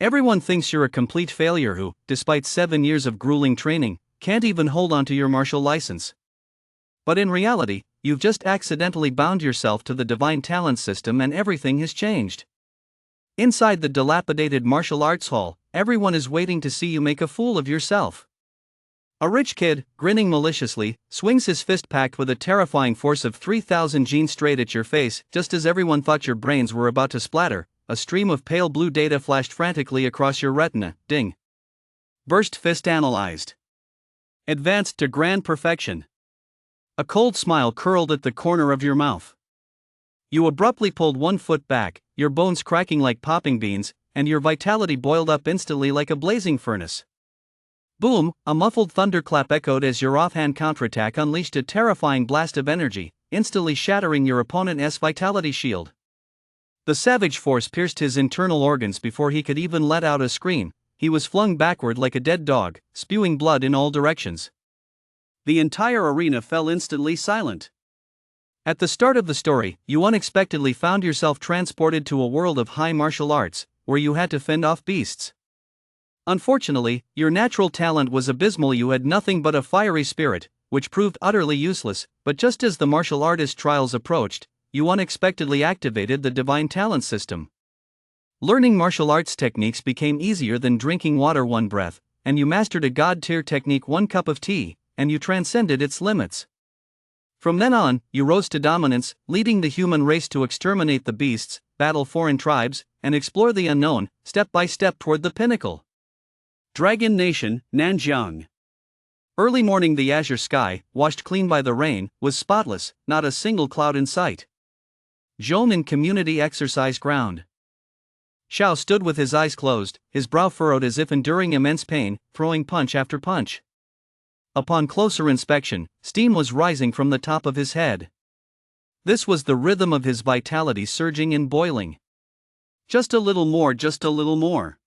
Everyone thinks you're a complete failure who, despite 7 years of grueling training, can't even hold on to your martial license. But in reality, you've just accidentally bound yourself to the divine talent system and everything has changed. Inside the dilapidated martial arts hall, everyone is waiting to see you make a fool of yourself. A rich kid, grinning maliciously, swings his fist packed with a terrifying force of 3,000 genes straight at your face. Just as everyone thought your brains were about to splatter, a stream of pale blue data flashed frantically across your retina. Ding. Burst fist analyzed. Advanced to grand perfection. A cold smile curled at the corner of your mouth. You abruptly pulled 1 foot back, your bones cracking like popping beans, and your vitality boiled up instantly like a blazing furnace. Boom, a muffled thunderclap echoed as your offhand counterattack unleashed a terrifying blast of energy, instantly shattering your opponent's vitality shield. The savage force pierced his internal organs before he could even let out a scream. He was flung backward like a dead dog, spewing blood in all directions. The entire arena fell instantly silent. At the start of the story, you unexpectedly found yourself transported to a world of high martial arts, where you had to fend off beasts. Unfortunately, your natural talent was abysmal. You had nothing but a fiery spirit, which proved utterly useless, but just as the martial artist trials approached, you unexpectedly activated the divine talent system. Learning martial arts techniques became easier than drinking water one breath, and you mastered a god-tier technique 1 cup of tea, and you transcended its limits. From then on, you rose to dominance, leading the human race to exterminate the beasts, battle foreign tribes, and explore the unknown, step by step toward the pinnacle. Dragon Nation, Nanjiang. Early morning. The azure sky, washed clean by the rain, was spotless, not a single cloud in sight. Zhonan Community Exercise Ground. Xiao stood with his eyes closed, his brow furrowed as if enduring immense pain, throwing punch after punch. Upon closer inspection, steam was rising from the top of his head. This was the rhythm of his vitality surging and boiling. Just a little more, just a little more.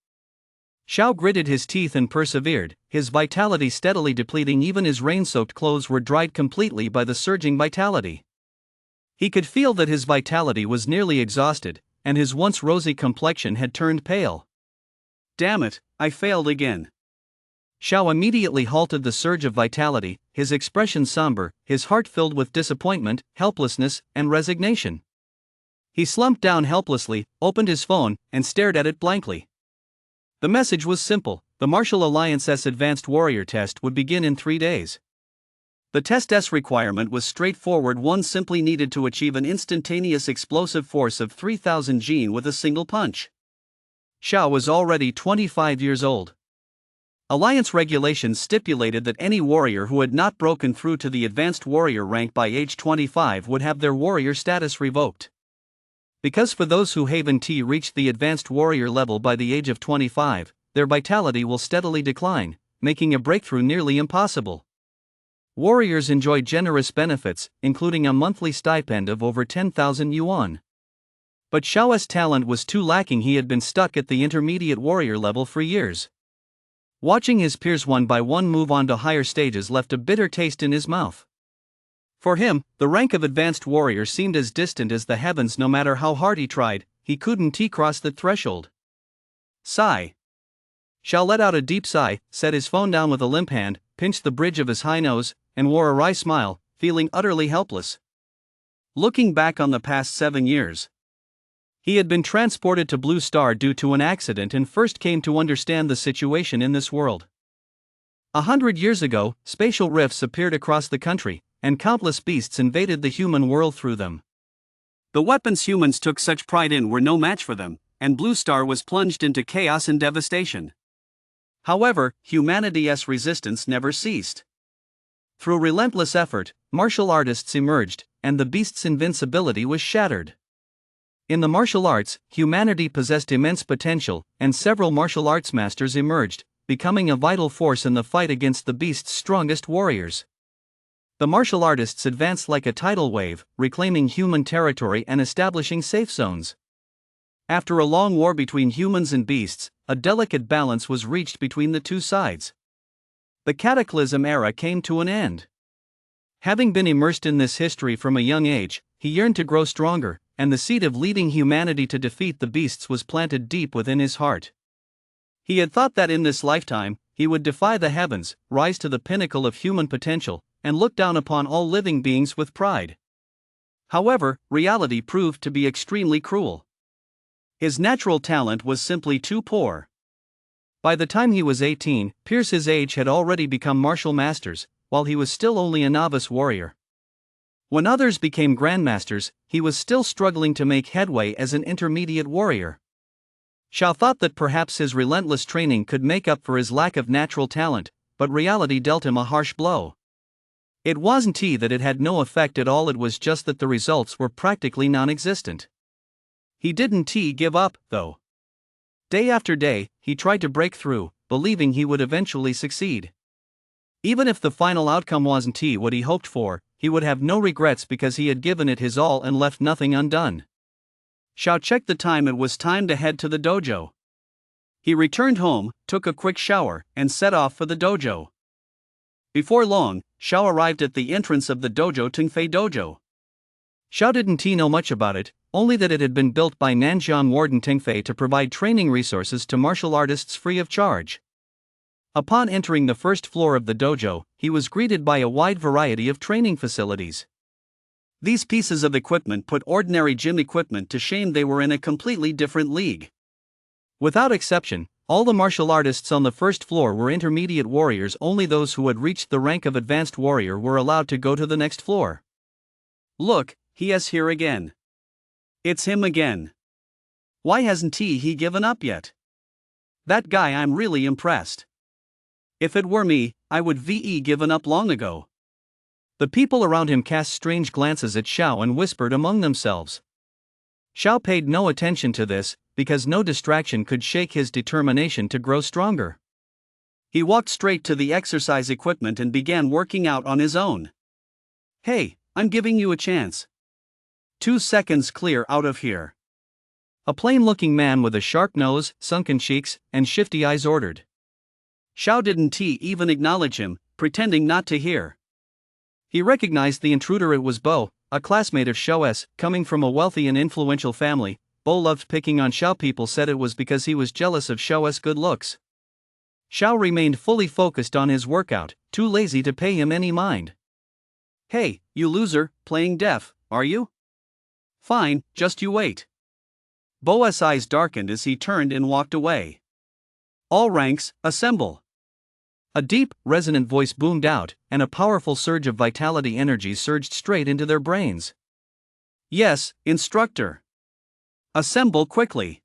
Xiao gritted his teeth and persevered, his vitality steadily depleting. Even his rain-soaked clothes were dried completely by the surging vitality. He could feel that his vitality was nearly exhausted, and his once rosy complexion had turned pale. Damn it, I failed again. Xiao immediately halted the surge of vitality, his expression somber, his heart filled with disappointment, helplessness, and resignation. He slumped down helplessly, opened his phone, and stared at it blankly. The message was simple: the Martial Alliance's Advanced Warrior Test would begin in 3 days. The test's requirement was straightforward: one simply needed to achieve an instantaneous explosive force of 3,000 gene with a single punch. Xiao was already 25 years old. Alliance regulations stipulated that any warrior who had not broken through to the Advanced Warrior rank by age 25 would have their warrior status revoked. Because for those who haven't reached the Advanced Warrior level by the age of 25, their vitality will steadily decline, making a breakthrough nearly impossible. Warriors enjoy generous benefits, including a monthly stipend of over 10,000 yuan. But Xiao's talent was too lacking. He had been stuck at the intermediate warrior level for years. Watching his peers one by one move on to higher stages left a bitter taste in his mouth. For him, the rank of Advanced Warrior seemed as distant as the heavens. No matter how hard he tried, he couldn't cross the threshold. Sigh. Xiao let out a deep sigh, set his phone down with a limp hand, pinched the bridge of his high nose, and wore a wry smile, feeling utterly helpless. Looking back on the past 7 years, he had been transported to Blue Star due to an accident and first came to understand the situation in this world. 100 years ago, spatial rifts appeared across the country, and countless beasts invaded the human world through them. The weapons humans took such pride in were no match for them, and Blue Star was plunged into chaos and devastation. However, humanity's resistance never ceased. Through relentless effort, martial artists emerged, and the beast's invincibility was shattered. In the martial arts, humanity possessed immense potential, and several martial arts masters emerged, becoming a vital force in the fight against the beast's strongest warriors. The martial artists advanced like a tidal wave, reclaiming human territory and establishing safe zones. After a long war between humans and beasts, a delicate balance was reached between the two sides. The Cataclysm era came to an end. Having been immersed in this history from a young age, he yearned to grow stronger, and the seed of leading humanity to defeat the beasts was planted deep within his heart. He had thought that in this lifetime, he would defy the heavens, rise to the pinnacle of human potential, and look down upon all living beings with pride. However, reality proved to be extremely cruel. His natural talent was simply too poor. By the time he was 18, peers his age had already become martial masters, while he was still only a novice warrior. When others became grandmasters, he was still struggling to make headway as an intermediate warrior. Xiao thought that perhaps his relentless training could make up for his lack of natural talent, but reality dealt him a harsh blow. It wasn't that it had no effect at all, it was just that the results were practically non-existent. He didn't give up, though. Day after day, he tried to break through, believing he would eventually succeed. Even if the final outcome wasn't what he hoped for, he would have no regrets because he had given it his all and left nothing undone. Xiao checked the time. It was time to head to the dojo. He returned home, took a quick shower, and set off for the dojo. Before long, Xiao arrived at the entrance of the dojo, Tengfei Dojo. Xiao didn't know much about it, only that it had been built by Nanjiang Warden Tengfei to provide training resources to martial artists free of charge. Upon entering the first floor of the dojo, he was greeted by a wide variety of training facilities. These pieces of equipment put ordinary gym equipment to shame. They were in a completely different league. Without exception, all the martial artists on the first floor were intermediate warriors. Only those who had reached the rank of advanced warrior were allowed to go to the next floor. Look, he is here again. It's him again. Why hasn't he given up yet? That guy, I'm really impressed. If it were me, I would given up long ago. The people around him cast strange glances at Xiao and whispered among themselves. Xiao paid no attention to this, because no distraction could shake his determination to grow stronger. He walked straight to the exercise equipment and began working out on his own. Hey, I'm giving you a chance. 2 seconds clear out of here. A plain-looking man with a sharp nose, sunken cheeks, and shifty eyes ordered. Xiao didn't even acknowledge him, pretending not to hear. He recognized the intruder. It was Bo, a classmate of Xiao's, coming from a wealthy and influential family. Bo loved picking on Xiao. People said it was because he was jealous of Xiao's good looks. Xiao remained fully focused on his workout, too lazy to pay him any mind. Hey, you loser, playing deaf, are you? Fine, just you wait. Bo's eyes darkened as he turned and walked away. All ranks, assemble. A deep, resonant voice boomed out, and a powerful surge of vitality energy surged straight into their brains. Yes, instructor. Assemble quickly.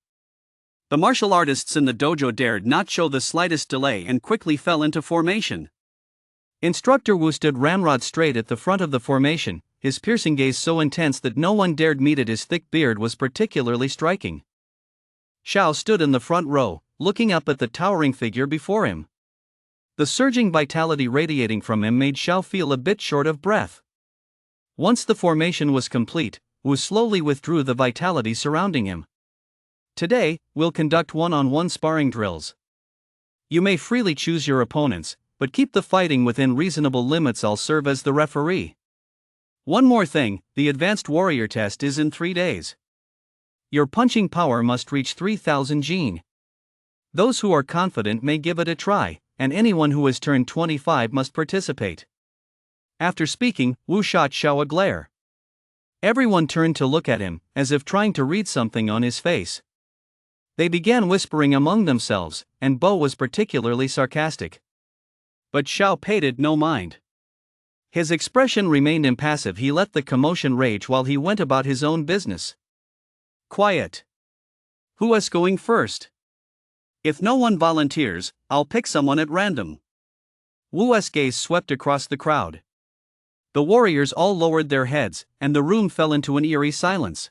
The martial artists in the dojo dared not show the slightest delay and quickly fell into formation. Instructor Wu stood ramrod straight at the front of the formation, his piercing gaze so intense that no one dared meet it. His thick beard was particularly striking. Xiao stood in the front row, looking up at the towering figure before him. The surging vitality radiating from him made Xiao feel a bit short of breath. Once the formation was complete, Wu slowly withdrew the vitality surrounding him. Today, we'll conduct one-on-one sparring drills. You may freely choose your opponents, but keep the fighting within reasonable limits. I'll serve as the referee. One more thing, the advanced warrior test is in 3 days. Your punching power must reach 3,000 Jin. Those who are confident may give it a try, and anyone who has turned 25 must participate. After speaking, Wu shot Xiao a glare. Everyone turned to look at him, as if trying to read something on his face. They began whispering among themselves, and Bo was particularly sarcastic. But Xiao paid it no mind. His expression remained impassive. He let the commotion rage while he went about his own business. Quiet. Who is going first? If no one volunteers, I'll pick someone at random. Wu's gaze swept across the crowd. The warriors all lowered their heads, and the room fell into an eerie silence.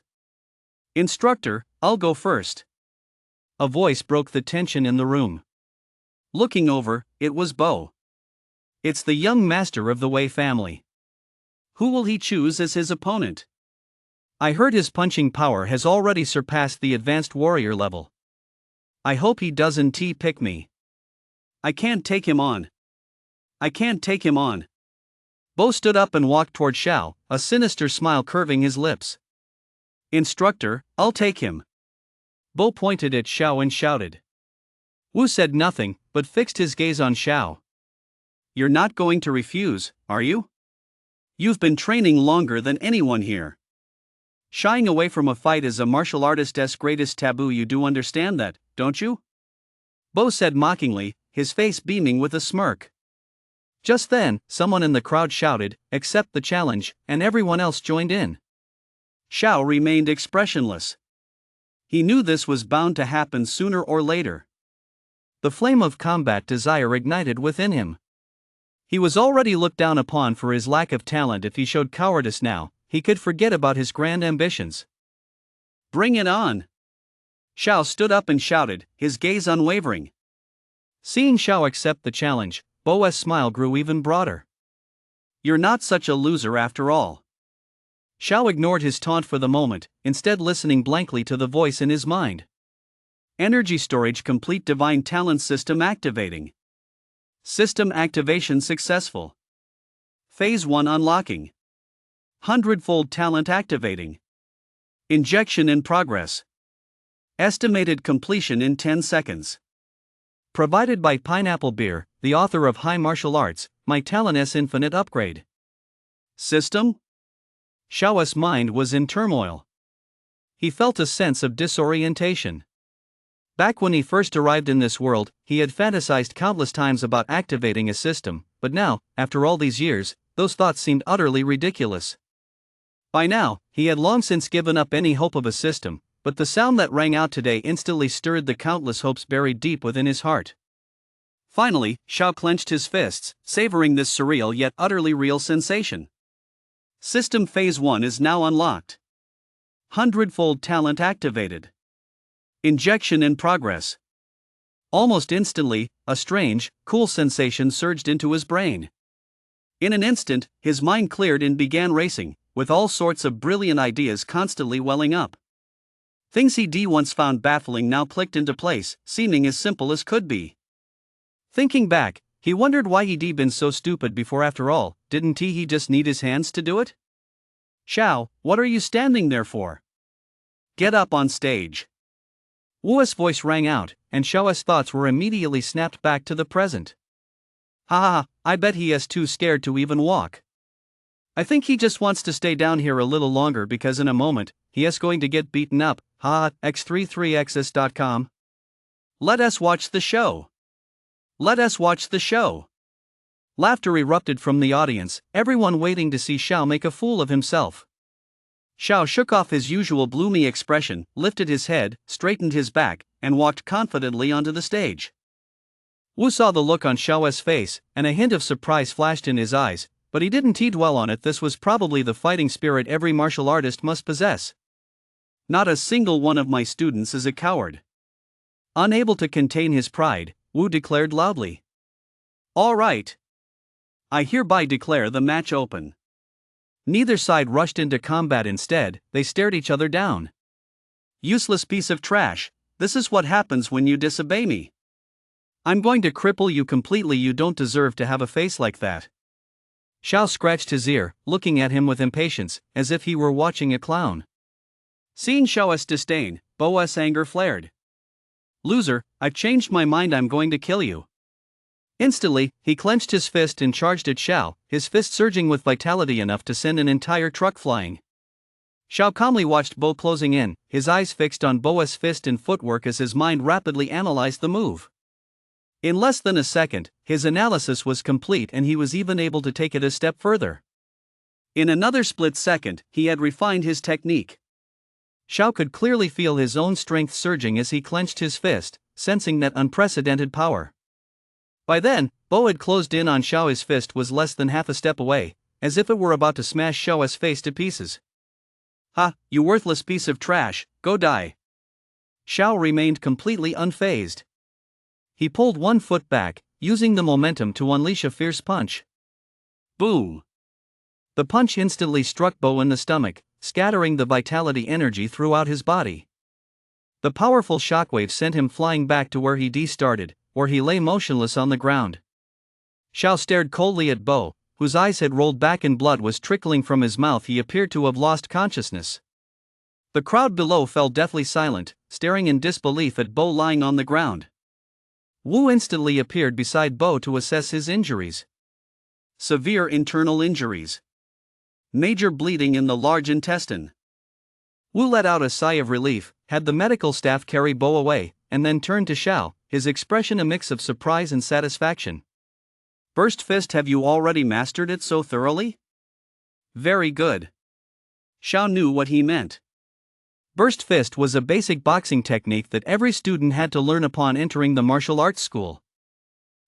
Instructor, I'll go first. A voice broke the tension in the room. Looking over, it was Bo. It's the young master of the Wei family. Who will he choose as his opponent? I heard his punching power has already surpassed the advanced warrior level. I hope he doesn't pick me. I can't take him on. Bo stood up and walked toward Xiao, a sinister smile curving his lips. Instructor, I'll take him. Bo pointed at Xiao and shouted. Wu said nothing, but fixed his gaze on Xiao. You're not going to refuse, are you? You've been training longer than anyone here. Shying away from a fight is a martial artist's greatest taboo. You do understand that, don't you? Bo said mockingly, his face beaming with a smirk. Just then, someone in the crowd shouted, "Accept the challenge," and everyone else joined in. Xiao remained expressionless. He knew this was bound to happen sooner or later. The flame of combat desire ignited within him. He was already looked down upon for his lack of talent. If he showed cowardice now, he could forget about his grand ambitions. Bring it on! Xiao stood up and shouted, his gaze unwavering. Seeing Xiao accept the challenge, Bo's smile grew even broader. You're not such a loser after all. Xiao ignored his taunt for the moment, instead listening blankly to the voice in his mind. Energy storage complete. Divine talent system activating. System activation successful. Phase 1 unlocking. 100-fold talent activating. Injection in progress. Estimated completion in 10 seconds. Provided by Pineapple Beer, the author of High Martial Arts, My Talent's Infinite Upgrade. System? Xiao's mind was in turmoil. He felt a sense of disorientation. Back when he first arrived in this world, he had fantasized countless times about activating a system, but now, after all these years, those thoughts seemed utterly ridiculous. By now, he had long since given up any hope of a system, but the sound that rang out today instantly stirred the countless hopes buried deep within his heart. Finally, Xiao clenched his fists, savoring this surreal yet utterly real sensation. System Phase 1 is now unlocked. 100-fold talent activated. Injection in progress. Almost instantly, a strange, cool sensation surged into his brain. In an instant, his mind cleared and began racing, with all sorts of brilliant ideas constantly welling up. Things he'd once found baffling now clicked into place, seeming as simple as could be. Thinking back, he wondered why he'd been so stupid before. After all, didn't he just need his hands to do it? Xiao, what are you standing there for? Get up on stage. Wu's voice rang out, and Xiao's thoughts were immediately snapped back to the present. Ha, I bet he is too scared to even walk. I think he just wants to stay down here a little longer because in a moment, he is going to get beaten up. x33xs.com. Let us watch the show. Let us watch the show. Laughter erupted from the audience, everyone waiting to see Xiao make a fool of himself. Xiao shook off his usual gloomy expression, lifted his head, straightened his back, and walked confidently onto the stage. Wu saw the look on Xiao's face, and a hint of surprise flashed in his eyes, but he didn't dwell on it. This was probably the fighting spirit every martial artist must possess. Not a single one of my students is a coward. Unable to contain his pride, Wu declared loudly. All right. I hereby declare the match open. Neither side rushed into combat. Instead, they stared each other down. Useless piece of trash, this is what happens when you disobey me. I'm going to cripple you completely. You don't deserve to have a face like that. Xiao scratched his ear, looking at him with impatience, as if he were watching a clown. Seeing Xiao's disdain, Bo's anger flared. Loser, I've changed my mind. I'm going to kill you. Instantly, he clenched his fist and charged at Xiao, his fist surging with vitality enough to send an entire truck flying. Xiao calmly watched Bo closing in, his eyes fixed on Bo's fist and footwork as his mind rapidly analyzed the move. In less than a second, his analysis was complete and he was even able to take it a step further. In another split second, he had refined his technique. Xiao could clearly feel his own strength surging as he clenched his fist, sensing that unprecedented power. By then, Bo had closed in on Xiao. His fist was less than half a step away, as if it were about to smash Xiao's face to pieces. Ha, you worthless piece of trash, go die. Xiao remained completely unfazed. He pulled one foot back, using the momentum to unleash a fierce punch. Boom! The punch instantly struck Bo in the stomach, scattering the vitality energy throughout his body. The powerful shockwave sent him flying back to where he started, where he lay motionless on the ground. Xiao stared coldly at Bo, whose eyes had rolled back and blood was trickling from his mouth. He appeared to have lost consciousness. The crowd below fell deathly silent, staring in disbelief at Bo lying on the ground. Wu instantly appeared beside Bo to assess his injuries. Severe internal injuries. Major bleeding in the large intestine. Wu let out a sigh of relief, had the medical staff carry Bo away, and then turned to Xiao, his expression a mix of surprise and satisfaction. Burst fist, have you already mastered it so thoroughly? Very good. Xiao knew what he meant. Burst fist was a basic boxing technique that every student had to learn upon entering the martial arts school.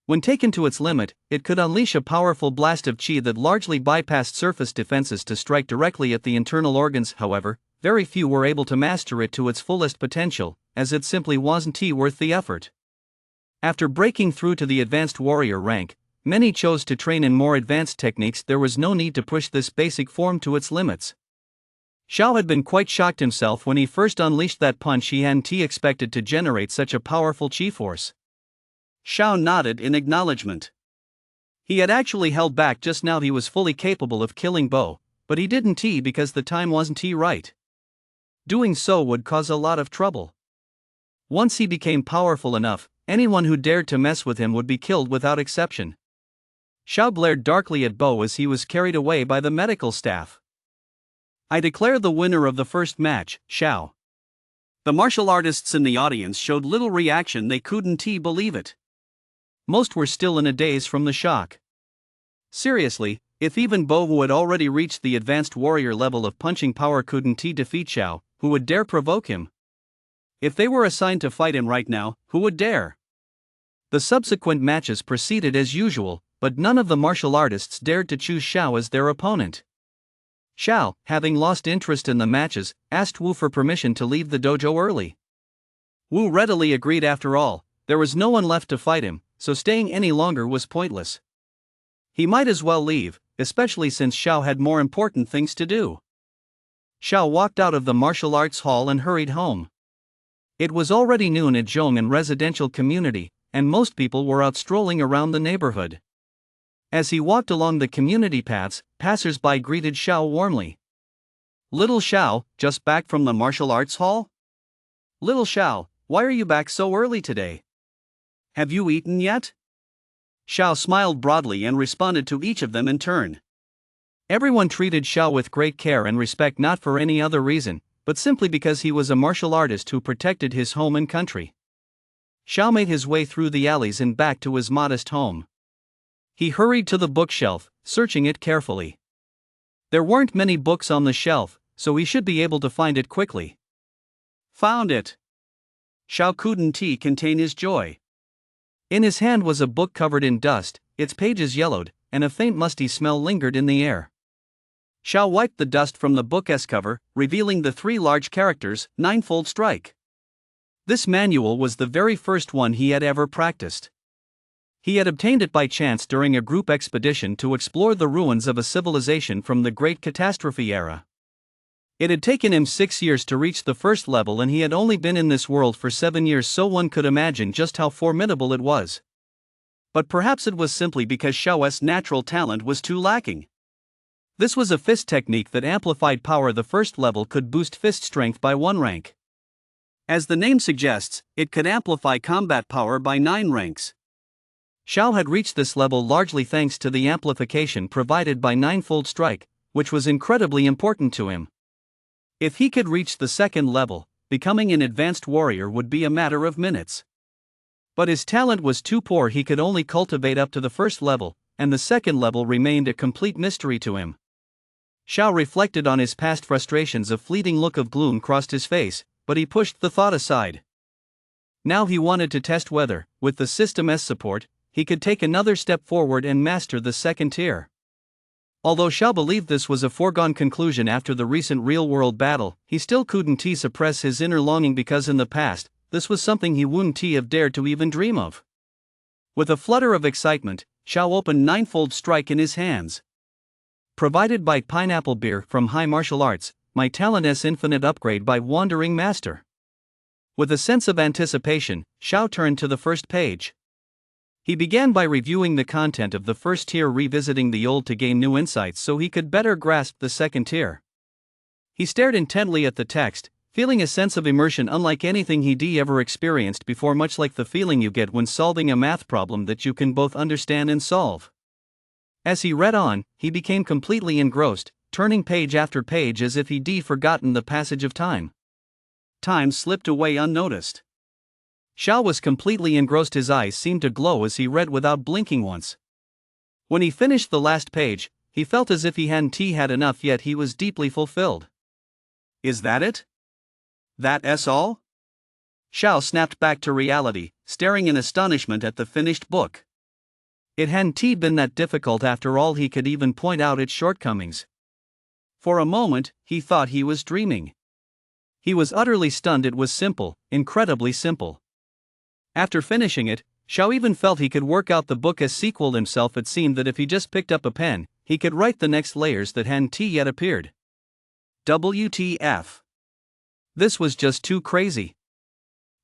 When taken to its limit, it could unleash a powerful blast of chi that largely bypassed surface defenses to strike directly at the internal organs. However, very few were able to master it to its fullest potential, as it simply wasn't worth the effort. After breaking through to the advanced warrior rank, many chose to train in more advanced techniques. There was no need to push this basic form to its limits. Xiao had been quite shocked himself when he first unleashed that punch. He hadn't expected to generate such a powerful chi force. Xiao nodded in acknowledgement. He had actually held back just now. He was fully capable of killing Bo, but he didn't because the time wasn't right. Doing so would cause a lot of trouble. Once he became powerful enough, anyone who dared to mess with him would be killed without exception. Xiao glared darkly at Bo as he was carried away by the medical staff. I declare the winner of the first match, Xiao. The martial artists in the audience showed little reaction. They couldn't believe it. Most were still in a daze from the shock. Seriously, if even Bo, who had already reached the advanced warrior level of punching power, couldn't defeat Xiao, who would dare provoke him? If they were assigned to fight him right now, who would dare? The subsequent matches proceeded as usual, but none of the martial artists dared to choose Xiao as their opponent. Xiao, having lost interest in the matches, asked Wu for permission to leave the dojo early. Wu readily agreed. After all, there was no one left to fight him, so staying any longer was pointless. He might as well leave, especially since Xiao had more important things to do. Xiao walked out of the martial arts hall and hurried home. It was already noon at Zhong'an residential community, and most people were out strolling around the neighborhood. As he walked along the community paths, passers-by greeted Xiao warmly. Little Xiao, just back from the martial arts hall? Little Xiao, why are you back so early today? Have you eaten yet? Xiao smiled broadly and responded to each of them in turn. Everyone treated Xiao with great care and respect, not for any other reason, but simply because he was a martial artist who protected his home and country. Xiao made his way through the alleys and back to his modest home. He hurried to the bookshelf, searching it carefully. There weren't many books on the shelf, so he should be able to find it quickly. Found it! Xiao couldn't contain his joy. In his hand was a book covered in dust, its pages yellowed, and a faint musty smell lingered in the air. Xiao wiped the dust from the book's cover, revealing the 3 large characters, Ninefold Strike. This manual was the very first one he had ever practiced. He had obtained it by chance during a group expedition to explore the ruins of a civilization from the Great Catastrophe era. It had taken him 6 years to reach the first level, and he had only been in this world for 7 years, so one could imagine just how formidable it was. But perhaps it was simply because Xiao's natural talent was too lacking. This was a fist technique that amplified power. The first level could boost fist strength by 1 rank. As the name suggests, it could amplify combat power by 9 ranks. Xiao had reached this level largely thanks to the amplification provided by Ninefold Strike, which was incredibly important to him. If he could reach the second level, becoming an advanced warrior would be a matter of minutes. But his talent was too poor. He could only cultivate up to the first level, and the second level remained a complete mystery to him. Xiao reflected on his past frustrations. A fleeting look of gloom crossed his face, but he pushed the thought aside. Now he wanted to test whether, with the system's support, he could take another step forward and master the second tier. Although Xiao believed this was a foregone conclusion after the recent real-world battle, he still couldn't suppress his inner longing, because in the past, this was something he wouldn't have dared to even dream of. With a flutter of excitement, Xiao opened Ninefold Strike in his hands. Provided by Pineapple Beer from High Martial Arts, my talent's infinite upgrade by Wandering Master. With a sense of anticipation, Xiao turned to the first page. He began by reviewing the content of the first tier, revisiting the old to gain new insights so he could better grasp the second tier. He stared intently at the text, feeling a sense of immersion unlike anything he'd ever experienced before, much like the feeling you get when solving a math problem that you can both understand and solve. As he read on, he became completely engrossed, turning page after page as if he'd forgotten the passage of time. Time slipped away unnoticed. Xiao was completely engrossed. His eyes seemed to glow as he read without blinking once. When he finished the last page, he felt as if he hadn't had enough yet. He was deeply fulfilled. Is that it? That's all? Xiao snapped back to reality, staring in astonishment at the finished book. It hadn't been that difficult after all. He could even point out its shortcomings. For a moment, he thought he was dreaming. He was utterly stunned. It was simple, incredibly simple. After finishing it, Xiao even felt he could work out the book as sequel himself. It seemed that if he just picked up a pen, he could write the next layers that hadn't yet appeared. WTF. This was just too crazy.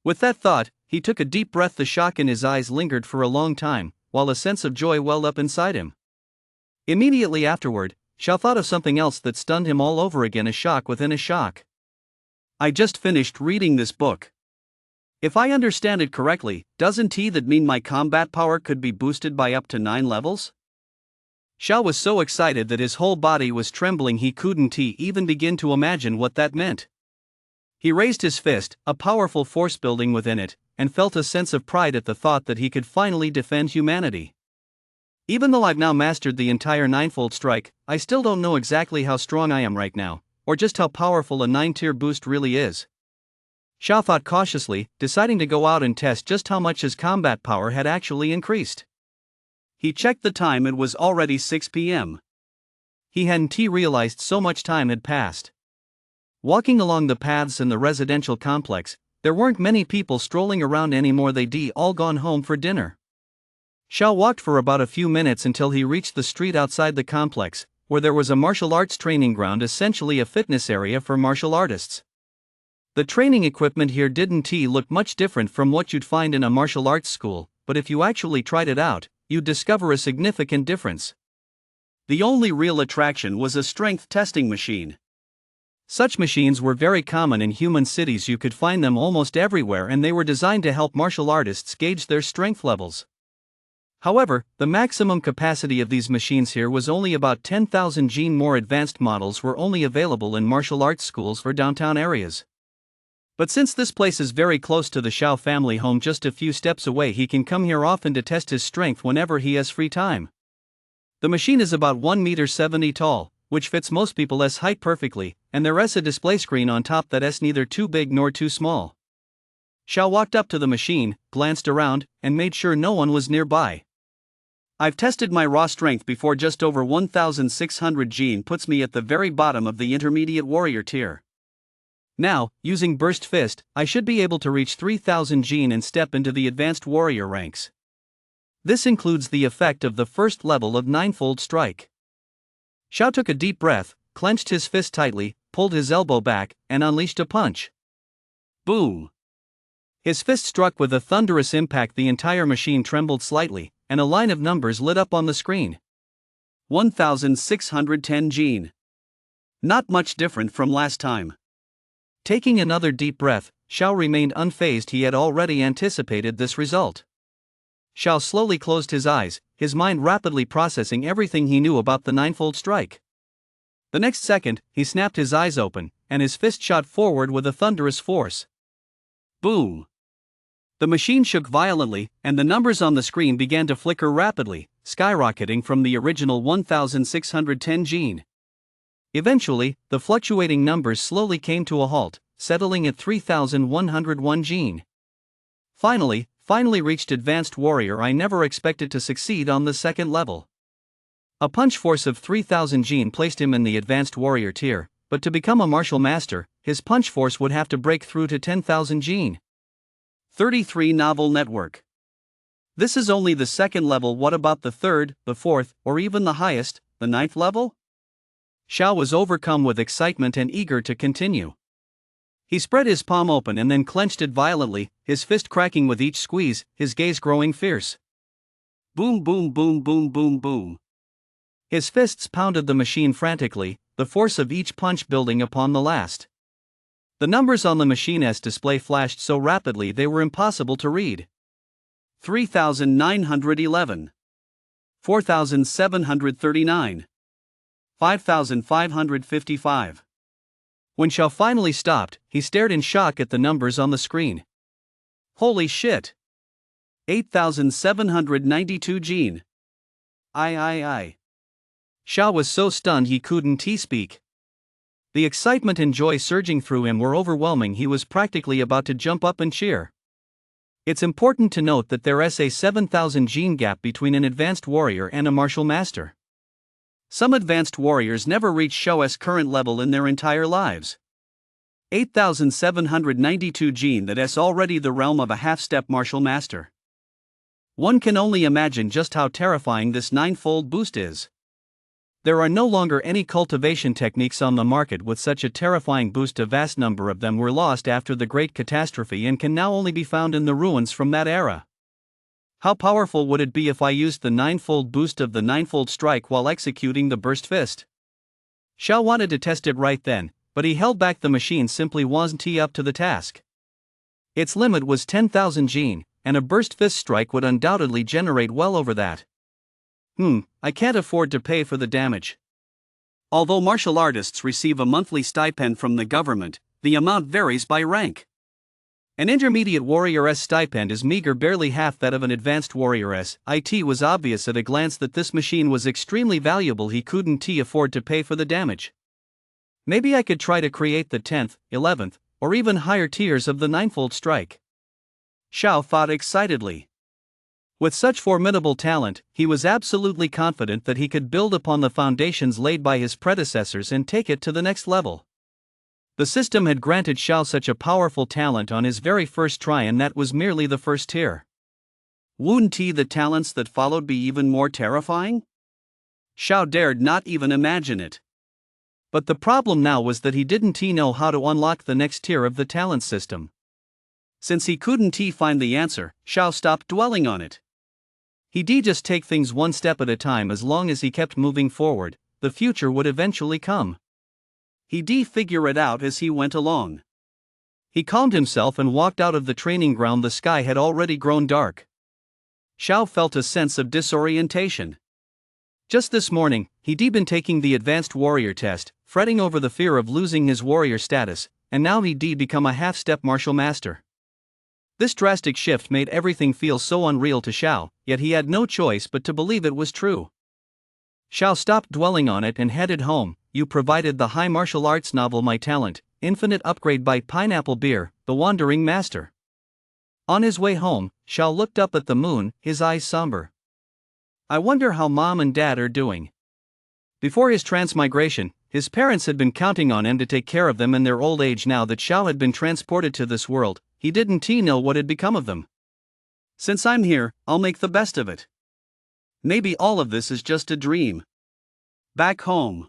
With that thought, he took a deep breath. The shock in his eyes lingered for a long time, while a sense of joy welled up inside him. Immediately afterward, Xiao thought of something else that stunned him all over again, a shock within a shock. I just finished reading this book. If I understand it correctly, doesn't that mean my combat power could be boosted by up to 9 levels? Xiao was so excited that his whole body was trembling. He couldn't even begin to imagine what that meant. He raised his fist, a powerful force building within it, and felt a sense of pride at the thought that he could finally defend humanity. Even though I've now mastered the entire ninefold strike, I still don't know exactly how strong I am right now, or just how powerful a 9-tier boost really is. Xiao thought cautiously, deciding to go out and test just how much his combat power had actually increased. He checked the time. It was already 6 p.m. He hadn't realized so much time had passed. Walking along the paths in the residential complex, there weren't many people strolling around anymore. They'd all gone home for dinner. Xiao walked for about a few minutes until he reached the street outside the complex, where there was a martial arts training ground, essentially a fitness area for martial artists. The training equipment here didn't look much different from what you'd find in a martial arts school, but if you actually tried it out, you'd discover a significant difference. The only real attraction was a strength testing machine. Such machines were very common in human cities. You could find them almost everywhere, and they were designed to help martial artists gauge their strength levels. However, the maximum capacity of these machines here was only about 10,000 gene. More advanced models were only available in martial arts schools or downtown areas. But since this place is very close to the Xiao family home, just a few steps away, he can come here often to test his strength whenever he has free time. The machine is about 1.70 meters tall, which fits most people's height perfectly, and there's a display screen on top that's neither too big nor too small. Xiao walked up to the machine, glanced around, and made sure no one was nearby. I've tested my raw strength before. Just over 1,600 gene puts me at the very bottom of the intermediate warrior tier. Now, using Burst Fist, I should be able to reach 3,000 gene and step into the advanced warrior ranks. This includes the effect of the first level of ninefold strike. Xiao took a deep breath, clenched his fist tightly, pulled his elbow back, and unleashed a punch. Boom! His fist struck with a thunderous impact. The entire machine trembled slightly, and a line of numbers lit up on the screen. 1,610 gene. Not much different from last time. Taking another deep breath, Xiao remained unfazed. He had already anticipated this result. Xiao slowly closed his eyes, his mind rapidly processing everything he knew about the ninefold strike. The next second, he snapped his eyes open, and his fist shot forward with a thunderous force. Boom! The machine shook violently, and the numbers on the screen began to flicker rapidly, skyrocketing from the original 1,610 gene. Eventually, the fluctuating numbers slowly came to a halt, settling at 3,101 gene. Finally reached advanced warrior. I never expected to succeed on the second level. A punch force of 3,000 gene placed him in the advanced warrior tier, but to become a martial master, his punch force would have to break through to 10,000 gene. 33 novel network. This is only the second level. What about the third, the fourth, or even the highest, the 9th level? Xiao was overcome with excitement and eager to continue. He spread his palm open and then clenched it violently, his fist cracking with each squeeze, his gaze growing fierce. Boom, boom, boom, boom, boom, boom. His fists pounded the machine frantically, the force of each punch building upon the last. The numbers on the machine's display flashed so rapidly they were impossible to read. 3,911. 4,739. 5,555. When Xiao finally stopped, he stared in shock at the numbers on the screen. Holy shit! 8,792 Gene. I. Xiao was so stunned he couldn't speak. The excitement and joy surging through him were overwhelming. He was practically about to jump up and cheer. It's important to note that there's a 7,000 gene gap between an advanced warrior and a martial master. Some advanced warriors never reach Xiao's current level in their entire lives. 8,792 gene, that's already the realm of a half-step martial master. One can only imagine just how terrifying this ninefold boost is. There are no longer any cultivation techniques on the market with such a terrifying boost. A vast number of them were lost after the Great Catastrophe and can now only be found in the ruins from that era. How powerful would it be if I used the ninefold boost of the ninefold strike while executing the burst fist? Xiao wanted to test it right then, but he held back. The machine simply wasn't up to the task. Its limit was 10,000 gene, and a burst fist strike would undoubtedly generate well over that. I can't afford to pay for the damage. Although martial artists receive a monthly stipend from the government, the amount varies by rank. An intermediate warrior's stipend is meager, barely half that of an advanced warrior's. It was obvious at a glance that this machine was extremely valuable. He couldn't afford to pay for the damage. Maybe I could try to create the 10th, 11th, or even higher tiers of the ninefold strike. Xiao thought excitedly. With such formidable talent, he was absolutely confident that he could build upon the foundations laid by his predecessors and take it to the next level. The system had granted Xiao such a powerful talent on his very first try, and that was merely the first tier. Wouldn't the talents that followed be even more terrifying? Xiao dared not even imagine it. But the problem now was that he didn't know how to unlock the next tier of the talent system. Since he couldn't find the answer, Xiao stopped dwelling on it. He'd just take things one step at a time. As long as he kept moving forward, the future would eventually come. He'd figure it out as he went along. He calmed himself and walked out of the training ground. The sky had already grown dark. Xiao felt a sense of disorientation. Just this morning, he'd been taking the advanced warrior test, fretting over the fear of losing his warrior status, and now he'd become a half-step martial master. This drastic shift made everything feel so unreal to Xiao, yet he had no choice but to believe it was true. Xiao stopped dwelling on it and headed home. You provided the high martial arts novel My Talent, Infinite Upgrade by Pineapple Beer, The Wandering Master. On his way home, Xiao looked up at the moon, his eyes somber. I wonder how Mom and Dad are doing. Before his transmigration, his parents had been counting on him to take care of them in their old age. Now that Xiao had been transported to this world, he didn't know what had become of them. Since I'm here, I'll make the best of it. Maybe all of this is just a dream. Back home,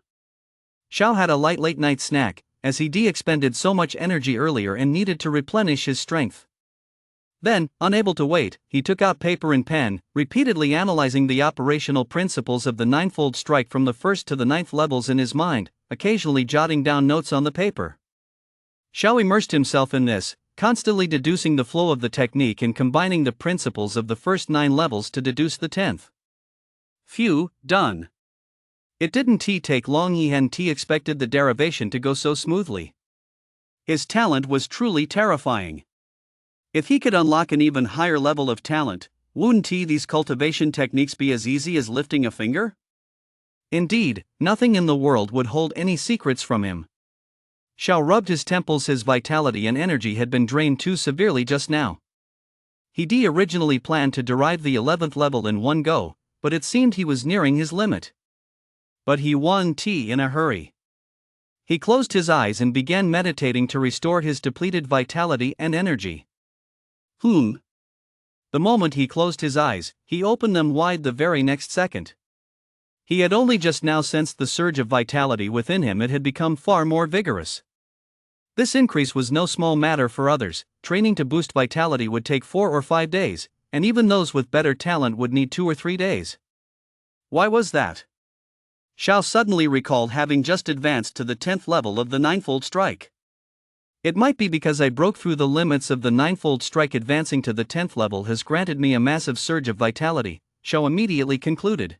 Xiao had a light late-night snack, as he expended so much energy earlier and needed to replenish his strength. Then, unable to wait, he took out paper and pen, repeatedly analyzing the operational principles of the ninefold strike from the first to the ninth levels in his mind, occasionally jotting down notes on the paper. Xiao immersed himself in this, constantly deducing the flow of the technique and combining the principles of the first 9 levels to deduce the 10th. Phew, done. It didn't take long. He hadn't expected the derivation to go so smoothly. His talent was truly terrifying. If he could unlock an even higher level of talent, wouldn't these cultivation techniques be as easy as lifting a finger? Indeed, nothing in the world would hold any secrets from him. Xiao rubbed his temples. His vitality and energy had been drained too severely just now. He'd originally planned to derive the 11th level in one go, but it seemed he was nearing his limit. But he wasn't in a hurry. He closed his eyes and began meditating to restore his depleted vitality and energy. The moment he closed his eyes, he opened them wide the very next second. He had only just now sensed the surge of vitality within him. It had become far more vigorous. This increase was no small matter for others. Training to boost vitality would take 4 or 5 days, and even those with better talent would need 2 or 3 days. Why was that? Xiao suddenly recalled having just advanced to the 10th level of the ninefold strike. It might be because I broke through the limits of the ninefold strike. Advancing to the 10th level has granted me a massive surge of vitality, Shao immediately concluded.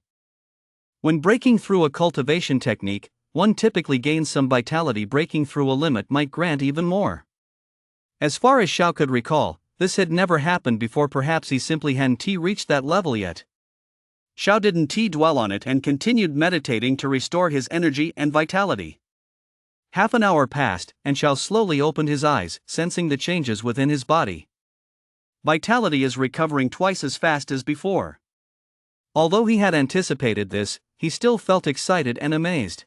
When breaking through a cultivation technique, one typically gains some vitality. Breaking through a limit might grant even more. As far as Shao could recall, this had never happened before. Perhaps he simply hadn't reached that level yet. Shao didn't dwell on it and continued meditating to restore his energy and vitality. Half an hour passed, and Shao slowly opened his eyes, sensing the changes within his body. Vitality is recovering twice as fast as before. Although he had anticipated this, he still felt excited and amazed.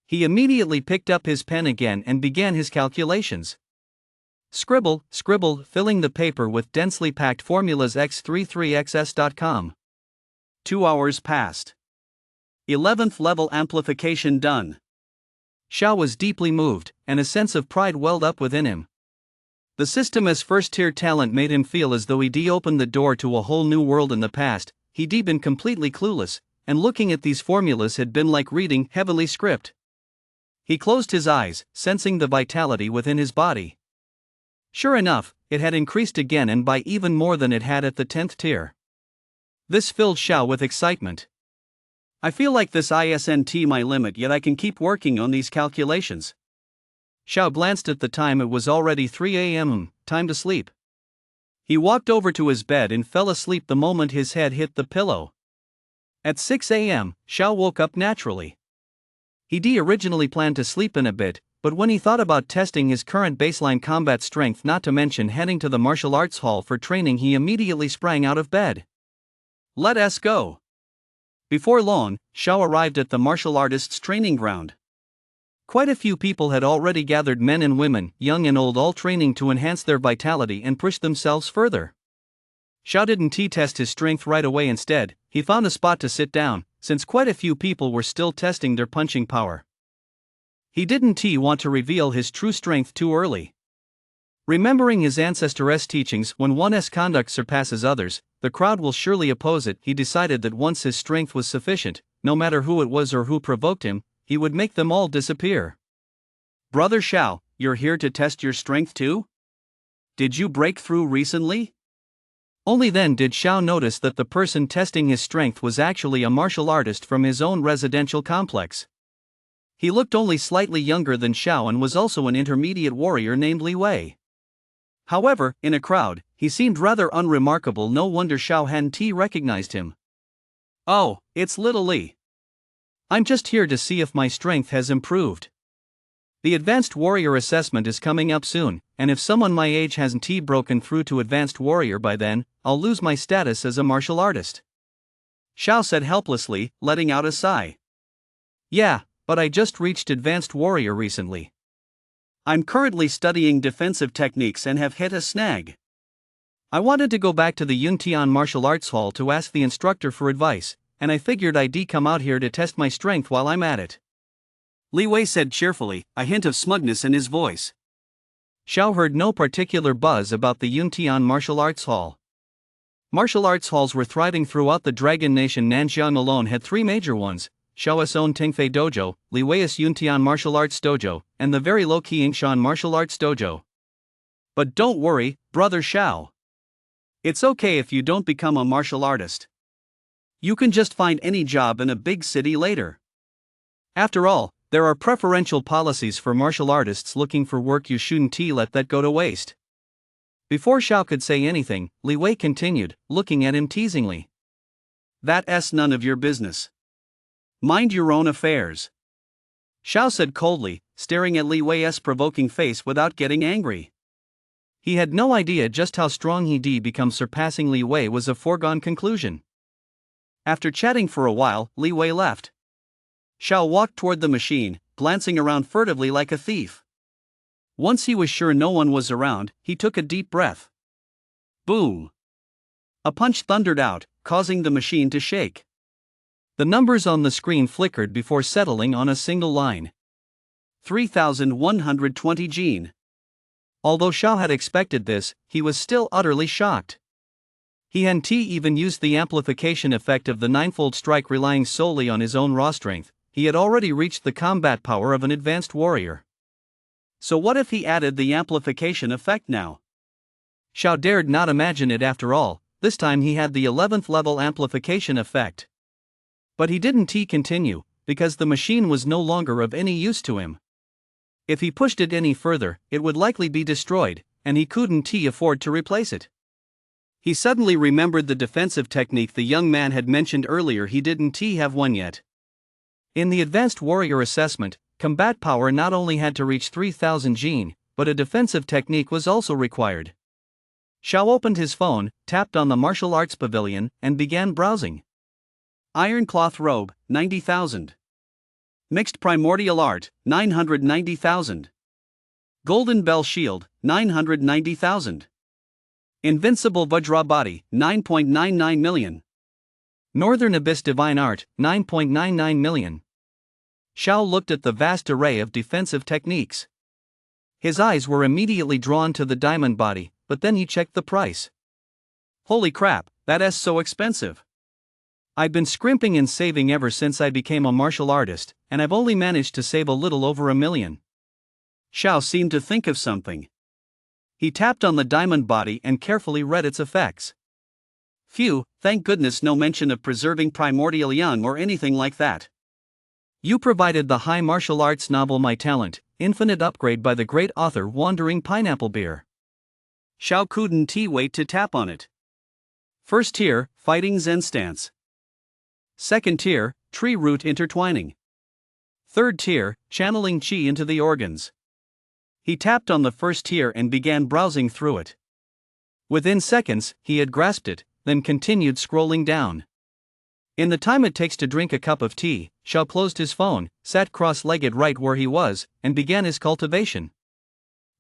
He immediately picked up his pen again and began his calculations. Scribble, scribble, filling the paper with densely packed formulas. x33xs.com. 2 hours passed. 11th level amplification done. Shao was deeply moved, and a sense of pride welled up within him. The system as first-tier talent made him feel as though he'd opened the door to a whole new world. In the past, he'd been completely clueless, and looking at these formulas had been like reading heavenly script. He closed his eyes, sensing the vitality within his body. Sure enough, it had increased again, and by even more than it had at the 10th tier. This filled Shao with excitement. I feel like this isn't my limit yet. I can keep working on these calculations. Shao glanced at the time. It was already 3 a.m. Time to sleep. He walked over to his bed and fell asleep the moment his head hit the pillow. At 6 a.m., Shao woke up naturally. He originally planned to sleep in a bit, but when he thought about testing his current baseline combat strength, not to mention heading to the martial arts hall for training, he immediately sprang out of bed. Let's go. Before long, Shao arrived at the martial artists' training ground. Quite a few people had already gathered, men and women, young and old, all training to enhance their vitality and push themselves further. Shao didn't test his strength right away. Instead, he found a spot to sit down, since quite a few people were still testing their punching power. He didn't want to reveal his true strength too early. Remembering his ancestors' teachings, when one's conduct surpasses others, the crowd will surely oppose it. He decided that once his strength was sufficient, no matter who it was or who provoked him, he would make them all disappear. Brother Shao, you're here to test your strength too? Did you break through recently? Only then did Shao notice that the person testing his strength was actually a martial artist from his own residential complex. He looked only slightly younger than Shao and was also an intermediate warrior named Li Wei. However, in a crowd, he seemed rather unremarkable. No wonder Shao hadn't recognized him. Oh, it's little Li. I'm just here to see if my strength has improved. The Advanced Warrior assessment is coming up soon, and if someone my age hasn't broken through to Advanced Warrior by then, I'll lose my status as a martial artist. Shao said helplessly, letting out a sigh. Yeah, but I just reached Advanced Warrior recently. I'm currently studying defensive techniques and have hit a snag. I wanted to go back to the Yuntian Martial Arts Hall to ask the instructor for advice, and I figured I'd come out here to test my strength while I'm at it. Li Wei said cheerfully, a hint of smugness in his voice. Shao heard no particular buzz about the Yuntian Martial Arts Hall. Martial arts halls were thriving throughout the Dragon Nation. Nanjiang alone had 3 major ones: Shao's own Tingfei Dojo, Li Wei's Yuntian Martial Arts Dojo, and the very low-key Yingshan Martial Arts Dojo. But don't worry, Brother Shao. It's okay if you don't become a martial artist. You can just find any job in a big city later. After all, there are preferential policies for martial artists looking for work. You shouldn't let that go to waste. Before Shao could say anything, Li Wei continued, looking at him teasingly. That's none of your business. Mind your own affairs. Shao said coldly, staring at Li Wei's provoking face without getting angry. He had no idea just how strong he'd become. Surpassing Li Wei was a foregone conclusion. After chatting for a while, Li Wei left. Shao walked toward the machine, glancing around furtively like a thief. Once he was sure no one was around, he took a deep breath. Boom! A punch thundered out, causing the machine to shake. The numbers on the screen flickered before settling on a single line. 3,120 Gene. Although Shao had expected this, he was still utterly shocked. He hadn't even used the amplification effect of the ninefold strike. Relying solely on his own raw strength, he had already reached the combat power of an advanced warrior. So what if he added the amplification effect now? Xiao dared not imagine it after all. This time he had the 11th level amplification effect. But he didn't continue, because the machine was no longer of any use to him. If he pushed it any further, it would likely be destroyed, and he couldn't afford to replace it. He suddenly remembered the defensive technique the young man had mentioned earlier. He didn't have one yet. In the Advanced Warrior Assessment, combat power not only had to reach 3000 Jin, but a defensive technique was also required. Xiao opened his phone, tapped on the martial arts pavilion, and began browsing. Iron cloth robe, 90,000. Mixed primordial art, 990,000. Golden bell shield, 990,000. Invincible Vajra body, 9.99 million. Northern Abyss divine art, 9.99 million. Xiao looked at the vast array of defensive techniques. His eyes were immediately drawn to the diamond body, but then he checked the price. Holy crap, that's so expensive. I've been scrimping and saving ever since I became a martial artist, and I've only managed to save a little over $1 million. Xiao seemed to think of something. He tapped on the diamond body and carefully read its effects. Phew, thank goodness no mention of preserving primordial yang or anything like that. You provided the high martial arts novel My Talent, Infinite Upgrade by the great author Wandering Pineapple Beer. Xiao couldn't wait to tap on it. First tier, Fighting Zen Stance. Second tier, Tree Root Intertwining. Third tier, Channeling Qi into the Organs. He tapped on the first tier and began browsing through it. Within seconds, he had grasped it, then continued scrolling down. In the time it takes to drink a cup of tea, Xiao closed his phone, sat cross-legged right where he was, and began his cultivation.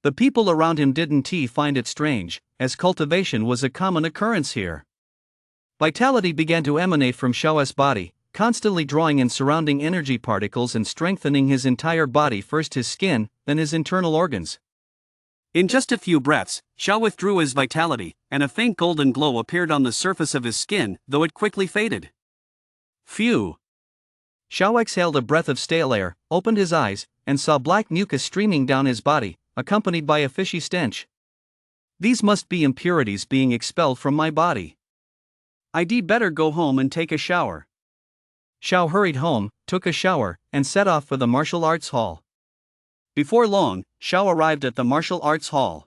The people around him didn't find it strange, as cultivation was a common occurrence here. Vitality began to emanate from Xiao's body, constantly drawing in surrounding energy particles and strengthening his entire body, first his skin, then his internal organs. In just a few breaths, Xiao withdrew his vitality, and a faint golden glow appeared on the surface of his skin, though it quickly faded. Phew! Xiao exhaled a breath of stale air, opened his eyes, and saw black mucus streaming down his body, accompanied by a fishy stench. These must be impurities being expelled from my body. I'd better go home and take a shower. Xiao hurried home, took a shower, and set off for the martial arts hall. Before long, Xiao arrived at the martial arts hall.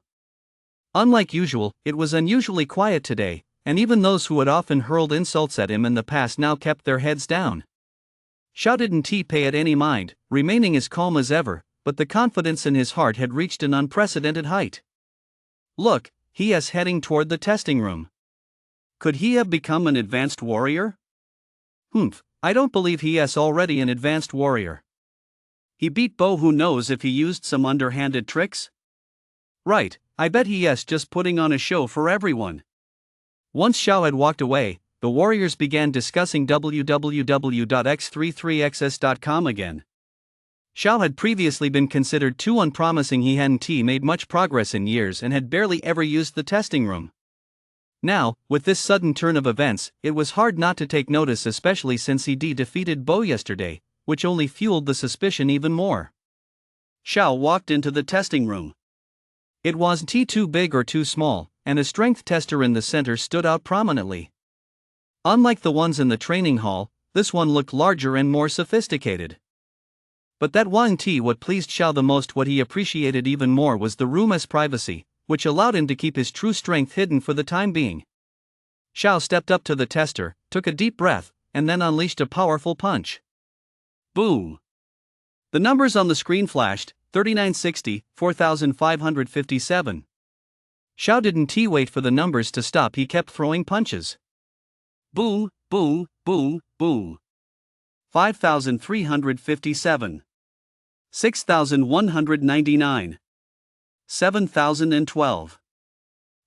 Unlike usual, it was unusually quiet today, and even those who had often hurled insults at him in the past now kept their heads down. Xiao didn't pay it any mind, remaining as calm as ever, but the confidence in his heart had reached an unprecedented height. Look, he is heading toward the testing room. Could he have become an advanced warrior? I don't believe he is already an advanced warrior. He beat Bo. Who knows if he used some underhanded tricks? Right, I bet he is just putting on a show for everyone. Once Xiao had walked away, the warriors began discussing www.x33xs.com again. Xiao had previously been considered too unpromising. He hadn't made much progress in years and had barely ever used the testing room. Now, with this sudden turn of events, it was hard not to take notice, especially since he defeated Bo yesterday, which only fueled the suspicion even more. Xiao walked into the testing room. It wasn't too big or too small, and a strength tester in the center stood out prominently. Unlike the ones in the training hall, this one looked larger and more sophisticated. But that wasn't what pleased Xiao the most. What he appreciated even more was the room's privacy, which allowed him to keep his true strength hidden for the time being. Xiao stepped up to the tester, took a deep breath, and then unleashed a powerful punch. Boom! The numbers on the screen flashed: 3960, 4557. Xiao didn't wait for the numbers to stop. He kept throwing punches. Boom, boom, boom, boom. 5357. 6199. 7012.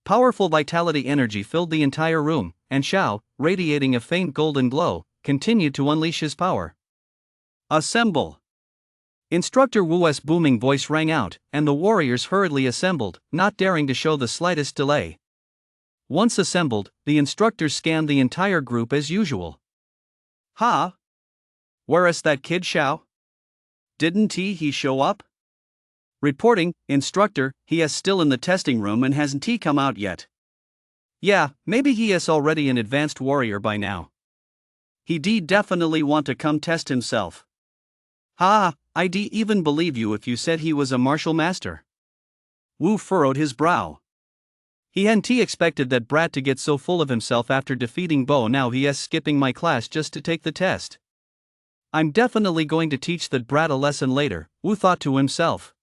Powerful vitality energy filled the entire room, and Xiao, radiating a faint golden glow, continued to unleash his power. Assemble! Instructor Wu's booming voice rang out, and the warriors hurriedly assembled, not daring to show the slightest delay. Once assembled, the instructors scanned the entire group as usual. Ha! Where is that kid Xiao? Didn't he show up? Reporting, instructor, he is still in the testing room and hasn't he come out yet? Yeah, maybe he is already an advanced warrior by now. He definitely want to come test himself. Ha, I'd even believe you if you said he was a martial master. Wu furrowed his brow. He hadn't expected that brat to get so full of himself after defeating Bo. Now he is skipping my class just to take the test. I'm definitely going to teach that brat a lesson later, Wu thought to himself.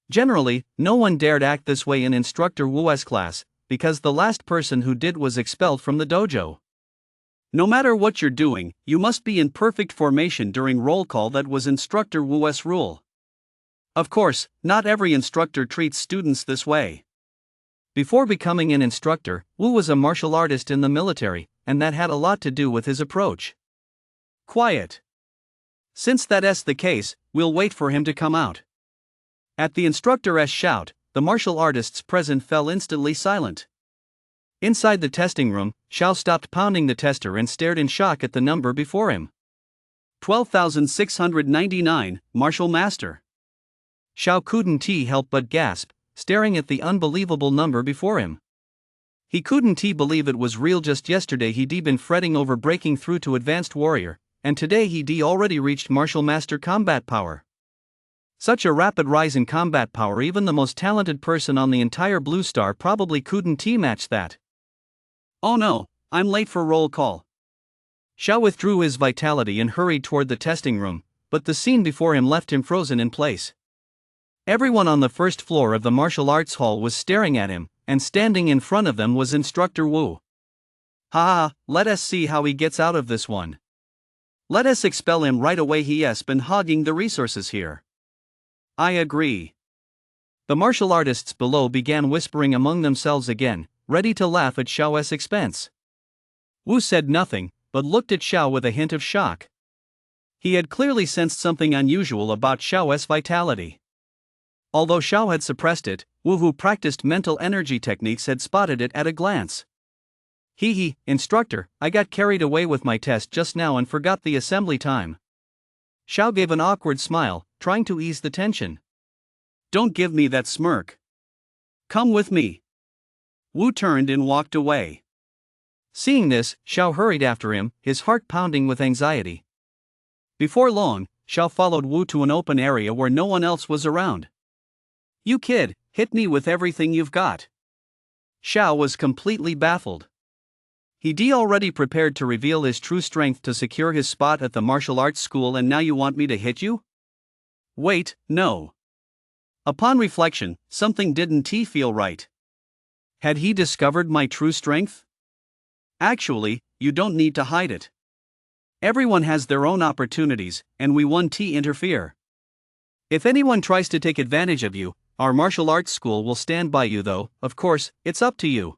Generally, no one dared act this way in instructor Wu's class, because the last person who did was expelled from the dojo. No matter what you're doing, you must be in perfect formation during roll call. That was instructor Wu's rule. Of course, not every instructor treats students this way. Before becoming an instructor, Wu was a martial artist in the military, and that had a lot to do with his approach. Quiet. Since that's the case, we'll wait for him to come out. At the instructor's shout, the martial artists present fell instantly silent. Inside the testing room, Xiao stopped pounding the tester and stared in shock at the number before him. 12,699, Martial Master. Xiao couldn't help but gasp, staring at the unbelievable number before him. He couldn't believe it was real. Just yesterday he'd been fretting over breaking through to Advanced Warrior, and today he'd already reached Martial Master combat power. Such a rapid rise in combat power, even the most talented person on the entire Blue Star probably couldn't match that. Oh no, I'm late for roll call. Xiao withdrew his vitality and hurried toward the testing room, but the scene before him left him frozen in place. Everyone on the first floor of the martial arts hall was staring at him, and standing in front of them was Instructor Wu. Ha, let us see how he gets out of this one. Let us expel him right away. He has been hogging the resources here. I agree. The martial artists below began whispering among themselves again, ready to laugh at Xiao's expense. Wu said nothing, but looked at Xiao with a hint of shock. He had clearly sensed something unusual about Xiao's vitality. Although Xiao had suppressed it, Wu, who practiced mental energy techniques, had spotted it at a glance. Instructor, I got carried away with my test just now and forgot the assembly time. Xiao gave an awkward smile, trying to ease the tension. Don't give me that smirk. Come with me. Wu turned and walked away. Seeing this, Xiao hurried after him, his heart pounding with anxiety. Before long, Xiao followed Wu to an open area where no one else was around. You kid, hit me with everything you've got. Xiao was completely baffled. He'd already prepared to reveal his true strength to secure his spot at the martial arts school, and now you want me to hit you? Wait, no. Upon reflection, something didn't feel right. Had he discovered my true strength? Actually, you don't need to hide it. Everyone has their own opportunities, and we won't interfere. If anyone tries to take advantage of you, our martial arts school will stand by you, though, of course, it's up to you.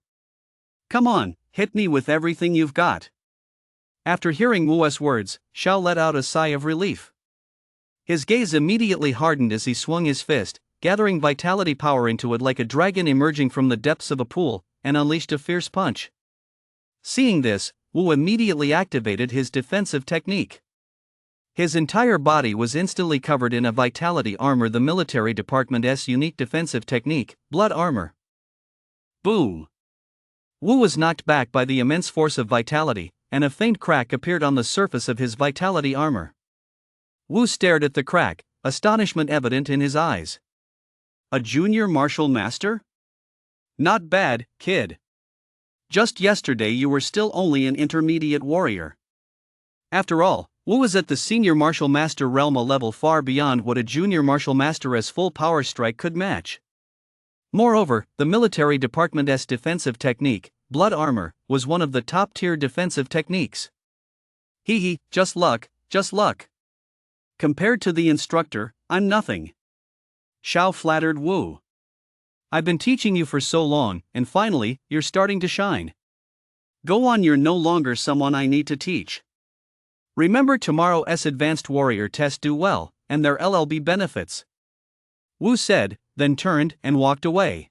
Come on, hit me with everything you've got. After hearing Wu's words, Xiao let out a sigh of relief. His gaze immediately hardened as he swung his fist, gathering vitality power into it like a dragon emerging from the depths of a pool, and unleashed a fierce punch. Seeing this, Wu immediately activated his defensive technique. His entire body was instantly covered in a vitality armor, the military department's unique defensive technique, blood armor. Boom! Wu was knocked back by the immense force of vitality, and a faint crack appeared on the surface of his vitality armor. Wu stared at the crack, astonishment evident in his eyes. A junior martial master? Not bad, kid. Just yesterday you were still only an intermediate warrior. After all, Wu was at the senior martial master realm, a level far beyond what a junior martial master's full power strike could match. Moreover, the military department's defensive technique, blood armor, was one of the top-tier defensive techniques. Just luck, just luck. Compared to the instructor, I'm nothing. Xiao flattered Wu. I've been teaching you for so long, and finally, you're starting to shine. Go on, you're no longer someone I need to teach. Remember tomorrow's Advanced Warrior test, do well, and their LLB benefits. Wu said, then turned and walked away.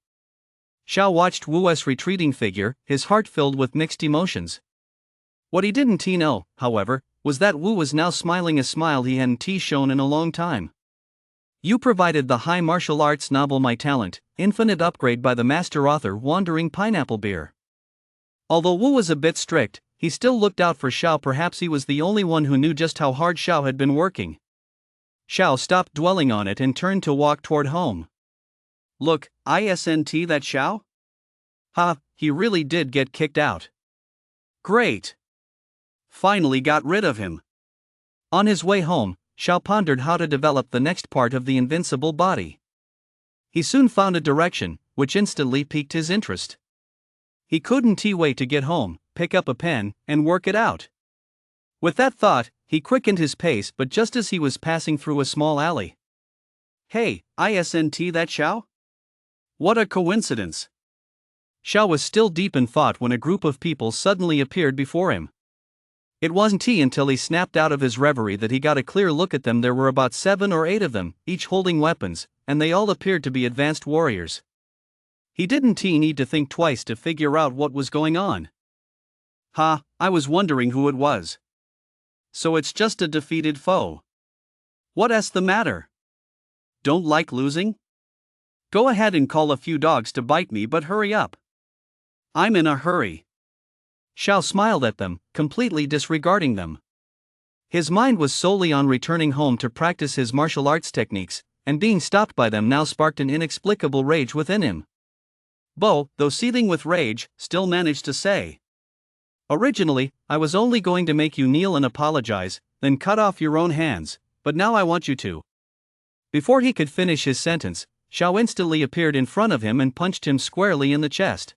Xiao watched Wu's retreating figure, his heart filled with mixed emotions. What he didn't know, however, was that Wu was now smiling a smile he hadn't shown in a long time. You provided the high martial arts novel My Talent, Infinite Upgrade by the master author Wandering Pineapple Beer. Although Wu was a bit strict, he still looked out for Xiao. Perhaps he was the only one who knew just how hard Xiao had been working. Xiao stopped dwelling on it and turned to walk toward home. Look, isn't that Xiao? Ha, he really did get kicked out. Great. Finally got rid of him. On his way home, Xiao pondered how to develop the next part of the invincible body. He soon found a direction, which instantly piqued his interest. He couldn't wait to get home, pick up a pen, and work it out. With that thought, he quickened his pace, but just as he was passing through a small alley. Hey, isn't that Xiao? What a coincidence. Xiao was still deep in thought when a group of people suddenly appeared before him. It wasn't until he snapped out of his reverie that he got a clear look at them. There were about 7 or 8 of them, each holding weapons, and they all appeared to be advanced warriors. He didn't need to think twice to figure out what was going on. Ha, I was wondering who it was. So it's just a defeated foe. What's the matter? Don't like losing? Go ahead and call a few dogs to bite me, but hurry up. I'm in a hurry. Xiao smiled at them, completely disregarding them. His mind was solely on returning home to practice his martial arts techniques, and being stopped by them now sparked an inexplicable rage within him. Bo, though seething with rage, still managed to say, "Originally, I was only going to make you kneel and apologize, then cut off your own hands, but now I want you to." Before he could finish his sentence, Xiao instantly appeared in front of him and punched him squarely in the chest.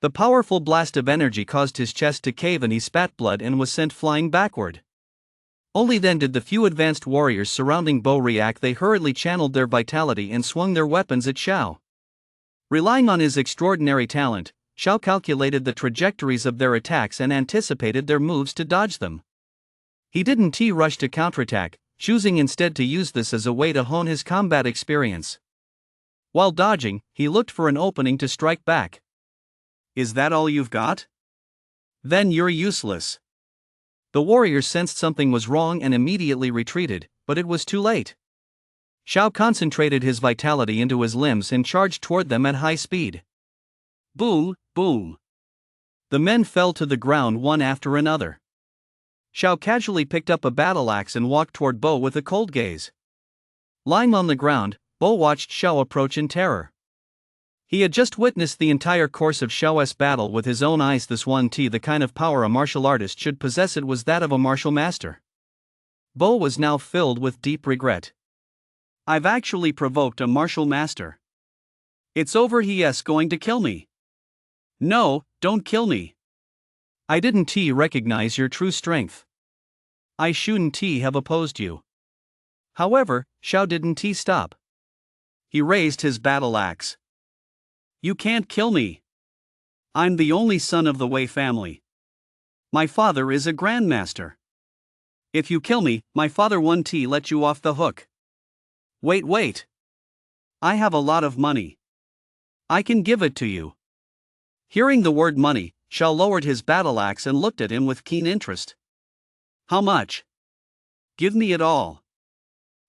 The powerful blast of energy caused his chest to cave and he spat blood and was sent flying backward. Only then did the few advanced warriors surrounding Bo react. They hurriedly channeled their vitality and swung their weapons at Xiao. Relying on his extraordinary talent, Xiao calculated the trajectories of their attacks and anticipated their moves to dodge them. He didn't rush to counterattack, choosing instead to use this as a way to hone his combat experience. While dodging, he looked for an opening to strike back. Is that all you've got? Then you're useless. The warriors sensed something was wrong and immediately retreated, but it was too late. Xiao concentrated his vitality into his limbs and charged toward them at high speed. Boom, boom. The men fell to the ground one after another. Xiao casually picked up a battle axe and walked toward Bo with a cold gaze. Lying on the ground, Bo watched Xiao approach in terror. He had just witnessed the entire course of Xiao's battle with his own eyes. The kind of power a martial artist should possess, it was that of a martial master. Bo was now filled with deep regret. I've actually provoked a martial master. It's over. He's going to kill me. No, don't kill me. I didn't recognize your true strength. I shouldn't have opposed you. However, Xiao didn't stop. He raised his battle axe. You can't kill me. I'm the only son of the Wei family. My father is a grandmaster. If you kill me, my father won't let you off the hook. Wait. I have a lot of money. I can give it to you. Hearing the word money, Xiao lowered his battle axe and looked at him with keen interest. How much? Give me it all.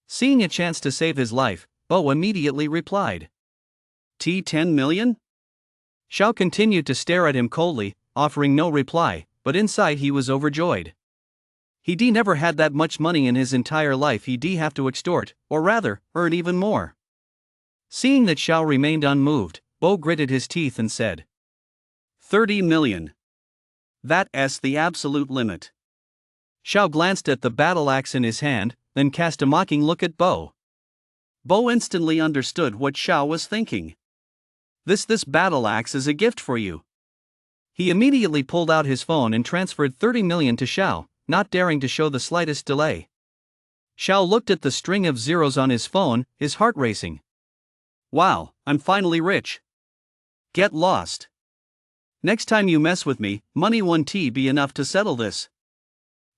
Seeing a chance to save his life, Bo immediately replied. 10 million? Xiao continued to stare at him coldly, offering no reply, but inside he was overjoyed. He never had that much money in his entire life. He'd have to extort, or rather, earn even more. Seeing that Xiao remained unmoved, Bo gritted his teeth and said, 30 million. That's the absolute limit. Xiao glanced at the battle axe in his hand, then cast a mocking look at Bo. Bo instantly understood what Xiao was thinking. This battle axe is a gift for you. He immediately pulled out his phone and transferred 30 million to Xiao, not daring to show the slightest delay. Xiao looked at the string of zeros on his phone, his heart racing. Wow, I'm finally rich. Get lost. Next time you mess with me, money won't be enough to settle this.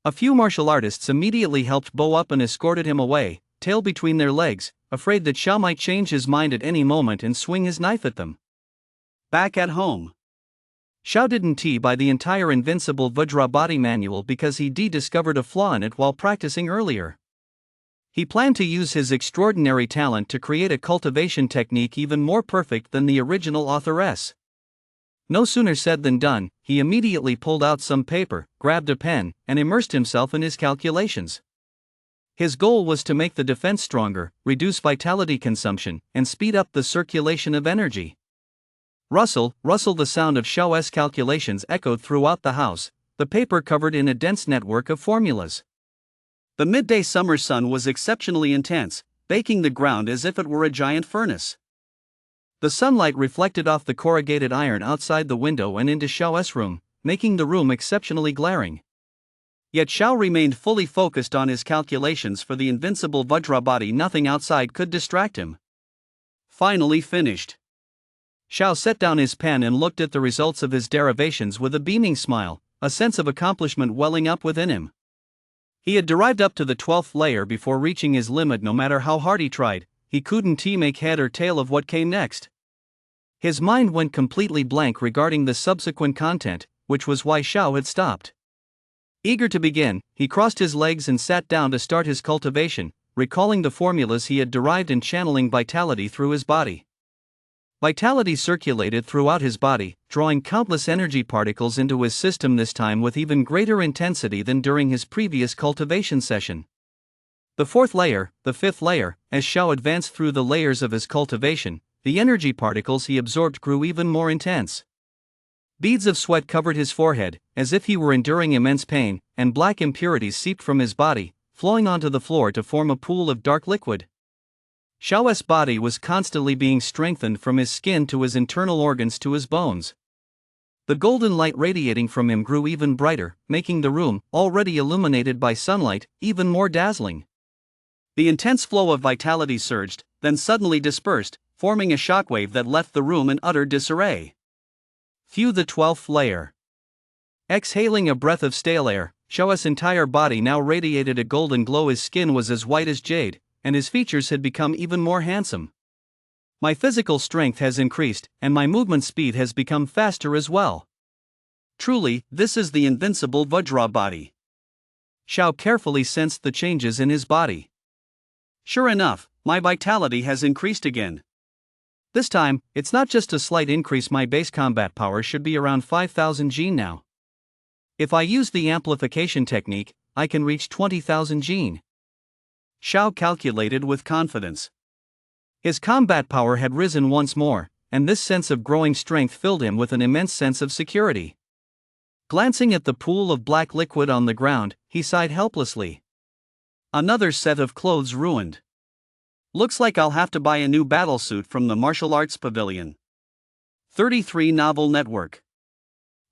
A few martial artists immediately helped Bo up and escorted him away, tail between their legs, afraid that Xiao might change his mind at any moment and swing his knife at them. Back at home, Xiao didn't buy the entire Invincible Vajra body manual because he discovered a flaw in it while practicing earlier. He planned to use his extraordinary talent to create a cultivation technique even more perfect than the original authoress. No sooner said than done, he immediately pulled out some paper, grabbed a pen, and immersed himself in his calculations. His goal was to make the defense stronger, reduce vitality consumption, and speed up the circulation of energy. Rustle, the sound of Xiao's calculations echoed throughout the house, the paper covered in a dense network of formulas. The midday summer sun was exceptionally intense, baking the ground as if it were a giant furnace. The sunlight reflected off the corrugated iron outside the window and into Xiao's room, making the room exceptionally glaring. Yet Xiao remained fully focused on his calculations for the invincible Vajra body. Nothing outside could distract him. Finally finished. Xiao set down his pen and looked at the results of his derivations with a beaming smile, a sense of accomplishment welling up within him. He had derived up to the 12th layer before reaching his limit. No matter how hard he tried, he couldn't make head or tail of what came next. His mind went completely blank regarding the subsequent content, which was why Xiao had stopped. Eager to begin, he crossed his legs and sat down to start his cultivation, recalling the formulas he had derived and channeling vitality through his body. Vitality circulated throughout his body, drawing countless energy particles into his system, this time with even greater intensity than during his previous cultivation session. The 4th layer, the 5th layer, as Xiao advanced through the layers of his cultivation, the energy particles he absorbed grew even more intense. Beads of sweat covered his forehead, as if he were enduring immense pain, and black impurities seeped from his body, flowing onto the floor to form a pool of dark liquid. Xiao's body was constantly being strengthened from his skin to his internal organs to his bones. The golden light radiating from him grew even brighter, making the room, already illuminated by sunlight, even more dazzling. The intense flow of vitality surged, then suddenly dispersed, forming a shockwave that left the room in utter disarray. Phew, the 12th layer. Exhaling a breath of stale air, Xiao's entire body now radiated a golden glow. His skin was as white as jade, and his features had become even more handsome. My physical strength has increased, and my movement speed has become faster as well. Truly, this is the invincible Vajra body. Xiao carefully sensed the changes in his body. Sure enough, my vitality has increased again. This time, it's not just a slight increase. My base combat power should be around 5,000 Jin now. If I use the amplification technique, I can reach 20,000 Jin. Xiao calculated with confidence. His combat power had risen once more, and this sense of growing strength filled him with an immense sense of security. Glancing at the pool of black liquid on the ground, he sighed helplessly. Another set of clothes ruined. Looks like I'll have to buy a new battlesuit from the martial arts pavilion. 33 Novel Network.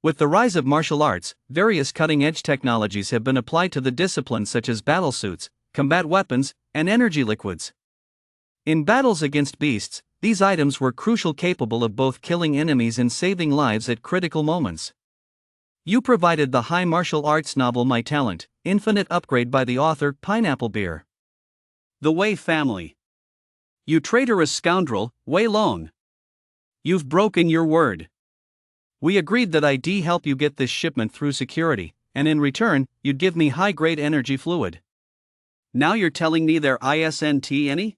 With the rise of martial arts, various cutting-edge technologies have been applied to the disciplines such as battlesuits, combat weapons, and energy liquids. In battles against beasts, these items were crucial, capable of both killing enemies and saving lives at critical moments. You provided the high martial arts novel My Talent, Infinite Upgrade by the author Pineapple Beer. The Wei family. You traitorous scoundrel, Wei Long. You've broken your word. We agreed that I'd help you get this shipment through security, and in return, you'd give me high-grade energy fluid. Now you're telling me there isn't any?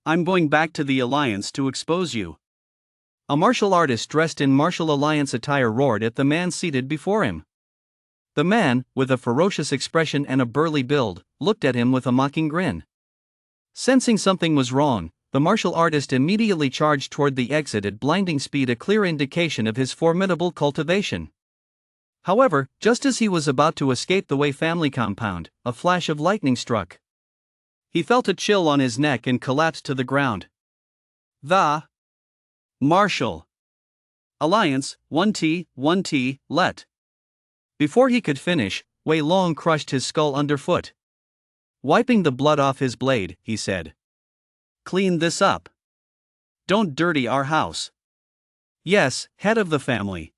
I'm going back to the Alliance to expose you. A martial artist dressed in martial alliance attire roared at the man seated before him. The man, with a ferocious expression and a burly build, looked at him with a mocking grin. Sensing something was wrong, the martial artist immediately charged toward the exit at blinding speed, a clear indication of his formidable cultivation. However, just as he was about to escape the Wei family compound, a flash of lightning struck. He felt a chill on his neck and collapsed to the ground. The Martial Alliance, 1T, let. Before he could finish, Wei Long crushed his skull underfoot. Wiping the blood off his blade, he said, "Clean this up. Don't dirty our house." "Yes, head of the family."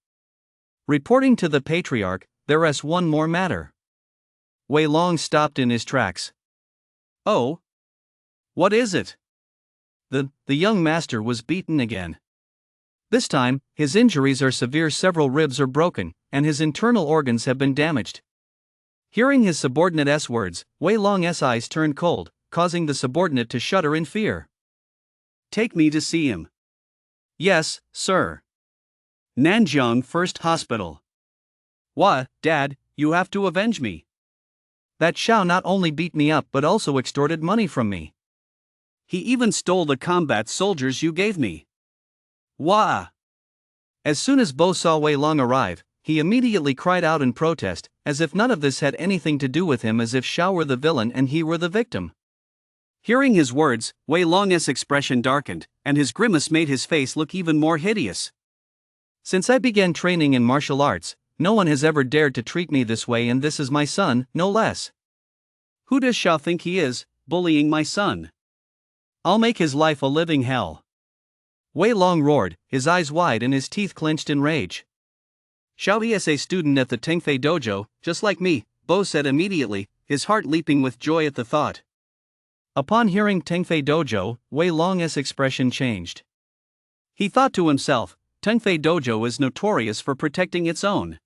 Reporting to the patriarch, there's one more matter. Wei Long stopped in his tracks. "Oh? What is it?" The young master was beaten again. This time, his injuries are severe. Several ribs are broken, and his internal organs have been damaged. Hearing his subordinate's words, Wei Long's eyes turned cold, causing the subordinate to shudder in fear. Take me to see him. Yes, sir. Nanjiang First Hospital. What, Dad, you have to avenge me. That Xiao not only beat me up but also extorted money from me. He even stole the combat soldiers you gave me. Wah! As soon as Bo saw Wei Long arrive, he immediately cried out in protest, as if none of this had anything to do with him, as if Xiao were the villain and he were the victim. Hearing his words, Wei Long's expression darkened, and his grimace made his face look even more hideous. Since I began training in martial arts, no one has ever dared to treat me this way, and this is my son, no less. Who does Xiao think he is, bullying my son? I'll make his life a living hell. Wei Long roared, his eyes wide and his teeth clenched in rage. Xiao is a student at the Tengfei dojo, just like me, Bo said immediately, his heart leaping with joy at the thought. Upon hearing Tengfei dojo, Wei Long's expression changed. He thought to himself, Tengfei dojo is notorious for protecting its own.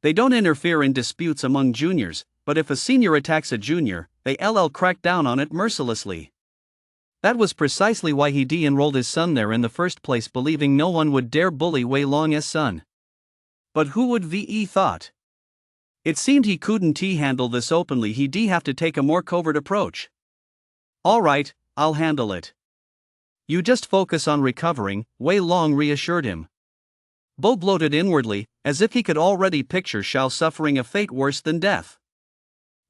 They don't interfere in disputes among juniors, but if a senior attacks a junior, they crack down on it mercilessly. That was precisely why he de-enrolled his son there in the first place, believing no one would dare bully Wei Long's son. But who would VE thought? It seemed he couldn't handle this openly, he'd have to take a more covert approach. Alright, I'll handle it. You just focus on recovering, Wei Long reassured him. Bo bloated inwardly, as if he could already picture Xiao suffering a fate worse than death.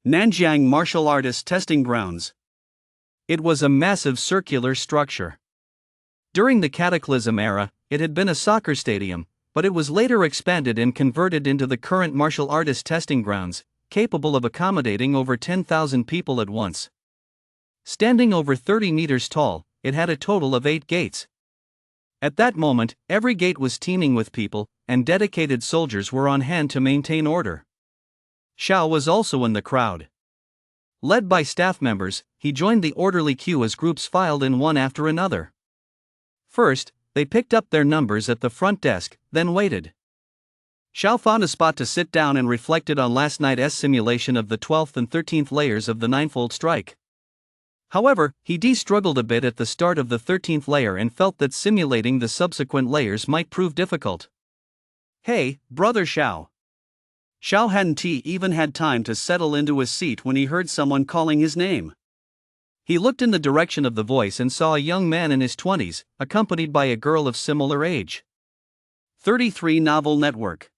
Nanjiang Martial Artist Testing Grounds. It was a massive circular structure. During the Cataclysm era, it had been a soccer stadium, but it was later expanded and converted into the current martial artist testing grounds, capable of accommodating over 10,000 people at once. Standing over 30 meters tall, it had a total of 8 gates. At that moment, every gate was teeming with people, and dedicated soldiers were on hand to maintain order. Xiao was also in the crowd. Led by staff members, he joined the orderly queue as groups filed in one after another. First, they picked up their numbers at the front desk, then waited. Xiao found a spot to sit down and reflected on last night's simulation of the 12th and 13th layers of the ninefold strike. However, he struggled a bit at the start of the 13th layer and felt that simulating the subsequent layers might prove difficult. Hey, brother Xiao. Xiao hadn't even had time to settle into his seat when he heard someone calling his name. He looked in the direction of the voice and saw a young man in his 20s, accompanied by a girl of similar age. 33 Novel Network.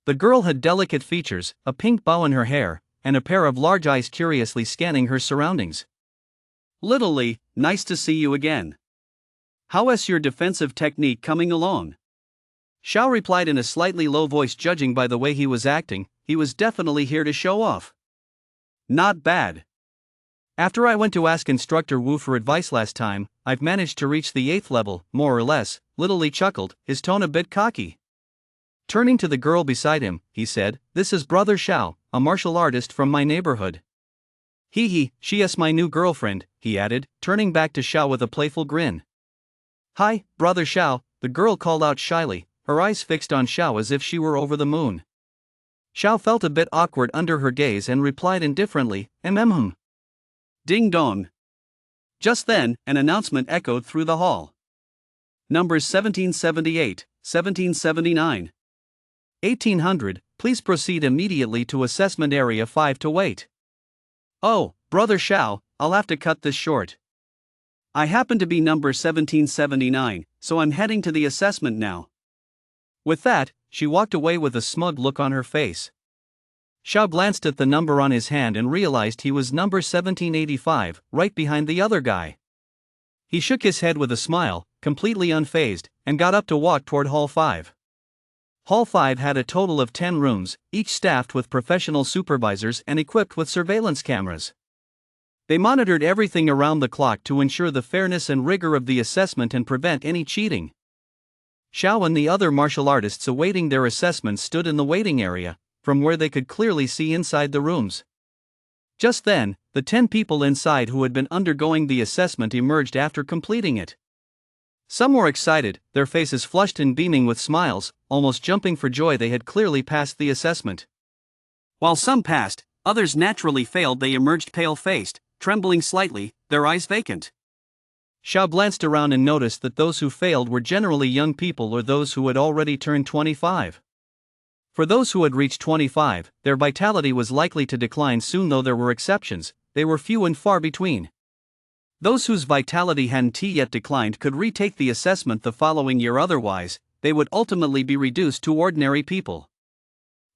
The girl had delicate features, a pink bow in her hair, and a pair of large eyes curiously scanning her surroundings. Little Lee, nice to see you again. How is your defensive technique coming along? Xiao replied in a slightly low voice. Judging by the way he was acting, he was definitely here to show off. Not bad. After I went to ask Instructor Wu for advice last time, I've managed to reach the 8th level, more or less. Little Lee chuckled, his tone a bit cocky. Turning to the girl beside him, he said, "This is Brother Xiao, a martial artist from my neighborhood." He, she is my new girlfriend," he added, turning back to Xiao with a playful grin. "Hi, Brother Xiao," the girl called out shyly, her eyes fixed on Xiao as if she were over the moon. Xiao felt a bit awkward under her gaze and replied indifferently, Ding dong. Just then, an announcement echoed through the hall. Numbers 1778, 1779. 1800, please proceed immediately to Assessment Area 5 to wait. Oh, Brother Xiao, I'll have to cut this short. I happen to be number 1779, so I'm heading to the assessment now. With that, she walked away with a smug look on her face. Xiao glanced at the number on his hand and realized he was number 1785, right behind the other guy. He shook his head with a smile, completely unfazed, and got up to walk toward Hall 5. Hall 5 had a total of 10 rooms, each staffed with professional supervisors and equipped with surveillance cameras. They monitored everything around the clock to ensure the fairness and rigor of the assessment and prevent any cheating. Xiao and the other martial artists awaiting their assessments stood in the waiting area, from where they could clearly see inside the rooms. Just then, the 10 people inside who had been undergoing the assessment emerged after completing it. Some were excited, their faces flushed and beaming with smiles, almost jumping for joy they had clearly passed the assessment. While some passed, others naturally failed. They emerged pale-faced, trembling slightly, their eyes vacant. Xiao glanced around and noticed that those who failed were generally young people or those who had already turned 25. For those who had reached 25, their vitality was likely to decline soon, though there were exceptions. They were few and far between. Those whose vitality hadn't yet declined could retake the assessment the following year, otherwise, they would ultimately be reduced to ordinary people.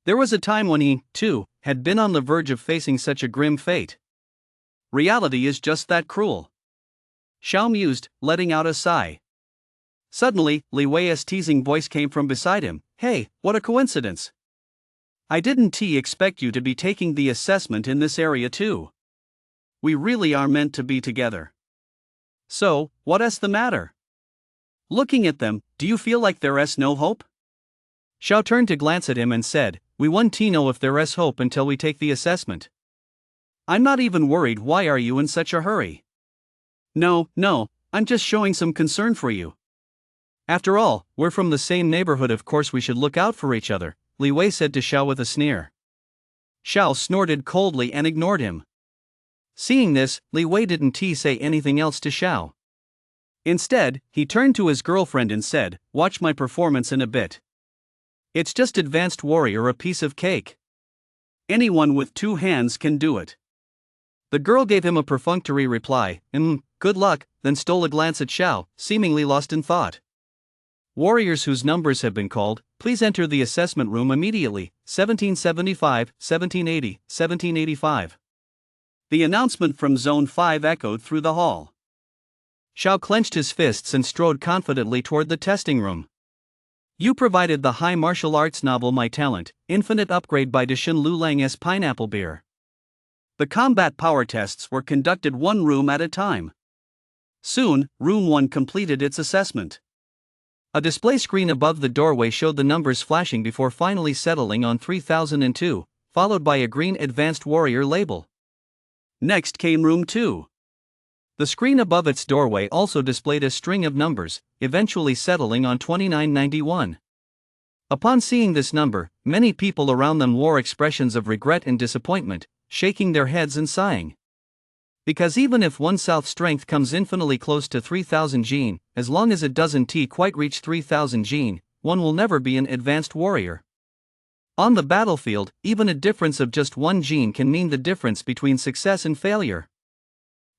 There was a time when he, too, had been on the verge of facing such a grim fate. Reality is just that cruel. Xiao mused, letting out a sigh. Suddenly, Li Wei's teasing voice came from beside him. Hey, what a coincidence! I didn't expect you to be taking the assessment in this area too. We really are meant to be together. So, what's the matter? Looking at them, do you feel like there's no hope? Xiao turned to glance at him and said, we won't know if there's hope until we take the assessment. I'm not even worried. Why are you in such a hurry? No, I'm just showing some concern for you. After all, we're from the same neighborhood, of course we should look out for each other, Li Wei said to Xiao with a sneer. Xiao snorted coldly and ignored him. Seeing this, Li Wei didn't say anything else to Xiao. Instead, he turned to his girlfriend and said, watch my performance in a bit. It's just advanced warrior, a piece of cake. Anyone with 2 hands can do it. The girl gave him a perfunctory reply, good luck, then stole a glance at Xiao, seemingly lost in thought. Warriors whose numbers have been called, please enter the assessment room immediately, 1775, 1780, 1785. The announcement from Zone 5 echoed through the hall. Xiao clenched his fists and strode confidently toward the testing room. You provided the high martial arts novel My Talent, Infinite Upgrade by Deshin Lulang's Pineapple Beer. The combat power tests were conducted one room at a time. Soon, Room 1 completed its assessment. A display screen above the doorway showed the numbers flashing before finally settling on 3002, followed by a green Advanced Warrior label. Next came Room 2. The screen above its doorway also displayed a string of numbers, eventually settling on 2991. Upon seeing this number, many people around them wore expressions of regret and disappointment, shaking their heads and sighing. Because even if one's strength comes infinitely close to 3000 Jin, as long as it doesn't quite reach 3000 Jin, one will never be an advanced warrior. On the battlefield, even a difference of just 1 Jin can mean the difference between success and failure.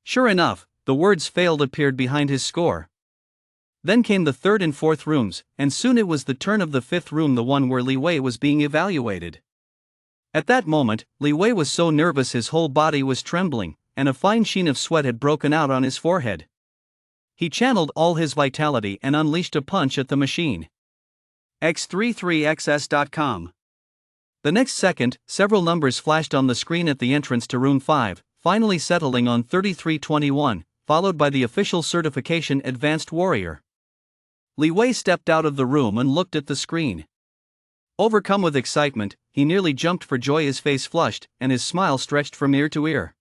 Sure enough, the words failed appeared behind his score. Then came the 3rd and 4th rooms, and soon it was the turn of the 5th room, the one where Li Wei was being evaluated. At that moment, Li Wei was so nervous his whole body was trembling, and a fine sheen of sweat had broken out on his forehead. He channeled all his vitality and unleashed a punch at the machine. X33XS.com. The next second, several numbers flashed on the screen at the entrance to Room 5, finally settling on 3321, followed by the official certification Advanced Warrior. Li Wei stepped out of the room and looked at the screen. Overcome with excitement, he nearly jumped for joy. His face flushed, and his smile stretched from ear to ear.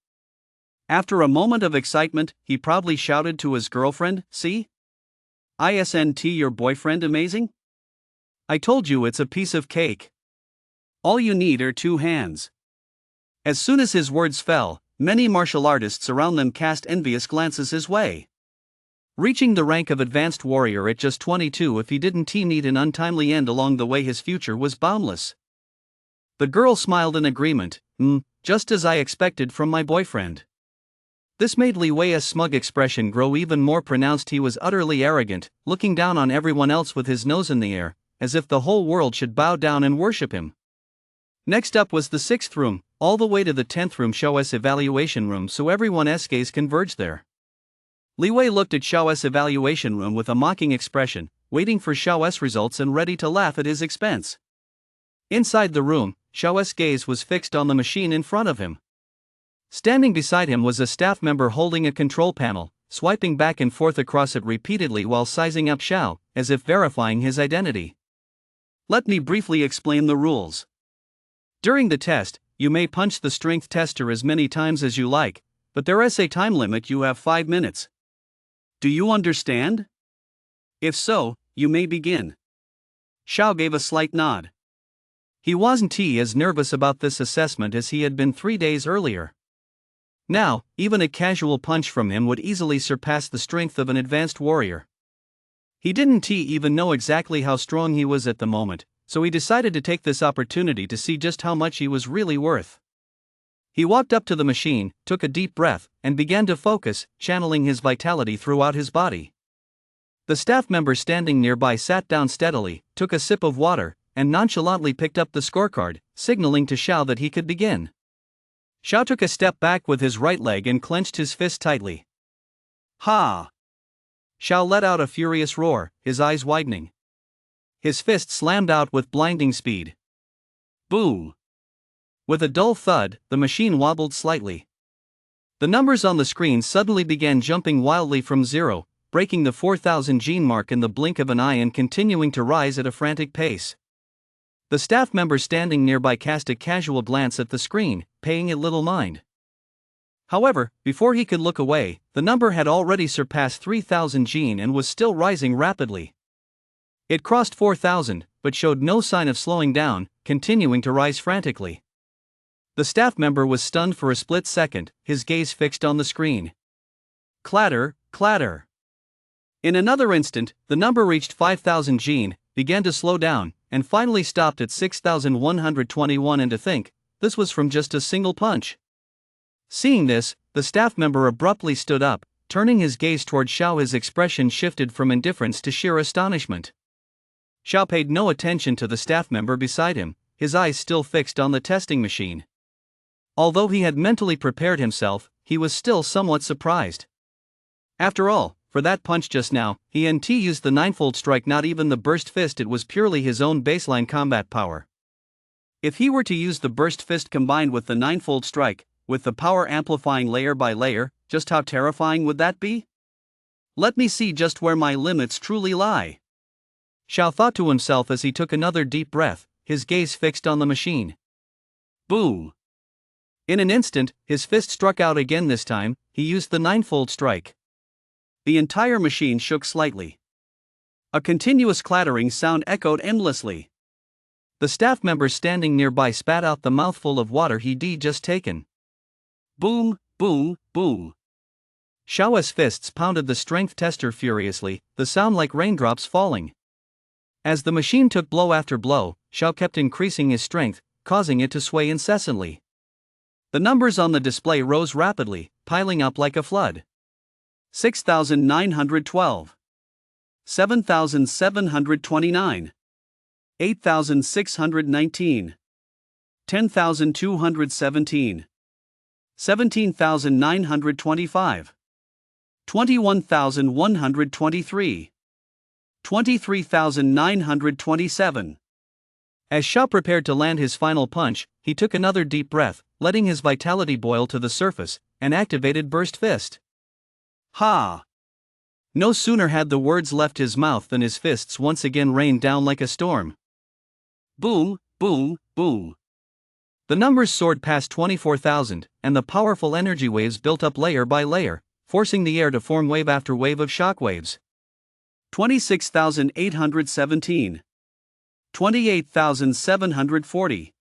After a moment of excitement, he proudly shouted to his girlfriend, see? Isn't your boyfriend amazing? I told you it's a piece of cake. All you need are 2 hands. As soon as his words fell, many martial artists around them cast envious glances his way. Reaching the rank of Advanced Warrior at just 22, if he didn't need an untimely end along the way, his future was boundless. The girl smiled in agreement, just as I expected from my boyfriend. This made Li Wei's smug expression grow even more pronounced. He was utterly arrogant, looking down on everyone else with his nose in the air, as if the whole world should bow down and worship him. Next up was the 6th room, all the way to the 10th room, Xiao's evaluation room, so everyone's gaze converged there. Li Wei looked at Xiao's evaluation room with a mocking expression, waiting for Xiao's results and ready to laugh at his expense. Inside the room, Xiao's gaze was fixed on the machine in front of him. Standing beside him was a staff member holding a control panel, swiping back and forth across it repeatedly while sizing up Xiao, as if verifying his identity. Let me briefly explain the rules. During the test, you may punch the strength tester as many times as you like, but there is a time limit. You have 5 minutes. Do you understand? If so, you may begin. Xiao gave a slight nod. He wasn't as nervous about this assessment as he had been 3 days earlier. Now, even a casual punch from him would easily surpass the strength of an advanced warrior. He didn't even know exactly how strong he was at the moment, so he decided to take this opportunity to see just how much he was really worth. He walked up to the machine, took a deep breath, and began to focus, channeling his vitality throughout his body. The staff member standing nearby sat down steadily, took a sip of water, and nonchalantly picked up the scorecard, signaling to Xiao that he could begin. Xiao took a step back with his right leg and clenched his fist tightly. Ha! Xiao let out a furious roar, his eyes widening. His fist slammed out with blinding speed. Boom! With a dull thud, the machine wobbled slightly. The numbers on the screen suddenly began jumping wildly from 0, breaking the 4,000 gene mark in the blink of an eye and continuing to rise at a frantic pace. The staff member standing nearby cast a casual glance at the screen, paying it little mind. However, before he could look away, the number had already surpassed 3,000 gene and was still rising rapidly. It crossed 4,000, but showed no sign of slowing down, continuing to rise frantically. The staff member was stunned for a split second, his gaze fixed on the screen. Clatter, clatter. In another instant, the number reached 5,000 gene, began to slow down, and finally stopped at 6,121. And to think, this was from just a single punch. Seeing this, the staff member abruptly stood up, turning his gaze toward Xiao. His expression shifted from indifference to sheer astonishment. Xiao paid no attention to the staff member beside him, his eyes still fixed on the testing machine. Although he had mentally prepared himself, he was still somewhat surprised. After all, for that punch just now, he used the ninefold strike, not even the burst fist. It was purely his own baseline combat power. If he were to use the burst fist combined with the ninefold strike, with the power amplifying layer by layer, just how terrifying would that be? Let me see just where my limits truly lie. Xiao thought to himself as he took another deep breath, his gaze fixed on the machine. Boom! In an instant, his fist struck out again. This time, he used the ninefold strike. The entire machine shook slightly. A continuous clattering sound echoed endlessly. The staff member standing nearby spat out the mouthful of water he'd just taken. Boom, boom, boom. Xiao's fists pounded the strength tester furiously, the sound like raindrops falling. As the machine took blow after blow, Xiao kept increasing his strength, causing it to sway incessantly. The numbers on the display rose rapidly, piling up like a flood. 6,912. 7,729. 8,619. 10,217. 17,925. 21,123. 23,927. As Xiao prepared to land his final punch, he took another deep breath, letting his vitality boil to the surface, and activated Burst Fist. Ha! No sooner had the words left his mouth than his fists once again rained down like a storm. Boom, boom, boom. The numbers soared past 24,000, and the powerful energy waves built up layer by layer, forcing the air to form wave after wave of shock waves. 26,817. 28,740.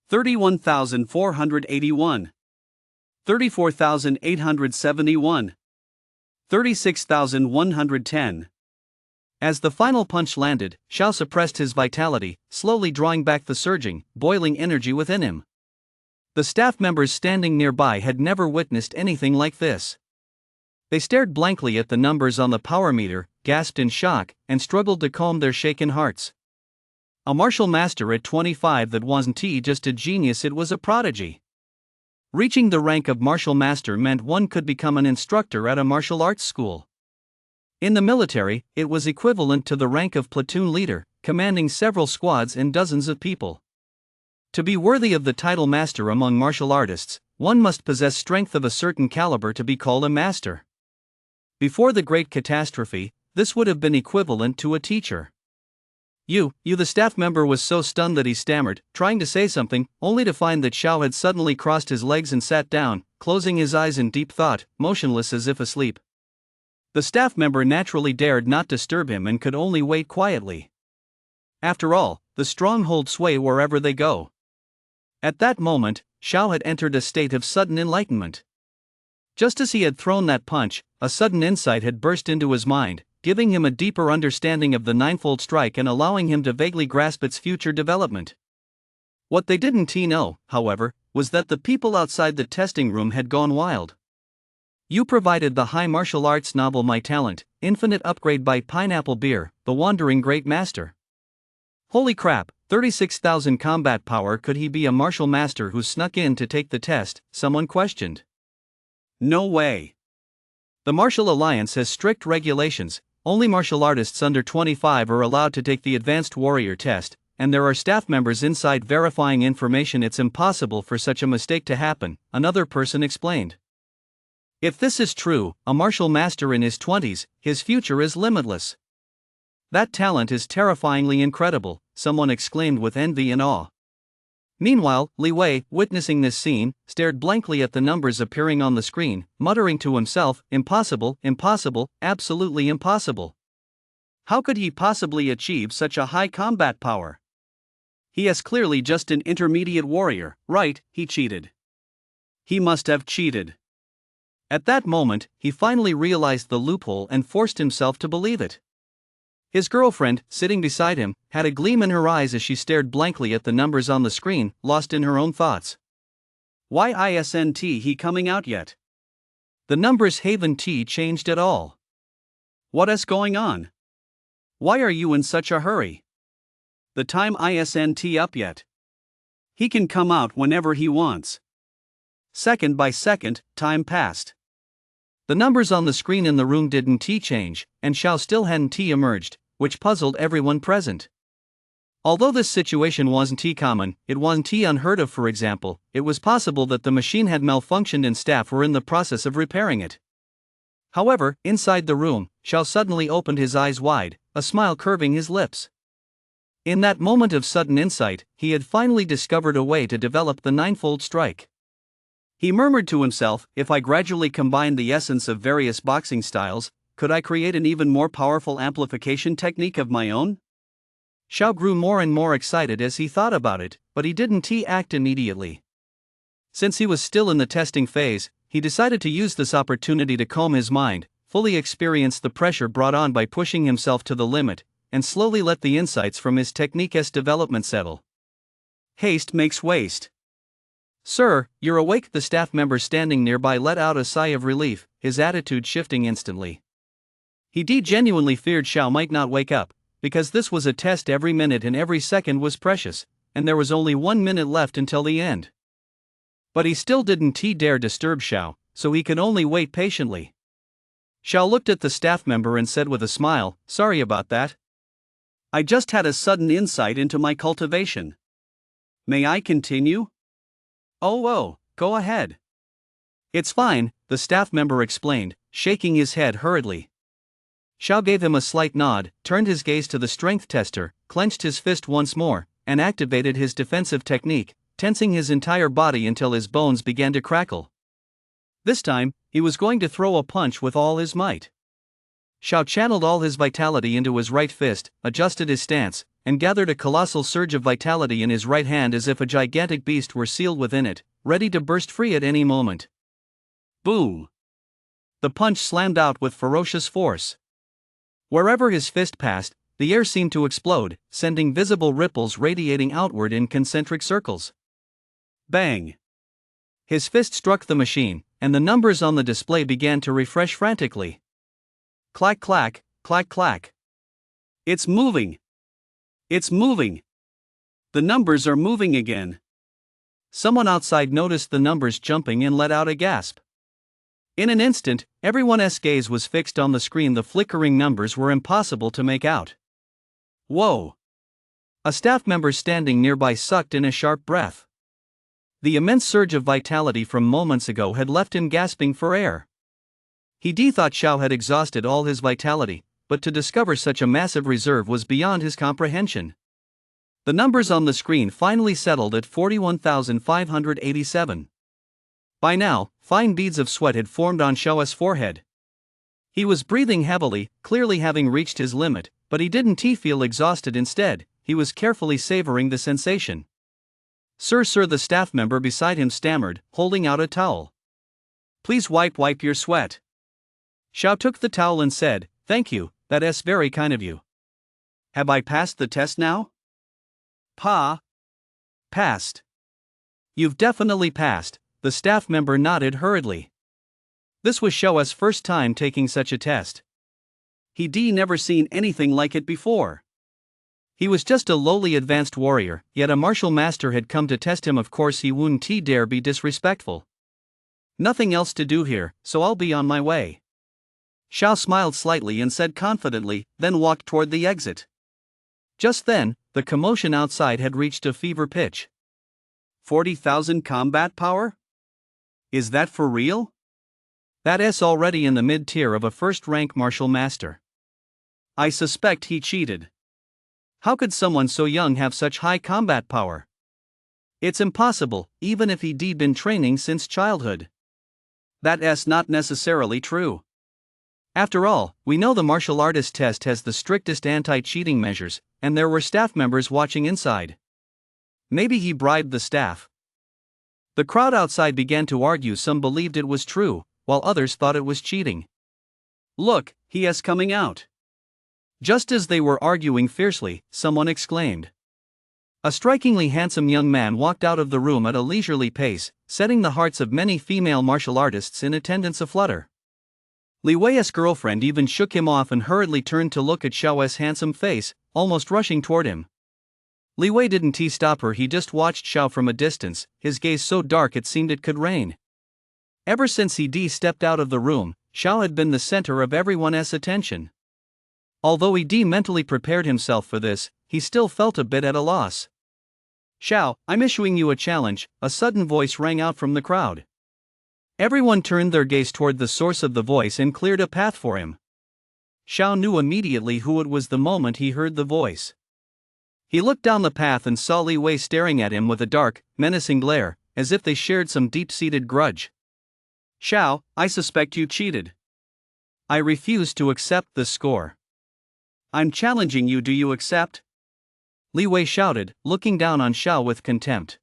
31,481. 34,871. 36,110. As the final punch landed, Xiao suppressed his vitality, slowly drawing back the surging, boiling energy within him. The staff members standing nearby had never witnessed anything like this. They stared blankly at the numbers on the power meter, gasped in shock, and struggled to calm their shaken hearts. A martial master at 25, that wasn't just a genius, it was a prodigy. Reaching the rank of martial master meant one could become an instructor at a martial arts school. In the military, it was equivalent to the rank of platoon leader, commanding several squads and dozens of people. To be worthy of the title master among martial artists, one must possess strength of a certain caliber to be called a master. Before the Great Catastrophe, this would have been equivalent to a teacher. The staff member was so stunned that he stammered, trying to say something, only to find that Xiao had suddenly crossed his legs and sat down, closing his eyes in deep thought, motionless as if asleep. The staff member naturally dared not disturb him and could only wait quietly. After all, the strong hold sway wherever they go. At that moment, Xiao had entered a state of sudden enlightenment. Just as he had thrown that punch, a sudden insight had burst into his mind, giving him a deeper understanding of the ninefold strike and allowing him to vaguely grasp its future development. What they didn't know, however, was that the people outside the testing room had gone wild. You provided the high martial arts novel My Talent, Infinite Upgrade by Pineapple Beer, the Wandering Great Master. Holy crap, 36,000 combat power. Could he be a martial master who snuck in to take the test? Someone questioned. No way. The Martial Alliance has strict regulations. Only martial artists under 25 are allowed to take the Advanced Warrior test, and there are staff members inside verifying information. It's impossible for such a mistake to happen, another person explained. If this is true, a martial master in his 20s, his future is limitless. That talent is terrifyingly incredible, someone exclaimed with envy and awe. Meanwhile, Li Wei, witnessing this scene, stared blankly at the numbers appearing on the screen, muttering to himself, impossible, impossible, absolutely impossible. How could he possibly achieve such a high combat power? He is clearly just an intermediate warrior, right? He cheated. He must have cheated. At that moment, he finally realized the loophole and forced himself to believe it. His girlfriend, sitting beside him, had a gleam in her eyes as she stared blankly at the numbers on the screen, lost in her own thoughts. Why isn't he coming out yet? The numbers haven't changed at all. What is going on? Why are you in such a hurry? The time isn't up yet. He can come out whenever he wants. Second by second, time passed. The numbers on the screen in the room didn't change, and Xiao still hadn't emerged, which puzzled everyone present. Although this situation wasn't common, it wasn't unheard of. For example, it was possible that the machine had malfunctioned and staff were in the process of repairing it. However, inside the room, Xiao suddenly opened his eyes wide, a smile curving his lips. In that moment of sudden insight, he had finally discovered a way to develop the ninefold strike. He murmured to himself, if I gradually combine the essence of various boxing styles, could I create an even more powerful amplification technique of my own? Xiao grew more and more excited as he thought about it, but he didn't act immediately. Since he was still in the testing phase, he decided to use this opportunity to calm his mind, fully experience the pressure brought on by pushing himself to the limit, and slowly let the insights from his technique's development settle. Haste makes waste. Sir, you're awake. The staff member standing nearby let out a sigh of relief, his attitude shifting instantly. He genuinely feared Xiao might not wake up, because this was a test. Every minute and every second was precious, and there was only 1 minute left until the end. But he still didn't dare disturb Xiao, so he could only wait patiently. Xiao looked at the staff member and said with a smile, sorry about that. I just had a sudden insight into my cultivation. May I continue? Oh, go ahead. It's fine, the staff member explained, shaking his head hurriedly. Xiao gave him a slight nod, turned his gaze to the strength tester, clenched his fist once more, and activated his defensive technique, tensing his entire body until his bones began to crackle. This time, he was going to throw a punch with all his might. Xiao channeled all his vitality into his right fist, adjusted his stance, and gathered a colossal surge of vitality in his right hand as if a gigantic beast were sealed within it, ready to burst free at any moment. Boom! The punch slammed out with ferocious force. Wherever his fist passed, the air seemed to explode, sending visible ripples radiating outward in concentric circles. Bang! His fist struck the machine, and the numbers on the display began to refresh frantically. Clack clack, clack clack. It's moving! It's moving! The numbers are moving again. Someone outside noticed the numbers jumping and let out a gasp. In an instant, everyone's gaze was fixed on the screen. The flickering numbers were impossible to make out. Whoa! A staff member standing nearby sucked in a sharp breath. The immense surge of vitality from moments ago had left him gasping for air. He thought Xiao had exhausted all his vitality, but to discover such a massive reserve was beyond his comprehension. The numbers on the screen finally settled at 41,587. By now, fine beads of sweat had formed on Xiao's forehead. He was breathing heavily, clearly having reached his limit, but he didn't feel exhausted. Instead, he was carefully savoring the sensation. Sir, the staff member beside him stammered, holding out a towel. Please wipe your sweat. Xiao took the towel and said, "Thank you, that's very kind of you. Have I passed the test now?" Passed. You've definitely passed, the staff member nodded hurriedly. This was Xiao's first time taking such a test. He'd never seen anything like it before. He was just a lowly advanced warrior, yet a martial master had come to test him. Of course he wouldn't dare be disrespectful. Nothing else to do here, so I'll be on my way. Xiao smiled slightly and said confidently, then walked toward the exit. Just then, the commotion outside had reached a fever pitch. 40,000 combat power? Is that for real? That's already in the mid-tier of a first-rank martial master. I suspect he cheated. How could someone so young have such high combat power? It's impossible, even if he'd been training since childhood. That's not necessarily true. After all, we know the martial artist test has the strictest anti-cheating measures, and there were staff members watching inside. Maybe he bribed the staff. The crowd outside began to argue. Some believed it was true, while others thought it was cheating. Look, he is coming out. Just as they were arguing fiercely, someone exclaimed. A strikingly handsome young man walked out of the room at a leisurely pace, setting the hearts of many female martial artists in attendance aflutter. Li Wei's girlfriend even shook him off and hurriedly turned to look at Xiao's handsome face, almost rushing toward him. Li Wei didn't stop her. He just watched Xiao from a distance, his gaze so dark it seemed it could rain. Ever since he stepped out of the room, Xiao had been the center of everyone's attention. Although he mentally prepared himself for this, he still felt a bit at a loss. "Xiao, I'm issuing you a challenge," a sudden voice rang out from the crowd. Everyone turned their gaze toward the source of the voice and cleared a path for him. Xiao knew immediately who it was the moment he heard the voice. He looked down the path and saw Li Wei staring at him with a dark, menacing glare, as if they shared some deep-seated grudge. "Xiao, I suspect you cheated. I refuse to accept this score. I'm challenging you. Do you accept?" Li Wei shouted, looking down on Xiao with contempt.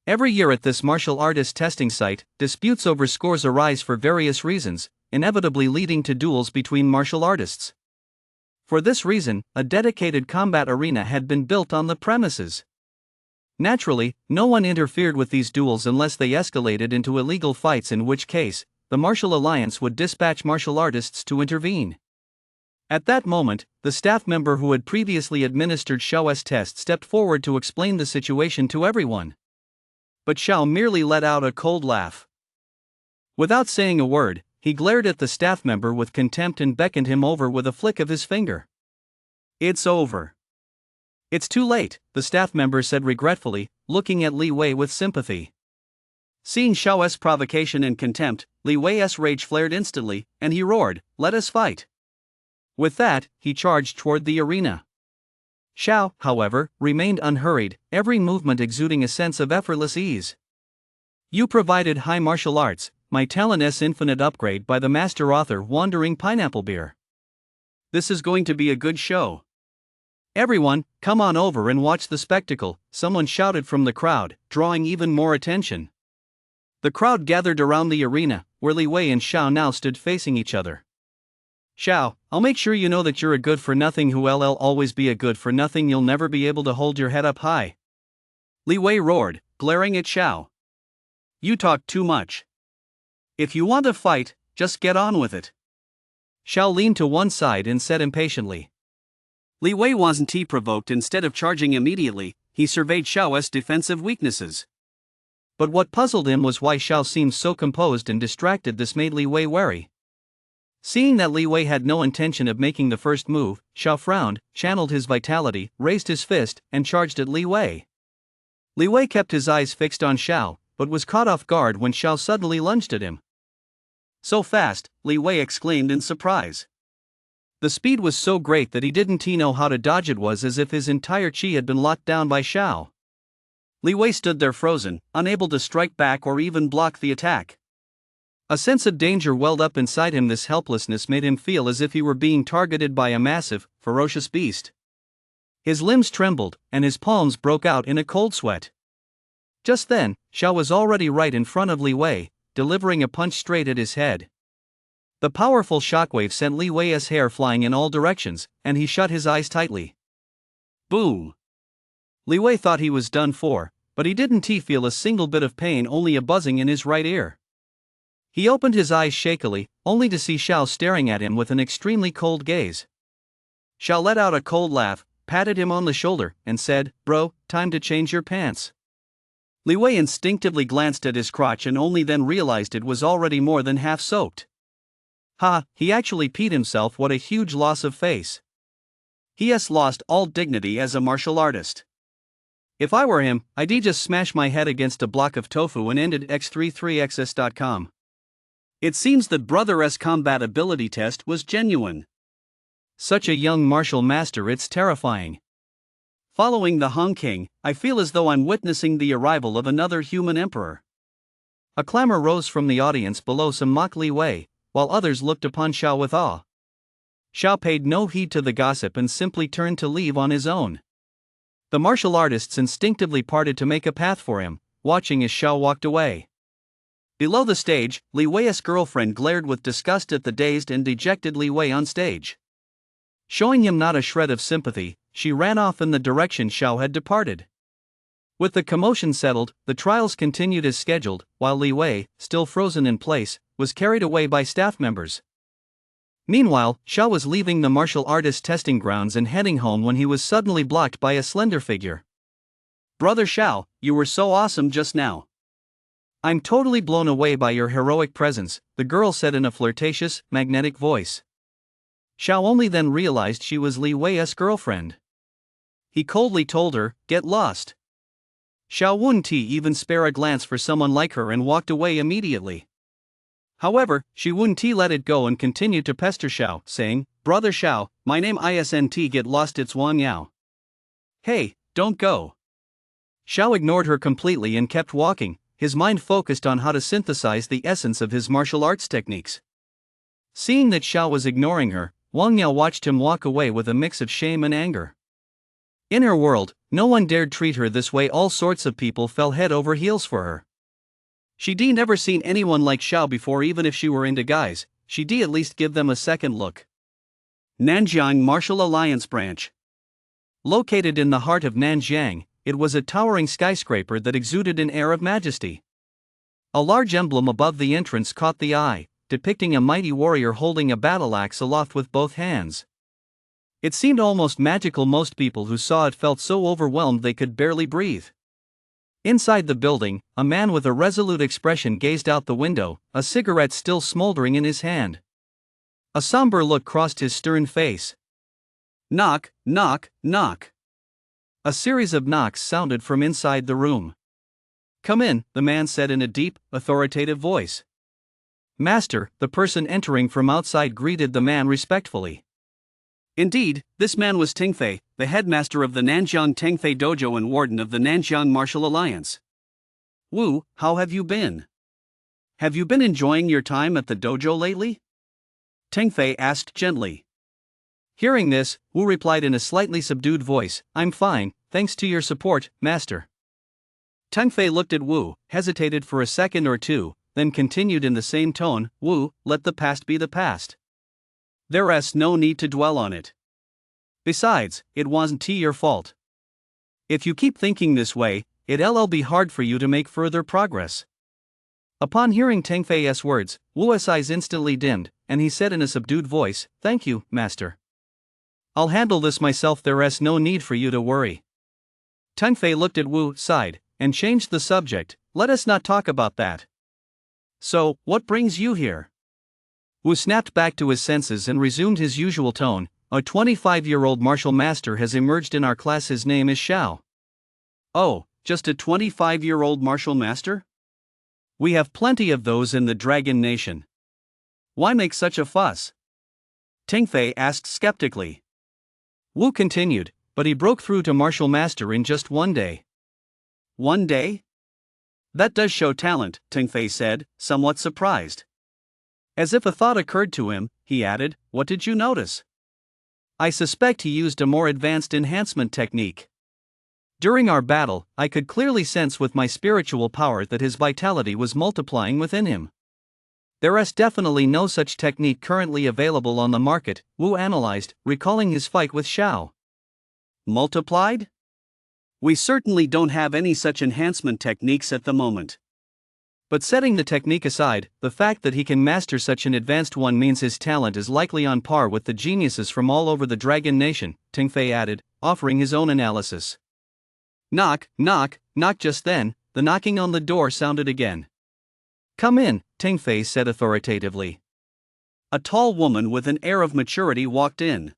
Every year at this martial artist testing site, disputes over scores arise for various reasons, inevitably leading to duels between martial artists. For this reason, a dedicated combat arena had been built on the premises. Naturally, no one interfered with these duels unless they escalated into illegal fights, in which case, the Martial Alliance would dispatch martial artists to intervene. At that moment, the staff member who had previously administered Xiao's test stepped forward to explain the situation to everyone. But Xiao merely let out a cold laugh. Without saying a word, he glared at the staff member with contempt and beckoned him over with a flick of his finger. "It's over." "It's too late," the staff member said regretfully, looking at Li Wei with sympathy. Seeing Xiao's provocation and contempt, Li Wei's rage flared instantly, and he roared, "Let us fight." With that, he charged toward the arena. Xiao, however, remained unhurried, every movement exuding a sense of effortless ease. "You provided high martial arts, my talent's infinite upgrade by the master author Wandering Pineapple Beer. This is going to be a good show. Everyone, come on over and watch the spectacle," someone shouted from the crowd, drawing even more attention. The crowd gathered around the arena, where Li Wei and Xiao now stood facing each other. "Xiao, I'll make sure you know that you're a good-for-nothing who'll always be a good-for-nothing. You'll never be able to hold your head up high," Li Wei roared, glaring at Xiao. "You talk too much. If you want to fight, just get on with it." Xiao leaned to one side and said impatiently. Li Wei wasn't provoked. Instead of charging immediately, he surveyed Xiao's defensive weaknesses. But what puzzled him was why Xiao seemed so composed and distracted. This made Li Wei wary. Seeing that Li Wei had no intention of making the first move, Xiao frowned, channeled his vitality, raised his fist, and charged at Li Wei. Li Wei kept his eyes fixed on Xiao, but was caught off guard when Xiao suddenly lunged at him. "So fast," Li Wei exclaimed in surprise. The speed was so great that he didn't know how to dodge. It was as if his entire chi had been locked down by Xiao. Li Wei stood there frozen, unable to strike back or even block the attack. A sense of danger welled up inside him. This helplessness made him feel as if he were being targeted by a massive, ferocious beast. His limbs trembled, and his palms broke out in a cold sweat. Just then, Xiao was already right in front of Li Wei, delivering a punch straight at his head. The powerful shockwave sent Li Wei's hair flying in all directions, and he shut his eyes tightly. Boom! Li Wei thought he was done for, but he didn't feel a single bit of pain, only a buzzing in his right ear. He opened his eyes shakily, only to see Xiao staring at him with an extremely cold gaze. Xiao let out a cold laugh, patted him on the shoulder, and said, "Bro, time to change your pants." Li Wei instinctively glanced at his crotch and only then realized it was already more than half soaked. Ha, he actually peed himself, what a huge loss of face. He has lost all dignity as a martial artist. If I were him, I'd just smash my head against a block of tofu and ended x33xs.com. It seems that Brother's combat ability test was genuine. Such a young martial master, it's terrifying. Following the Han King, I feel as though I'm witnessing the arrival of another human emperor. A clamor rose from the audience below. Some mocked Li Wei, while others looked upon Xiao with awe. Xiao paid no heed to the gossip and simply turned to leave on his own. The martial artists instinctively parted to make a path for him, watching as Xiao walked away. Below the stage, Li Wei's girlfriend glared with disgust at the dazed and dejected Li Wei on stage. Showing him not a shred of sympathy, she ran off in the direction Xiao had departed. With the commotion settled, the trials continued as scheduled, while Li Wei, still frozen in place, was carried away by staff members. Meanwhile, Xiao was leaving the martial artist testing grounds and heading home when he was suddenly blocked by a slender figure. "Brother Xiao, you were so awesome just now." "I'm totally blown away by your heroic presence," the girl said in a flirtatious, magnetic voice. Xiao only then realized she was Li Wei's girlfriend. He coldly told her, "Get lost." Xiao wouldn't even spare a glance for someone like her and walked away immediately. However, she wouldn't let it go and continued to pester Xiao, saying, "Brother Xiao, my name isn't get lost, it's Wang Yao." "Hey, don't go." Xiao ignored her completely and kept walking, his mind focused on how to synthesize the essence of his martial arts techniques. Seeing that Xiao was ignoring her, Wang Yao watched him walk away with a mix of shame and anger. In her world, no one dared treat her this way. All sorts of people fell head over heels for her. She'd never seen anyone like Xiao before. Even if she were into guys, she'd at least give them a second look. Nanjiang Martial Alliance Branch. Located in the heart of Nanjiang, it was a towering skyscraper that exuded an air of majesty. A large emblem above the entrance caught the eye, depicting a mighty warrior holding a battle axe aloft with both hands. It seemed almost magical. Most people who saw it felt so overwhelmed they could barely breathe. Inside the building, a man with a resolute expression gazed out the window, a cigarette still smoldering in his hand. A somber look crossed his stern face. Knock, knock, knock. A series of knocks sounded from inside the room. "Come in," the man said in a deep, authoritative voice. "Master," the person entering from outside greeted the man respectfully. Indeed, this man was Tingfei, the headmaster of the Nanjiang Tengfei Dojo and warden of the Nanjiang Martial Alliance. "Wu, how have you been? Have you been enjoying your time at the dojo lately?" Tingfei asked gently. Hearing this, Wu replied in a slightly subdued voice, "I'm fine, thanks to your support, master." Tingfei looked at Wu, hesitated for a second or two, then continued in the same tone, "Wu, let the past be the past. There's no need to dwell on it. Besides, it wasn't your fault. If you keep thinking this way, it'll be hard for you to make further progress." Upon hearing Tengfei's words, Wu's eyes instantly dimmed, and he said in a subdued voice, "Thank you, master. I'll handle this myself. There's no need for you to worry." Tengfei looked at Wu, sighed, and changed the subject. "Let us not talk about that. So, what brings you here?" Wu snapped back to his senses and resumed his usual tone. "A 25-year-old martial master has emerged in our class. His name is Xiao." "Oh, just a 25-year-old martial master? We have plenty of those in the Dragon Nation. Why make such a fuss?" Tingfei asked skeptically. Wu continued, "But he broke through to martial master in just one day." "One day? That does show talent," Tingfei said, somewhat surprised. As if a thought occurred to him, he added, "What did you notice?" "I suspect he used a more advanced enhancement technique. During our battle, I could clearly sense with my spiritual power that his vitality was multiplying within him. There is definitely no such technique currently available on the market, Wu analyzed, recalling his fight with Xiao. Multiplied? We certainly don't have any such enhancement techniques at the moment. But setting the technique aside, the fact that he can master such an advanced one means his talent is likely on par with the geniuses from all over the Dragon Nation, Ting Fei added, offering his own analysis. Knock, knock, knock. Just then, the knocking on the door sounded again. Come in, Ting Fei said authoritatively. A tall woman with an air of maturity walked in.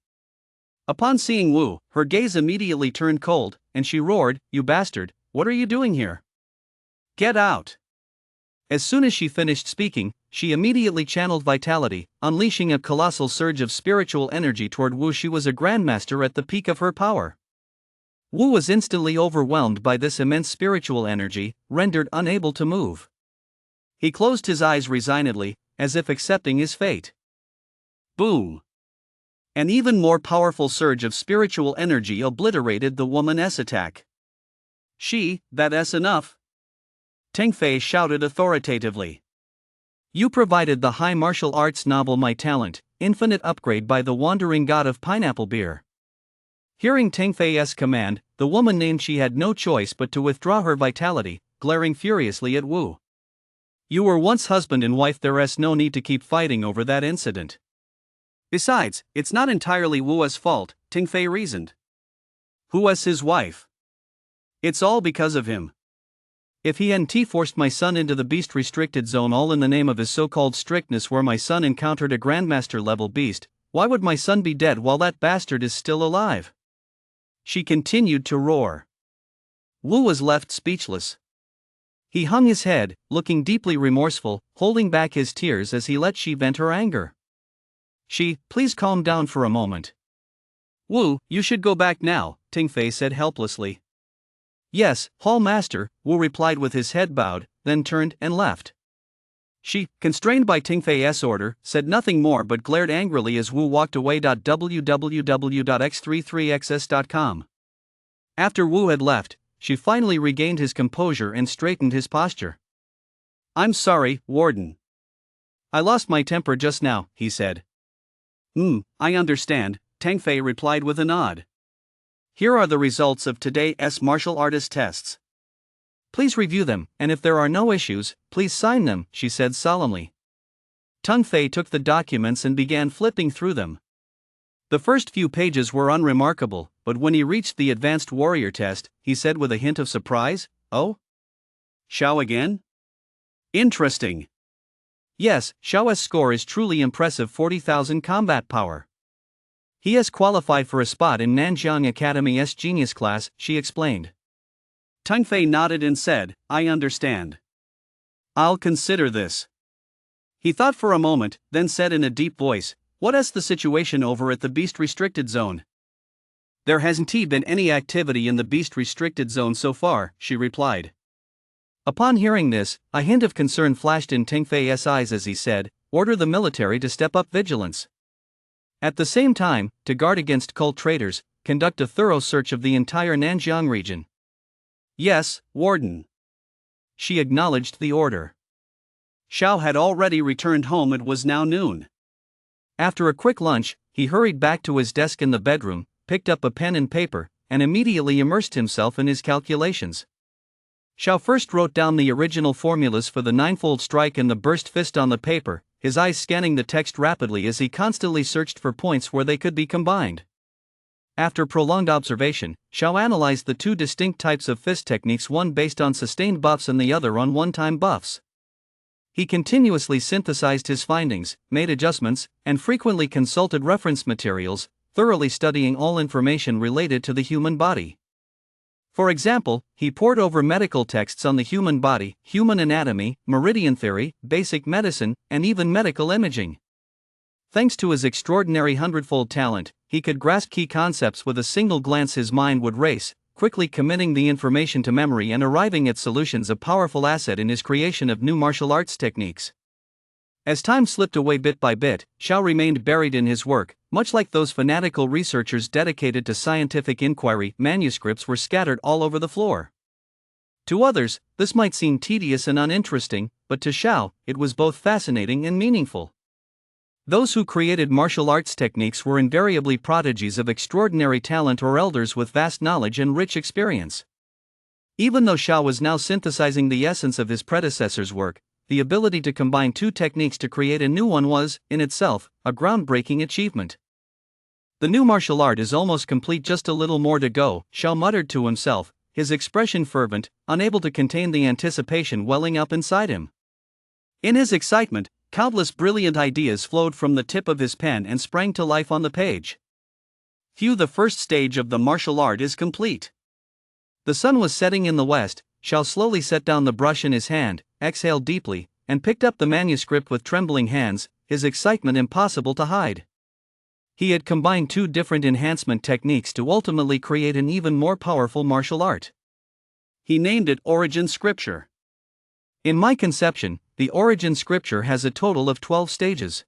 Upon seeing Wu, her gaze immediately turned cold, and she roared, "You bastard, what are you doing here? Get out!" As soon as she finished speaking, she immediately channeled vitality, unleashing a colossal surge of spiritual energy toward Wu. She was a grandmaster at the peak of her power. Wu was instantly overwhelmed by this immense spiritual energy, rendered unable to move. He closed his eyes resignedly, as if accepting his fate. Boom! An even more powerful surge of spiritual energy obliterated the woman's attack. That's enough!" Ting Fei shouted authoritatively. You provided the high martial arts novel My Talent, Infinite Upgrade by the Wandering God of Pineapple Beer. Hearing Ting Fei's command, the woman named she had no choice but to withdraw her vitality, glaring furiously at Wu. You were once husband and wife, there's no need to keep fighting over that incident. Besides, it's not entirely Wu's fault, Ting Fei reasoned. Who was his wife? It's all because of him. If he hadn't forced my son into the beast restricted zone all in the name of his so-called strictness where my son encountered a grandmaster level beast, why would my son be dead while that bastard is still alive? She continued to roar. Wu was left speechless. He hung his head, looking deeply remorseful, holding back his tears as he let she vent her anger. Please calm down for a moment. Wu, you should go back now, Ting Fei said helplessly. Yes, Hall Master, Wu replied with his head bowed, then turned and left. She, constrained by Ting Fei's order, said nothing more but glared angrily as Wu walked away. www.x33xs.com. After Wu had left, she finally regained his composure and straightened his posture. I'm sorry, Warden. I lost my temper just now, he said. I understand, Ting Fei replied with a nod. Here are the results of today's martial artist tests. Please review them, and if there are no issues, please sign them, she said solemnly. Ting Fei took the documents and began flipping through them. The first few pages were unremarkable, but when he reached the advanced warrior test, he said with a hint of surprise, "Oh? Xiao again? Interesting." Yes, Xiao's score is truly impressive, 40,000 combat power. He has qualified for a spot in Nanjiang Academy's genius class, she explained. Ting Fei nodded and said, I understand. I'll consider this. He thought for a moment, then said in a deep voice, What is the situation over at the beast restricted zone? There hasn't been any activity in the beast restricted zone so far, she replied. Upon hearing this, a hint of concern flashed in Ting Fei's eyes as he said, Order the military to step up vigilance. At the same time, to guard against cult traitors, conduct a thorough search of the entire Nanjiang region. Yes, Warden. She acknowledged the order. Xiao had already returned home. It was now noon. After a quick lunch, he hurried back to his desk in the bedroom, picked up a pen and paper, and immediately immersed himself in his calculations. Xiao first wrote down the original formulas for the ninefold strike and the burst fist on the paper, his eyes scanning the text rapidly as he constantly searched for points where they could be combined. After prolonged observation, Xiao analyzed the two distinct types of fist techniques, one based on sustained buffs and the other on one-time buffs. He continuously synthesized his findings, made adjustments, and frequently consulted reference materials, thoroughly studying all information related to the human body. For example, he pored over medical texts on the human body, human anatomy, meridian theory, basic medicine, and even medical imaging. Thanks to his extraordinary hundredfold talent, he could grasp key concepts with a single glance. His mind would race, quickly committing the information to memory and arriving at solutions, a powerful asset in his creation of new martial arts techniques. As time slipped away bit by bit, Xiao remained buried in his work, much like those fanatical researchers dedicated to scientific inquiry. Manuscripts were scattered all over the floor. To others, this might seem tedious and uninteresting, but to Xiao, it was both fascinating and meaningful. Those who created martial arts techniques were invariably prodigies of extraordinary talent or elders with vast knowledge and rich experience. Even though Xiao was now synthesizing the essence of his predecessor's work, the ability to combine two techniques to create a new one was, in itself, a groundbreaking achievement. The new martial art is almost complete, just a little more to go, Xiao muttered to himself, his expression fervent, unable to contain the anticipation welling up inside him. In his excitement, countless brilliant ideas flowed from the tip of his pen and sprang to life on the page. The first stage of the martial art is complete. The sun was setting in the west. Xiao slowly set down the brush in his hand, exhaled deeply, and picked up the manuscript with trembling hands, his excitement impossible to hide. He had combined two different enhancement techniques to ultimately create an even more powerful martial art. He named it Origin Scripture. In my conception, the Origin Scripture has a total of 12 stages.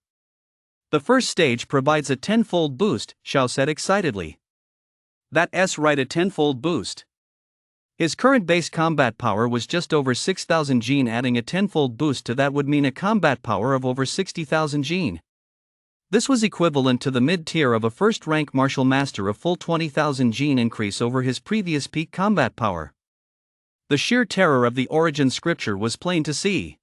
The first stage provides a tenfold boost, Xiao said excitedly. That's right, a tenfold boost. His current base combat power was just over 6,000 Jin. Adding a tenfold boost to that would mean a combat power of over 60,000 Jin. This was equivalent to the mid-tier of a first-rank martial master, a full 20,000 Jin increase over his previous peak combat power. The sheer terror of the Origin Scripture was plain to see.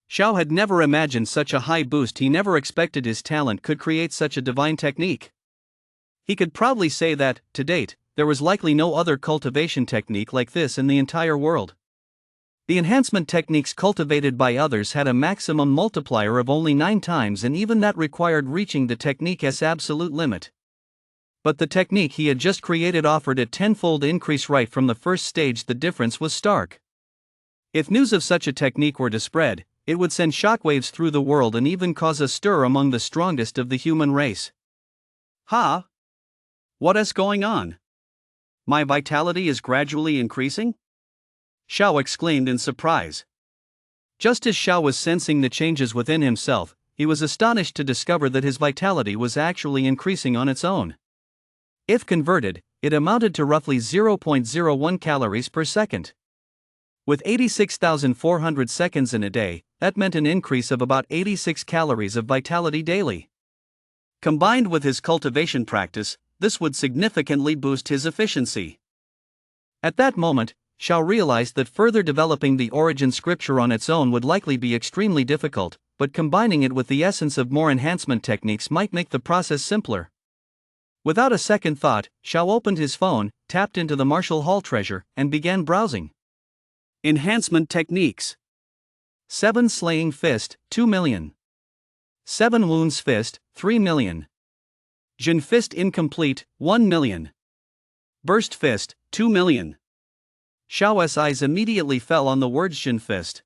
Xiao had never imagined such a high boost. He never expected his talent could create such a divine technique. He could proudly say that, to date, there was likely no other cultivation technique like this in the entire world. The enhancement techniques cultivated by others had a maximum multiplier of only 9 times, and even that required reaching the technique's absolute limit. But the technique he had just created offered a tenfold increase right from the first stage. The difference was stark. If news of such a technique were to spread, it would send shockwaves through the world and even cause a stir among the strongest of the human race. What's going on? My vitality is gradually increasing? Xiao exclaimed in surprise. Just as Xiao was sensing the changes within himself, he was astonished to discover that his vitality was actually increasing on its own. If converted, it amounted to roughly 0.01 calories per second. With 86,400 seconds in a day, that meant an increase of about 86 calories of vitality daily. Combined with his cultivation practice, this would significantly boost his efficiency. At that moment, Xiao realized that further developing the Origin Scripture on its own would likely be extremely difficult, but combining it with the essence of more enhancement techniques might make the process simpler. Without a second thought, Xiao opened his phone, tapped into the Martial Hall treasure, and began browsing. Enhancement techniques. 7 Slaying Fist, 2 million. 7 Wounds Fist, 3 million. Jin Fist Incomplete, 1 million. Burst Fist, 2 million. Xiao's eyes immediately fell on the word Jin Fist.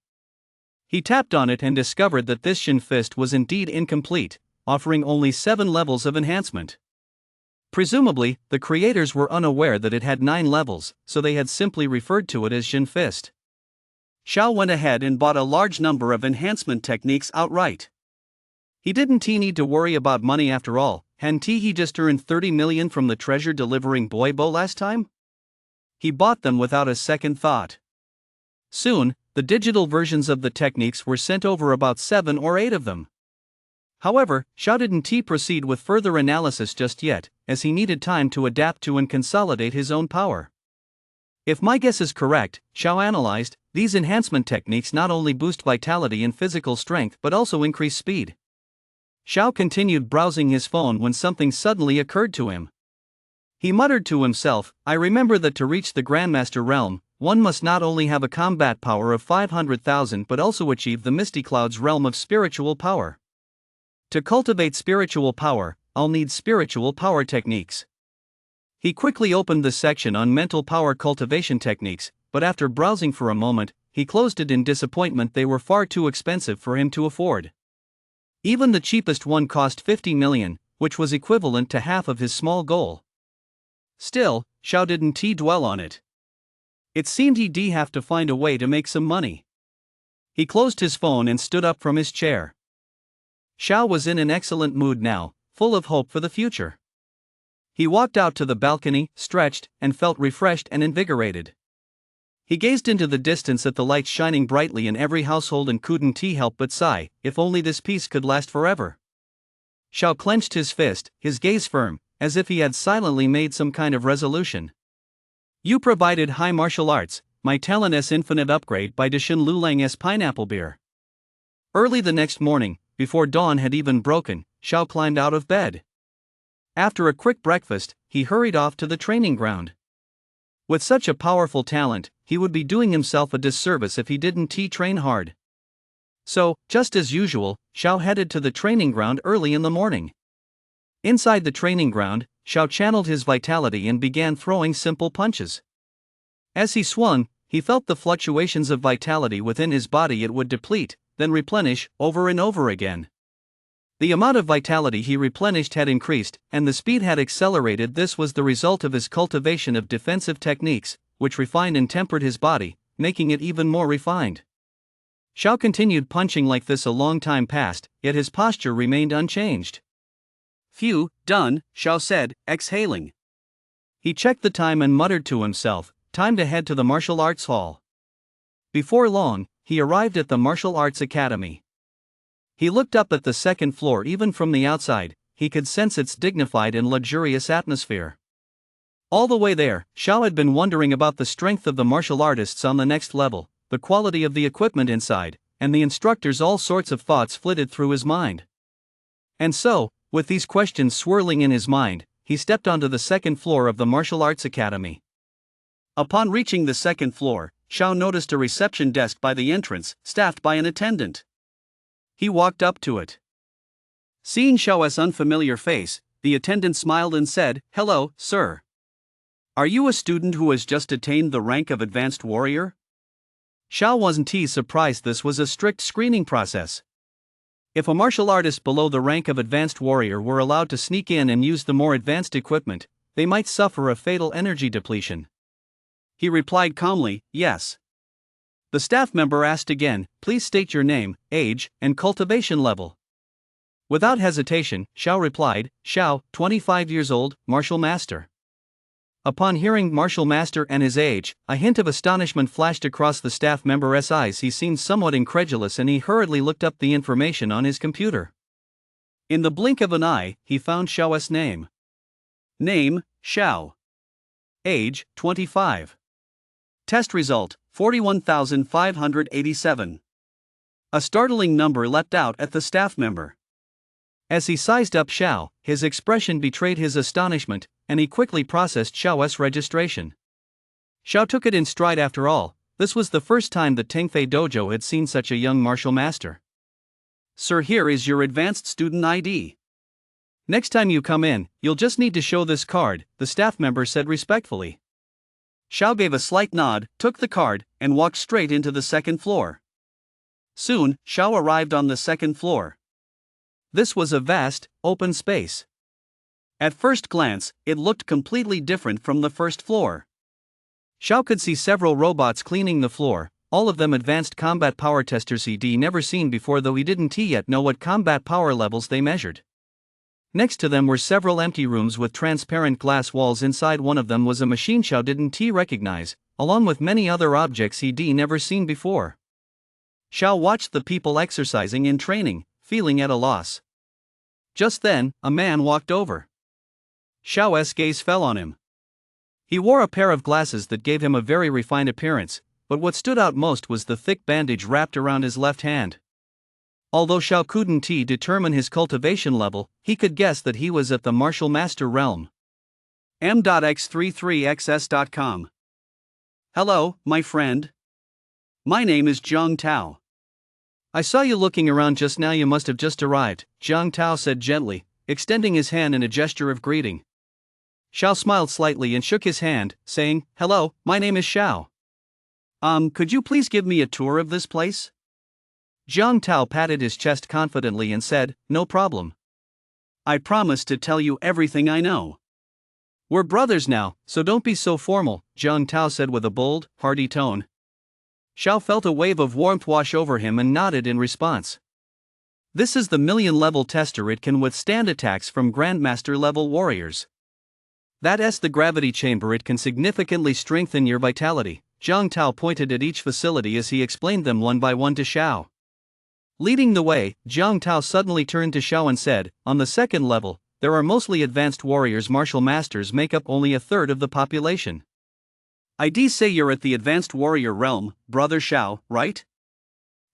He tapped on it and discovered that this Jin Fist was indeed incomplete, offering only 7 levels of enhancement. Presumably, the creators were unaware that it had 9 levels, so they had simply referred to it as Jin Fist. Xiao went ahead and bought a large number of enhancement techniques outright. He didn't need to worry about money after all. Hadn't he just earned 30 million from the treasure delivering Boibo last time? He bought them without a second thought. Soon, the digital versions of the techniques were sent over, about 7 or 8 of them. However, Xiao didn't proceed with further analysis just yet, as he needed time to adapt to and consolidate his own power. If my guess is correct, Xiao analyzed, these enhancement techniques not only boost vitality and physical strength but also increase speed. Xiao continued browsing his phone when something suddenly occurred to him. He muttered to himself, I remember that to reach the Grandmaster realm, one must not only have a combat power of 500,000 but also achieve the Misty Cloud's realm of spiritual power. To cultivate spiritual power, I'll need spiritual power techniques. He quickly opened the section on mental power cultivation techniques, but after browsing for a moment, he closed it in disappointment. They were far too expensive for him to afford. Even the cheapest one cost 50 million, which was equivalent to half of his small goal. Still, Xiao didn't dwell on it. It seemed he'd have to find a way to make some money. He closed his phone and stood up from his chair. Xiao was in an excellent mood now, full of hope for the future. He walked out to the balcony, stretched, and felt refreshed and invigorated. He gazed into the distance at the lights shining brightly in every household and couldn't help but sigh, if only this peace could last forever. Xiao clenched his fist, his gaze firm, as if he had silently made some kind of resolution. You provided high martial arts, my talent S infinite upgrade by Dashin Lulang S pineapple beer. Early the next morning, before dawn had even broken, Xiao climbed out of bed. After a quick breakfast, he hurried off to the training ground. With such a powerful talent, he would be doing himself a disservice if he didn't train hard. So, just as usual, Xiao headed to the training ground early in the morning. Inside the training ground, Xiao channeled his vitality and began throwing simple punches. As he swung, he felt the fluctuations of vitality within his body. It would deplete, then replenish, over and over again. The amount of vitality he replenished had increased, and the speed had accelerated. This was the result of his cultivation of defensive techniques, which refined and tempered his body, making it even more refined. Xiao continued punching like this a long time passed, yet his posture remained unchanged. Phew, done, Xiao said, exhaling. He checked the time and muttered to himself, time to head to the martial arts hall. Before long, he arrived at the martial arts academy. He looked up at the second floor. Even from the outside, he could sense its dignified and luxurious atmosphere. All the way there, Xiao had been wondering about the strength of the martial artists on the next level, the quality of the equipment inside, and the instructors. All sorts of thoughts flitted through his mind. And so, with these questions swirling in his mind, he stepped onto the second floor of the martial arts academy. Upon reaching the second floor, Xiao noticed a reception desk by the entrance, staffed by an attendant. He walked up to it. Seeing Xiao's unfamiliar face, the attendant smiled and said, "Hello, sir. Are you a student who has just attained the rank of advanced warrior?" Xiao wasn't surprised. This was a strict screening process. If a martial artist below the rank of advanced warrior were allowed to sneak in and use the more advanced equipment, they might suffer a fatal energy depletion. He replied calmly, "Yes." The staff member asked again, "Please state your name, age, and cultivation level." Without hesitation, Xiao replied, "Xiao, 25 years old, martial master." Upon hearing martial master and his age, a hint of astonishment flashed across the staff member's eyes. He seemed somewhat incredulous and he hurriedly looked up the information on his computer. In the blink of an eye, he found Xiao's name. Name, Xiao. Age, 25. Test result, 41,587. A startling number leapt out at the staff member. As he sized up Xiao, his expression betrayed his astonishment, and he quickly processed Xiao's registration. Xiao took it in stride. After all, this was the first time the Tengfei Dojo had seen such a young martial master. "Sir, here is your advanced student ID. Next time you come in, you'll just need to show this card," the staff member said respectfully. Xiao gave a slight nod, took the card, and walked straight into the second floor. Soon, Xiao arrived on the second floor. This was a vast, open space. At first glance, it looked completely different from the first floor. Xiao could see several robots cleaning the floor, all of them advanced combat power testers he'd never seen before, though he didn't yet know what combat power levels they measured. Next to them were several empty rooms with transparent glass walls. Inside one of them was a machine Xiao didn't recognize, along with many other objects he'd never seen before. Xiao watched the people exercising and training, feeling at a loss. Just then, a man walked over. Xiao's gaze fell on him. He wore a pair of glasses that gave him a very refined appearance, but what stood out most was the thick bandage wrapped around his left hand. Although Xiao couldn't determine his cultivation level, he could guess that he was at the martial master realm. M.X33XS.com. Hello, my friend. My name is Zhang Tao. I saw you looking around just now. You must have just arrived, Zhang Tao said gently, extending his hand in a gesture of greeting. Xiao smiled slightly and shook his hand, saying, "Hello, my name is Xiao. Could you please give me a tour of this place?" Zhang Tao patted his chest confidently and said, "No problem. I promise to tell you everything I know." "We're brothers now, so don't be so formal," Zhang Tao said with a bold, hearty tone. Xiao felt a wave of warmth wash over him and nodded in response. This is the million-level tester. It can withstand attacks from Grandmaster-level warriors. That's the gravity chamber. It can significantly strengthen your vitality. Zhang Tao pointed at each facility as he explained them one by one to Xiao. Leading the way, Zhang Tao suddenly turned to Xiao and said, "On the second level, there are mostly advanced warriors. Martial masters make up only a third of the population." "I'd say you're at the advanced warrior realm, brother Xiao, right?"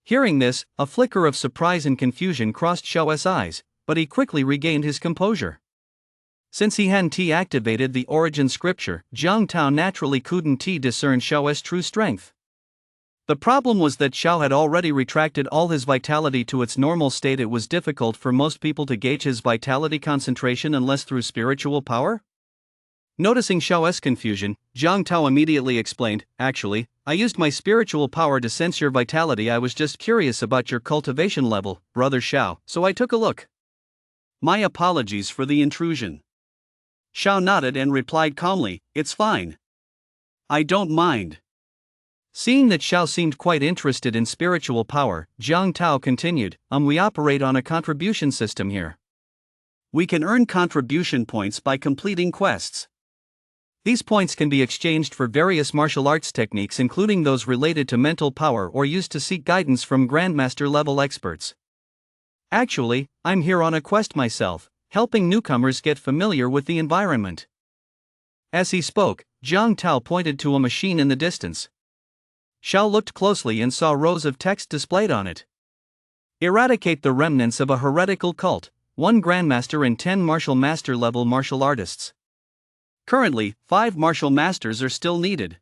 Hearing this, a flicker of surprise and confusion crossed Xiao's eyes, but he quickly regained his composure. Since he hadn't activated the origin scripture, Zhang Tao naturally couldn't discern Xiao's true strength. The problem was that Xiao had already retracted all his vitality to its normal state. It was difficult for most people to gauge his vitality concentration unless through spiritual power. Noticing Xiao's confusion, Zhang Tao immediately explained, "Actually, I used my spiritual power to sense your vitality. I was just curious about your cultivation level, brother Xiao, so I took a look." "My apologies for the intrusion." Xiao nodded and replied calmly, "It's fine. I don't mind." Seeing that Xiao seemed quite interested in spiritual power, Zhang Tao continued, "We operate on a contribution system here. We can earn contribution points by completing quests. These points can be exchanged for various martial arts techniques, including those related to mental power or used to seek guidance from Grandmaster-level experts. Actually, I'm here on a quest myself, helping newcomers get familiar with the environment." As he spoke, Zhang Tao pointed to a machine in the distance. Xiao looked closely and saw rows of text displayed on it. "Eradicate the remnants of a heretical cult, 1 Grandmaster and 10 Martial Master-level martial artists." Currently, 5 martial masters are still needed.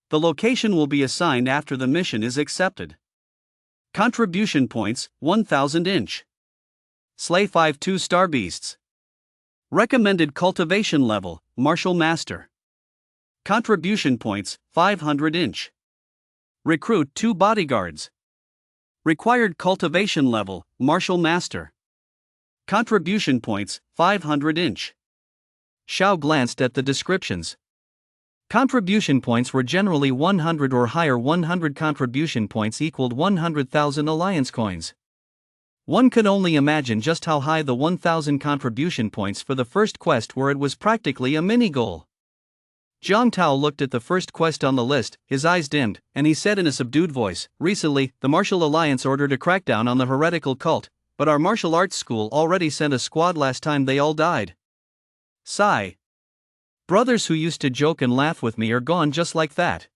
The location will be assigned after the mission is accepted. Contribution points, 1000 inch. Slay 5 2-star beasts. Recommended cultivation level, Martial Master. Contribution points, 500 inch. Recruit 2 bodyguards. Required cultivation level, Martial Master. Contribution points, 500 inch. Xiao glanced at the descriptions. Contribution points were generally 100 or higher. 100 contribution points equaled 100,000 alliance coins. One could only imagine just how high the 1,000 contribution points for the first quest were. It was practically a mini-goal. Zhang Tao looked at the first quest on the list, his eyes dimmed, and he said in a subdued voice, "Recently, the Martial Alliance ordered a crackdown on the heretical cult, but our martial arts school already sent a squad. Last time they all died." Sigh. Brothers who used to joke and laugh with me are gone just like that.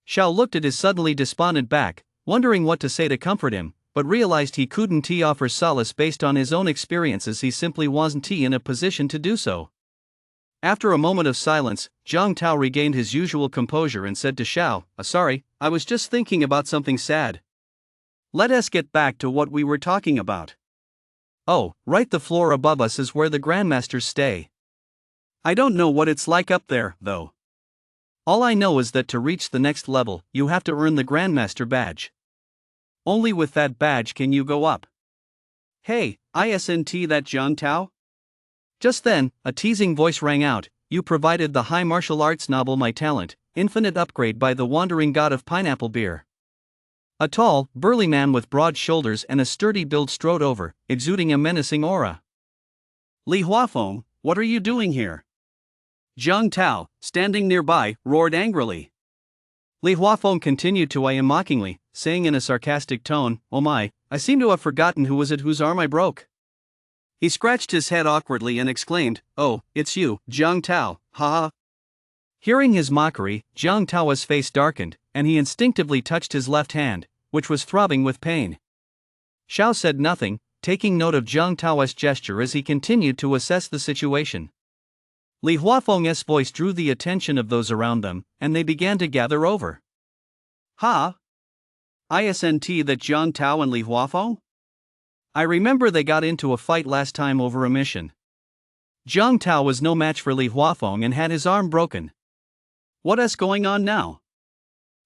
Xiao looked at his suddenly despondent back, wondering what to say to comfort him, but realized he couldn't offer solace based on his own experiences. He simply wasn't in a position to do so. After a moment of silence, Zhang Tao regained his usual composure and said to Xiao, "Sorry, I was just thinking about something sad. Let us get back to what we were talking about." "Oh, right, the floor above us is where the Grandmasters stay. I don't know what it's like up there, though. All I know is that to reach the next level, you have to earn the Grandmaster badge. Only with that badge can you go up." "Hey, isn't that Zhang Tao?" Just then, a teasing voice rang out, "You provided the high martial arts novel My Talent, Infinite Upgrade by the Wandering God of Pineapple Beer." A tall, burly man with broad shoulders and a sturdy build strode over, exuding a menacing aura. "Li Huafeng, what are you doing here?" Zhang Tao, standing nearby, roared angrily. Li Huafeng continued to eye him mockingly, saying in a sarcastic tone, "Oh my, I seem to have forgotten who was it whose arm I broke." He scratched his head awkwardly and exclaimed, "Oh, it's you, Zhang Tao, haha." Hearing his mockery, Zhang Tao's face darkened, and he instinctively touched his left hand, which was throbbing with pain. Xiao said nothing, taking note of Zhang Tao's gesture as he continued to assess the situation. Li Huafeng's voice drew the attention of those around them, and they began to gather over. "Ha? Isn't that Zhang Tao and Li Huafeng? I remember they got into a fight last time over a mission. Zhang Tao was no match for Li Huafeng and had his arm broken. What's going on now?"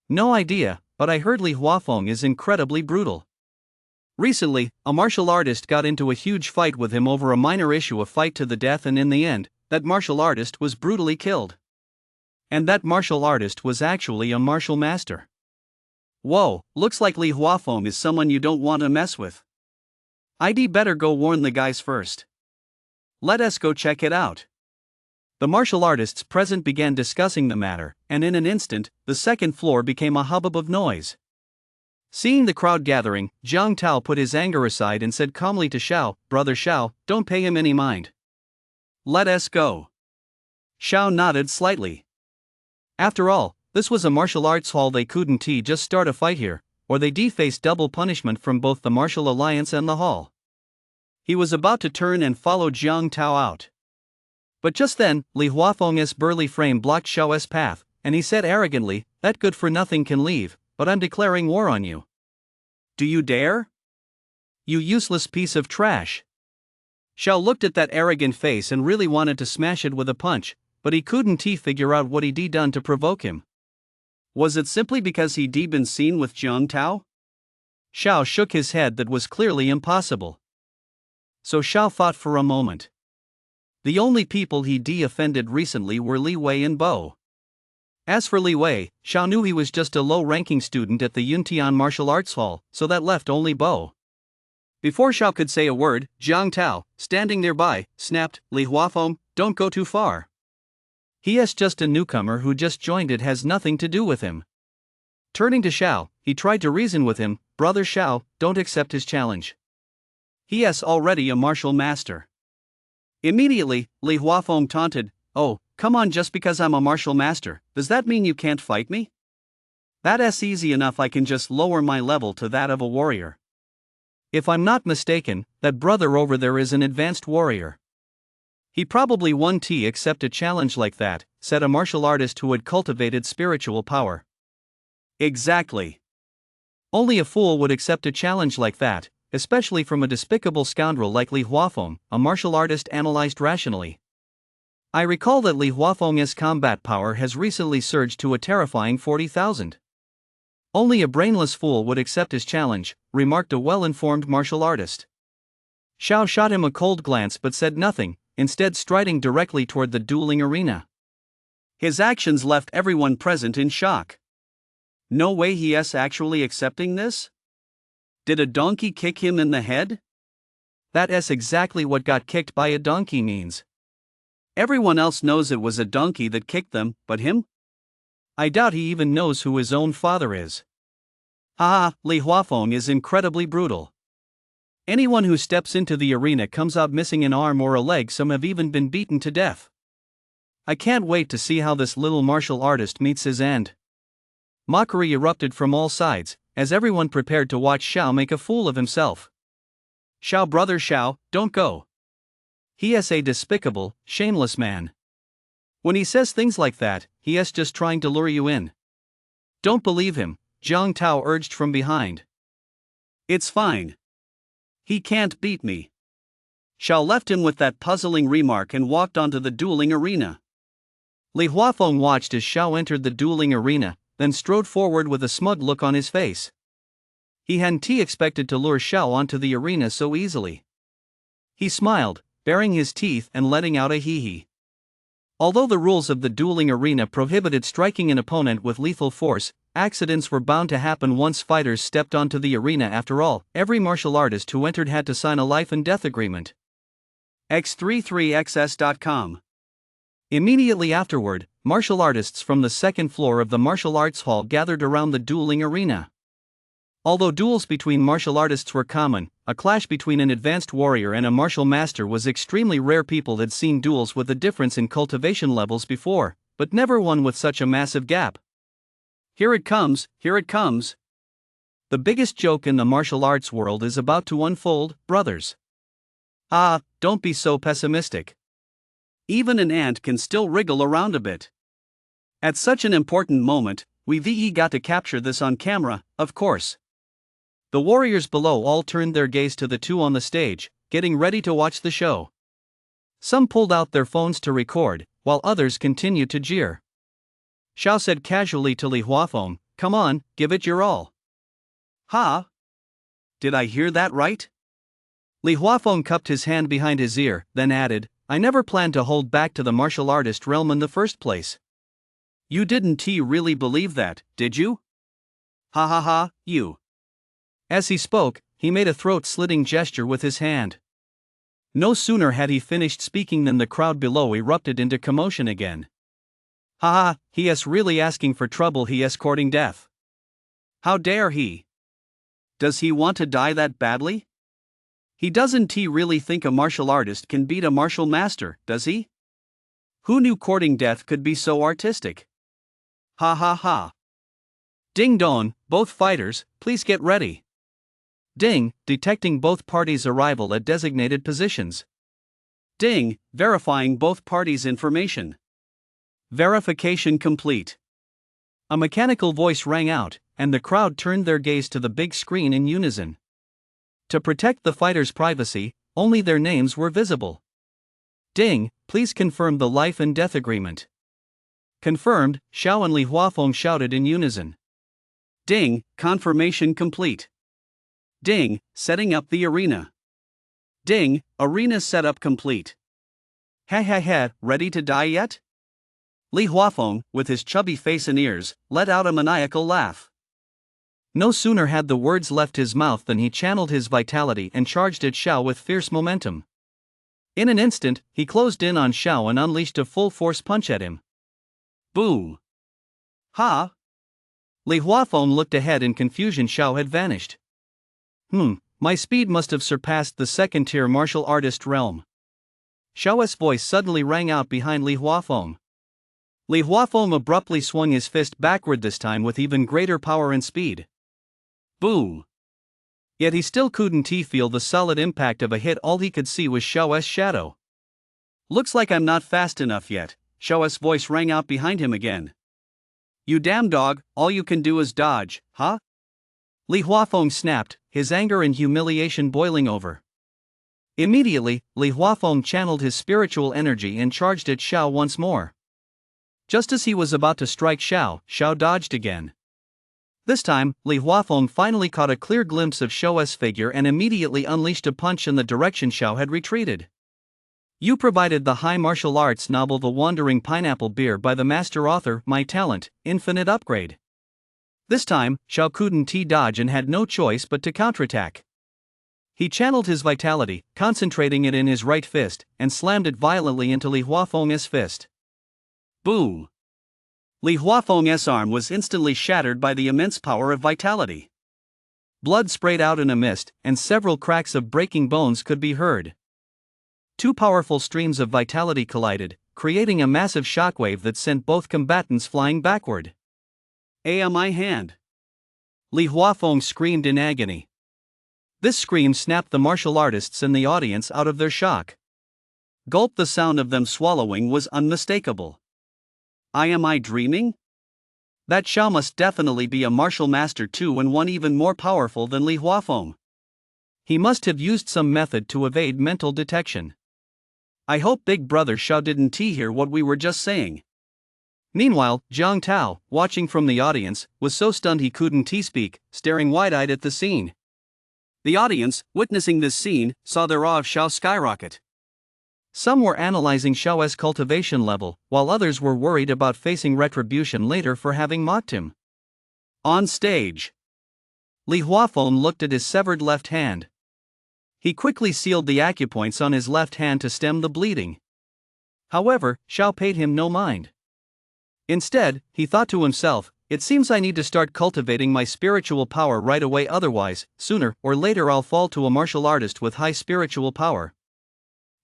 "No idea, but I heard Li Huafeng is incredibly brutal. Recently, a martial artist got into a huge fight with him over a minor issue, a fight to the death, and in the end, that martial artist was brutally killed. And that martial artist was actually a martial master. Whoa, looks like Li Huafeng is someone you don't want to mess with." I'd better go warn the guys first. Let us go check it out. The martial artists present began discussing the matter, and in an instant, the second floor became a hubbub of noise. Seeing the crowd gathering, Jiang Tao put his anger aside and said calmly to Xiao, "Brother Xiao, don't pay him any mind. Let us go." Xiao nodded slightly. After all, this was a martial arts hall. They couldn't just start a fight here, or they'd face double punishment from both the martial alliance and the hall. He was about to turn and follow Jiang Tao out. But just then, Li Huafeng's burly frame blocked Xiao's path, and he said arrogantly, "That good-for-nothing can leave, but I'm declaring war on you." "Do you dare? You useless piece of trash." Xiao looked at that arrogant face and really wanted to smash it with a punch, but he couldn't figure out what he'd done to provoke him. Was it simply because he'd been seen with Jiang Tao? Xiao shook his head. That was clearly impossible. So Xiao thought for a moment. The only people he'd offended recently were Li Wei and Bo. As for Li Wei, Xiao knew he was just a low-ranking student at the Yuntian Martial Arts Hall, so that left only Bo. Before Xiao could say a word, Jiang Tao, standing nearby, snapped, "Li Huafeng, don't go too far. He's just a newcomer who just joined. It has nothing to do with him." Turning to Xiao, he tried to reason with him, "Brother Xiao, don't accept his challenge. He's already a martial master." Immediately, Li Huafeng taunted, "Oh, come on, just because I'm a martial master, does that mean you can't fight me? That's easy enough. I can just lower my level to that of a warrior." "If I'm not mistaken, that brother over there is an advanced warrior." "He probably won't accept a challenge like that," said a martial artist who had cultivated spiritual power. "Exactly. Only a fool would accept a challenge like that, especially from a despicable scoundrel like Li Huafeng," a martial artist analyzed rationally. "I recall that Li Huafeng's combat power has recently surged to a terrifying 40,000. Only a brainless fool would accept his challenge," remarked a well-informed martial artist. Xiao shot him a cold glance but said nothing, instead striding directly toward the dueling arena. His actions left everyone present in shock. No way he's actually accepting this? Did a donkey kick him in the head? That's exactly what got kicked by a donkey means. Everyone else knows it was a donkey that kicked them, but him? I doubt he even knows who his own father is. Li Huafeng is incredibly brutal. Anyone who steps into the arena comes out missing an arm or a leg. Some have even been beaten to death. I can't wait to see how this little martial artist meets his end." Mockery erupted from all sides, as everyone prepared to watch Xiao make a fool of himself. "Xiao, brother Xiao, don't go. He is a despicable, shameless man. When he says things like that, he is just trying to lure you in. Don't believe him," Jiang Tao urged from behind. "It's fine. He can't beat me." Xiao left him with that puzzling remark and walked onto the dueling arena. Li Huafeng watched as Xiao entered the dueling arena, then strode forward with a smug look on his face. He hadn't expected to lure Xiao onto the arena so easily. He smiled, baring his teeth and letting out a hee-hee. Although the rules of the dueling arena prohibited striking an opponent with lethal force, accidents were bound to happen once fighters stepped onto the arena. After all, every martial artist who entered had to sign a life and death agreement. X33xs.com. Immediately afterward, martial artists from the second floor of the martial arts hall gathered around the dueling arena. Although duels between martial artists were common, a clash between an advanced warrior and a martial master was extremely rare. People had seen duels with a difference in cultivation levels before, but never one with such a massive gap. Here it comes, here it comes. The biggest joke in the martial arts world is about to unfold, brothers. Don't be so pessimistic. Even an ant can still wriggle around a bit. At such an important moment, we've got to capture this on camera, of course. The warriors below all turned their gaze to the two on the stage, getting ready to watch the show. Some pulled out their phones to record, while others continued to jeer. Xiao said casually to Li Huafeng, "Come on, give it your all." Did I hear that right? Li Huafeng cupped his hand behind his ear, then added, "I never planned to hold back to the martial artist realm in the first place." You didn't really believe that, did you? You. As he spoke, he made a throat-slitting gesture with his hand. No sooner had he finished speaking than the crowd below erupted into commotion again. Haha, he is really asking for trouble, he is courting death. How dare he? Does he want to die that badly? He doesn't really think a martial artist can beat a martial master, does he? Who knew courting death could be so artistic? Ha ha ha. Ding dong, both fighters, please get ready. Ding, detecting both parties' arrival at designated positions. Ding, verifying both parties' information. Verification complete. A mechanical voice rang out, and the crowd turned their gaze to the big screen in unison. To protect the fighters' privacy, only their names were visible. Ding, please confirm the life and death agreement. Confirmed, Xiao and Li Huafeng shouted in unison. Ding, confirmation complete. Ding, setting up the arena. Ding, arena setup complete. Ha ha ha, ready to die yet? Li Huafeng, with his chubby face and ears, let out a maniacal laugh. No sooner had the words left his mouth than he channeled his vitality and charged at Xiao with fierce momentum. In an instant, he closed in on Xiao and unleashed a full-force punch at him. Boom! Ha! Li Huafeng looked ahead in confusion. Xiao had vanished. My speed must have surpassed the second-tier martial artist realm. Xiao's voice suddenly rang out behind Li Huafeng. Li Huafeng abruptly swung his fist backward, this time with even greater power and speed. Boom! Yet he still couldn't feel the solid impact of a hit. All he could see was Xiao's shadow. Looks like I'm not fast enough yet, Xiao's voice rang out behind him again. You damn dog, all you can do is dodge, huh? Li Huafeng snapped, his anger and humiliation boiling over. Immediately, Li Huafeng channeled his spiritual energy and charged at Xiao once more. Just as he was about to strike Xiao, Xiao dodged again. This time, Li Huafeng finally caught a clear glimpse of Xiao's figure and immediately unleashed a punch in the direction Xiao had retreated. You provided the high martial arts novel The Wandering Pineapple Beer by the master author, My Talent, Infinite Upgrade. This time, Xiao couldn't dodge and had no choice but to counterattack. He channeled his vitality, concentrating it in his right fist, and slammed it violently into Li Huafeng's fist. Boom! Li Huafeng's arm was instantly shattered by the immense power of vitality. Blood sprayed out in a mist, and several cracks of breaking bones could be heard. Two powerful streams of vitality collided, creating a massive shockwave that sent both combatants flying backward. My hand! Li Huafeng screamed in agony. This scream snapped the martial artists and the audience out of their shock. Gulp! The sound of them swallowing was unmistakable. Am I dreaming? That Xiao must definitely be a martial master too, and one even more powerful than Li Huafeng. He must have used some method to evade mental detection. I hope Big Brother Xiao didn't hear what we were just saying. Meanwhile, Jiang Tao, watching from the audience, was so stunned he couldn't speak, staring wide-eyed at the scene. The audience, witnessing this scene, saw their awe of Xiao skyrocket. Some were analyzing Xiao's cultivation level, while others were worried about facing retribution later for having mocked him. On stage, Li Huafeng looked at his severed left hand. He quickly sealed the acupoints on his left hand to stem the bleeding. However, Xiao paid him no mind. Instead, he thought to himself, it seems I need to start cultivating my spiritual power right away, otherwise, sooner or later I'll fall to a martial artist with high spiritual power.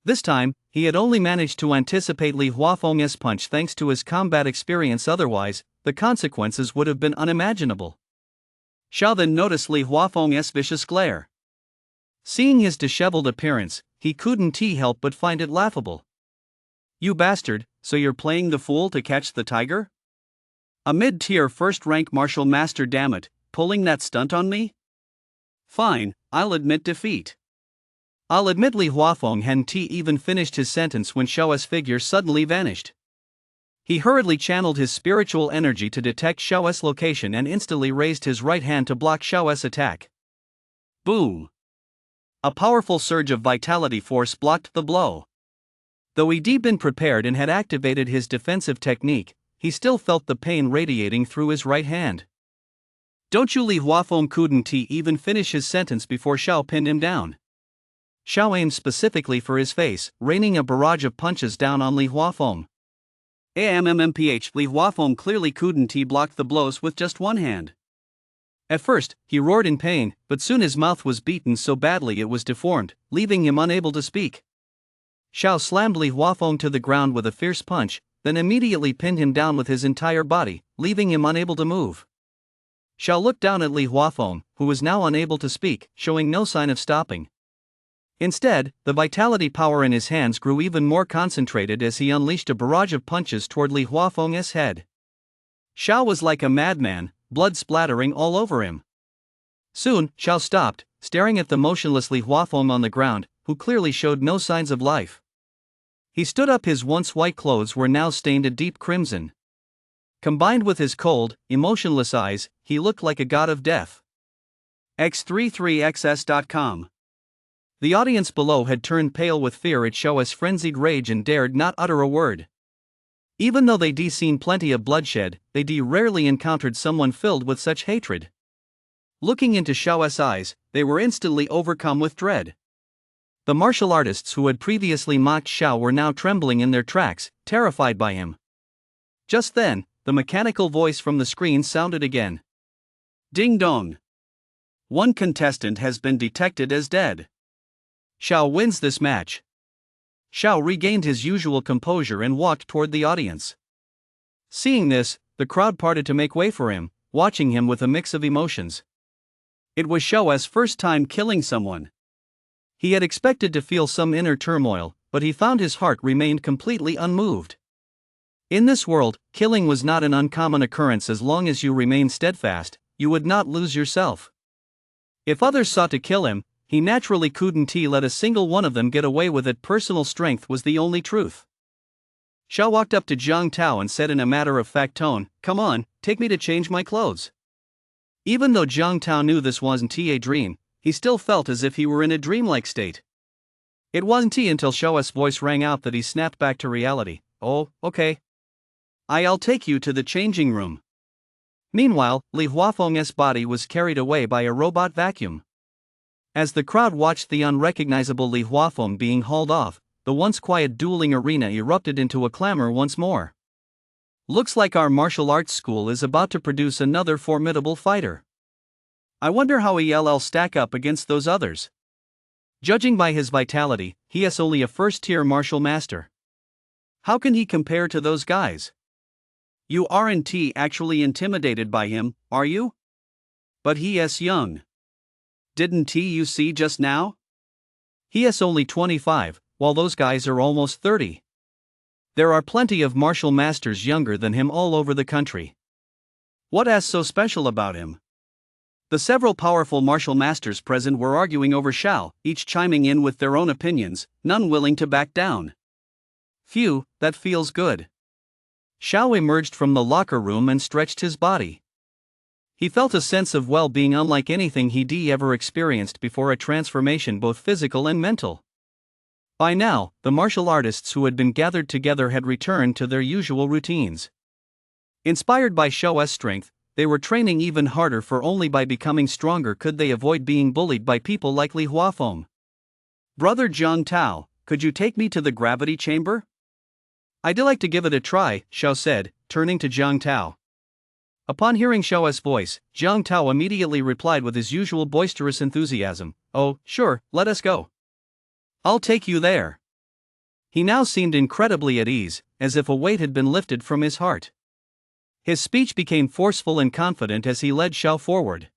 This time, he had only managed to anticipate Li Huafeng's punch thanks to his combat experience, otherwise, the consequences would have been unimaginable. Xiao then noticed Li Huafeng's vicious glare. Seeing his disheveled appearance, he couldn't help but find it laughable. You bastard, so you're playing the fool to catch the tiger? A mid-tier first-rank martial master, damn it, pulling that stunt on me? Fine, I'll admit defeat. I'll admit. Li Huafeng hadn't even finished his sentence when Xiao's figure suddenly vanished. He hurriedly channeled his spiritual energy to detect Xiao's location and instantly raised his right hand to block Xiao's attack. Boom! A powerful surge of vitality force blocked the blow. Though he'd been prepared and had activated his defensive technique, he still felt the pain radiating through his right hand. Don't you Li Huafeng couldn't he even finish his sentence before Xiao pinned him down. Xiao aimed specifically for his face, raining a barrage of punches down on Li Huafeng. AMMMPH Li Huafeng clearly couldn't he blocked the blows with just one hand. At first, he roared in pain, but soon his mouth was beaten so badly it was deformed, leaving him unable to speak. Xiao slammed Li Huafeng to the ground with a fierce punch, then immediately pinned him down with his entire body, leaving him unable to move. Xiao looked down at Li Huafeng, who was now unable to speak, showing no sign of stopping. Instead, the vitality power in his hands grew even more concentrated as he unleashed a barrage of punches toward Li Huafeng's head. Xiao was like a madman, blood splattering all over him. Soon, Xiao stopped, staring at the motionless Li Huafeng on the ground, who clearly showed no signs of life. He stood up. His once white clothes were now stained a deep crimson. Combined with his cold, emotionless eyes, he looked like a god of death. X33xs.com. The audience below had turned pale with fear at Xiao's frenzied rage and dared not utter a word. Even though they'd seen plenty of bloodshed, they'd rarely encountered someone filled with such hatred. Looking into Xiao's eyes, they were instantly overcome with dread. The martial artists who had previously mocked Xiao were now trembling in their tracks, terrified by him. Just then, the mechanical voice from the screen sounded again. Ding dong. One contestant has been detected as dead. Xiao wins this match. Xiao regained his usual composure and walked toward the audience. Seeing this, the crowd parted to make way for him, watching him with a mix of emotions. It was Xiao's first time killing someone. He had expected to feel some inner turmoil, but he found his heart remained completely unmoved. In this world, killing was not an uncommon occurrence. As long as you remained steadfast, you would not lose yourself. If others sought to kill him, he naturally couldn't let a single one of them get away with it. Personal strength was the only truth. Xiao walked up to Zhang Tao and said in a matter-of-fact tone, "Come on, take me to change my clothes." Even though Zhang Tao knew this wasn't a dream, he still felt as if he were in a dreamlike state. It wasn't until Xiao's voice rang out that he snapped back to reality. "Oh, okay. I'll take you to the changing room." Meanwhile, Li Huafeng's body was carried away by a robot vacuum. As the crowd watched the unrecognizable Li Huafeng being hauled off, the once quiet dueling arena erupted into a clamor once more. Looks like our martial arts school is about to produce another formidable fighter. I wonder how he'll stack up against those others. Judging by his vitality, he is only a first-tier martial master. How can he compare to those guys? You aren't actually intimidated by him, are you? But he is young. Didn't you see just now? He is only 25, while those guys are almost 30. There are plenty of martial masters younger than him all over the country. What is so special about him? The several powerful martial masters present were arguing over Xiao, each chiming in with their own opinions, none willing to back down. Phew, that feels good. Xiao emerged from the locker room and stretched his body. He felt a sense of well-being unlike anything he'd ever experienced before, a transformation both physical and mental. By now, the martial artists who had been gathered together had returned to their usual routines. Inspired by Xiao's strength, they were training even harder, for only by becoming stronger could they avoid being bullied by people like Li Huafeng. "Brother Zhang Tao, could you take me to the gravity chamber?" "I'd like to give it a try," Xiao said, turning to Zhang Tao. Upon hearing Xiao's voice, Zhang Tao immediately replied with his usual boisterous enthusiasm, "Oh, sure, let us go. I'll take you there." He now seemed incredibly at ease, as if a weight had been lifted from his heart. His speech became forceful and confident as he led Xiao forward.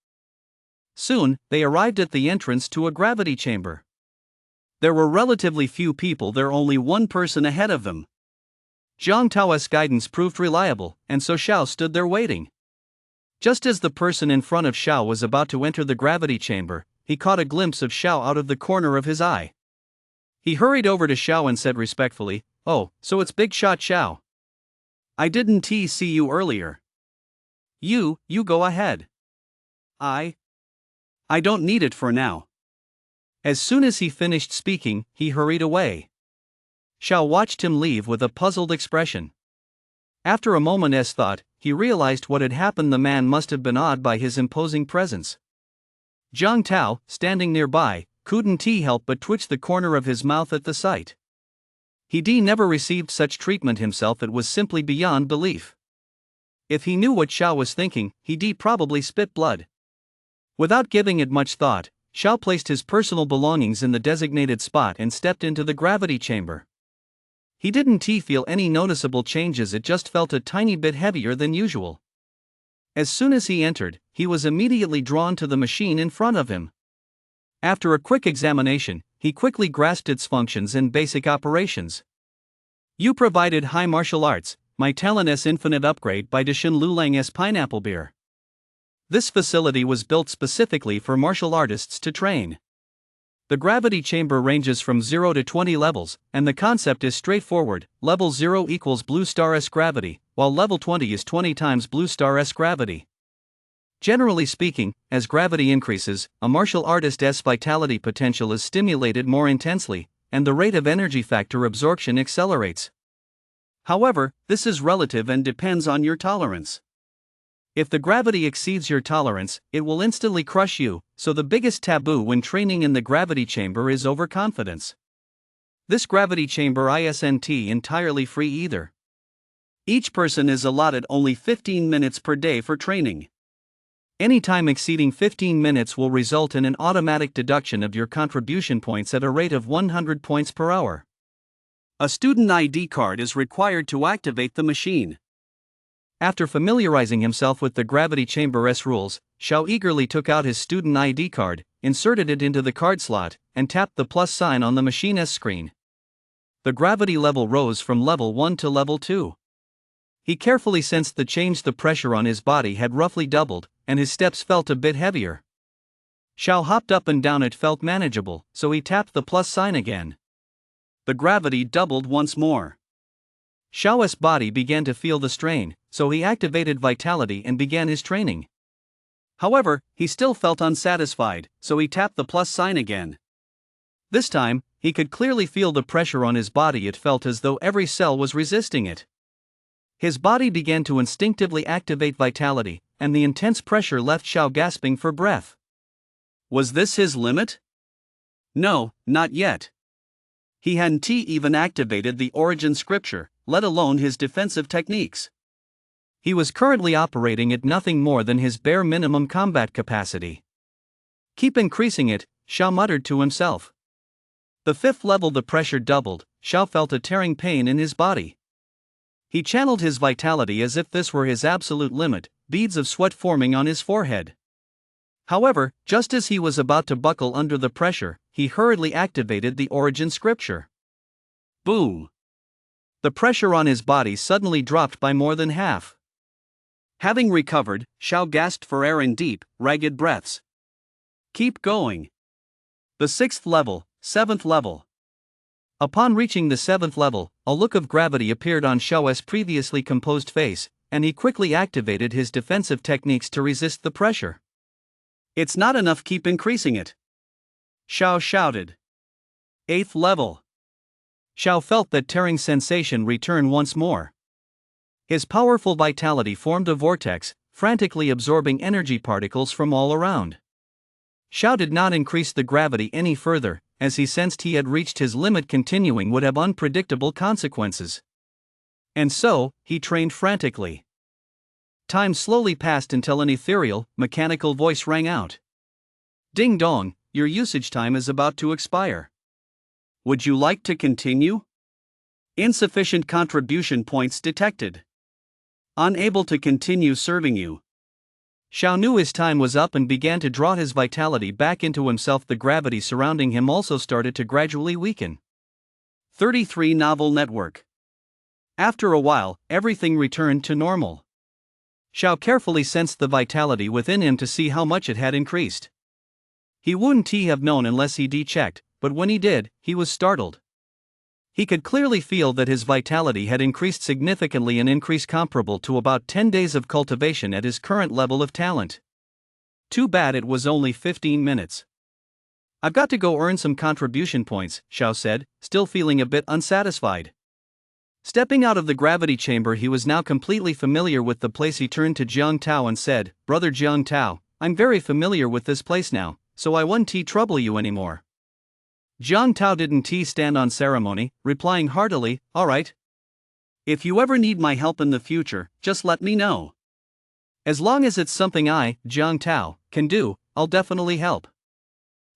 Soon, they arrived at the entrance to a gravity chamber. There were relatively few people there, only one person ahead of them. Zhang Tao's guidance proved reliable, and so Xiao stood there waiting. Just as the person in front of Xiao was about to enter the gravity chamber, he caught a glimpse of Xiao out of the corner of his eye. He hurried over to Xiao and said respectfully, "Oh, so it's Big Shot Xiao. I didn't see you earlier." You go ahead. I don't need it for now." As soon as he finished speaking, he hurried away. Xiao watched him leave with a puzzled expression. After a moment's thought, he realized what had happened. The man must have been awed by his imposing presence. Jiang Tao, standing nearby, couldn't help but twitch the corner of his mouth at the sight. He never received such treatment himself. It was simply beyond belief. If he knew what Xiao was thinking, he probably spit blood. Without giving it much thought, Xiao placed his personal belongings in the designated spot and stepped into the gravity chamber. He didn't feel any noticeable changes, it just felt a tiny bit heavier than usual. As soon as he entered, he was immediately drawn to the machine in front of him. After a quick examination, he quickly grasped its functions and basic operations. You provided high martial arts, my talent infinite upgrade by Dashin Lulang's pineapple beer. This facility was built specifically for martial artists to train. The gravity chamber ranges from 0 to 20 levels, and the concept is straightforward. Level 0 equals Blue Star's gravity, while level 20 is 20 times Blue Star's gravity. Generally speaking, as gravity increases, a martial artist's vitality potential is stimulated more intensely, and the rate of energy factor absorption accelerates. However, this is relative and depends on your tolerance. If the gravity exceeds your tolerance, it will instantly crush you, so the biggest taboo when training in the gravity chamber is overconfidence. This gravity chamber isn't entirely free either. Each person is allotted only 15 minutes per day for training. Any time exceeding 15 minutes will result in an automatic deduction of your contribution points at a rate of 100 points per hour. A student ID card is required to activate the machine. After familiarizing himself with the gravity chamber's rules, Xiao eagerly took out his student ID card, inserted it into the card slot, and tapped the plus sign on the machine's screen. The gravity level rose from level 1 to level 2. He carefully sensed the change. The pressure on his body had roughly doubled, and his steps felt a bit heavier. Xiao hopped up and down. It felt manageable, so he tapped the plus sign again. The gravity doubled once more. Xiao's body began to feel the strain, so he activated vitality and began his training. However, he still felt unsatisfied, so he tapped the plus sign again. This time, he could clearly feel the pressure on his body. It felt as though every cell was resisting it. His body began to instinctively activate vitality, and the intense pressure left Xiao gasping for breath. Was this his limit? No, not yet. He hadn't even activated the origin scripture, let alone his defensive techniques. He was currently operating at nothing more than his bare minimum combat capacity. Keep increasing it, Xiao muttered to himself. The 5th level, the pressure doubled. Xiao felt a tearing pain in his body. He channeled his vitality as if this were his absolute limit, beads of sweat forming on his forehead. However, just as he was about to buckle under the pressure, he hurriedly activated the origin scripture. Boom! The pressure on his body suddenly dropped by more than half. Having recovered, Xiao gasped for air in deep, ragged breaths. Keep going. The 6th level, 7th level. Upon reaching the 7th level, a look of gravity appeared on Xiao's previously composed face, and he quickly activated his defensive techniques to resist the pressure. It's not enough, keep increasing it. Xiao shouted. 8th level. Xiao felt that tearing sensation return once more. His powerful vitality formed a vortex, frantically absorbing energy particles from all around. Xiao did not increase the gravity any further, as he sensed he had reached his limit. Continuing would have unpredictable consequences. And so, he trained frantically. Time slowly passed until an ethereal, mechanical voice rang out. Ding dong, your usage time is about to expire. Would you like to continue? Insufficient contribution points detected. Unable to continue serving you. Xiao knew his time was up and began to draw his vitality back into himself. The gravity surrounding him also started to gradually weaken. 33 Novel Network. After a while, everything returned to normal. Xiao carefully sensed the vitality within him to see how much it had increased. He wouldn't have known unless he checked, but when he did, he was startled. He could clearly feel that his vitality had increased significantly, an increase comparable to about 10 days of cultivation at his current level of talent. Too bad it was only 15 minutes. I've got to go earn some contribution points, Xiao said, still feeling a bit unsatisfied. Stepping out of the gravity chamber, he was now completely familiar with the place. He turned to Jiang Tao and said, "Brother Jiang Tao, I'm very familiar with this place now, so I won't trouble you anymore." Jiang Tao didn't stand on ceremony, replying heartily, "All right. If you ever need my help in the future, just let me know. As long as it's something I, Jiang Tao, can do, I'll definitely help."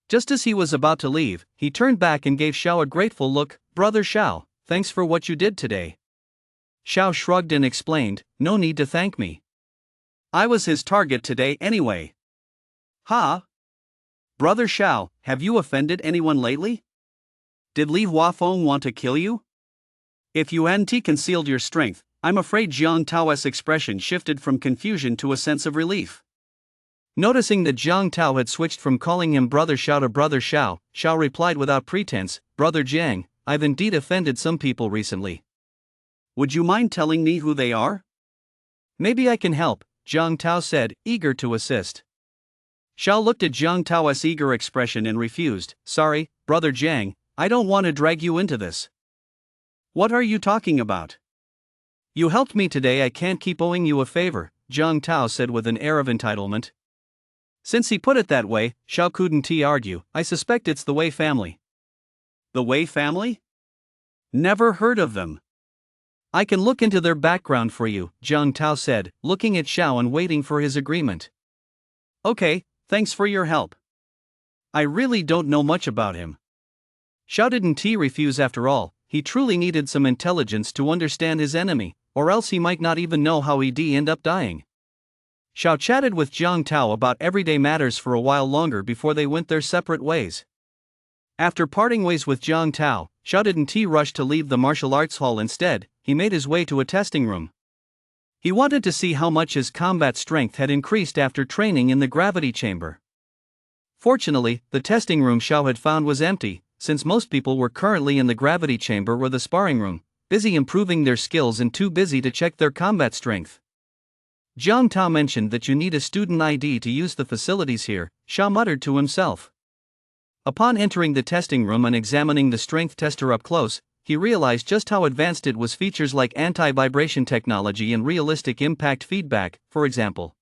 Just as he was about to leave, he turned back and gave Xiao a grateful look. "Brother Xiao, thanks for what you did today." Xiao shrugged and explained, "No need to thank me. I was his target today anyway." "Ha? Brother Xiao, have you offended anyone lately? Did Li Huafeng want to kill you? If you hadn't concealed your strength, I'm afraid." Jiang Tao's expression shifted from confusion to a sense of relief. Noticing that Jiang Tao had switched from calling him Brother Xiao to Brother Xiao, Xiao replied without pretense, "Brother Jiang, I've indeed offended some people recently. Would you mind telling me who they are?" "Maybe I can help," Jiang Tao said, eager to assist. Xiao looked at Jiang Tao's eager expression and refused. "Sorry, Brother Jiang, I don't want to drag you into this." "What are you talking about? You helped me today, I can't keep owing you a favor," Jiang Tao said with an air of entitlement. Since he put it that way, Xiao couldn't argue. "I suspect it's the Wei family." "The Wei family? Never heard of them." "I can look into their background for you," Jiang Tao said, looking at Xiao and waiting for his agreement. "Okay, thanks for your help. I really don't know much about him." Xiao didn't refuse after all. He truly needed some intelligence to understand his enemy, or else he might not even know how he'd end up dying. Xiao chatted with Jiang Tao about everyday matters for a while longer before they went their separate ways. After parting ways with Jiang Tao, Xiao didn't rush to leave the martial arts hall. Instead, he made his way to a testing room. He wanted to see how much his combat strength had increased after training in the gravity chamber. Fortunately, the testing room Xiao had found was empty, since most people were currently in the gravity chamber or the sparring room, busy improving their skills and too busy to check their combat strength. Jiang Tao mentioned that you need a student ID to use the facilities here, Xiao muttered to himself. Upon entering the testing room and examining the strength tester up close, he realized just how advanced it was. Features like anti-vibration technology and realistic impact feedback, for example.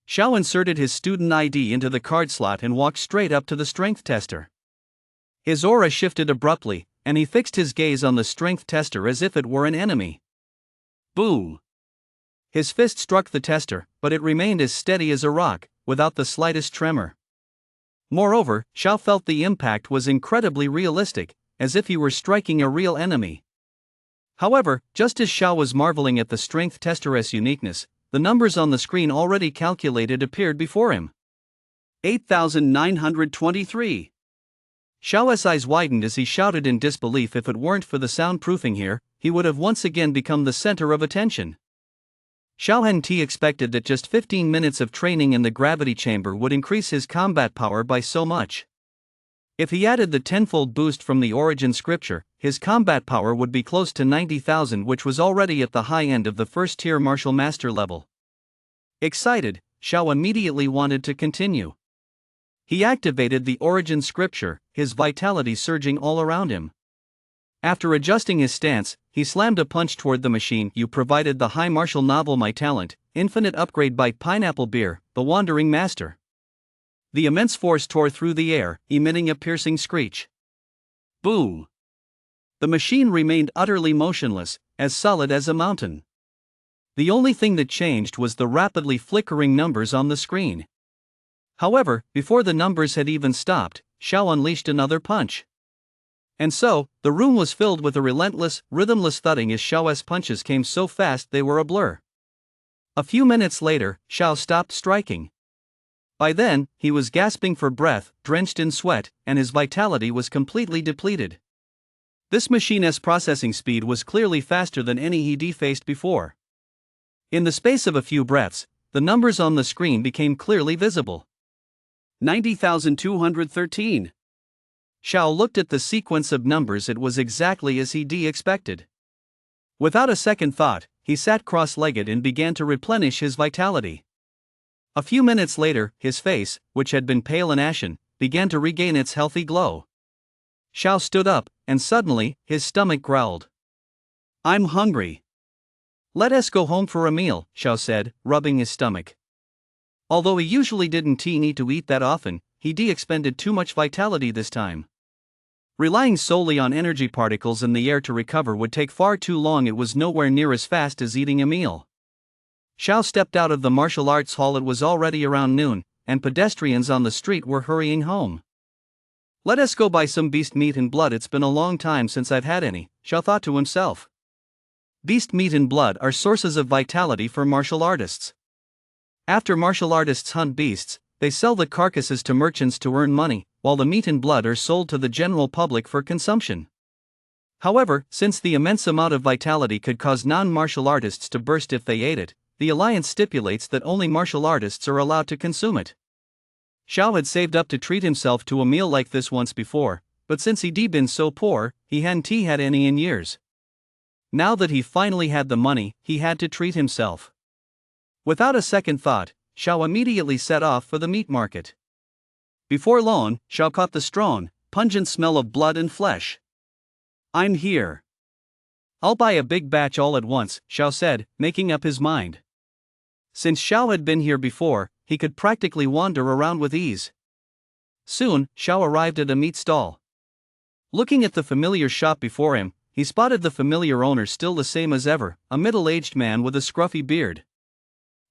Xiao inserted his student ID into the card slot and walked straight up to the strength tester. His aura shifted abruptly, and he fixed his gaze on the strength tester as if it were an enemy. Boom! His fist struck the tester, but it remained as steady as a rock, without the slightest tremor. Moreover, Xiao felt the impact was incredibly realistic, as if he were striking a real enemy. However, just as Xiao was marveling at the strength tester's uniqueness, the numbers on the screen already calculated appeared before him. 8,923. Xiao's eyes widened as he shouted in disbelief. If it weren't for the soundproofing here, he would have once again become the center of attention. Xiao hadn't expected that just 15 minutes of training in the gravity chamber would increase his combat power by so much. If he added the tenfold boost from the origin scripture, his combat power would be close to 90,000, which was already at the high end of the first-tier martial master level. Excited, Xiao immediately wanted to continue. He activated the origin scripture, his vitality surging all around him. After adjusting his stance, he slammed a punch toward the machine. "You provided the high martial novel My Talent, Infinite Upgrade by Pineapple Beer, the Wandering Master." The immense force tore through the air, emitting a piercing screech. Boom! The machine remained utterly motionless, as solid as a mountain. The only thing that changed was the rapidly flickering numbers on the screen. However, before the numbers had even stopped, Xiao unleashed another punch. And so, the room was filled with a relentless, rhythmless thudding as Xiao's punches came so fast they were a blur. A few minutes later, Xiao stopped striking. By then, he was gasping for breath, drenched in sweat, and his vitality was completely depleted. This machine's processing speed was clearly faster than any he'd faced before. In the space of a few breaths, the numbers on the screen became clearly visible. 90,213. Xiao looked at the sequence of numbers. It was exactly as he'd expected. Without a second thought, he sat cross-legged and began to replenish his vitality. A few minutes later, his face, which had been pale and ashen, began to regain its healthy glow. Xiao stood up, and suddenly, his stomach growled. I'm hungry. Let us go home for a meal, Xiao said, rubbing his stomach. Although he usually didn't need to eat that often, he expended too much vitality this time. Relying solely on energy particles in the air to recover would take far too long. It was nowhere near as fast as eating a meal. Xiao stepped out of the martial arts hall. It was already around noon, and pedestrians on the street were hurrying home. Let us go buy some beast meat and blood. It's been a long time since I've had any, Xiao thought to himself. Beast meat and blood are sources of vitality for martial artists. After martial artists hunt beasts, they sell the carcasses to merchants to earn money, while the meat and blood are sold to the general public for consumption. However, since the immense amount of vitality could cause non-martial artists to burst if they ate it, the alliance stipulates that only martial artists are allowed to consume it. Xiao had saved up to treat himself to a meal like this once before, but since he'd been so poor, he hadn't had any in years. Now that he finally had the money, he had to treat himself. Without a second thought, Xiao immediately set off for the meat market. Before long, Xiao caught the strong, pungent smell of blood and flesh. I'm here. I'll buy a big batch all at once, Xiao said, making up his mind. Since Xiao had been here before, he could practically wander around with ease. Soon, Xiao arrived at a meat stall. Looking at the familiar shop before him, he spotted the familiar owner still the same as ever, a middle-aged man with a scruffy beard.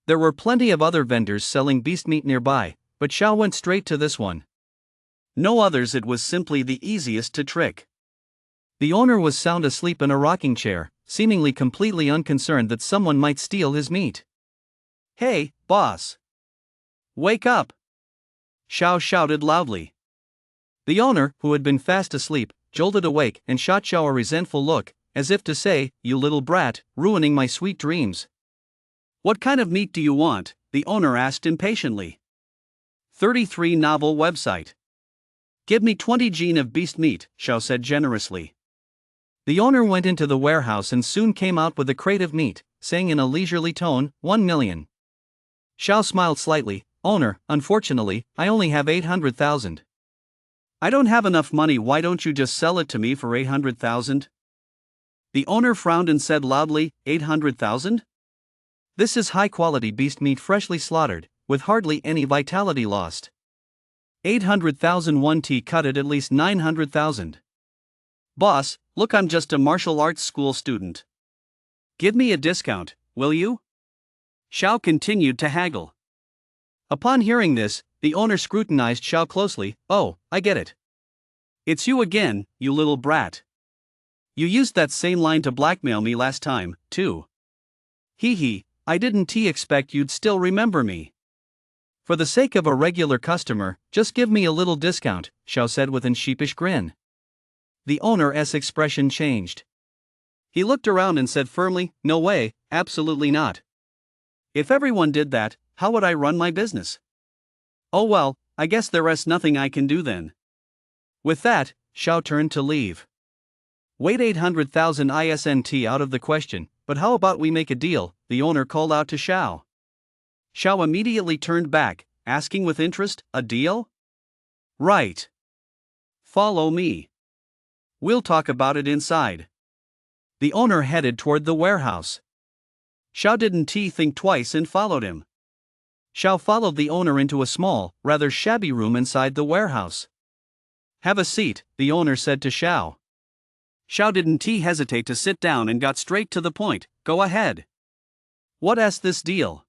There were plenty of other vendors selling beast meat nearby, but Xiao went straight to this one. No others. It was simply the easiest to trick. The owner was sound asleep in a rocking chair, seemingly completely unconcerned that someone might steal his meat. Hey, boss! Wake up! Xiao shouted loudly. The owner, who had been fast asleep, jolted awake and shot Xiao a resentful look, as if to say, "You little brat, ruining my sweet dreams." What kind of meat do you want? The owner asked impatiently. 33 novel website. Give me 20 gene of beast meat, Xiao said generously. The owner went into the warehouse and soon came out with a crate of meat, saying in a leisurely tone, 1 million. Xiao smiled slightly. Owner, unfortunately, I only have 800,000. I don't have enough money. Why don't you just sell it to me for 800,000? The owner frowned and said loudly, 800,000? This is high-quality beast meat freshly slaughtered, with hardly any vitality lost. 800,000 1T cut at least 900,000. Boss, look, I'm just a martial arts school student. Give me a discount, will you? Xiao continued to haggle. Upon hearing this, the owner scrutinized Xiao closely. Oh, I get it. It's you again, you little brat. You used that same line to blackmail me last time, too. Hee hee, I didn't expect you'd still remember me. For the sake of a regular customer, just give me a little discount, Xiao said with a sheepish grin. The owner's expression changed. He looked around and said firmly, no way, absolutely not. If everyone did that, how would I run my business? Oh well, I guess there's nothing I can do then. With that, Xiao turned to leave. Wait, 800,000 isn't out of the question, but how about we make a deal? The owner called out to Xiao. Xiao immediately turned back, asking with interest, a deal? Right. Follow me. We'll talk about it inside. The owner headed toward the warehouse. Xiao didn't think twice and followed him. Xiao followed the owner into a small, rather shabby room inside the warehouse. Have a seat, the owner said to Xiao. Xiao didn't hesitate to sit down and got straight to the point. Go ahead. What's this deal?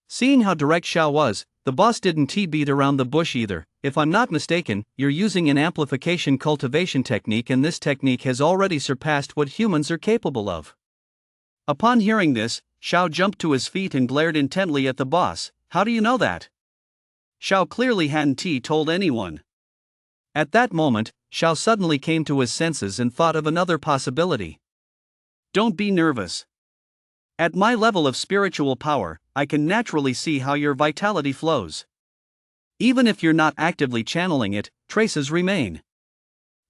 Seeing how direct Xiao was, the boss didn't beat around the bush either. If I'm not mistaken, you're using an amplification cultivation technique, and this technique has already surpassed what humans are capable of. Upon hearing this, Xiao jumped to his feet and glared intently at the boss. How do you know that? Xiao clearly hadn't told anyone. At that moment, Xiao suddenly came to his senses and thought of another possibility. Don't be nervous. At my level of spiritual power, I can naturally see how your vitality flows. Even if you're not actively channeling it, traces remain.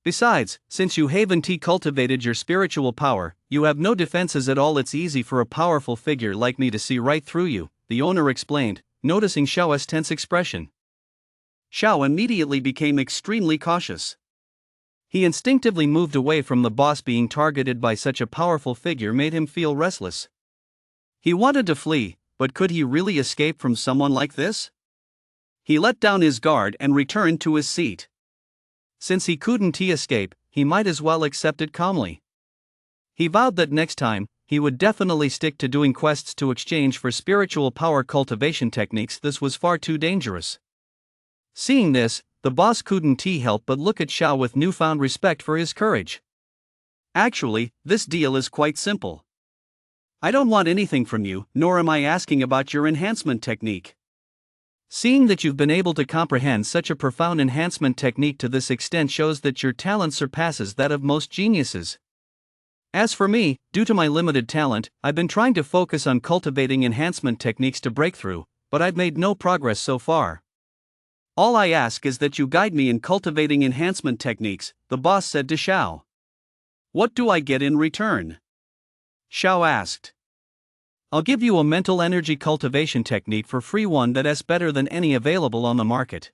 Besides, since you haven't cultivated your spiritual power, you have no defenses at all. It's easy for a powerful figure like me to see right through you, the owner explained, noticing Xiao's tense expression. Xiao immediately became extremely cautious. He instinctively moved away from the boss. Being targeted by such a powerful figure made him feel restless. He wanted to flee, but could he really escape from someone like this? He let down his guard and returned to his seat. Since he couldn't escape, he might as well accept it calmly. He vowed that next time, he would definitely stick to doing quests to exchange for spiritual power cultivation techniques. This was far too dangerous. Seeing this, the boss couldn't help but look at Xiao with newfound respect for his courage. Actually, this deal is quite simple. I don't want anything from you, nor am I asking about your enhancement technique. Seeing that you've been able to comprehend such a profound enhancement technique to this extent shows that your talent surpasses that of most geniuses. As for me, due to my limited talent, I've been trying to focus on cultivating enhancement techniques to break through, but I've made no progress so far. All I ask is that you guide me in cultivating enhancement techniques, the boss said to Xiao. What do I get in return? Xiao asked. I'll give you a mental energy cultivation technique for free, one that's better than any available on the market.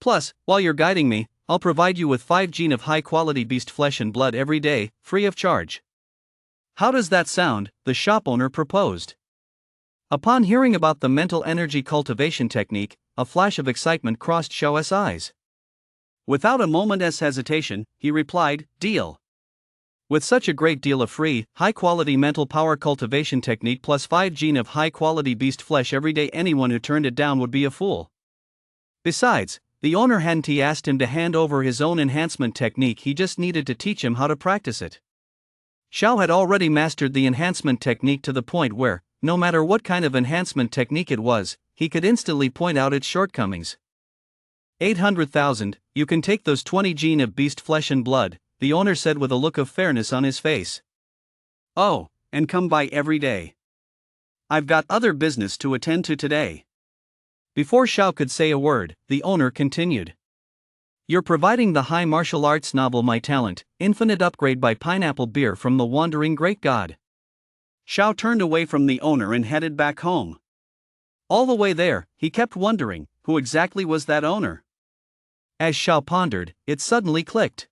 Plus, while you're guiding me, I'll provide you with 5 genes of high-quality beast flesh and blood every day, free of charge. How does that sound? The shop owner proposed. Upon hearing about the mental energy cultivation technique, a flash of excitement crossed Xiao's eyes. Without a moment's hesitation, he replied, "Deal." With such a great deal of free, high-quality mental power cultivation technique plus 5 genes of high-quality beast flesh every day, anyone who turned it down would be a fool. Besides, the owner hadn't asked him to hand over his own enhancement technique, he just needed to teach him how to practice it. Xiao had already mastered the enhancement technique to the point where, no matter what kind of enhancement technique it was, he could instantly point out its shortcomings. 800,000, you can take those 20 genes of beast flesh and blood, the owner said with a look of fairness on his face. Oh, and come by every day. I've got other business to attend to today. Before Xiao could say a word, the owner continued. You're providing the high martial arts novel My Talent, Infinite Upgrade by Pineapple Beer from the Wandering Great God. Xiao turned away from the owner and headed back home. All the way there, he kept wondering, who exactly was that owner? As Xiao pondered, it suddenly clicked.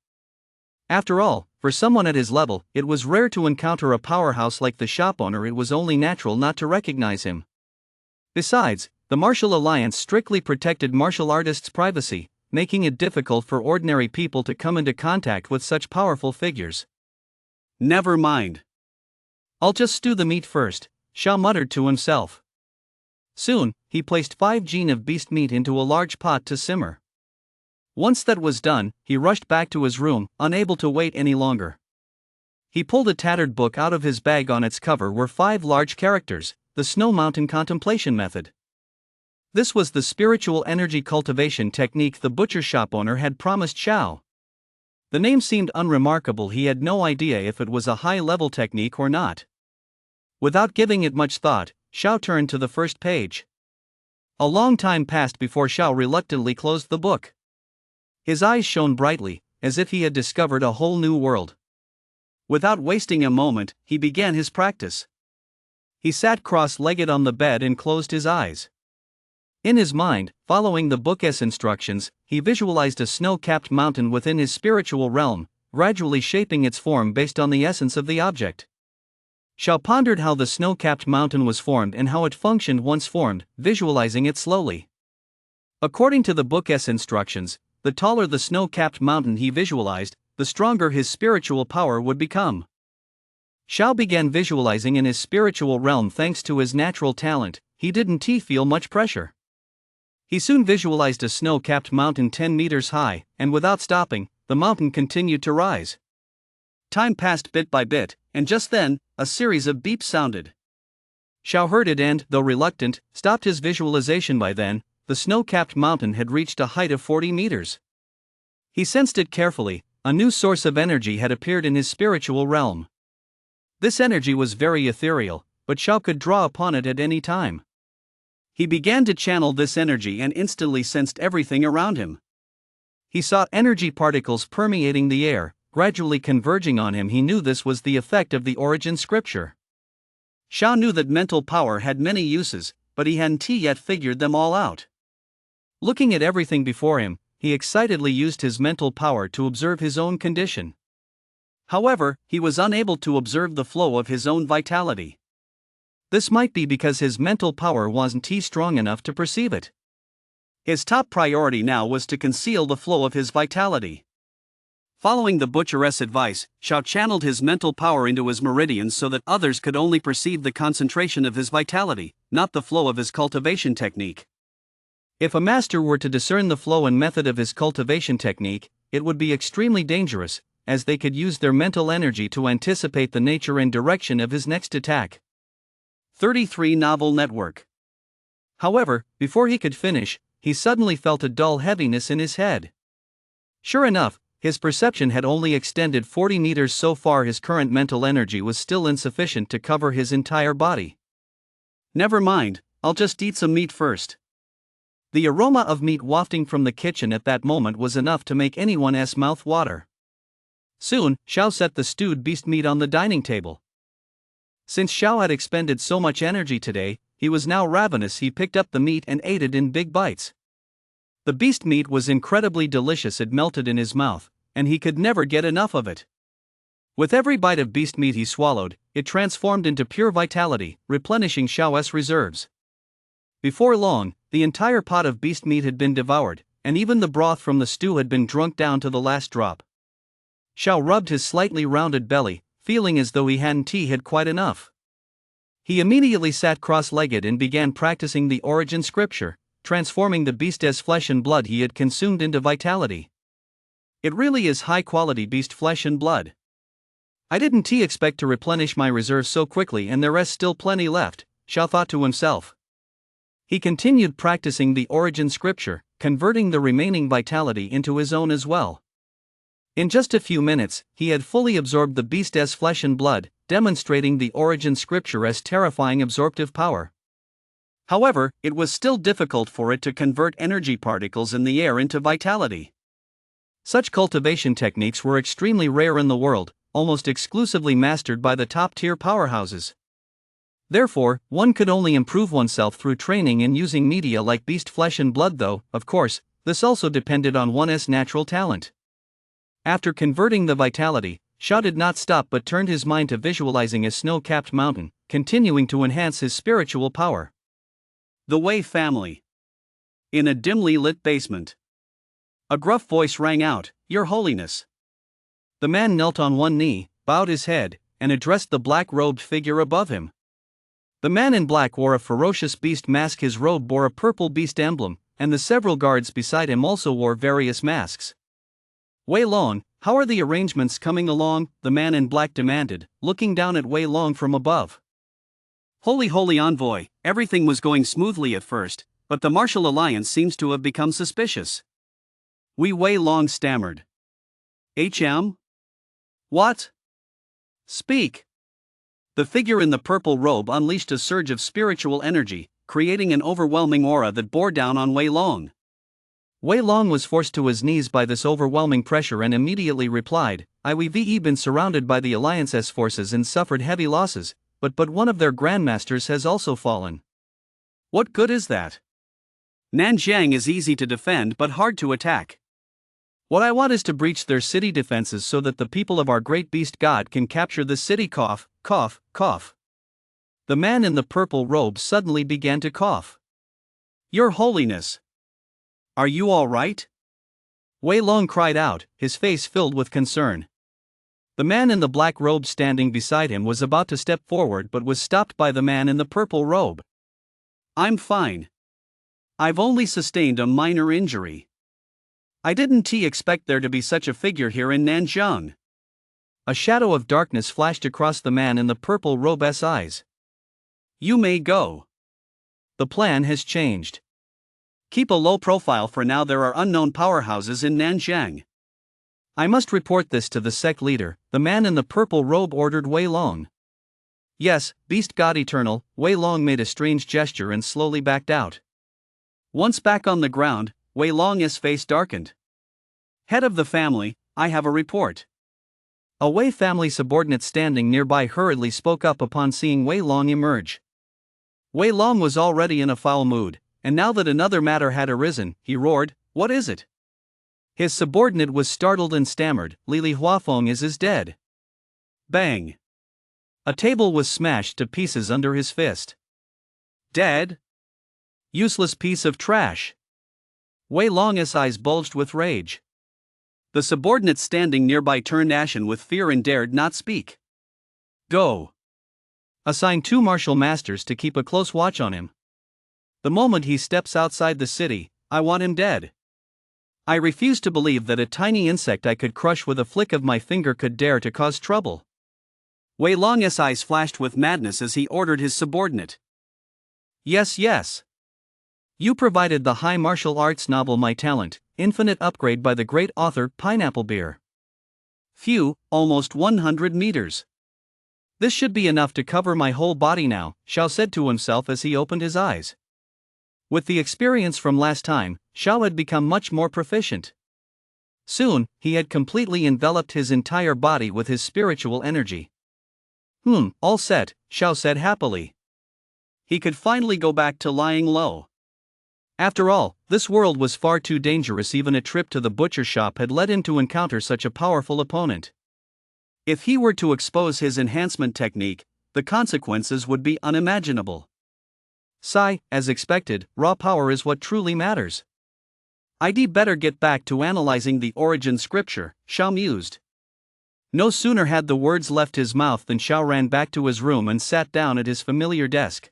After all, for someone at his level, it was rare to encounter a powerhouse like the shop owner. It was only natural not to recognize him. Besides, the Martial Alliance strictly protected martial artists' privacy, making it difficult for ordinary people to come into contact with such powerful figures. Never mind. I'll just stew the meat first, Xiao muttered to himself. Soon, he placed 5 genes of beast meat into a large pot to simmer. Once that was done, he rushed back to his room, unable to wait any longer. He pulled a tattered book out of his bag. On its cover were 5 large characters, the Snow Mountain Contemplation Method. This was the spiritual energy cultivation technique the butcher shop owner had promised Xiao. The name seemed unremarkable. He had no idea if it was a high-level technique or not. Without giving it much thought, Xiao turned to the first page. A long time passed before Xiao reluctantly closed the book. His eyes shone brightly, as if he had discovered a whole new world. Without wasting a moment, he began his practice. He sat cross-legged on the bed and closed his eyes. In his mind, following the book's instructions, he visualized a snow-capped mountain within his spiritual realm, gradually shaping its form based on the essence of the object. Xiao pondered how the snow-capped mountain was formed and how it functioned once formed, visualizing it slowly. According to the book's instructions, the taller the snow-capped mountain he visualized, the stronger his spiritual power would become. Xiao began visualizing in his spiritual realm. Thanks to his natural talent, he didn't feel much pressure. He soon visualized a snow-capped mountain 10 meters high, and without stopping, the mountain continued to rise. Time passed bit by bit, and just then, a series of beeps sounded. Xiao heard it and, though reluctant, stopped his visualization. By then, the snow-capped mountain had reached a height of 40 meters. He sensed it carefully. A new source of energy had appeared in his spiritual realm. This energy was very ethereal, but Xiao could draw upon it at any time. He began to channel this energy and instantly sensed everything around him. He saw energy particles permeating the air, gradually converging on him. He knew this was the effect of the origin scripture. Xiao knew that mental power had many uses, but he hadn't yet figured them all out. Looking at everything before him, he excitedly used his mental power to observe his own condition. However, he was unable to observe the flow of his own vitality. This might be because his mental power wasn't strong enough to perceive it. His top priority now was to conceal the flow of his vitality. Following the butcheress' advice, Xiao channeled his mental power into his meridians so that others could only perceive the concentration of his vitality, not the flow of his cultivation technique. If a master were to discern the flow and method of his cultivation technique, it would be extremely dangerous, as they could use their mental energy to anticipate the nature and direction of his next attack. 33 Novel Network. However, before he could finish, he suddenly felt a dull heaviness in his head. Sure enough, his perception had only extended 40 meters so far. His current mental energy was still insufficient to cover his entire body. Never mind, I'll just eat some meat first. The aroma of meat wafting from the kitchen at that moment was enough to make anyone's mouth water. Soon, Xiao set the stewed beast meat on the dining table. Since Xiao had expended so much energy today, he was now ravenous. He picked up the meat and ate it in big bites. The beast meat was incredibly delicious. It melted in his mouth, and he could never get enough of it. With every bite of beast meat he swallowed, it transformed into pure vitality, replenishing Xiao's reserves. Before long, the entire pot of beast meat had been devoured, and even the broth from the stew had been drunk down to the last drop. Xiao rubbed his slightly rounded belly, feeling as though he hadn't had quite enough. He immediately sat cross-legged and began practicing the origin scripture, transforming the beast as flesh and blood he had consumed into vitality. It really is high-quality beast flesh and blood. I didn't expect to replenish my reserves so quickly, and there's still plenty left, Xiao thought to himself. He continued practicing the origin scripture, converting the remaining vitality into his own as well. In just a few minutes, he had fully absorbed the beast as flesh and blood, demonstrating the origin scripture as terrifying absorptive power. However, it was still difficult for it to convert energy particles in the air into vitality. Such cultivation techniques were extremely rare in the world, almost exclusively mastered by the top-tier powerhouses. Therefore, one could only improve oneself through training and using media like beast flesh and blood, though, of course, this also depended on one's natural talent. After converting the vitality, Xiao did not stop but turned his mind to visualizing a snow-capped mountain, continuing to enhance his spiritual power. The Wei family. In a dimly lit basement. A gruff voice rang out, "Your Holiness." The man knelt on one knee, bowed his head, and addressed the black-robed figure above him. The man in black wore a ferocious beast mask. His robe bore a purple beast emblem, and the several guards beside him also wore various masks. "Wei Long, how are the arrangements coming along?" the man in black demanded, looking down at Wei Long from above. Holy envoy, everything was going smoothly at first, but the martial alliance seems to have become suspicious. Wei Long stammered. "HM? What? Speak." The figure in the purple robe unleashed a surge of spiritual energy, creating an overwhelming aura that bore down on Wei Long. Wei Long was forced to his knees by this overwhelming pressure and immediately replied, "I've been surrounded by the Alliance's forces and suffered heavy losses, but one of their grandmasters has also fallen." "What good is that? Nanjiang is easy to defend but hard to attack. What I want is to breach their city defenses so that the people of our great beast god can capture the city." Cough, cough, cough. The man in the purple robe suddenly began to cough. "Your Holiness! Are you all right?" Wei Long cried out, his face filled with concern. The man in the black robe standing beside him was about to step forward but was stopped by the man in the purple robe. "I'm fine. I've only sustained a minor injury. I didn't expect there to be such a figure here in Nanjiang." A shadow of darkness flashed across the man in the purple robe's eyes. "You may go. The plan has changed. Keep a low profile for now. There are unknown powerhouses in Nanjiang. I must report this to the sect leader," the man in the purple robe ordered Wei Long. "Yes, Beast God Eternal." Wei Long made a strange gesture and slowly backed out. Once back on the ground, Wei Long's face darkened. "Head of the family, I have a report." A Wei family subordinate standing nearby hurriedly spoke up upon seeing Wei Long emerge. Wei Long was already in a foul mood, and now that another matter had arisen, he roared, "What is it? His subordinate was startled and stammered, Li Huafeng is dead. Bang! A table was smashed to pieces under his fist. Dead? Useless piece of trash. Wei Long's eyes bulged with rage. The subordinate standing nearby turned ashen with fear and dared not speak. Go. Assign 2 martial masters to keep a close watch on him. The moment he steps outside the city, I want him dead. I refuse to believe that a tiny insect I could crush with a flick of my finger could dare to cause trouble. Wei Long's eyes flashed with madness as he ordered his subordinate. Yes, yes. You provided the high martial arts novel My Talent, Infinite Upgrade by the great author Pineapple Beer. Phew, almost 100 meters. This should be enough to cover my whole body now, Xiao said to himself as he opened his eyes. With the experience from last time, Xiao had become much more proficient. Soon, he had completely enveloped his entire body with his spiritual energy. All set, Xiao said happily. He could finally go back to lying low. After all, this world was far too dangerous. Even a trip to the butcher shop had led him to encounter such a powerful opponent. If he were to expose his enhancement technique, the consequences would be unimaginable. Sigh, as expected, raw power is what truly matters. I'd better get back to analyzing the origin scripture, Xiao mused. No sooner had the words left his mouth than Xiao ran back to his room and sat down at his familiar desk.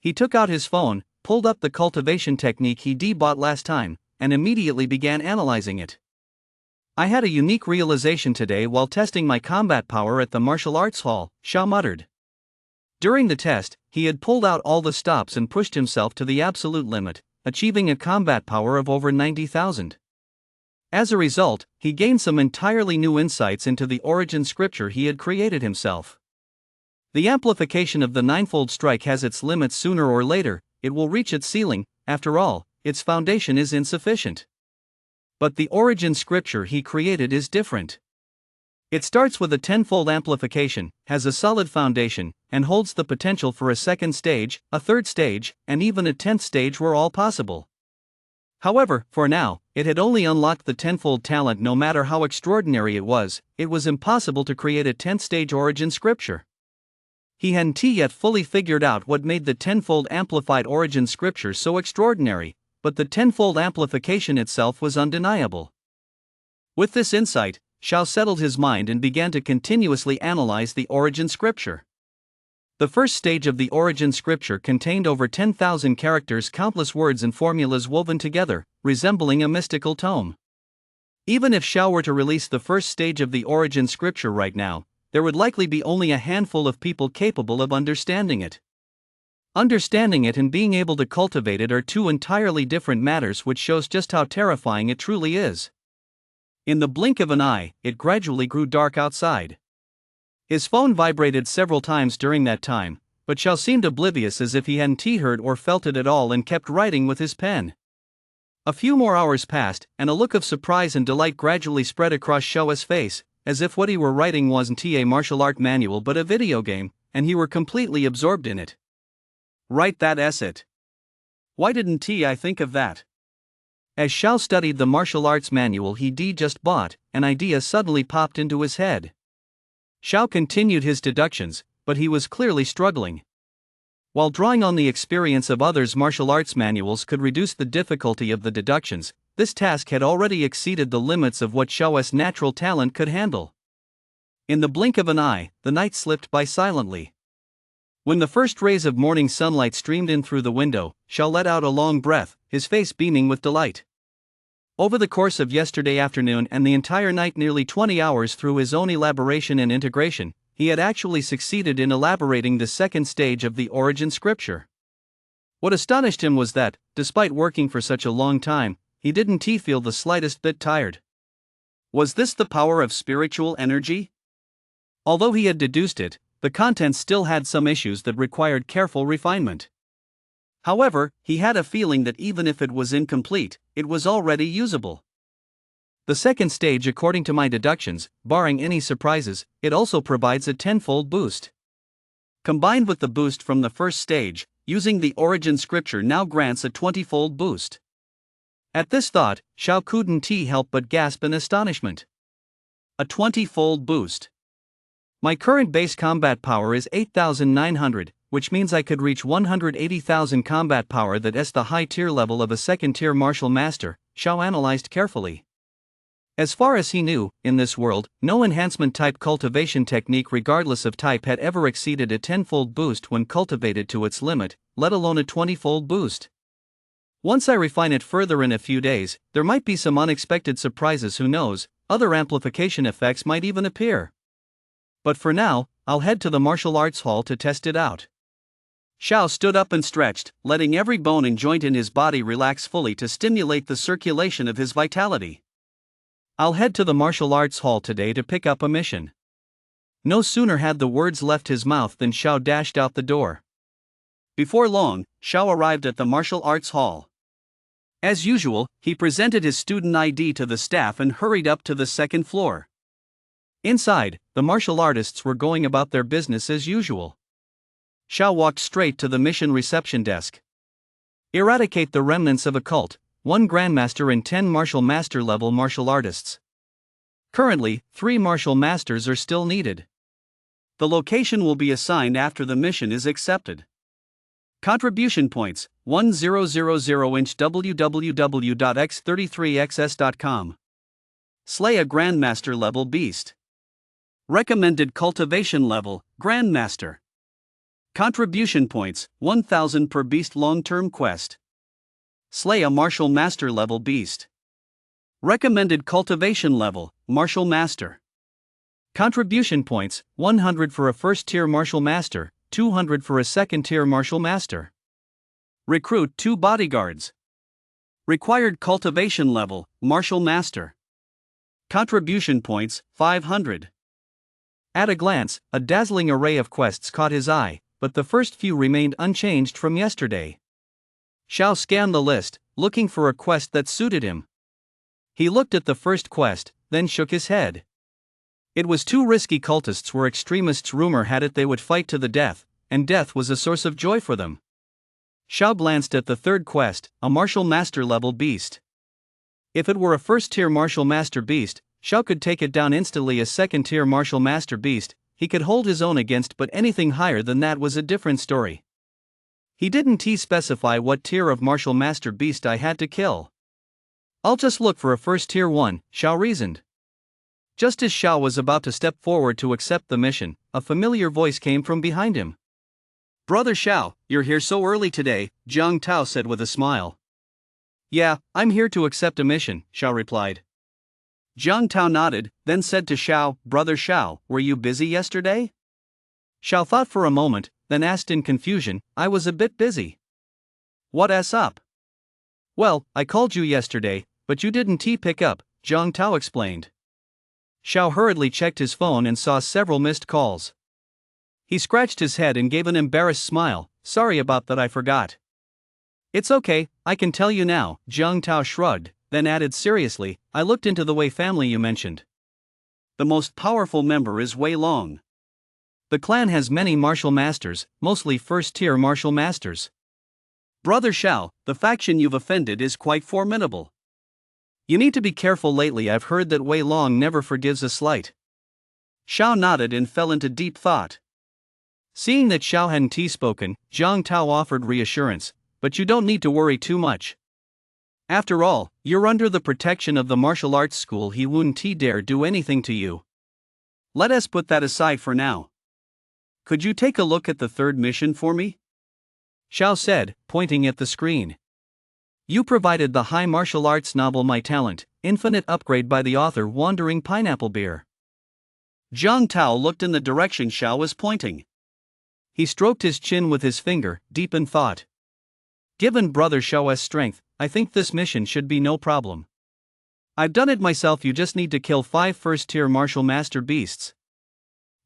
He took out his phone, pulled up the cultivation technique he bought last time, and immediately began analyzing it. I had a unique realization today while testing my combat power at the martial arts hall, Xiao muttered. During the test, he had pulled out all the stops and pushed himself to the absolute limit, achieving a combat power of over 90,000. As a result, he gained some entirely new insights into the origin scripture he had created himself. The amplification of the ninefold strike has its limits. Sooner or later, it will reach its ceiling. After all, its foundation is insufficient. But the origin scripture he created is different. It starts with a tenfold amplification, has a solid foundation, and holds the potential for a second stage, a third stage, and even a 10th stage were all possible. However, for now, it had only unlocked the tenfold talent. No matter how extraordinary it was impossible to create a 10th stage origin scripture. He hadn't yet fully figured out what made the tenfold amplified origin scripture so extraordinary, but the tenfold amplification itself was undeniable. With this insight, Xiao settled his mind and began to continuously analyze the origin scripture. The first stage of the origin scripture contained over 10,000 characters, countless words and formulas woven together, resembling a mystical tome. Even if Xiao were to release the first stage of the origin scripture right now, there would likely be only a handful of people capable of understanding it. Understanding it and being able to cultivate it are two entirely different matters, which shows just how terrifying it truly is. In the blink of an eye, it gradually grew dark outside. His phone vibrated several times during that time, but Xiao seemed oblivious, as if he hadn't heard or felt it at all, and kept writing with his pen. A few more hours passed, and a look of surprise and delight gradually spread across Xiao's face, as if what he were writing wasn't a martial art manual but a video game, and he were completely absorbed in it. Right, that's it. Why didn't I think of that? As Xiao studied the martial arts manual he just bought, an idea suddenly popped into his head. Xiao continued his deductions, but he was clearly struggling. While drawing on the experience of others' martial arts manuals could reduce the difficulty of the deductions, this task had already exceeded the limits of what Xiao's natural talent could handle. In the blink of an eye, the night slipped by silently. When the first rays of morning sunlight streamed in through the window, Xiao let out a long breath, his face beaming with delight. Over the course of yesterday afternoon and the entire night, nearly 20 hours, through his own elaboration and integration, he had actually succeeded in elaborating the second stage of the origin scripture. What astonished him was that, despite working for such a long time, he didn't feel the slightest bit tired. Was this the power of spiritual energy? Although he had deduced it, the content still had some issues that required careful refinement. However, he had a feeling that even if it was incomplete, it was already usable. The second stage, according to my deductions, barring any surprises, it also provides a tenfold boost. Combined with the boost from the first stage, using the origin scripture now grants a 20-fold boost. At this thought, Xiao couldn't help but gasp in astonishment. A 20-fold boost. My current base combat power is 8,900, which means I could reach 180,000 combat power. That's the high tier level of a second tier martial master, Xiao analyzed carefully. As far as he knew, in this world, no enhancement type cultivation technique regardless of type had ever exceeded a 10-fold boost when cultivated to its limit, let alone a 20-fold boost. Once I refine it further in a few days, there might be some unexpected surprises, who knows, other amplification effects might even appear. But for now, I'll head to the martial arts hall to test it out. Xiao stood up and stretched, letting every bone and joint in his body relax fully to stimulate the circulation of his vitality. I'll head to the martial arts hall today to pick up a mission. No sooner had the words left his mouth than Xiao dashed out the door. Before long, Xiao arrived at the martial arts hall. As usual, he presented his student ID to the staff and hurried up to the second floor. Inside, the martial artists were going about their business as usual. Xiao walked straight to the mission reception desk. Eradicate the remnants of a cult. 1 Grandmaster and 10 Martial Master level martial artists. Currently, 3 Martial Masters are still needed. The location will be assigned after the mission is accepted. Contribution points, 1000 inch www.x33xs.com. Slay a Grandmaster level beast. Recommended cultivation level, Grandmaster. Contribution points, 1000 per beast long-term quest. Slay a Martial Master level beast. Recommended cultivation level, Martial Master. Contribution points, 100 for a first tier Martial Master, 200 for a second tier Martial Master. Recruit 2 bodyguards. Required cultivation level, Martial Master. Contribution points, 500. At a glance, a dazzling array of quests caught his eye, but the first few remained unchanged from yesterday. Xiao scanned the list, looking for a quest that suited him. He looked at the first quest, then shook his head. It was too risky. Cultists were extremists. Rumor had it they would fight to the death, and death was a source of joy for them. Xiao glanced at the third quest, a Martial Master level beast. If it were a first-tier Martial Master beast, Xiao could take it down instantly. A second-tier Martial Master beast, he could hold his own against, but anything higher than that was a different story. He didn't specify what tier of Martial Master beast I had to kill. I'll just look for a first tier one, Xiao reasoned. Just as Xiao was about to step forward to accept the mission, a familiar voice came from behind him. Brother Xiao, you're here so early today, Jiang Tao said with a smile. Yeah, I'm here to accept a mission, Xiao replied. Jiang Tao nodded, then said to Xiao, Brother Xiao, were you busy yesterday? Xiao thought for a moment, then asked in confusion, I was a bit busy. What's up? Well, I called you yesterday, but you didn't pick up, Jiang Tao explained. Xiao hurriedly checked his phone and saw several missed calls. He scratched his head and gave an embarrassed smile, sorry about that, I forgot. It's okay, I can tell you now, Jiang Tao shrugged, then added seriously, I looked into the Wei family you mentioned. The most powerful member is Wei Long. The clan has many martial masters, mostly first-tier martial masters. Brother Xiao, the faction you've offended is quite formidable. You need to be careful. Lately I've heard that Wei Long never forgives a slight. Xiao nodded and fell into deep thought. Seeing that Xiao hadn't spoken, Jiang Tao offered reassurance, but you don't need to worry too much. After all, you're under the protection of the martial arts school. He wouldn't dare do anything to you. Let us put that aside for now. Could you take a look at the third mission for me? Xiao said, pointing at the screen. You provided the high martial arts novel My Talent, Infinite Upgrade by the author Wandering Pineapple Beer. Jiang Tao looked in the direction Xiao was pointing. He stroked his chin with his finger, deep in thought. Given Brother Xiao's strength, I think this mission should be no problem. I've done it myself. You just need to kill 5 first-tier martial master beasts.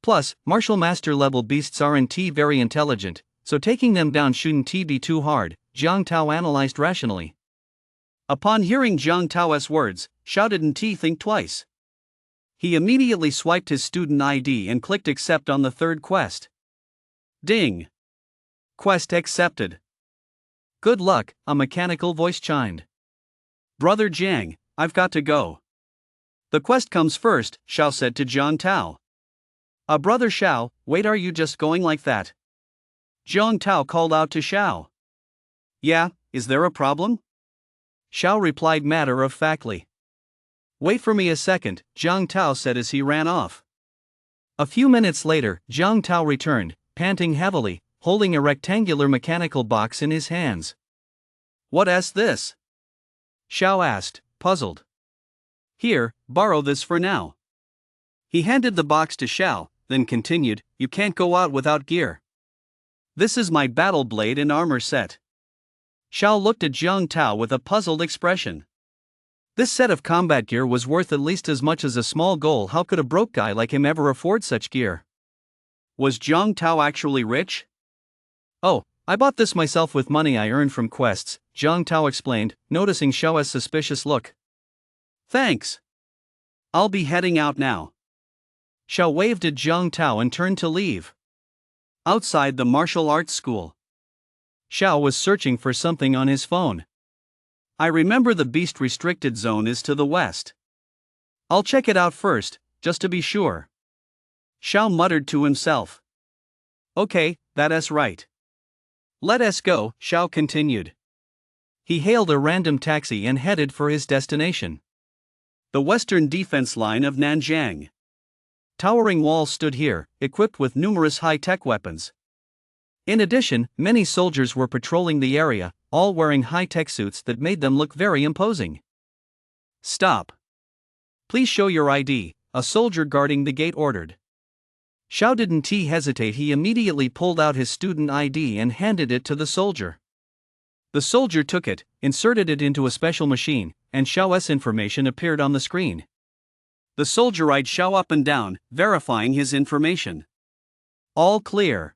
Plus, martial master level beasts aren't very intelligent, so taking them down shouldn't be too hard, Jiang Tao analyzed rationally. Upon hearing Jiang Tao's words, Xiao didn't think twice. He immediately swiped his student ID and clicked accept on the third quest. Ding! Quest accepted. Good luck, a mechanical voice chimed. Brother Jiang, I've got to go. The quest comes first, Xiao said to Jiang Tao. Brother Xiao, wait, are you just going like that? Jiang Tao called out to Xiao. Yeah, is there a problem? Xiao replied matter-of-factly. Wait for me a second, Jiang Tao said as he ran off. A few minutes later, Jiang Tao returned, panting heavily, holding a rectangular mechanical box in his hands. What's this? Xiao asked, puzzled. Here, borrow this for now. He handed the box to Xiao, then continued, you can't go out without gear. This is my battle blade and armor set. Xiao looked at Jiang Tao with a puzzled expression. This set of combat gear was worth at least as much as a small gold. How could a broke guy like him ever afford such gear? Was Jiang Tao actually rich? Oh, I bought this myself with money I earned from quests, Jiang Tao explained, noticing Xiao's suspicious look. Thanks. I'll be heading out now. Xiao waved at Jiang Tao and turned to leave. Outside the martial arts school, Xiao was searching for something on his phone. I remember the beast restricted zone is to the west. I'll check it out first, just to be sure. Xiao muttered to himself. Okay, that's right. Let us go, Xiao continued. He hailed a random taxi and headed for his destination. The western defense line of Nanjing. Towering walls stood here, equipped with numerous high-tech weapons. In addition, many soldiers were patrolling the area, all wearing high-tech suits that made them look very imposing. Stop. Please show your ID, a soldier guarding the gate ordered. Xiao didn't hesitate. He immediately pulled out his student ID and handed it to the soldier. The soldier took it, inserted it into a special machine, and Xiao's information appeared on the screen. The soldier eyed Xiao up and down, verifying his information. All clear.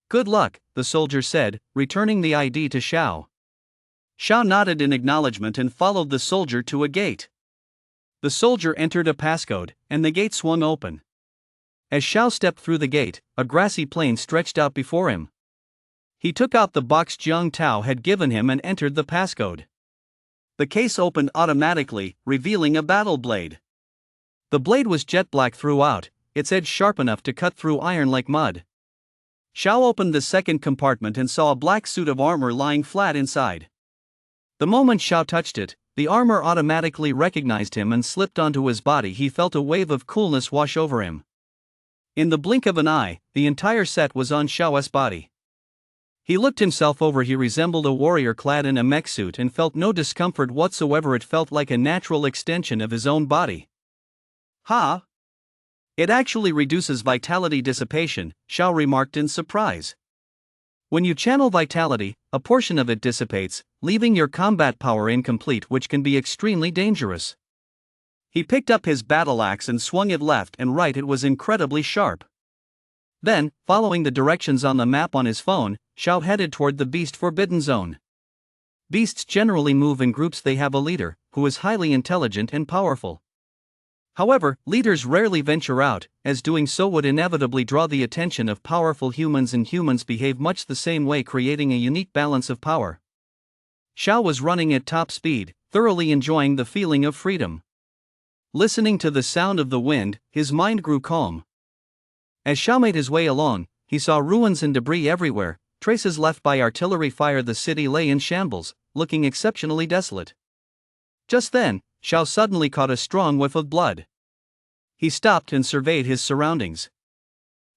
Good luck, the soldier said, returning the ID to Xiao. Xiao nodded in acknowledgement and followed the soldier to a gate. The soldier entered a passcode, and the gate swung open. As Xiao stepped through the gate, a grassy plain stretched out before him. He took out the box Jiang Tao had given him and entered the passcode. The case opened automatically, revealing a battle blade. The blade was jet black throughout, its edge sharp enough to cut through iron like mud. Xiao opened the second compartment and saw a black suit of armor lying flat inside. The moment Xiao touched it, the armor automatically recognized him and slipped onto his body. He felt a wave of coolness wash over him. In the blink of an eye, the entire set was on Xiao's body. He looked himself over. He resembled a warrior clad in a mech suit and felt no discomfort whatsoever. It felt like a natural extension of his own body. Ha! It actually reduces vitality dissipation, Xiao remarked in surprise. When you channel vitality, a portion of it dissipates, leaving your combat power incomplete, which can be extremely dangerous. He picked up his battle axe and swung it left and right. It was incredibly sharp. Then, following the directions on the map on his phone, Xiao headed toward the Beast Forbidden Zone. Beasts generally move in groups. They have a leader, who is highly intelligent and powerful. However, leaders rarely venture out, as doing so would inevitably draw the attention of powerful humans, and humans behave much the same way, creating a unique balance of power. Xiao was running at top speed, thoroughly enjoying the feeling of freedom. Listening to the sound of the wind, his mind grew calm. As Xiao made his way along, he saw ruins and debris everywhere, traces left by artillery fire. The city lay in shambles, looking exceptionally desolate. Just then, Xiao suddenly caught a strong whiff of blood. He stopped and surveyed his surroundings.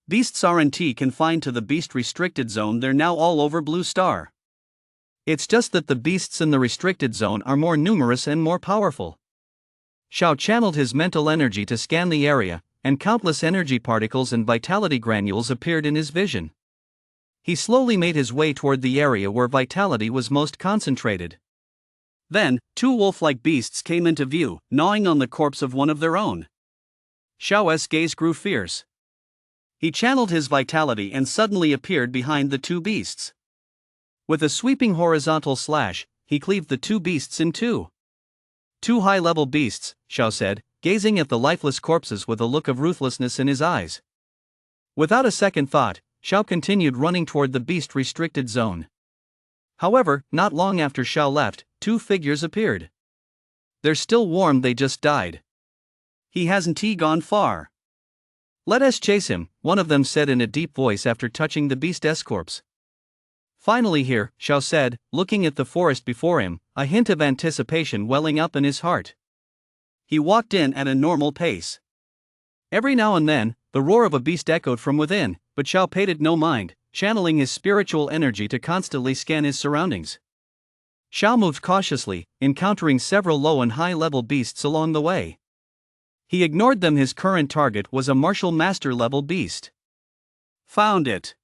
Beasts aren't confined to the beast restricted zone. They're now all over Blue Star. It's just that the beasts in the restricted zone are more numerous and more powerful. Xiao channeled his mental energy to scan the area, and countless energy particles and vitality granules appeared in his vision. He slowly made his way toward the area where vitality was most concentrated. Then, two wolf-like beasts came into view, gnawing on the corpse of one of their own. Xiao's gaze grew fierce. He channeled his vitality and suddenly appeared behind the two beasts. With a sweeping horizontal slash, he cleaved the two beasts in two. Two high-level beasts, Xiao said, gazing at the lifeless corpses with a look of ruthlessness in his eyes. Without a second thought, Xiao continued running toward the beast-restricted zone. However, not long after Xiao left, two figures appeared. They're still warm, they just died. He hasn't gone far. Let us chase him, one of them said in a deep voice after touching the beast's corpse. Finally here, Xiao said, looking at the forest before him, a hint of anticipation welling up in his heart. He walked in at a normal pace. Every now and then, the roar of a beast echoed from within, but Xiao paid it no mind, channeling his spiritual energy to constantly scan his surroundings. Xiao moved cautiously, encountering several low and high-level beasts along the way. He ignored them. His current target was a martial master-level beast. Found it.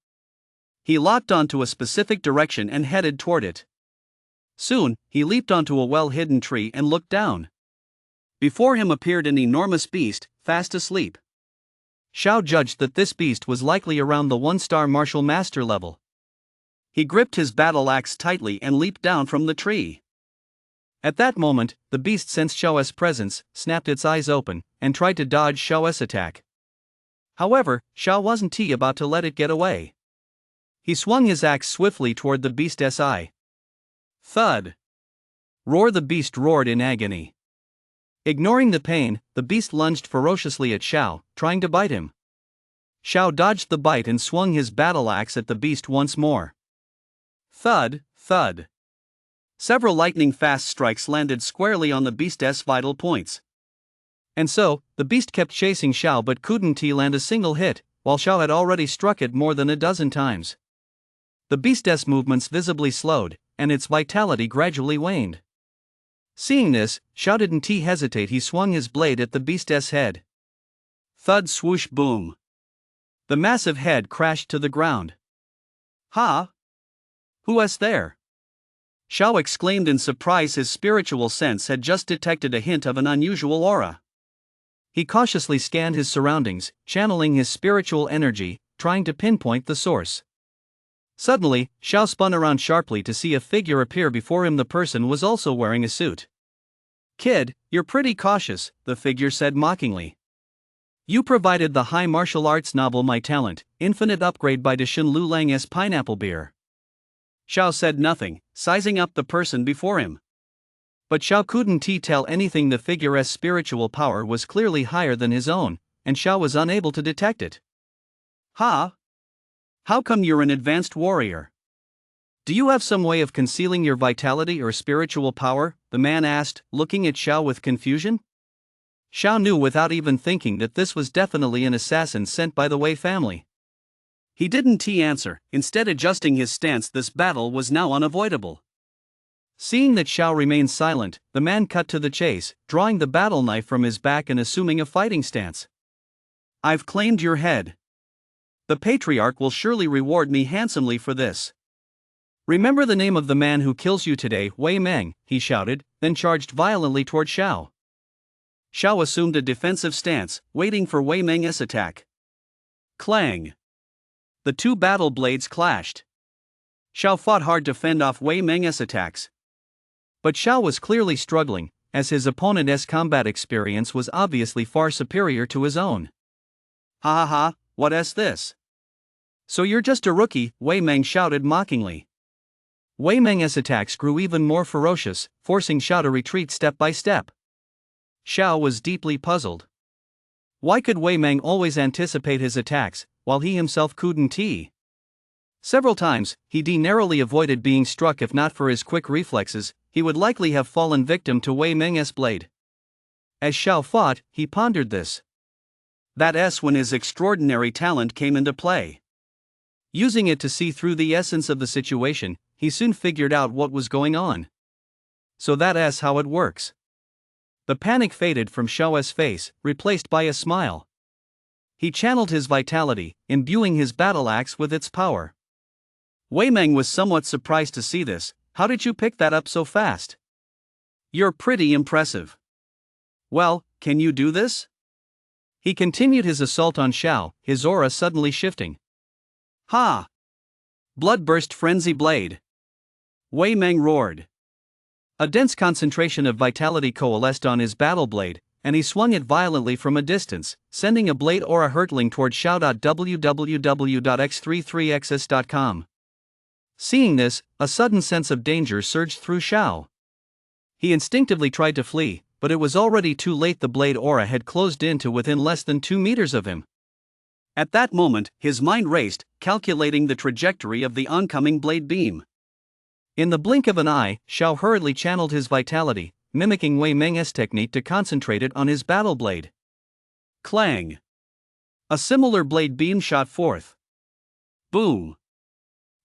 He locked onto a specific direction and headed toward it. Soon, he leaped onto a well-hidden tree and looked down. Before him appeared an enormous beast, fast asleep. Xiao judged that this beast was likely around the 1-star martial master level. He gripped his battle axe tightly and leaped down from the tree. At that moment, the beast sensed Xiao's presence, snapped its eyes open, and tried to dodge Xiao's attack. However, Xiao wasn't about to let it get away. He swung his axe swiftly toward the beast's eye. Thud! Roar! The beast roared in agony. Ignoring the pain, the beast lunged ferociously at Xiao, trying to bite him. Xiao dodged the bite and swung his battle axe at the beast once more. Thud, thud. Several lightning-fast strikes landed squarely on the beast's vital points. And so, the beast kept chasing Xiao but couldn't land a single hit, while Xiao had already struck it more than a dozen times. The beast's movements visibly slowed, and its vitality gradually waned. Seeing this, Xiao didn't hesitate. He swung his blade at the beast's head. Thud, swoosh, boom. The massive head crashed to the ground. Ha! Who's there? Xiao exclaimed in surprise. His spiritual sense had just detected a hint of an unusual aura. He cautiously scanned his surroundings, channeling his spiritual energy, trying to pinpoint the source. Suddenly, Xiao spun around sharply to see a figure appear before him. The person was also wearing a suit. "Kid, you're pretty cautious," the figure said mockingly. "You provided the high martial arts novel My Talent, Infinite Upgrade by Dashin Lu Lang's Pineapple Beer." Xiao said nothing, sizing up the person before him. But Xiao couldn't tell anything. The figure's spiritual power was clearly higher than his own, and Xiao was unable to detect it. "Ha? How come you're an advanced warrior? Do you have some way of concealing your vitality or spiritual power?" the man asked, looking at Xiao with confusion. Xiao knew without even thinking that this was definitely an assassin sent by the Wei family. He didn't answer, instead adjusting his stance. This battle was now unavoidable. Seeing that Xiao remained silent, the man cut to the chase, drawing the battle knife from his back and assuming a fighting stance. "I've claimed your head. The patriarch will surely reward me handsomely for this. Remember the name of the man who kills you today, Wei Meng," he shouted, then charged violently toward Xiao. Xiao assumed a defensive stance, waiting for Wei Meng's attack. Clang! The two battle blades clashed. Xiao fought hard to fend off Wei Meng's attacks. But Xiao was clearly struggling, as his opponent's combat experience was obviously far superior to his own. "Ha ha ha, what's this? So you're just a rookie," Wei Meng shouted mockingly. Wei Meng's attacks grew even more ferocious, forcing Xiao to retreat step by step. Xiao was deeply puzzled. Why could Wei Meng always anticipate his attacks, while he himself couldn't? Several times, he narrowly avoided being struck. If not for his quick reflexes, he would likely have fallen victim to Wei Meng's blade. As Xiao fought, he pondered this. That's when his extraordinary talent came into play. Using it to see through the essence of the situation, he soon figured out what was going on. So that's how it works. The panic faded from Xiao's face, replaced by a smile. He channeled his vitality, imbuing his battle axe with its power. Wei Meng was somewhat surprised to see this. "How did you pick that up so fast? You're pretty impressive. Well, can you do this?" He continued his assault on Xiao, his aura suddenly shifting. "Ha! Blood-burst frenzy blade!" Wei Meng roared. A dense concentration of vitality coalesced on his battle blade, and he swung it violently from a distance, sending a blade aura hurtling toward Xiao. www.x33xs.com. Seeing this, a sudden sense of danger surged through Xiao. He instinctively tried to flee, but it was already too late. The blade aura had closed in to within less than 2 meters of him. At that moment, his mind raced, calculating the trajectory of the oncoming blade beam. In the blink of an eye, Xiao hurriedly channeled his vitality, mimicking Wei Meng's technique to concentrate it on his battle blade. Clang! A similar blade beam shot forth. Boom!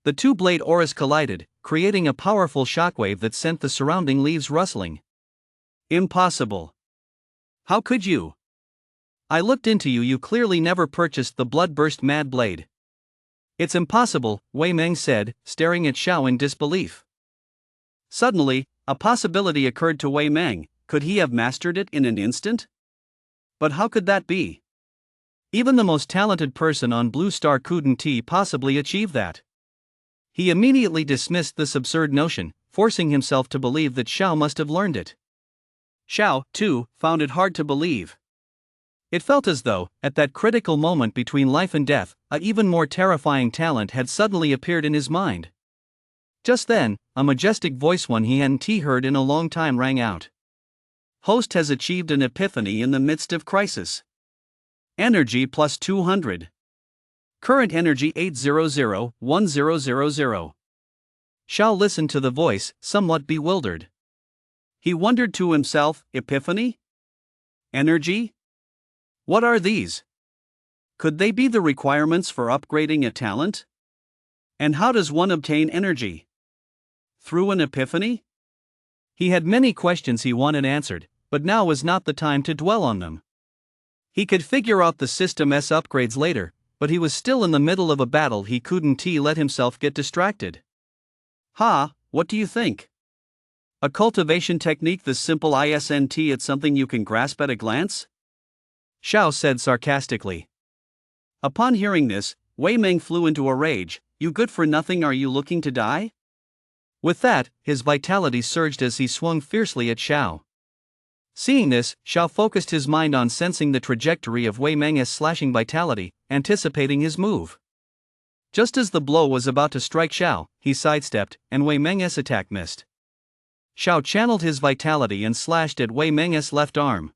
The two blade auras collided, creating a powerful shockwave that sent the surrounding leaves rustling. Impossible! How could you? I looked into you. You clearly never purchased the blood-burst mad blade. It's impossible, Wei Meng said, staring at Xiao in disbelief. Suddenly, a possibility occurred to Wei Meng. Could he have mastered it in an instant? But how could that be? Even the most talented person on Blue Star couldn't possibly achieve that. He immediately dismissed this absurd notion, forcing himself to believe that Xiao must have learned it. Xiao, too, found it hard to believe. It felt as though, at that critical moment between life and death, an even more terrifying talent had suddenly appeared in his mind. Just then, a majestic voice one he hadn't heard in a long time rang out. Host has achieved an epiphany in the midst of crisis. Energy plus 200. Current energy 800-1000. Xiao listened to the voice, somewhat bewildered. He wondered to himself, epiphany? Energy? What are these? Could they be the requirements for upgrading a talent? And how does one obtain energy? Through an epiphany? He had many questions he wanted answered, but now was not the time to dwell on them. He could figure out the system's upgrades later, but he was still in the middle of a battle. He couldn't let himself get distracted. What do you think? A cultivation technique this simple isn't it something you can grasp at a glance? Xiao said sarcastically. Upon hearing this, Wei Meng flew into a rage. You good for nothing, are you looking to die? With that, his vitality surged as he swung fiercely at Xiao. Seeing this, Xiao focused his mind on sensing the trajectory of Wei Meng's slashing vitality, anticipating his move. Just as the blow was about to strike Xiao, he sidestepped, and Wei Meng's attack missed. Xiao channeled his vitality and slashed at Wei Meng's left arm.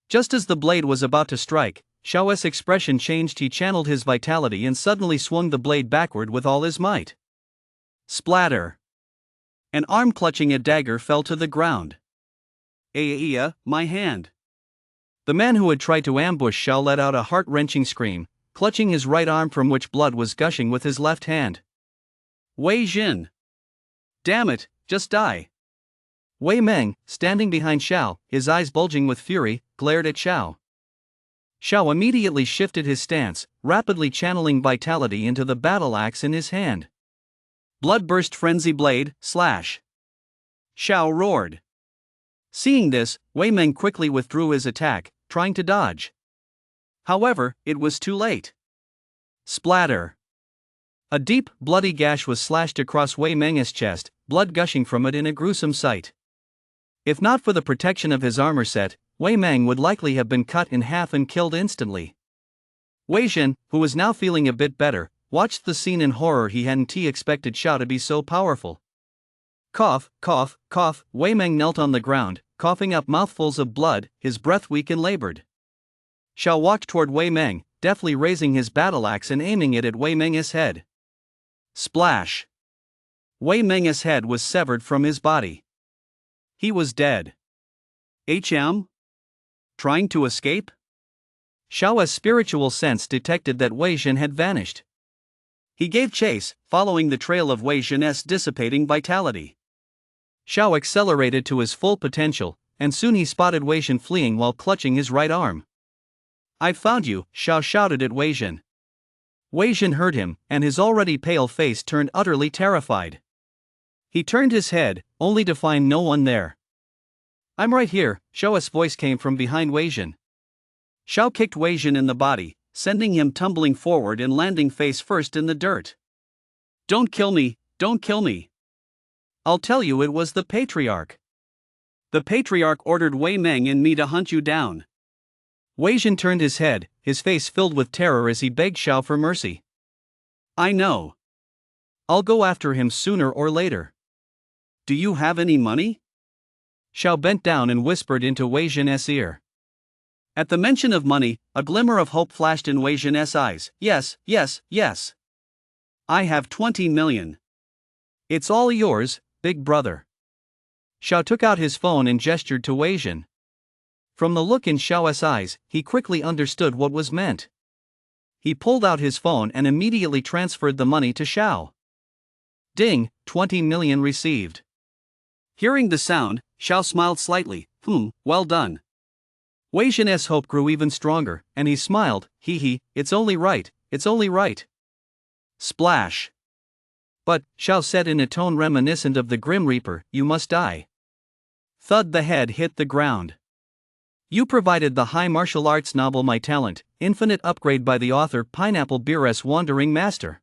Just as the blade was about to strike, Xiao's expression changed. He channeled his vitality and suddenly swung the blade backward with all his might. Splatter! An arm clutching a dagger fell to the ground. My hand! The man who had tried to ambush Xiao let out a heart-wrenching scream, clutching his right arm from which blood was gushing with his left hand. Wei Jin! Damn it, just die! Wei Meng, standing behind Xiao, his eyes bulging with fury, glared at Xiao. Xiao immediately shifted his stance, rapidly channeling vitality into the battle axe in his hand. Blood-burst frenzy blade, slash! Xiao roared. Seeing this, Wei Meng quickly withdrew his attack, trying to dodge. However, it was too late. Splatter! A deep, bloody gash was slashed across Wei Meng's chest, blood gushing from it in a gruesome sight. If not for the protection of his armor set, Wei Meng would likely have been cut in half and killed instantly. Wei Jin, who was now feeling a bit better, watched the scene in horror. He hadn't expected Xiao to be so powerful. Cough, cough, cough. Wei Meng knelt on the ground, coughing up mouthfuls of blood, his breath weak and labored. Xiao walked toward Wei Meng, deftly raising his battle axe and aiming it at Wei Meng's head. Splash! Wei Meng's head was severed from his body. He was dead. Trying to escape? Xiao's spiritual sense detected that Wei Jin had vanished. He gave chase, following the trail of Wei Jin's dissipating vitality. Xiao accelerated to his full potential, and soon he spotted Wei Jin fleeing while clutching his right arm. "I've found you," Xiao shouted at Wei Jin. Wei Jin heard him, and his already pale face turned utterly terrified. He turned his head, only to find no one there. "I'm right here," Xiao's voice came from behind Wei Jin. Xiao kicked Wei Jin in the body, sending him tumbling forward and landing face first in the dirt. "Don't kill me, don't kill me. I'll tell you it was the Patriarch. The Patriarch ordered Wei Meng and me to hunt you down." Wei Jin turned his head, his face filled with terror as he begged Xiao for mercy. "I know. I'll go after him sooner or later. Do you have any money?" Xiao bent down and whispered into Wei Zhen's ear. At the mention of money, a glimmer of hope flashed in Wei Zhen's eyes. Yes, yes, yes. I have 20 million. It's all yours, big brother. Xiao took out his phone and gestured to Wei Zhen. From the look in Xiao's eyes, he quickly understood what was meant. He pulled out his phone and immediately transferred the money to Xiao. Ding, 20 million received. Hearing the sound, Xiao smiled slightly. Well done. Wei Zhen's hope grew even stronger, and he smiled. It's only right, it's only right. Splash. But, Xiao said in a tone reminiscent of the Grim Reaper, you must die. Thud, the head hit the ground. You provided the high martial arts novel My Talent, Infinite Upgrade by the author Pineapple Beer's Wandering Master.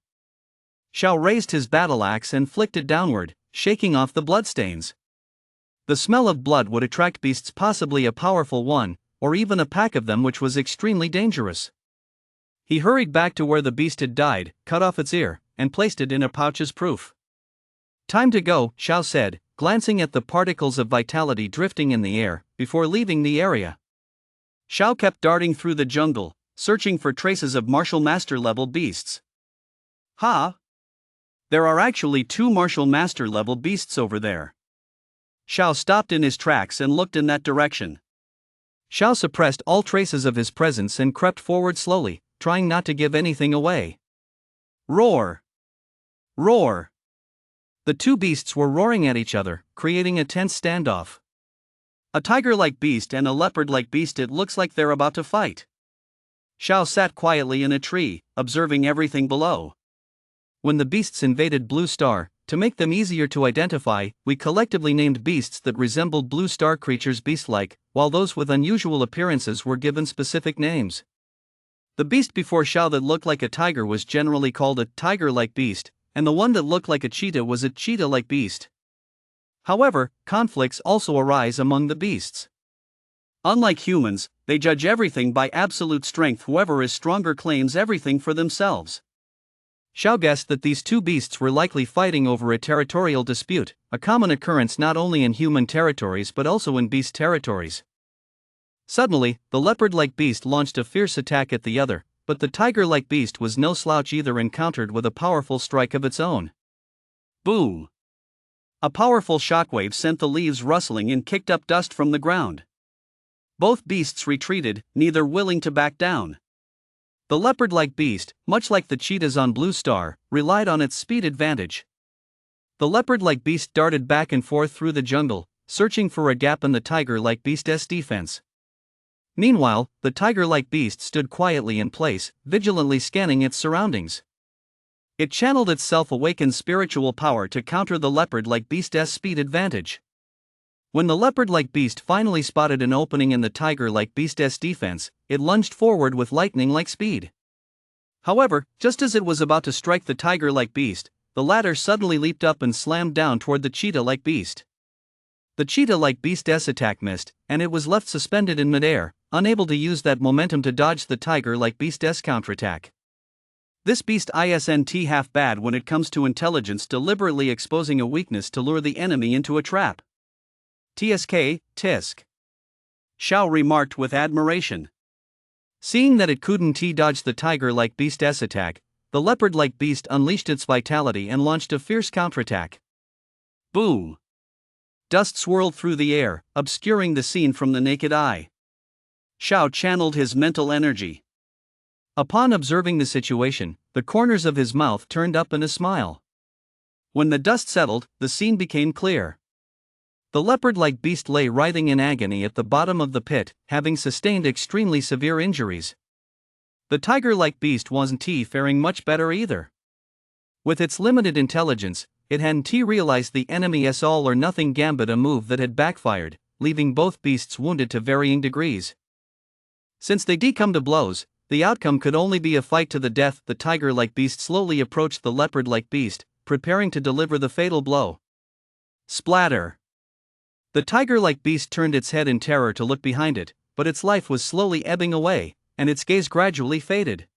Xiao raised his battle axe and flicked it downward, shaking off the bloodstains. The smell of blood would attract beasts, possibly a powerful one, or even a pack of them, which was extremely dangerous. He hurried back to where the beast had died, cut off its ear, and placed it in a pouch as proof. Time to go, Xiao said, glancing at the particles of vitality drifting in the air, before leaving the area. Xiao kept darting through the jungle, searching for traces of martial master level beasts. There are actually 2 martial master level beasts over there. Xiao stopped in his tracks and looked in that direction. Xiao suppressed all traces of his presence and crept forward slowly, trying not to give anything away. Roar! Roar! The 2 beasts were roaring at each other, creating a tense standoff. A tiger-like beast and a leopard-like beast. It looks like they're about to fight. Xiao sat quietly in a tree, observing everything below. When the beasts invaded Blue Star, to make them easier to identify, we collectively named beasts that resembled Blue Star creatures beast-like, while those with unusual appearances were given specific names. The beast before Xiao that looked like a tiger was generally called a tiger-like beast, and the one that looked like a cheetah was a cheetah-like beast. However, conflicts also arise among the beasts. Unlike humans, they judge everything by absolute strength. Whoever is stronger claims everything for themselves. Xiao guessed that these 2 beasts were likely fighting over a territorial dispute, a common occurrence not only in human territories but also in beast territories. Suddenly, the leopard-like beast launched a fierce attack at the other, but the tiger-like beast was no slouch either and countered with a powerful strike of its own. Boom! A powerful shockwave sent the leaves rustling and kicked up dust from the ground. Both beasts retreated, neither willing to back down. The leopard-like beast, much like the cheetahs on Blue Star, relied on its speed advantage. The leopard-like beast darted back and forth through the jungle, searching for a gap in the tiger-like beast's defense. Meanwhile, the tiger-like beast stood quietly in place, vigilantly scanning its surroundings. It channeled its self-awakened spiritual power to counter the leopard-like beast's speed advantage. When the leopard-like beast finally spotted an opening in the tiger-like beast's defense, it lunged forward with lightning-like speed. However, just as it was about to strike the tiger-like beast, the latter suddenly leaped up and slammed down toward the cheetah-like beast. The cheetah-like beast's attack missed, and it was left suspended in midair, unable to use that momentum to dodge the tiger-like beast's counterattack. This beast isn't half bad when it comes to intelligence, deliberately exposing a weakness to lure the enemy into a trap. Tisk. Xiao remarked with admiration. Seeing that it couldn't dodge the tiger-like beast's attack, the leopard-like beast unleashed its vitality and launched a fierce counterattack. Boom! Dust swirled through the air, obscuring the scene from the naked eye. Xiao channeled his mental energy. Upon observing the situation, the corners of his mouth turned up in a smile. When the dust settled, the scene became clear. The leopard-like beast lay writhing in agony at the bottom of the pit, having sustained extremely severe injuries. The tiger-like beast wasn't faring much better either. With its limited intelligence, it hadn't realized the enemy's all-or-nothing gambit, a move that had backfired, leaving both beasts wounded to varying degrees. Since they come to blows, the outcome could only be a fight to the death. The tiger-like beast slowly approached the leopard-like beast, preparing to deliver the fatal blow. Splatter! The tiger-like beast turned its head in terror to look behind it, but its life was slowly ebbing away, and its gaze gradually faded.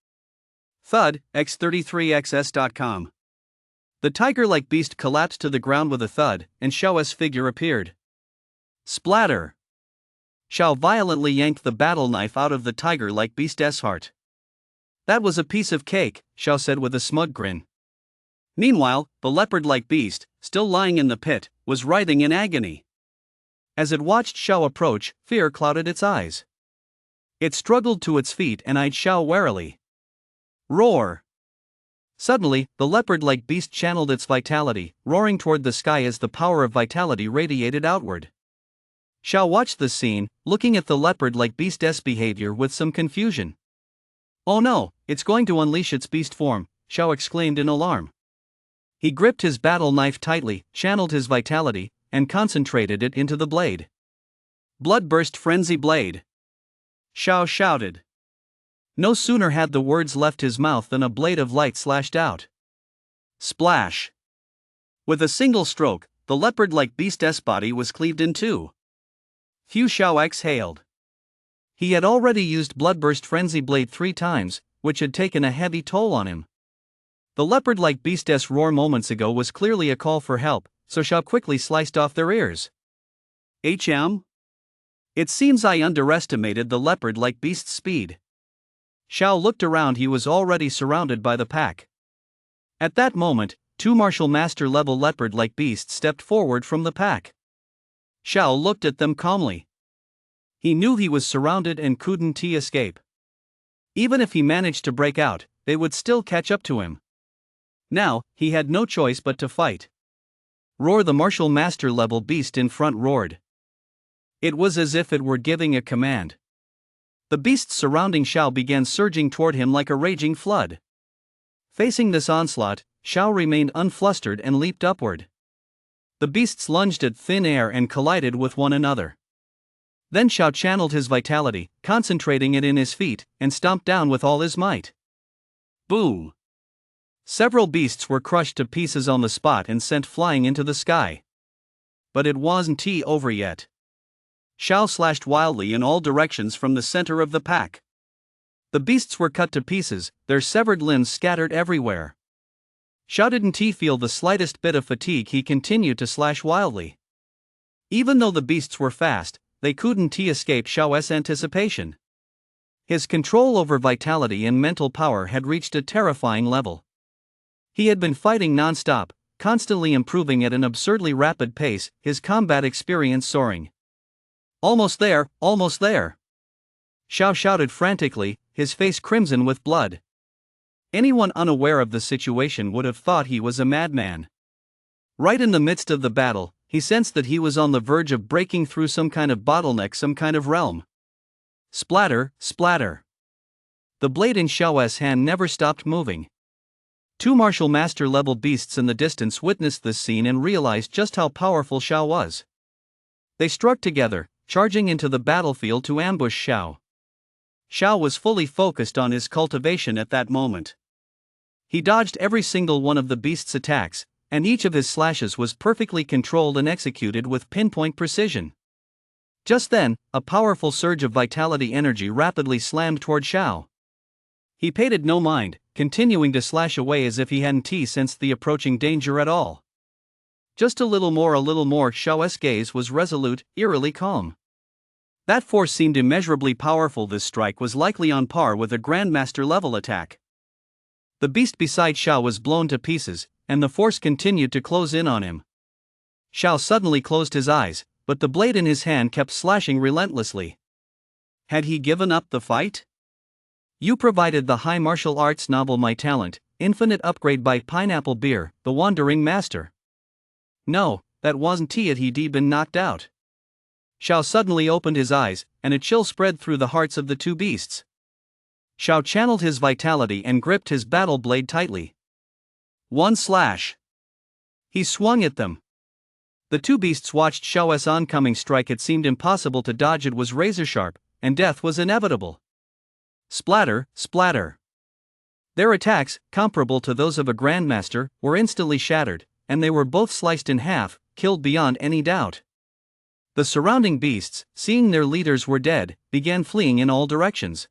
Thud, x33xs.com. The tiger-like beast collapsed to the ground with a thud, and Xiao's figure appeared. Splatter! Xiao violently yanked the battle knife out of the tiger-like beast's heart. That was a piece of cake, Xiao said with a smug grin. Meanwhile, the leopard-like beast, still lying in the pit, was writhing in agony. As it watched Xiao approach, fear clouded its eyes. It struggled to its feet and eyed Xiao warily. Roar! Suddenly, the leopard-like beast channeled its vitality, roaring toward the sky as the power of vitality radiated outward. Xiao watched the scene, looking at the leopard-like beast's behavior with some confusion. Oh no, it's going to unleash its beast form, Xiao exclaimed in alarm. He gripped his battle knife tightly, channeled his vitality, and concentrated it into the blade. Bloodburst frenzy blade! Xiao shouted. No sooner had the words left his mouth than a blade of light slashed out. Splash! With a single stroke, the leopard-like beast's body was cleaved in two. Fu Xiao exhaled. He had already used Bloodburst Frenzy Blade 3 times, which had taken a heavy toll on him. The leopard-like beast's roar moments ago was clearly a call for help, so Xiao quickly sliced off their ears. HM? It seems I underestimated the leopard-like beast's speed. Xiao looked around. He was already surrounded by the pack. At that moment, two martial master level leopard-like beasts stepped forward from the pack. Xiao looked at them calmly. He knew he was surrounded and couldn't escape. Even if he managed to break out, they would still catch up to him. Now, he had no choice but to fight. Roar! The martial master level beast in front roared. It was as if it were giving a command. The beasts surrounding Xiao began surging toward him like a raging flood. Facing this onslaught, Xiao remained unflustered and leaped upward. The beasts lunged at thin air and collided with one another. Then Xiao channeled his vitality, concentrating it in his feet, and stomped down with all his might. Boom! Several beasts were crushed to pieces on the spot and sent flying into the sky. But it wasn't over yet. Xiao slashed wildly in all directions from the center of the pack. The beasts were cut to pieces, their severed limbs scattered everywhere. Xiao didn't feel the slightest bit of fatigue. He continued to slash wildly. Even though the beasts were fast, they couldn't escape Xiao's anticipation. His control over vitality and mental power had reached a terrifying level. He had been fighting non-stop, constantly improving at an absurdly rapid pace, his combat experience soaring. Almost there, almost there! Xiao shouted frantically, his face crimson with blood. Anyone unaware of the situation would have thought he was a madman. Right in the midst of the battle, he sensed that he was on the verge of breaking through some kind of bottleneck, some kind of realm. Splatter, splatter! The blade in Xiao's hand never stopped moving. Two martial master level beasts in the distance witnessed this scene and realized just how powerful Xiao was. They struck together, charging into the battlefield to ambush Xiao. Xiao was fully focused on his cultivation at that moment. He dodged every single one of the beast's attacks, and each of his slashes was perfectly controlled and executed with pinpoint precision. Just then, a powerful surge of vitality energy rapidly slammed toward Xiao. He paid it no mind, continuing to slash away as if he hadn't sensed the approaching danger at all. Just a little more, Xiao's gaze was resolute, eerily calm. That force seemed immeasurably powerful. This strike was likely on par with a Grandmaster level attack. The beast beside Xiao was blown to pieces, and the force continued to close in on him. Xiao suddenly closed his eyes, but the blade in his hand kept slashing relentlessly. Had he given up the fight? You provided the high martial arts novel My Talent, Infinite Upgrade by Pineapple Beer, The Wandering Master. No, that wasn't it. He'd been knocked out. Xiao suddenly opened his eyes, and a chill spread through the hearts of the two beasts. Xiao channeled his vitality and gripped his battle blade tightly. One slash. He swung at them. The two beasts watched Xiao's oncoming strike. It seemed impossible to dodge. It was razor-sharp, and death was inevitable. Splatter, splatter. Their attacks, comparable to those of a Grandmaster, were instantly shattered, and they were both sliced in half, killed beyond any doubt. The surrounding beasts, seeing their leaders were dead, began fleeing in all directions.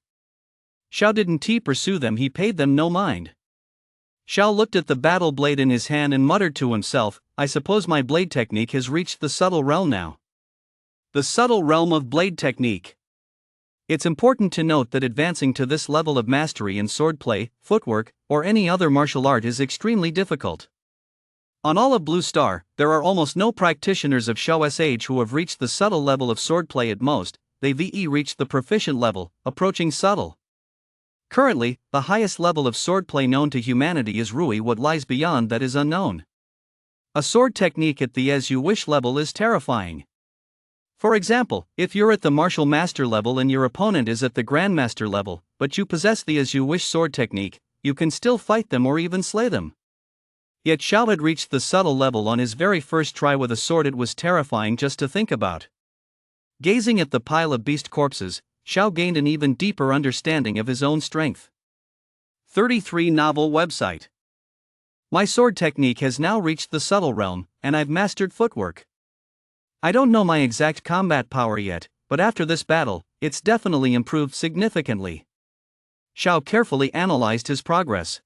Xiao didn't pursue them. He paid them no mind. Xiao looked at the battle blade in his hand and muttered to himself, I suppose my blade technique has reached the subtle realm now. The subtle realm of blade technique. It's important to note that advancing to this level of mastery in swordplay, footwork, or any other martial art is extremely difficult. On all of Blue Star, there are almost no practitioners of Shao's age who have reached the subtle level of swordplay. At most, they've reached the proficient level, approaching subtle. Currently, the highest level of swordplay known to humanity is Rui. What lies beyond that is unknown. A sword technique at the as you wish level is terrifying. For example, if you're at the martial master level and your opponent is at the grandmaster level, but you possess the as you wish sword technique, you can still fight them or even slay them. Yet Xiao had reached the subtle level on his very first try with a sword. It was terrifying just to think about. Gazing at the pile of beast corpses, Xiao gained an even deeper understanding of his own strength. 33 Novel website. My sword technique has now reached the subtle realm, and I've mastered footwork. I don't know my exact combat power yet, but after this battle, it's definitely improved significantly. Xiao carefully analyzed his progress.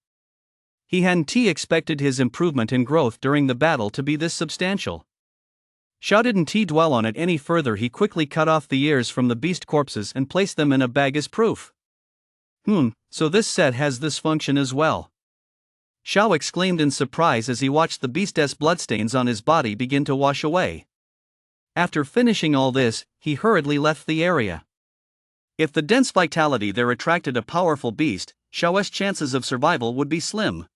He hadn't expected his improvement and growth during the battle to be this substantial. Xiao didn't dwell on it any further. He quickly cut off the ears from the beast corpses and placed them in a bag as proof. So this set has this function as well. Xiao exclaimed in surprise as he watched the beast's bloodstains on his body begin to wash away. After finishing all this, he hurriedly left the area. If the dense vitality there attracted a powerful beast, Xiao's chances of survival would be slim.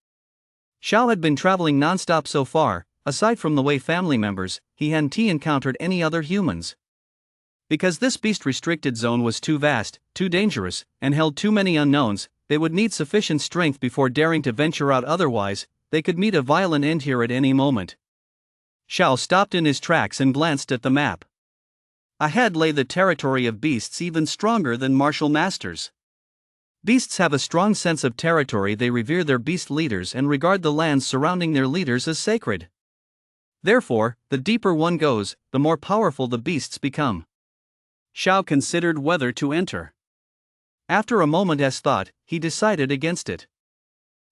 Xiao had been traveling non-stop so far. Aside from the Wei family members, he hadn't encountered any other humans. Because this beast-restricted zone was too vast, too dangerous, and held too many unknowns, they would need sufficient strength before daring to venture out. Otherwise, they could meet a violent end here at any moment. Xiao stopped in his tracks and glanced at the map. Ahead lay the territory of beasts even stronger than martial masters. Beasts have a strong sense of territory. They revere their beast leaders and regard the lands surrounding their leaders as sacred. Therefore, the deeper one goes, the more powerful the beasts become. Xiao considered whether to enter. After a moment's thought, he decided against it.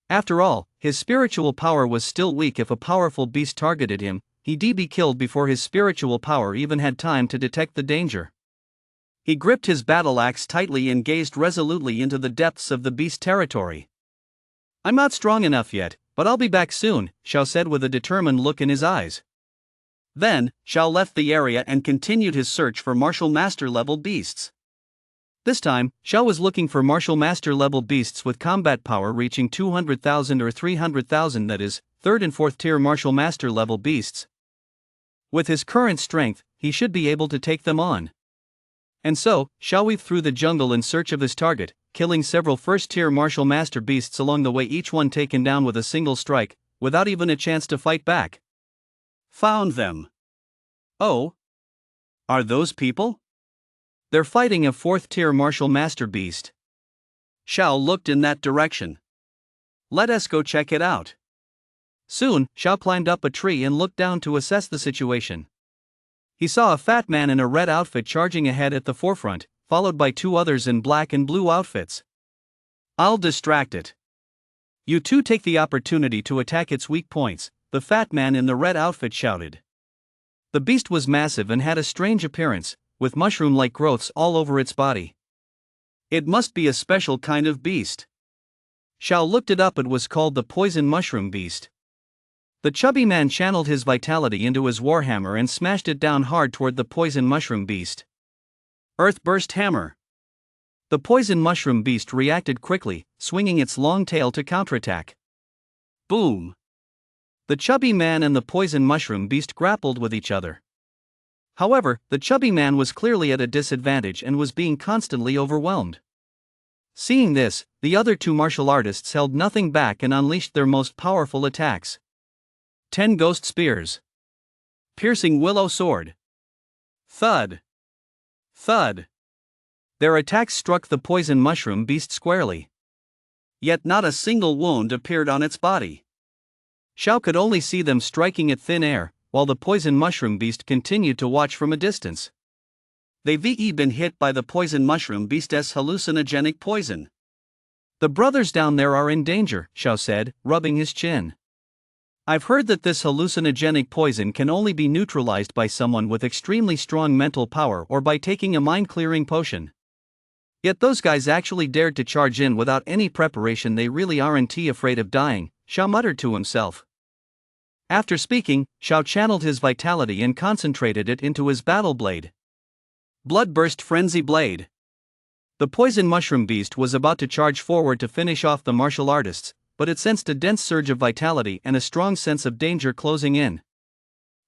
After all, his spiritual power was still weak. If a powerful beast targeted him, he'd be killed before his spiritual power even had time to detect the danger. He gripped his battle axe tightly and gazed resolutely into the depths of the beast territory. I'm not strong enough yet, but I'll be back soon, Xiao said with a determined look in his eyes. Then, Xiao left the area and continued his search for martial master level beasts. This time, Xiao was looking for martial master level beasts with combat power reaching 200,000 or 300,000, that is, 3rd and 4th tier martial master level beasts. With his current strength, he should be able to take them on. And so, Xiao weaved through the jungle in search of his target, killing several first-tier martial master beasts along the way, each one taken down with a single strike, without even a chance to fight back. Found them. Oh. Are those people? They're fighting a 4th-tier martial master beast. Xiao looked in that direction. Let us go check it out. Soon, Xiao climbed up a tree and looked down to assess the situation. He saw a fat man in a red outfit charging ahead at the forefront, followed by 2 others in black and blue outfits. I'll distract it. You two take the opportunity to attack its weak points, the fat man in the red outfit shouted. The beast was massive and had a strange appearance, with mushroom-like growths all over its body. It must be a special kind of beast. Xiao looked it up. It was called the poison mushroom beast. The chubby man channeled his vitality into his warhammer and smashed it down hard toward the poison mushroom beast. Earthburst hammer. The poison mushroom beast reacted quickly, swinging its long tail to counterattack. Boom. The chubby man and the poison mushroom beast grappled with each other. However, the chubby man was clearly at a disadvantage and was being constantly overwhelmed. Seeing this, the other 2 martial artists held nothing back and unleashed their most powerful attacks. 10 ghost spears. Piercing willow sword. Thud. Thud. Their attacks struck the poison mushroom beast squarely. Yet not a single wound appeared on its body. Xiao could only see them striking at thin air, while the poison mushroom beast continued to watch from a distance. They've been hit by the poison mushroom beast's hallucinogenic poison. The brothers down there are in danger, Xiao said, rubbing his chin. I've heard that this hallucinogenic poison can only be neutralized by someone with extremely strong mental power or by taking a mind-clearing potion. Yet those guys actually dared to charge in without any preparation. They really aren't afraid of dying, Xiao muttered to himself. After speaking, Xiao channeled his vitality and concentrated it into his battle blade. Bloodburst Frenzy Blade. The poison mushroom beast was about to charge forward to finish off the martial artists, but it sensed a dense surge of vitality and a strong sense of danger closing in.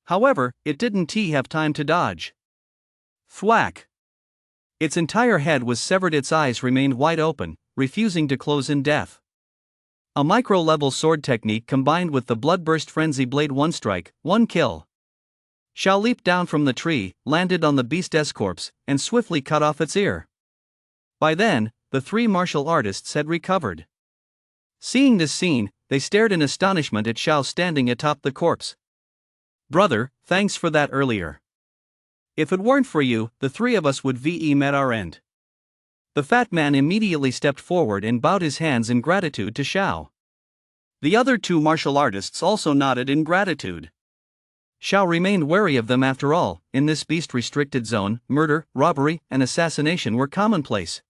However, it didn't have time to dodge. Thwack! Its entire head was severed, its eyes remained wide open, refusing to close in death. A micro-level sword technique combined with the Bloodburst Frenzy Blade, one strike, one kill. Xiao leaped down from the tree, landed on the beast's corpse, and swiftly cut off its ear. By then, the three martial artists had recovered. Seeing this scene, they stared in astonishment at Xiao standing atop the corpse. "Brother, thanks for that earlier. If it weren't for you, the three of us would have met our end." The fat man immediately stepped forward and bowed his hands in gratitude to Xiao. The other two martial artists also nodded in gratitude. Xiao remained wary of them. After all, in this beast-restricted zone, murder, robbery, and assassination were commonplace.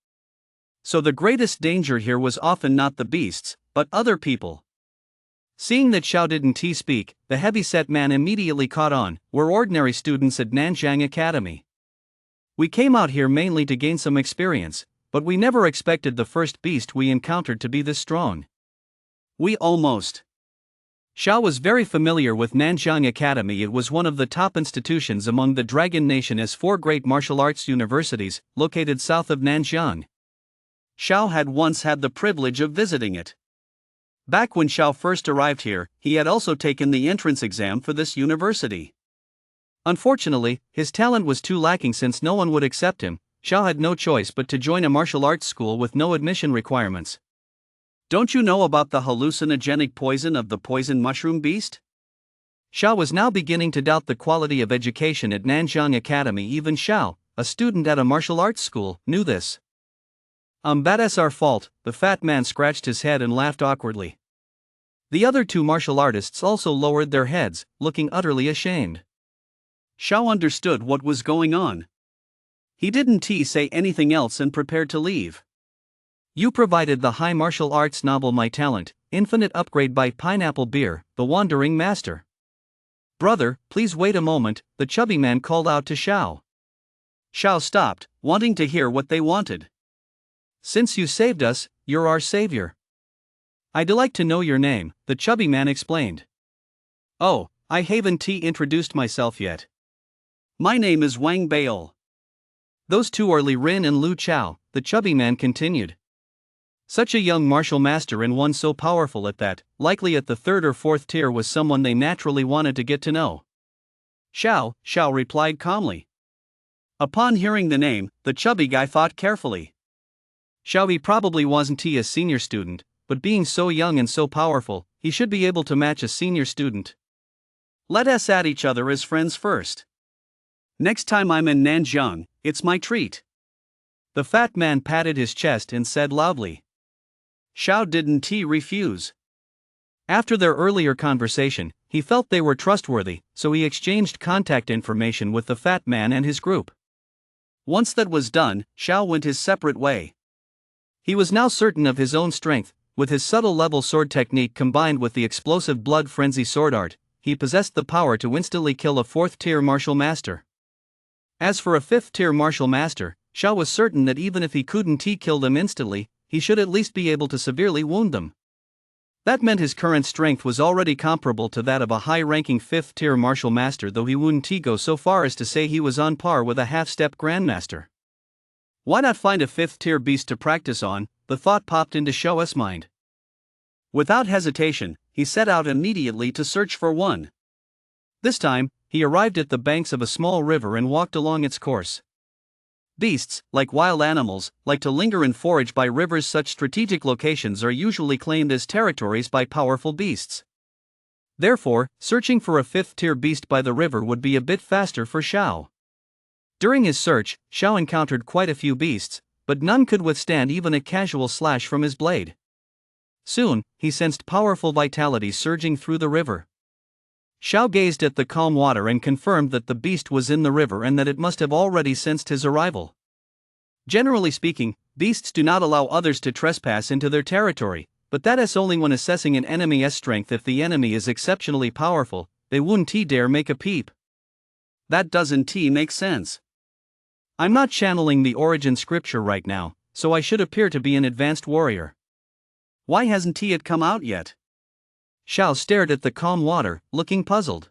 So the greatest danger here was often not the beasts, but other people. Seeing that Xiao didn't speak, the heavy-set man immediately caught on. "We're ordinary students at Nanjiang Academy. We came out here mainly to gain some experience, but we never expected the first beast we encountered to be this strong. We almost..." Xiao was very familiar with Nanjiang Academy. It was one of the top institutions among the Dragon Nation as four great martial arts universities, located south of Nanjiang. Xiao had once had the privilege of visiting it. Back when Xiao first arrived here, he had also taken the entrance exam for this university. Unfortunately, his talent was too lacking. Since no one would accept him, Xiao had no choice but to join a martial arts school with no admission requirements. "Don't you know about the hallucinogenic poison of the poison mushroom beast?" Xiao was now beginning to doubt the quality of education at Nanjiang Academy. Even Xiao, a student at a martial arts school, knew this. That's our fault," the fat man scratched his head and laughed awkwardly. The other two martial artists also lowered their heads, looking utterly ashamed. Xiao understood what was going on. He didn't say anything else and prepared to leave. "You provided the high martial arts novel My Talent, Infinite Upgrade by Pineapple Beer, the Wandering Master." "Brother, please wait a moment," the chubby man called out to Xiao. Xiao stopped, wanting to hear what they wanted. "Since you saved us, you're our savior. I'd like to know your name," the chubby man explained. "Oh, I haven't introduced myself yet. My name is Wang Bail." "Those two are Li Rin and Lu Chao," the chubby man continued. Such a young martial master and one so powerful at that, likely at the third or fourth tier, was someone they naturally wanted to get to know. Xiao replied calmly. Upon hearing the name, the chubby guy thought carefully. Xiao, he probably wasn't a senior student, but being so young and so powerful, he should be able to match a senior student. Let us at each other as friends first. Next time I'm in Nanjiang, it's my treat. The fat man patted his chest and said loudly. Xiao didn't refuse. After their earlier conversation, he felt they were trustworthy, so he exchanged contact information with the fat man and his group. Once that was done, Xiao went his separate way. He was now certain of his own strength. With his subtle level sword technique combined with the explosive blood frenzy sword art, he possessed the power to instantly kill a 4th-tier martial master. As for a 5th-tier martial master, Xiao was certain that even if he couldn't kill them instantly, he should at least be able to severely wound them. That meant his current strength was already comparable to that of a high-ranking 5th-tier martial master, though he wouldn't go so far as to say he was on par with a half-step grandmaster. Why not find a 5th-tier beast to practice on? The thought popped into Xiao's mind. Without hesitation, he set out immediately to search for one. This time, he arrived at the banks of a small river and walked along its course. Beasts, like wild animals, like to linger and forage by rivers. Such strategic locations are usually claimed as territories by powerful beasts. Therefore, searching for a 5th-tier beast by the river would be a bit faster for Xiao. During his search, Xiao encountered quite a few beasts, but none could withstand even a casual slash from his blade. Soon, he sensed powerful vitality surging through the river. Xiao gazed at the calm water and confirmed that the beast was in the river and that it must have already sensed his arrival. Generally speaking, beasts do not allow others to trespass into their territory, but that is only when assessing an enemy's strength. If the enemy is exceptionally powerful, they wouldn't dare make a peep. That doesn't make sense. I'm not channeling the origin scripture right now, so I should appear to be an advanced warrior. Why hasn't it come out yet? Xiao stared at the calm water, looking puzzled.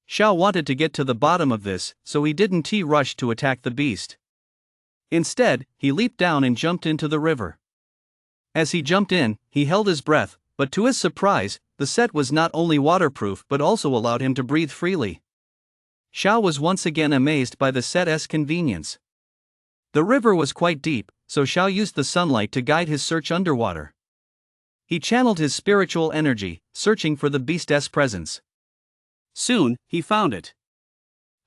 Xiao wanted to get to the bottom of this, so he didn't rush to attack the beast. Instead, he leaped down and jumped into the river. As he jumped in, he held his breath, but to his surprise, the set was not only waterproof but also allowed him to breathe freely. Xiao was once again amazed by the set's convenience. The river was quite deep, so Xiao used the sunlight to guide his search underwater. He channeled his spiritual energy, searching for the beast's presence. Soon, he found it.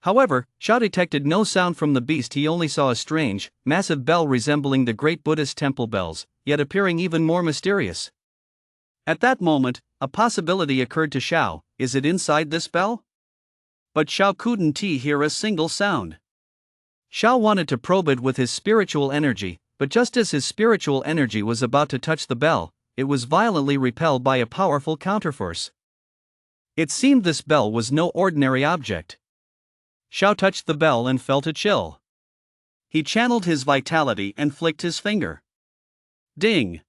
However, Xiao detected no sound from the beast. He only saw a strange, massive bell resembling the great Buddhist temple bells, yet appearing even more mysterious. At that moment, a possibility occurred to Xiao: is it inside this bell? But Xiao couldn't hear a single sound. Xiao wanted to probe it with his spiritual energy, but just as his spiritual energy was about to touch the bell, it was violently repelled by a powerful counterforce. It seemed this bell was no ordinary object. Xiao touched the bell and felt a chill. He channeled his vitality and flicked his finger. Ding!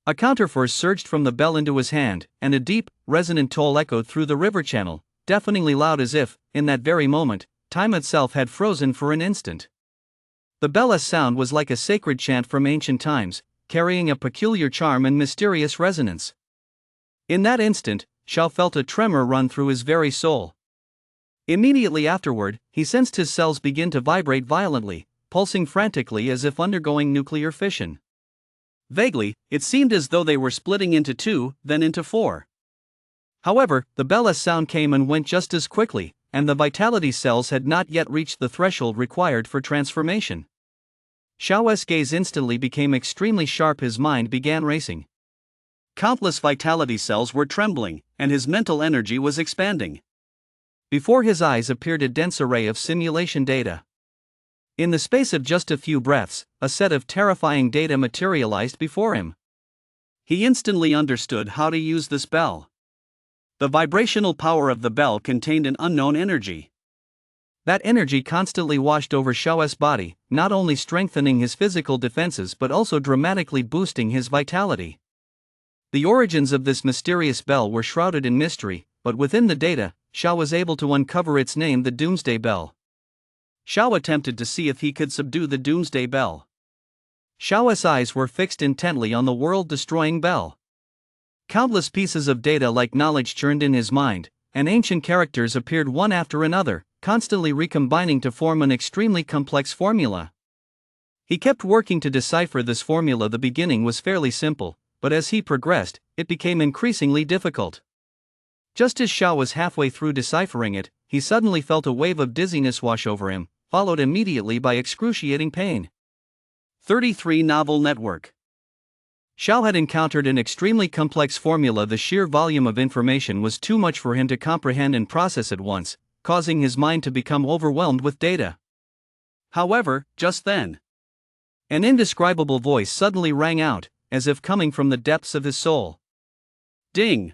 A counterforce surged from the bell into his hand, and a deep, resonant toll echoed through the river channel, deafeningly loud, as if, in that very moment, time itself had frozen for an instant. The bell's sound was like a sacred chant from ancient times, carrying a peculiar charm and mysterious resonance. In that instant, Xiao felt a tremor run through his very soul. Immediately afterward, he sensed his cells begin to vibrate violently, pulsing frantically as if undergoing nuclear fission. Vaguely, it seemed as though they were splitting into two, then into four. However, the bell's sound came and went just as quickly, and the vitality cells had not yet reached the threshold required for transformation. Xiao's gaze instantly became extremely sharp. His mind began racing. Countless vitality cells were trembling, and his mental energy was expanding. Before his eyes appeared a dense array of simulation data. In the space of just a few breaths, a set of terrifying data materialized before him. He instantly understood how to use the spell. The vibrational power of the bell contained an unknown energy. That energy constantly washed over Xiao's body, not only strengthening his physical defenses but also dramatically boosting his vitality. The origins of this mysterious bell were shrouded in mystery, but within the data, Xiao was able to uncover its name, the Doomsday Bell. Xiao attempted to see if he could subdue the Doomsday Bell. Xiao's eyes were fixed intently on the world-destroying bell. Countless pieces of data like knowledge churned in his mind, and ancient characters appeared one after another, constantly recombining to form an extremely complex formula. He kept working to decipher this formula. The beginning was fairly simple, but as he progressed, it became increasingly difficult. Just as Xiao was halfway through deciphering it, he suddenly felt a wave of dizziness wash over him, followed immediately by excruciating pain. 33 Novel Network. Xiao had encountered an extremely complex formula. The sheer volume of information was too much for him to comprehend and process at once, causing his mind to become overwhelmed with data. However, just then, an indescribable voice suddenly rang out, as if coming from the depths of his soul. Ding!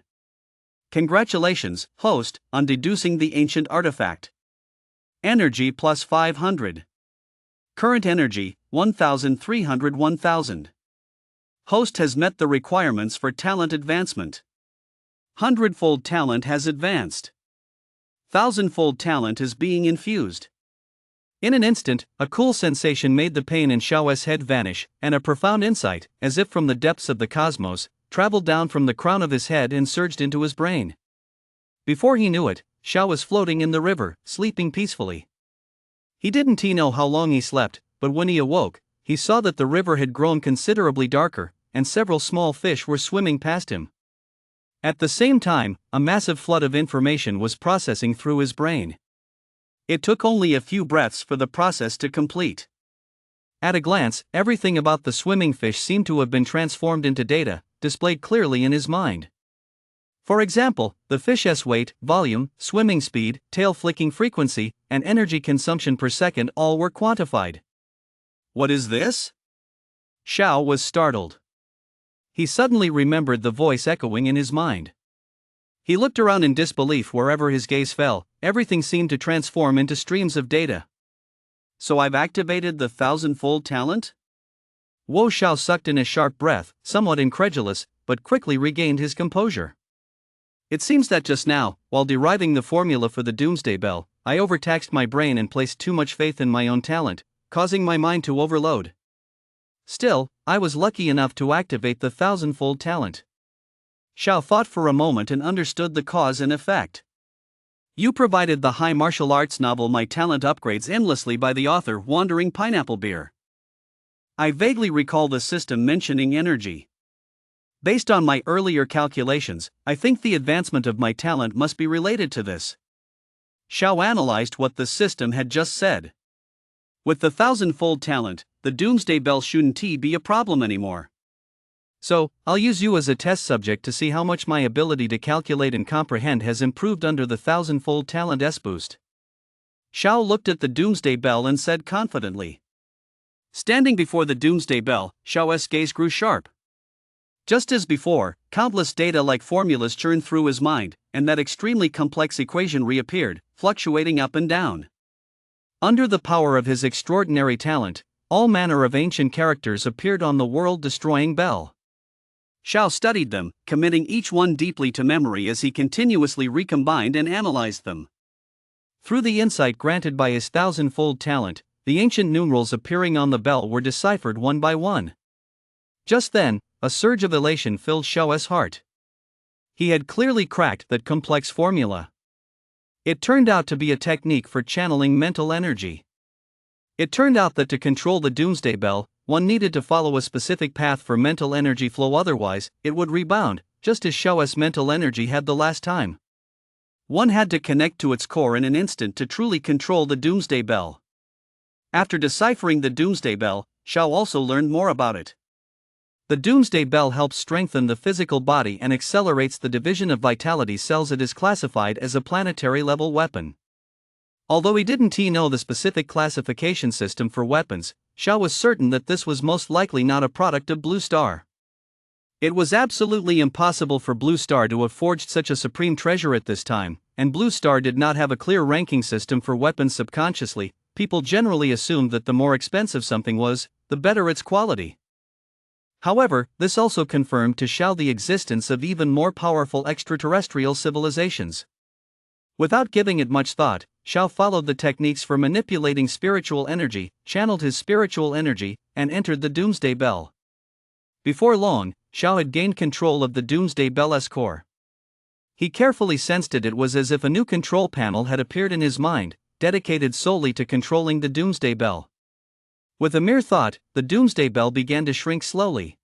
Congratulations, host, on deducing the ancient artifact. Energy plus 500. Current energy, 1,300. 1,000. Host has met the requirements for talent advancement. 100-fold talent has advanced. 1,000-fold talent is being infused. In an instant, a cool sensation made the pain in Xiao's head vanish, and a profound insight, as if from the depths of the cosmos, traveled down from the crown of his head and surged into his brain. Before he knew it, Xiao was floating in the river, sleeping peacefully. He didn't know how long he slept, but when he awoke, he saw that the river had grown considerably darker, and several small fish were swimming past him. At the same time, a massive flood of information was processing through his brain. It took only a few breaths for the process to complete. At a glance, everything about the swimming fish seemed to have been transformed into data, displayed clearly in his mind. For example, the fish's weight, volume, swimming speed, tail flicking frequency, and energy consumption per second all were quantified. What is this? Xiao was startled. He suddenly remembered the voice echoing in his mind. He looked around in disbelief. Wherever his gaze fell, everything seemed to transform into streams of data. So I've activated the 1,000-fold talent? Wu Xiao sucked in a sharp breath, somewhat incredulous, but quickly regained his composure. It seems that just now, while deriving the formula for the Doomsday Bell, I overtaxed my brain and placed too much faith in my own talent, causing my mind to overload. Still, I was lucky enough to activate the 1,000-fold talent. Xiao thought for a moment and understood the cause and effect. You provided the high martial arts novel My Talent Upgrades Endlessly by the author Wandering Pineapple Beer. I vaguely recall the system mentioning energy. Based on my earlier calculations, I think the advancement of my talent must be related to this. Xiao analyzed what the system had just said. With the 1,000-fold talent, the Doomsday Bell shouldn't be a problem anymore. So, I'll use you as a test subject to see how much my ability to calculate and comprehend has improved under the 1,000-fold talent S-boost. Xiao looked at the Doomsday Bell and said confidently. Standing before the Doomsday Bell, Xiao's gaze grew sharp. Just as before, countless data-like formulas churned through his mind, and that extremely complex equation reappeared, fluctuating up and down. Under the power of his extraordinary talent, all manner of ancient characters appeared on the world-destroying bell. Xiao studied them, committing each one deeply to memory as he continuously recombined and analyzed them. Through the insight granted by his 1,000-fold talent, the ancient numerals appearing on the bell were deciphered one by one. Just then, a surge of elation filled Xiao's heart. He had clearly cracked that complex formula. It turned out to be a technique for channeling mental energy. It turned out that to control the Doomsday Bell, one needed to follow a specific path for mental energy flow, otherwise, it would rebound, just as Xiao's mental energy had the last time. One had to connect to its core in an instant to truly control the Doomsday Bell. After deciphering the Doomsday Bell, Xiao also learned more about it. The Doomsday Bell helps strengthen the physical body and accelerates the division of vitality cells. It is classified as a planetary-level weapon. Although he didn't know the specific classification system for weapons, Xiao was certain that this was most likely not a product of Blue Star. It was absolutely impossible for Blue Star to have forged such a supreme treasure at this time, and Blue Star did not have a clear ranking system for weapons. Subconsciously, people generally assumed that the more expensive something was, the better its quality. However, this also confirmed to Xiao the existence of even more powerful extraterrestrial civilizations. Without giving it much thought, Xiao followed the techniques for manipulating spiritual energy, channeled his spiritual energy, and entered the Doomsday Bell. Before long, Xiao had gained control of the Doomsday Bell's core. He carefully sensed it. It was as if a new control panel had appeared in his mind, dedicated solely to controlling the Doomsday Bell. With a mere thought, the Doomsday Bell began to shrink slowly.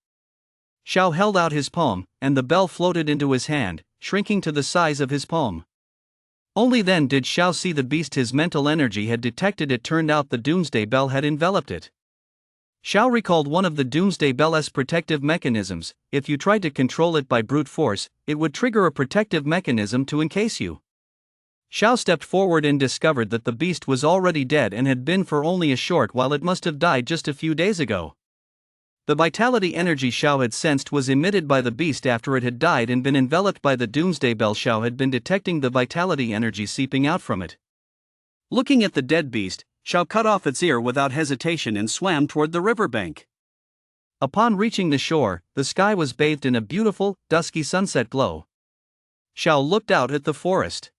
Xiao held out his palm, and the bell floated into his hand, shrinking to the size of his palm. Only then did Xiao see the beast his mental energy had detected. It turned out the Doomsday Bell had enveloped it. Xiao recalled one of the Doomsday Bell's protective mechanisms. If you tried to control it by brute force, it would trigger a protective mechanism to encase you. Xiao stepped forward and discovered that the beast was already dead and had been for only a short while. It must have died just a few days ago. The vitality energy Xiao had sensed was emitted by the beast after it had died and been enveloped by the Doomsday Bell. Xiao had been detecting the vitality energy seeping out from it. Looking at the dead beast, Xiao cut off its ear without hesitation and swam toward the riverbank. Upon reaching the shore, the sky was bathed in a beautiful, dusky sunset glow. Xiao looked out at the forest.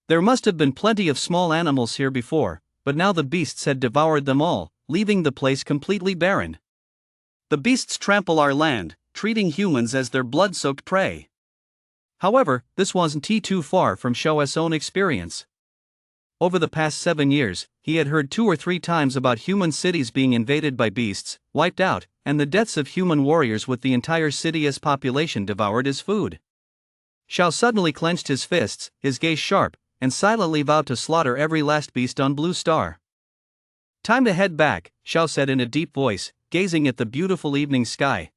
There must have been plenty of small animals here before, but now the beasts had devoured them all, leaving the place completely barren. The beasts trample our land, treating humans as their blood-soaked prey. However, this wasn't too far from Xiao's own experience. Over the past 7 years, he had heard 2 or 3 times about human cities being invaded by beasts, wiped out, and the deaths of human warriors with the entire city's population devoured as food. Xiao suddenly clenched his fists, his gaze sharp, and silently vowed to slaughter every last beast on Blue Star. Time to head back, Xiao said in a deep voice, gazing at the beautiful evening sky.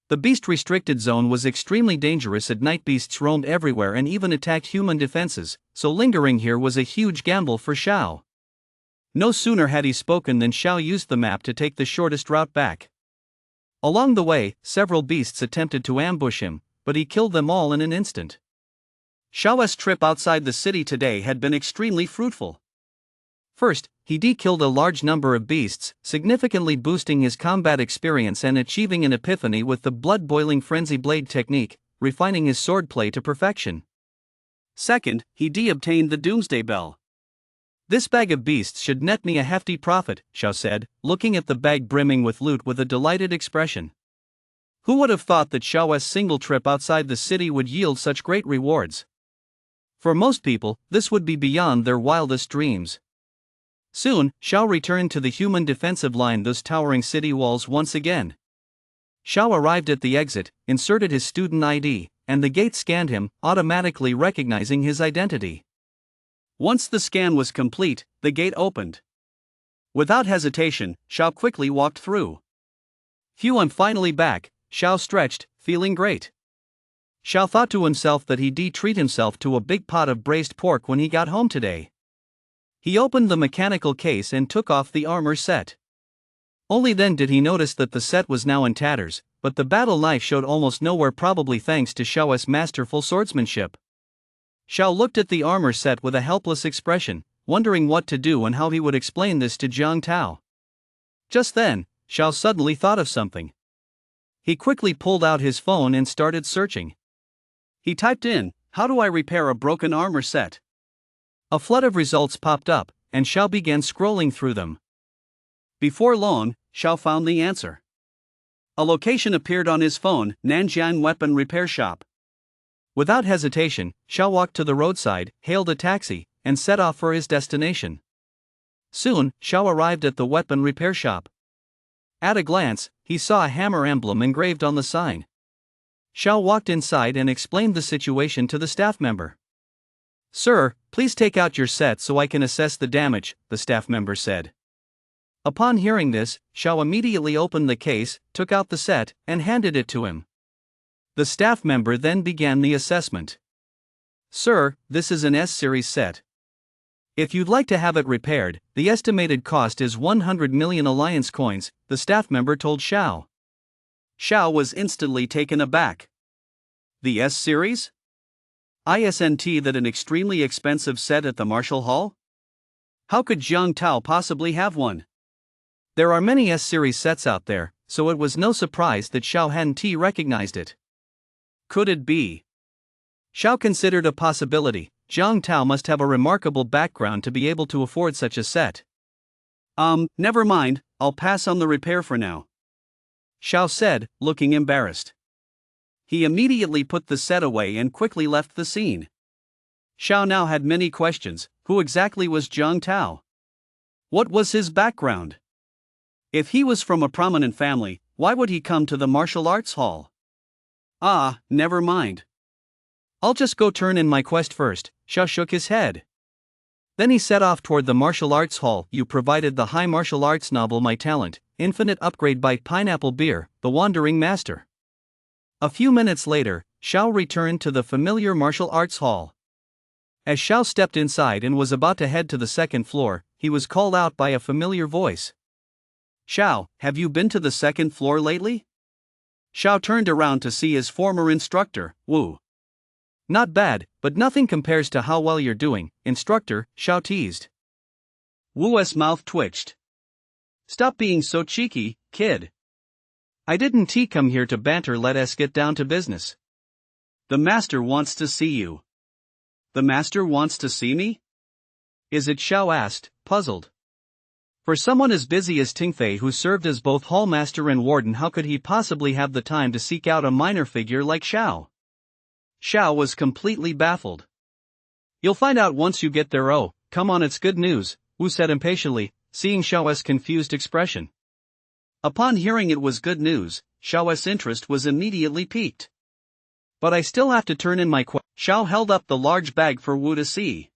The beast-restricted zone was extremely dangerous at night. Beasts roamed everywhere and even attacked human defenses, so lingering here was a huge gamble for Xiao. No sooner had he spoken than Xiao used the map to take the shortest route back. Along the way, several beasts attempted to ambush him, but he killed them all in an instant. Xiao's trip outside the city today had been extremely fruitful. First, he killed a large number of beasts, significantly boosting his combat experience and achieving an epiphany with the blood-boiling frenzy blade technique, refining his swordplay to perfection. Second, he obtained the Doomsday Bell. This bag of beasts should net me a hefty profit, Xiao said, looking at the bag brimming with loot with a delighted expression. Who would have thought that Xiao's single trip outside the city would yield such great rewards? For most people, this would be beyond their wildest dreams. Soon, Xiao returned to the human defensive line, those towering city walls once again. Xiao arrived at the exit, inserted his student ID, and the gate scanned him, automatically recognizing his identity. Once the scan was complete, the gate opened. Without hesitation, Xiao quickly walked through. Phew, I'm finally back, Xiao stretched, feeling great. Xiao thought to himself that he'd treat himself to a big pot of braised pork when he got home today. He opened the mechanical case and took off the armor set. Only then did he notice that the set was now in tatters, but the battle knife showed almost nowhere, probably thanks to Xiao's masterful swordsmanship. Xiao looked at the armor set with a helpless expression, wondering what to do and how he would explain this to Jiang Tao. Just then, Xiao suddenly thought of something. He quickly pulled out his phone and started searching. He typed in, "How do I repair a broken armor set?" A flood of results popped up, and Xiao began scrolling through them. Before long, Xiao found the answer. A location appeared on his phone: Nanjiang Weapon Repair Shop. Without hesitation, Xiao walked to the roadside, hailed a taxi, and set off for his destination. Soon, Xiao arrived at the weapon repair shop. At a glance, he saw a hammer emblem engraved on the sign. Xiao walked inside and explained the situation to the staff member. "Sir, please take out your set so I can assess the damage," the staff member said. Upon hearing this, Xiao immediately opened the case, took out the set, and handed it to him. The staff member then began the assessment. "Sir, this is an S-series set. If you'd like to have it repaired, the estimated cost is 100 million alliance coins," the staff member told Xiao. Xiao was instantly taken aback. The S-series? Isn't that an extremely expensive set at the Martial Hall? How could Jiang Tao possibly have one? There are many S-series sets out there, so it was no surprise that Xiao hadn't recognized it. Could it be? Xiao considered a possibility. Jiang Tao must have a remarkable background to be able to afford such a set. Never mind, I'll pass on the repair for now," Xiao said, looking embarrassed. He immediately put the set away and quickly left the scene. Xiao now had many questions. Who exactly was Jiang Tao? What was his background? If he was from a prominent family, why would he come to the martial arts hall? Never mind. "I'll just go turn in my quest first," Xiao shook his head. Then he set off toward the martial arts hall. "You provided the high martial arts novel My Talent, Infinite Upgrade by Pineapple Beer, the Wandering Master." A few minutes later, Xiao returned to the familiar martial arts hall. As Xiao stepped inside and was about to head to the second floor, he was called out by a familiar voice. "Xiao, have you been to the second floor lately?" Xiao turned around to see his former instructor, Wu. "Not bad, but nothing compares to how well you're doing, instructor," Xiao teased. Wu's mouth twitched. "Stop being so cheeky, kid. I didn't come here to banter, let's get down to business." "The master wants to see you." "The master wants to see me? Is it?" Xiao asked, puzzled. For someone as busy as Tingfei, who served as both hallmaster and warden, how could he possibly have the time to seek out a minor figure like Xiao? Xiao was completely baffled. "You'll find out once you get there." "Oh, come on, it's good news," Wu said impatiently, seeing Xiao's confused expression. Upon hearing it was good news, Xiao's interest was immediately piqued. "But I still have to turn in my quest." Xiao held up the large bag for Wu to see.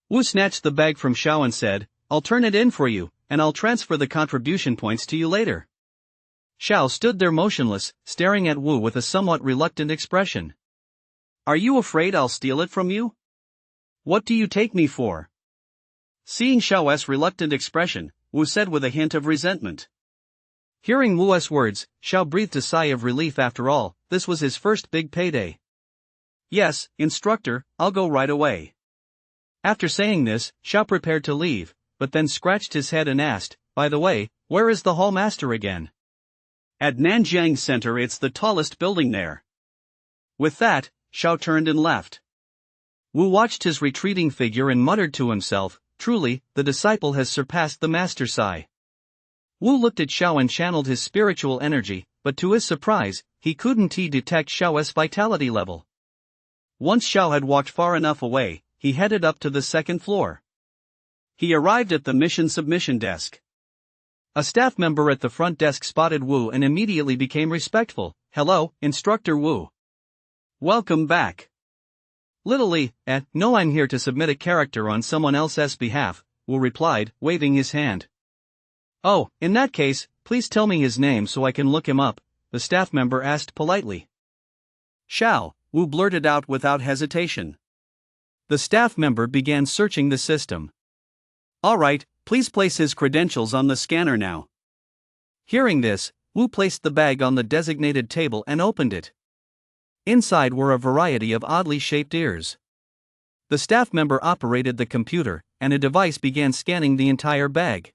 Wu snatched the bag from Xiao and said, "I'll turn it in for you, and I'll transfer the contribution points to you later." Xiao stood there motionless, staring at Wu with a somewhat reluctant expression. Are you afraid I'll steal it from you? What do you take me for? Seeing Xiao's reluctant expression, Wu said with a hint of resentment. Hearing Wu's words, Xiao breathed a sigh of relief. After all, this was his first big payday. Yes, instructor, I'll go right away. After saying this, Xiao prepared to leave, but then scratched his head and asked, by the way, where is the hall master again? At Nanjiang Center, it's the tallest building there. With that, Xiao turned and left. Wu watched his retreating figure and muttered to himself, truly, the disciple has surpassed the master. Sigh. Wu looked at Xiao and channeled his spiritual energy, but to his surprise, he couldn't detect Xiao's vitality level. Once Xiao had walked far enough away, he headed up to the second floor. He arrived at the mission submission desk. A staff member at the front desk spotted Wu and immediately became respectful. Hello, Instructor Wu. Welcome back. Literally, no, I'm here to submit a character on someone else's behalf, Wu replied, waving his hand. Oh, in that case, please tell me his name so I can look him up, the staff member asked politely. Xiao, Wu blurted out without hesitation. The staff member began searching the system. All right, please place his credentials on the scanner now. Hearing this, Wu placed the bag on the designated table and opened it. Inside were a variety of oddly shaped ears. The staff member operated the computer, and a device began scanning the entire bag.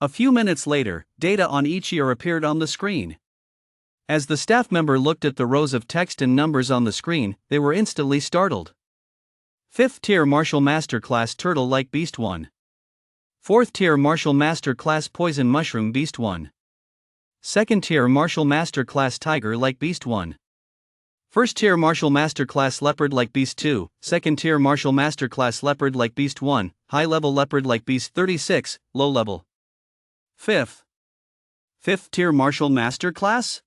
A few minutes later, data on each ear appeared on the screen. As the staff member looked at the rows of text and numbers on the screen, they were instantly startled. 5th Tier Martial Master Class Turtle-like Beast 1. 4th Tier Martial Master Class Poison Mushroom Beast 1. 2nd Tier Martial Master Class Tiger-like Beast 1. 1st Tier Martial Master Class Leopard-like Beast 2, 2nd Tier Martial Master Class Leopard-like Beast 1, High-Level Leopard-like Beast 36, Low Level. 5th Tier Martial Master Class?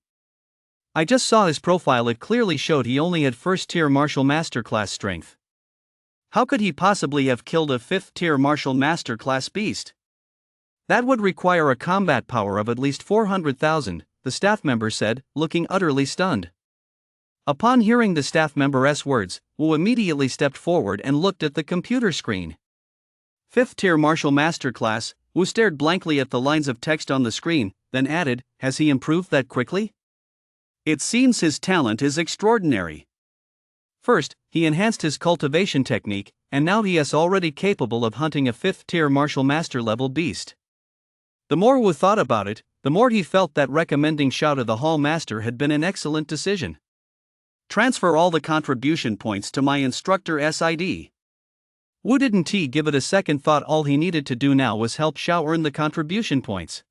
I just saw his profile, it clearly showed he only had 1st Tier Martial Master Class strength. How could he possibly have killed a 5th Tier Martial Master Class beast? That would require a combat power of at least 400,000, the staff member said, looking utterly stunned. Upon hearing the staff member's words, Wu immediately stepped forward and looked at the computer screen. 5th Tier Martial Master Class, Wu stared blankly at the lines of text on the screen, then added, has he improved that quickly? It seems his talent is extraordinary. First, he enhanced his cultivation technique, and now he is already capable of hunting a 5th Tier Martial Master level beast. The more Wu thought about it, the more he felt that recommending Xiao to the Hall Master had been an excellent decision. Transfer all the contribution points to my instructor SID. Wu didn't give it a second thought. All he needed to do now was help Xiao earn the contribution points.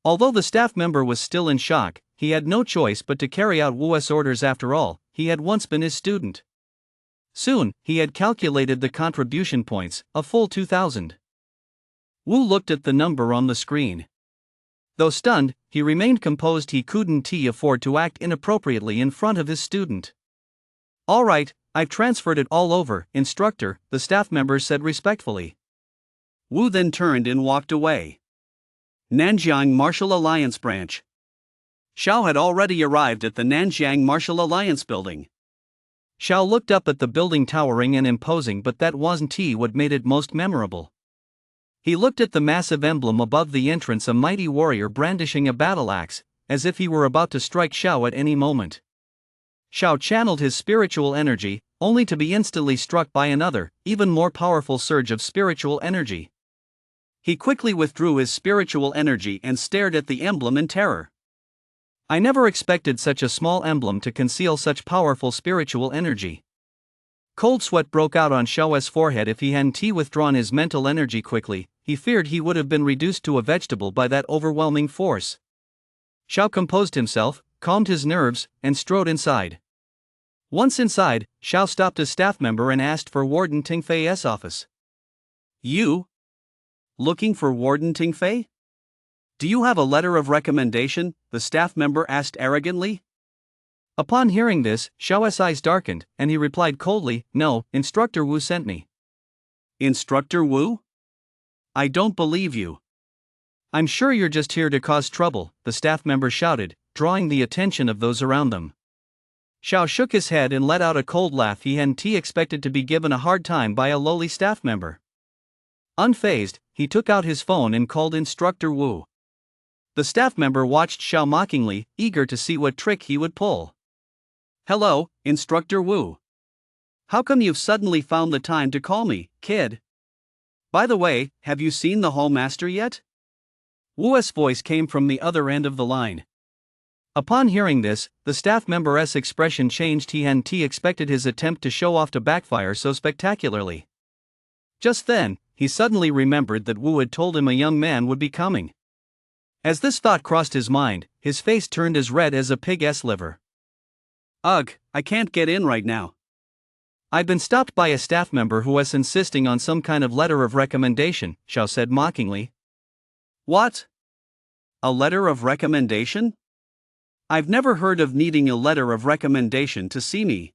Although the staff member was still in shock, he had no choice but to carry out Wu's orders. After all, he had once been his student. Soon, he had calculated the contribution points, a full 2,000. Wu looked at the number on the screen. Though stunned, he remained composed. He couldn't afford to act inappropriately in front of his student. All right, I've transferred it all over, instructor, the staff member said respectfully. Wu then turned and walked away. Nanjiang Martial Alliance Branch. Xiao had already arrived at the Nanjiang Martial Alliance building. Xiao looked up at the building, towering and imposing, but that wasn't what made it most memorable. He looked at the massive emblem above the entrance, a mighty warrior brandishing a battle axe, as if he were about to strike Xiao at any moment. Xiao channeled his spiritual energy, only to be instantly struck by another, even more powerful surge of spiritual energy. He quickly withdrew his spiritual energy and stared at the emblem in terror. I never expected such a small emblem to conceal such powerful spiritual energy. Cold sweat broke out on Xiao's forehead. If he hadn't withdrawn his mental energy quickly, he feared he would have been reduced to a vegetable by that overwhelming force. Xiao composed himself, calmed his nerves, and strode inside. Once inside, Xiao stopped a staff member and asked for Warden Tingfei's office. You? Looking for Warden Tingfei? Do you have a letter of recommendation? The staff member asked arrogantly. Upon hearing this, Xiao's eyes darkened, and he replied coldly, no, Instructor Wu sent me. Instructor Wu? I don't believe you. I'm sure you're just here to cause trouble, the staff member shouted, drawing the attention of those around them. Xiao shook his head and let out a cold laugh. He hadn't expected to be given a hard time by a lowly staff member. Unfazed, he took out his phone and called Instructor Wu. The staff member watched Xiao mockingly, eager to see what trick he would pull. "Hello, Instructor Wu. How come you've suddenly found the time to call me, kid? By the way, have you seen the Hall Master yet?" Wu's voice came from the other end of the line. Upon hearing this, the staff member's expression changed. He hadn't expected his attempt to show off to backfire so spectacularly. Just then, he suddenly remembered that Wu had told him a young man would be coming. As this thought crossed his mind, his face turned as red as a pig's liver. "Ugh, I can't get in right now. I've been stopped by a staff member who was insisting on some kind of letter of recommendation," Xiao said mockingly. "What? A letter of recommendation? I've never heard of needing a letter of recommendation to see me."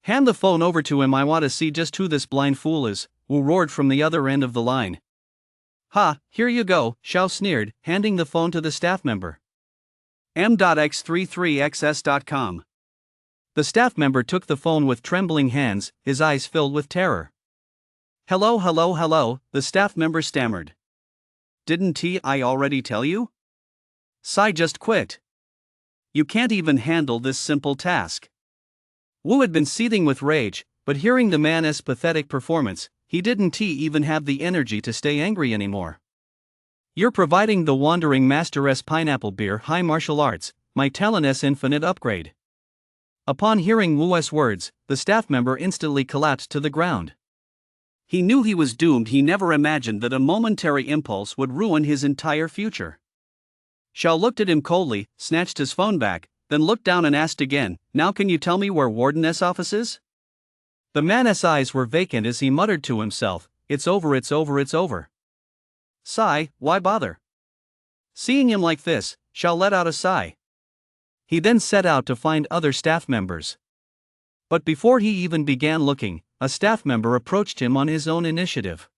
"Hand the phone over to him. I want to see just who this blind fool is," Wu roared from the other end of the line. "Ha, here you go," Xiao sneered, handing the phone to the staff member. M.X33XS.com. The staff member took the phone with trembling hands, his eyes filled with terror. Hello, the staff member stammered. "Didn't I already tell you? Sai just quit. You can't even handle this simple task." Wu had been seething with rage, but hearing the man's pathetic performance, he didn't even have the energy to stay angry anymore. "You're providing the Wandering Master's pineapple beer high martial arts, my talent's infinite upgrade." Upon hearing Wu's words, the staff member instantly collapsed to the ground. He knew he was doomed. He never imagined that a momentary impulse would ruin his entire future. Xiao looked at him coldly, snatched his phone back, then looked down and asked again, "Now can you tell me where Warden's office is?" The man's eyes were vacant as he muttered to himself, it's over. Sigh, why bother? Seeing him like this, Xiao let out a sigh. He then set out to find other staff members. But before he even began looking, a staff member approached him on his own initiative.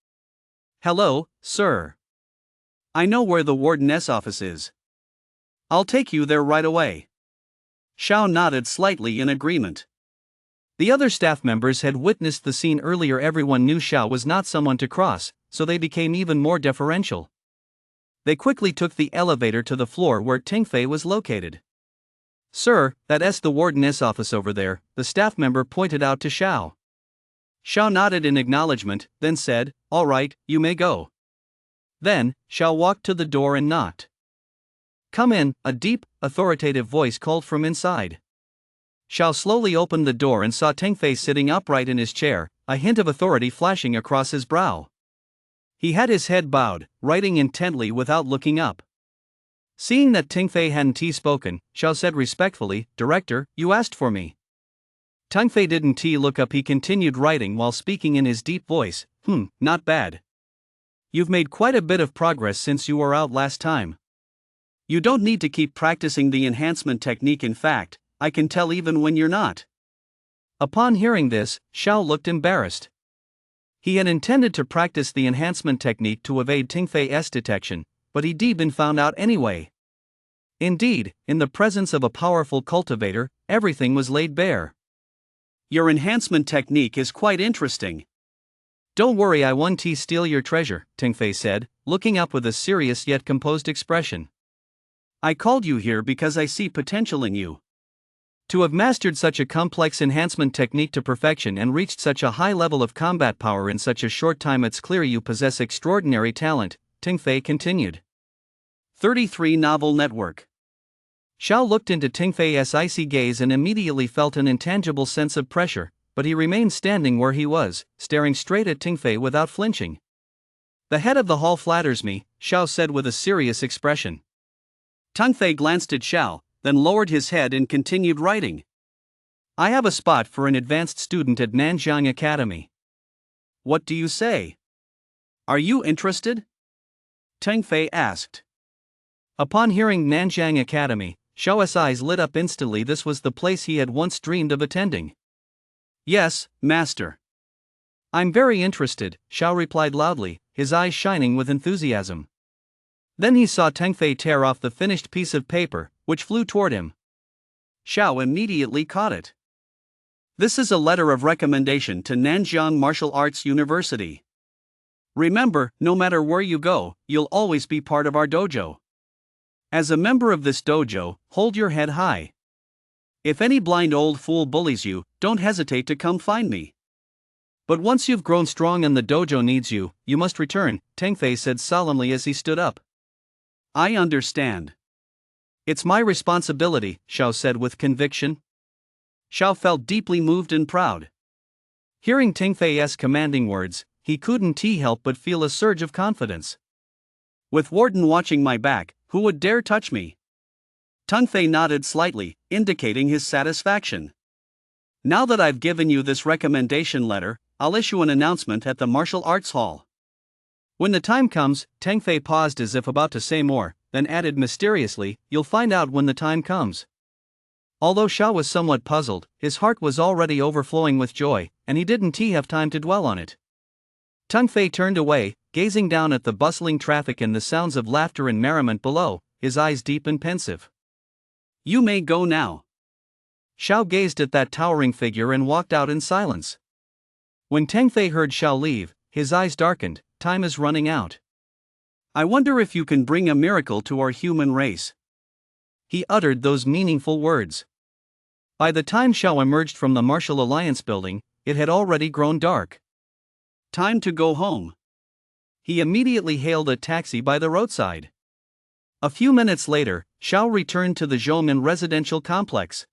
"Hello, sir. I know where the Warden's office is. I'll take you there right away." Xiao nodded slightly in agreement. The other staff members had witnessed the scene earlier. Everyone knew Xiao was not someone to cross, so they became even more deferential. They quickly took the elevator to the floor where Tingfei was located. "Sir, that's the Warden's office over there," the staff member pointed out to Xiao. Xiao nodded in acknowledgement, then said, "All right, you may go." Then, Xiao walked to the door and knocked. "Come in," a deep, authoritative voice called from inside. Xiao slowly opened the door and saw Tingfei sitting upright in his chair, a hint of authority flashing across his brow. He had his head bowed, writing intently without looking up. Seeing that Tingfei hadn't spoken, Xiao said respectfully, "Director, you asked for me." Tingfei didn't look up. He continued writing while speaking in his deep voice, Not bad. You've made quite a bit of progress since you were out last time. You don't need to keep practicing the enhancement technique. In fact, I can tell even when you're not." Upon hearing this, Xiao looked embarrassed. He had intended to practice the enhancement technique to evade Tingfei's detection, but he'd been found out anyway. Indeed, in the presence of a powerful cultivator, everything was laid bare. "Your enhancement technique is quite interesting. Don't worry, I won't steal your treasure," Tingfei said, looking up with a serious yet composed expression. "I called you here because I see potential in you. To have mastered such a complex enhancement technique to perfection and reached such a high level of combat power in such a short time, it's clear you possess extraordinary talent," Tingfei continued. 33 Novel Network. Xiao looked into Tingfei's icy gaze and immediately felt an intangible sense of pressure, but he remained standing where he was, staring straight at Tingfei without flinching. "The head of the hall flatters me," Xiao said with a serious expression. Tingfei glanced at Xiao, then lowered his head and continued writing. "I have a spot for an advanced student at Nanjiang Academy. What do you say? Are you interested?" Tingfei asked. Upon hearing Nanjiang Academy, Xiao's eyes lit up instantly. This was the place he had once dreamed of attending. "Yes, master. I'm very interested," Xiao replied loudly, his eyes shining with enthusiasm. Then he saw Teng Fei tear off the finished piece of paper, which flew toward him. Xiao immediately caught it. This is a letter of recommendation to Nanjiang Martial Arts University. Remember, no matter where you go, you'll always be part of our dojo. As a member of this dojo, hold your head high. If any blind old fool bullies you, don't hesitate to come find me. But once you've grown strong and the dojo needs you, you must return, Teng Fei said solemnly as he stood up. I understand. It's my responsibility, Xiao said with conviction. Xiao felt deeply moved and proud. Hearing Teng Fei's commanding words, he couldn't help but feel a surge of confidence. With Warden watching my back, who would dare touch me? Teng Fei nodded slightly, indicating his satisfaction. Now that I've given you this recommendation letter, I'll issue an announcement at the Martial Arts Hall. When the time comes, Teng Fei paused as if about to say more, then added mysteriously, you'll find out when the time comes. Although Xiao was somewhat puzzled, his heart was already overflowing with joy, and he didn't have time to dwell on it. Teng Fei turned away, gazing down at the bustling traffic and the sounds of laughter and merriment below, his eyes deep and pensive. You may go now. Xiao gazed at that towering figure and walked out in silence. When Teng Fei heard Xiao leave, his eyes darkened. Time is running out. I wonder if you can bring a miracle to our human race. He uttered those meaningful words. By the time Xiao emerged from the Martial Alliance building, it had already grown dark. Time to go home. He immediately hailed a taxi by the roadside. A few minutes later, Xiao returned to the Zhoumin residential complex.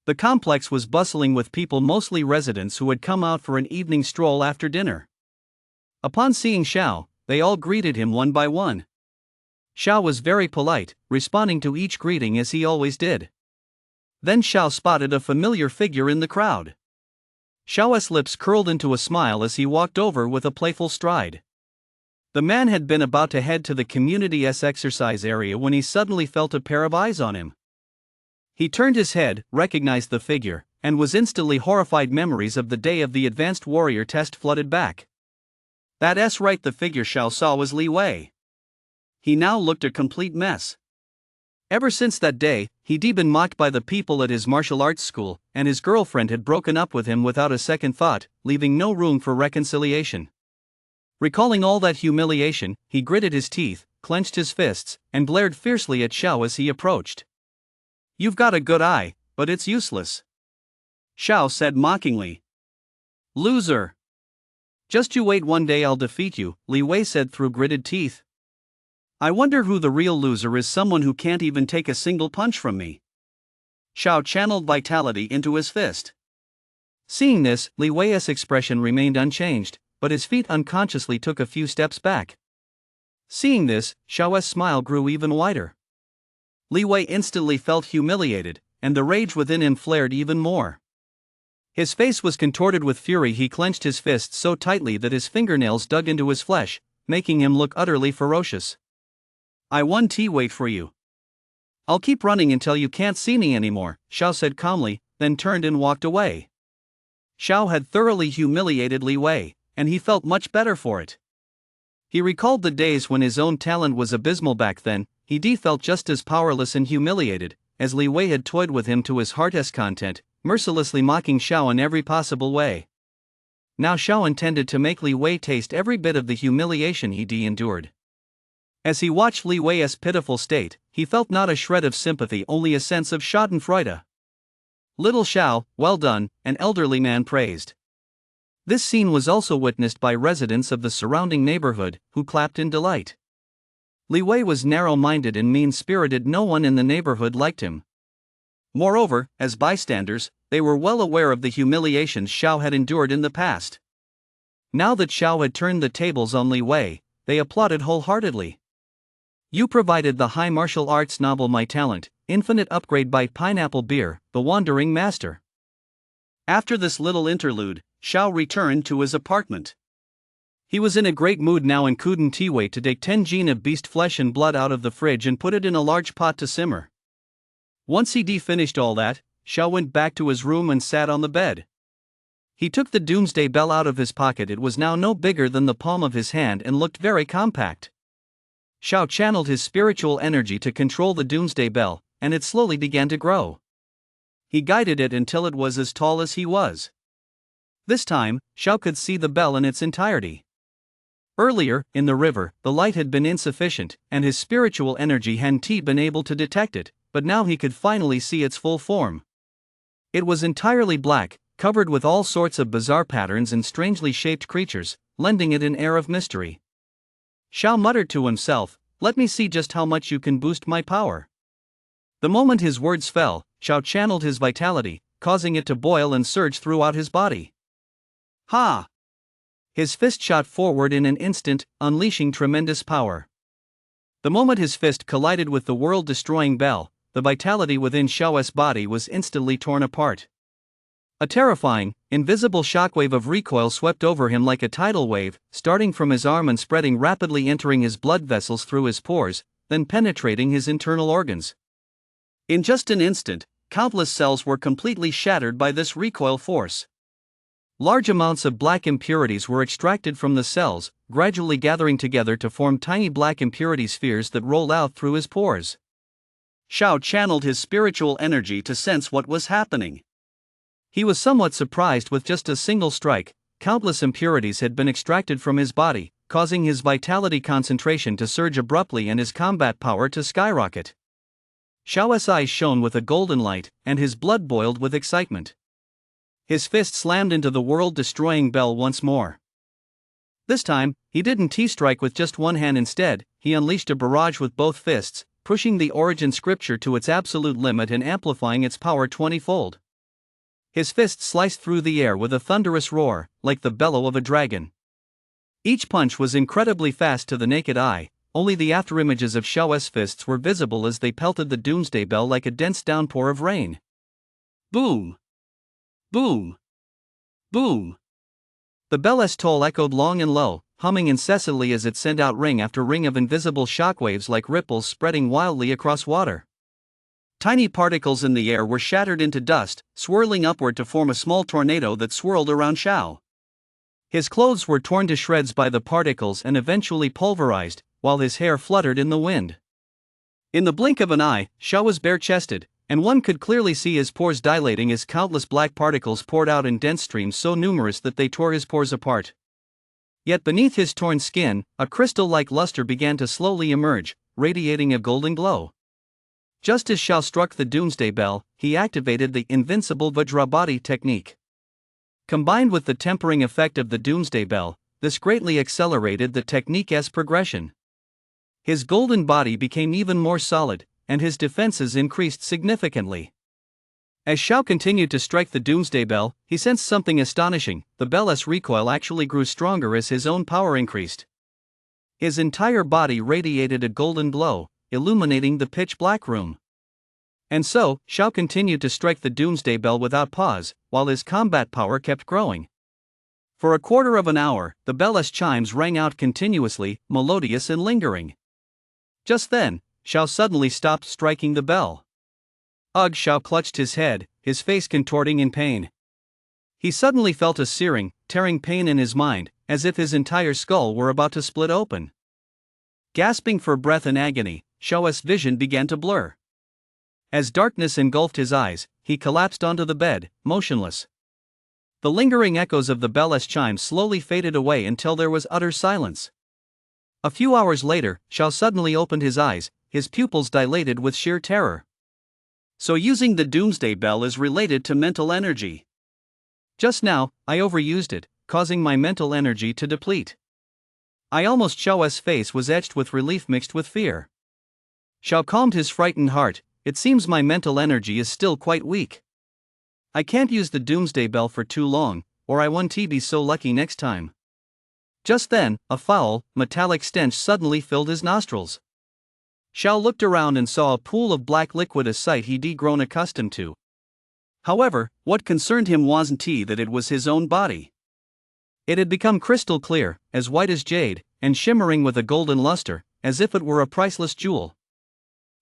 The complex was bustling with people, mostly residents who had come out for an evening stroll after dinner. Upon seeing Xiao, they all greeted him one by one. Xiao was very polite, responding to each greeting as he always did. Then Xiao spotted a familiar figure in the crowd. Xiao's lips curled into a smile as he walked over with a playful stride. The man had been about to head to the community's exercise area when he suddenly felt a pair of eyes on him. He turned his head, recognized the figure, and was instantly horrified. Memories of the day of the advanced warrior test flooded back. That's right, the figure Xiao saw was Li Wei. He now looked a complete mess. Ever since that day, he'd been mocked by the people at his martial arts school, and his girlfriend had broken up with him without a second thought, leaving no room for reconciliation. Recalling all that humiliation, he gritted his teeth, clenched his fists, and glared fiercely at Xiao as he approached. You've got a good eye, but it's useless, Xiao said mockingly. Loser. Just you wait, one day I'll defeat you, Li Wei said through gritted teeth. I wonder who the real loser is, someone who can't even take a single punch from me. Xiao channeled vitality into his fist. Seeing this, Li Wei's expression remained unchanged, but his feet unconsciously took a few steps back. Seeing this, Xiao's smile grew even wider. Li Wei instantly felt humiliated, and the rage within him flared even more. His face was contorted with fury. He clenched his fists so tightly that his fingernails dug into his flesh, making him look utterly ferocious. I won. Wait for you. I'll keep running until you can't see me anymore, Xiao said calmly, then turned and walked away. Xiao had thoroughly humiliated Li Wei, and he felt much better for it. He recalled the days when his own talent was abysmal. Back then, he felt just as powerless and humiliated, as Li Wei had toyed with him to his heart's content, mercilessly mocking Xiao in every possible way. Now Xiao intended to make Li Wei taste every bit of the humiliation he endured. As he watched Li Wei's pitiful state, he felt not a shred of sympathy, only a sense of schadenfreude. Little Xiao, well done, an elderly man praised. This scene was also witnessed by residents of the surrounding neighborhood, who clapped in delight. Li Wei was narrow-minded and mean-spirited. No one in the neighborhood liked him. Moreover, as bystanders, they were well aware of the humiliations Xiao had endured in the past. Now that Xiao had turned the tables on Li Wei, they applauded wholeheartedly. You provided the high martial arts novel My Talent, Infinite Upgrade by Pineapple Beer, the Wandering Master. After this little interlude, Xiao returned to his apartment. He was in a great mood now and couldn't wait to take 10 gene of beast flesh and blood out of the fridge and put it in a large pot to simmer. Once he finished all that, Xiao went back to his room and sat on the bed. He took the doomsday bell out of his pocket. It was now no bigger than the palm of his hand and looked very compact. Xiao channeled his spiritual energy to control the doomsday bell, and it slowly began to grow. He guided it until it was as tall as he was. This time, Xiao could see the bell in its entirety. Earlier, in the river, the light had been insufficient, and his spiritual energy hadn't been able to detect it, but now he could finally see its full form. It was entirely black, covered with all sorts of bizarre patterns and strangely shaped creatures, lending it an air of mystery. Xiao muttered to himself, "Let me see just how much you can boost my power." The moment his words fell, Xiao channeled his vitality, causing it to boil and surge throughout his body. Ha! His fist shot forward in an instant, unleashing tremendous power. The moment his fist collided with the world-destroying bell, the vitality within Xiao's body was instantly torn apart. A terrifying, invisible shockwave of recoil swept over him like a tidal wave, starting from his arm and spreading rapidly, entering his blood vessels through his pores, then penetrating his internal organs. In just an instant, countless cells were completely shattered by this recoil force. Large amounts of black impurities were extracted from the cells, gradually gathering together to form tiny black impurity spheres that rolled out through his pores. Xiao channeled his spiritual energy to sense what was happening. He was somewhat surprised. With just a single strike, countless impurities had been extracted from his body, causing his vitality concentration to surge abruptly and his combat power to skyrocket. Xiao's eyes shone with a golden light, and his blood boiled with excitement. His fist slammed into the world-destroying bell once more. This time, he didn't T-strike with just one hand. Instead, he unleashed a barrage with both fists, pushing the origin scripture to its absolute limit and amplifying its power 20-fold. His fist sliced through the air with a thunderous roar, like the bellow of a dragon. Each punch was incredibly fast to the naked eye, only the afterimages of Xiao's fists were visible as they pelted the doomsday bell like a dense downpour of rain. Boom! Boom! Boom! The bell's toll echoed long and low, humming incessantly as it sent out ring after ring of invisible shockwaves like ripples spreading wildly across water. Tiny particles in the air were shattered into dust, swirling upward to form a small tornado that swirled around Xiao. His clothes were torn to shreds by the particles and eventually pulverized, while his hair fluttered in the wind. In the blink of an eye, Xiao was bare-chested, and one could clearly see his pores dilating as countless black particles poured out in dense streams so numerous that they tore his pores apart. Yet beneath his torn skin, a crystal-like luster began to slowly emerge, radiating a golden glow. Just as Xiao struck the doomsday bell, he activated the invincible Vajrabhati technique. Combined with the tempering effect of the doomsday bell, this greatly accelerated the technique's progression. His golden body became even more solid, and his defenses increased significantly. As Xiao continued to strike the doomsday bell, he sensed something astonishing. The bell's recoil actually grew stronger as his own power increased. His entire body radiated a golden glow, illuminating the pitch-black room. And so, Xiao continued to strike the doomsday bell without pause, while his combat power kept growing. For a quarter of an hour, the bell's chimes rang out continuously, melodious and lingering. Just then, Xiao suddenly stopped striking the bell. Ugh! Xiao clutched his head, his face contorting in pain. He suddenly felt a searing, tearing pain in his mind, as if his entire skull were about to split open. Gasping for breath in agony, Xiao's vision began to blur. As darkness engulfed his eyes, he collapsed onto the bed, motionless. The lingering echoes of the bell's chimes slowly faded away until there was utter silence. A few hours later, Xiao suddenly opened his eyes, his pupils dilated with sheer terror. So using the doomsday bell is related to mental energy. Just now, I overused it, causing my mental energy to deplete. Xiao's face was etched with relief mixed with fear. Xiao calmed his frightened heart. It seems my mental energy is still quite weak. I can't use the doomsday bell for too long, or I won't be so lucky next time. Just then, a foul, metallic stench suddenly filled his nostrils. Xiao looked around and saw a pool of black liquid, a sight he'd grown accustomed to. However, what concerned him wasn't that it was his own body. It had become crystal clear, as white as jade, and shimmering with a golden luster, as if it were a priceless jewel.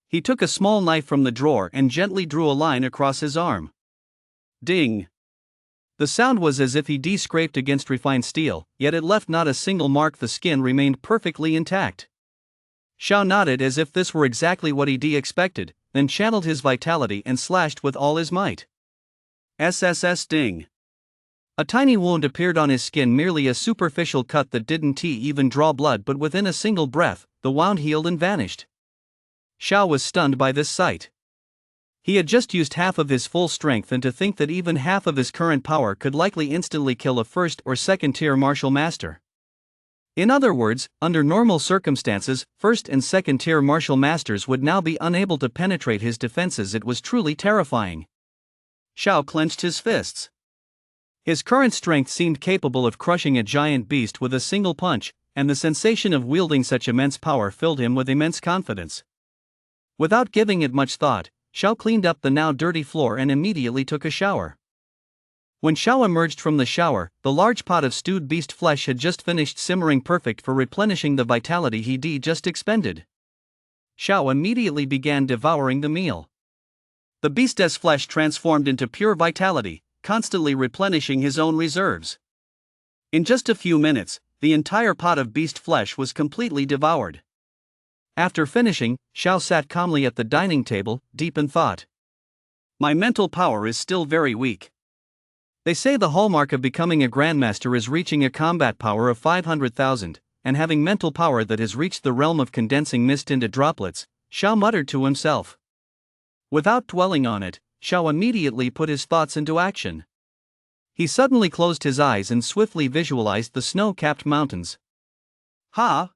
He took a small knife from the drawer and gently drew a line across his arm. Ding! The sound was as if he scraped against refined steel, yet it left not a single mark. The skin remained perfectly intact. Xiao nodded as if this were exactly what he expected, then channeled his vitality and slashed with all his might. SSS ding. A tiny wound appeared on his skin, merely a superficial cut that didn't even draw blood, but within a single breath, the wound healed and vanished. Xiao was stunned by this sight. He had just used half of his full strength, and to think that even half of his current power could likely instantly kill a first or second tier martial master. In other words, under normal circumstances, first and second tier martial masters would now be unable to penetrate his defenses. It was truly terrifying. Xiao clenched his fists. His current strength seemed capable of crushing a giant beast with a single punch, and the sensation of wielding such immense power filled him with immense confidence. Without giving it much thought, Xiao cleaned up the now dirty floor and immediately took a shower. When Xiao emerged from the shower, the large pot of stewed beast flesh had just finished simmering, perfect for replenishing the vitality he'd just expended. Xiao immediately began devouring the meal. The beast's flesh transformed into pure vitality, constantly replenishing his own reserves. In just a few minutes, the entire pot of beast flesh was completely devoured. After finishing, Xiao sat calmly at the dining table, deep in thought. My mental power is still very weak. They say the hallmark of becoming a grandmaster is reaching a combat power of 500,000, and having mental power that has reached the realm of condensing mist into droplets, Xiao muttered to himself. Without dwelling on it, Xiao immediately put his thoughts into action. He suddenly closed his eyes and swiftly visualized the snow-capped mountains. Ha!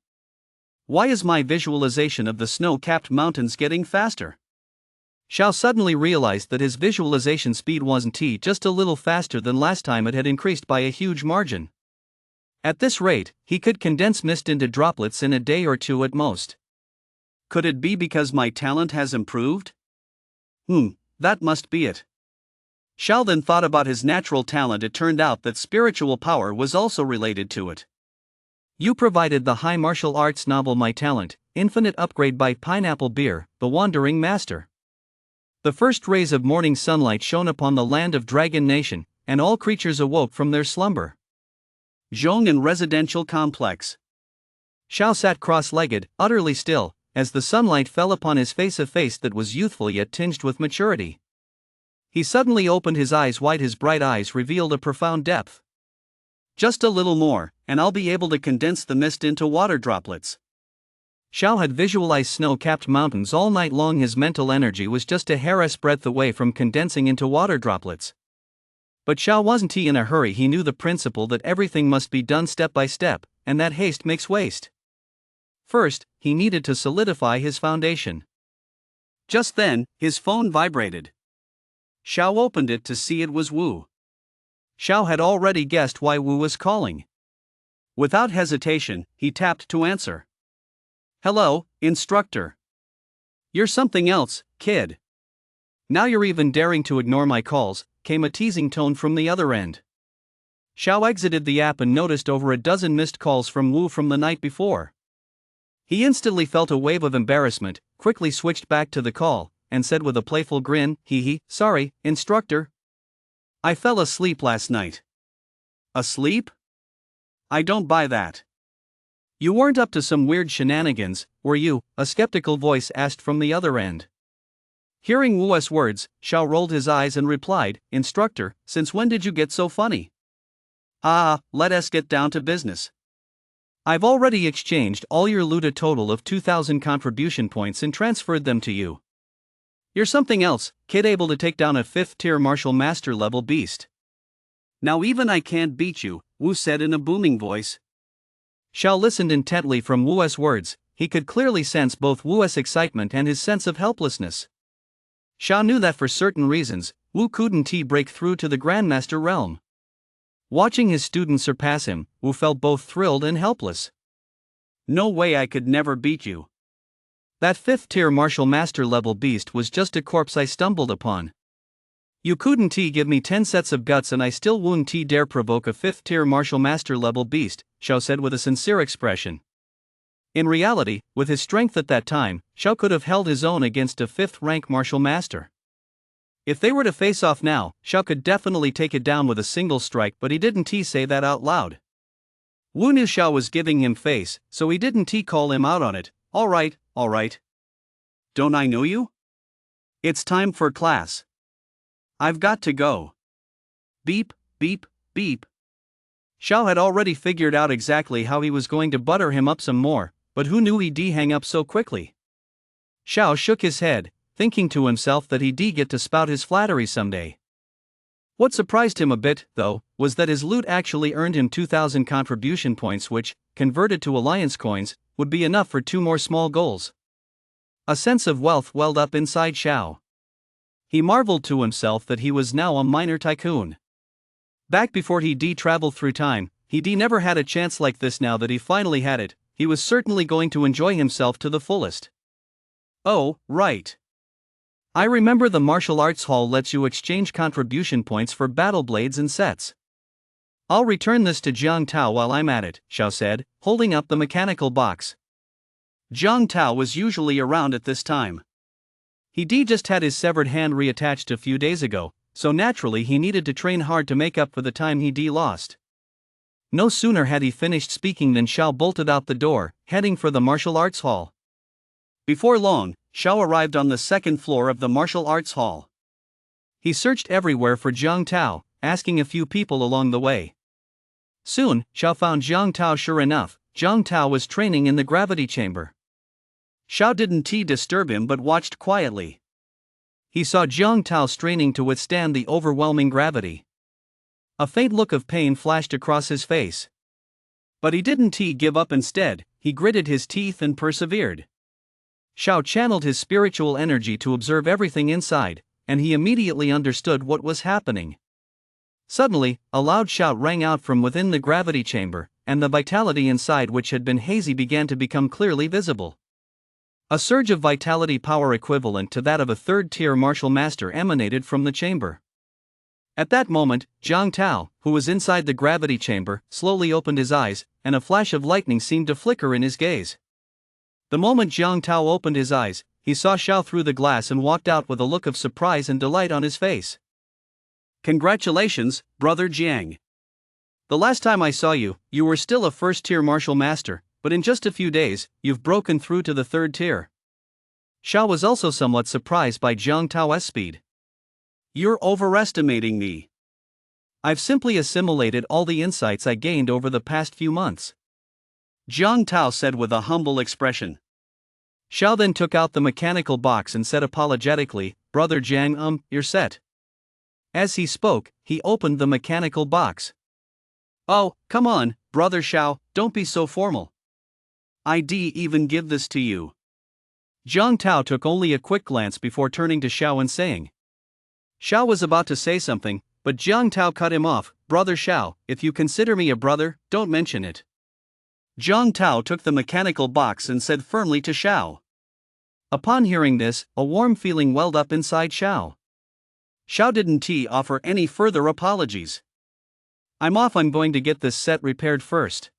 Why is my visualization of the snow-capped mountains getting faster? Xiao suddenly realized that his visualization speed wasn't just a little faster than last time. It had increased by a huge margin. At this rate, he could condense mist into droplets in a day or two at most. Could it be because my talent has improved? That must be it. Xiao then thought about his natural talent. It turned out that spiritual power was also related to it. You provided the high martial arts novel My Talent, Infinite Upgrade by Pineapple Beer, the Wandering Master. The first rays of morning sunlight shone upon the land of Dragon Nation, and all creatures awoke from their slumber. Zhongnan Residential Complex. Xiao sat cross-legged, utterly still, as the sunlight fell upon his face, a face that was youthful yet tinged with maturity. He suddenly opened his eyes wide. His bright eyes revealed a profound depth. Just a little more, and I'll be able to condense the mist into water droplets. Xiao had visualized snow-capped mountains all night long. His mental energy was just a hair's breadth away from condensing into water droplets. But Xiao wasn't in a hurry. He knew the principle that everything must be done step by step, and that haste makes waste. First, he needed to solidify his foundation. Just then, his phone vibrated. Xiao opened it to see it was Wu. Xiao had already guessed why Wu was calling. Without hesitation, he tapped to answer. Hello, instructor. You're something else, kid. Now you're even daring to ignore my calls, came a teasing tone from the other end. Xiao exited the app and noticed over a dozen missed calls from Wu from the night before. He instantly felt a wave of embarrassment, quickly switched back to the call, and said with a playful grin, sorry, instructor. I fell asleep last night. Asleep? I don't buy that. You weren't up to some weird shenanigans, were you? A skeptical voice asked from the other end. Hearing Wu's words, Xiao rolled his eyes and replied, Instructor, since when did you get so funny? Let us get down to business. I've already exchanged all your loot, a total of 2,000 contribution points, and transferred them to you. You're something else, kid, able to take down a 5th tier martial master level beast. Now even I can't beat you, Wu said in a booming voice. Xiao listened intently from Wu's words. He could clearly sense both Wu's excitement and his sense of helplessness. Xiao knew that for certain reasons, Wu couldn't break through to the Grandmaster realm. Watching his student surpass him, Wu felt both thrilled and helpless. No way, I could never beat you. That 5th tier martial master level beast was just a corpse I stumbled upon. You couldn't give me 10 sets of guts and I still wouldn't dare provoke a 5th tier martial master level beast, Xiao said with a sincere expression. In reality, with his strength at that time, Xiao could have held his own against a 5th rank martial master. If they were to face off now, Xiao could definitely take it down with a single strike, but he didn't say that out loud. Wu knew Xiao was giving him face, so he didn't call him out on it. All right. Don't I know you? It's time for class. I've got to go. Beep, beep, beep. Xiao had already figured out exactly how he was going to butter him up some more, but who knew he'd hang up so quickly? Xiao shook his head, thinking to himself that he'd get to spout his flattery someday. What surprised him a bit, though, was that his loot actually earned him 2,000 contribution points, which, converted to alliance coins, would be enough for 2 more small goals. A sense of wealth welled up inside Xiao. He marveled to himself that he was now a minor tycoon. Back before he'd traveled through time, he'd never had a chance like this. Now that he finally had it, he was certainly going to enjoy himself to the fullest. Oh, right. I remember the martial arts hall lets you exchange contribution points for battle blades and sets. I'll return this to Jiang Tao while I'm at it, Xiao said, holding up the mechanical box. Jiang Tao was usually around at this time. He'd just had his severed hand reattached a few days ago, so naturally he needed to train hard to make up for the time he'd lost. No sooner had he finished speaking than Xiao bolted out the door, heading for the martial arts hall. Before long, Xiao arrived on the 2nd floor of the martial arts hall. He searched everywhere for Jiang Tao, asking a few people along the way. Soon, Xiao found Jiang Tao. Sure enough, Jiang Tao was training in the gravity chamber. Xiao didn't disturb him but watched quietly. He saw Jiang Tao straining to withstand the overwhelming gravity. A faint look of pain flashed across his face. But he didn't give up. Instead, he gritted his teeth and persevered. Xiao channeled his spiritual energy to observe everything inside, and he immediately understood what was happening. Suddenly, a loud shout rang out from within the gravity chamber, and the vitality inside, which had been hazy, began to become clearly visible. A surge of vitality power equivalent to that of a 3rd-tier martial master emanated from the chamber. At that moment, Jiang Tao, who was inside the gravity chamber, slowly opened his eyes, and a flash of lightning seemed to flicker in his gaze. The moment Jiang Tao opened his eyes, he saw Xiao through the glass and walked out with a look of surprise and delight on his face. Congratulations, Brother Jiang. The last time I saw you, you were still a 1st-tier martial master, but in just a few days, you've broken through to the 3rd tier. Xiao was also somewhat surprised by Jiang Tao's speed. You're overestimating me. I've simply assimilated all the insights I gained over the past few months, Jiang Tao said with a humble expression. Xiao then took out the mechanical box and said apologetically, Brother Jiang, you're set. As he spoke, he opened the mechanical box. Oh, come on, Brother Xiao, don't be so formal. I'd even give this to you. Jiang Tao took only a quick glance before turning to Xiao and saying. Xiao was about to say something, but Jiang Tao cut him off. Brother Xiao, if you consider me a brother, don't mention it. Jiang Tao took the mechanical box and said firmly to Xiao. Upon hearing this, a warm feeling welled up inside Xiao. Xiao didn't offer any further apologies. I'm off. I'm going to get this set repaired first.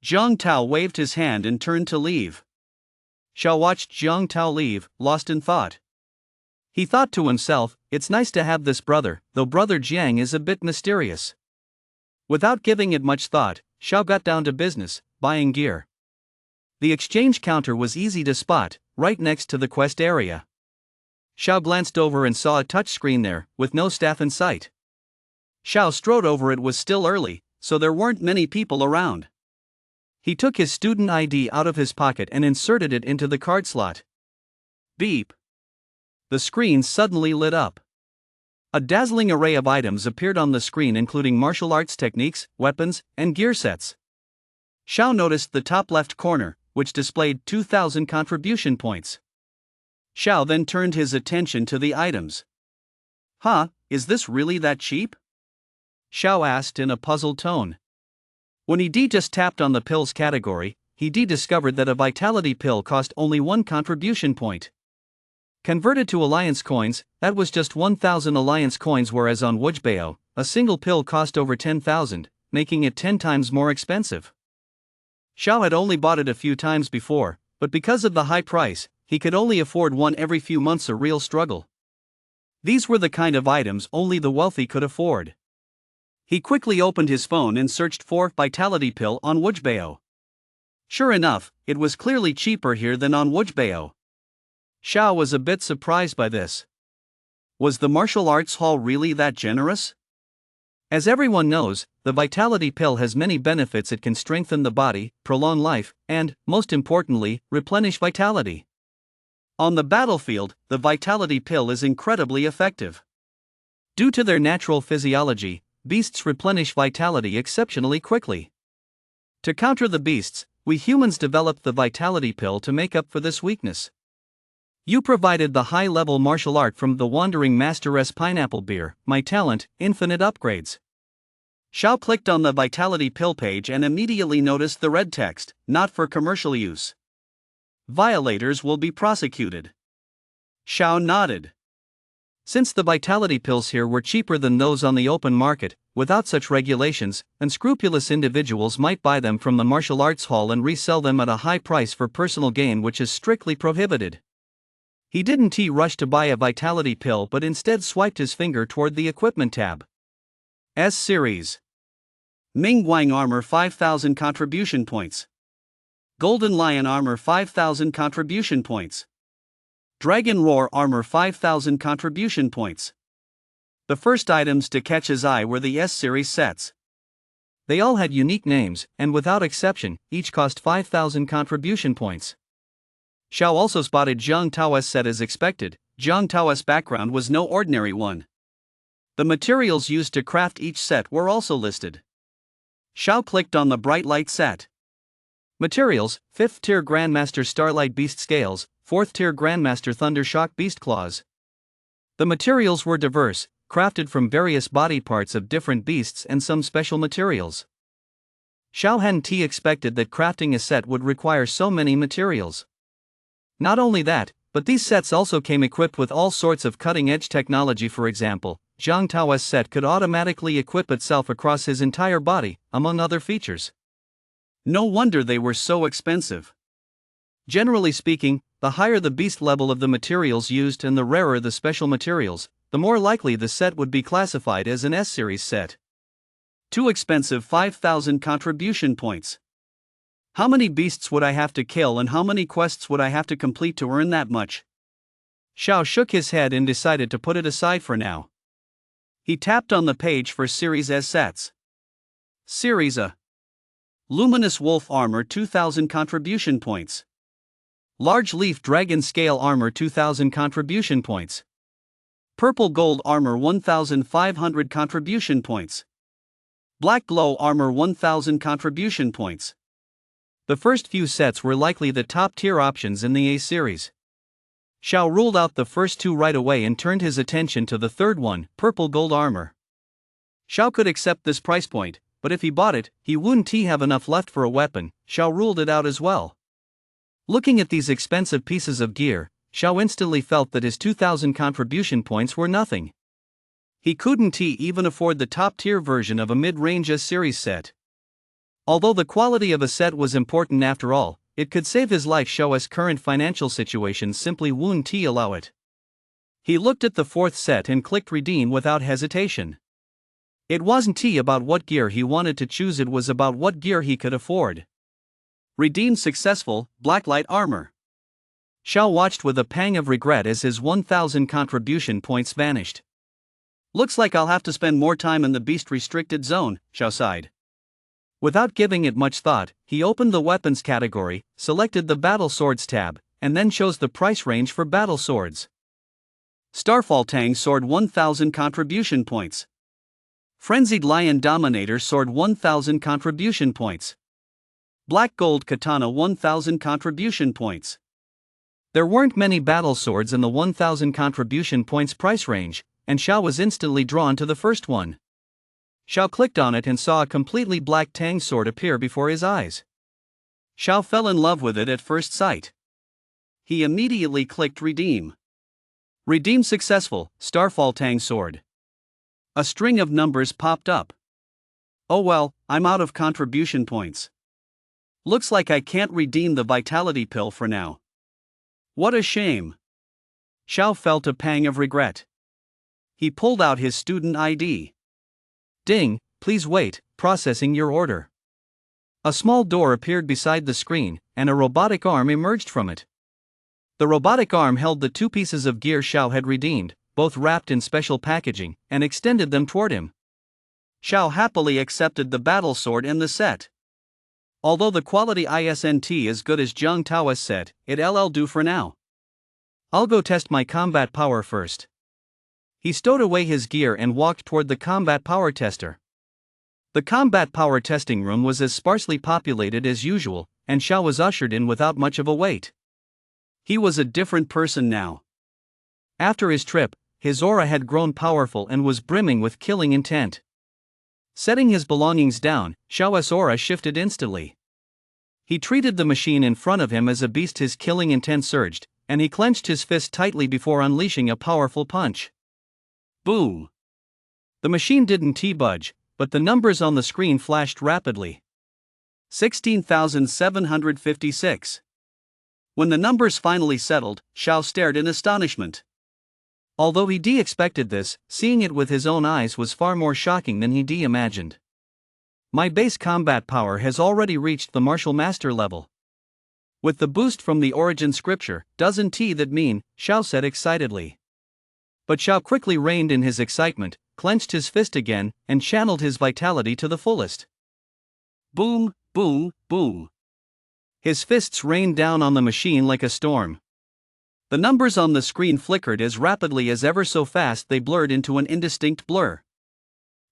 Jiang Tao waved his hand and turned to leave. Xiao watched Jiang Tao leave, lost in thought. He thought to himself, it's nice to have this brother, though Brother Jiang is a bit mysterious. Without giving it much thought, Xiao got down to business, buying gear. The exchange counter was easy to spot, right next to the quest area. Xiao glanced over and saw a touchscreen there, with no staff in sight. Xiao strode over. It was still early, so there weren't many people around. He took his student ID out of his pocket and inserted it into the card slot. Beep. The screen suddenly lit up. A dazzling array of items appeared on the screen, including martial arts techniques, weapons, and gear sets. Xiao noticed the top left corner, which displayed 2,000 contribution points. Xiao then turned his attention to the items. Is this really that cheap? Xiao asked in a puzzled tone. When he just tapped on the pills category, he discovered that a vitality pill cost only 1 contribution point. Converted to alliance coins, that was just 1,000 alliance coins, whereas on Wujbao, a single pill cost over 10,000, making it 10 times more expensive. Xiao had only bought it a few times before, but because of the high price, he could only afford one every few months, a real struggle. These were the kind of items only the wealthy could afford. He quickly opened his phone and searched for vitality pill on Wujbao. Sure enough, it was clearly cheaper here than on Wujbao. Xiao was a bit surprised by this. Was the martial arts hall really that generous? As everyone knows, the vitality pill has many benefits. It can strengthen the body, prolong life, and, most importantly, replenish vitality. On the battlefield, the vitality pill is incredibly effective. Due to their natural physiology, beasts replenish vitality exceptionally quickly. To counter the beasts, we humans developed the vitality pill to make up for this weakness. You provided the high-level martial art from the Wandering Master's pineapple beer, my talent, infinite upgrades. Xiao clicked on the vitality pill page and immediately noticed the red text, not for commercial use. Violators will be prosecuted. Xiao nodded. Since the vitality pills here were cheaper than those on the open market, without such regulations, unscrupulous individuals might buy them from the martial arts hall and resell them at a high price for personal gain, which is strictly prohibited. He didn't rush to buy a vitality pill but instead swiped his finger toward the equipment tab. S Series. Ming Guang Armor 5000 contribution points. Golden Lion Armor 5000 contribution points. Dragon Roar Armor 5000 contribution points. The first items to catch his eye were the S Series sets. They all had unique names, and without exception, each cost 5000 contribution points. Xiao also spotted Zhang Tao's set as expected. Zhang Tao's background was no ordinary one. The materials used to craft each set were also listed. Xiao clicked on the bright light set. Materials: 5th tier Grandmaster Starlight Beast Scales, 4th tier Grandmaster Thundershock Beast Claws. The materials were diverse, crafted from various body parts of different beasts and some special materials. Xiao hadn't expected that crafting a set would require so many materials. Not only that, but these sets also came equipped with all sorts of cutting-edge technology. For example, Zhang Tao's set could automatically equip itself across his entire body, among other features. No wonder they were so expensive. Generally speaking, the higher the beast level of the materials used and the rarer the special materials, the more likely the set would be classified as an S-Series set. Too expensive. 5000 contribution points. How many beasts would I have to kill and how many quests would I have to complete to earn that much? Xiao shook his head and decided to put it aside for now. He tapped on the page for Series S sets. Series A. Luminous Wolf Armor 2000 contribution points. Large Leaf Dragon Scale Armor 2000 contribution points. Purple Gold Armor 1500 contribution points. Black Glow Armor 1000 contribution points. The first few sets were likely the top-tier options in the A series. Xiao ruled out the first two right away and turned his attention to the third one, Purple Gold Armor. Xiao could accept this price point, but if he bought it, he wouldn't have enough left for a weapon. Xiao ruled it out as well. Looking at these expensive pieces of gear, Xiao instantly felt that his 2000 contribution points were nothing. He couldn't even afford the top-tier version of a mid-range S-Series set. Although the quality of a set was important after all, it could save his life. Xiao's current financial situation simply wouldn't allow it. He looked at the fourth set and clicked redeem without hesitation. It wasn't about what gear he wanted to choose, it was about what gear he could afford. Redeem successful. Blacklight Armor. Xiao watched with a pang of regret as his 1000 contribution points vanished. Looks like I'll have to spend more time in the beast restricted zone, Xiao sighed. Without giving it much thought, he opened the weapons category, selected the battle swords tab, and then chose the price range for battle swords. Starfall Tang Sword 1000 contribution points. Frenzied Lion Dominator Sword 1000 contribution points. Black Gold Katana 1000 contribution points. There weren't many battle swords in the 1000 contribution points price range, and Xiao was instantly drawn to the first one. Xiao clicked on it and saw a completely black Tang sword appear before his eyes. Xiao fell in love with it at first sight. He immediately clicked redeem. Redeem successful. Starfall Tang sword. A string of numbers popped up. Oh well, I'm out of contribution points. Looks like I can't redeem the vitality pill for now. What a shame. Xiao felt a pang of regret. He pulled out his student ID. Ding, please wait, processing your order. A small door appeared beside the screen, and a robotic arm emerged from it. The robotic arm held the 2 pieces of gear Xiao had redeemed, both wrapped in special packaging, and extended them toward him. Xiao happily accepted the battle sword and the set. Although the quality isn't as good as Zhang Tao's set, it'll do for now. I'll go test my combat power first. He stowed away his gear and walked toward the combat power tester. The combat power testing room was as sparsely populated as usual, and Xiao was ushered in without much of a wait. He was a different person now. After his trip, his aura had grown powerful and was brimming with killing intent. Setting his belongings down, Xiao's aura shifted instantly. He treated the machine in front of him as a beast. His killing intent surged, and he clenched his fist tightly before unleashing a powerful punch. Boom! The machine didn't budge, but the numbers on the screen flashed rapidly. 16,756. When the numbers finally settled, Xiao stared in astonishment. Although he expected this, seeing it with his own eyes was far more shocking than he imagined. My base combat power has already reached the martial master level. With the boost from the origin scripture, doesn't that mean? Xiao said excitedly. But Xiao quickly reined in his excitement, clenched his fist again, and channeled his vitality to the fullest. Boom, boom, boom. His fists rained down on the machine like a storm. The numbers on the screen flickered as rapidly as ever so fast they blurred into an indistinct blur.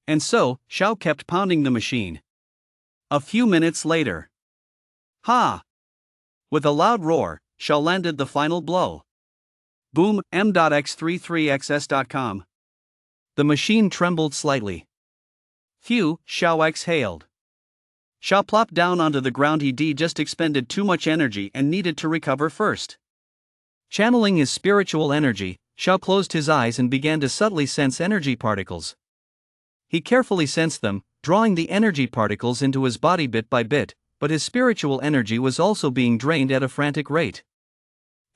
And so, Xiao kept pounding the machine. A few minutes later. Ha! With a loud roar, Xiao landed the final blow. Boom, m.x33xs.com. The machine trembled slightly. Phew, Xiao exhaled. Xiao plopped down onto the ground. He just expended too much energy and needed to recover first. Channeling his spiritual energy, Xiao closed his eyes and began to subtly sense energy particles. He carefully sensed them, drawing the energy particles into his body bit by bit, but his spiritual energy was also being drained at a frantic rate.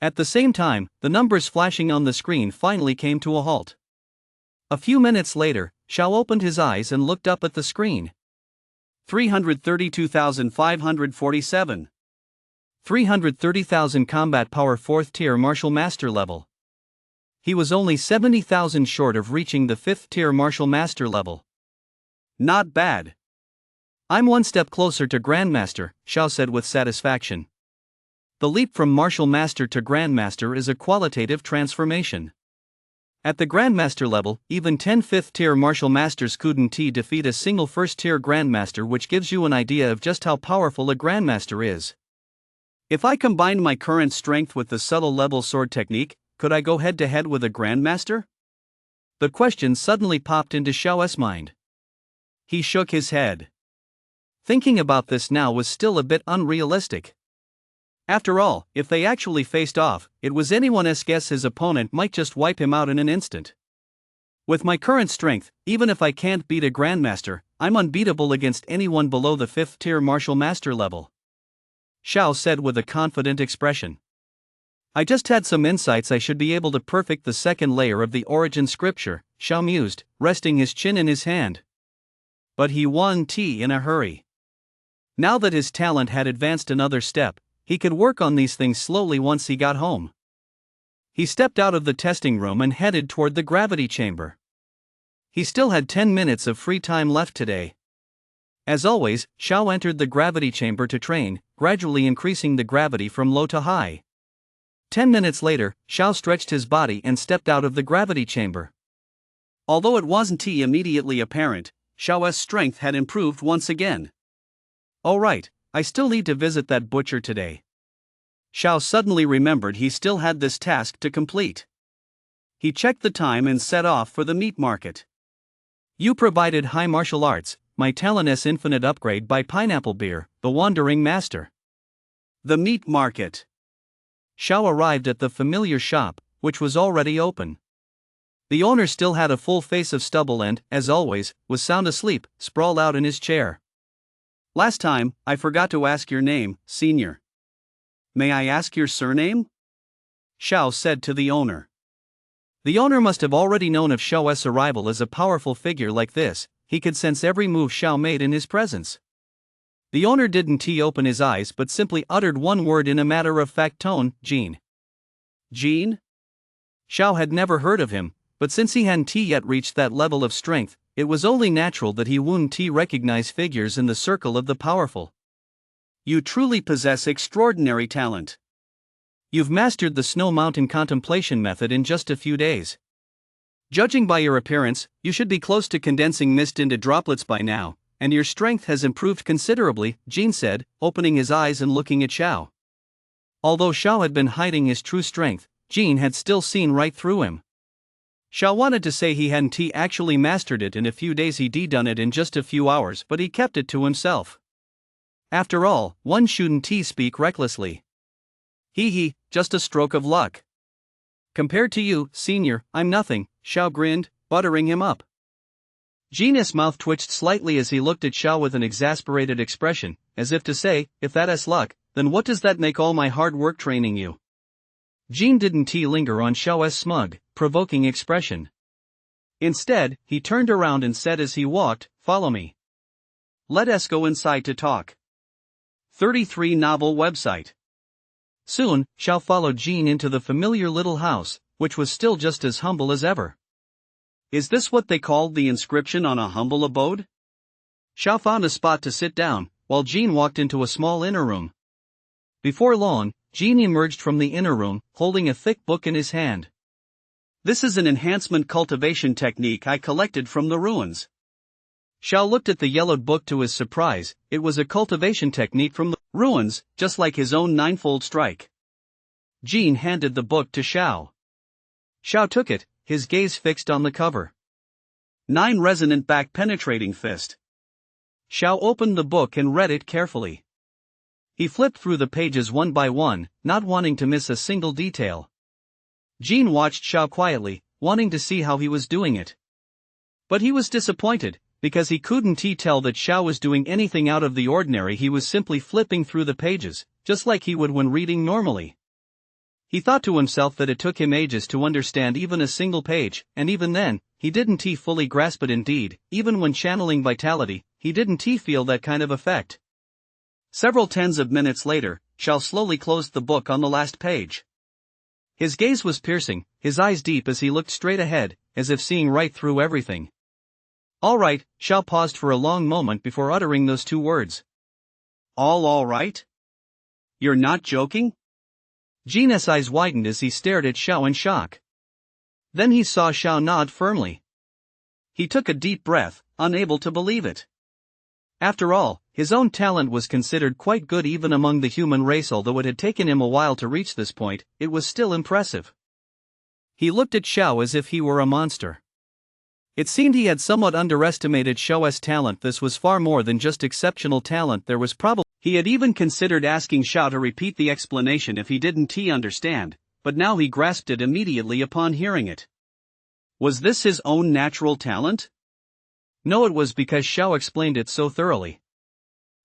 At the same time, the numbers flashing on the screen finally came to a halt. A few minutes later, Xiao opened his eyes and looked up at the screen. 332,547. 330,000 combat power 4th tier martial master level. He was only 70,000 short of reaching the 5th tier martial master level. Not bad. I'm one step closer to Grandmaster, Xiao said with satisfaction. The leap from martial master to Grandmaster is a qualitative transformation. At the Grandmaster level, even 10 5th tier martial masters couldn't defeat a single 1st tier Grandmaster, which gives you an idea of just how powerful a Grandmaster is. If I combined my current strength with the subtle level sword technique, could I go head to head with a Grandmaster? The question suddenly popped into Xiao's mind. He shook his head. Thinking about this now was still a bit unrealistic. After all, if they actually faced off, it was anyone's guess his opponent might just wipe him out in an instant. With my current strength, even if I can't beat a Grandmaster, I'm unbeatable against anyone below the 5th tier martial master level. Xiao said with a confident expression. I just had some insights I should be able to perfect the second layer of the origin scripture, Xiao mused, resting his chin in his hand. But he won in a hurry. Now that his talent had advanced another step, he could work on these things slowly once he got home. He stepped out of the testing room and headed toward the gravity chamber. He still had 10 minutes of free time left today. As always, Xiao entered the gravity chamber to train, gradually increasing the gravity from low to high. 10 minutes later, Xiao stretched his body and stepped out of the gravity chamber. Although it wasn't immediately apparent, Xiao's strength had improved once again. Oh right, I still need to visit that butcher today. Xiao suddenly remembered he still had this task to complete. He checked the time and set off for the meat market. You provided high martial arts, my talent's infinite upgrade by Pineapple Beer, the Wandering Master. The meat market. Xiao arrived at the familiar shop, which was already open. The owner still had a full face of stubble and, as always, was sound asleep, sprawled out in his chair. Last time, I forgot to ask your name, Senior. May I ask your surname? Xiao said to the owner. The owner must have already known of Xiao's arrival. As a powerful figure like this, he could sense every move Xiao made in his presence. The owner didn't open his eyes but simply uttered one word in a matter-of-fact tone, Gene. Gene? Xiao had never heard of him, but since he hadn't yet reached that level of strength, it was only natural that he wouldn't recognize figures in the circle of the powerful. You truly possess extraordinary talent. You've mastered the snow mountain contemplation method in just a few days. Judging by your appearance, you should be close to condensing mist into droplets by now, and your strength has improved considerably, Gene said, opening his eyes and looking at Xiao. Although Xiao had been hiding his true strength, Gene had still seen right through him. Xiao wanted to say he hadn't actually mastered it in a few days, he'd done it in just a few hours, but he kept it to himself. After all, one shouldn't speak recklessly. Just a stroke of luck. Compared to you, senior, I'm nothing, Xiao grinned, buttering him up. Gene's mouth twitched slightly as he looked at Xiao with an exasperated expression, as if to say, if that's luck, then what does that make all my hard work training you? Gene didn't linger on Xiao's smug, provoking expression. Instead, he turned around and said as he walked, follow me. Let us go inside to talk. 33 novel website. Soon, Xiao followed Gene into the familiar little house, which was still just as humble as ever. Is this what they called the inscription on a humble abode? Xiao found a spot to sit down, while Gene walked into a small inner room. Before long, Gene emerged from the inner room, holding a thick book in his hand. This is an enhancement cultivation technique I collected from the ruins. Xiao looked at the yellowed book to his surprise. It was a cultivation technique from the ruins, just like his own ninefold strike. Gene handed the book to Xiao. Xiao took it, his gaze fixed on the cover. 9 resonant back-penetrating fist. Xiao opened the book and read it carefully. He flipped through the pages one by one, not wanting to miss a single detail. Gene watched Xiao quietly, wanting to see how he was doing it. But he was disappointed, because he couldn't tell that Xiao was doing anything out of the ordinary. He was simply flipping through the pages, just like he would when reading normally. He thought to himself that it took him ages to understand even a single page, and even then, he didn't fully grasp it. Indeed, even when channeling vitality, he didn't feel that kind of effect. Several tens of minutes later, Xiao slowly closed the book on the last page. His gaze was piercing, his eyes deep as he looked straight ahead, as if seeing right through everything. All right, Xiao paused for a long moment before uttering those two words. All right? You're not joking? Gene's eyes widened as he stared at Xiao in shock. Then he saw Xiao nod firmly. He took a deep breath, unable to believe it. After all, his own talent was considered quite good even among the human race. Although it had taken him a while to reach this point, it was still impressive. He looked at Xiao as if he were a monster. It seemed he had somewhat underestimated Xiao's talent. This was far more than just exceptional talent. There was probably. He had even considered asking Xiao to repeat the explanation if he didn't understand, but now he grasped it immediately upon hearing it. Was this his own natural talent? No, it was because Xiao explained it so thoroughly.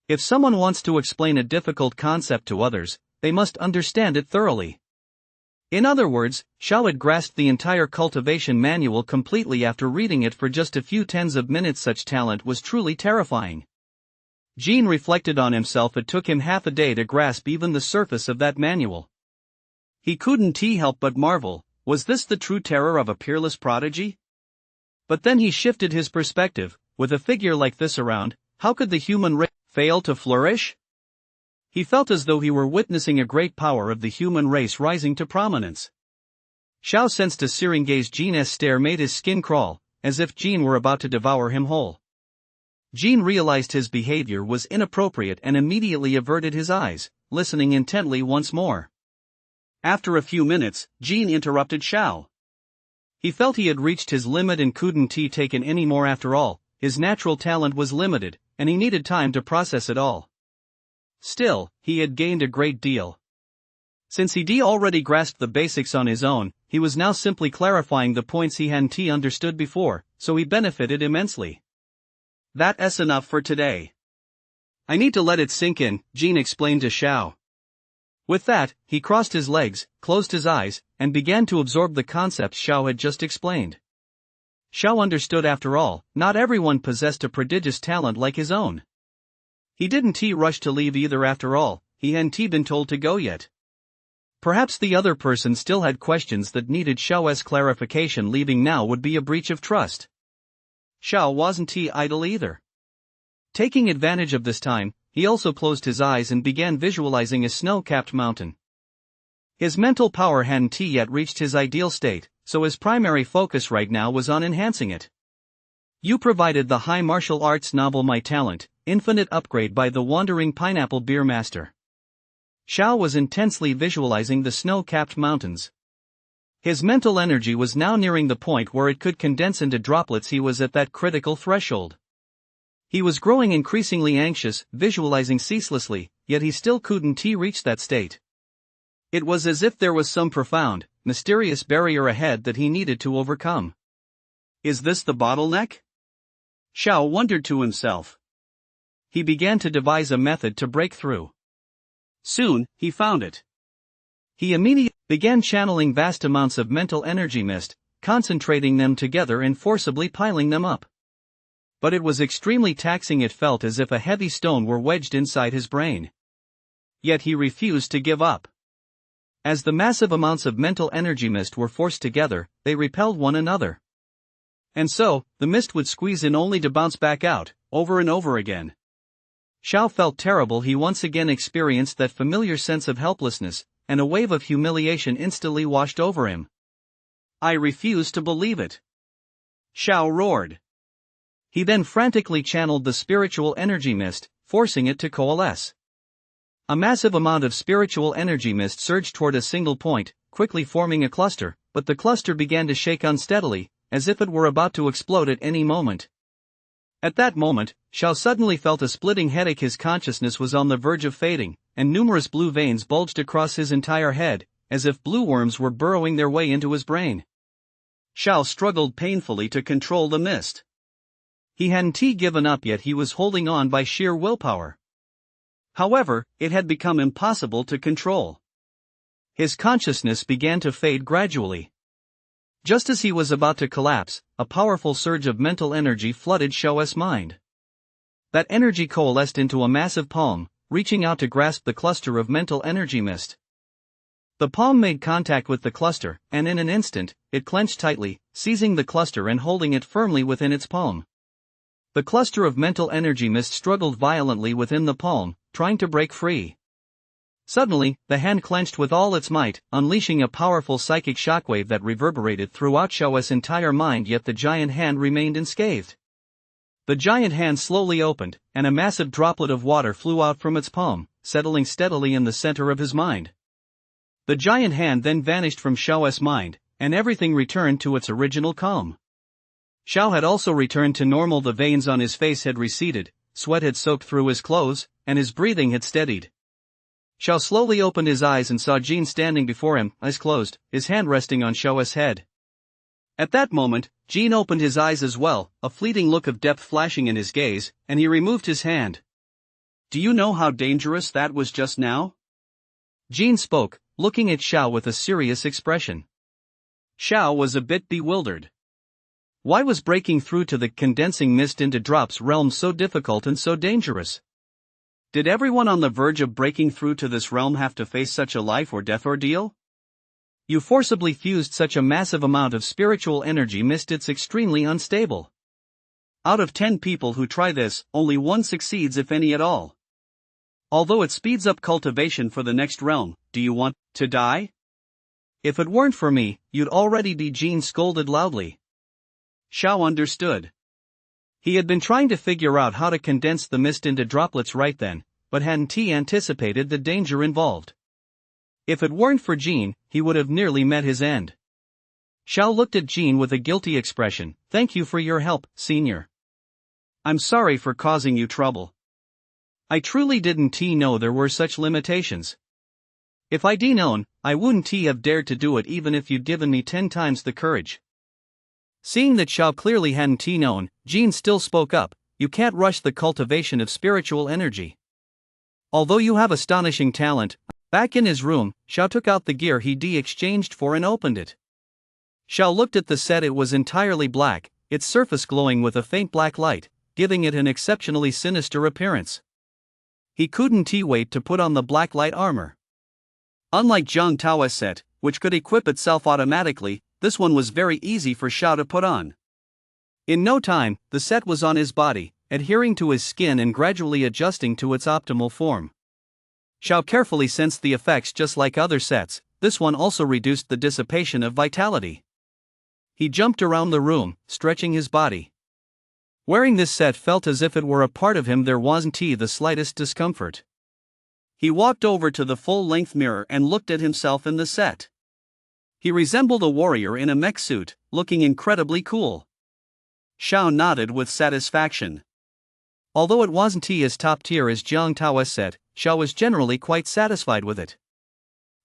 If someone wants to explain a difficult concept to others, they must understand it thoroughly. In other words, Xiao had grasped the entire cultivation manual completely after reading it for just a few tens of minutes. Such talent was truly terrifying. Gene reflected on himself. It took him half a day to grasp even the surface of that manual. He couldn't help but marvel, was this the true terror of a peerless prodigy? But then he shifted his perspective. With a figure like this around, how could the human race fail to flourish? He felt as though he were witnessing a great power of the human race rising to prominence. Xiao sensed a searing gaze. Gene's stare made his skin crawl, as if Gene were about to devour him whole. Gene realized his behavior was inappropriate and immediately averted his eyes, listening intently once more. After a few minutes, Gene interrupted Xiao. He felt he had reached his limit and couldn't take it any more. After all, his natural talent was limited, and he needed time to process it all. Still, he had gained a great deal. Since he'd already grasped the basics on his own, he was now simply clarifying the points he hadn't understood before, so he benefited immensely. That's enough for today. I need to let it sink in, Gene explained to Xiao. With that, he crossed his legs, closed his eyes, and began to absorb the concepts Xiao had just explained. Xiao understood. After all, not everyone possessed a prodigious talent like his own. He didn't rush to leave either after all, he hadn't been told to go yet. Perhaps the other person still had questions that needed Xiao's clarification. Leaving now would be a breach of trust. Xiao wasn't idle either. Taking advantage of this time, he also closed his eyes and began visualizing a snow-capped mountain. His mental power hadn't yet reached his ideal state, so his primary focus right now was on enhancing it. You provided the high martial arts novel My Talent, Infinite Upgrade by the Wandering Pineapple Beer Master. Xiao was intensely visualizing the snow-capped mountains. His mental energy was now nearing the point where it could condense into droplets. He was at that critical threshold. He was growing increasingly anxious, visualizing ceaselessly, yet he still couldn't reach that state. It was as if there was some profound, mysterious barrier ahead that he needed to overcome. Is this the bottleneck? Xiao wondered to himself. He began to devise a method to break through. Soon, he found it. He immediately began channeling vast amounts of mental energy mist, concentrating them together and forcibly piling them up. But it was extremely taxing. It felt as if a heavy stone were wedged inside his brain. Yet he refused to give up. As the massive amounts of mental energy mist were forced together, they repelled one another. And so, the mist would squeeze in only to bounce back out, over and over again. Xiao felt terrible. He once again experienced that familiar sense of helplessness, and a wave of humiliation instantly washed over him. I refuse to believe it. Xiao roared. He then frantically channeled the spiritual energy mist, forcing it to coalesce. A massive amount of spiritual energy mist surged toward a single point, quickly forming a cluster, but the cluster began to shake unsteadily, as if it were about to explode at any moment. At that moment, Xiao suddenly felt a splitting headache. His consciousness was on the verge of fading, and numerous blue veins bulged across his entire head, as if blue worms were burrowing their way into his brain. Xiao struggled painfully to control the mist. He hadn't given up yet. He was holding on by sheer willpower. However, it had become impossible to control. His consciousness began to fade gradually. Just as he was about to collapse, a powerful surge of mental energy flooded Xiao's mind. That energy coalesced into a massive palm, reaching out to grasp the cluster of mental energy mist. The palm made contact with the cluster, and in an instant, it clenched tightly, seizing the cluster and holding it firmly within its palm. The cluster of mental energy mist struggled violently within the palm, trying to break free. Suddenly, the hand clenched with all its might, unleashing a powerful psychic shockwave that reverberated throughout Xiao's entire mind. Yet the giant hand remained unscathed. The giant hand slowly opened, and a massive droplet of water flew out from its palm, settling steadily in the center of his mind. The giant hand then vanished from Xiao's mind, and everything returned to its original calm. Xiao had also returned to normal. The veins on his face had receded, sweat had soaked through his clothes, and his breathing had steadied. Xiao slowly opened his eyes and saw Jin standing before him, eyes closed, his hand resting on Xiao's head. At that moment, Jin opened his eyes as well, a fleeting look of depth flashing in his gaze, and he removed his hand. Do you know how dangerous that was just now? Jin spoke, looking at Xiao with a serious expression. Xiao was a bit bewildered. Why was breaking through to the condensing mist into drops realm so difficult and so dangerous? Did everyone on the verge of breaking through to this realm have to face such a life or death ordeal? You forcibly fused such a massive amount of spiritual energy mist. It's extremely unstable. Out of 10 people who try this, only one succeeds, if any at all. Although it speeds up cultivation for the next realm, do you want to die? If it weren't for me, you'd already be. Jin scolded loudly. Xiao understood. He had been trying to figure out how to condense the mist into droplets right then, but hadn't anticipated the danger involved. If it weren't for Jin, he would have nearly met his end. Xiao looked at Jin with a guilty expression. Thank you for your help, senior. I'm sorry for causing you trouble. I truly didn't know there were such limitations. If I'd known, I wouldn't have dared to do it even if you'd given me 10 times the courage. Seeing that Xiao clearly hadn't known, Jin still spoke up. You can't rush the cultivation of spiritual energy. Although you have astonishing talent. Back in his room, Xiao took out the gear he'd exchanged for and opened it. Xiao looked at the set. It was entirely black, its surface glowing with a faint black light, giving it an exceptionally sinister appearance. He couldn't wait to put on the black light armor. Unlike Zhang Tao's set, which could equip itself automatically, this one was very easy for Xiao to put on. In no time, the set was on his body, adhering to his skin and gradually adjusting to its optimal form. Xiao carefully sensed the effects just like other sets. This one also reduced the dissipation of vitality. He jumped around the room, stretching his body. Wearing this set felt as if it were a part of him. There wasn't the slightest discomfort. He walked over to the full-length mirror and looked at himself in the set. He resembled a warrior in a mech suit, looking incredibly cool. Xiao nodded with satisfaction. Although it wasn't as top tier as Zhang Tao's set, Xiao was generally quite satisfied with it.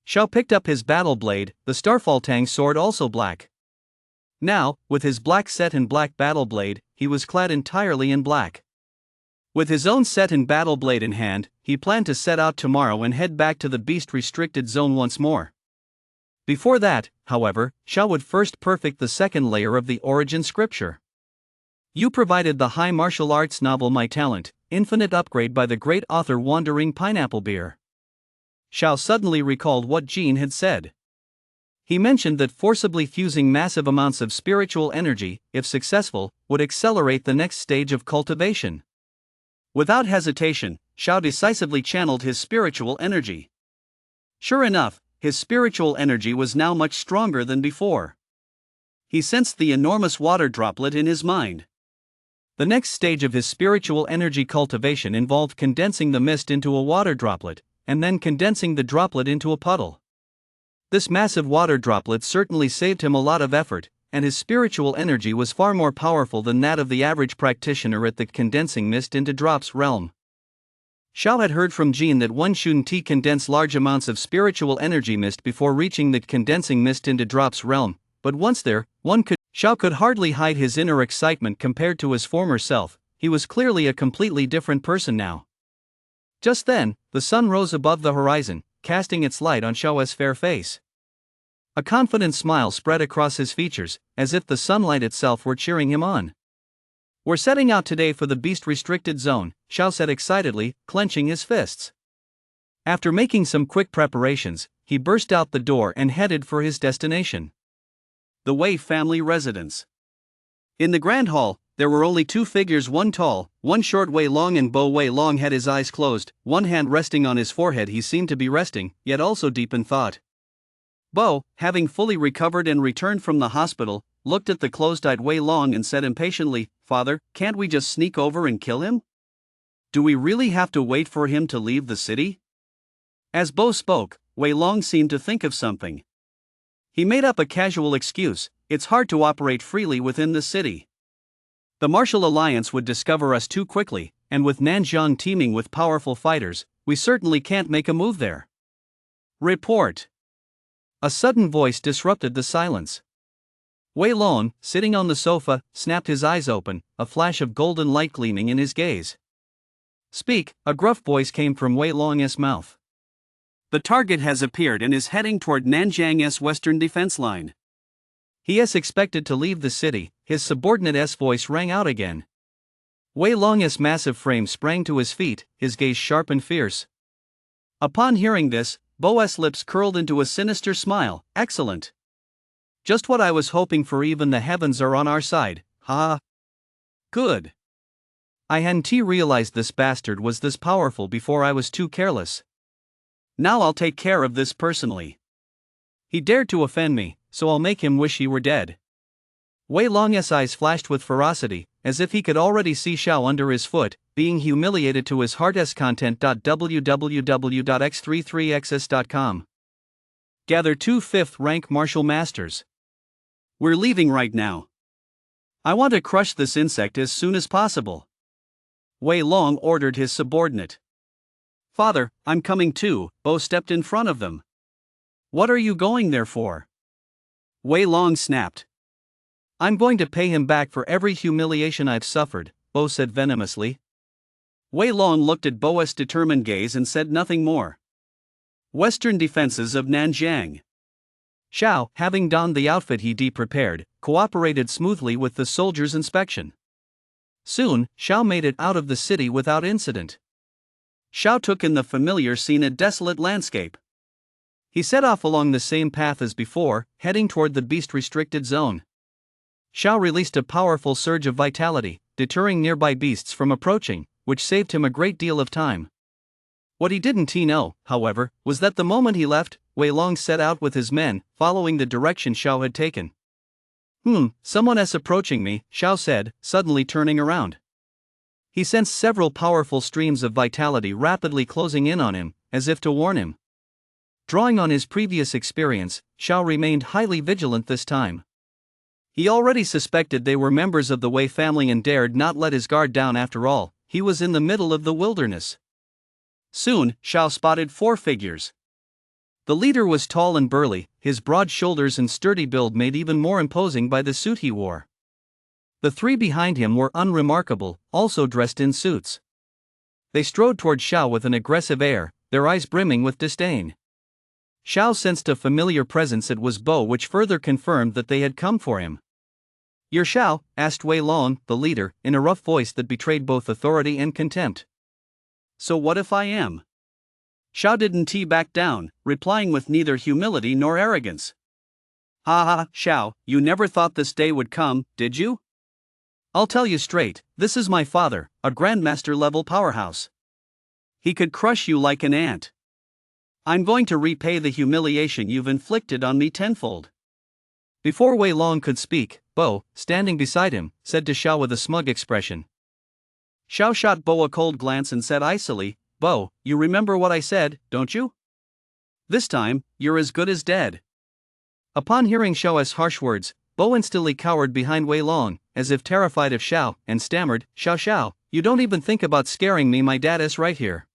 Xiao picked up his battle blade, the Starfall Tang sword, also black. Now, with his black set and black battle blade, he was clad entirely in black. With his own set and battle blade in hand, he planned to set out tomorrow and head back to the beast-restricted zone once more. Before that, however, Xiao would first perfect the second layer of the origin scripture. You provided the high martial arts novel My Talent, Infinite Upgrade by the great author Wandering Pineapple Beer. Xiao suddenly recalled what Jean had said. He mentioned that forcibly fusing massive amounts of spiritual energy, if successful, would accelerate the next stage of cultivation. Without hesitation, Xiao decisively channeled his spiritual energy. Sure enough, his spiritual energy was now much stronger than before. He sensed the enormous water droplet in his mind. The next stage of his spiritual energy cultivation involved condensing the mist into a water droplet, and then condensing the droplet into a puddle. This massive water droplet certainly saved him a lot of effort, and his spiritual energy was far more powerful than that of the average practitioner at the condensing mist into drops realm. Xiao had heard from Jean that one shouldn't condense large amounts of spiritual energy mist before reaching the condensing mist into drops realm, but once there, Xiao could hardly hide his inner excitement compared to his former self. He was clearly a completely different person now. Just then, the sun rose above the horizon, casting its light on Xiao's fair face. A confident smile spread across his features, as if the sunlight itself were cheering him on. We're setting out today for the beast-restricted zone, Xiao said excitedly, clenching his fists. After making some quick preparations, he burst out the door and headed for his destination. The Wei family residence. In the grand hall, there were only two figures, one tall, one short. Wei Long and Bo Wei Long had his eyes closed, one hand resting on his forehead. He seemed to be resting, yet also deep in thought. Bo, having fully recovered and returned from the hospital, looked at the closed-eyed Wei Long and said impatiently, "Father, can't we just sneak over and kill him? Do we really have to wait for him to leave the city?" As Bo spoke, Wei Long seemed to think of something. He made up a casual excuse: "It's hard to operate freely within the city. The Martial Alliance would discover us too quickly, and with Nanjiang teeming with powerful fighters, we certainly can't make a move there." Report. A sudden voice disrupted the silence. Wei Long, sitting on the sofa, snapped his eyes open, a flash of golden light gleaming in his gaze. "Speak," a gruff voice came from Wei Long's mouth. "The target has appeared and is heading toward Nanjiang's western defense line. He is expected to leave the city," his subordinate's voice rang out again. Wei Long's massive frame sprang to his feet, his gaze sharp and fierce. Upon hearing this, Bo's lips curled into a sinister smile. "Excellent. Just what I was hoping for. Even the heavens are on our side, ha. Good. I hadn't realized this bastard was this powerful before. I was too careless. Now I'll take care of this personally. He dared to offend me, so I'll make him wish he were dead." Wei Long's eyes flashed with ferocity, as if he could already see Xiao under his foot, being humiliated to his heart's content. www.x33xs.com. Gather 2 5th-rank martial masters. We're leaving right now. I want to crush this insect as soon as possible. Wei Long ordered his subordinate. "Father, I'm coming too," Bo stepped in front of them. "What are you going there for?" Wei Long snapped. "I'm going to pay him back for every humiliation I've suffered," Bo said venomously. Wei Long looked at Bo's determined gaze and said nothing more. Western defenses of Nanjiang. Xiao, having donned the outfit he prepared, cooperated smoothly with the soldiers' inspection. Soon, Xiao made it out of the city without incident. Xiao took in the familiar scene, a desolate landscape. He set off along the same path as before, heading toward the beast-restricted zone. Xiao released a powerful surge of vitality, deterring nearby beasts from approaching, which saved him a great deal of time. What he didn't know, however, was that the moment he left, Wei Long set out with his men, following the direction Xiao had taken. Someone is approaching me, Xiao said, suddenly turning around. He sensed several powerful streams of vitality rapidly closing in on him, as if to warn him. Drawing on his previous experience, Xiao remained highly vigilant this time. He already suspected they were members of the Wei family and dared not let his guard down. After all, he was in the middle of the wilderness. Soon, Xiao spotted 4 figures. The leader was tall and burly, his broad shoulders and sturdy build made even more imposing by the suit he wore. The 3 behind him were unremarkable, also dressed in suits. They strode toward Xiao with an aggressive air, their eyes brimming with disdain. Xiao sensed a familiar presence. It was Bo, which further confirmed that they had come for him. "You're Xiao?" asked Wei Long, the leader, in a rough voice that betrayed both authority and contempt. "So what if I am?" Xiao didn't back down, replying with neither humility nor arrogance. "Ha ha, Xiao, you never thought this day would come, did you? I'll tell you straight, this is my father, a grandmaster-level powerhouse. He could crush you like an ant. I'm going to repay the humiliation you've inflicted on me tenfold." Before Wei Long could speak, Bo, standing beside him, said to Xiao with a smug expression. Xiao shot Bo a cold glance and said icily, "Bo, you remember what I said, don't you? This time, you're as good as dead." Upon hearing Xiao's harsh words, Bo instantly cowered behind Wei Long, as if terrified of Xiao, and stammered, Xiao, you don't even think about scaring me, my dad is right here."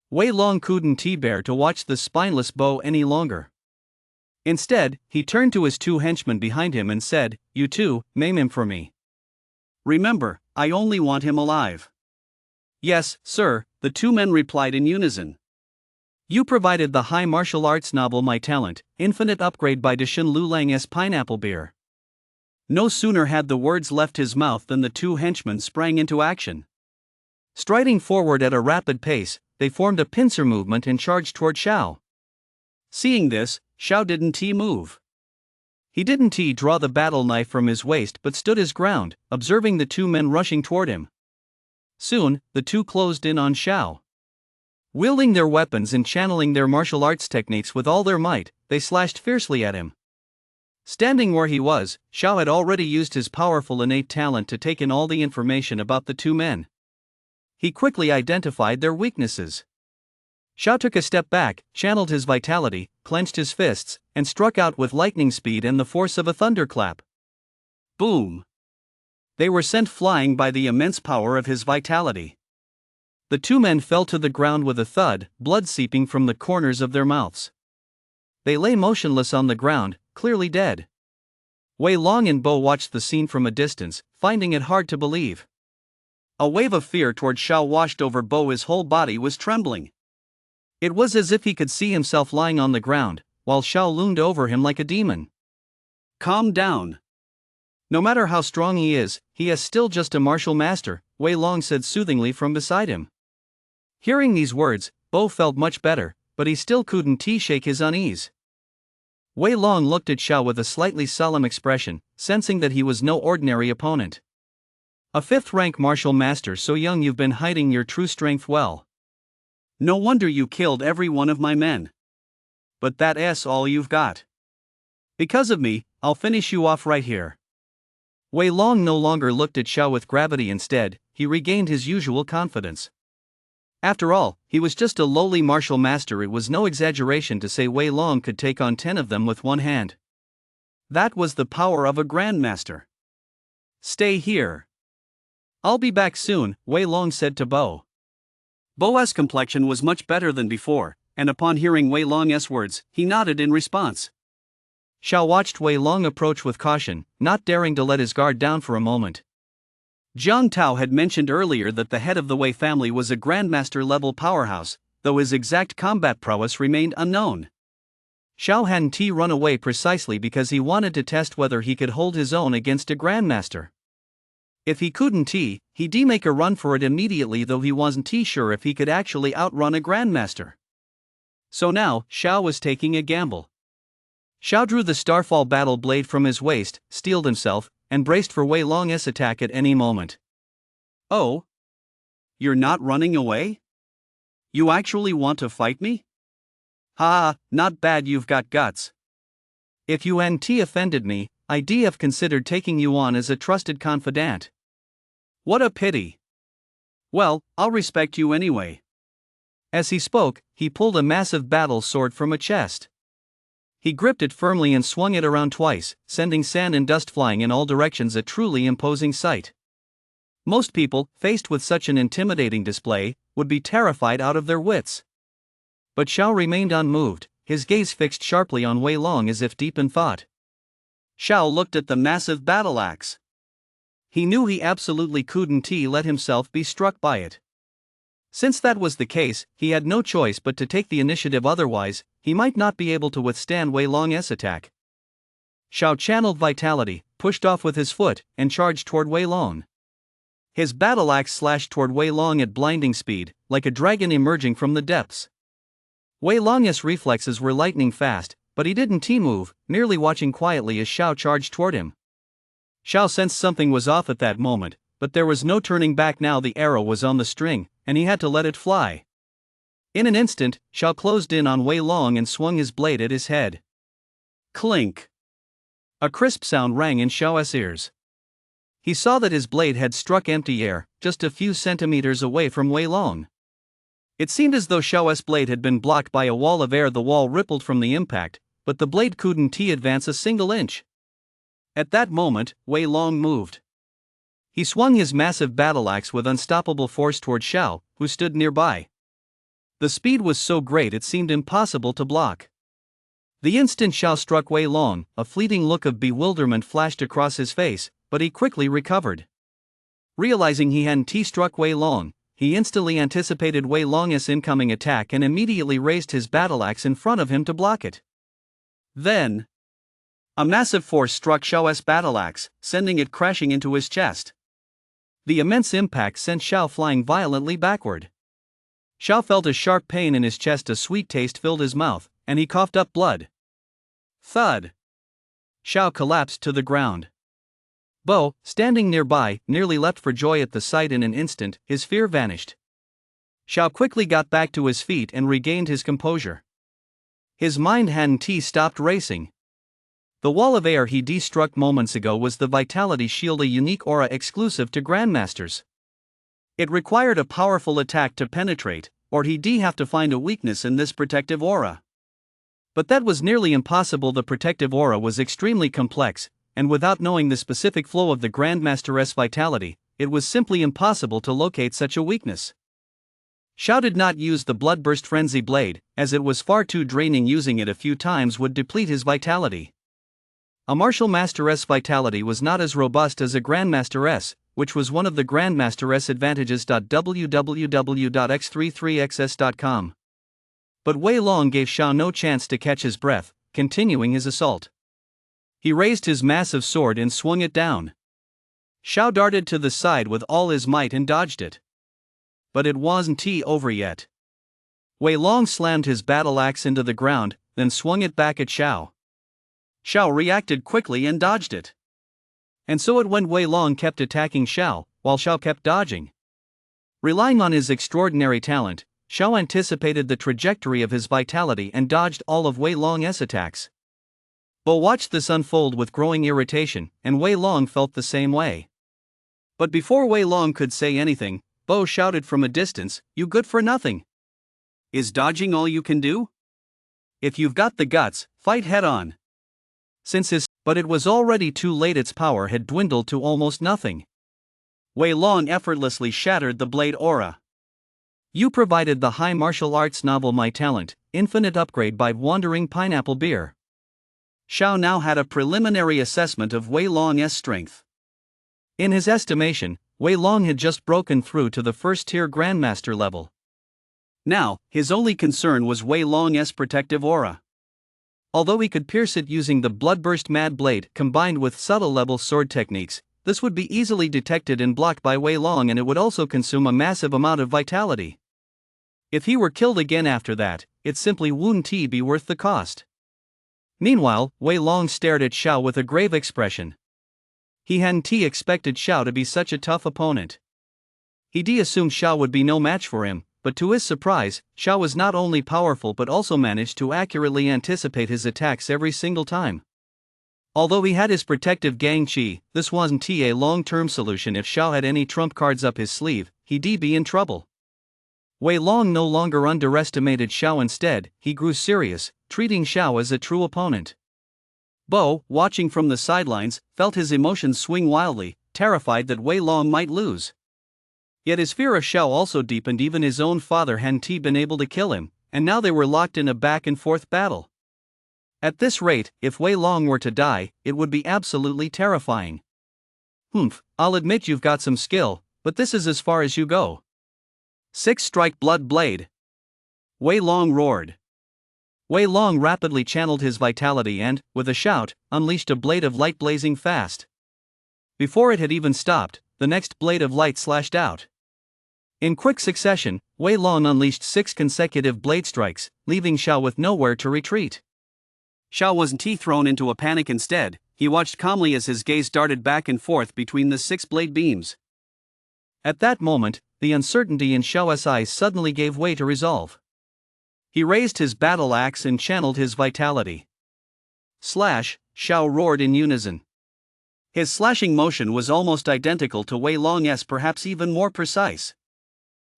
Wei Long couldn't bear to watch the spineless Bo any longer. Instead, he turned to his 2 henchmen behind him and said, "You 2, maim him for me. Remember, I only want him alive." "Yes, sir," the 2 men replied in unison. "You provided the high martial arts novel My Talent, Infinite Upgrade by Dashin Lulang's Pineapple Beer." No sooner had the words left his mouth than the 2 henchmen sprang into action. Striding forward at a rapid pace, they formed a pincer movement and charged toward Xiao. Seeing this, Xiao didn't move. He didn't draw the battle knife from his waist but stood his ground, observing the 2 men rushing toward him. Soon, the 2 closed in on Xiao. Wielding their weapons and channeling their martial arts techniques with all their might, they slashed fiercely at him. Standing where he was, Xiao had already used his powerful innate talent to take in all the information about the 2 men. He quickly identified their weaknesses. Xiao took a step back, channeled his vitality, clenched his fists, and struck out with lightning speed and the force of a thunderclap. Boom! They were sent flying by the immense power of his vitality. The 2 men fell to the ground with a thud, blood seeping from the corners of their mouths. They lay motionless on the ground, clearly dead. Wei Long and Bo watched the scene from a distance, finding it hard to believe. A wave of fear toward Xiao washed over Bo. His whole body was trembling. It was as if he could see himself lying on the ground, while Xiao loomed over him like a demon. "Calm down. No matter how strong he is still just a martial master," Wei Long said soothingly from beside him. Hearing these words, Bo felt much better, but he still couldn't shake his unease. Wei Long looked at Xiao with a slightly solemn expression, sensing that he was no ordinary opponent. "A 5th-rank martial master so young, you've been hiding your true strength well. No wonder you killed every one of my men. But that's all you've got. Because of me, I'll finish you off right here." Wei Long no longer looked at Xiao with gravity. Instead, he regained his usual confidence. After all, he was just a lowly martial master. It was no exaggeration to say Wei Long could take on 10 of them with one hand. That was the power of a grandmaster. "Stay here. I'll be back soon," Wei Long said to Bo. Bo's complexion was much better than before, and upon hearing Wei Long's words, he nodded in response. Xiao watched Wei Long approach with caution, not daring to let his guard down for a moment. Jiang Tao had mentioned earlier that the head of the Wei family was a grandmaster-level powerhouse, though his exact combat prowess remained unknown. Xiao hadn't run away precisely because he wanted to test whether he could hold his own against a grandmaster. If he couldn't he'd make a run for it immediately, though he wasn't sure if he could actually outrun a grandmaster. So now, Xiao was taking a gamble. Xiao drew the Starfall battle blade from his waist, steeled himself, and braced for Wei Long's attack at any moment. Oh? You're not running away? You actually want to fight me? Ha, not bad, you've got guts. If you hadn't offended me, I'd have considered taking you on as a trusted confidant. What a pity. Well, I'll respect you anyway. As he spoke, he pulled a massive battle sword from a chest. He gripped it firmly and swung it around twice, sending sand and dust flying in all directions, a truly imposing sight. Most people, faced with such an intimidating display, would be terrified out of their wits. But Xiao remained unmoved, his gaze fixed sharply on Wei Long as if deep in thought. Xiao looked at the massive battle axe. He knew he absolutely couldn't let himself be struck by it. Since that was the case, he had no choice but to take the initiative, otherwise, he might not be able to withstand Wei Long's attack. Xiao channeled vitality, pushed off with his foot, and charged toward Wei Long. His battle axe slashed toward Wei Long at blinding speed, like a dragon emerging from the depths. Wei Long's reflexes were lightning fast, but he didn't move, merely watching quietly as Xiao charged toward him. Xiao sensed something was off at that moment, but there was no turning back now. The arrow was on the string, and he had to let it fly. In an instant, Xiao closed in on Wei Long and swung his blade at his head. Clink! A crisp sound rang in Xiao's ears. He saw that his blade had struck empty air, just a few centimeters away from Wei Long. It seemed as though Xiao's blade had been blocked by a wall of air. The wall rippled from the impact, but the blade couldn't advance a single inch. At that moment, Wei Long moved. He swung his massive battle axe with unstoppable force toward Xiao, who stood nearby. The speed was so great it seemed impossible to block. The instant Xiao struck Wei Long, a fleeting look of bewilderment flashed across his face, but he quickly recovered. Realizing he hadn't struck Wei Long, he instantly anticipated Wei Long's incoming attack and immediately raised his battle axe in front of him to block it. Then, a massive force struck Xiao's battle axe, sending it crashing into his chest. The immense impact sent Xiao flying violently backward. Xiao felt a sharp pain in his chest, a sweet taste filled his mouth, and he coughed up blood. Thud! Xiao collapsed to the ground. Bo, standing nearby, nearly leapt for joy at the sight. In an instant, his fear vanished. Xiao quickly got back to his feet and regained his composure. His mind hadn't stopped racing. The wall of air he struck moments ago was the vitality shield, a unique aura exclusive to grandmasters. It required a powerful attack to penetrate, or he'd have to find a weakness in this protective aura. But that was nearly impossible. The protective aura was extremely complex, and without knowing the specific flow of the Grandmaster's vitality, it was simply impossible to locate such a weakness. Xiao did not use the Bloodburst Frenzy Blade, as it was far too draining. Using it a few times would deplete his vitality. A Martial Master's vitality was not as robust as a Grandmaster's, which was one of the Grandmaster's advantages. www.x33xs.com. But Wei Long gave Xiao no chance to catch his breath, continuing his assault. He raised his massive sword and swung it down. Xiao darted to the side with all his might and dodged it. But it wasn't over yet. Wei Long slammed his battle axe into the ground, then swung it back at Xiao. Xiao reacted quickly and dodged it. And so it went. Wei Long kept attacking Xiao, while Xiao kept dodging. Relying on his extraordinary talent, Xiao anticipated the trajectory of his vitality and dodged all of Wei Long's attacks. Bo watched this unfold with growing irritation, and Wei Long felt the same way. But before Wei Long could say anything, Bo shouted from a distance, "You good for nothing! Is dodging all you can do? If you've got the guts, fight head on." But it was already too late. Its power had dwindled to almost nothing. Wei Long effortlessly shattered the blade aura. "You provided the high martial arts novel My Talent, Infinite Upgrade by Wandering Pineapple Beer." Xiao now had a preliminary assessment of Wei Long's strength. In his estimation, Wei Long had just broken through to the first-tier Grandmaster level. Now, his only concern was Wei Long's protective aura. Although he could pierce it using the Bloodburst Mad Blade combined with subtle level sword techniques, this would be easily detected and blocked by Wei Long, and it would also consume a massive amount of vitality. If he were killed again after that, it simply wouldn't be worth the cost. Meanwhile, Wei Long stared at Xiao with a grave expression. He hadn't expected Xiao to be such a tough opponent. He assumed Xiao would be no match for him, but to his surprise, Xiao was not only powerful but also managed to accurately anticipate his attacks every single time. Although he had his protective Gang Qi, this wasn't a long-term solution. If Xiao had any trump cards up his sleeve, he'd be in trouble. Wei Long no longer underestimated Xiao. Instead, he grew serious, treating Xiao as a true opponent. Bo, watching from the sidelines, felt his emotions swing wildly, terrified that Wei Long might lose. Yet his fear of Xiao also deepened. Even his own father hadn't been able to kill him, and now they were locked in a back-and-forth battle. At this rate, if Wei Long were to die, it would be absolutely terrifying. I'll admit you've got some skill, but this is as far as you go. 6-strike blood blade. Wei Long roared. Wei Long rapidly channeled his vitality and, with a shout, unleashed a blade of light blazing fast. Before it had even stopped, the next blade of light slashed out. In quick succession, Wei Long unleashed 6 consecutive blade strikes, leaving Xiao with nowhere to retreat. Xiao wasn't thrown into a panic. Instead, he watched calmly as his gaze darted back and forth between the 6 blade beams. At that moment, the uncertainty in Xiao's eyes suddenly gave way to resolve. He raised his battle axe and channeled his vitality. Slash, Xiao roared in unison. His slashing motion was almost identical to Wei Long's, perhaps even more precise.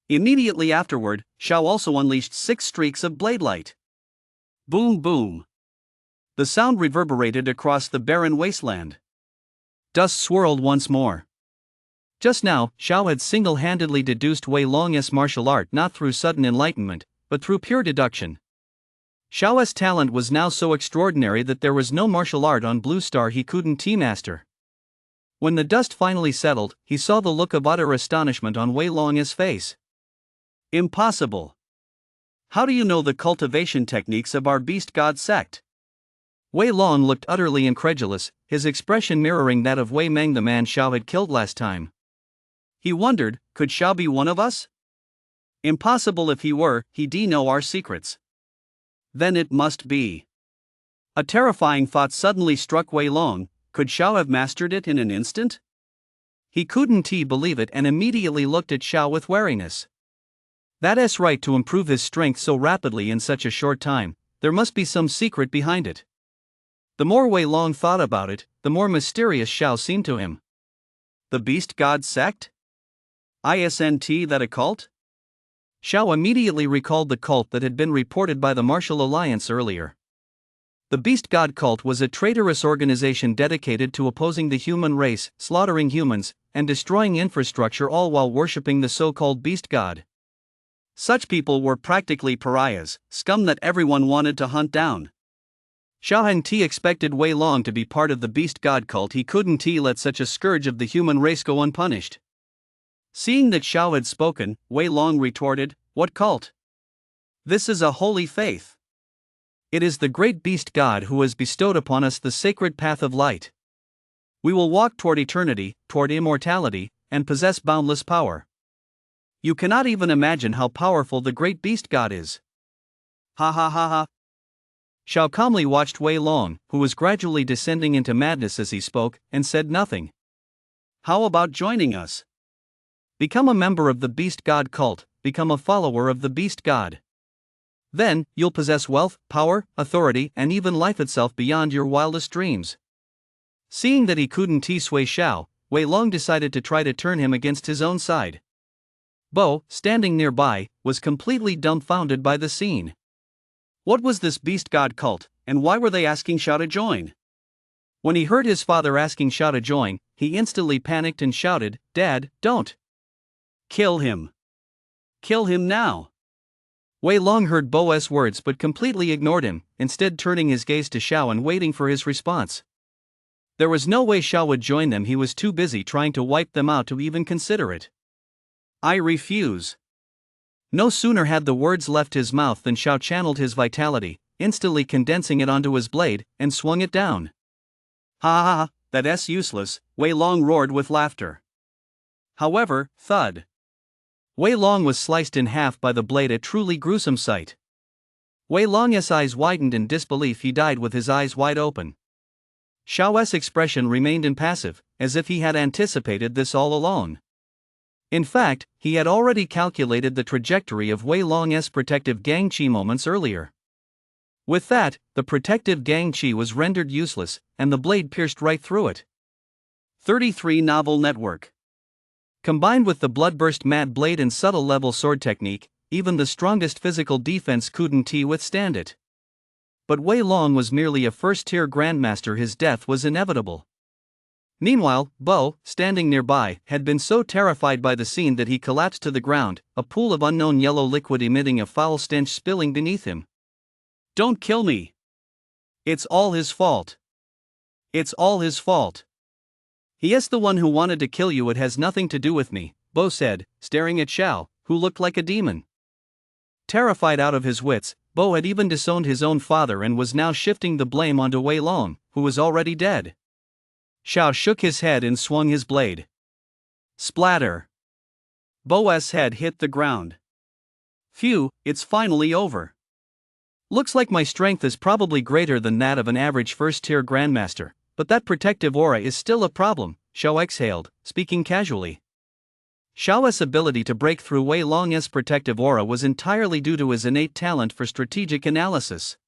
Immediately afterward, Xiao also unleashed 6 streaks of blade light. Boom boom. The sound reverberated across the barren wasteland. Dust swirled once more. Just now, Xiao had single-handedly deduced Wei Long's martial art not through sudden enlightenment, but through pure deduction. Xiao's talent was now so extraordinary that there was no martial art on Blue Star he couldn't master. When the dust finally settled, he saw the look of utter astonishment on Wei Long's face. Impossible! How do you know the cultivation techniques of our beast god sect? Wei Long looked utterly incredulous, his expression mirroring that of Wei Meng, the man Xiao had killed last time. He wondered, could Xiao be one of us? Impossible. If he were, he'd know our secrets. Then it must be. A terrifying thought suddenly struck Wei Long. Could Xiao have mastered it in an instant? He couldn't believe it and immediately looked at Xiao with wariness. That's right, to improve his strength so rapidly in such a short time, there must be some secret behind it. The more Wei Long thought about it, the more mysterious Xiao seemed to him. The Beast God Sect? Isn't that a cult? Xiao immediately recalled the cult that had been reported by the Martial Alliance earlier. The Beast God cult was a traitorous organization dedicated to opposing the human race, slaughtering humans, and destroying infrastructure, all while worshipping the so-called Beast God. Such people were practically pariahs, scum that everyone wanted to hunt down. Xiao hadn't expected Wei Long to be part of the Beast God cult. He couldn't let such a scourge of the human race go unpunished. Seeing that Xiao had spoken, Wei Long retorted, "What cult? This is a holy faith. It is the great Beast God who has bestowed upon us the sacred path of light. We will walk toward eternity, toward immortality, and possess boundless power. You cannot even imagine how powerful the great Beast God is." Ha ha ha ha. Xiao calmly watched Wei Long, who was gradually descending into madness as he spoke, and said nothing. "How about joining us? Become a member of the Beast God cult, become a follower of the Beast God. Then, you'll possess wealth, power, authority, and even life itself beyond your wildest dreams." Seeing that he couldn't sway Xiao, Wei Long decided to try to turn him against his own side. Bo, standing nearby, was completely dumbfounded by the scene. What was this Beast God cult, and why were they asking Xiao to join? When he heard his father asking Xiao to join, he instantly panicked and shouted, "Dad, don't! Kill him! Kill him now!" Wei Long heard Bo's words but completely ignored him, instead turning his gaze to Xiao and waiting for his response. There was no way Xiao would join them. He was too busy trying to wipe them out to even consider it. "I refuse." No sooner had the words left his mouth than Xiao channeled his vitality, instantly condensing it onto his blade, and swung it down. "Ha ha ha, that's useless," Wei Long roared with laughter. However, thud. Wei Long was sliced in half by the blade, a truly gruesome sight. Wei Long's eyes widened in disbelief. He died with his eyes wide open. Xiao's expression remained impassive, as if he had anticipated this all along. In fact, he had already calculated the trajectory of Wei Long's protective Gang Qi moments earlier. With that, the protective Gang Qi was rendered useless, and the blade pierced right through it. 33 Novel Network. Combined with the bloodburst mad blade and subtle level sword technique, even the strongest physical defense couldn't withstand it. But Wei Long was merely a first-tier grandmaster. His death was inevitable. Meanwhile, Bo, standing nearby, had been so terrified by the scene that he collapsed to the ground, a pool of unknown yellow liquid emitting a foul stench spilling beneath him. "Don't kill me. It's all his fault. It's all his fault. He is the one who wanted to kill you. It has nothing to do with me," Bo said, staring at Xiao, who looked like a demon. Terrified out of his wits, Bo had even disowned his own father and was now shifting the blame onto Wei Long, who was already dead. Xiao shook his head and swung his blade. Splatter! Bo's head hit the ground. "Phew, it's finally over. Looks like my strength is probably greater than that of an average first-tier grandmaster, but that protective aura is still a problem," Xiao exhaled, speaking casually. Xiao's ability to break through Wei Long's protective aura was entirely due to his innate talent for strategic analysis.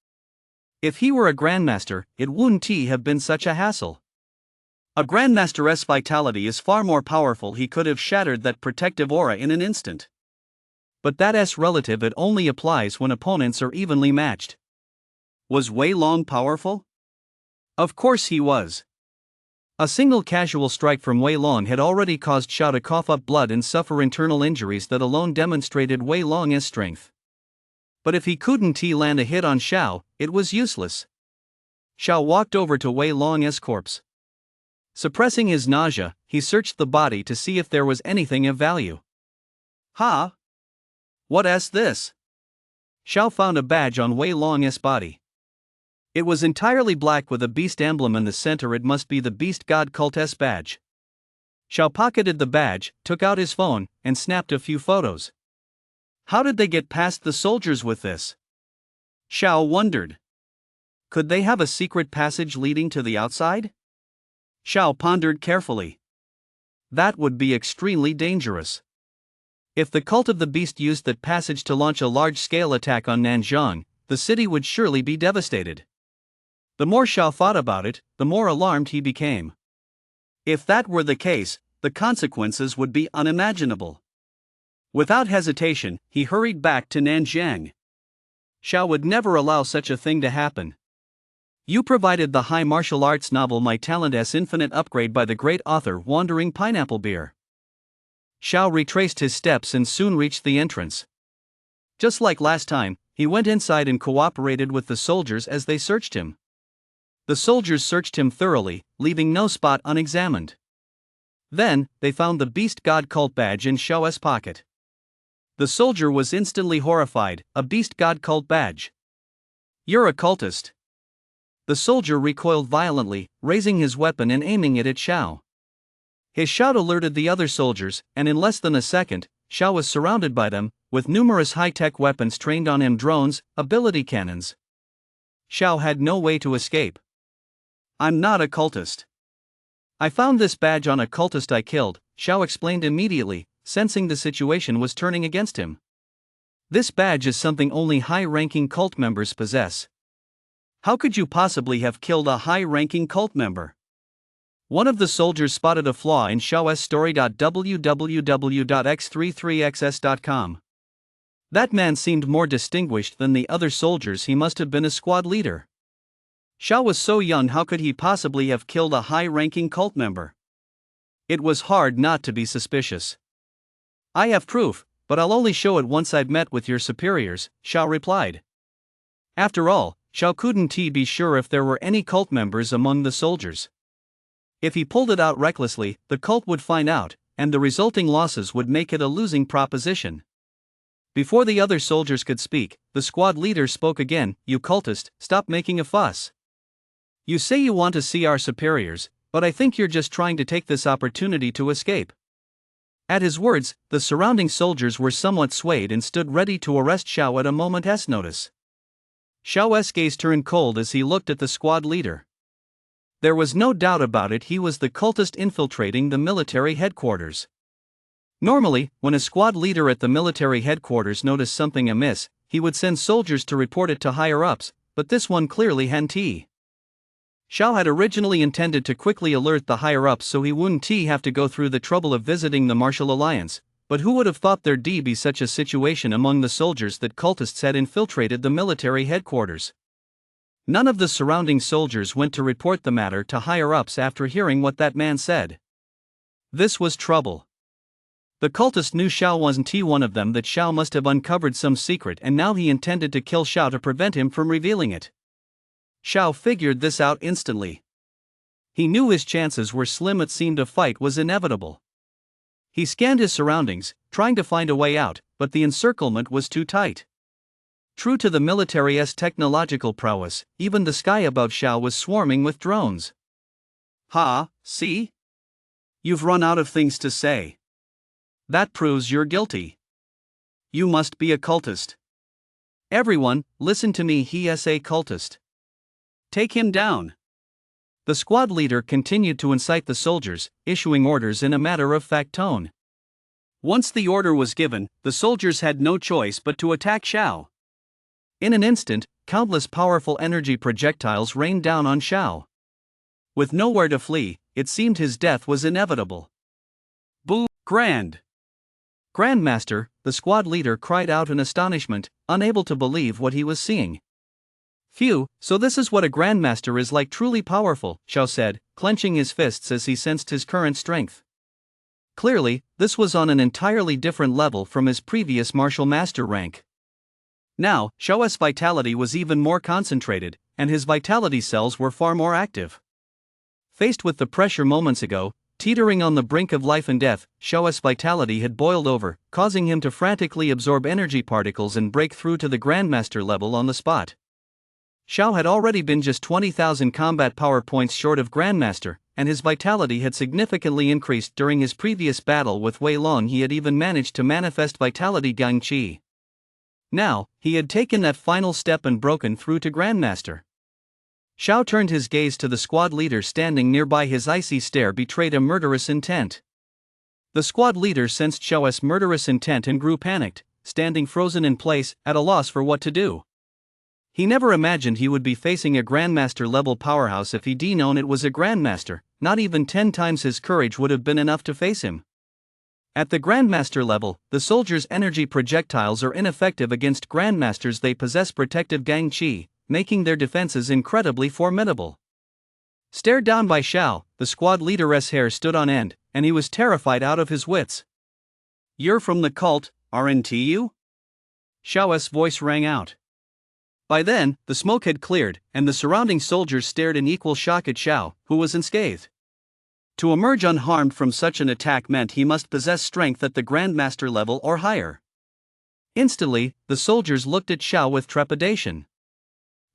If he were a grandmaster, it wouldn't have been such a hassle. A grandmaster's vitality is far more powerful. He could have shattered that protective aura in an instant. But that's relative. It only applies when opponents are evenly matched. Was Wei Long powerful? Of course he was. A single casual strike from Wei Long had already caused Xiao to cough up blood and suffer internal injuries that alone demonstrated Wei Long's strength. But if he couldn't land a hit on Xiao, it was useless. Xiao walked over to Wei Long's corpse. Suppressing his nausea, he searched the body to see if there was anything of value. "Ha! What's this?" Xiao found a badge on Wei Long's body. It was entirely black with a beast emblem in the center. It must be the Beast God Cult's badge. Xiao pocketed the badge, took out his phone, and snapped a few photos. How did they get past the soldiers with this? Xiao wondered. Could they have a secret passage leading to the outside? Xiao pondered carefully. That would be extremely dangerous. If the cult of the beast used that passage to launch a large-scale attack on Nanzhang, the city would surely be devastated. The more Xiao thought about it, the more alarmed he became. If that were the case, the consequences would be unimaginable. Without hesitation, he hurried back to Nanzhang. Xiao would never allow such a thing to happen. You provided the high martial arts novel My Talent as Infinite Upgrade by the great author Wandering Pineapple Beer. Xiao retraced his steps and soon reached the entrance. Just like last time, he went inside and cooperated with the soldiers as they searched him. The soldiers searched him thoroughly, leaving no spot unexamined. Then, they found the Beast God Cult badge in Xiao's pocket. The soldier was instantly horrified. A Beast God Cult badge. You're a cultist. The soldier recoiled violently, raising his weapon and aiming it at Xiao. His shout alerted the other soldiers, and in less than a second, Xiao was surrounded by them, with numerous high-tech weapons trained on him: drones, ability cannons. Xiao had no way to escape. I'm not a cultist. I found this badge on a cultist I killed, Xiao explained immediately, sensing the situation was turning against him. This badge is something only high-ranking cult members possess. How could you possibly have killed a high-ranking cult member? One of the soldiers spotted a flaw in Xiao's story. www.x33xs.com. That man seemed more distinguished than the other soldiers. He must have been a squad leader. Xiao was so young. How could he possibly have killed a high-ranking cult member? It was hard not to be suspicious. I have proof, but I'll only show it once I've met with your superiors, Xiao replied. After all, Xiao couldn't be sure if there were any cult members among the soldiers. If he pulled it out recklessly, the cult would find out, and the resulting losses would make it a losing proposition. Before the other soldiers could speak, the squad leader spoke again. You cultist, stop making a fuss. You say you want to see our superiors, but I think you're just trying to take this opportunity to escape." At his words, the surrounding soldiers were somewhat swayed and stood ready to arrest Xiao at a moment's notice. Xiao's gaze turned cold as he looked at the squad leader. There was no doubt about it, he was the cultist infiltrating the military headquarters. Normally, when a squad leader at the military headquarters noticed something amiss, he would send soldiers to report it to higher-ups, but this one clearly hadn't. Xiao had originally intended to quickly alert the higher-ups so he wouldn't have to go through the trouble of visiting the martial alliance, but who would have thought there'd be such a situation among the soldiers that cultists had infiltrated the military headquarters. None of the surrounding soldiers went to report the matter to higher-ups after hearing what that man said. This was trouble. The cultist knew Xiao wasn't one of them, that Xiao must have uncovered some secret, and now he intended to kill Xiao to prevent him from revealing it. Xiao figured this out instantly. He knew his chances were slim, it seemed a fight was inevitable. He scanned his surroundings, trying to find a way out, but the encirclement was too tight. True to the military's technological prowess, even the sky above Xiao was swarming with drones. "Ha, see? You've run out of things to say. That proves you're guilty. You must be a cultist. Everyone, listen to me, he is a cultist. Take him down." The squad leader continued to incite the soldiers, issuing orders in a matter-of-fact tone. Once the order was given, the soldiers had no choice but to attack Xiao. In an instant, countless powerful energy projectiles rained down on Xiao. With nowhere to flee, it seemed his death was inevitable. "Boo! Grandmaster," the squad leader cried out in astonishment, unable to believe what he was seeing. "Phew, so this is what a grandmaster is like, truly powerful," Xiao said, clenching his fists as he sensed his current strength. Clearly, this was on an entirely different level from his previous martial master rank. Now, Xiao's vitality was even more concentrated, and his vitality cells were far more active. Faced with the pressure moments ago, teetering on the brink of life and death, Xiao's vitality had boiled over, causing him to frantically absorb energy particles and break through to the Grandmaster level on the spot. Xiao had already been just 20,000 combat power points short of Grandmaster, and his vitality had significantly increased during his previous battle with Wei Long. He had even managed to manifest vitality Gang Qi. Now, he had taken that final step and broken through to Grandmaster. Xiao turned his gaze to the squad leader standing nearby. His icy stare betrayed a murderous intent. The squad leader sensed Xiao's murderous intent and grew panicked, standing frozen in place, at a loss for what to do. He never imagined he would be facing a Grandmaster-level powerhouse. If he'd known it was a Grandmaster, not even 10 times his courage would have been enough to face him. At the Grandmaster level, the soldiers' energy projectiles are ineffective against Grandmasters. They possess protective Gang Qi, making their defenses incredibly formidable. Stared down by Xiao, the squad leader's hair stood on end, and he was terrified out of his wits. "You're from the cult, aren't you?" Xiao's voice rang out. By then, the smoke had cleared, and the surrounding soldiers stared in equal shock at Xiao, who was unscathed. To emerge unharmed from such an attack meant he must possess strength at the Grandmaster level or higher. Instantly, the soldiers looked at Xiao with trepidation.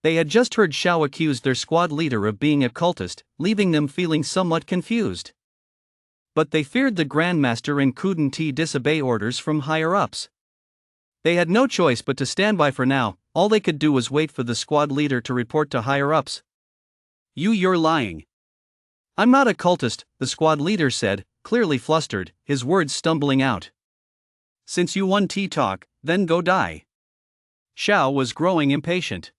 They had just heard Xiao accuse their squad leader of being a cultist, leaving them feeling somewhat confused. But they feared the Grandmaster and couldn't disobey orders from higher-ups. They had no choice but to stand by for now. All they could do was wait for the squad leader to report to higher-ups. "You're lying." "I'm not a cultist," the squad leader said, clearly flustered, his words stumbling out. "Since you want to talk, then go die." Xiao was growing impatient.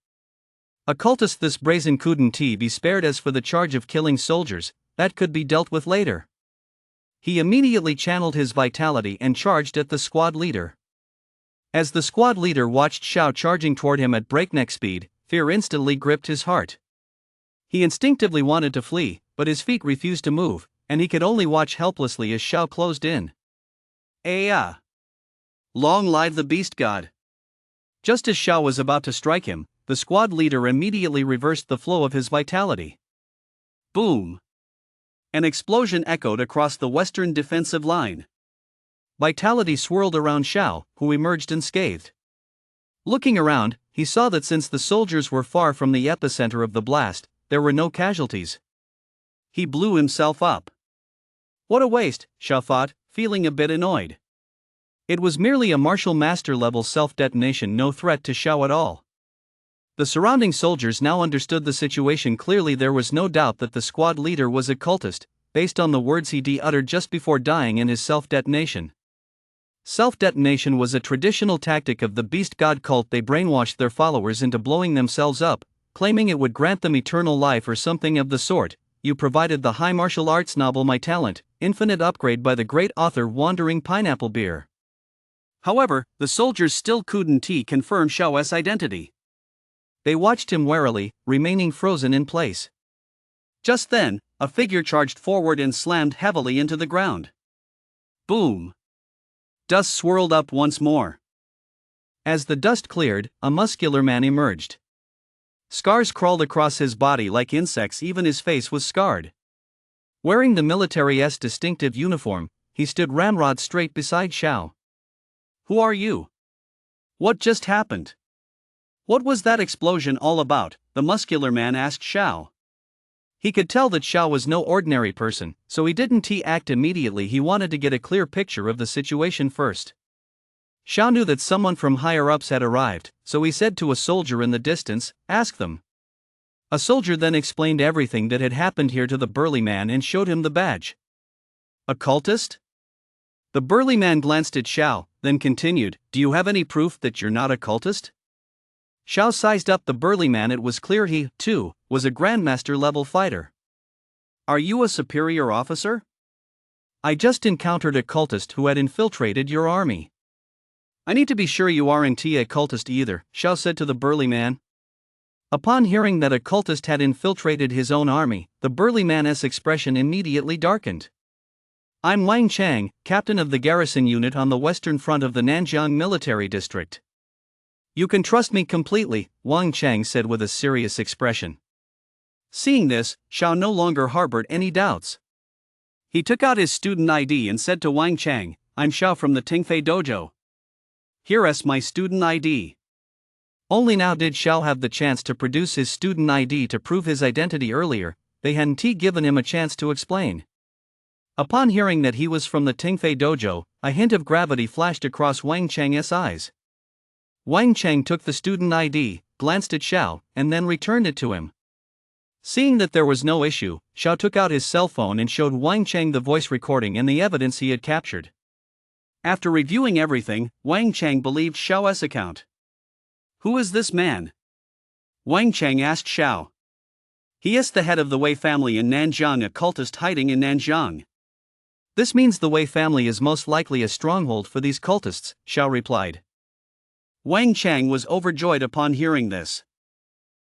A cultist this brazen couldn't be spared. As for the charge of killing soldiers, that could be dealt with later. He immediately channeled his vitality and charged at the squad leader. As the squad leader watched Xiao charging toward him at breakneck speed, fear instantly gripped his heart. He instinctively wanted to flee, but his feet refused to move, and he could only watch helplessly as Xiao closed in. Long live the beast god! Just as Xiao was about to strike him, the squad leader immediately reversed the flow of his vitality. Boom! An explosion echoed across the western defensive line. Vitality swirled around Xiao, who emerged unscathed. Looking around, he saw that since the soldiers were far from the epicenter of the blast, there were no casualties. He blew himself up. What a waste, Xiao thought, feeling a bit annoyed. It was merely a martial master level self-detonation, no threat to Xiao at all. The surrounding soldiers now understood the situation clearly. There was no doubt that the squad leader was a cultist, based on the words he uttered just before dying in his self-detonation. Self-detonation was a traditional tactic of the beast god cult. They brainwashed their followers into blowing themselves up, claiming it would grant them eternal life or something of the sort. You provided the high martial arts novel My Talent, Infinite Upgrade by the great author Wandering Pineapple Beer. However, the soldiers still couldn't confirm Xiao's identity. They watched him warily, remaining frozen in place. Just then, a figure charged forward and slammed heavily into the ground. Boom! Dust swirled up once more. As the dust cleared, a muscular man emerged. Scars crawled across his body like insects, even his face was scarred. Wearing the military's distinctive uniform, he stood ramrod straight beside Xiao. Who are you? What just happened? What was that explosion all about? The muscular man asked Xiao. He could tell that Xiao was no ordinary person, so he didn't act immediately. He wanted to get a clear picture of the situation first. Xiao knew that someone from higher-ups had arrived, so he said to a soldier in the distance, "Ask them." A soldier then explained everything that had happened here to the burly man and showed him the badge. A cultist? The burly man glanced at Xiao, then continued, "Do you have any proof that you're not a cultist?" Xiao sized up the burly man. It was clear he, too, was a grandmaster-level fighter. Are you a superior officer? I just encountered a cultist who had infiltrated your army. I need to be sure you aren't a cultist either, Xiao said to the burly man. Upon hearing that a cultist had infiltrated his own army, the burly man's expression immediately darkened. I'm Wang Chang, captain of the garrison unit on the western front of the Nanjiang military district. You can trust me completely, Wang Chang said with a serious expression. Seeing this, Xiao no longer harbored any doubts. He took out his student ID and said to Wang Chang, I'm Xiao from the Tingfei dojo. Here's my student ID. Only now did Xiao have the chance to produce his student ID to prove his identity. Earlier, they hadn't given him a chance to explain. Upon hearing that he was from the Tingfei dojo, a hint of gravity flashed across Wang Chang's eyes. Wang Chang took the student ID, glanced at Xiao, and then returned it to him. Seeing that there was no issue, Xiao took out his cell phone and showed Wang Chang the voice recording and the evidence he had captured. After reviewing everything, Wang Chang believed Xiao's account. Who is this man? Wang Chang asked Xiao. He is the head of the Wei family in Nanjiang, a cultist hiding in Nanjiang. This means the Wei family is most likely a stronghold for these cultists, Xiao replied. Wang Chang was overjoyed upon hearing this.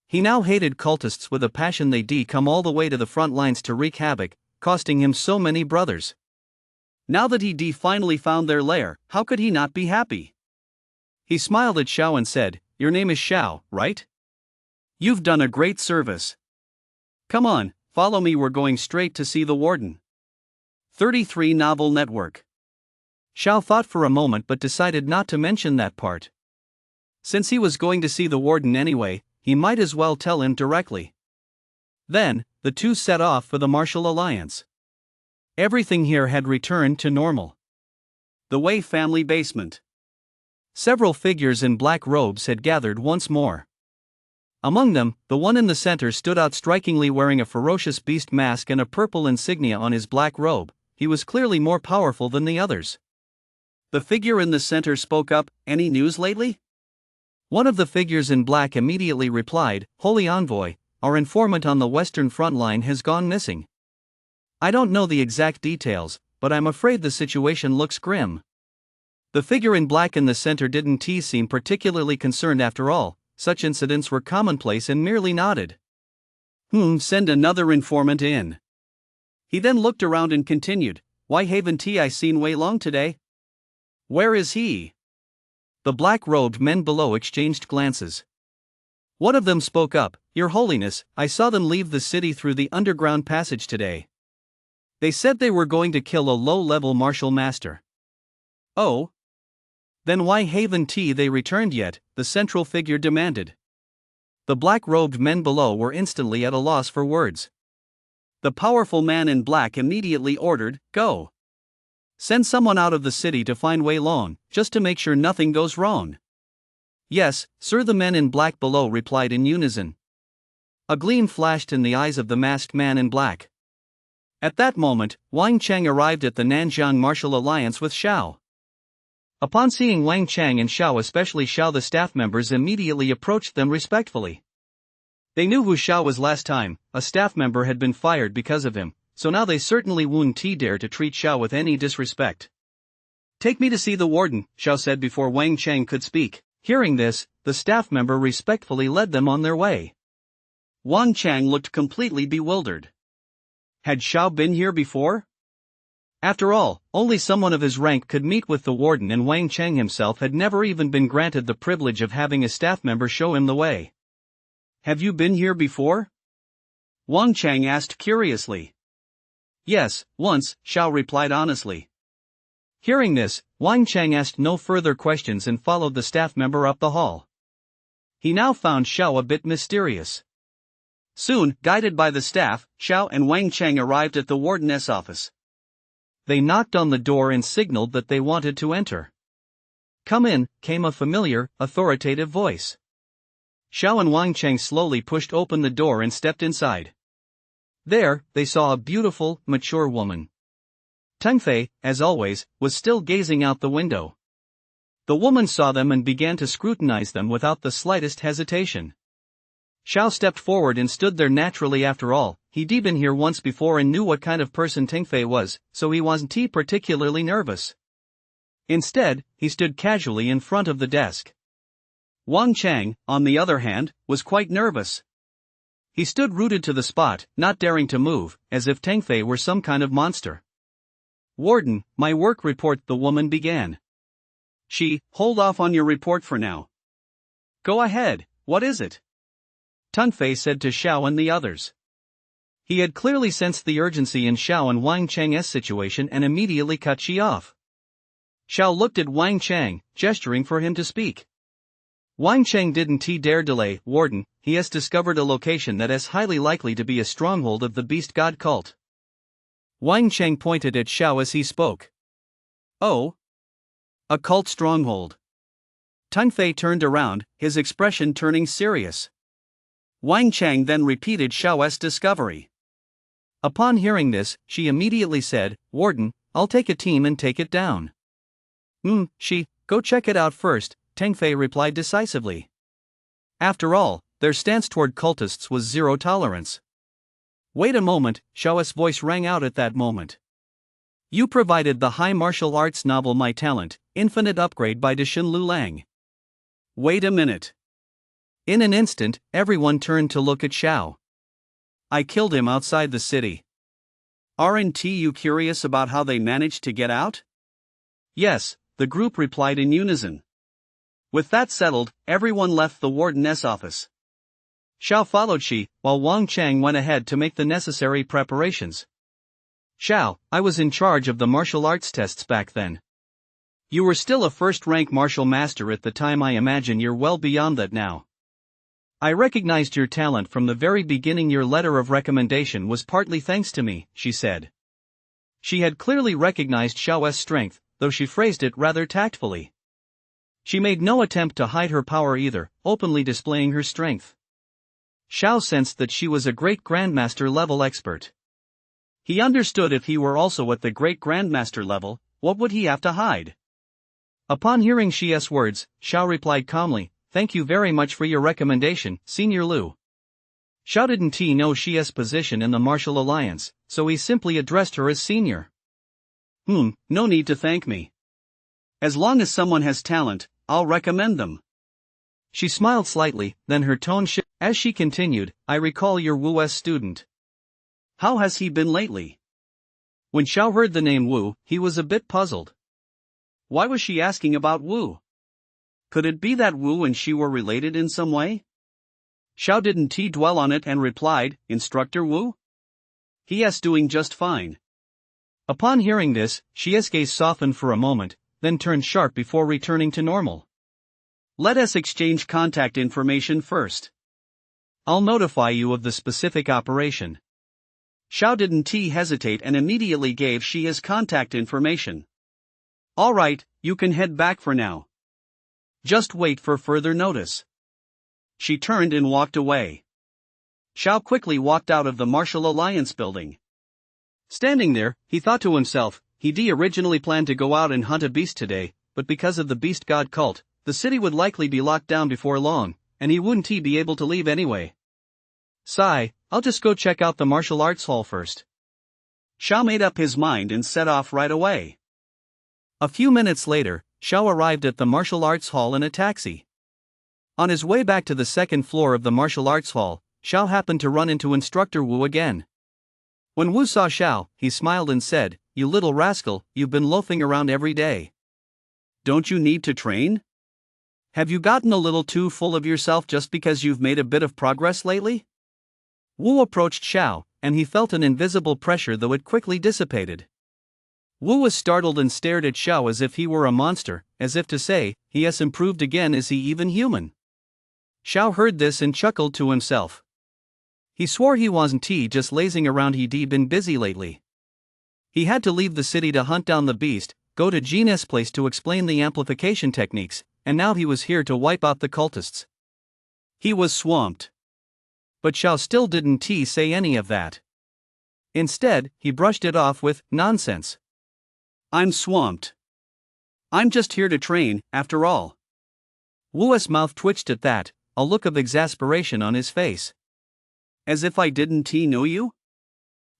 He now hated cultists with a passion. They come all the way to the front lines to wreak havoc, costing him so many brothers. Now that he finally found their lair, how could he not be happy? He smiled at Xiao and said, Your name is Xiao, right? You've done a great service. Come on, follow me, we're going straight to see the warden. 33 Novel Network. Xiao thought for a moment but decided not to mention that part. Since he was going to see the warden anyway, he might as well tell him directly. Then, the two set off for the Martial Alliance. Everything here had returned to normal. The Wei family basement. Several figures in black robes had gathered once more. Among them, the one in the center stood out strikingly, wearing a ferocious beast mask and a purple insignia on his black robe. He was clearly more powerful than the others. The figure in the center spoke up, Any news lately? One of the figures in black immediately replied, Holy Envoy, our informant on the western front line has gone missing. I don't know the exact details, but I'm afraid the situation looks grim. The figure in black in the center didn't seem particularly concerned. After all, such incidents were commonplace, and merely nodded. Send another informant in. He then looked around and continued, Why haven't I seen Wei Long today? Where is he? The black-robed men below exchanged glances. One of them spoke up, Your Holiness, I saw them leave the city through the underground passage today. They said they were going to kill a low-level martial master. Oh? Then why haven't they returned yet? The central figure demanded. The black-robed men below were instantly at a loss for words. The powerful man in black immediately ordered, "Go. Send someone out of the city to find Wei Long, just to make sure nothing goes wrong." "Yes, sir," the men in black below replied in unison. A gleam flashed in the eyes of the masked man in black. At that moment, Wang Cheng arrived at the Nanjiang Martial Alliance with Xiao. Upon seeing Wang Cheng and Xiao, especially Xiao, the staff members immediately approached them respectfully. They knew who Xiao was last time. A staff member had been fired because of him, so now they certainly wouldn't dare to treat Xiao with any disrespect. "Take me to see the warden," Xiao said before Wang Cheng could speak. Hearing this, the staff member respectfully led them on their way. Wang Cheng looked completely bewildered. Had Xiao been here before? After all, only someone of his rank could meet with the warden, and Wang Cheng himself had never even been granted the privilege of having a staff member show him the way. "Have you been here before?" Wang Cheng asked curiously. "Yes, once," Xiao replied honestly. Hearing this, Wang Cheng asked no further questions and followed the staff member up the hall. He now found Xiao a bit mysterious. Soon, guided by the staff, Xiao and Wang Cheng arrived at the warden's office. They knocked on the door and signaled that they wanted to enter. "Come in," came a familiar, authoritative voice. Xiao and Wang Cheng slowly pushed open the door and stepped inside. There, they saw a beautiful, mature woman. Teng Fei, as always, was still gazing out the window. The woman saw them and began to scrutinize them without the slightest hesitation. Xiao stepped forward and stood there naturally. After all, he'd been here once before and knew what kind of person Teng Fei was, so he wasn't particularly nervous. Instead, he stood casually in front of the desk. Wang Cheng, on the other hand, was quite nervous. He stood rooted to the spot, not daring to move, as if Teng Fei were some kind of monster. "Warden, my work report," the woman began. Hold off on your report for now." "Go ahead, what is it?" Teng Fei said to Xiao and the others. He had clearly sensed the urgency in Xiao and Wang Cheng's situation and immediately cut Xi off. Xiao looked at Wang Cheng, gesturing for him to speak. Wang Cheng didn't dare delay. "Warden, he has discovered a location that is highly likely to be a stronghold of the beast god cult." Wang Cheng pointed at Xiao as he spoke. "Oh? A cult stronghold?" Teng Fei turned around, his expression turning serious. Wang Cheng then repeated Xiao's discovery. Upon hearing this, she immediately said, "Warden, I'll take a team and take it down." Go check it out first," Teng Fei replied decisively. After all, their stance toward cultists was zero tolerance. "Wait a moment," Xiao's voice rang out at that moment. "You provided the high martial arts novel My Talent, Infinite Upgrade by Dixin Lu Lang." "Wait a minute." In an instant, everyone turned to look at Xiao. "I killed him outside the city." "Aren't you curious about how they managed to get out?" "Yes," the group replied in unison. With that settled, everyone left the warden's office. Xiao followed Xi, while Wang Cheng went ahead to make the necessary preparations. "Xiao, I was in charge of the martial arts tests back then. You were still a first-rank martial master at the time. I imagine you're well beyond that now. I recognized your talent from the very beginning. Your letter of recommendation was partly thanks to me," she said. She had clearly recognized Xiao's strength, though she phrased it rather tactfully. She made no attempt to hide her power either, openly displaying her strength. Xiao sensed that she was a great grandmaster level expert. He understood if he were also at the great grandmaster level, what would he have to hide? Upon hearing Xi's words, Xiao replied calmly, "Thank you very much for your recommendation, Senior Lu." Xiao didn't know Xi's position in the Martial Alliance, so he simply addressed her as Senior. No need to thank me. As long as someone has talent, I'll recommend them." She smiled slightly, then her tone shifted as she continued, "I recall your Wu's student. How has he been lately?" When Xiao heard the name Wu, he was a bit puzzled. Why was she asking about Wu? Could it be that Wu and she were related in some way? Xiao didn't dwell on it and replied, "Instructor Wu? He's doing just fine." Upon hearing this, Xi's gaze softened for a moment, then turned sharp before returning to normal. "Let us exchange contact information first. I'll notify you of the specific operation." Xiao didn't hesitate and immediately gave she his contact information. Alright, you can head back for now. Just wait for further notice. She turned and walked away. Xiao quickly walked out of the Martial Alliance building. Standing there, he thought to himself, he originally planned to go out and hunt a beast today, but because of the beast god cult, the city would likely be locked down before long, and he wouldn't be able to leave anyway. Sigh, I'll just go check out the martial arts hall first. Xiao made up his mind and set off right away. A few minutes later, Xiao arrived at the martial arts hall in a taxi. On his way back to the second floor of the martial arts hall, Xiao happened to run into instructor Wu again. When Wu saw Xiao, he smiled and said, "You little rascal, you've been loafing around every day. Don't you need to train? Have you gotten a little too full of yourself just because you've made a bit of progress lately?" Wu approached Xiao, and he felt an invisible pressure, though it quickly dissipated. Wu was startled and stared at Xiao as if he were a monster, as if to say, "He has improved again, is he even human?" Xiao heard this and chuckled to himself. He swore he wasn't just lazing around, he'd been busy lately. He had to leave the city to hunt down the beast, go to Jin's place to explain the amplification techniques, and now he was here to wipe out the cultists. He was swamped. But Xiao still didn't say any of that. Instead, he brushed it off with, "Nonsense. I'm swamped. I'm just here to train, after all." Wu's mouth twitched at that, a look of exasperation on his face. "As if I didn't know you?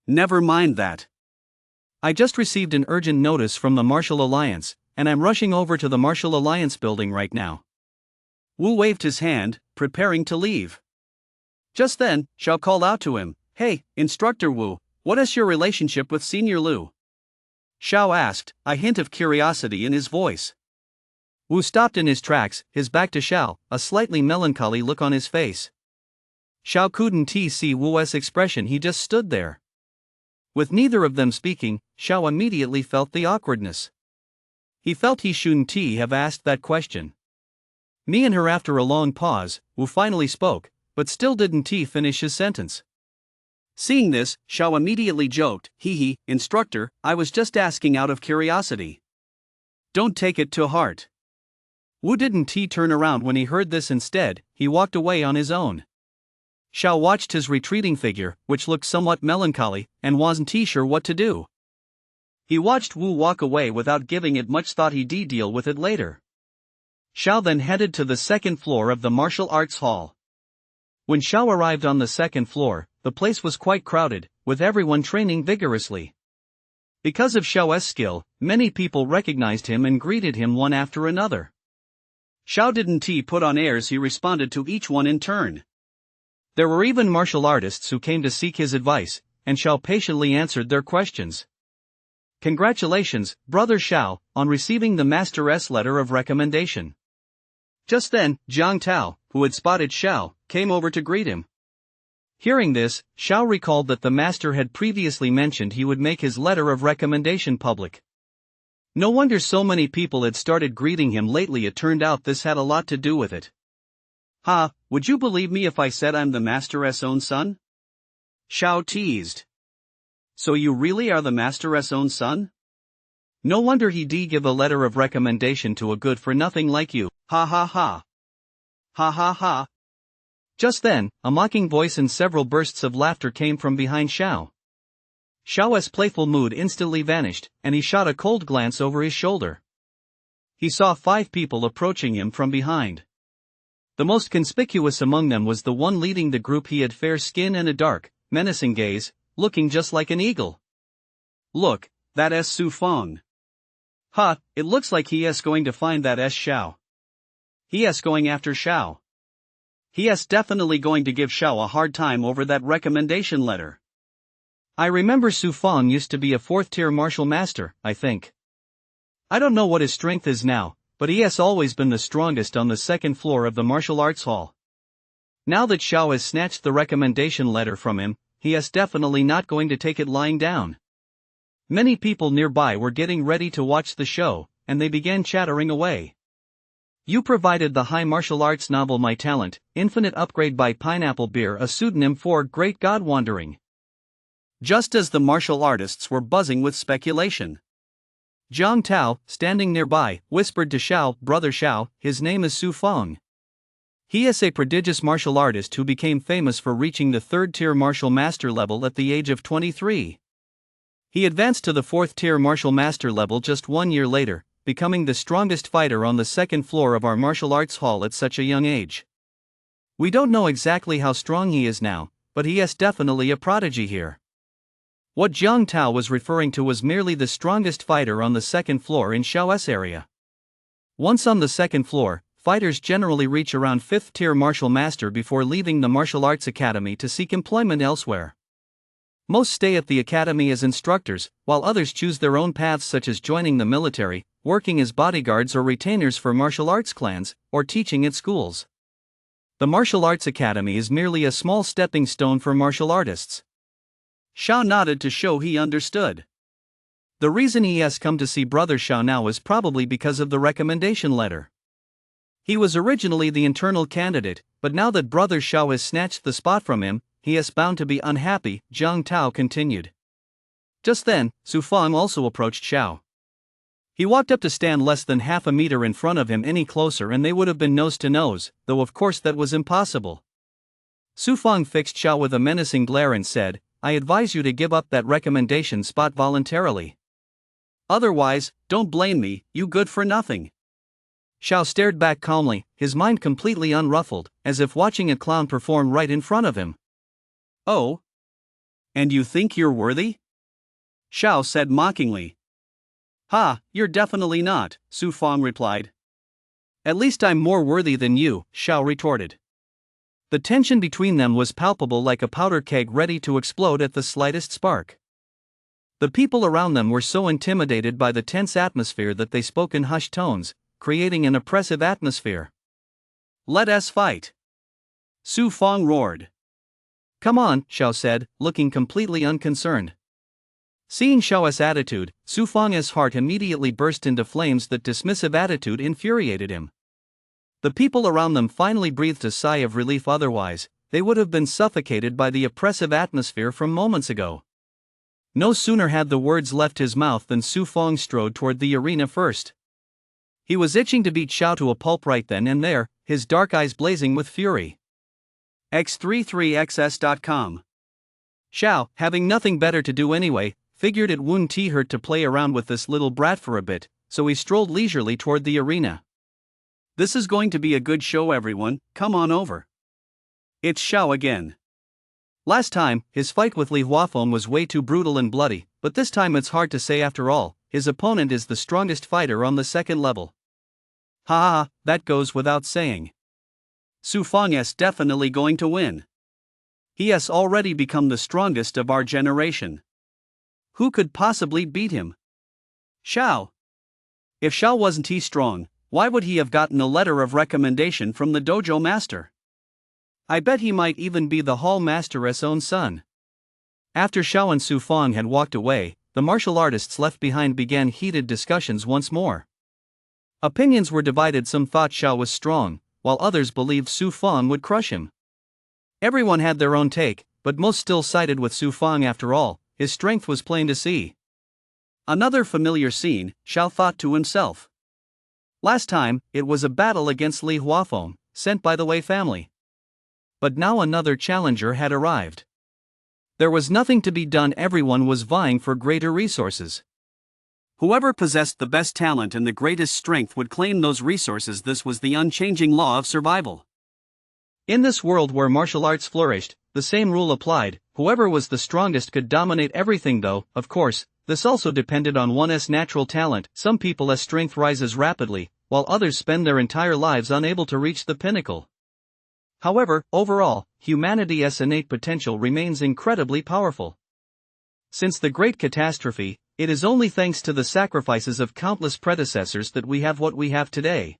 Never mind that. I just received an urgent notice from the Martial Alliance, and I'm rushing over to the Martial Alliance building right now." Wu waved his hand, preparing to leave. Just then, Xiao called out to him, "Hey, Instructor Wu, what is your relationship with Senior Lu?" Xiao asked, a hint of curiosity in his voice. Wu stopped in his tracks, his back to Xiao, a slightly melancholy look on his face. Xiao couldn't see Wu's expression, he just stood there. With neither of them speaking, Xiao immediately felt the awkwardness. He felt he shouldn't have asked that question. Me and her. After a long pause, Wu finally spoke, but still didn't finish his sentence. Seeing this, Xiao immediately joked, "Instructor, I was just asking out of curiosity. Don't take it to heart." Wu didn't turn around when he heard this. Instead, he walked away on his own. Xiao watched his retreating figure, which looked somewhat melancholy, and wasn't sure what to do. He watched Wu walk away without giving it much thought. He'd deal with it later. Xiao then headed to the second floor of the martial arts hall. When Xiao arrived on the second floor, the place was quite crowded, with everyone training vigorously. Because of Xiao's skill, many people recognized him and greeted him one after another. Xiao didn't put on airs, he responded to each one in turn. There were even martial artists who came to seek his advice, and Xiao patiently answered their questions. "Congratulations, Brother Xiao, on receiving the Master's letter of recommendation." Just then, Jiang Tao, who had spotted Xiao, came over to greet him. Hearing this, Xiao recalled that the master had previously mentioned he would make his letter of recommendation public. No wonder so many people had started greeting him lately. It turned out this had a lot to do with it. "Ha, would you believe me if I said I'm the master's own son?" Xiao teased. "So you really are the master's own son? No wonder he'd give a letter of recommendation to a good-for-nothing like you. Ha ha ha. Ha ha ha." Just then, a mocking voice and several bursts of laughter came from behind Xiao. Xiao's playful mood instantly vanished, and he shot a cold glance over his shoulder. He saw 5 people approaching him from behind. The most conspicuous among them was the one leading the group. He had fair skin and a dark, menacing gaze, looking just like an eagle. "Look, that is Su Feng. Ha, it looks like he is going to find that Xiao. He is going after Xiao. He is definitely going to give Xiao a hard time over that recommendation letter." I remember Su Feng used to be a 4th-tier martial master, I think. I don't know what his strength is now, but he has always been the strongest on the second floor of the martial arts hall. Now that Xiao has snatched the recommendation letter from him, he is definitely not going to take it lying down. Many people nearby were getting ready to watch the show, and they began chattering away. "You provided the high martial arts novel My Talent, Infinite Upgrade by Pineapple Beer, a pseudonym for Great God Wandering. just as the martial artists were buzzing with speculation. Jiang Tao, standing nearby, whispered to Xiao, "Brother Xiao, his name is Su Feng. He is a prodigious martial artist who became famous for reaching the 3rd-tier martial master level at the age of 23. He advanced to the 4th-tier martial master level just 1 year later, becoming the strongest fighter on the 2nd floor of our martial arts hall at such a young age. We don't know exactly how strong he is now, but he is definitely a prodigy here." What Jiang Tao was referring to was merely the strongest fighter on the 2nd floor in Xiao's area. Once on the 2nd floor, fighters generally reach around 5th-tier martial master before leaving the martial arts academy to seek employment elsewhere. Most stay at the academy as instructors, while others choose their own paths such as joining the military, working as bodyguards or retainers for martial arts clans, or teaching at schools. The martial arts academy is merely a small stepping stone for martial artists. Xiao nodded to show he understood. The reason he has come to see Brother Xiao now is probably because of the recommendation letter. He was originally the internal candidate, but now that Brother Xiao has snatched the spot from him, he is bound to be unhappy, Jiang Tao continued. Just then, Su Feng also approached Xiao. He walked up to stand less than half a meter in front of him. Any closer and they would have been nose to nose, though of course that was impossible. Su Feng fixed Xiao with a menacing glare and said, "I advise you to give up that recommendation spot voluntarily. Otherwise, don't blame me, you good for nothing." Xiao stared back calmly, his mind completely unruffled, as if watching a clown perform right in front of him. "Oh? And you think you're worthy?" Xiao said mockingly. "Ha, you're definitely not," Su Feng replied. "At least I'm more worthy than you," Xiao retorted. The tension between them was palpable, like a powder keg ready to explode at the slightest spark. The people around them were so intimidated by the tense atmosphere that they spoke in hushed tones, creating an oppressive atmosphere. "Let us fight!" Su Feng roared. "Come on," Xiao said, looking completely unconcerned. Seeing Xiao's attitude, Su Feng's heart immediately burst into flames. That dismissive attitude infuriated him. The people around them finally breathed a sigh of relief, otherwise, they would have been suffocated by the oppressive atmosphere from moments ago. No sooner had the words left his mouth than Su Feng strode toward the arena first. He was itching to beat Xiao to a pulp right then and there, his dark eyes blazing with fury. X33XS.com. Xiao, having nothing better to do anyway, figured it wouldn't hurt to play around with this little brat for a bit, so he strolled leisurely toward the arena. "This is going to be a good show, everyone, come on over." It's Xiao again. Last time, his fight with Li Huafeng was way too brutal and bloody, but this time it's hard to say. After all, his opponent is the strongest fighter on the 2nd level. Ha ha, that goes without saying. Su Feng is definitely going to win. He has already become the strongest of our generation. Who could possibly beat him? Xiao. If Xiao wasn't he strong, why would he have gotten a letter of recommendation from the dojo master? I bet he might even be the hall master's own son. After Xiao and Su Feng had walked away, the martial artists left behind began heated discussions once more. Opinions were divided. Some thought Xiao was strong, while others believed Su Feng would crush him. Everyone had their own take, but most still sided with Su Feng. After all, his strength was plain to see. Another familiar scene, Xiao thought to himself. Last time, it was a battle against Li Huafeng, sent by the Wei family. But now another challenger had arrived. There was nothing to be done. Everyone was vying for greater resources. Whoever possessed the best talent and the greatest strength would claim those resources. This was the unchanging law of survival. In this world where martial arts flourished, the same rule applied. Whoever was the strongest could dominate everything, though, of course, this also depended on one's natural talent. Some people's strength rises rapidly, while others spend their entire lives unable to reach the pinnacle. However, overall, humanity's innate potential remains incredibly powerful. Since the Great Catastrophe, it is only thanks to the sacrifices of countless predecessors that we have what we have today.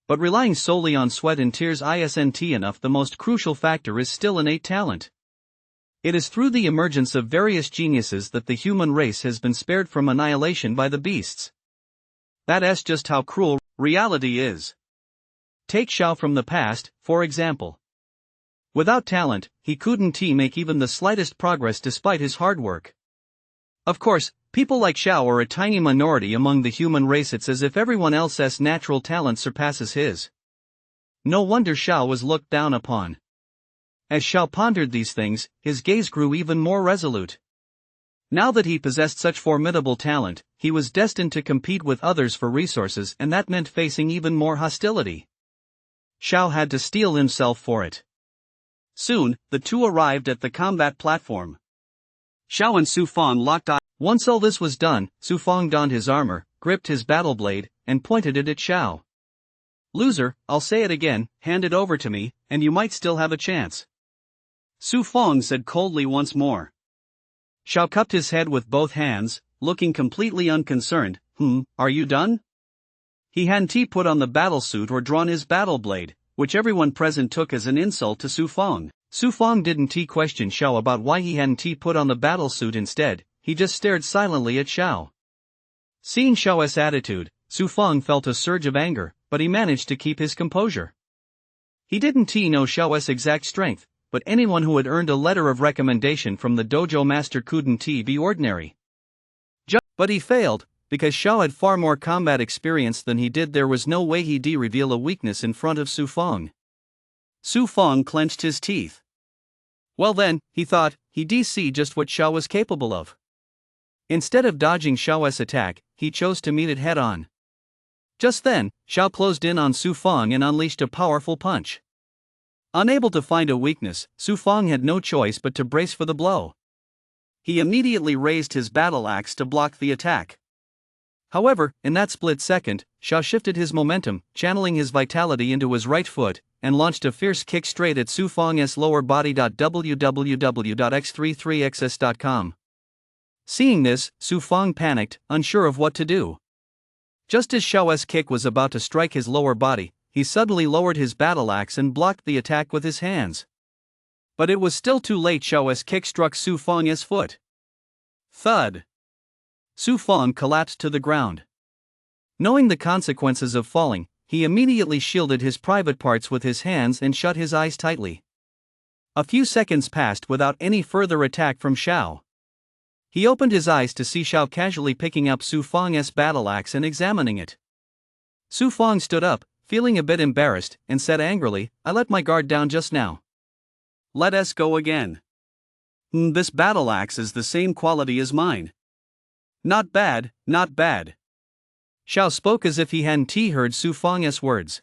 But relying solely on sweat and tears isn't enough. The most crucial factor is still innate talent. It is through the emergence of various geniuses that the human race has been spared from annihilation by the beasts. That's just how cruel reality is. Take Xiao from the past, for example. Without talent, he couldn't make even the slightest progress despite his hard work. Of course, people like Xiao are a tiny minority among the human race. It's as if everyone else's natural talent surpasses his. No wonder Xiao was looked down upon. As Xiao pondered these things, his gaze grew even more resolute. Now that he possessed such formidable talent, he was destined to compete with others for resources, and that meant facing even more hostility. Xiao had to steel himself for it. Soon, the two arrived at the combat platform. Xiao and Su Feng locked eyes. Once all this was done, Su Feng donned his armor, gripped his battle blade, and pointed it at Xiao. "Loser, I'll say it again, hand it over to me, and you might still have a chance," Su Feng said coldly once more. Xiao cupped his head with both hands, looking completely unconcerned. Are you done?" He hadn't put on the battle suit or drawn his battle blade, which everyone present took as an insult to Su Feng. Su Feng didn't question Xiao about why he hadn't put on the battle suit instead, he just stared silently at Xiao. Seeing Xiao's attitude, Su Feng felt a surge of anger, but he managed to keep his composure. He didn't know Xiao's exact strength, but anyone who had earned a letter of recommendation from the dojo master couldn't be ordinary. But he failed, because Xiao had far more combat experience than he did. There was no way he'd reveal a weakness in front of Su Feng. Su Feng clenched his teeth. Well then, he thought, he'd see just what Xiao was capable of. Instead of dodging Xiao's attack, he chose to meet it head-on. Just then, Xiao closed in on Su Feng and unleashed a powerful punch. Unable to find a weakness, Su Feng had no choice but to brace for the blow. He immediately raised his battle axe to block the attack. However, in that split second, Xiao shifted his momentum, channeling his vitality into his right foot, and launched a fierce kick straight at Su Feng's lower body. www.x33xs.com. Seeing this, Su Feng panicked, unsure of what to do. Just as Xiao's kick was about to strike his lower body, he suddenly lowered his battle axe and blocked the attack with his hands. But it was still too late. Xiao's kick struck Su Feng's foot. Thud! Su Feng collapsed to the ground. Knowing the consequences of falling, he immediately shielded his private parts with his hands and shut his eyes tightly. A few seconds passed without any further attack from Xiao. He opened his eyes to see Xiao casually picking up Su Feng's battle axe and examining it. Su Feng stood up, feeling a bit embarrassed, and said angrily, "I let my guard down just now." "Let us go again." This battle axe is the same quality as mine." Not bad, not bad." Xiao spoke as if he hadn't heard Su Feng's words.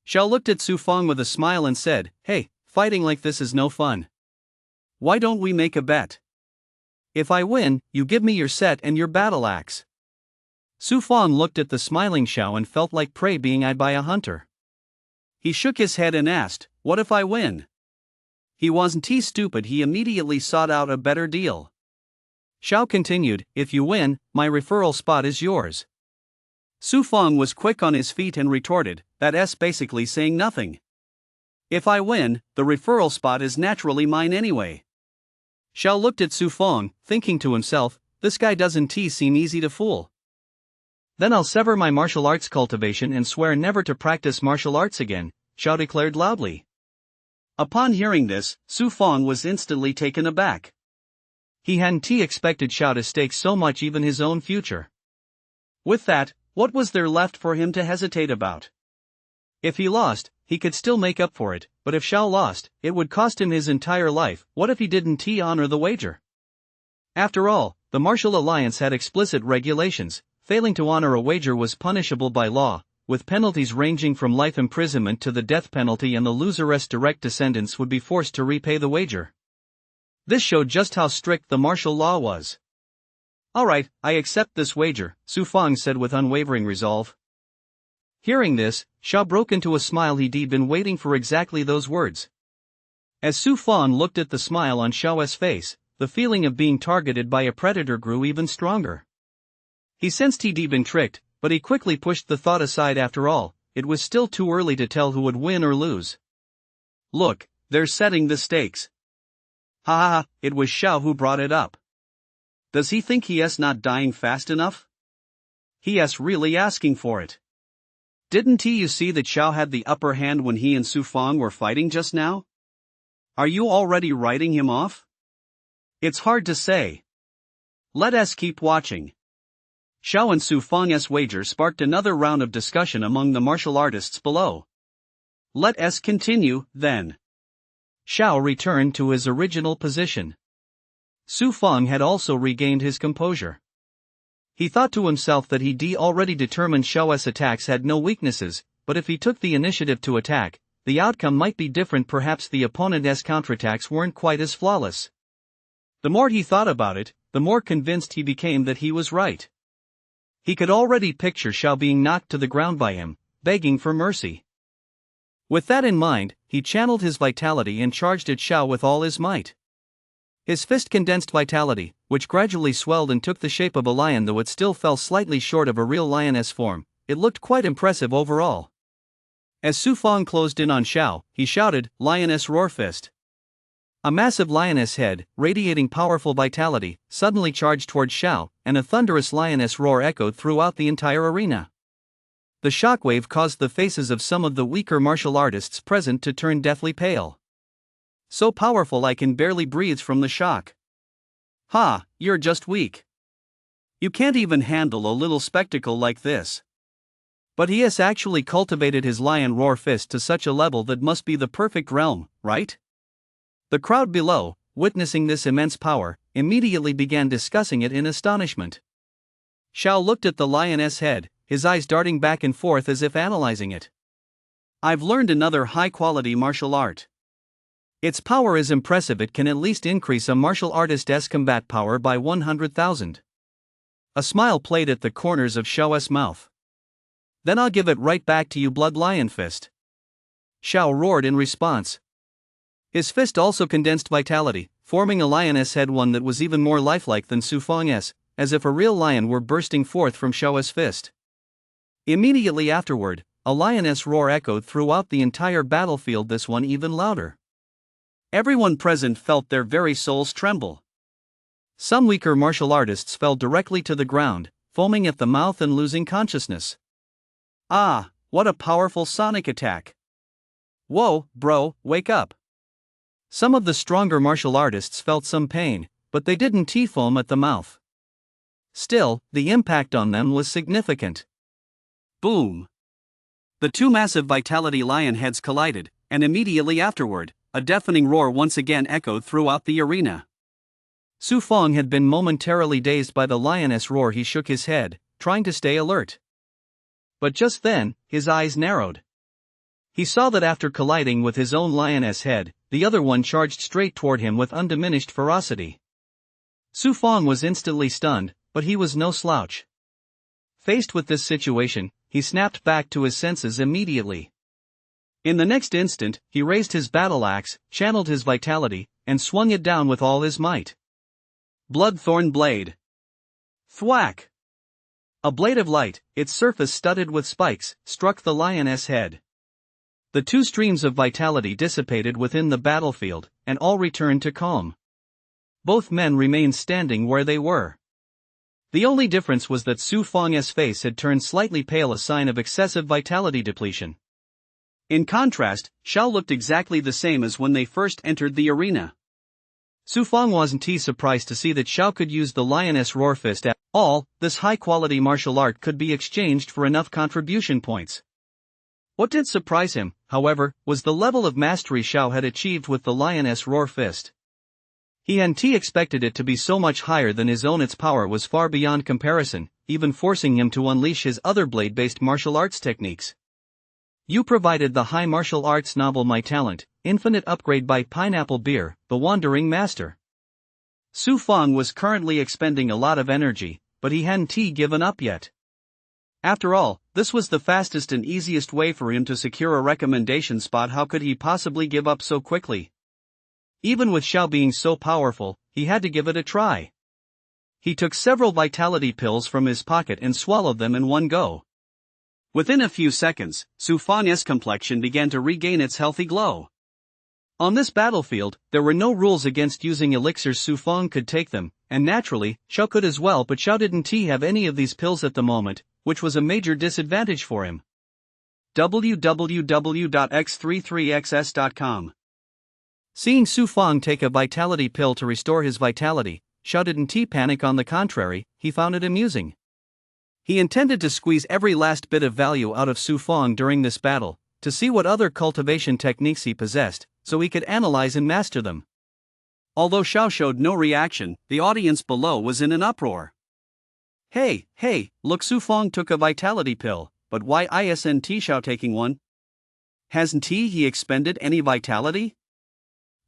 Xiao looked at Su Feng with a smile and said, "Hey, fighting like this is no fun. Why don't we make a bet? If I win, you give me your set and your battle axe." Su Feng looked at the smiling Xiao and felt like prey being eyed by a hunter. He shook his head and asked, "What if I win?" He wasn't stupid. He immediately sought out a better deal. Xiao continued, "If you win, my referral spot is yours." Su Feng was quick on his feet and retorted, "That's basically saying nothing. If I win, the referral spot is naturally mine anyway." Xiao looked at Su Feng, thinking to himself, this guy doesn't seem easy to fool. "Then I'll sever my martial arts cultivation and swear never to practice martial arts again," Xiao declared loudly. Upon hearing this, Su Feng was instantly taken aback. He hadn't expected Xiao to stake so much, even his own future. With that, what was there left for him to hesitate about? If he lost, he could still make up for it, but if Xiao lost, it would cost him his entire life. What if he didn't honor the wager? After all, the Martial Alliance had explicit regulations. Failing to honor a wager was punishable by law, with penalties ranging from life imprisonment to the death penalty, and the loser's direct descendants would be forced to repay the wager. This showed just how strict the martial law was. "Alright, I accept this wager," Su Feng said with unwavering resolve. Hearing this, Xiao broke into a smile. He'd been waiting for exactly those words. As Su Feng looked at the smile on Xiao's face, the feeling of being targeted by a predator grew even stronger. He sensed he'd been tricked, but he quickly pushed the thought aside. After all, it was still too early to tell who would win or lose. "Look, they're setting the stakes." Ha ha ha, it was Xiao who brought it up. Does he think he's not dying fast enough? He's really asking for it. Didn't you see that Xiao had the upper hand when he and Su Feng were fighting just now? Are you already writing him off? It's hard to say. Let us keep watching. Xiao and Su Feng's wager sparked another round of discussion among the martial artists below. Let us continue, then. Xiao returned to his original position. Su Feng had also regained his composure. He thought to himself that he already determined Xiao's attacks had no weaknesses, but if he took the initiative to attack, the outcome might be different. Perhaps the opponent's counterattacks weren't quite as flawless. The more he thought about it, the more convinced he became that he was right. He could already picture Xiao being knocked to the ground by him, begging for mercy. With that in mind, he channeled his vitality and charged at Xiao with all his might. His fist condensed vitality, which gradually swelled and took the shape of a lion. Though it still fell slightly short of a real lioness form, it looked quite impressive overall. As Su Feng closed in on Xiao, he shouted, "Lioness Roar Fist!" A massive lioness head, radiating powerful vitality, suddenly charged towards Xiao, and a thunderous lioness roar echoed throughout the entire arena. The shockwave caused the faces of some of the weaker martial artists present to turn deathly pale. "So powerful I can barely breathe from the shock." "Ha, you're just weak. You can't even handle a little spectacle like this." But he has actually cultivated his lion roar fist to such a level that must be the perfect realm, right? The crowd below, witnessing this immense power, immediately began discussing it in astonishment. Xiao looked at the lioness head, his eyes darting back and forth as if analyzing it. "I've learned another high-quality martial art. Its power is impressive. It can at least increase a martial artist's combat power by 100,000. A smile played at the corners of Xiao's mouth. "Then I'll give it right back to you, Blood Lion Fist." Xiao roared in response. His fist also condensed vitality, forming a lioness head, one that was even more lifelike than Su Feng's, as if a real lion were bursting forth from Xiao's fist. Immediately afterward, a lioness roar echoed throughout the entire battlefield, this one even louder. Everyone present felt their very souls tremble. Some weaker martial artists fell directly to the ground, foaming at the mouth and losing consciousness. "Ah, what a powerful sonic attack. Whoa, bro, wake up." Some of the stronger martial artists felt some pain, but they didn't foam at the mouth. Still, the impact on them was significant. Boom! The two massive vitality lion heads collided, and immediately afterward, a deafening roar once again echoed throughout the arena. Su Feng had been momentarily dazed by the lioness roar. He shook his head, trying to stay alert. But just then, his eyes narrowed. He saw that after colliding with his own lioness head, the other one charged straight toward him with undiminished ferocity. Su Feng was instantly stunned, but he was no slouch. Faced with this situation, he snapped back to his senses immediately. In the next instant, he raised his battle axe, channeled his vitality, and swung it down with all his might. Bloodthorn Blade. Thwack! A blade of light, its surface studded with spikes, struck the lioness head. The two streams of vitality dissipated within the battlefield, and all returned to calm. Both men remained standing where they were. The only difference was that Su Feng's face had turned slightly pale, a sign of excessive vitality depletion. In contrast, Xiao looked exactly the same as when they first entered the arena. Su Feng wasn't surprised to see that Xiao could use the lioness roar fist at all. This high-quality martial art could be exchanged for enough contribution points. What did surprise him, however, was the level of mastery Xiao had achieved with the lioness roar fist. He hadn't expected it to be so much higher than his own. Its power was far beyond comparison, even forcing him to unleash his other blade-based martial arts techniques. You provided the high martial arts novel My Talent, Infinite Upgrade by Pineapple Beer, the Wandering Master. Su Feng was currently expending a lot of energy, but he hadn't given up yet. After all, this was the fastest and easiest way for him to secure a recommendation spot. How could he possibly give up so quickly? Even with Xiao being so powerful, he had to give it a try. He took several vitality pills from his pocket and swallowed them in one go. Within a few seconds, Su Feng's complexion began to regain its healthy glow. On this battlefield, there were no rules against using elixirs. Su Feng could take them, and naturally, Xiao could as well, but Xiao didn't have any of these pills at the moment, which was a major disadvantage for him. www.x33xs.com Seeing Su Fong take a vitality pill to restore his vitality, Xiao didn't panic. On the contrary, he found it amusing. He intended to squeeze every last bit of value out of Su Fong during this battle, to see what other cultivation techniques he possessed, so he could analyze and master them. Although Xiao showed no reaction, the audience below was in an uproar. Hey, look, Su Fong took a vitality pill, but why isn't Xiao taking one? Hasn't he expended any vitality?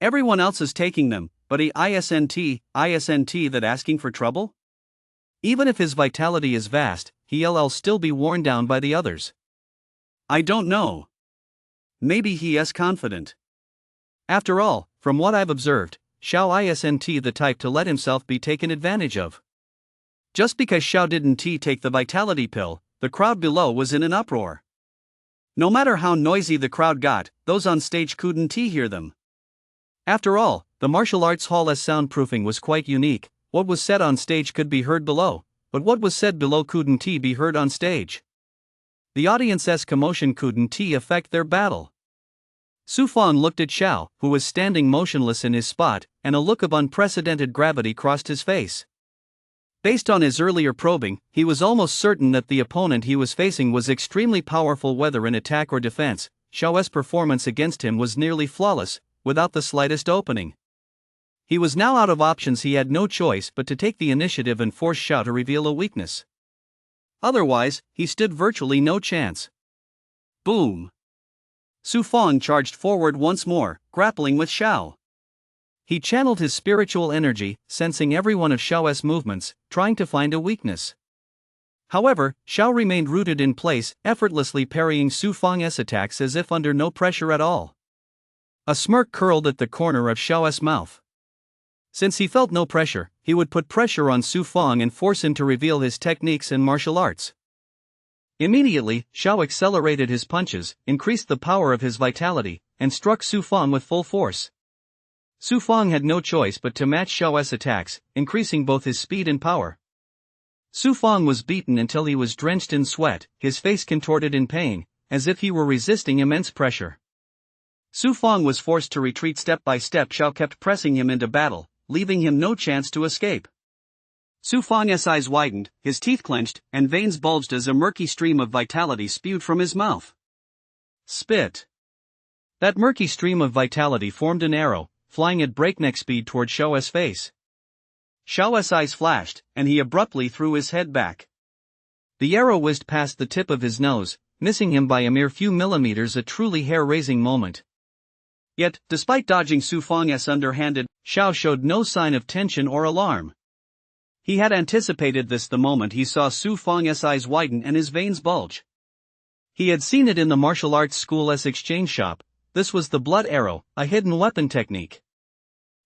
Everyone else is taking them, but isn't that asking for trouble? Even if his vitality is vast, he'll still be worn down by the others. I don't know. Maybe he is confident. After all, from what I've observed, Xiao isn't the type to let himself be taken advantage of. Just because Xiao didn't take the vitality pill, the crowd below was in an uproar. No matter how noisy the crowd got, those on stage couldn't hear them. After all, the martial arts hall's soundproofing was quite unique. What was said on stage could be heard below, but what was said below couldn't be heard on stage. The audience's commotion couldn't affect their battle. Su Fong looked at Xiao, who was standing motionless in his spot, and a look of unprecedented gravity crossed his face. Based on his earlier probing, he was almost certain that the opponent he was facing was extremely powerful, whether in attack or defense. Xiao's performance against him was nearly flawless, without the slightest opening. He was now out of options. He had no choice but to take the initiative and force Xiao to reveal a weakness. Otherwise, he stood virtually no chance. Boom! Su Fong charged forward once more, grappling with Xiao. He channeled his spiritual energy, sensing every one of Xiao's movements, trying to find a weakness. However, Xiao remained rooted in place, effortlessly parrying Su Fong's attacks as if under no pressure at all. A smirk curled at the corner of Xiao's mouth. Since he felt no pressure, he would put pressure on Su Fong and force him to reveal his techniques and martial arts. Immediately, Xiao accelerated his punches, increased the power of his vitality, and struck Su Fong with full force. Su Fong had no choice but to match Xiao's attacks, increasing both his speed and power. Su Fong was beaten until he was drenched in sweat, his face contorted in pain, as if he were resisting immense pressure. Su Fong was forced to retreat step by step. Xiao kept pressing him into battle, leaving him no chance to escape. Su Fong's eyes widened, his teeth clenched, and veins bulged as a murky stream of vitality spewed from his mouth. Spit! That murky stream of vitality formed an arrow, flying at breakneck speed toward Xiao's face. Xiao's eyes flashed, and he abruptly threw his head back. The arrow whizzed past the tip of his nose, missing him by a mere few millimeters, a truly hair-raising moment. Yet, despite dodging Su Fong's underhanded, Xiao showed no sign of tension or alarm. He had anticipated this the moment he saw Su Fong's eyes widen and his veins bulge. He had seen it in the martial arts school's exchange shop. This was the blood arrow, a hidden weapon technique.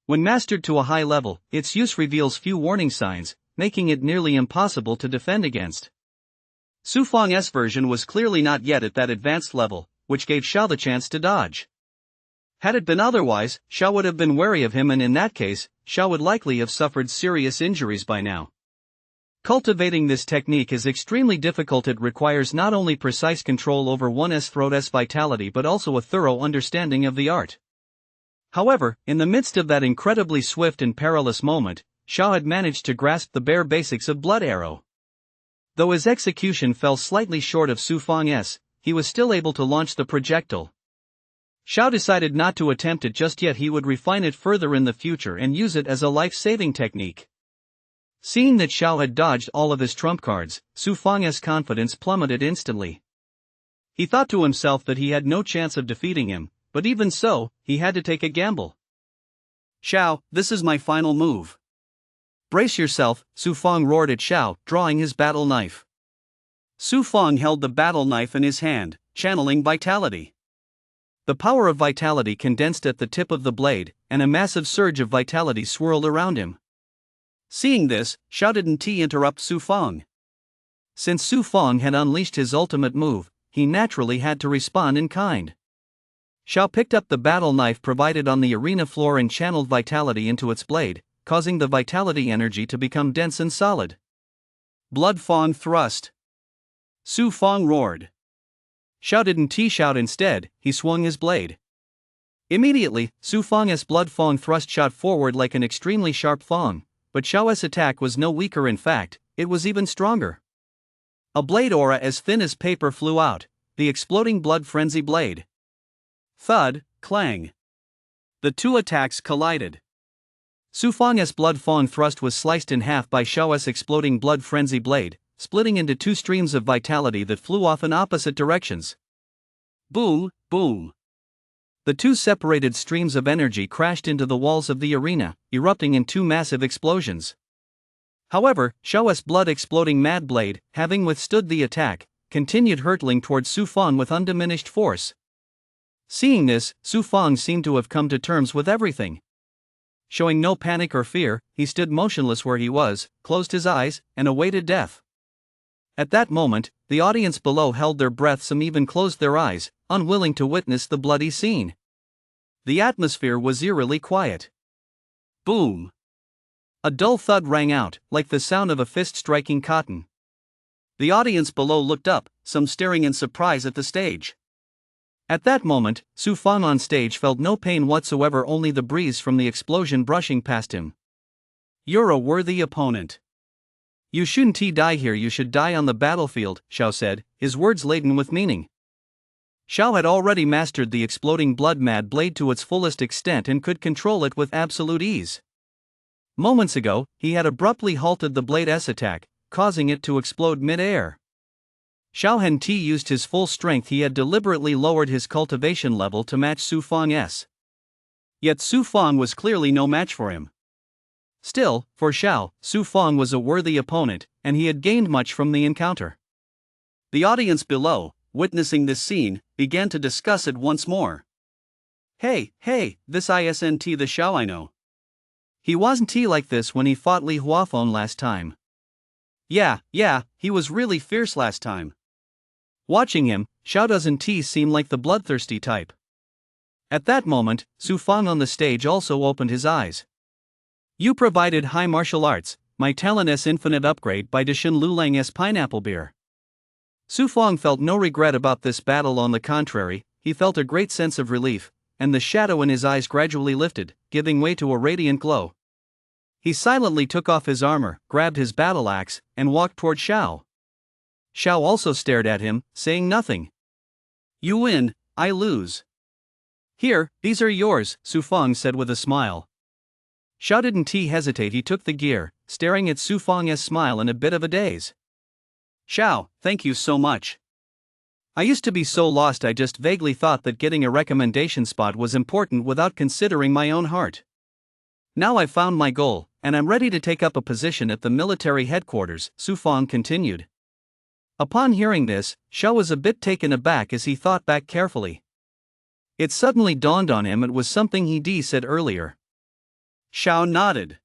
When mastered to a high level, its use reveals few warning signs, making it nearly impossible to defend against. Su Fong's version was clearly not yet at that advanced level, which gave Xiao the chance to dodge. Had it been otherwise, Xiao would have been wary of him, and in that case, Xiao would likely have suffered serious injuries by now. Cultivating this technique is extremely difficult. It requires not only precise control over one's throat's vitality but also a thorough understanding of the art. However, in the midst of that incredibly swift and perilous moment, Xiao had managed to grasp the bare basics of blood arrow. Though his execution fell slightly short of Su Fong's, he was still able to launch the projectile. Xiao decided not to attempt it just yet. He would refine it further in the future and use it as a life-saving technique. Seeing that Xiao had dodged all of his trump cards, Su Fong's confidence plummeted instantly. He thought to himself that he had no chance of defeating him, but even so, he had to take a gamble. Xiao, this is my final move. Brace yourself, Su Fong roared at Xiao, drawing his battle knife. Su Fong held the battle knife in his hand, channeling vitality. The power of vitality condensed at the tip of the blade, and a massive surge of vitality swirled around him. Seeing this, Xiao didn't interrupt Su Fong. Since Su Fong had unleashed his ultimate move, he naturally had to respond in kind. Xiao picked up the battle knife provided on the arena floor and channeled vitality into its blade, causing the vitality energy to become dense and solid. Blood Fong thrust. Su Fong roared. Xiao didn't shout. Instead, he swung his blade. Immediately, Su Fang's blood fang thrust shot forward like an extremely sharp fang, but Xiao's attack was no weaker. In fact, it was even stronger. A blade aura as thin as paper flew out, the exploding blood frenzy blade. Thud, clang. The two attacks collided. Su Fang's blood fang thrust was sliced in half by Xiao's exploding blood frenzy blade, splitting into two streams of vitality that flew off in opposite directions. Boom, boom. The two separated streams of energy crashed into the walls of the arena, erupting in two massive explosions. However, Xiao's blood-exploding mad blade, having withstood the attack, continued hurtling towards Su Fang with undiminished force. Seeing this, Su Fang seemed to have come to terms with everything. Showing no panic or fear, he stood motionless where he was, closed his eyes, and awaited death. At that moment, the audience below held their breath. Some even closed their eyes, unwilling to witness the bloody scene. The atmosphere was eerily quiet. Boom. A dull thud rang out, like the sound of a fist striking cotton. The audience below looked up, some staring in surprise at the stage. At that moment, Su Fang on stage felt no pain whatsoever, only the breeze from the explosion brushing past him. You're a worthy opponent. You shouldn't die here, you should die on the battlefield, Xiao said, his words laden with meaning. Xiao had already mastered the exploding blood-mad blade to its fullest extent and could control it with absolute ease. Moments ago, he had abruptly halted the blade's attack, causing it to explode mid-air. Xiao Henti used his full strength. He had deliberately lowered his cultivation level to match Su Fang's. Yet Su Fang was clearly no match for him. Still, for Xiao, Su Fang was a worthy opponent, and he had gained much from the encounter. The audience below, witnessing this scene, began to discuss it once more. Hey, this isn't the Xiao I know. He wasn't like this when he fought Li Huafeng last time. Yeah, he was really fierce last time. Watching him, Xiao doesn't seem like the bloodthirsty type. At that moment, Su Fang on the stage also opened his eyes. You provided high martial arts, my talent's infinite upgrade by Dashin Lulang's pineapple beer. Su Fang felt no regret about this battle. On the contrary, he felt a great sense of relief, and the shadow in his eyes gradually lifted, giving way to a radiant glow. He silently took off his armor, grabbed his battle axe, and walked toward Xiao. Xiao also stared at him, saying nothing. You win, I lose. Here, these are yours, Su Fang said with a smile. Xiao didn't hesitate. He took the gear, staring at Su Fang's smile in a bit of a daze. Xiao, thank you so much. I used to be so lost. I just vaguely thought that getting a recommendation spot was important without considering my own heart. Now I've found my goal, and I'm ready to take up a position at the military headquarters, Su Fang continued. Upon hearing this, Xiao was a bit taken aback as he thought back carefully. It suddenly dawned on him it was something he said earlier. Xiao nodded.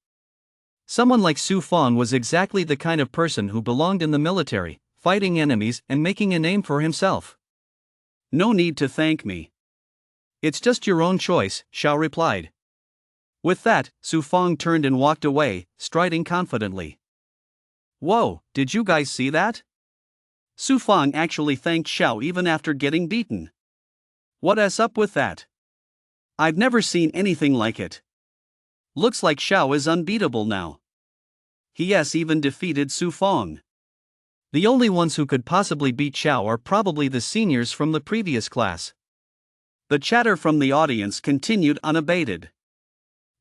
Someone like Su Fang was exactly the kind of person who belonged in the military, fighting enemies and making a name for himself. No need to thank me. It's just your own choice, Xiao replied. With that, Su Fang turned and walked away, striding confidently. Whoa, did you guys see that? Su Fang actually thanked Xiao even after getting beaten. What's up with that? I've never seen anything like it. Looks like Xiao is unbeatable now. He has even defeated Su Fang. The only ones who could possibly beat Xiao are probably the seniors from the previous class. The chatter from the audience continued unabated.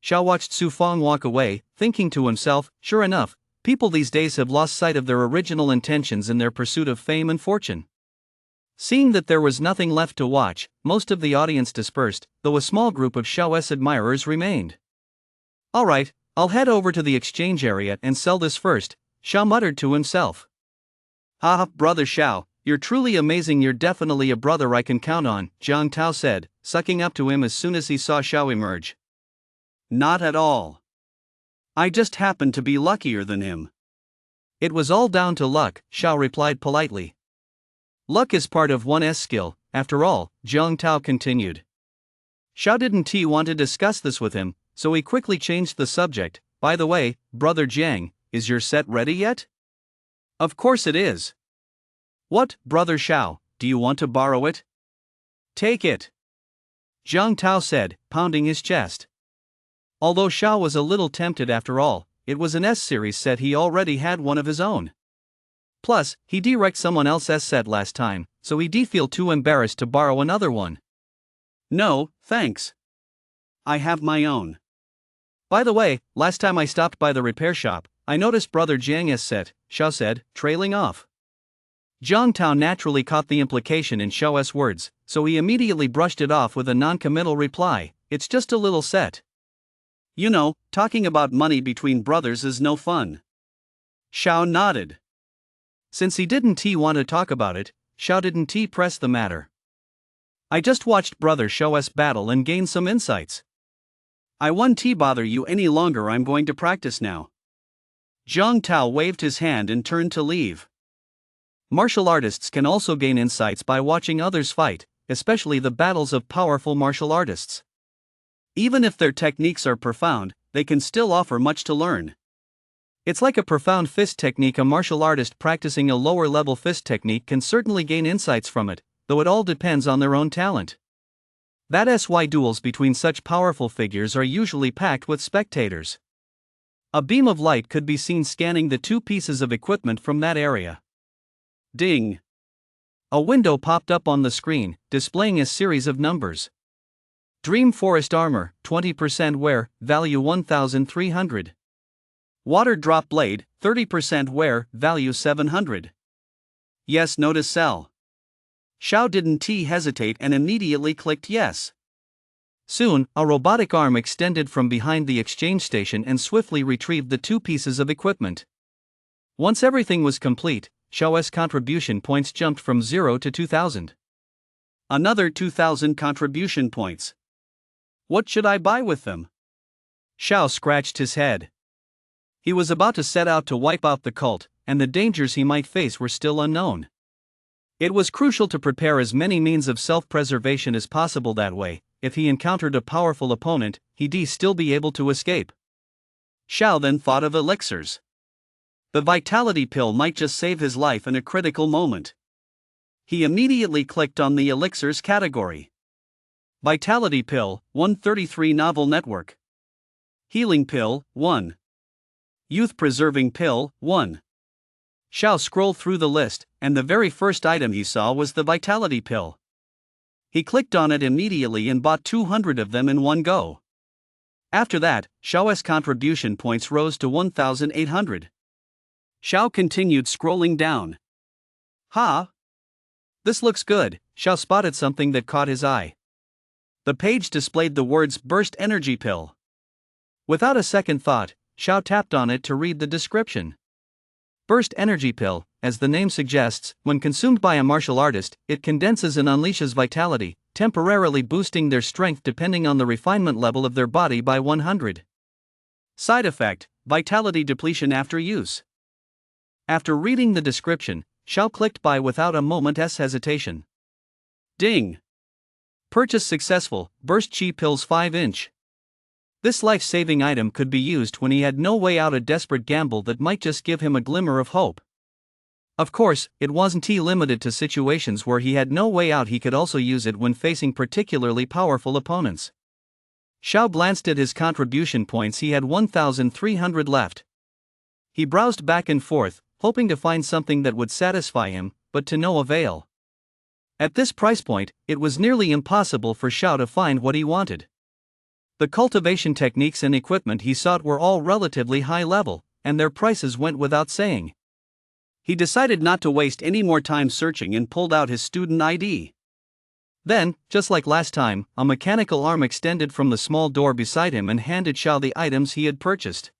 Xiao watched Su Fang walk away, thinking to himself, sure enough, people these days have lost sight of their original intentions in their pursuit of fame and fortune. Seeing that there was nothing left to watch, most of the audience dispersed, though a small group of Xiao's admirers remained. Alright, I'll head over to the exchange area and sell this first, Xiao muttered to himself. Haha, brother Xiao, you're truly amazing. You're definitely a brother I can count on, Jiang Tao said, sucking up to him as soon as he saw Xiao emerge. Not at all. I just happened to be luckier than him. It was all down to luck, Xiao replied politely. Luck is part of one's skill, after all, Jiang Tao continued. Xiao didn't want to discuss this with him, so he quickly changed the subject. By the way, brother Jiang, is your set ready yet? Of course it is. What, brother Xiao, do you want to borrow it? Take it. Zhang Tao said, pounding his chest. Although Xiao was a little tempted after all, it was an S-series set, he already had one of his own. Plus, he wrecked someone else's set last time, so he feel too embarrassed to borrow another one. No, thanks. I have my own. By the way, last time I stopped by the repair shop, I noticed Brother Jiang's set, Xiao said, trailing off. Zhang Tao naturally caught the implication in Xiao's words, so he immediately brushed it off with a non-committal reply, it's just a little set. You know, talking about money between brothers is no fun. Xiao nodded. Since he didn't want to talk about it, Xiao didn't press the matter. I just watched Brother Xiao's battle and gained some insights. I won't bother you any longer, I'm going to practice now. Zhang Tao waved his hand and turned to leave. Martial artists can also gain insights by watching others fight, especially the battles of powerful martial artists. Even if their techniques are profound, they can still offer much to learn. It's like a profound fist technique. A martial artist practicing a lower level fist technique can certainly gain insights from it, though it all depends on their own talent. That's why duels between such powerful figures are usually packed with spectators. A beam of light could be seen scanning the two pieces of equipment from that area. Ding! A window popped up on the screen, displaying a series of numbers. Dream Forest Armor, 20% wear, value 1,300. Water Drop Blade, 30% wear, value 700. Yes, notice sell. Xiao didn't hesitate and immediately clicked yes. Soon, a robotic arm extended from behind the exchange station and swiftly retrieved the two pieces of equipment. Once everything was complete, Xiao's contribution points jumped from 0 to 2,000. Another 2,000 contribution points. What should I buy with them? Xiao scratched his head. He was about to set out to wipe out the cult, and the dangers he might face were still unknown. It was crucial to prepare as many means of self-preservation as possible, that way, if he encountered a powerful opponent, he'd still be able to escape. Xiao then thought of elixirs. The vitality pill might just save his life in a critical moment. He immediately clicked on the elixirs category. Vitality pill, 133 novel network. Healing pill, 1. Youth preserving pill, 1. Xiao scrolled through the list, and the very first item he saw was the vitality pill. He clicked on it immediately and bought 200 of them in one go. After that, Xiao's contribution points rose to 1,800. Xiao continued scrolling down. This looks good. Xiao spotted something that caught his eye. The page displayed the words Burst Energy Pill. Without a second thought, Xiao tapped on it to read the description. Burst Energy Pill, as the name suggests, when consumed by a martial artist, it condenses and unleashes vitality, temporarily boosting their strength depending on the refinement level of their body by 100. Side effect: vitality depletion after use. After reading the description, Xiao clicked buy without a moment's hesitation. Ding! Purchase successful, Burst Chi Pills 5-inch. This life-saving item could be used when he had no way out, a desperate gamble that might just give him a glimmer of hope. Of course, it wasn't limited to situations where he had no way out, he could also use it when facing particularly powerful opponents. Xiao glanced at his contribution points, he had 1,300 left. He browsed back and forth, hoping to find something that would satisfy him, but to no avail. At this price point, it was nearly impossible for Xiao to find what he wanted. The cultivation techniques and equipment he sought were all relatively high level, and their prices went without saying. He decided not to waste any more time searching and pulled out his student ID. Then, just like last time, a mechanical arm extended from the small door beside him and handed Xiao the items he had purchased.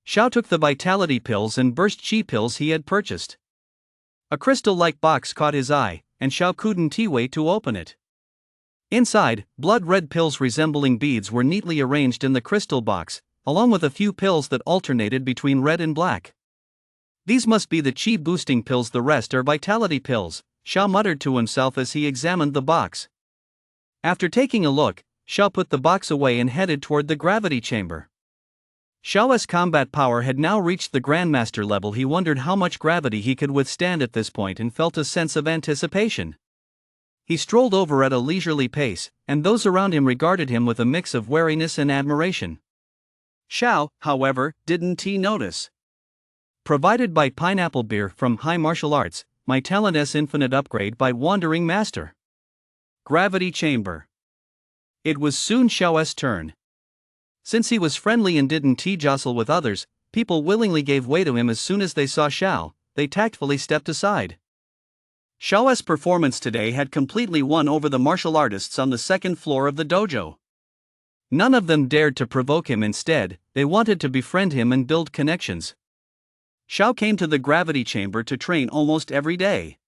Xiao took the vitality pills and burst chi pills he had purchased. A crystal-like box caught his eye, and Xiao couldn't wait to open it. Inside, blood-red pills resembling beads were neatly arranged in the crystal box, along with a few pills that alternated between red and black. These must be the chi-boosting pills, the rest are vitality pills, Xiao muttered to himself as he examined the box. After taking a look, Xiao put the box away and headed toward the gravity chamber. Xiao's combat power had now reached the Grandmaster level. He wondered how much gravity he could withstand at this point and felt a sense of anticipation. He strolled over at a leisurely pace, and those around him regarded him with a mix of wariness and admiration. Xiao, however, didn't notice. Provided by pineapple beer from High Martial Arts, my talent S infinite upgrade by Wandering Master. Gravity Chamber. It was soon Xiao's turn. Since he was friendly and didn't jostle with others, people willingly gave way to him as soon as they saw Xiao. They tactfully stepped aside. Xiao's performance today had completely won over the martial artists on the second floor of the dojo. None of them dared to provoke him. Instead, they wanted to befriend him and build connections. Xiao came to the gravity chamber to train almost every day.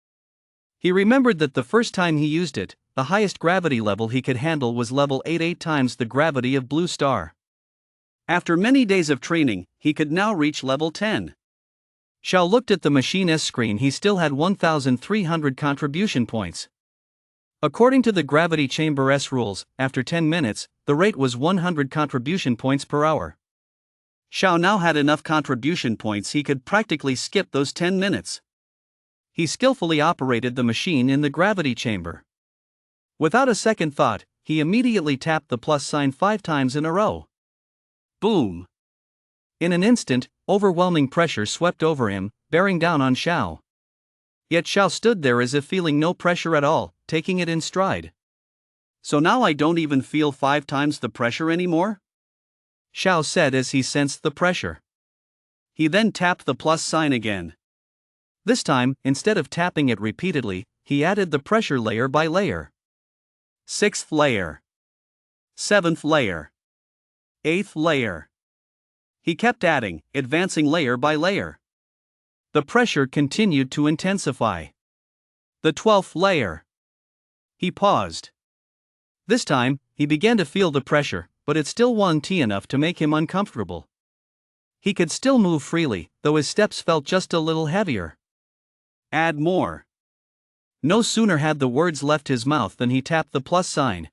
He remembered that the first time he used it, the highest gravity level he could handle was level 8 times the gravity of Blue Star. After many days of training, he could now reach level 10. Xiao looked at the machine S screen. He still had 1,300 contribution points. According to the gravity chamber S rules, after 10 minutes, the rate was 100 contribution points per hour. Xiao now had enough contribution points he could practically skip those 10 minutes. He skillfully operated the machine in the gravity chamber. Without a second thought, he immediately tapped the plus sign 5 times in a row. Boom! In an instant, overwhelming pressure swept over him, bearing down on Xiao. Yet Xiao stood there as if feeling no pressure at all, taking it in stride. So now I don't even feel 5 times the pressure anymore? Xiao said as he sensed the pressure. He then tapped the plus sign again. This time, instead of tapping it repeatedly, he added the pressure layer by layer. 6th layer. 7th layer. 8th layer. He kept adding, advancing layer by layer. The pressure continued to intensify. The 12th layer. He paused. This time, he began to feel the pressure, but it still wasn't enough to make him uncomfortable. He could still move freely, though his steps felt just a little heavier. Add more. No sooner had the words left his mouth than he tapped the plus sign.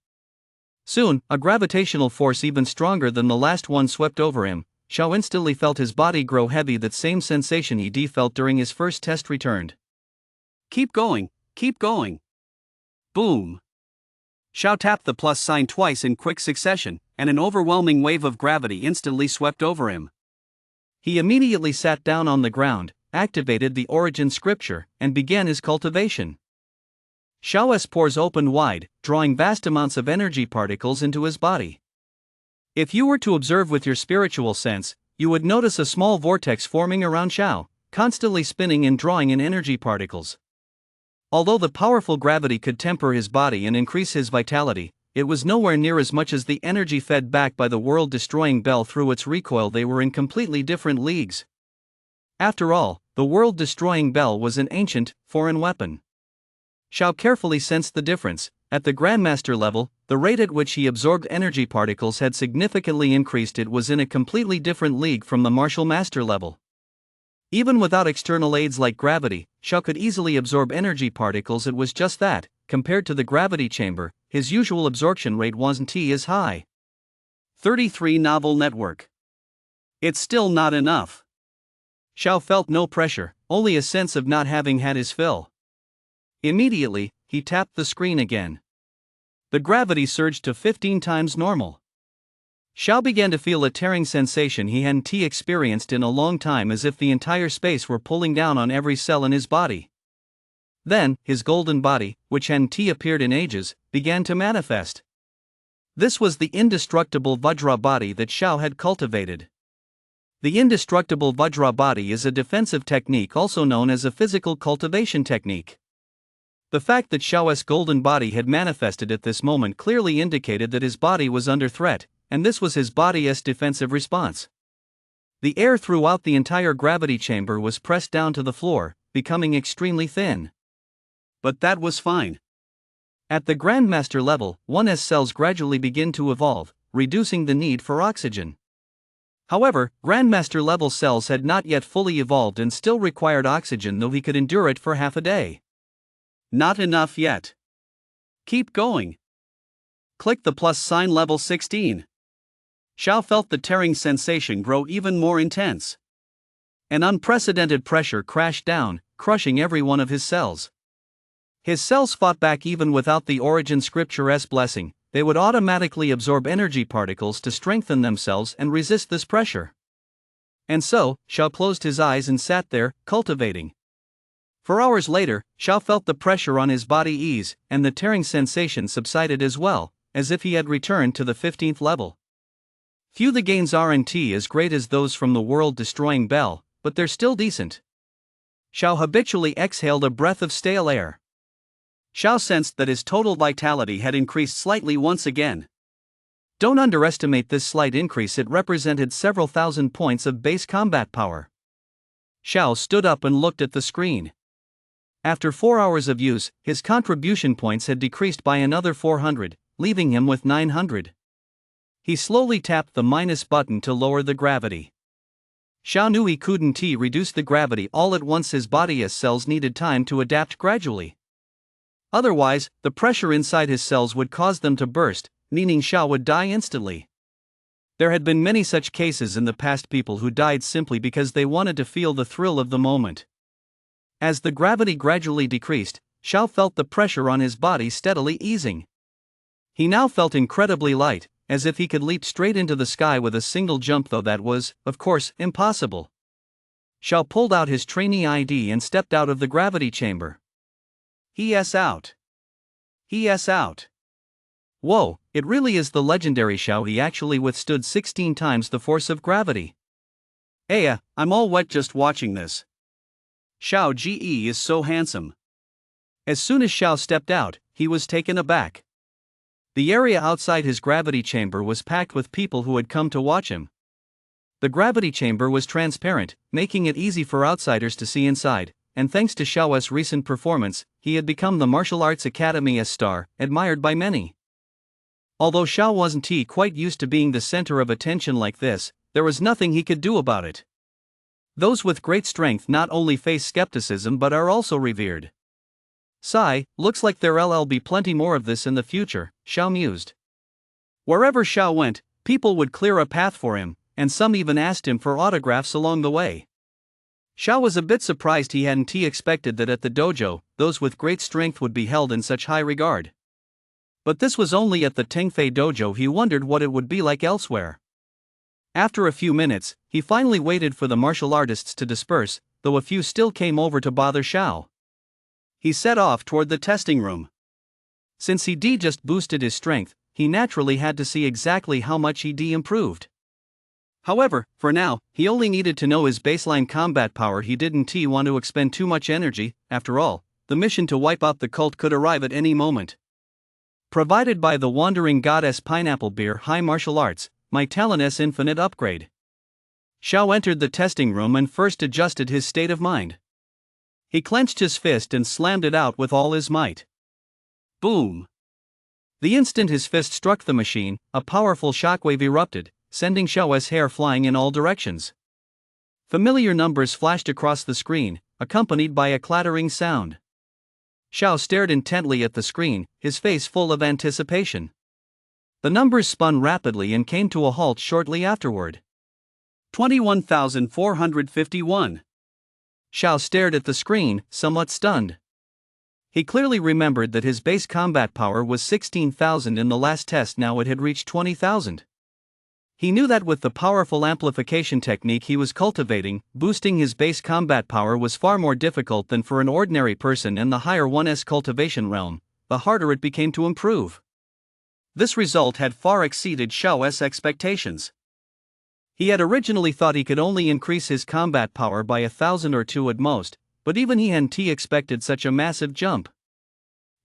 Soon, a gravitational force even stronger than the last one swept over him. Xiao instantly felt his body grow heavy. That same sensation he felt during his first test returned. Keep going, keep going. Boom! Xiao tapped the plus sign twice in quick succession, and an overwhelming wave of gravity instantly swept over him. He immediately sat down on the ground, activated the origin scripture, and began his cultivation. Xiao's pores opened wide, drawing vast amounts of energy particles into his body. If you were to observe with your spiritual sense, you would notice a small vortex forming around Xiao, constantly spinning and drawing in energy particles. Although the powerful gravity could temper his body and increase his vitality, it was nowhere near as much as the energy fed back by the world-destroying bell through its recoil. They were in completely different leagues. After all, the world-destroying bell was an ancient, foreign weapon. Xiao carefully sensed the difference. At the Grandmaster level, the rate at which he absorbed energy particles had significantly increased. It was in a completely different league from the Martial Master level. Even without external aids like gravity, Xiao could easily absorb energy particles. It was just that, compared to the gravity chamber, his usual absorption rate wasn't as high. 33 Novel Network. It's still not enough. Xiao felt no pressure, only a sense of not having had his fill. Immediately, he tapped the screen again. The gravity surged to 15 times normal. Xiao began to feel a tearing sensation he hadn't experienced in a long time, as if the entire space were pulling down on every cell in his body. Then, his golden body, which hadn't appeared in ages, began to manifest. This was the indestructible Vajra body that Xiao had cultivated. The indestructible Vajra body is a defensive technique also known as a physical cultivation technique. The fact that Xiao's golden body had manifested at this moment clearly indicated that his body was under threat, and this was his body's defensive response. The air throughout the entire gravity chamber was pressed down to the floor, becoming extremely thin. But that was fine. At the Grandmaster level, 1S cells gradually begin to evolve, reducing the need for oxygen. However, Grandmaster level cells had not yet fully evolved and still required oxygen, though he could endure it for half a day. Not enough yet. Keep going. Click the plus sign level 16. Xiao felt the tearing sensation grow even more intense. An unprecedented pressure crashed down, crushing every one of his cells. His cells fought back even without the origin scripture's blessing. They would automatically absorb energy particles to strengthen themselves and resist this pressure. And so, Xiao closed his eyes and sat there, cultivating. For hours later, Xiao felt the pressure on his body ease, and the tearing sensation subsided as well, as if he had returned to the 15th level. Few the gains aren't as great as those from the world-destroying bell, but they're still decent. Xiao habitually exhaled a breath of stale air. Xiao sensed that his total vitality had increased slightly once again. Don't underestimate this slight increase, it represented several thousand points of base combat power. Xiao stood up and looked at the screen. After 4 hours of use, his contribution points had decreased by another 400, leaving him with 900. He slowly tapped the minus button to lower the gravity. Xiao knew he couldn't reduce the gravity all at once, his body's cells needed time to adapt gradually. Otherwise, the pressure inside his cells would cause them to burst, meaning Xiao would die instantly. There had been many such cases in the past, people who died simply because they wanted to feel the thrill of the moment. As the gravity gradually decreased, Xiao felt the pressure on his body steadily easing. He now felt incredibly light, as if he could leap straight into the sky with a single jump, though that was, of course, impossible. Xiao pulled out his trainee ID and stepped out of the gravity chamber. He's out. He's out. Whoa, it really is the legendary Xiao. He actually withstood 16 times the force of gravity. I'm all wet just watching this. Xiao Ge is so handsome. As soon as Xiao stepped out, he was taken aback. The area outside his gravity chamber was packed with people who had come to watch him. The gravity chamber was transparent, making it easy for outsiders to see inside, and thanks to Xiao's recent performance, he had become the martial arts academy's star, admired by many. Although Xiao wasn't quite used to being the center of attention like this, there was nothing he could do about it. Those with great strength not only face skepticism but are also revered. Sigh, looks like there'll be plenty more of this in the future, Xiao mused. Wherever Xiao went, people would clear a path for him, and some even asked him for autographs along the way. Xiao was a bit surprised. He hadn't expected that at the dojo, those with great strength would be held in such high regard. But this was only at the Tengfei dojo. He wondered what it would be like elsewhere. After a few minutes, he finally waited for the martial artists to disperse, though a few still came over to bother Xiao. He set off toward the testing room. Since he just boosted his strength, he naturally had to see exactly how much he improved. However, for now, he only needed to know his baseline combat power. He didn't want to expend too much energy. After all, the mission to wipe out the cult could arrive at any moment. Provided by the Wandering Goddess Pineapple Beer High Martial Arts, my talent's infinite upgrade. Xiao entered the testing room and first adjusted his state of mind. He clenched his fist and slammed it out with all his might. Boom! The instant his fist struck the machine, a powerful shockwave erupted, sending Xiao's hair flying in all directions. Familiar numbers flashed across the screen, accompanied by a clattering sound. Xiao stared intently at the screen, his face full of anticipation. The numbers spun rapidly and came to a halt shortly afterward. 21,451. Xiao stared at the screen, somewhat stunned. He clearly remembered that his base combat power was 16,000 in the last test. Now it had reached 20,000. He knew that with the powerful amplification technique he was cultivating, boosting his base combat power was far more difficult than for an ordinary person, and the higher one's cultivation realm, the harder it became to improve. This result had far exceeded Xiao's expectations. He had originally thought he could only increase his combat power by 1,000 or 2 at most, but even he hadn't expected such a massive jump.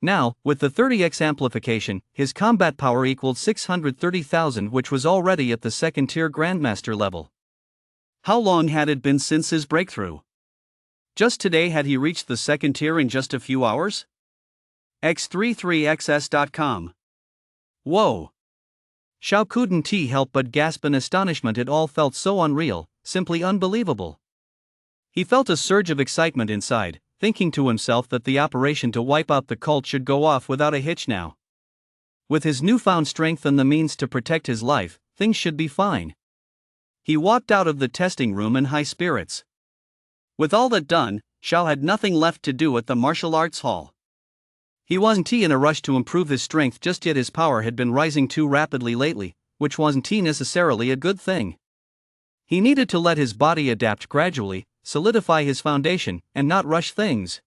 Now, with the 30x amplification, his combat power equaled 630,000, which was already at the second-tier Grandmaster level. How long had it been since his breakthrough? Just today had he reached the second tier in just a few hours? X33xs.com. Whoa! Xiao couldn't help but gasp in astonishment. It all felt so unreal, simply unbelievable. He felt a surge of excitement inside, thinking to himself that the operation to wipe out the cult should go off without a hitch now. With his newfound strength and the means to protect his life, things should be fine. He walked out of the testing room in high spirits. With all that done, Xiao had nothing left to do at the martial arts hall. He wasn't in a rush to improve his strength just yet. His power had been rising too rapidly lately, which wasn't necessarily a good thing. He needed to let his body adapt gradually, solidify his foundation, and not rush things.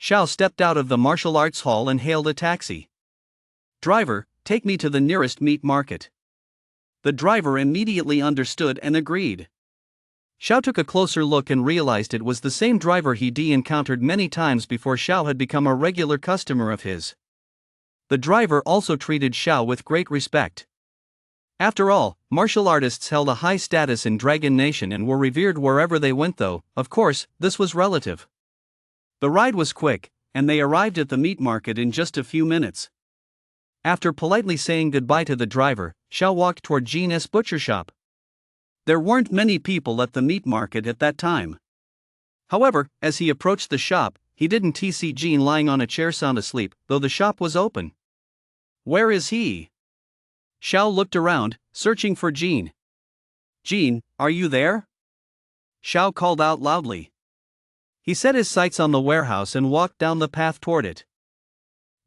Xiao stepped out of the martial arts hall and hailed a taxi. "Driver, take me to the nearest meat market." The driver immediately understood and agreed. Xiao took a closer look and realized it was the same driver he'd encountered many times before. Xiao had become a regular customer of his. The driver also treated Xiao with great respect. After all, martial artists held a high status in Dragon Nation and were revered wherever they went, though, of course, this was relative. The ride was quick, and they arrived at the meat market in just a few minutes. After politely saying goodbye to the driver, Xiao walked toward Jean's butcher shop. There weren't many people at the meat market at that time. However, as he approached the shop, he didn't see Jean lying on a chair sound asleep, though the shop was open. "Where is he?" Xiao looked around, searching for Jean. "Jean, are you there?" Xiao called out loudly. He set his sights on the warehouse and walked down the path toward it.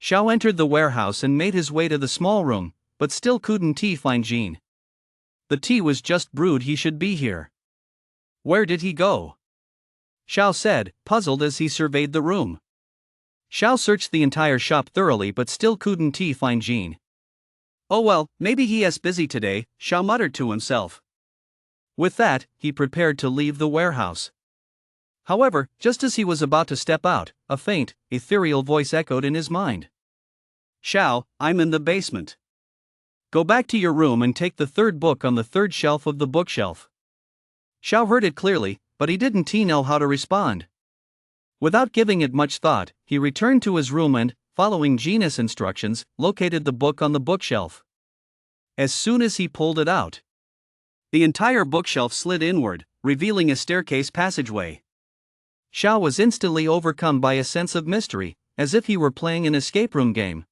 Xiao entered the warehouse and made his way to the small room, but still couldn't find Jean. The tea was just brewed. He should be here. "Where did he go?" Xiao said, puzzled as he surveyed the room. Xiao searched the entire shop thoroughly but still couldn't find Jean. "Oh well, maybe he is busy today," Xiao muttered to himself. With that, he prepared to leave the warehouse. However, just as he was about to step out, a faint, ethereal voice echoed in his mind. "Xiao, I'm in the basement. Go back to your room and take the third book on the third shelf of the bookshelf." Xiao heard it clearly, but he didn't know how to respond. Without giving it much thought, he returned to his room and, following Jean's instructions, located the book on the bookshelf. As soon as he pulled it out, the entire bookshelf slid inward, revealing a staircase passageway. Xiao was instantly overcome by a sense of mystery, as if he were playing an escape room game.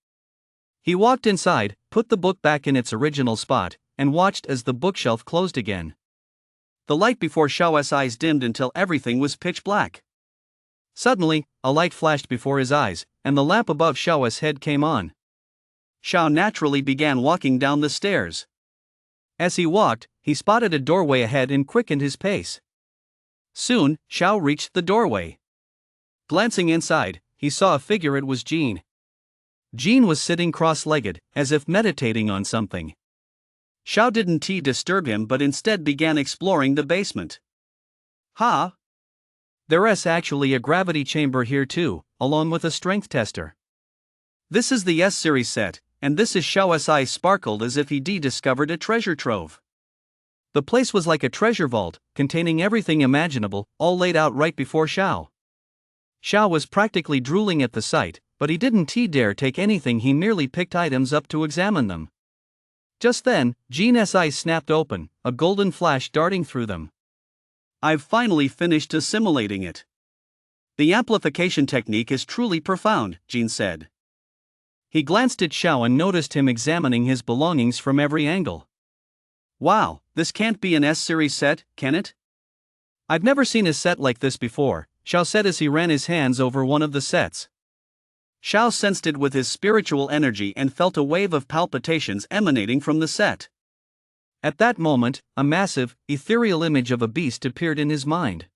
He walked inside, put the book back in its original spot, and watched as the bookshelf closed again. The light before Xiao's eyes dimmed until everything was pitch black. Suddenly, a light flashed before his eyes, and the lamp above Xiao's head came on. Xiao naturally began walking down the stairs. As he walked, he spotted a doorway ahead and quickened his pace. Soon, Xiao reached the doorway. Glancing inside, he saw a figure. It was Jean. Jean was sitting cross-legged, as if meditating on something. Xiao didn't disturb him but instead began exploring the basement. "Ha! There's actually a gravity chamber here too, along with a strength tester. This is the S-series set, and this is." Xiao's eyes sparkled as if he discovered a treasure trove. The place was like a treasure vault, containing everything imaginable, all laid out right before Xiao. Xiao was practically drooling at the sight, but he didn't dare take anything. He merely picked items up to examine them. Just then, Jean's eyes snapped open, a golden flash darting through them. "I've finally finished assimilating it. The amplification technique is truly profound," Jean said. He glanced at Xiao and noticed him examining his belongings from every angle. "Wow, this can't be an S-series set, can it? I've never seen a set like this before," Xiao said as he ran his hands over one of the sets. Xiao sensed it with his spiritual energy and felt a wave of palpitations emanating from the set. At that moment, a massive, ethereal image of a beast appeared in his mind.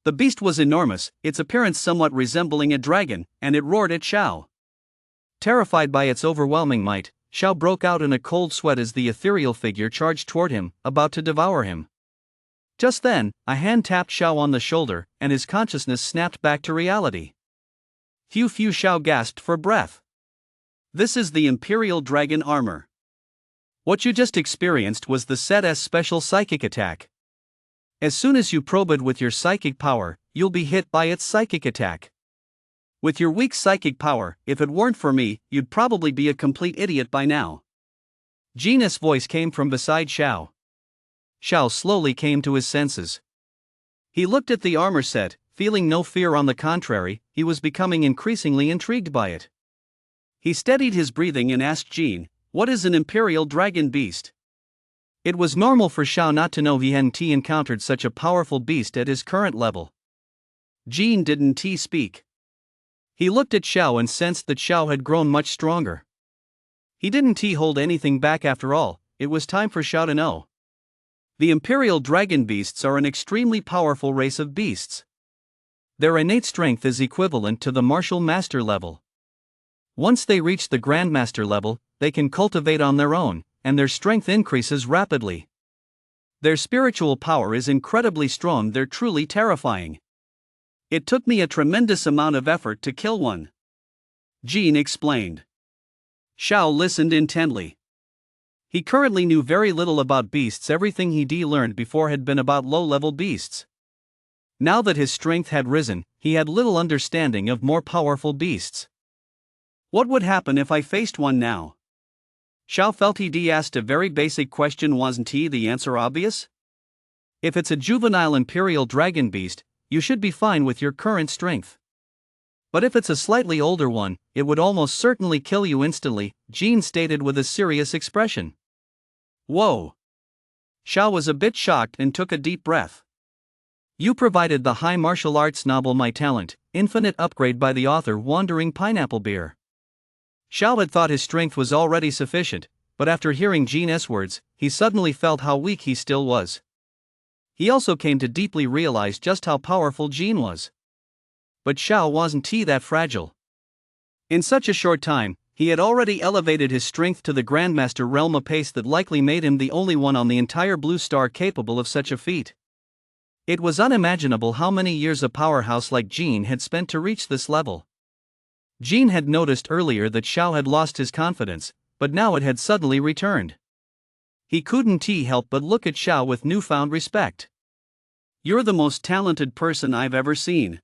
The beast was enormous, its appearance somewhat resembling a dragon, and it roared at Xiao. Terrified by its overwhelming might, Xiao broke out in a cold sweat as the ethereal figure charged toward him, about to devour him. Just then, a hand tapped Xiao on the shoulder, and his consciousness snapped back to reality. Phew, Xiao gasped for breath. "This is the Imperial Dragon armor. What you just experienced was the set's special psychic attack. As soon as you probe it with your psychic power, you'll be hit by its psychic attack. With your weak psychic power, if it weren't for me, you'd probably be a complete idiot by now." Jean's voice came from beside Xiao. Xiao slowly came to his senses. He looked at the armor set, feeling no fear. On the contrary, he was becoming increasingly intrigued by it. He steadied his breathing and asked Jean, "What is an Imperial Dragon beast?" It was normal for Xiao not to know he hadn't encountered such a powerful beast at his current level. Jean didn't speak. He looked at Xiao and sensed that Xiao had grown much stronger. He didn't hold anything back after all. It was time for Xiao to know. The Imperial Dragon Beasts are an extremely powerful race of beasts. Their innate strength is equivalent to the martial master level. Once they reach the Grandmaster level, they can cultivate on their own, and their strength increases rapidly. Their spiritual power is incredibly strong. They're truly terrifying. It took me a tremendous amount of effort to kill one, Jean explained. Xiao listened intently. He currently knew very little about beasts. Everything he learned before had been about low-level beasts. Now that his strength had risen, he had little understanding of more powerful beasts. What would happen if I faced one now? Xiao felt he asked a very basic question. Wasn't the answer obvious? If it's a juvenile Imperial Dragon Beast, you should be fine with your current strength. But if it's a slightly older one, it would almost certainly kill you instantly, Jean stated with a serious expression. Whoa! Xiao was a bit shocked and took a deep breath. You provided the high martial arts novel My Talent, Infinite Upgrade by the author Wandering Pineapple Beer. Xiao had thought his strength was already sufficient, but after hearing Jean's words, he suddenly felt how weak he still was. He also came to deeply realize just how powerful Jean was. But Xiao wasn't that fragile. In such a short time, he had already elevated his strength to the Grandmaster realm, a pace that likely made him the only one on the entire Blue Star capable of such a feat. It was unimaginable how many years a powerhouse like Jean had spent to reach this level. Jean had noticed earlier that Xiao had lost his confidence, but now it had suddenly returned. He couldn't help but look at Xiao with newfound respect. You're the most talented person I've ever seen.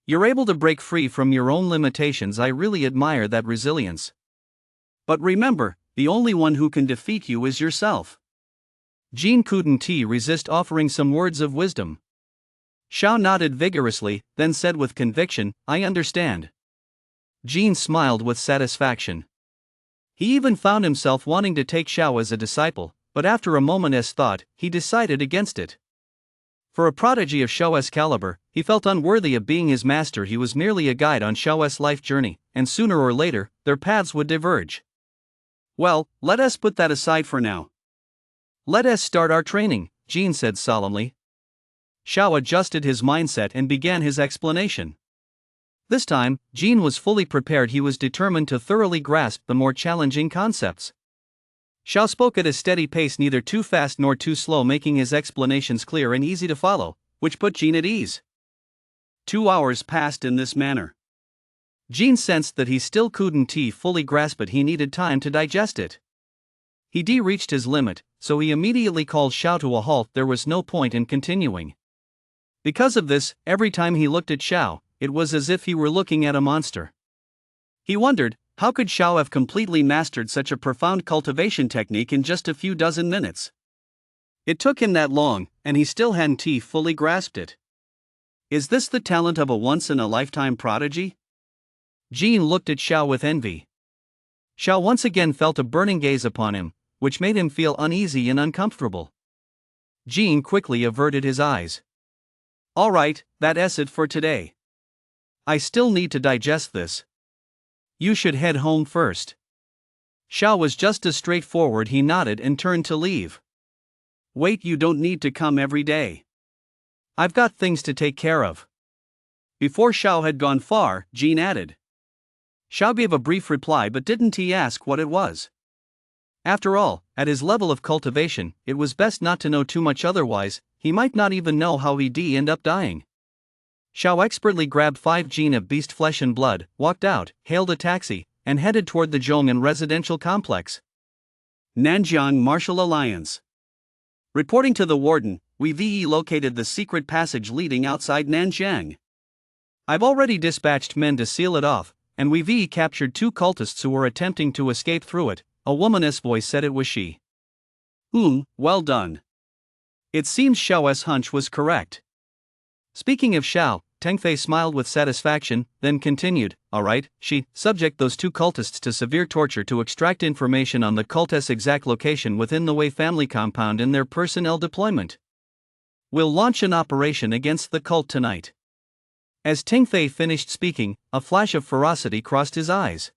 You're able to break free from your own limitations. I really admire that resilience. But remember, the only one who can defeat you is yourself. Jean couldn't resist offering some words of wisdom. Xiao nodded vigorously, then said with conviction, I understand. Jean smiled with satisfaction. He even found himself wanting to take Xiao as a disciple, but after a moment's thought, he decided against it. For a prodigy of Xiao's caliber, he felt unworthy of being his master. He was merely a guide on Xiao's life journey, and sooner or later, their paths would diverge. Well, let us put that aside for now. Let us start our training, Jean said solemnly. Xiao adjusted his mindset and began his explanation. This time, Jean was fully prepared. He was determined to thoroughly grasp the more challenging concepts. Xiao spoke at a steady pace, neither too fast nor too slow, making his explanations clear and easy to follow, which put Jean at ease. 2 hours passed in this manner. Jean sensed that he still couldn't fully grasp it. He needed time to digest it. He reached his limit, so he immediately called Xiao to a halt. There was no point in continuing. Because of this, every time he looked at Xiao, it was as if he were looking at a monster. He wondered, how could Xiao have completely mastered such a profound cultivation technique in just a few dozen minutes? It took him that long, and he still hadn't fully grasped it. Is this the talent of a once-in-a-lifetime prodigy? Jean looked at Xiao with envy. Xiao once again felt a burning gaze upon him, which made him feel uneasy and uncomfortable. Jean quickly averted his eyes. All right, that's it for today. I still need to digest this. You should head home first. Xiao was just as straightforward. He nodded and turned to leave. Wait, you don't need to come every day. I've got things to take care of. Before Xiao had gone far, Jean added. Xiao gave a brief reply, but didn't ask what it was. After all, at his level of cultivation, it was best not to know too much, otherwise, he might not even know how he'd end up dying. Xiao expertly grabbed 5 Jean of beast flesh and blood, walked out, hailed a taxi, and headed toward the Zhong'an residential complex. Nanjiang Martial Alliance. Reporting to the warden, we've located the secret passage leading outside Nanjiang. I've already dispatched men to seal it off, and we've captured 2 cultists who were attempting to escape through it. A woman's voice said it was she. Well done. It seems Xiao's hunch was correct. Speaking of Xiao, Tengfei smiled with satisfaction, then continued, all right, subject those 2 cultists to severe torture to extract information on the cultist's exact location within the Wei family compound in their personnel deployment. We'll launch an operation against the cult tonight. As Ting Fei finished speaking, a flash of ferocity crossed his eyes.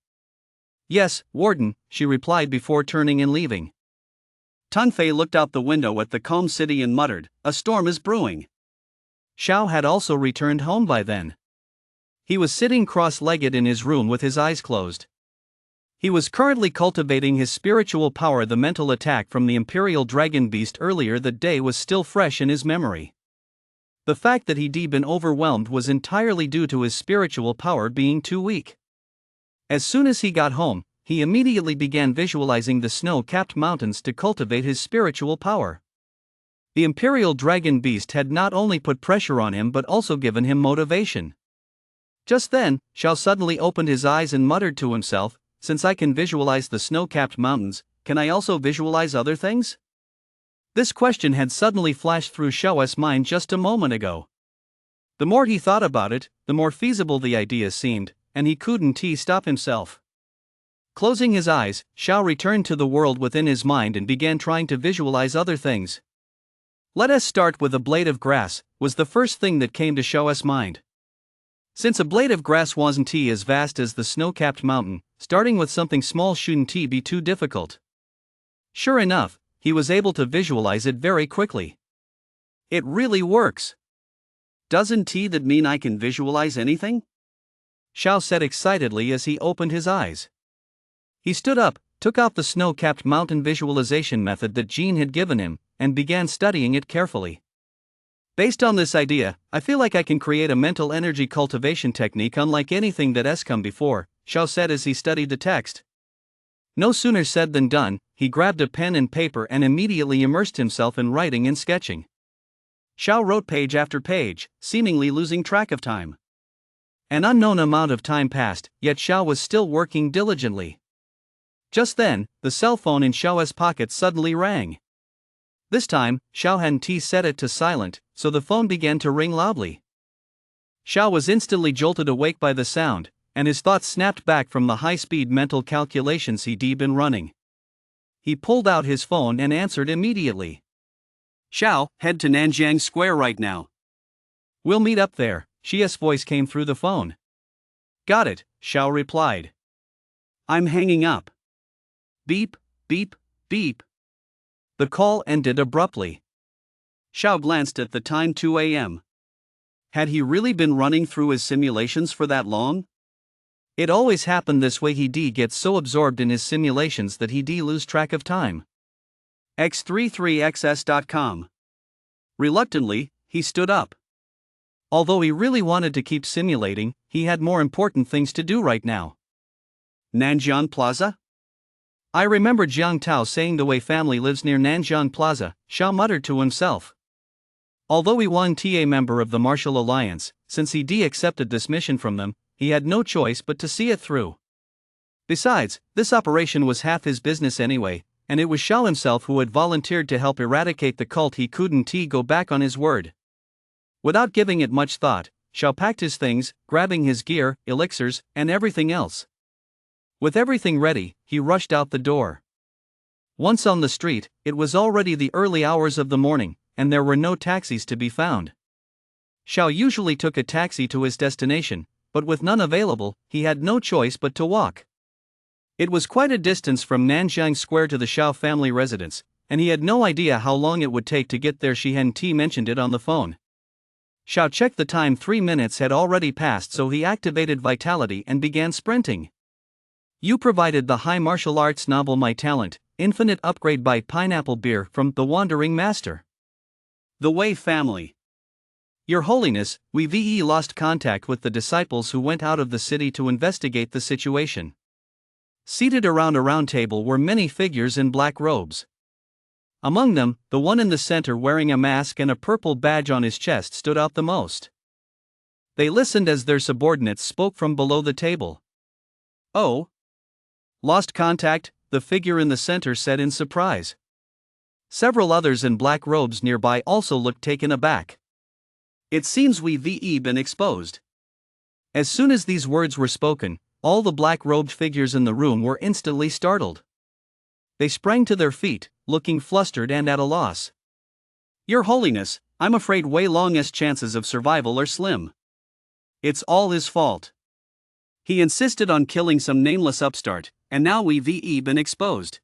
"Yes, Warden," she replied before turning and leaving. Tun Fei looked out the window at the calm city and muttered, "A storm is brewing." Xiao had also returned home by then. He was sitting cross-legged in his room with his eyes closed. He was currently cultivating his spiritual power. The mental attack from the Imperial Dragon Beast earlier that day was still fresh in his memory. The fact that he'd been overwhelmed was entirely due to his spiritual power being too weak. As soon as he got home, he immediately began visualizing the snow-capped mountains to cultivate his spiritual power. The Imperial Dragon Beast had not only put pressure on him but also given him motivation. Just then, Xiao suddenly opened his eyes and muttered to himself, "Since I can visualize the snow-capped mountains, can I also visualize other things?" This question had suddenly flashed through Xiao's mind just a moment ago. The more he thought about it, the more feasible the idea seemed, and he couldn't stop himself. Closing his eyes, Xiao returned to the world within his mind and began trying to visualize other things. "Let us start with a blade of grass," was the first thing that came to Xiao's mind. Since a blade of grass wasn't as vast as the snow-capped mountain, starting with something small shouldn't be too difficult. Sure enough, he was able to visualize it very quickly. It really works. "Doesn't that mean I can visualize anything?" Xiao said excitedly as he opened his eyes. He stood up, took out the snow-capped mountain visualization method that Jean had given him, and began studying it carefully. "Based on this idea, I feel like I can create a mental energy cultivation technique unlike anything that has come before," Xiao said as he studied the text. No sooner said than done, he grabbed a pen and paper and immediately immersed himself in writing and sketching. Xiao wrote page after page, seemingly losing track of time. An unknown amount of time passed, yet Xiao was still working diligently. Just then, the cell phone in Xiao's pocket suddenly rang. This time, Xiao hadn't set it to silent, so the phone began to ring loudly. Xiao was instantly jolted awake by the sound, and his thoughts snapped back from the high-speed mental calculations he'd been running. He pulled out his phone and answered immediately. "Xiao, head to Nanjiang Square right now." "We'll meet up there," Xia's voice came through the phone. "Got it," Xiao replied. "I'm hanging up." Beep, beep, beep. The call ended abruptly. Xiao glanced at the time, 2 a.m. Had he really been running through his simulations for that long? It always happened this way. He'd get so absorbed in his simulations that he'd lose track of time. X33xs.com. Reluctantly, he stood up. Although he really wanted to keep simulating, he had more important things to do right now. Nanjiang Plaza? I remember Jiang Tao saying the Wei family lives near Nanjiang Plaza, Xiao muttered to himself. Although he wasn't a member of the Martial Alliance, since he'd accepted this mission from them, he had no choice but to see it through. Besides, this operation was half his business anyway, and it was Xiao himself who had volunteered to help eradicate the cult. He couldn't go back on his word. Without giving it much thought, Xiao packed his things, grabbing his gear, elixirs, and everything else. With everything ready, he rushed out the door. Once on the street, it was already the early hours of the morning, and there were no taxis to be found. Xiao usually took a taxi to his destination, but with none available, he had no choice but to walk. It was quite a distance from Nanjiang Square to the Xiao family residence, and he had no idea how long it would take to get there. She hadn't mentioned it on the phone. Xiao checked the time. 3 minutes had already passed, so he activated Vitality and began sprinting. You provided the high martial arts novel My Talent, Infinite Upgrade by Pineapple Beer from The Wandering Master. The Wei family. Your Holiness, we've lost contact with the disciples who went out of the city to investigate the situation. Seated around a round table were many figures in black robes. Among them, the one in the center wearing a mask and a purple badge on his chest stood out the most. They listened as their subordinates spoke from below the table. "Oh? Lost contact," the figure in the center said in surprise. Several others in black robes nearby also looked taken aback. "It seems we've been exposed." As soon as these words were spoken, all the black-robed figures in the room were instantly startled. They sprang to their feet, looking flustered and at a loss. "Your Holiness, I'm afraid Wei Long's chances of survival are slim." It's all his fault. He insisted on killing some nameless upstart, and now we've been exposed.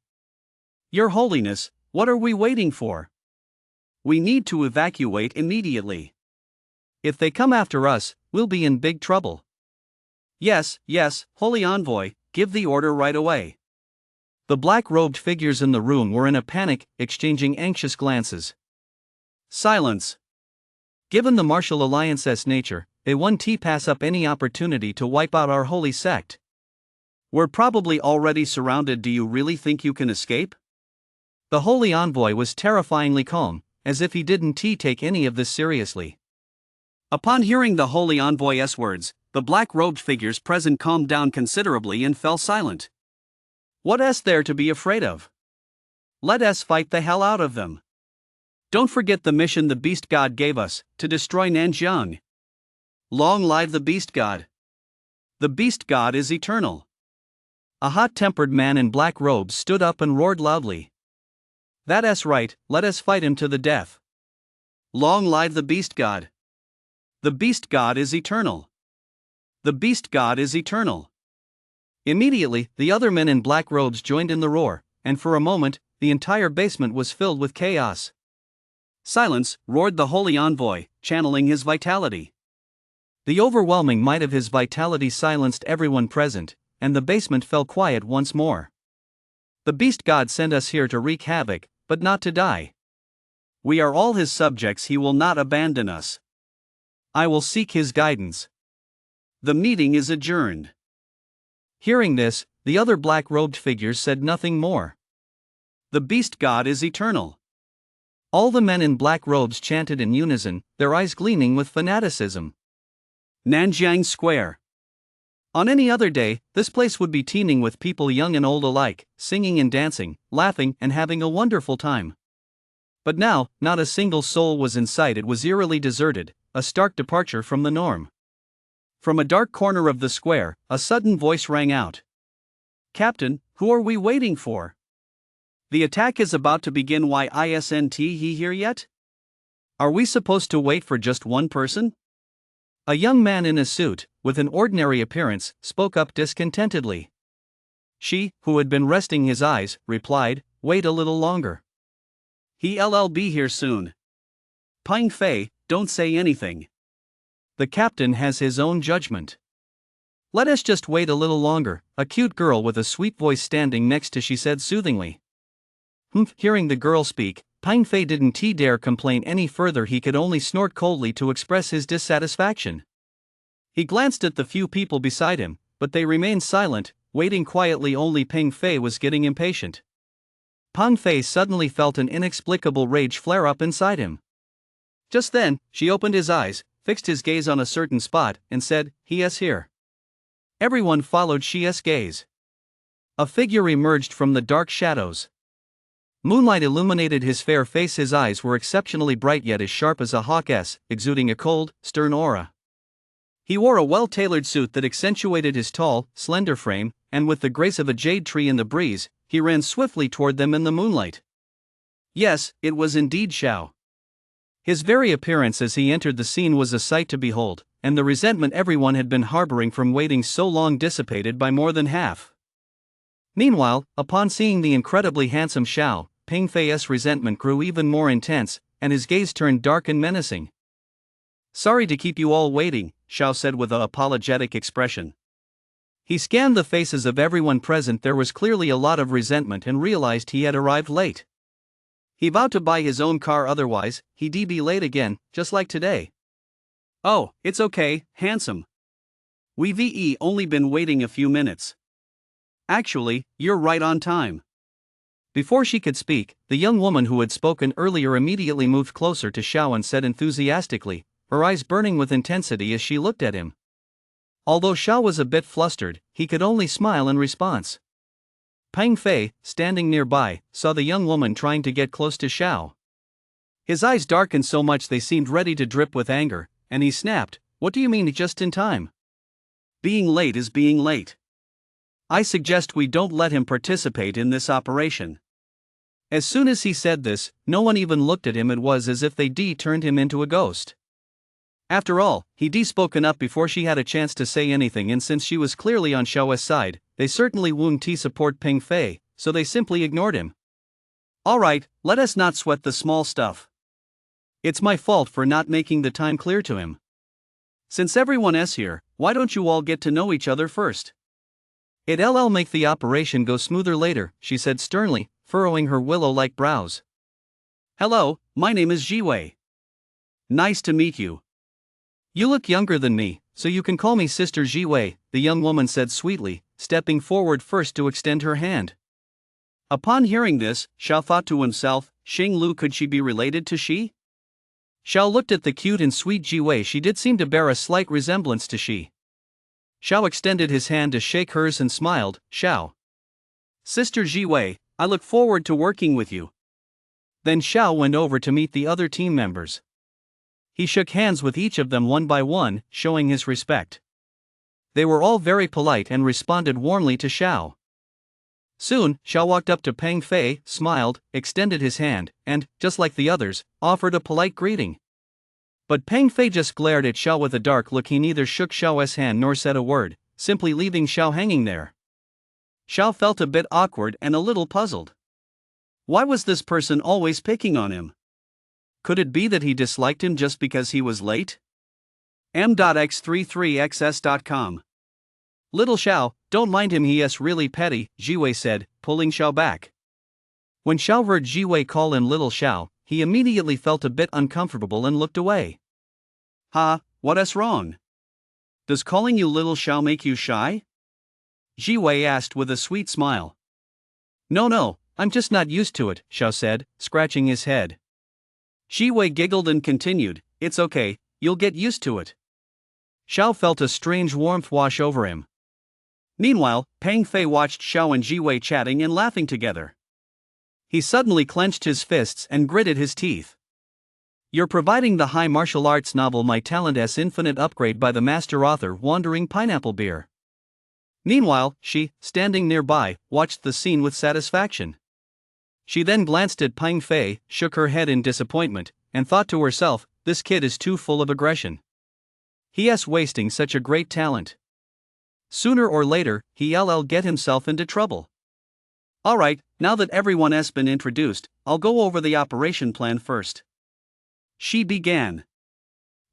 Your Holiness, what are we waiting for? We need to evacuate immediately. If they come after us, we'll be in big trouble. Yes, Holy Envoy, give the order right away. The black-robed figures in the room were in a panic, exchanging anxious glances. Silence. Given the Martial Alliance's nature, they won't pass up any opportunity to wipe out our holy sect. We're probably already surrounded. Do you really think you can escape? The Holy Envoy was terrifyingly calm, as if he didn't take any of this seriously. Upon hearing the Holy Envoy's words, the black-robed figures present calmed down considerably and fell silent. What is there to be afraid of? Let us fight the hell out of them. Don't forget the mission the Beast God gave us, to destroy Nanjiang. Long live the Beast God. The Beast God is eternal. A hot-tempered man in black robes stood up and roared loudly. That's right, let us fight him to the death. Long live the Beast God. The Beast God is eternal. The Beast God is eternal. Immediately, the other men in black robes joined in the roar, and for a moment, the entire basement was filled with chaos. Silence, roared the Holy Envoy, channeling his vitality. The overwhelming might of his vitality silenced everyone present, and the basement fell quiet once more. The Beast God sent us here to wreak havoc, but not to die. We are all his subjects. He will not abandon us. I will seek his guidance. The meeting is adjourned. Hearing this, the other black-robed figures said nothing more. The Beast God is eternal. All the men in black robes chanted in unison, their eyes gleaming with fanaticism. Nanjiang Square. On any other day, this place would be teeming with people young and old alike, singing and dancing, laughing and having a wonderful time. But now, not a single soul was in sight. It was eerily deserted, a stark departure from the norm. From a dark corner of the square, a sudden voice rang out. Captain, who are we waiting for? The attack is about to begin. Why isn't he here yet? Are we supposed to wait for just one person? A young man in a suit, with an ordinary appearance, spoke up discontentedly. She, who had been resting his eyes, replied, wait a little longer. He'll be here soon. Ping Fei, don't say anything. The captain has his own judgment. Let us just wait a little longer, a cute girl with a sweet voice standing next to she said soothingly. Hearing the girl speak, Ping Fei didn't dare complain any further. He could only snort coldly to express his dissatisfaction. He glanced at the few people beside him, but they remained silent, waiting quietly. Only Ping Fei was getting impatient. Ping Fei suddenly felt an inexplicable rage flare up inside him. Just then, she opened his eyes, fixed his gaze on a certain spot, and said, "He is here." Everyone followed Shi's gaze. A figure emerged from the dark shadows. Moonlight illuminated his fair face. His eyes were exceptionally bright yet as sharp as a hawk's, exuding a cold, stern aura. He wore a well-tailored suit that accentuated his tall, slender frame, and with the grace of a jade tree in the breeze, he ran swiftly toward them in the moonlight. Yes, it was indeed Xiao. His very appearance as he entered the scene was a sight to behold, and the resentment everyone had been harboring from waiting so long dissipated by more than half. Meanwhile, upon seeing the incredibly handsome Xiao, Ping Fei's resentment grew even more intense, and his gaze turned dark and menacing. "Sorry to keep you all waiting," Xiao said with an apologetic expression. He scanned the faces of everyone present. There was clearly a lot of resentment and realized he had arrived late. He vowed to buy his own car, otherwise, he'd be late again, just like today. "Oh, it's okay, handsome. We've only been waiting a few minutes. Actually, you're right on time." Before she could speak, the young woman who had spoken earlier immediately moved closer to Xiao and said enthusiastically, her eyes burning with intensity as she looked at him. Although Xiao was a bit flustered, he could only smile in response. Ping Fei, standing nearby, saw the young woman trying to get close to Xiao. His eyes darkened so much they seemed ready to drip with anger, and he snapped, "What do you mean just in time? Being late is being late. I suggest we don't let him participate in this operation." As soon as he said this, no one even looked at him. It was as if they turned him into a ghost. After all, he'd spoken up before she had a chance to say anything, and since she was clearly on Xiao's side, they certainly wouldn't support Peng Fei, so they simply ignored him. Alright, let us not sweat the small stuff. It's my fault for not making the time clear to him. Since everyone is here, why don't you all get to know each other first? It'll make the operation go smoother later, she said sternly, furrowing her willow-like brows. Hello, my name is Jiwei. Nice to meet you. You look younger than me, so you can call me Sister Jiwei, the young woman said sweetly, stepping forward first to extend her hand. Upon hearing this, Xiao thought to himself, Xing Lu, could she be related to Shi? Xiao looked at the cute and sweet Jiwei. She did seem to bear a slight resemblance to Shi. Xiao extended his hand to shake hers and smiled. Xiao. Sister Jiwei, I look forward to working with you. Then Xiao went over to meet the other team members. He shook hands with each of them one by one, showing his respect. They were all very polite and responded warmly to Xiao. Soon, Xiao walked up to Peng Fei, smiled, extended his hand, and, just like the others, offered a polite greeting. But Peng Fei just glared at Xiao with a dark look. He neither shook Xiao's hand nor said a word, simply leaving Xiao hanging there. Xiao felt a bit awkward and a little puzzled. Why was this person always picking on him? Could it be that he disliked him just because he was late? m.x33xs.com. Little Xiao, don't mind him, he is really petty, Jiwei said, pulling Xiao back. When Xiao heard Jiwei call him Little Xiao, he immediately felt a bit uncomfortable and looked away. What is wrong? Does calling you Little Xiao make you shy? Jiwei asked with a sweet smile. No, I'm just not used to it, Xiao said, scratching his head. Jiwei giggled and continued, it's okay, you'll get used to it. Xiao felt a strange warmth wash over him. Meanwhile, Peng Fei watched Xiao and Jiwei chatting and laughing together. He suddenly clenched his fists and gritted his teeth. You're providing the high martial arts novel My Talent as Infinite upgrade by the master author Wandering Pineapple Beer. Meanwhile, she, standing nearby, watched the scene with satisfaction. She then glanced at Peng Fei, shook her head in disappointment, and thought to herself, this kid is too full of aggression. He is wasting such a great talent. Sooner or later, he'll get himself into trouble. Alright, now that everyone has been introduced, I'll go over the operation plan first. She began.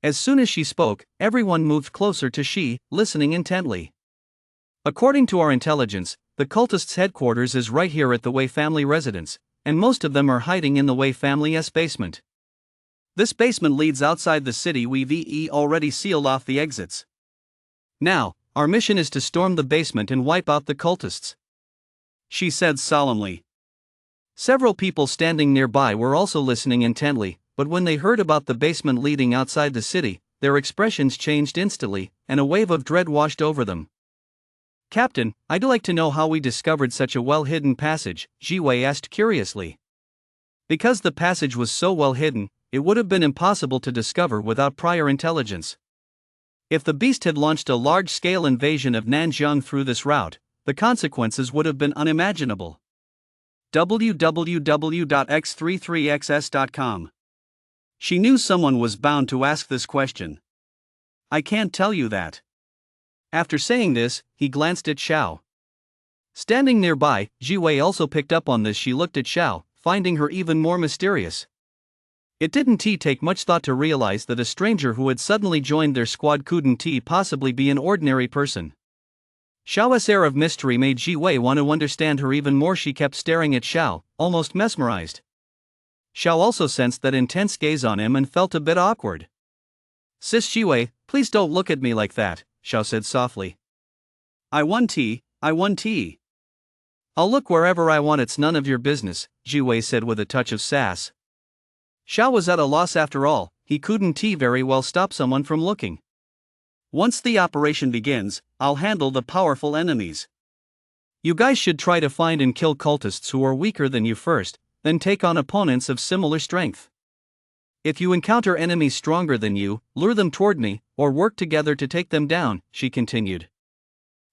As soon as she spoke, everyone moved closer to Shi, listening intently. According to our intelligence, the cultists' headquarters is right here at the Wei family residence, and most of them are hiding in the Wei family's basement. This basement leads outside the city. We've already sealed off the exits. Now, our mission is to storm the basement and wipe out the cultists, she said solemnly. Several people standing nearby were also listening intently, but when they heard about the basement leading outside the city, their expressions changed instantly, and a wave of dread washed over them. Captain, I'd like to know how we discovered such a well-hidden passage, Jiwei asked curiously. Because the passage was so well hidden, it would have been impossible to discover without prior intelligence. If the beast had launched a large-scale invasion of Nanjiang through this route, the consequences would have been unimaginable. www.x33xs.com. She knew someone was bound to ask this question. I can't tell you that. After saying this, he glanced at Xiao. Standing nearby, Jiwei also picked up on this. She looked at Xiao, finding her even more mysterious. It didn't take much thought to realize that a stranger who had suddenly joined their squad couldn't possibly be an ordinary person. Xiao's air of mystery made Jiwei want to understand her even more. She kept staring at Xiao, almost mesmerized. Xiao also sensed that intense gaze on him and felt a bit awkward. Sis Jiwei, please don't look at me like that, Xiao said softly. I want tea. I'll look wherever I want, it's none of your business, Jiwei said with a touch of sass. Xiao was at a loss after all, he couldn't very well stop someone from looking. Once the operation begins, I'll handle the powerful enemies. You guys should try to find and kill cultists who are weaker than you first, then take on opponents of similar strength. If you encounter enemies stronger than you, lure them toward me, or work together to take them down, she continued.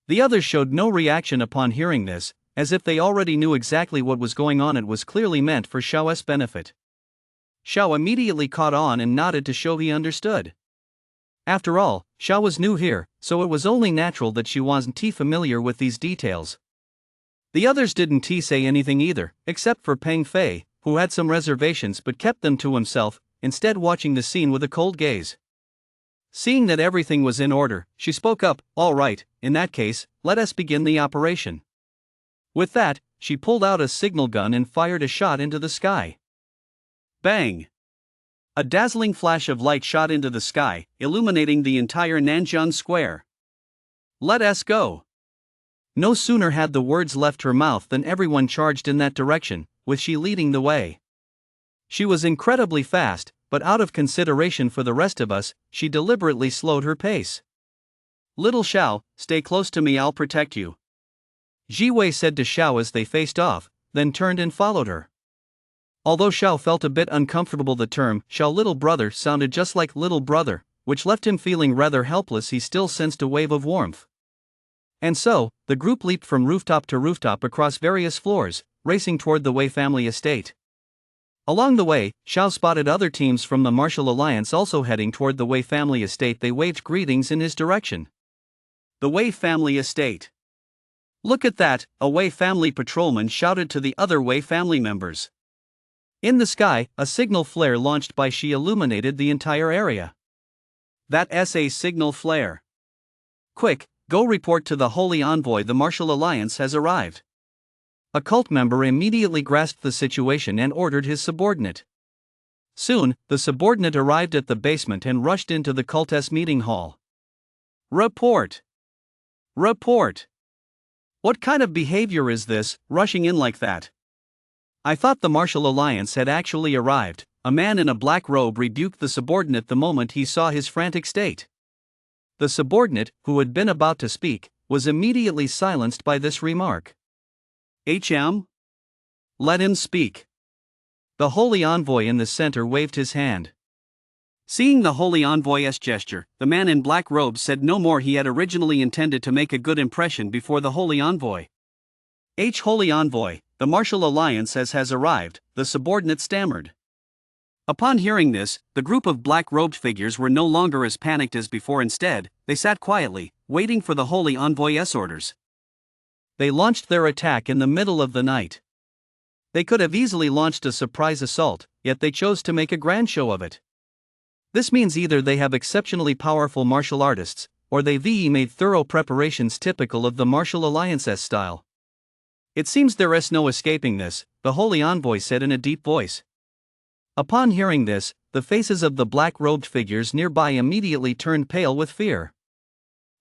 The others showed no reaction upon hearing this, as if they already knew exactly what was going on. It was clearly meant for Xiao's benefit. Xiao immediately caught on and nodded to show he understood. After all, Xiao was new here, so it was only natural that she wasn't familiar with these details. The others didn't say anything either, except for Peng Fei, who had some reservations but kept them to himself, instead watching the scene with a cold gaze. Seeing that everything was in order, she spoke up, "All right, in that case, let us begin the operation." With that, she pulled out a signal gun and fired a shot into the sky. Bang! A dazzling flash of light shot into the sky, illuminating the entire Nanjian Square. "Let us go!" No sooner had the words left her mouth than everyone charged in that direction, with she leading the way. She was incredibly fast, but out of consideration for the rest of us, she deliberately slowed her pace. "Little Xiao, stay close to me, I'll protect you," Ji Wei said to Xiao as they faced off, then turned and followed her. Although Xiao felt a bit uncomfortable, the term "Xiao little brother" sounded just like little brother, which left him feeling rather helpless. He still sensed a wave of warmth. And so, the group leaped from rooftop to rooftop across various floors, racing toward the Wei family estate. Along the way, Xiao spotted other teams from the Martial Alliance also heading toward the Wei family estate. They waved greetings in his direction. The Wei family estate. "Look at that," a Wei family patrolman shouted to the other Wei family members. In the sky, a signal flare launched by Shi illuminated the entire area. "That's a signal flare. Quick, go report to the Holy Envoy, the Martial Alliance has arrived." A cult member immediately grasped the situation and ordered his subordinate. Soon, the subordinate arrived at the basement and rushed into the cult's meeting hall. "Report! Report! What kind of behavior is this, rushing in like that? I thought the Martial Alliance had actually arrived," a man in a black robe rebuked the subordinate the moment he saw his frantic state. The subordinate, who had been about to speak, was immediately silenced by this remark. "HM? Let him speak." The Holy Envoy in the center waved his hand. Seeing the Holy Envoy's gesture, the man in black robes said no more. He had originally intended to make a good impression before the Holy Envoy. Holy Envoy, the Martial Alliance has arrived," the subordinate stammered. Upon hearing this, the group of black-robed figures were no longer as panicked as before. Instead, they sat quietly, waiting for the Holy Envoy's orders. They launched their attack in the middle of the night. They could have easily launched a surprise assault, yet they chose to make a grand show of it. This means either they have exceptionally powerful martial artists, or they've made thorough preparations typical of the Martial Alliance's style. "It seems there is no escaping this," the Holy Envoy said in a deep voice. Upon hearing this, the faces of the black-robed figures nearby immediately turned pale with fear.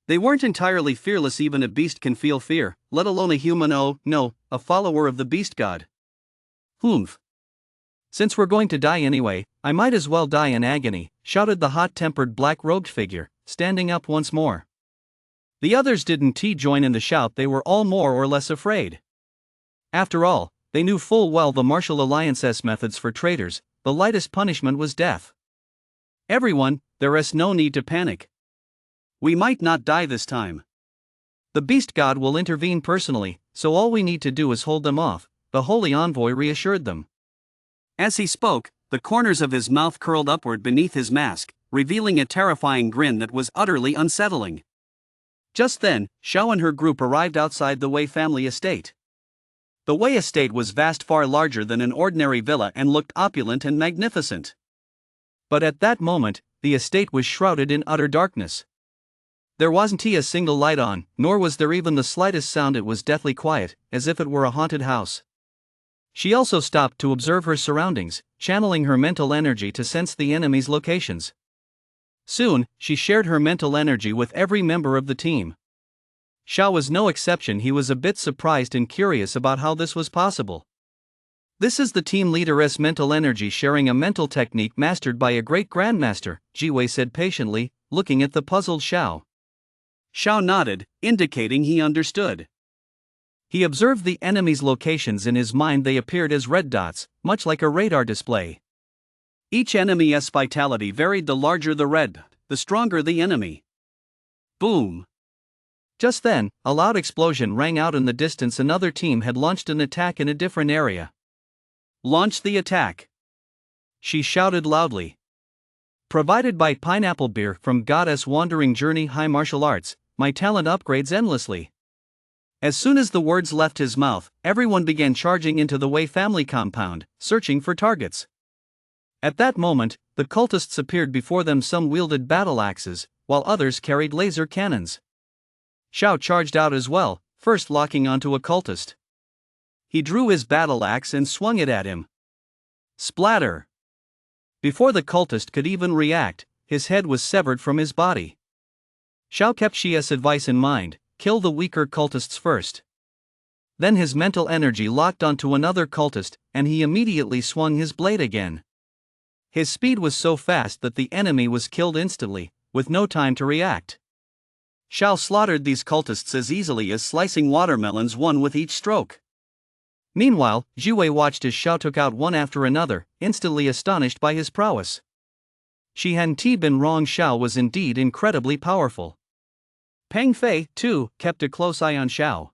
They weren't entirely fearless. Even a beast can feel fear, let alone a human. Oh, no, a follower of the beast god. "Humph. Since we're going to die anyway, I might as well die in agony," shouted the hot-tempered black-robed figure, standing up once more. The others didn't join in the shout. They were all more or less afraid. After all, they knew full well the Martial Alliance's methods for traitors. The lightest punishment was death. "Everyone, there is no need to panic. We might not die this time. The beast god will intervene personally, so all we need to do is hold them off," the Holy Envoy reassured them. As he spoke, the corners of his mouth curled upward beneath his mask, revealing a terrifying grin that was utterly unsettling. Just then, Xiao and her group arrived outside the Wei family estate. The Wei estate was vast, far larger than an ordinary villa, and looked opulent and magnificent. But at that moment, the estate was shrouded in utter darkness. There wasn't a single light on, nor was there even the slightest sound. It was deathly quiet, as if it were a haunted house. She also stopped to observe her surroundings, channeling her mental energy to sense the enemy's locations. Soon, she shared her mental energy with every member of the team. Xiao was no exception. He was a bit surprised and curious about how this was possible. "This is the team leader's mental energy sharing, a mental technique mastered by a great grandmaster," Ji Wei said patiently, looking at the puzzled Xiao. Xiao nodded, indicating he understood. He observed the enemy's locations in his mind. They appeared as red dots, much like a radar display. Each enemy's vitality varied. The larger the red, the stronger the enemy. Boom! Just then, a loud explosion rang out in the distance. Another team had launched an attack in a different area. "Launch the attack!" she shouted loudly. Provided by pineapple beer from Goddess Wandering Journey High Martial Arts, my talent upgrades endlessly. As soon as the words left his mouth, everyone began charging into the Wei family compound, searching for targets. At that moment, the cultists appeared before them. Some wielded battle axes, while others carried laser cannons. Xiao charged out as well, first locking onto a cultist. He drew his battle axe and swung it at him. Splatter! Before the cultist could even react, his head was severed from his body. Xiao kept Xia's advice in mind: kill the weaker cultists first. Then his mental energy locked onto another cultist, and he immediately swung his blade again. His speed was so fast that the enemy was killed instantly, with no time to react. Xiao slaughtered these cultists as easily as slicing watermelons, one with each stroke. Meanwhile, Jiwei watched as Xiao took out one after another, instantly astonished by his prowess. She hadn't been wrong, Xiao was indeed incredibly powerful. Peng Fei, too, kept a close eye on Xiao.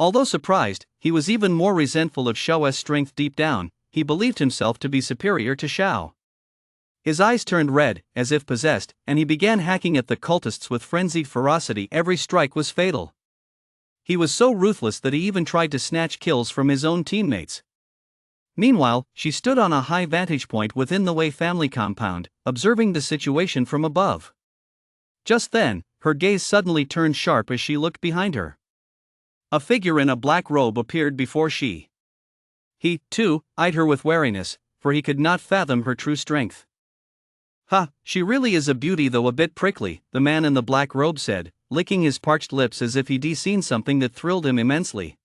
Although surprised, he was even more resentful of Xiao's strength. Deep down, he believed himself to be superior to Xiao. His eyes turned red, as if possessed, and he began hacking at the cultists with frenzied ferocity. Every strike was fatal. He was so ruthless that he even tried to snatch kills from his own teammates. Meanwhile, she stood on a high vantage point within the Wei family compound, observing the situation from above. Just then, her gaze suddenly turned sharp as she looked behind her. A figure in a black robe appeared before she. He, too, eyed her with wariness, for he could not fathom her true strength. "Ha, she really is a beauty, though a bit prickly," the man in the black robe said, licking his parched lips as if he'd seen something that thrilled him immensely.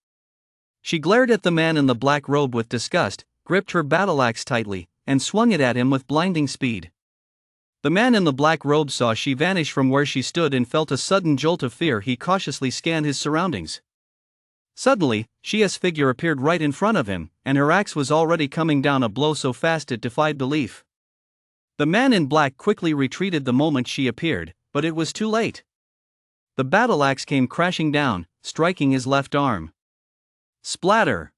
She glared at the man in the black robe with disgust, gripped her battle axe tightly, and swung it at him with blinding speed. The man in the black robe saw she vanish from where she stood and felt a sudden jolt of fear. He cautiously scanned his surroundings. Suddenly, Xia's figure appeared right in front of him, and her axe was already coming down, a blow so fast it defied belief. The man in black quickly retreated the moment she appeared, but it was too late. The battle axe came crashing down, striking his left arm. Splatter!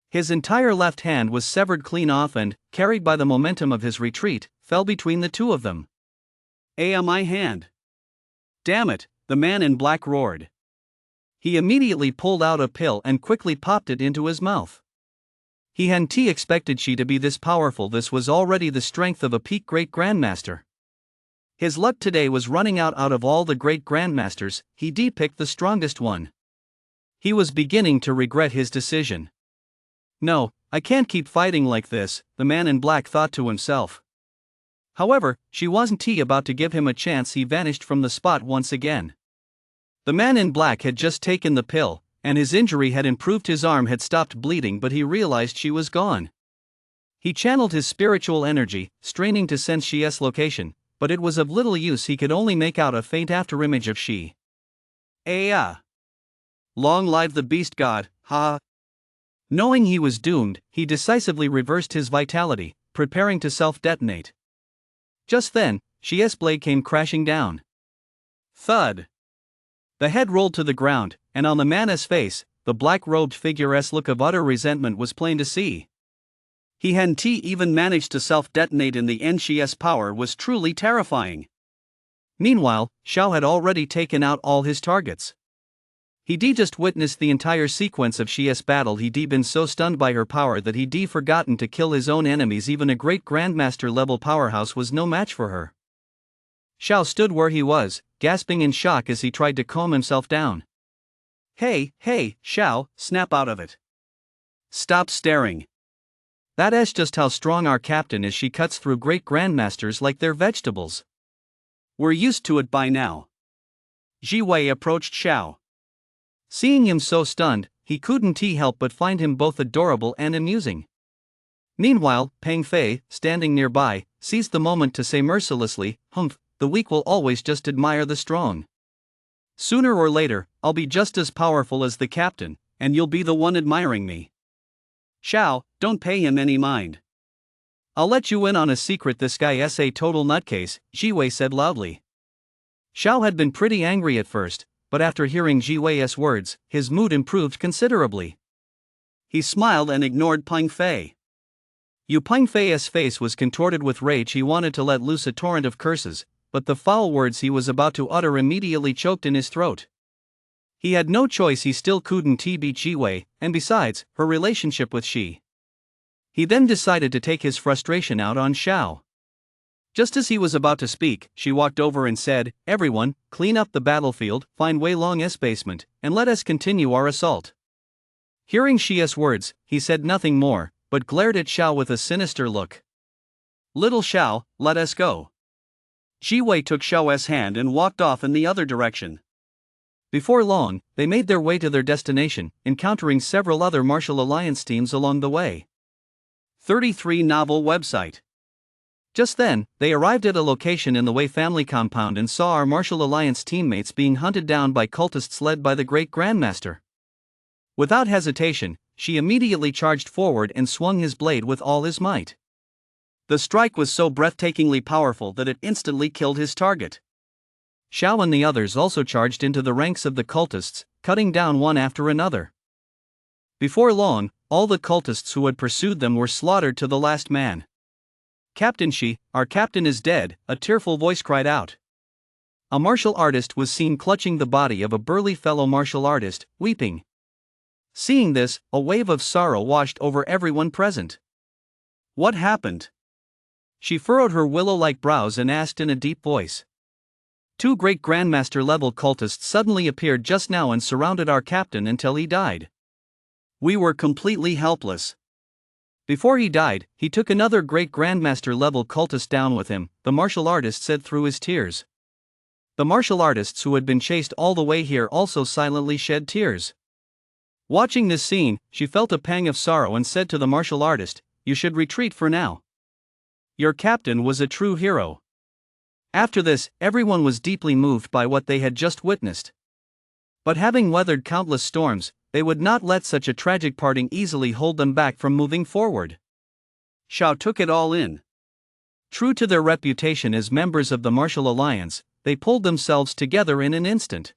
His entire left hand was severed clean off and, carried by the momentum of his retreat, fell between the two of them. My hand! Damn it, the man in black roared. He immediately pulled out a pill and quickly popped it into his mouth. He hadn't expected she to be this powerful. This was already the strength of a peak great grandmaster. His luck today was running out of all the great grandmasters. He picked the strongest one. He was beginning to regret his decision. No, I can't keep fighting like this, the man in black thought to himself. However, she wasn't about to give him a chance. He vanished from the spot once again. The man in black had just taken the pill, and his injury had improved. His arm had stopped bleeding, but he realized she was gone. He channeled his spiritual energy, straining to sense Xia's location, but it was of little use. He could only make out a faint afterimage of Xi. Long live the beast god, ha! Knowing he was doomed, he decisively reversed his vitality, preparing to self-detonate. Just then, Xia's blade came crashing down. Thud! The head rolled to the ground, and on the man's face, the black-robed figure's look of utter resentment was plain to see. He hadn't even managed to self-detonate in the end. Xia's power was truly terrifying. Meanwhile, Xiao had already taken out all his targets. He just witnessed the entire sequence of Xia's battle. He'd been so stunned by her power that he'd forgotten to kill his own enemies. Even a great grandmaster-level powerhouse was no match for her. Xiao stood where he was, gasping in shock as he tried to calm himself down. Hey, Xiao, snap out of it. Stop staring. That's just how strong our captain is. She cuts through great grandmasters like they're vegetables. We're used to it by now. Jiwei approached Xiao. Seeing him so stunned, he couldn't help but find him both adorable and amusing. Meanwhile, Peng Fei, standing nearby, seized the moment to say mercilessly, "Humph, the weak will always just admire the strong. Sooner or later, I'll be just as powerful as the captain, and you'll be the one admiring me." Xiao, don't pay him any mind. I'll let you in on a secret. This guy's a total nutcase, Jiwei said loudly. Xiao had been pretty angry at first, but after hearing Jiwei's words, his mood improved considerably. He smiled and ignored Peng Fei. Yu Pingfei's face was contorted with rage. He wanted to let loose a torrent of curses, but the foul words he was about to utter immediately choked in his throat. He had no choice, he still couldn't beat Jiwei, and besides, her relationship with Shi. He then decided to take his frustration out on Xiao. Just as he was about to speak, she walked over and said, "Everyone, clean up the battlefield, find Wei Long's basement, and let us continue our assault." Hearing Xia's words, he said nothing more, but glared at Xiao with a sinister look. "Little Xiao, let us go." Jiwei took Xiao's hand and walked off in the other direction. Before long, they made their way to their destination, encountering several other martial alliance teams along the way. 33 novel website. Just then, they arrived at a location in the Wei family compound and saw our martial alliance teammates being hunted down by cultists led by the great grandmaster. Without hesitation, she immediately charged forward and swung his blade with all his might. The strike was so breathtakingly powerful that it instantly killed his target. Xiao and the others also charged into the ranks of the cultists, cutting down one after another. Before long, all the cultists who had pursued them were slaughtered to the last man. "Captain Shi, our captain is dead," a tearful voice cried out. A martial artist was seen clutching the body of a burly fellow martial artist, weeping. Seeing this, a wave of sorrow washed over everyone present. "What happened?" She furrowed her willow-like brows and asked in a deep voice. "Two great grandmaster-level cultists suddenly appeared just now and surrounded our captain until he died. We were completely helpless. Before he died, he took another great grandmaster-level cultist down with him," the martial artist said through his tears. The martial artists who had been chased all the way here also silently shed tears. Watching this scene, she felt a pang of sorrow and said to the martial artist, "You should retreat for now. Your captain was a true hero." After this, everyone was deeply moved by what they had just witnessed. But having weathered countless storms, they would not let such a tragic parting easily hold them back from moving forward. Xiao took it all in. True to their reputation as members of the martial alliance, they pulled themselves together in an instant.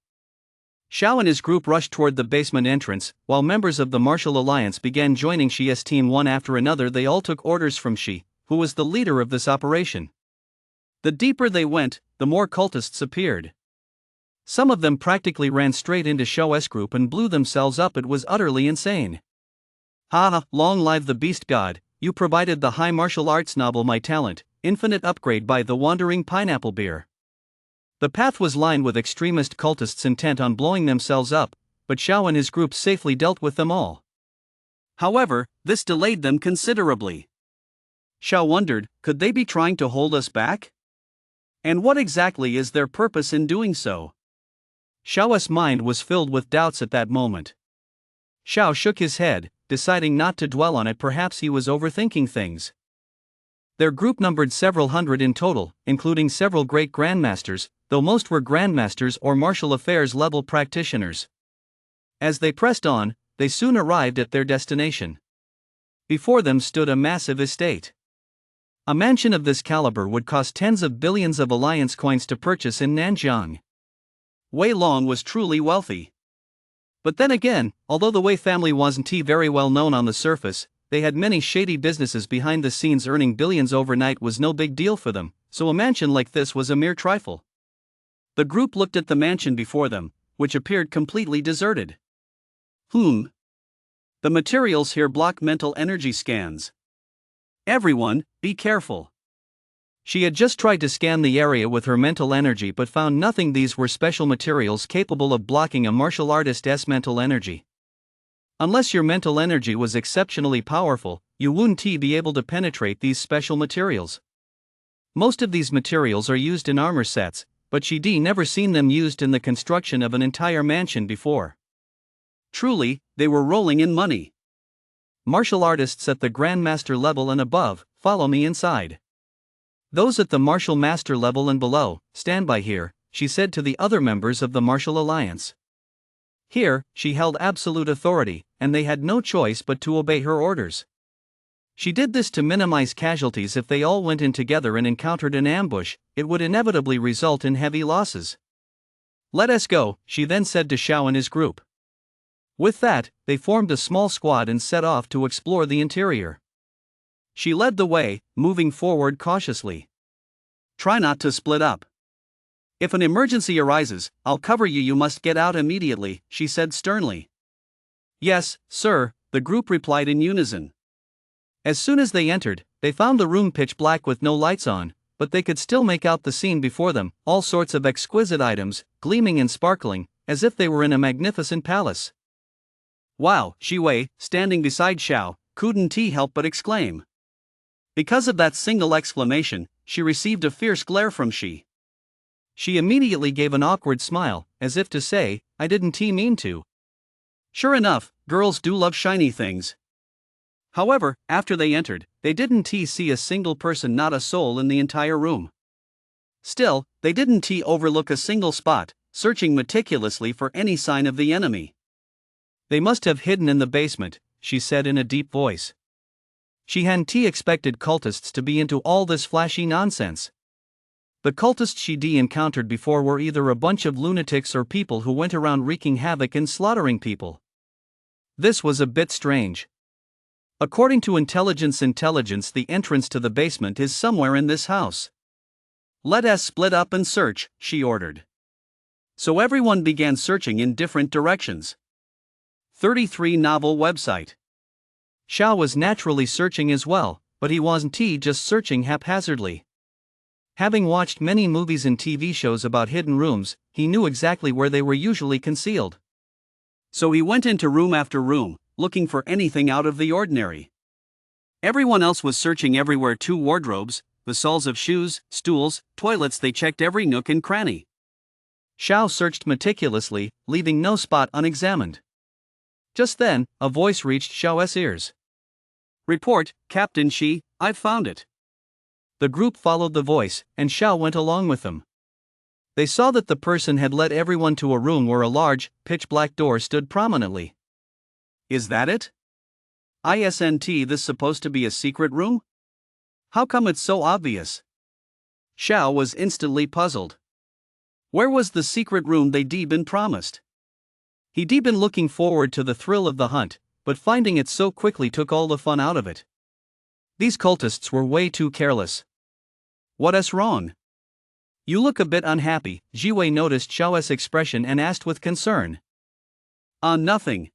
Xiao and his group rushed toward the basement entrance, while members of the martial alliance began joining Shi's team one after another. They all took orders from Shi, who was the leader of this operation. The deeper they went, the more cultists appeared. Some of them practically ran straight into Xiao's group and blew themselves up. It was utterly insane. "Ha ha, long live the beast god, you provided the high martial arts novel my talent, infinite upgrade by the wandering pineapple beer." The path was lined with extremist cultists intent on blowing themselves up, but Xiao and his group safely dealt with them all. However, this delayed them considerably. Xiao wondered, could they be trying to hold us back? And what exactly is their purpose in doing so? Xiao's mind was filled with doubts at that moment. Xiao shook his head, deciding not to dwell on it. Perhaps he was overthinking things. Their group numbered several hundred in total, including several great grandmasters, though most were grandmasters or martial affairs level practitioners. As they pressed on, they soon arrived at their destination. Before them stood a massive estate. A mansion of this caliber would cost tens of billions of alliance coins to purchase in Nanjiang. Wei Long was truly wealthy. But then again, although the Wei family wasn't very well known on the surface, they had many shady businesses behind the scenes. Earning billions overnight was no big deal for them, so a mansion like this was a mere trifle. The group looked at the mansion before them, which appeared completely deserted. The materials here block mental energy scans. Everyone, be careful. She had just tried to scan the area with her mental energy but found nothing. These were special materials capable of blocking a martial artist's mental energy. Unless your mental energy was exceptionally powerful, you wouldn't be able to penetrate these special materials. Most of these materials are used in armor sets, but she'd never seen them used in the construction of an entire mansion before. Truly, they were rolling in money. Martial artists at the Grandmaster level and above, follow me inside. Those at the Martial Master level and below, stand by here, she said to the other members of the Martial Alliance. Here, she held absolute authority, and they had no choice but to obey her orders. She did this to minimize casualties. If they all went in together and encountered an ambush, it would inevitably result in heavy losses. "Let us go," she then said to Xiao and his group. With that, they formed a small squad and set off to explore the interior. She led the way, moving forward cautiously. Try not to split up. If an emergency arises, I'll cover you. You must get out immediately, she said sternly. Yes, sir, the group replied in unison. As soon as they entered, they found the room pitch black with no lights on, but they could still make out the scene before them, all sorts of exquisite items, gleaming and sparkling, as if they were in a magnificent palace. Wow, Shi Wei, standing beside Xiao, couldn't help but exclaim. Because of that single exclamation, she received a fierce glare from Shi. She immediately gave an awkward smile, as if to say, I didn't mean to. Sure enough, girls do love shiny things. However, after they entered, they didn't see a single person, not a soul in the entire room. Still, they didn't overlook a single spot, searching meticulously for any sign of the enemy. They must have hidden in the basement, she said in a deep voice. She hadn't expected cultists to be into all this flashy nonsense. The cultists she encountered before were either a bunch of lunatics or people who went around wreaking havoc and slaughtering people. This was a bit strange. According to intelligence, the entrance to the basement is somewhere in this house. Let us split up and search, she ordered. So everyone began searching in different directions. 33 novel website. Xiao was naturally searching as well, but he wasn't just searching haphazardly. Having watched many movies and TV shows about hidden rooms, he knew exactly where they were usually concealed. So he went into room after room, looking for anything out of the ordinary. Everyone else was searching everywhere: 2 wardrobes, the soles of shoes, stools, toilets. They checked every nook and cranny. Xiao searched meticulously, leaving no spot unexamined. Just then, a voice reached Xiao's ears. Report, Captain Shi, I've found it. The group followed the voice, and Xiao went along with them. They saw that the person had led everyone to a room where a large, pitch-black door stood prominently. Is that it? Isn't this supposed to be a secret room? How come it's so obvious? Xiao was instantly puzzled. Where was the secret room they'd been promised? He'd been looking forward to the thrill of the hunt, but finding it so quickly took all the fun out of it. These cultists were way too careless. What's wrong? You look a bit unhappy, Jiwei noticed Xiao's expression and asked with concern. Nothing.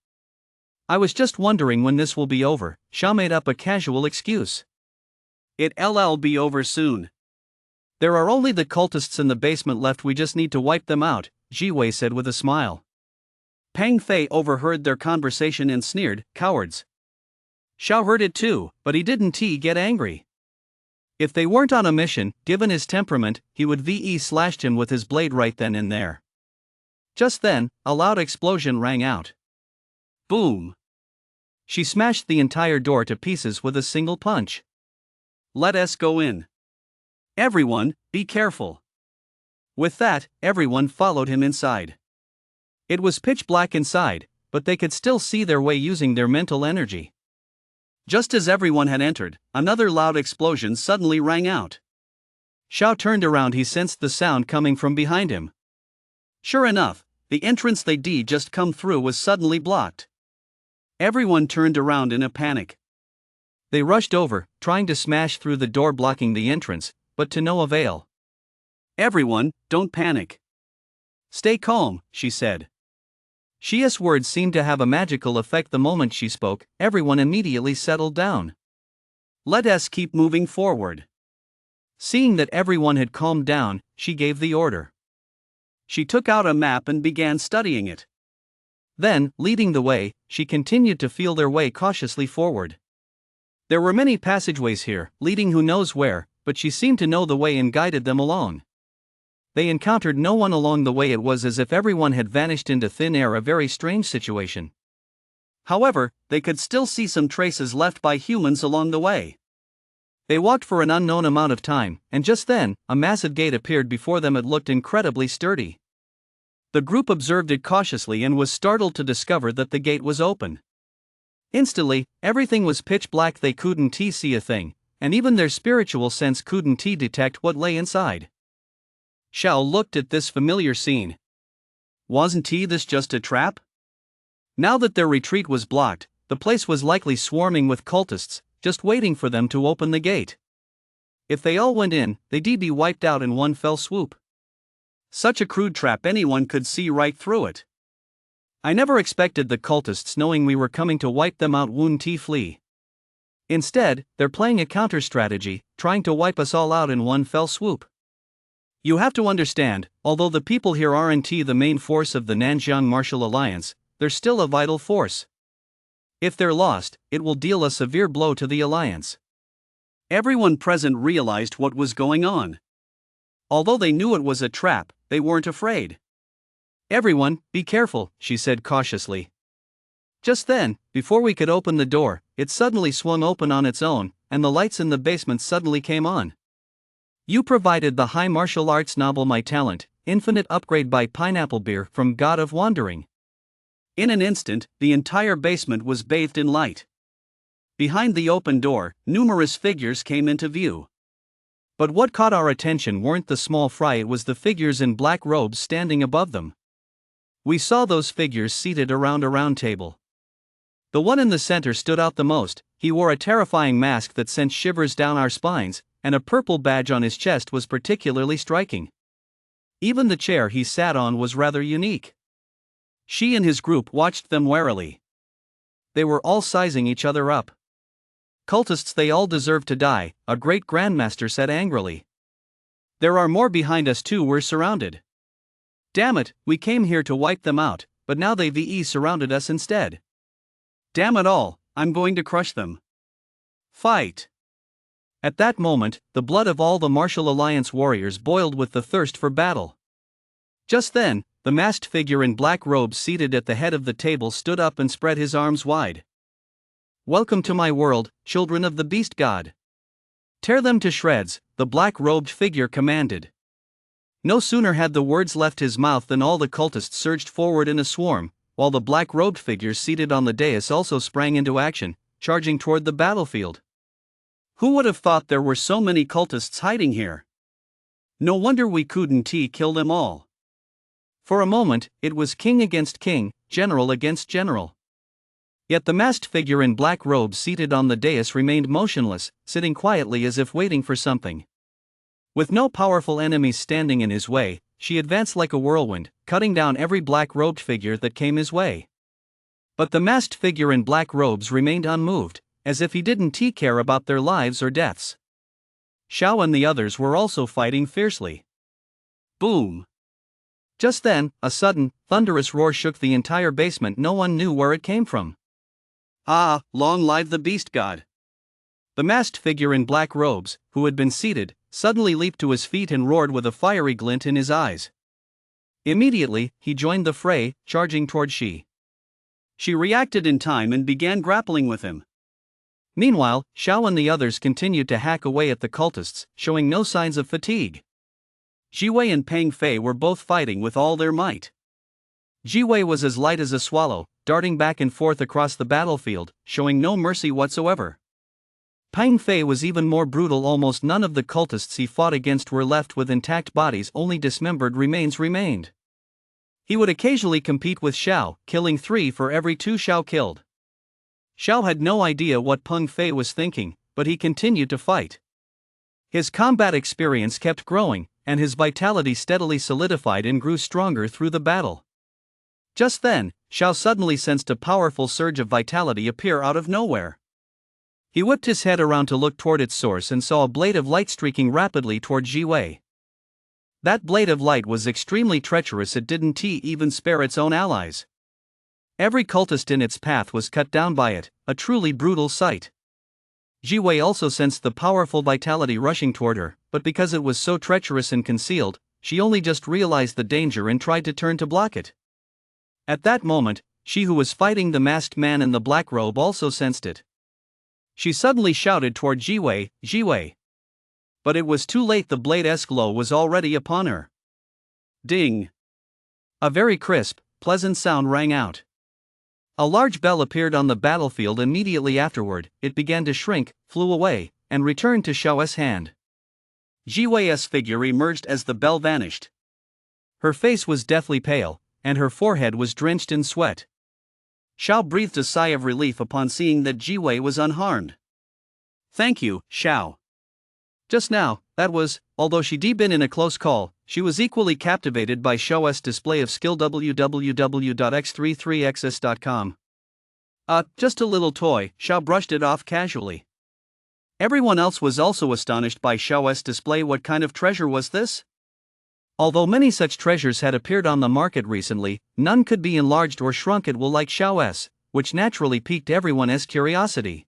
I was just wondering when this will be over, Xiao made up a casual excuse. It'll be over soon. There are only the cultists in the basement left, we just need to wipe them out, Jiwei said with a smile. Pang Fei overheard their conversation and sneered, cowards. Xiao heard it too, but he didn't get angry. If they weren't on a mission, given his temperament, he would slashed him with his blade right then and there. Just then, a loud explosion rang out. Boom! She smashed the entire door to pieces with a single punch. Let us go in. Everyone, be careful. With that, everyone followed him inside. It was pitch black inside, but they could still see their way using their mental energy. Just as everyone had entered, another loud explosion suddenly rang out. Xiao turned around. He sensed the sound coming from behind him. Sure enough, the entrance they'd just come through was suddenly blocked. Everyone turned around in a panic. They rushed over, trying to smash through the door blocking the entrance, but to no avail. Everyone, don't panic. Stay calm, she said. Xia's words seemed to have a magical effect. The moment she spoke, everyone immediately settled down. Let us keep moving forward. Seeing that everyone had calmed down, she gave the order. She took out a map and began studying it. Then, leading the way, she continued to feel their way cautiously forward. There were many passageways here, leading who knows where, but she seemed to know the way and guided them along. They encountered no one along the way. It was as if everyone had vanished into thin air, a very strange situation. However, they could still see some traces left by humans along the way. They walked for an unknown amount of time, and just then, a massive gate appeared before them. It looked incredibly sturdy. The group observed it cautiously and was startled to discover that the gate was open. Instantly, everything was pitch black. They couldn't see a thing, and even their spiritual sense couldn't detect what lay inside. Xiao looked at this familiar scene. Wasn't this just a trap? Now that their retreat was blocked, the place was likely swarming with cultists, just waiting for them to open the gate. If they all went in, they'd be wiped out in one fell swoop. Such a crude trap, anyone could see right through it. I never expected the cultists, knowing we were coming to wipe them out, wouldn't flee. Instead, they're playing a counter-strategy, trying to wipe us all out in one fell swoop. You have to understand, although the people here aren't the main force of the Nanjiang Martial Alliance, they're still a vital force. If they're lost, it will deal a severe blow to the alliance. Everyone present realized what was going on. Although they knew it was a trap, they weren't afraid. "Everyone, be careful," she said cautiously. Just then, before we could open the door, it suddenly swung open on its own, and the lights in the basement suddenly came on. "You provided the high martial arts novel My Talent, Infinite Upgrade by Pineapple Beer from God of Wandering." In an instant, the entire basement was bathed in light. Behind the open door, numerous figures came into view. But what caught our attention weren't the small fry, it was the figures in black robes standing above them. We saw those figures seated around a round table. The one in the center stood out the most. He wore a terrifying mask that sent shivers down our spines, and a purple badge on his chest was particularly striking. Even the chair he sat on was rather unique. She and his group watched them warily. They were all sizing each other up. "Cultists, they all deserve to die," a great grandmaster said angrily. "There are more behind us too, we're surrounded. Damn it, we came here to wipe them out, but now they've surrounded us instead. Damn it all, I'm going to crush them. Fight!" At that moment, the blood of all the Martial Alliance warriors boiled with the thirst for battle. Just then, the masked figure in black robes seated at the head of the table stood up and spread his arms wide. "Welcome to my world, children of the beast god. Tear them to shreds," the black-robed figure commanded. No sooner had the words left his mouth than all the cultists surged forward in a swarm, while the black-robed figures seated on the dais also sprang into action, charging toward the battlefield. Who would have thought there were so many cultists hiding here? No wonder we couldn't kill them all. For a moment, it was king against king, general against general. Yet the masked figure in black robes seated on the dais remained motionless, sitting quietly as if waiting for something. With no powerful enemies standing in his way, she advanced like a whirlwind, cutting down every black-robed figure that came his way. But the masked figure in black robes remained unmoved, as if he didn't care about their lives or deaths. Xiao and the others were also fighting fiercely. Boom! Just then, a sudden, thunderous roar shook the entire basement. No one knew where it came from. "Ah, long live the beast god!" The masked figure in black robes, who had been seated, suddenly leaped to his feet and roared with a fiery glint in his eyes. Immediately, he joined the fray, charging toward She. She reacted in time and began grappling with him. Meanwhile, Xiao and the others continued to hack away at the cultists, showing no signs of fatigue. Jiwei and Pang Fei were both fighting with all their might. Jiwei was as light as a swallow, darting back and forth across the battlefield, showing no mercy whatsoever. Pang Fei was even more brutal. Almost none of the cultists he fought against were left with intact bodies, only dismembered remains remained. He would occasionally compete with Xiao, killing 3 for every 2 Xiao killed. Xiao had no idea what Pang Fei was thinking, but he continued to fight. His combat experience kept growing, and his vitality steadily solidified and grew stronger through the battle. Just then, Xiao suddenly sensed a powerful surge of vitality appear out of nowhere. He whipped his head around to look toward its source and saw a blade of light streaking rapidly toward Jiwei. That blade of light was extremely treacherous. It didn't even spare its own allies. Every cultist in its path was cut down by it, a truly brutal sight. Jiwei also sensed the powerful vitality rushing toward her, but because it was so treacherous and concealed, she only just realized the danger and tried to turn to block it. At that moment, she who was fighting the masked man in the black robe also sensed it. She suddenly shouted toward Jiwei, "Jiwei!" But it was too late. The blade's glow was already upon her. Ding! A very crisp, pleasant sound rang out. A large bell appeared on the battlefield. Immediately afterward, it began to shrink, flew away, and returned to Xiao's hand. Jiwei's figure emerged as the bell vanished. Her face was deathly pale, and her forehead was drenched in sweat. Xiao breathed a sigh of relief upon seeing that Jiwei was unharmed. Thank you, Xiao. Just now, that was, although she'd been in a close call, she was equally captivated by Xiao's display of skill www.x33xs.com. Just a little toy, Xiao brushed it off casually. Everyone else was also astonished by Xiao's display. What kind of treasure was this? Although many such treasures had appeared on the market recently, none could be enlarged or shrunk at will like Xiao's, which naturally piqued everyone's curiosity.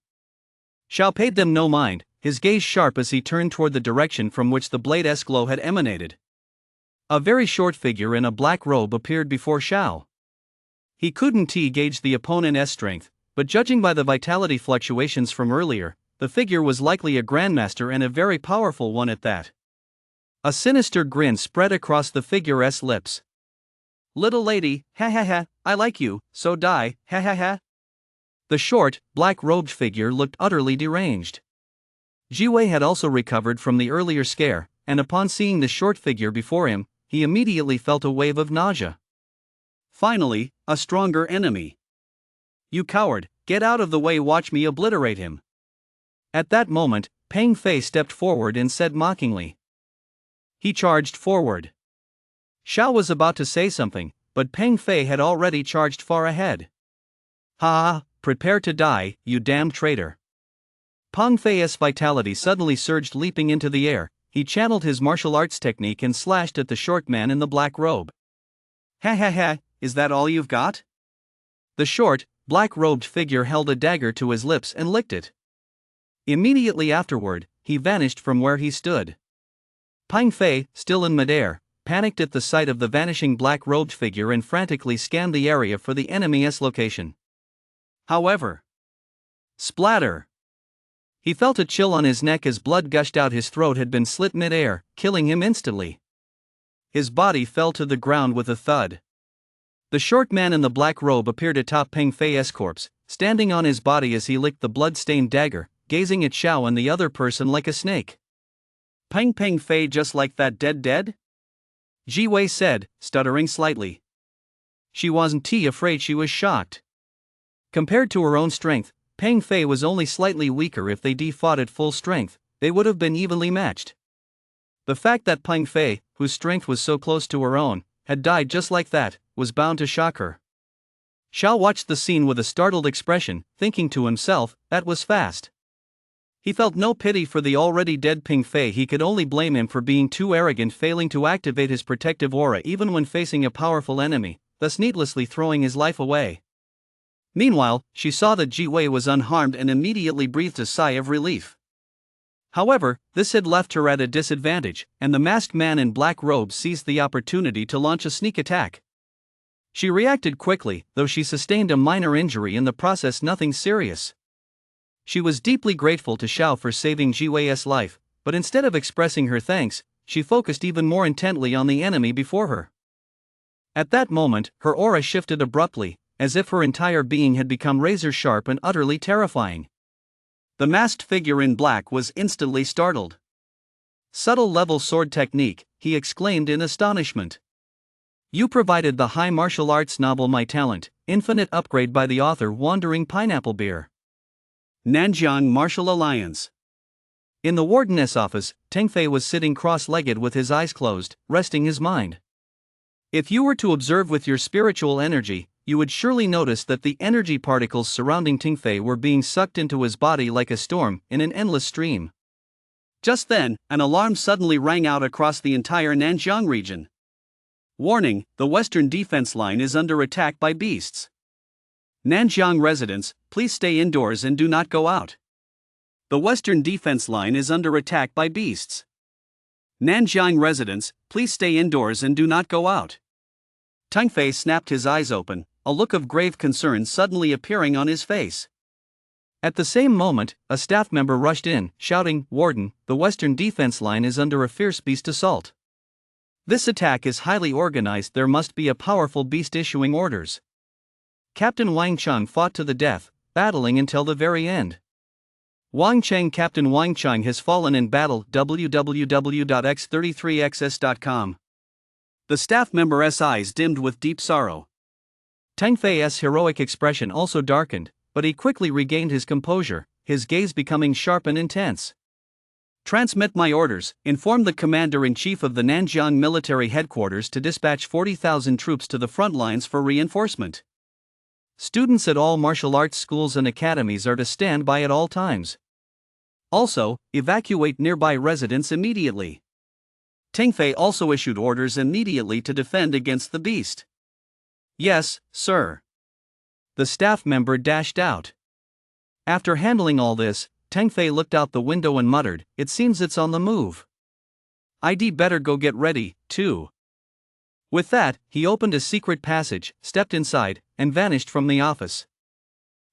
Xiao paid them no mind, his gaze sharp as he turned toward the direction from which the blade's glow had emanated. A very short figure in a black robe appeared before Xiao. He couldn't gauge the opponent's strength, but judging by the vitality fluctuations from earlier, the figure was likely a grandmaster and a very powerful one at that. A sinister grin spread across the figure's lips. Little lady, ha ha ha, I like you, so die, ha ha ha. The short, black-robed figure looked utterly deranged. Jiwei had also recovered from the earlier scare, and upon seeing the short figure before him, he immediately felt a wave of nausea. Finally, a stronger enemy. You coward, get out of the way, watch me obliterate him. At that moment, Peng Fei stepped forward and said mockingly. He charged forward. Xiao was about to say something, but Peng Fei had already charged far ahead. Ha! Prepare to die, you damned traitor. Peng Fei's vitality suddenly surged, leaping into the air. He channeled his martial arts technique and slashed at the short man in the black robe. Ha ha ha, is that all you've got? The short, black-robed figure held a dagger to his lips and licked it. Immediately afterward, he vanished from where he stood. Peng Fei, still in midair, panicked at the sight of the vanishing black-robed figure and frantically scanned the area for the enemy's location. However, splatter! He felt a chill on his neck as blood gushed out. His throat had been slit mid-air, killing him instantly. His body fell to the ground with a thud. The short man in the black robe appeared atop Peng Fei's corpse, standing on his body as he licked the blood-stained dagger, gazing at Xiao and the other person like a snake. Peng Fei just like that dead? Jiwei said, stuttering slightly. She wasn't afraid, she was shocked. Compared to her own strength, Peng Fei was only slightly weaker. If they fought at full strength, they would have been evenly matched. The fact that Peng Fei, whose strength was so close to her own, had died just like that, was bound to shock her. Xiao watched the scene with a startled expression, thinking to himself, that was fast. He felt no pity for the already dead Peng Fei. He could only blame him for being too arrogant, failing to activate his protective aura even when facing a powerful enemy, thus needlessly throwing his life away. Meanwhile, she saw that Jiwei was unharmed and immediately breathed a sigh of relief. However, this had left her at a disadvantage, and the masked man in black robes seized the opportunity to launch a sneak attack. She reacted quickly, though she sustained a minor injury in the process, nothing serious. She was deeply grateful to Xiao for saving Jiwei's life, but instead of expressing her thanks, she focused even more intently on the enemy before her. At that moment, her aura shifted abruptly, as if her entire being had become razor-sharp and utterly terrifying. The masked figure in black was instantly startled. Subtle level sword technique, he exclaimed in astonishment. You provided the high martial arts novel My Talent, Infinite Upgrade by the author Wandering Pineapple Beer. Nanjiang Martial Alliance. In the wardeness office, Teng Fei was sitting cross-legged with his eyes closed, resting his mind. If you were to observe with your spiritual energy, you would surely notice that the energy particles surrounding Teng Fei were being sucked into his body like a storm in an endless stream. Just then, an alarm suddenly rang out across the entire Nanjiang region. Warning, the Western defense line is under attack by beasts. Nanjiang residents, please stay indoors and do not go out. The Western defense line is under attack by beasts. Nanjiang residents, please stay indoors and do not go out. Teng Fei snapped his eyes open, a look of grave concern suddenly appearing on his face. At the same moment, a staff member rushed in, shouting, "Warden, the Western defense line is under a fierce beast assault. This attack is highly organized. There must be a powerful beast issuing orders." Captain Wang Cheng fought to the death, battling until the very end. Captain Wang Cheng has fallen in battle. www.x33xs.com. The staff member's eyes dimmed with deep sorrow. Teng Fei's heroic expression also darkened, but he quickly regained his composure, his gaze becoming sharp and intense. Transmit my orders, inform the commander-in-chief of the Nanjiang military headquarters to dispatch 40,000 troops to the front lines for reinforcement. Students at all martial arts schools and academies are to stand by at all times. Also, evacuate nearby residents immediately. Teng Fei also issued orders immediately to defend against the beast. Yes, sir. The staff member dashed out. After handling all this, Teng Fei looked out the window and muttered, "It seems it's on the move. I'd better go get ready, too." With that, he opened a secret passage, stepped inside, and vanished from the office.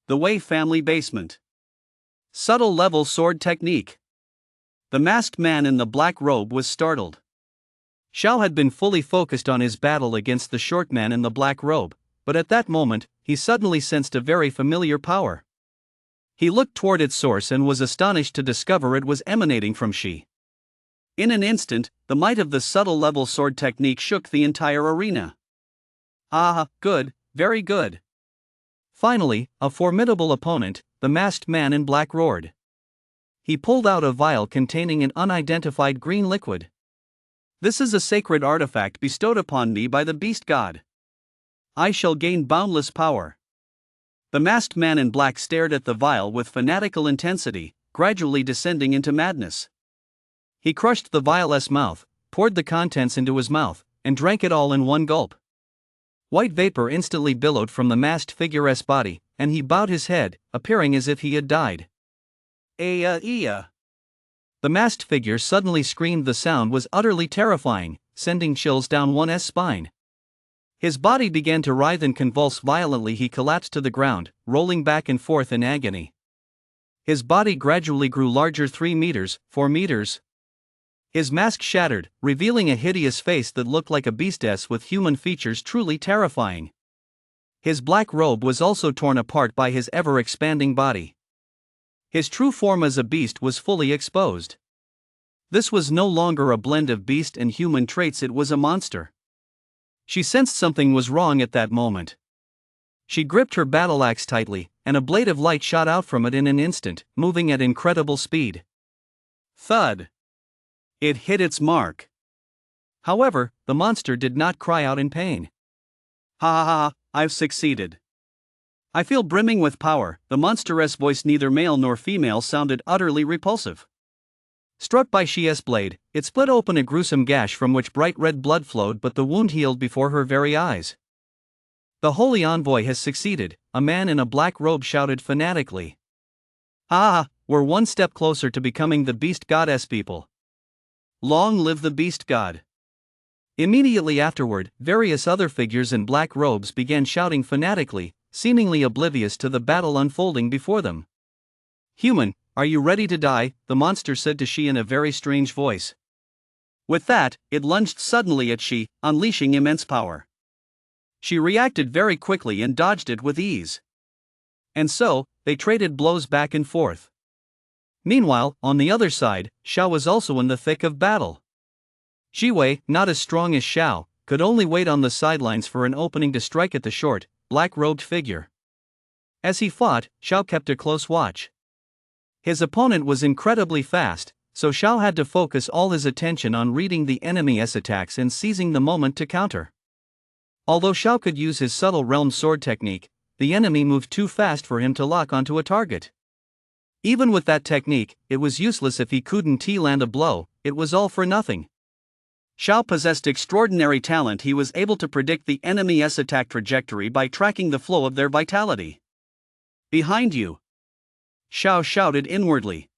The Wei family basement. Subtle level sword technique. The masked man in the black robe was startled. Xiao had been fully focused on his battle against the short man in the black robe, but at that moment, he suddenly sensed a very familiar power. He looked toward its source and was astonished to discover it was emanating from Shi. In an instant, the might of the subtle level sword technique shook the entire arena. Ah, good, very good. Finally, a formidable opponent, the masked man in black roared. He pulled out a vial containing an unidentified green liquid. "This is a sacred artifact bestowed upon me by the beast god. I shall gain boundless power." The masked man in black stared at the vial with fanatical intensity, gradually descending into madness. He crushed the vial's mouth, poured the contents into his mouth, and drank it all in one gulp. White vapor instantly billowed from the masked figure's body, and he bowed his head, appearing as if he had died. The masked figure suddenly screamed. The sound was utterly terrifying, sending chills down one's spine. His body began to writhe and convulse violently. He collapsed to the ground, rolling back and forth in agony. His body gradually grew larger, 3 meters, 4 meters. His mask shattered, revealing a hideous face that looked like a beastess with human features, truly terrifying. His black robe was also torn apart by his ever-expanding body. His true form as a beast was fully exposed. This was no longer a blend of beast and human traits, it was a monster. She sensed something was wrong at that moment. She gripped her battle axe tightly, and a blade of light shot out from it in an instant, moving at incredible speed. Thud! It hit its mark. However, the monster did not cry out in pain. "Ha ha ha, I've succeeded. I feel brimming with power." The monstrous voice, neither male nor female, sounded utterly repulsive. Struck by Shi's blade, it split open a gruesome gash from which bright red blood flowed, but the wound healed before her very eyes. "The holy envoy has succeeded," a man in a black robe shouted fanatically. "Ah, we're one step closer to becoming the beast goddess people. Long live the beast god." Immediately afterward, various other figures in black robes began shouting fanatically, seemingly oblivious to the battle unfolding before them. "Human, are you ready to die?" the monster said to Shi in a very strange voice. With that, it lunged suddenly at Shi, unleashing immense power. She reacted very quickly and dodged it with ease. And so, they traded blows back and forth. Meanwhile, on the other side, Xiao was also in the thick of battle. Jiwei, not as strong as Xiao, could only wait on the sidelines for an opening to strike at the short, black-robed figure. As he fought, Xiao kept a close watch. His opponent was incredibly fast, so Xiao had to focus all his attention on reading the enemy's attacks and seizing the moment to counter. Although Xiao could use his subtle realm sword technique, the enemy moved too fast for him to lock onto a target. Even with that technique, it was useless if he couldn't land a blow, it was all for nothing. Xiao possessed extraordinary talent. He was able to predict the enemy's attack trajectory by tracking the flow of their vitality. "Behind you!" Xiao shouted inwardly.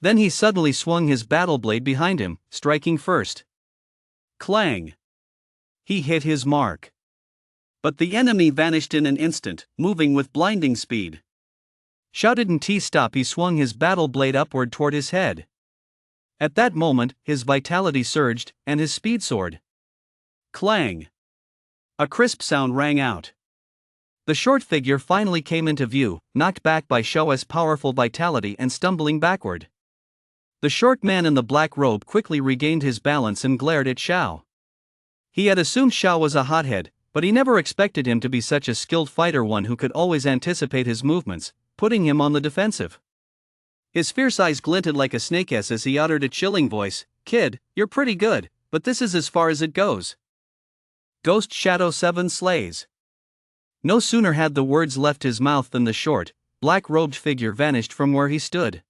Then he suddenly swung his battle blade behind him, striking first. Clang! He hit his mark. But the enemy vanished in an instant, moving with blinding speed. Xiao didn't stop. He swung his battle blade upward toward his head. At that moment, his vitality surged, and his speed soared. Clang! A crisp sound rang out. The short figure finally came into view, knocked back by Xiao's powerful vitality and stumbling backward. The short man in the black robe quickly regained his balance and glared at Xiao. He had assumed Xiao was a hothead, but he never expected him to be such a skilled fighter, one who could always anticipate his movements, putting him on the defensive. His fierce eyes glinted like a snake's as he uttered a chilling voice, "Kid, you're pretty good, but this is as far as it goes." Ghost Shadow 7 slays. No sooner had the words left his mouth than the short, black-robed figure vanished from where he stood.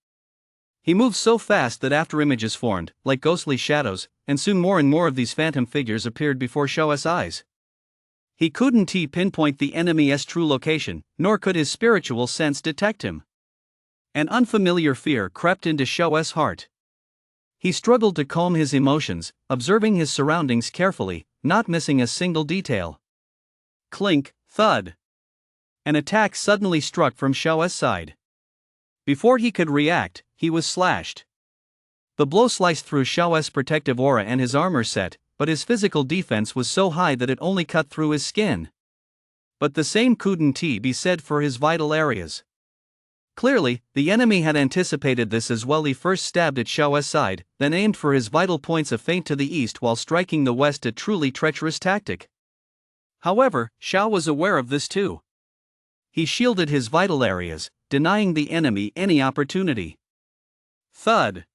He moved so fast that after-images formed, like ghostly shadows, and soon more and more of these phantom figures appeared before Sho's eyes. He couldn't pinpoint the enemy's true location, nor could his spiritual sense detect him. An unfamiliar fear crept into Sho's heart. He struggled to calm his emotions, observing his surroundings carefully, not missing a single detail. Clink, thud. An attack suddenly struck from Sho's side. Before he could react, he was slashed. The blow sliced through Sho's protective aura and his armor set, but his physical defense was so high that it only cut through his skin. But the same couldn't be said for his vital areas. Clearly, the enemy had anticipated this as well. He first stabbed at Sho's side, then aimed for his vital points, a feint to the east while striking the west, a truly treacherous tactic. However, Sho was aware of this too. He shielded his vital areas, denying the enemy any opportunity. Thud.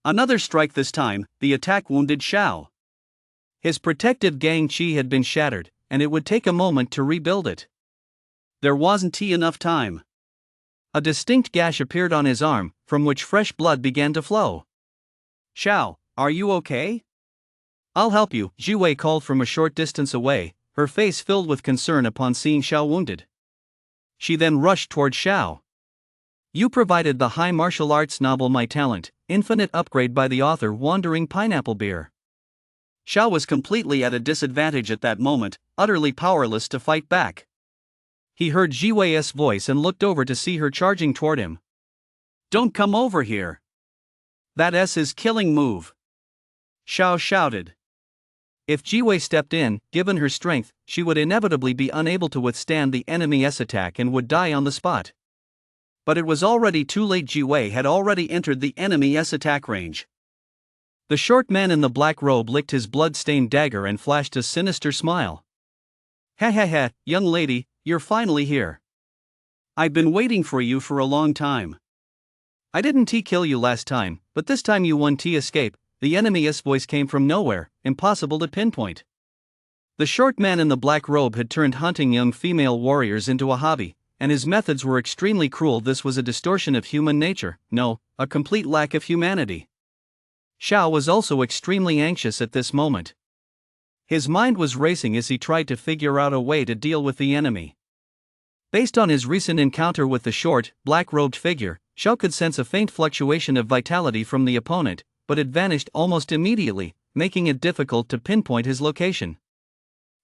Another strike, this time, the attack wounded Sho. His protective gang chi had been shattered, and it would take a moment to rebuild it. There wasn't enough time. A distinct gash appeared on his arm, from which fresh blood began to flow. "Sho, are you okay?" "I'll help you," Jiwei called from a short distance away, her face filled with concern upon seeing Sho wounded. She then rushed toward Sho. "You provided the high martial arts novel My Talent, Infinite Upgrade by the author Wandering Pineapple Beer." Sho was completely at a disadvantage at that moment, utterly powerless to fight back. He heard Jiwei's voice and looked over to see her charging toward him. "Don't come over here. That's his killing move," Sho shouted. If Jiwei stepped in, given her strength, she would inevitably be unable to withstand the enemy's attack and would die on the spot. But it was already too late. Jiwei had already entered the enemy's attack range. The short man in the black robe licked his blood-stained dagger and flashed a sinister smile. "Ha ha ha, young lady, you're finally here. I've been waiting for you for a long time. I didn't kill you last time, but this time you won escape." The enemy's voice came from nowhere, impossible to pinpoint. The short man in the black robe had turned hunting young female warriors into a hobby, and his methods were extremely cruel. This was a distortion of human nature, no, a complete lack of humanity. Sho was also extremely anxious at this moment. His mind was racing as he tried to figure out a way to deal with the enemy. Based on his recent encounter with the short, black-robed figure, Sho could sense a faint fluctuation of vitality from the opponent, but it vanished almost immediately, making it difficult to pinpoint his location.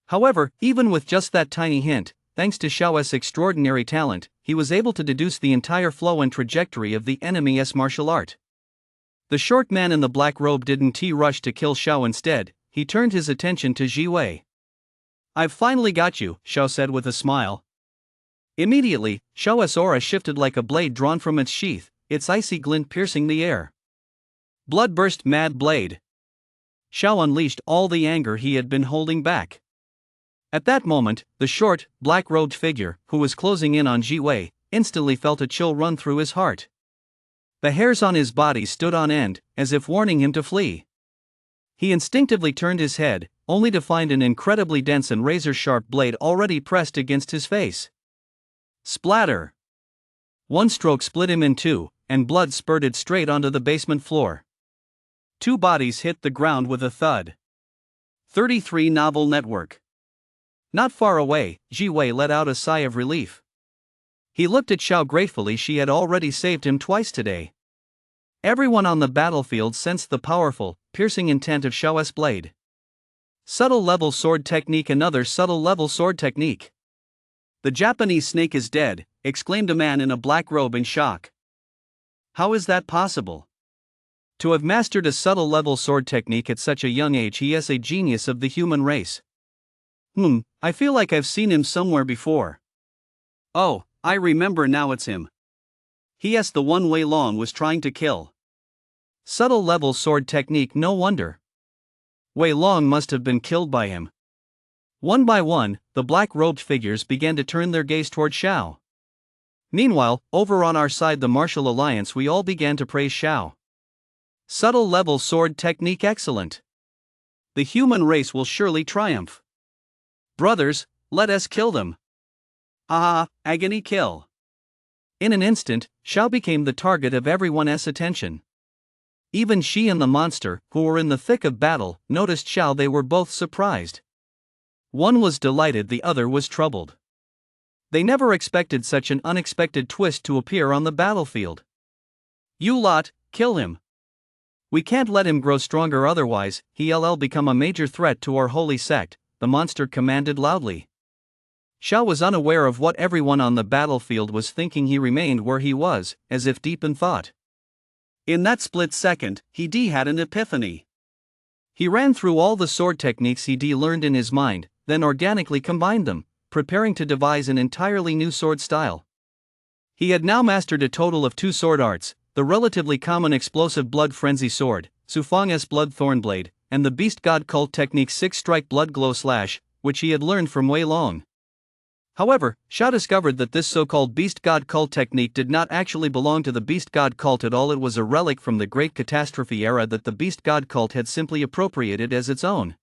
However, even with just that tiny hint, thanks to Sho's extraordinary talent, he was able to deduce the entire flow and trajectory of the enemy's martial art. The short man in the black robe didn't rush to kill Sho. Instead, he turned his attention to Jiwei. "I've finally got you," Sho said with a smile. Immediately, Sho's aura shifted like a blade drawn from its sheath, its icy glint piercing the air. Bloodburst Mad Blade. Sho unleashed all the anger he had been holding back. At that moment, the short, black-robed figure, who was closing in on Jiwei, instantly felt a chill run through his heart. The hairs on his body stood on end, as if warning him to flee. He instinctively turned his head, only to find an incredibly dense and razor-sharp blade already pressed against his face. Splatter! One stroke split him in two, and blood spurted straight onto the basement floor. Two bodies hit the ground with a thud. 33 Novel Network. Not far away, Jiwei let out a sigh of relief. He looked at Sho gratefully. She had already saved him twice today. Everyone on the battlefield sensed the powerful, piercing intent of Sho's blade. Subtle level sword technique. Another subtle level sword technique. "The Japanese snake is dead," exclaimed a man in a black robe in shock. "How is that possible?" To have mastered a subtle level sword technique at such a young age, he is a genius of the human race. I feel like I've seen him somewhere before. Oh, I remember now, it's him. He's the one Wei Long was trying to kill. Subtle level sword technique, no wonder. Wei Long must have been killed by him. One by one, the black-robed figures began to turn their gaze toward Sho. Meanwhile, over on our side, the martial alliance, we all began to praise Xiao. Subtle level sword technique excellent. The human race will surely triumph. Brothers, let us kill them. Ah, agony kill. In an instant, Xiao became the target of everyone's attention. Even she and the monster, who were in the thick of battle, noticed Xiao. They were both surprised. One was delighted, the other was troubled. They never expected such an unexpected twist to appear on the battlefield. You lot, kill him. We can't let him grow stronger, otherwise he'll become a major threat to our holy sect, the monster commanded loudly. Xiao was unaware of what everyone on the battlefield was thinking. He remained where he was, as if deep in thought. In that split second, he had an epiphany. He ran through all the sword techniques he learned in his mind, then organically combined them, preparing to devise an entirely new sword style. He had now mastered a total of 2 sword arts, the relatively common explosive blood frenzy sword, Sufang's blood thornblade, and the beast god cult technique 6-strike blood glow slash, which he had learned from Wei Long. However, Xiao discovered that this so-called beast god cult technique did not actually belong to the beast god cult at all. It was a relic from the Great Catastrophe era that the beast god cult had simply appropriated as its own.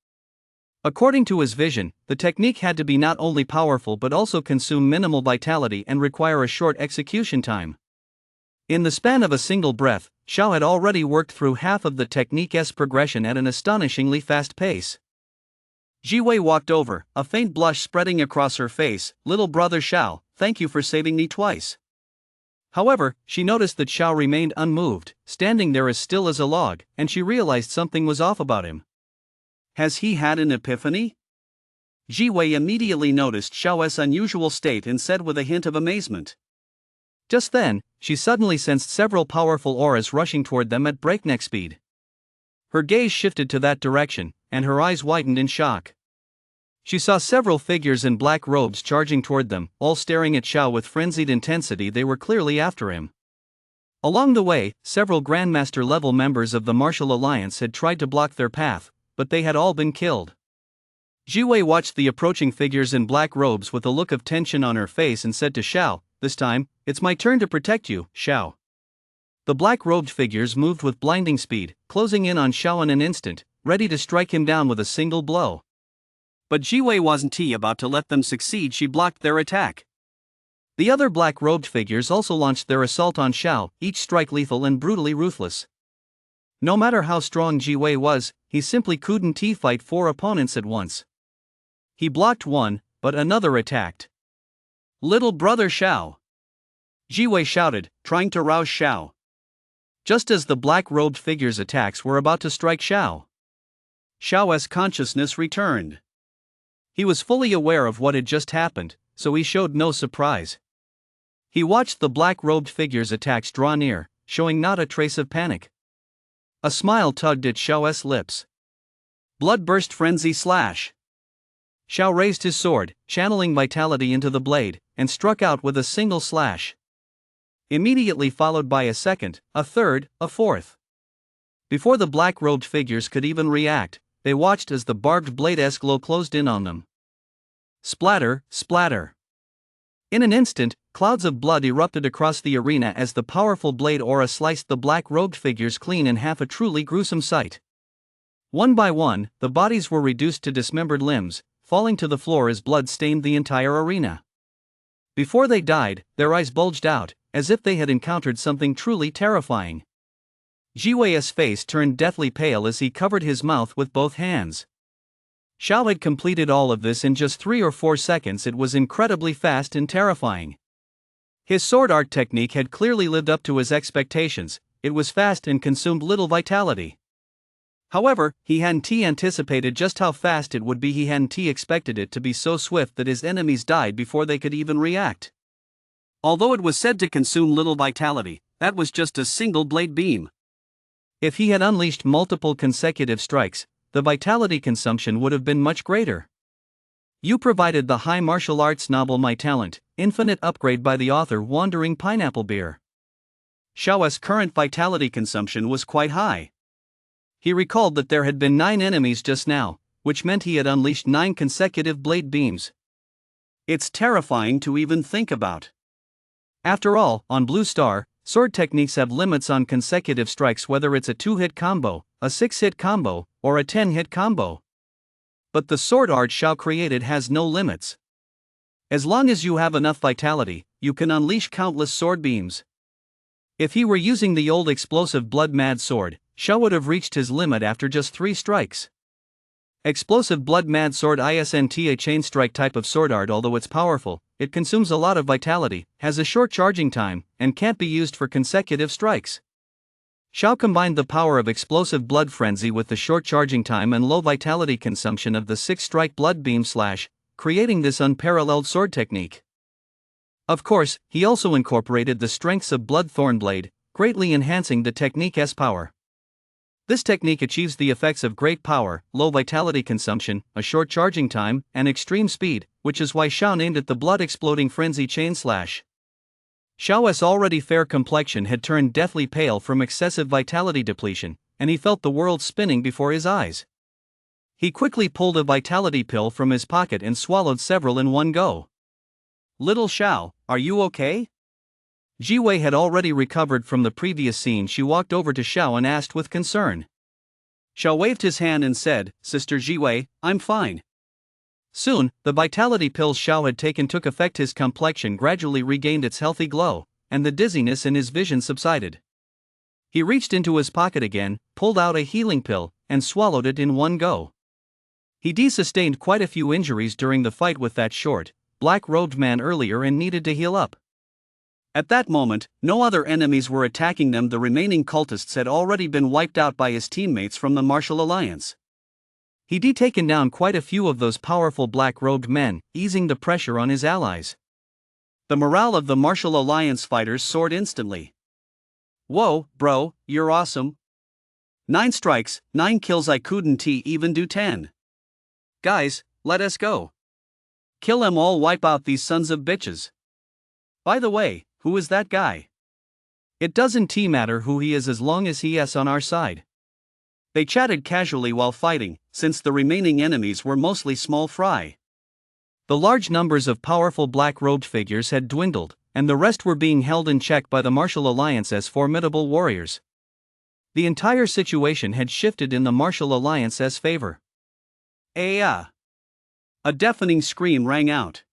According to his vision, the technique had to be not only powerful but also consume minimal vitality and require a short execution time. In the span of a single breath, Xiao had already worked through half of the technique's progression at an astonishingly fast pace. Jiwei walked over, a faint blush spreading across her face. Little brother Xiao, thank you for saving me twice. However, she noticed that Xiao remained unmoved, standing there as still as a log, and she realized something was off about him. Has he had an epiphany? Jiwei immediately noticed Xiao's unusual state and said with a hint of amazement. Just then, she suddenly sensed several powerful auras rushing toward them at breakneck speed. Her gaze shifted to that direction, and her eyes widened in shock. She saw several figures in black robes charging toward them, all staring at Xiao with frenzied intensity. They were clearly after him. Along the way, several Grandmaster-level members of the Martial Alliance had tried to block their path, but they had all been killed. Jiwei watched the approaching figures in black robes with a look of tension on her face and said to Xiao, "This time, it's my turn to protect you, Xiao." The black-robed figures moved with blinding speed, closing in on Xiao in an instant, ready to strike him down with a single blow. But Jiwei wasn't about to let them succeed. She blocked their attack. The other black-robed figures also launched their assault on Xiao, each strike lethal and brutally ruthless. No matter how strong Jiwei was, he simply couldn't fight 4 opponents at once. He blocked one, but another attacked. Little brother Xiao! Jiwei shouted, trying to rouse Xiao. Just as the black-robed figures' attacks were about to strike Xiao, Xiao's consciousness returned. He was fully aware of what had just happened, so he showed no surprise. He watched the black-robed figures' attacks draw near, showing not a trace of panic. A smile tugged at Xiao's lips. Bloodburst frenzy slash. Xiao raised his sword, channeling vitality into the blade, and struck out with a single slash. Immediately followed by a second, a third, a fourth. Before the black-robed figures could even react, they watched as the barbed blade's glow closed in on them. Splatter, splatter. In an instant, clouds of blood erupted across the arena as the powerful blade aura sliced the black-robed figures clean in half, a truly gruesome sight. One by one, the bodies were reduced to dismembered limbs, falling to the floor as blood stained the entire arena. Before they died, their eyes bulged out, as if they had encountered something truly terrifying. Jiwei's face turned deathly pale as he covered his mouth with both hands. Xiao had completed all of this in just 3 or 4 seconds. It was incredibly fast and terrifying. His sword art technique had clearly lived up to his expectations. It was fast and consumed little vitality. However, he hadn't anticipated just how fast it would be. He hadn't expected it to be so swift that his enemies died before they could even react. Although it was said to consume little vitality, that was just a single blade beam. If he had unleashed multiple consecutive strikes, the vitality consumption would have been much greater. You provided the high martial arts novel My Talent, Infinite Upgrade by the author Wandering Pineapple Beer. Xiao's current vitality consumption was quite high. He recalled that there had been 9 enemies just now, which meant he had unleashed 9 consecutive blade beams. It's terrifying to even think about. After all, on Blue Star, sword techniques have limits on consecutive strikes, whether it's a 2-hit combo, a 6-hit combo, or a 10-hit combo. But the sword art Xiao created has no limits. As long as you have enough vitality, you can unleash countless sword beams. If he were using the old explosive blood-mad sword, Xiao would have reached his limit after just 3 strikes. Explosive blood-mad sword isn't a chain strike type of sword art. Although it's powerful, it consumes a lot of vitality, has a short charging time, and can't be used for consecutive strikes. Xiao combined the power of explosive blood frenzy with the short charging time and low vitality consumption of the 6-strike blood beam slash, creating this unparalleled sword technique. Of course, he also incorporated the strengths of Blood Thornblade, greatly enhancing the technique's power. This technique achieves the effects of great power, low vitality consumption, a short charging time, and extreme speed, which is why Xiao named it the blood-exploding frenzy chain slash. Xiao's already fair complexion had turned deathly pale from excessive vitality depletion, and he felt the world spinning before his eyes. He quickly pulled a vitality pill from his pocket and swallowed several in one go. "Little Xiao, are you okay?" Jiwei had already recovered from the previous scene. She walked over to Xiao and asked with concern. Xiao waved his hand and said, "Sister Jiwei, I'm fine." Soon, the vitality pills Xiao had taken took effect. His complexion gradually regained its healthy glow, and the dizziness in his vision subsided. He reached into his pocket again, pulled out a healing pill, and swallowed it in one go. He sustained quite a few injuries during the fight with that short, black-robed man earlier and needed to heal up. At that moment, no other enemies were attacking them. The remaining cultists had already been wiped out by his teammates from the Martial Alliance. He'd taken down quite a few of those powerful black-robed men, easing the pressure on his allies. The morale of the Martial Alliance fighters soared instantly. "Whoa, bro, you're awesome. 9 strikes, 9 kills. I couldn't even do 10. Guys, let us go. Kill them all, wipe out these sons of bitches. By the way, who is that guy? It doesn't matter who he is as long as he is on our side." They chatted casually while fighting, since the remaining enemies were mostly small fry. The large numbers of powerful black-robed figures had dwindled, and the rest were being held in check by the Martial Alliance as formidable warriors. The entire situation had shifted in the Martial Alliance's favor. A deafening scream rang out.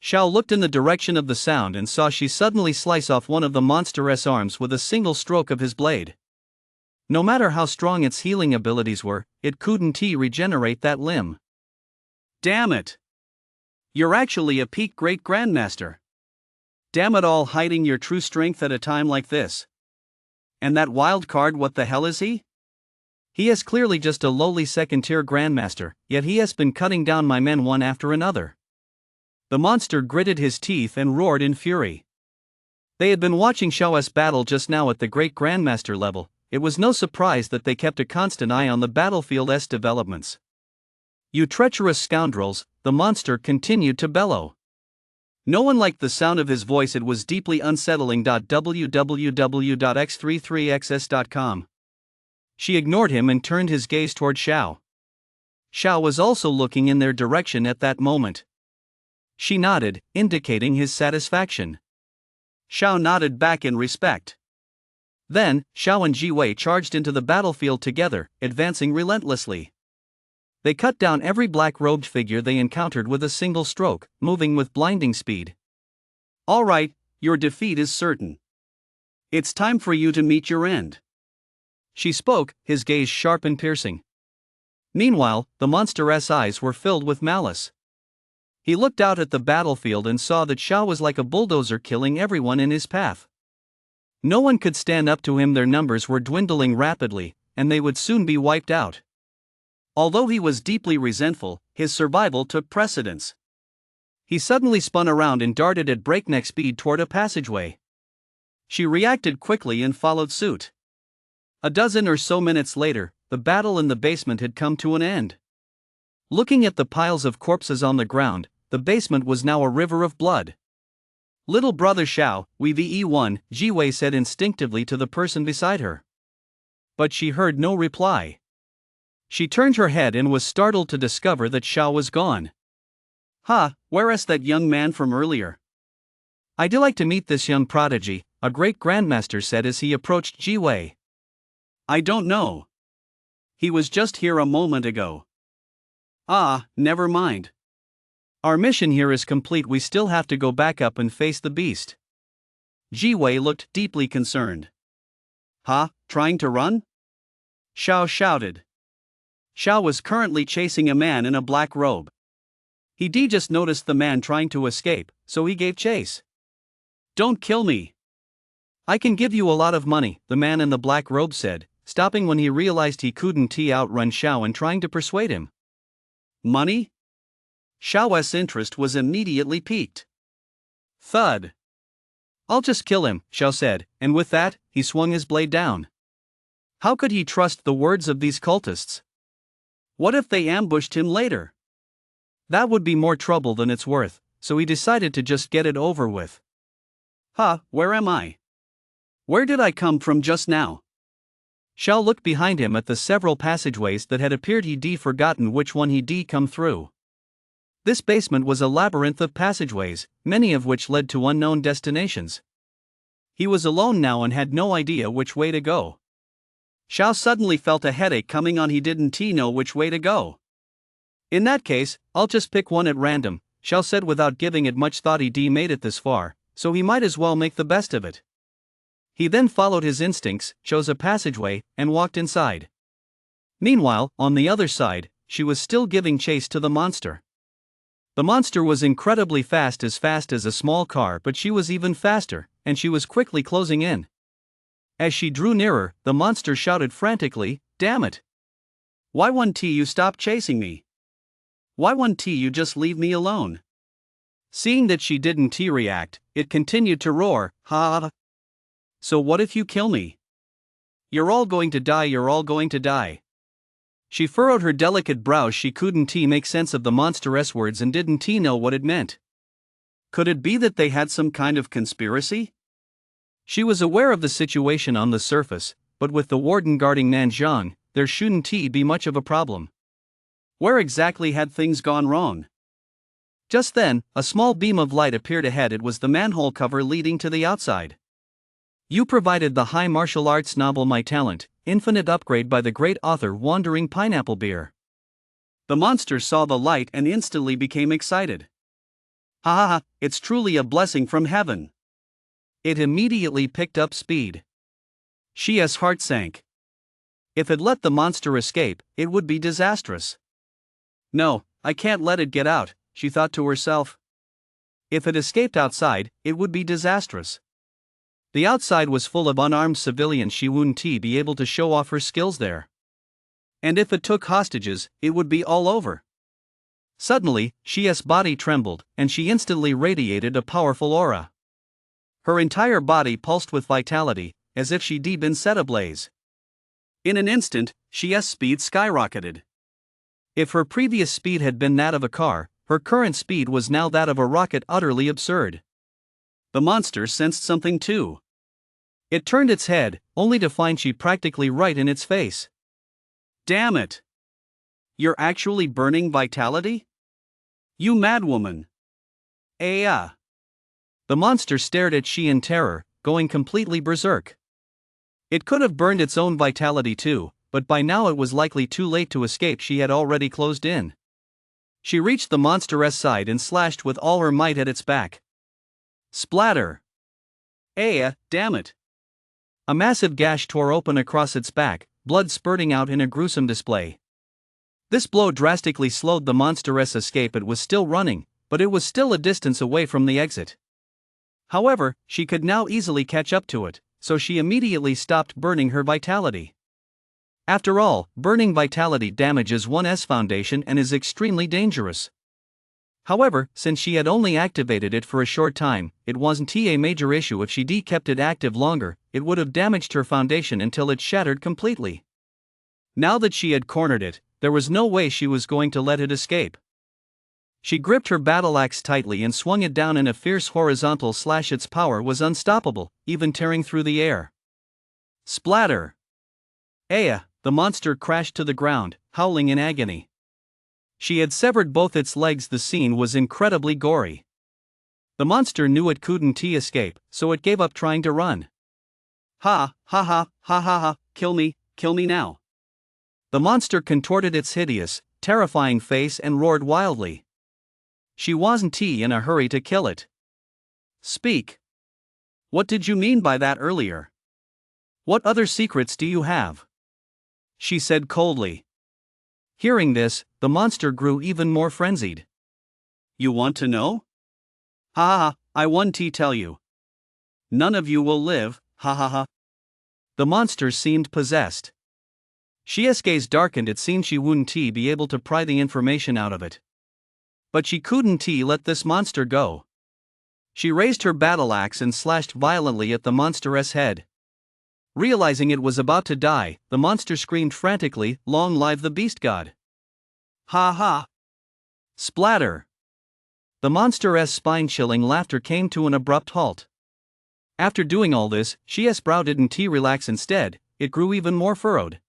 Xiao looked in the direction of the sound and saw she suddenly slice off one of the monster's arms with a single stroke of his blade. No matter how strong its healing abilities were, it couldn't regenerate that limb. "Damn it! You're actually a peak great grandmaster. Damn it all, hiding your true strength at a time like this. And that wild card, what the hell is he? He is clearly just a lowly second-tier grandmaster, yet he has been cutting down my men one after another." The monster gritted his teeth and roared in fury. They had been watching Xiao's battle just now at the Great Grandmaster level. It was no surprise that they kept a constant eye on the battlefield's developments. "You treacherous scoundrels," the monster continued to bellow. No one liked the sound of his voice. It was deeply unsettling. www.x33xs.com. She ignored him and turned his gaze toward Xiao. Xiao was also looking in their direction at that moment. She nodded, indicating his satisfaction. Xiao nodded back in respect. Then, Xiao and Jiwei charged into the battlefield together, advancing relentlessly. They cut down every black-robed figure they encountered with a single stroke, moving with blinding speed. "All right, your defeat is certain. It's time for you to meet your end." She spoke, his gaze sharp and piercing. Meanwhile, the monster's eyes were filled with malice. He looked out at the battlefield and saw that Xiao was like a bulldozer killing everyone in his path. No one could stand up to him. Their numbers were dwindling rapidly, and they would soon be wiped out. Although he was deeply resentful, his survival took precedence. He suddenly spun around and darted at breakneck speed toward a passageway. She reacted quickly and followed suit. A dozen or so minutes later, the battle in the basement had come to an end. Looking at the piles of corpses on the ground, the basement was now a river of blood. "Little brother Xiao, we won," Jiwei said instinctively to the person beside her. But she heard no reply. She turned her head and was startled to discover that Xiao was gone. "Ha, where is that young man from earlier?" "I'd like to meet this young prodigy," a great grandmaster said as he approached Ji Wei. "I don't know. He was just here a moment ago." "Ah, never mind. "Our mission here is complete, we still have to go back up and face the beast." Ji Wei looked deeply concerned. "Huh, trying to run?" Xiao shouted. Xiao was currently chasing a man in a black robe. He just noticed the man trying to escape, so he gave chase. "Don't kill me." "I can give you a lot of money," the man in the black robe said, stopping when he realized he couldn't outrun Xiao and trying to persuade him. "Money?" Xiao's interest was immediately piqued. Thud. "I'll just kill him," Xiao said, and with that, he swung his blade down. How could he trust the words of these cultists? What if they ambushed him later? That would be more trouble than it's worth, so he decided to just get it over with. Where am I? Where did I come from just now? Xiao looked behind him at the several passageways that had appeared. He'd forgotten which one he'd come through. This basement was a labyrinth of passageways, many of which led to unknown destinations. He was alone now and had no idea which way to go. Xiao suddenly felt a headache coming on. He didn't know which way to go. "In that case, I'll just pick one at random," Xiao said without giving it much thought. He'd made it this far, so he might as well make the best of it. He then followed his instincts, chose a passageway, and walked inside. Meanwhile, on the other side, she was still giving chase to the monster. The monster was incredibly fast as a small car, but she was even faster, and she was quickly closing in. As she drew nearer, the monster shouted frantically, "Damn it! Why won't you stop chasing me? Why won't you just leave me alone?" Seeing that she didn't react, it continued to roar, "Ha! So what if you kill me? You're all going to die, you're all going to die." She furrowed her delicate brows. She couldn't make sense of the monster's words and didn't know what it meant. Could it be that they had some kind of conspiracy? She was aware of the situation on the surface, but with the warden guarding Nanzhang, there shouldn't be much of a problem. Where exactly had things gone wrong? Just then, a small beam of light appeared ahead. It was the manhole cover leading to the outside. "You provided the high martial arts novel My Talent, Infinite Upgrade by the great author Wandering Pineapple Beer." The monster saw the light and instantly became excited. "Ha! It's truly a blessing from heaven." It immediately picked up speed. Xia's heart sank. If it let the monster escape, it would be disastrous. "No, I can't let it get out," she thought to herself. If it escaped outside, it would be disastrous. The outside was full of unarmed civilians. She wouldn't be able to show off her skills there. And if it took hostages, it would be all over. Suddenly, Xia's body trembled, and she instantly radiated a powerful aura. Her entire body pulsed with vitality, as if she'd been set ablaze. In an instant, Xia's speed skyrocketed. If her previous speed had been that of a car, her current speed was now that of a rocket. Utterly absurd. The monster sensed something too. It turned its head, only to find she practically right in its face. "Damn it! You're actually burning vitality? You madwoman!" The monster stared at Xi in terror, going completely berserk. It could have burned its own vitality too, but by now it was likely too late to escape. She had already closed in. She reached the monster's side and slashed with all her might at its back. Splatter! Damn it! A massive gash tore open across its back, blood spurting out in a gruesome display. This blow drastically slowed the monster's escape. It was still running, but it was still a distance away from the exit. However, she could now easily catch up to it, so she immediately stopped burning her vitality. After all, burning vitality damages one's foundation and is extremely dangerous. However, since she had only activated it for a short time, it wasn't a major issue. If she kept it active longer, it would have damaged her foundation until it shattered completely. Now that she had cornered it, there was no way she was going to let it escape. She gripped her battle axe tightly and swung it down in a fierce horizontal slash. Its power was unstoppable, even tearing through the air. Splatter! The monster crashed to the ground, howling in agony. She had severed both its legs. The scene was incredibly gory. The monster knew it couldn't escape, so it gave up trying to run. Ha, ha ha, ha ha ha, kill me now. The monster contorted its hideous, terrifying face and roared wildly. She wasn't in a hurry to kill it. Speak. What did you mean by that earlier? What other secrets do you have? She said coldly. Hearing this, the monster grew even more frenzied. You want to know? Ha ha ha, I want to tell you. None of you will live, ha ha ha. The monster seemed possessed. Shia's gaze darkened. It seemed she wouldn't be able to pry the information out of it. But she couldn't let this monster go. She raised her battle axe and slashed violently at the monster's head. Realizing it was about to die, the monster screamed frantically, "Long live the beast god!" Ha ha! Splatter! The monster's spine-chilling laughter came to an abrupt halt. After doing all this, Shia's brow didn't relax. Instead, it grew even more furrowed.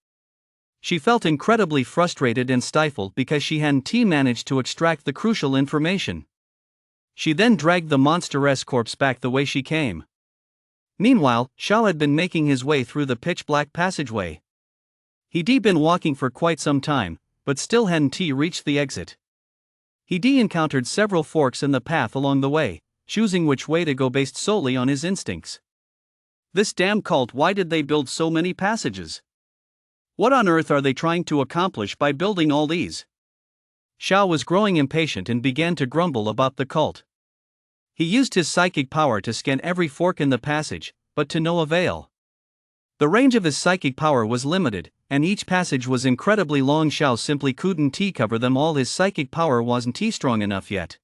She felt incredibly frustrated and stifled because she hadn't managed to extract the crucial information. She then dragged the monster's corpse back the way she came. Meanwhile, Xiao had been making his way through the pitch-black passageway. He'd been walking for quite some time, but still hadn't reached the exit. He'd encountered several forks in the path along the way, choosing which way to go based solely on his instincts. This damn cult, why did they build so many passages? What on earth are they trying to accomplish by building all these? Xiao was growing impatient and began to grumble about the cult. He used his psychic power to scan every fork in the passage, but to no avail. The range of his psychic power was limited, and each passage was incredibly long. Xiao simply couldn't cover them all. His psychic power wasn't strong enough yet.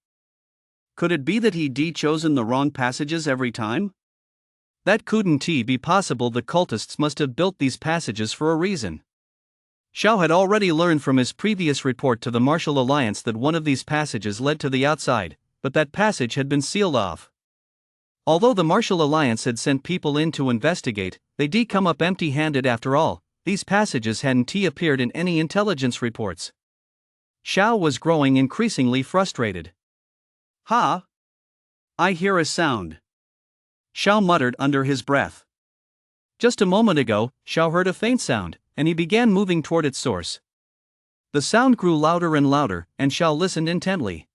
Could it be that he'd chosen the wrong passages every time? That couldn't be possible. The cultists must have built these passages for a reason. Xiao had already learned from his previous report to the Martial Alliance that one of these passages led to the outside, but that passage had been sealed off. Although the Martial Alliance had sent people in to investigate, they'd come up empty-handed after all. These passages hadn't appeared in any intelligence reports. Xiao was growing increasingly frustrated. Ha! I hear a sound. Xiao muttered under his breath. Just a moment ago, Xiao heard a faint sound, and he began moving toward its source. The sound grew louder and louder, and Xiao listened intently.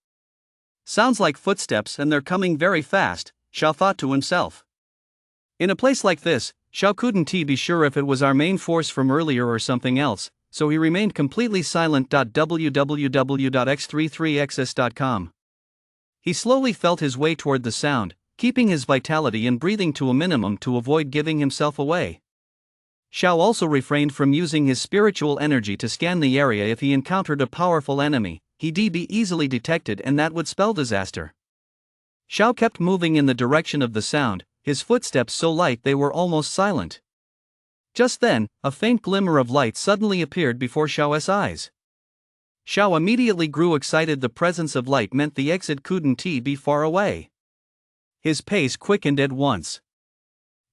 Sounds like footsteps, and they're coming very fast, Xiao thought to himself. In a place like this, Xiao couldn't be sure if it was our main force from earlier or something else, so he remained completely silent. www.x33xs.com. He slowly felt his way toward the sound, keeping his vitality and breathing to a minimum to avoid giving himself away. Xiao also refrained from using his spiritual energy to scan the area. If he encountered a powerful enemy, he'd be easily detected, and that would spell disaster. Xiao kept moving in the direction of the sound, his footsteps so light they were almost silent. Just then, a faint glimmer of light suddenly appeared before Xiao's eyes. Xiao immediately grew excited. The presence of light meant the exit couldn't be far away. His pace quickened at once.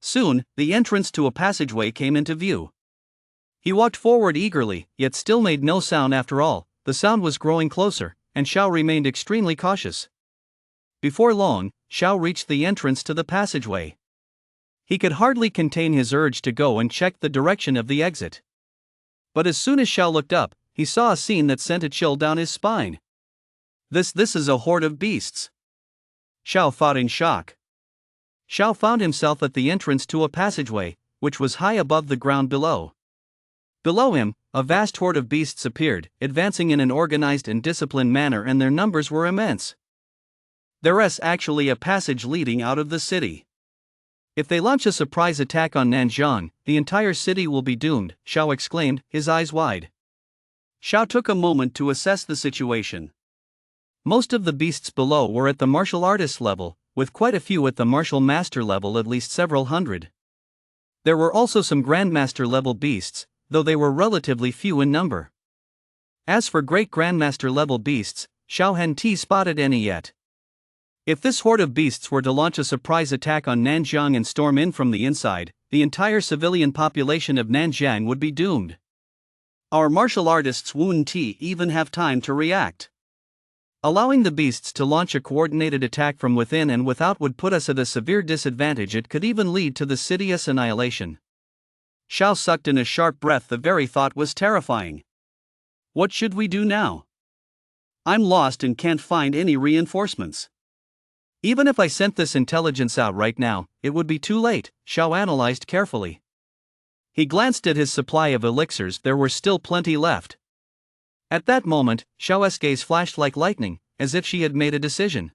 Soon, the entrance to a passageway came into view. He walked forward eagerly, yet still made no sound. After all, the sound was growing closer, and Xiao remained extremely cautious. Before long, Xiao reached the entrance to the passageway. He could hardly contain his urge to go and check the direction of the exit. But as soon as Xiao looked up, he saw a scene that sent a chill down his spine. This is a horde of beasts. Xiao thought in shock. Xiao found himself at the entrance to a passageway, which was high above the ground below. Below him, a vast horde of beasts appeared, advancing in an organized and disciplined manner, and their numbers were immense. There's actually a passage leading out of the city. If they launch a surprise attack on Nanjiang, the entire city will be doomed, Xiao exclaimed, his eyes wide. Xiao took a moment to assess the situation. Most of the beasts below were at the martial artist level, with quite a few at the martial master level, at least several hundred. There were also some grandmaster level beasts, though they were relatively few in number. As for great grandmaster level beasts, Xiao hadn't spotted any yet. If this horde of beasts were to launch a surprise attack on Nanjiang and storm in from the inside, the entire civilian population of Nanjiang would be doomed. Our martial artists wouldn't even have time to react. Allowing the beasts to launch a coordinated attack from within and without would put us at a severe disadvantage. It could even lead to the Sidious annihilation. Xiao sucked in a sharp breath. The very thought was terrifying. What should we do now? I'm lost and can't find any reinforcements. Even if I sent this intelligence out right now, it would be too late, Xiao analyzed carefully. He glanced at his supply of elixirs. There were still plenty left. At that moment, Xiao's gaze flashed like lightning, as if she had made a decision.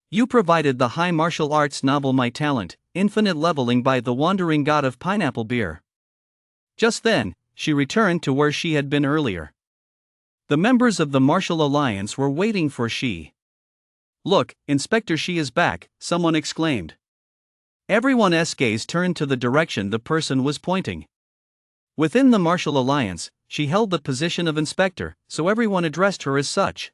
You provided the high martial arts novel my talent, infinite leveling by the wandering god of pineapple beer. Just then, she returned to where she had been earlier. The members of the Martial Alliance were waiting for Shi. Look, Inspector Shi is back, someone exclaimed. Everyone's gaze turned to the direction the person was pointing. Within the Martial Alliance, she held the position of inspector, so everyone addressed her as such.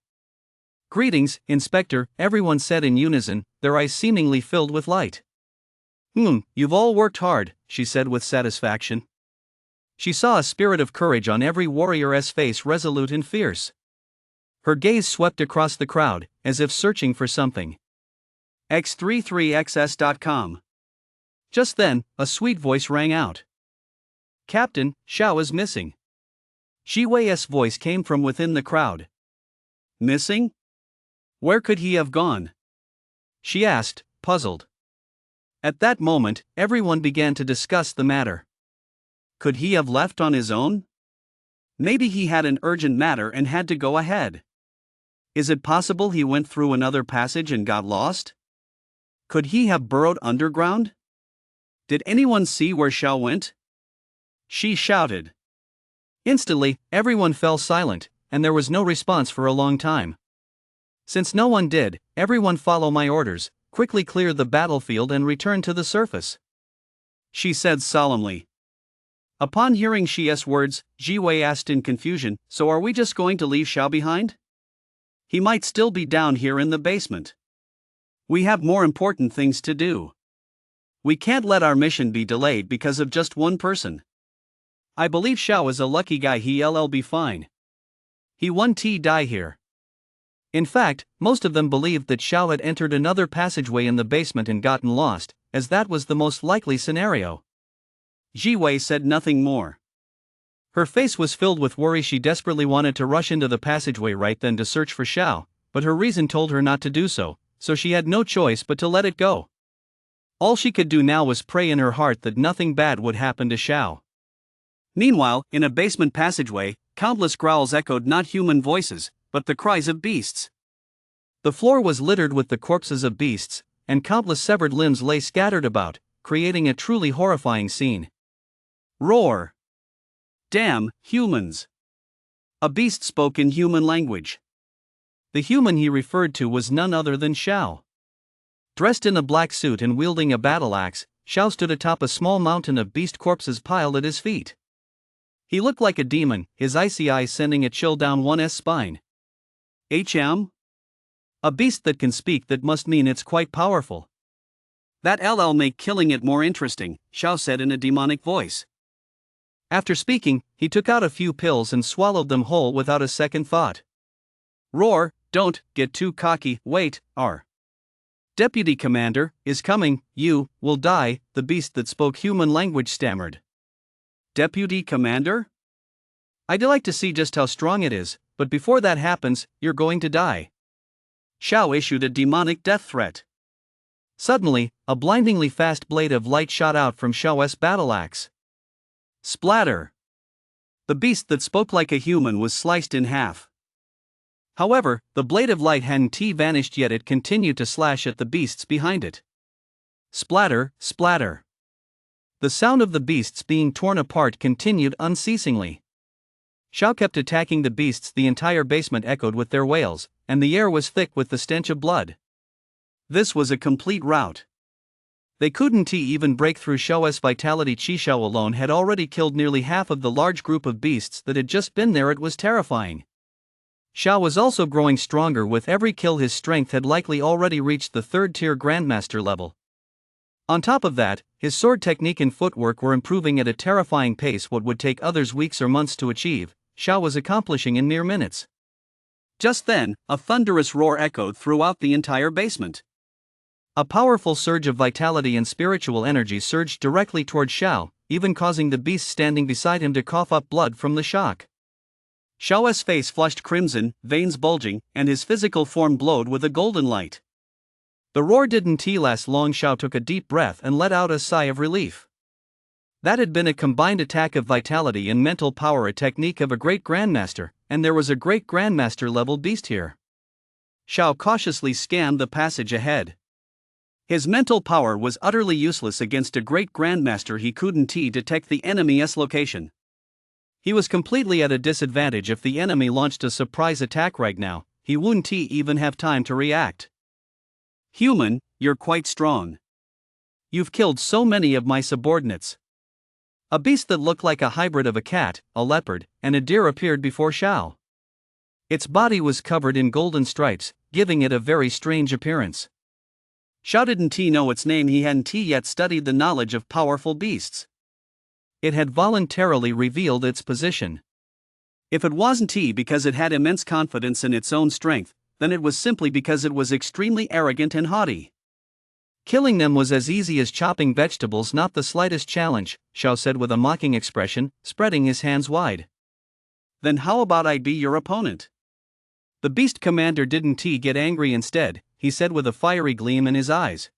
Greetings, Inspector, everyone said in unison, their eyes seemingly filled with light. You've all worked hard, she said with satisfaction. She saw a spirit of courage on every warrior's face, resolute and fierce. Her gaze swept across the crowd, as if searching for something. X33xs.com. Just then, a sweet voice rang out. Captain, Xiao is missing. Shi Wei's voice came from within the crowd. Missing? Where could he have gone? She asked, puzzled. At that moment, everyone began to discuss the matter. Could he have left on his own? Maybe he had an urgent matter and had to go ahead. Is it possible he went through another passage and got lost? Could he have burrowed underground? Did anyone see where Xiao went? She shouted. Instantly, everyone fell silent, and there was no response for a long time. Since no one did, everyone follow my orders, quickly clear the battlefield and return to the surface. She said solemnly. Upon hearing Shi's words, Ji Wei asked in confusion, so are we just going to leave Xiao behind? He might still be down here in the basement. We have more important things to do. We can't let our mission be delayed because of just one person. I believe Xiao is a lucky guy. He'll be fine. He won't die here. In fact, most of them believed that Xiao had entered another passageway in the basement and gotten lost, as that was the most likely scenario. Ji Wei said nothing more. Her face was filled with worry. She desperately wanted to rush into the passageway right then to search for Xiao, but her reason told her not to do so, so she had no choice but to let it go. All she could do now was pray in her heart that nothing bad would happen to Xiao. Meanwhile, in a basement passageway, countless growls echoed, not human voices, but the cries of beasts. The floor was littered with the corpses of beasts, and countless severed limbs lay scattered about, creating a truly horrifying scene. Roar! Damn, humans! A beast spoke in human language. The human he referred to was none other than Xiao. Dressed in a black suit and wielding a battle axe, Xiao stood atop a small mountain of beast corpses piled at his feet. He looked like a demon, his icy eyes sending a chill down one's spine. HM? A beast that can speak, that must mean it's quite powerful. That'll make killing it more interesting, Xiao said in a demonic voice. After speaking, he took out a few pills and swallowed them whole without a second thought. Roar, don't get too cocky. Wait, our Deputy Commander is coming. You will die, the beast that spoke human language stammered. Deputy Commander? I'd like to see just how strong it is, but before that happens, you're going to die. Xiao issued a demonic death threat. Suddenly, a blindingly fast blade of light shot out from Xiao's battle axe. Splatter! The beast that spoke like a human was sliced in half. However, the blade of light hadn't vanished yet. It continued to slash at the beasts behind it. Splatter, splatter. The sound of the beasts being torn apart continued unceasingly. Xiao kept attacking the beasts. The entire basement echoed with their wails, and the air was thick with the stench of blood. This was a complete rout. They couldn't even break through Xiao's vitality. Xiao alone had already killed nearly half of the large group of beasts that had just been there. It was terrifying. Xiao was also growing stronger with every kill. His strength had likely already reached the 3rd-tier Grandmaster level. On top of that, his sword technique and footwork were improving at a terrifying pace. What would take others weeks or months to achieve, Xiao was accomplishing in mere minutes. Just then, a thunderous roar echoed throughout the entire basement. A powerful surge of vitality and spiritual energy surged directly toward Xiao, even causing the beast standing beside him to cough up blood from the shock. Xiao's face flushed crimson, veins bulging, and his physical form glowed with a golden light. The roar didn't last long. Xiao took a deep breath and let out a sigh of relief. That had been a combined attack of vitality and mental power, a technique of a great grandmaster, and there was a great grandmaster level beast here. Xiao cautiously scanned the passage ahead. His mental power was utterly useless against a great grandmaster. He couldn't detect the enemy's location. He was completely at a disadvantage if the enemy launched a surprise attack right now. He wouldn't even have time to react. Human, you're quite strong. You've killed so many of my subordinates. A beast that looked like a hybrid of a cat, a leopard, and a deer appeared before Xiao. Its body was covered in golden stripes, giving it a very strange appearance. Xiao didn't know its name. He hadn't yet studied the knowledge of powerful beasts. It had voluntarily revealed its position. If it wasn't because it had immense confidence in its own strength, then it was simply because it was extremely arrogant and haughty. Killing them was as easy as chopping vegetables, not the slightest challenge, Xiao said with a mocking expression, spreading his hands wide. Then how about I be your opponent? The beast commander didn't get angry. Instead, he said with a fiery gleam in his eyes.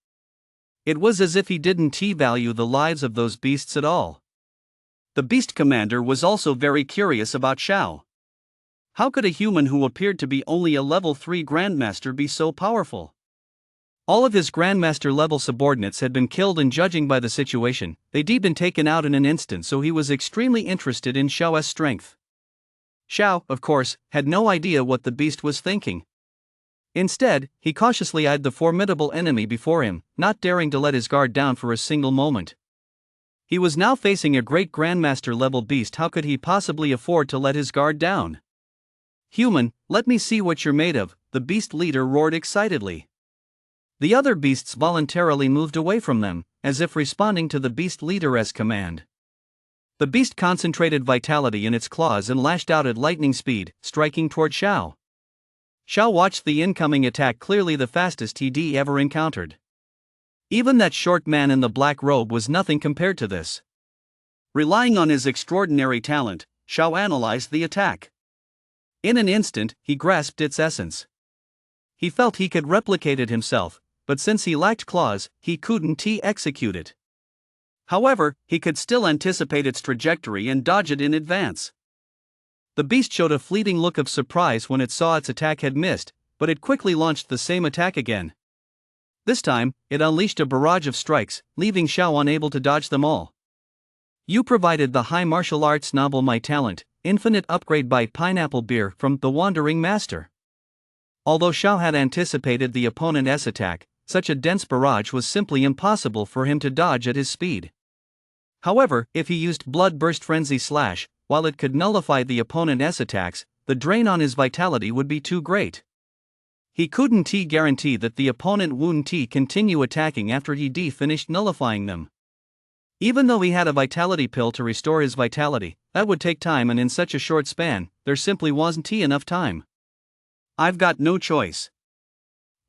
It was as if he didn't value the lives of those beasts at all. The beast commander was also very curious about Xiao. How could a human who appeared to be only a level 3 grandmaster be so powerful? All of his grandmaster level subordinates had been killed, and judging by the situation, they'd been taken out in an instant, so he was extremely interested in Xiao's strength. Xiao, of course, had no idea what the beast was thinking. Instead, he cautiously eyed the formidable enemy before him, not daring to let his guard down for a single moment. He was now facing a great grandmaster level beast. How could he possibly afford to let his guard down? Human, let me see what you're made of, the beast leader roared excitedly. The other beasts voluntarily moved away from them, as if responding to the beast leader's command. The beast concentrated vitality in its claws and lashed out at lightning speed, striking toward Xiao. Xiao watched the incoming attack, clearly the fastest he'd ever encountered. Even that short man in the black robe was nothing compared to this. Relying on his extraordinary talent, Xiao analyzed the attack. In an instant, he grasped its essence. He felt he could replicate it himself, but since he lacked claws, he couldn't execute it. However, he could still anticipate its trajectory and dodge it in advance. The beast showed a fleeting look of surprise when it saw its attack had missed, but it quickly launched the same attack again. This time, it unleashed a barrage of strikes, leaving Xiao unable to dodge them all. You provided the high martial arts novel My Talent, Infinite Upgrade by Pineapple Beer from The Wandering Master. Although Xiao had anticipated the opponent's attack, such a dense barrage was simply impossible for him to dodge at his speed. However, if he used Blood Burst Frenzy Slash, while it could nullify the opponent's attacks, the drain on his vitality would be too great. He couldn't guarantee that the opponent wouldn't continue attacking after he'd finished nullifying them. Even though he had a vitality pill to restore his vitality, that would take time, and in such a short span, there simply wasn't enough time. I've got no choice.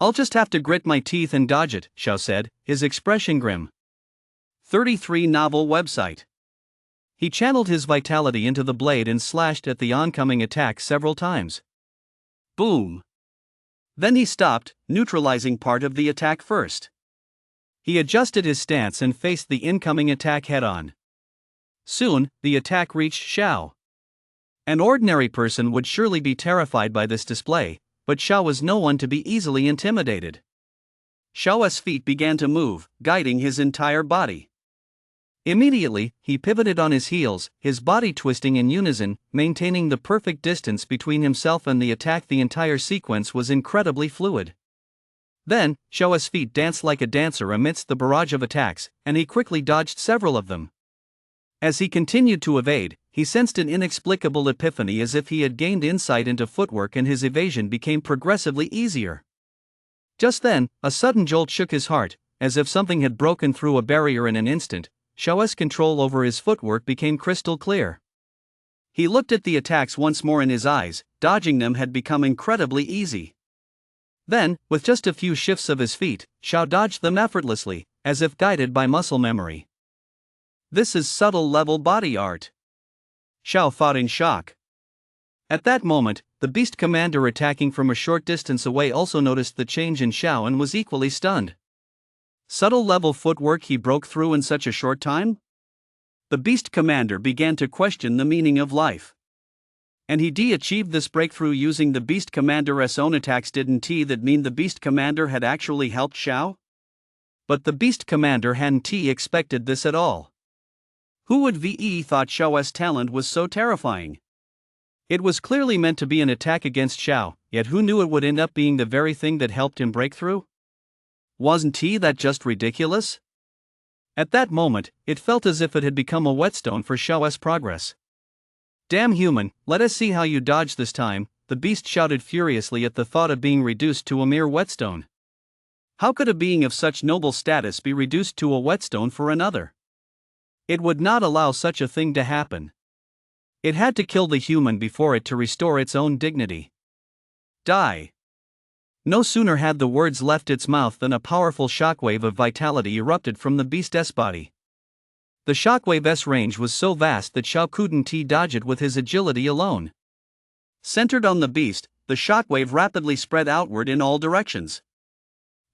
I'll just have to grit my teeth and dodge it, Xiao said, his expression grim. 33 Novel website. He channeled his vitality into the blade and slashed at the oncoming attack several times. Boom. Then he stopped, neutralizing part of the attack first. He adjusted his stance and faced the incoming attack head-on. Soon, the attack reached Xiao. An ordinary person would surely be terrified by this display, but Xiao was no one to be easily intimidated. Xiao's feet began to move, guiding his entire body. Immediately, he pivoted on his heels, his body twisting in unison, maintaining the perfect distance between himself and the attack. The entire sequence was incredibly fluid. Then, Xiao's feet danced like a dancer amidst the barrage of attacks, and he quickly dodged several of them. As he continued to evade, he sensed an inexplicable epiphany, as if he had gained insight into footwork, and his evasion became progressively easier. Just then, a sudden jolt shook his heart, as if something had broken through a barrier. In an instant, Xiao's control over his footwork became crystal clear. He looked at the attacks once more in his eyes. Dodging them had become incredibly easy. Then, with just a few shifts of his feet, Xiao dodged them effortlessly, as if guided by muscle memory. This is subtle level body art. Xiao thought in shock. At that moment, the beast commander attacking from a short distance away also noticed the change in Xiao and was equally stunned. Subtle level footwork he broke through in such a short time? The beast commander began to question the meaning of life. And he achieved this breakthrough using the beast commander's own attacks. Didn't that mean the beast commander had actually helped Xiao? But the beast commander hadn't expected this at all. Who would have thought Xiao's talent was so terrifying? It was clearly meant to be an attack against Xiao, yet who knew it would end up being the very thing that helped him break through? Wasn't that just ridiculous? At that moment, it felt as if it had become a whetstone for Xiao's progress. Damn human, let us see how you dodge this time, the beast shouted furiously at the thought of being reduced to a mere whetstone. How could a being of such noble status be reduced to a whetstone for another? It would not allow such a thing to happen. It had to kill the human before it to restore its own dignity. Die. No sooner had the words left its mouth than a powerful shockwave of vitality erupted from the beast's body. The shockwave's range was so vast that Xiao couldn't dodge it with his agility alone. Centered on the beast, the shockwave rapidly spread outward in all directions.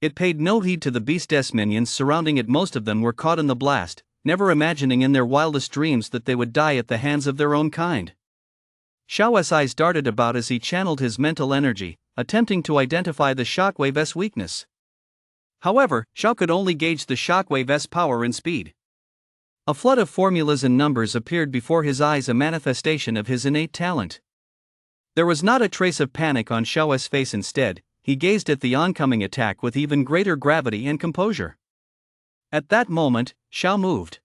It paid no heed to the beast's minions surrounding it. Most of them were caught in the blast, never imagining in their wildest dreams that they would die at the hands of their own kind. Xiao's eyes darted about as he channeled his mental energy, attempting to identify the shockwave's weakness. However, Xiao could only gauge the shockwave's power and speed. A flood of formulas and numbers appeared before his eyes, a manifestation of his innate talent. There was not a trace of panic on Xiao's face. Instead, he gazed at the oncoming attack with even greater gravity and composure. At that moment, Xiao moved.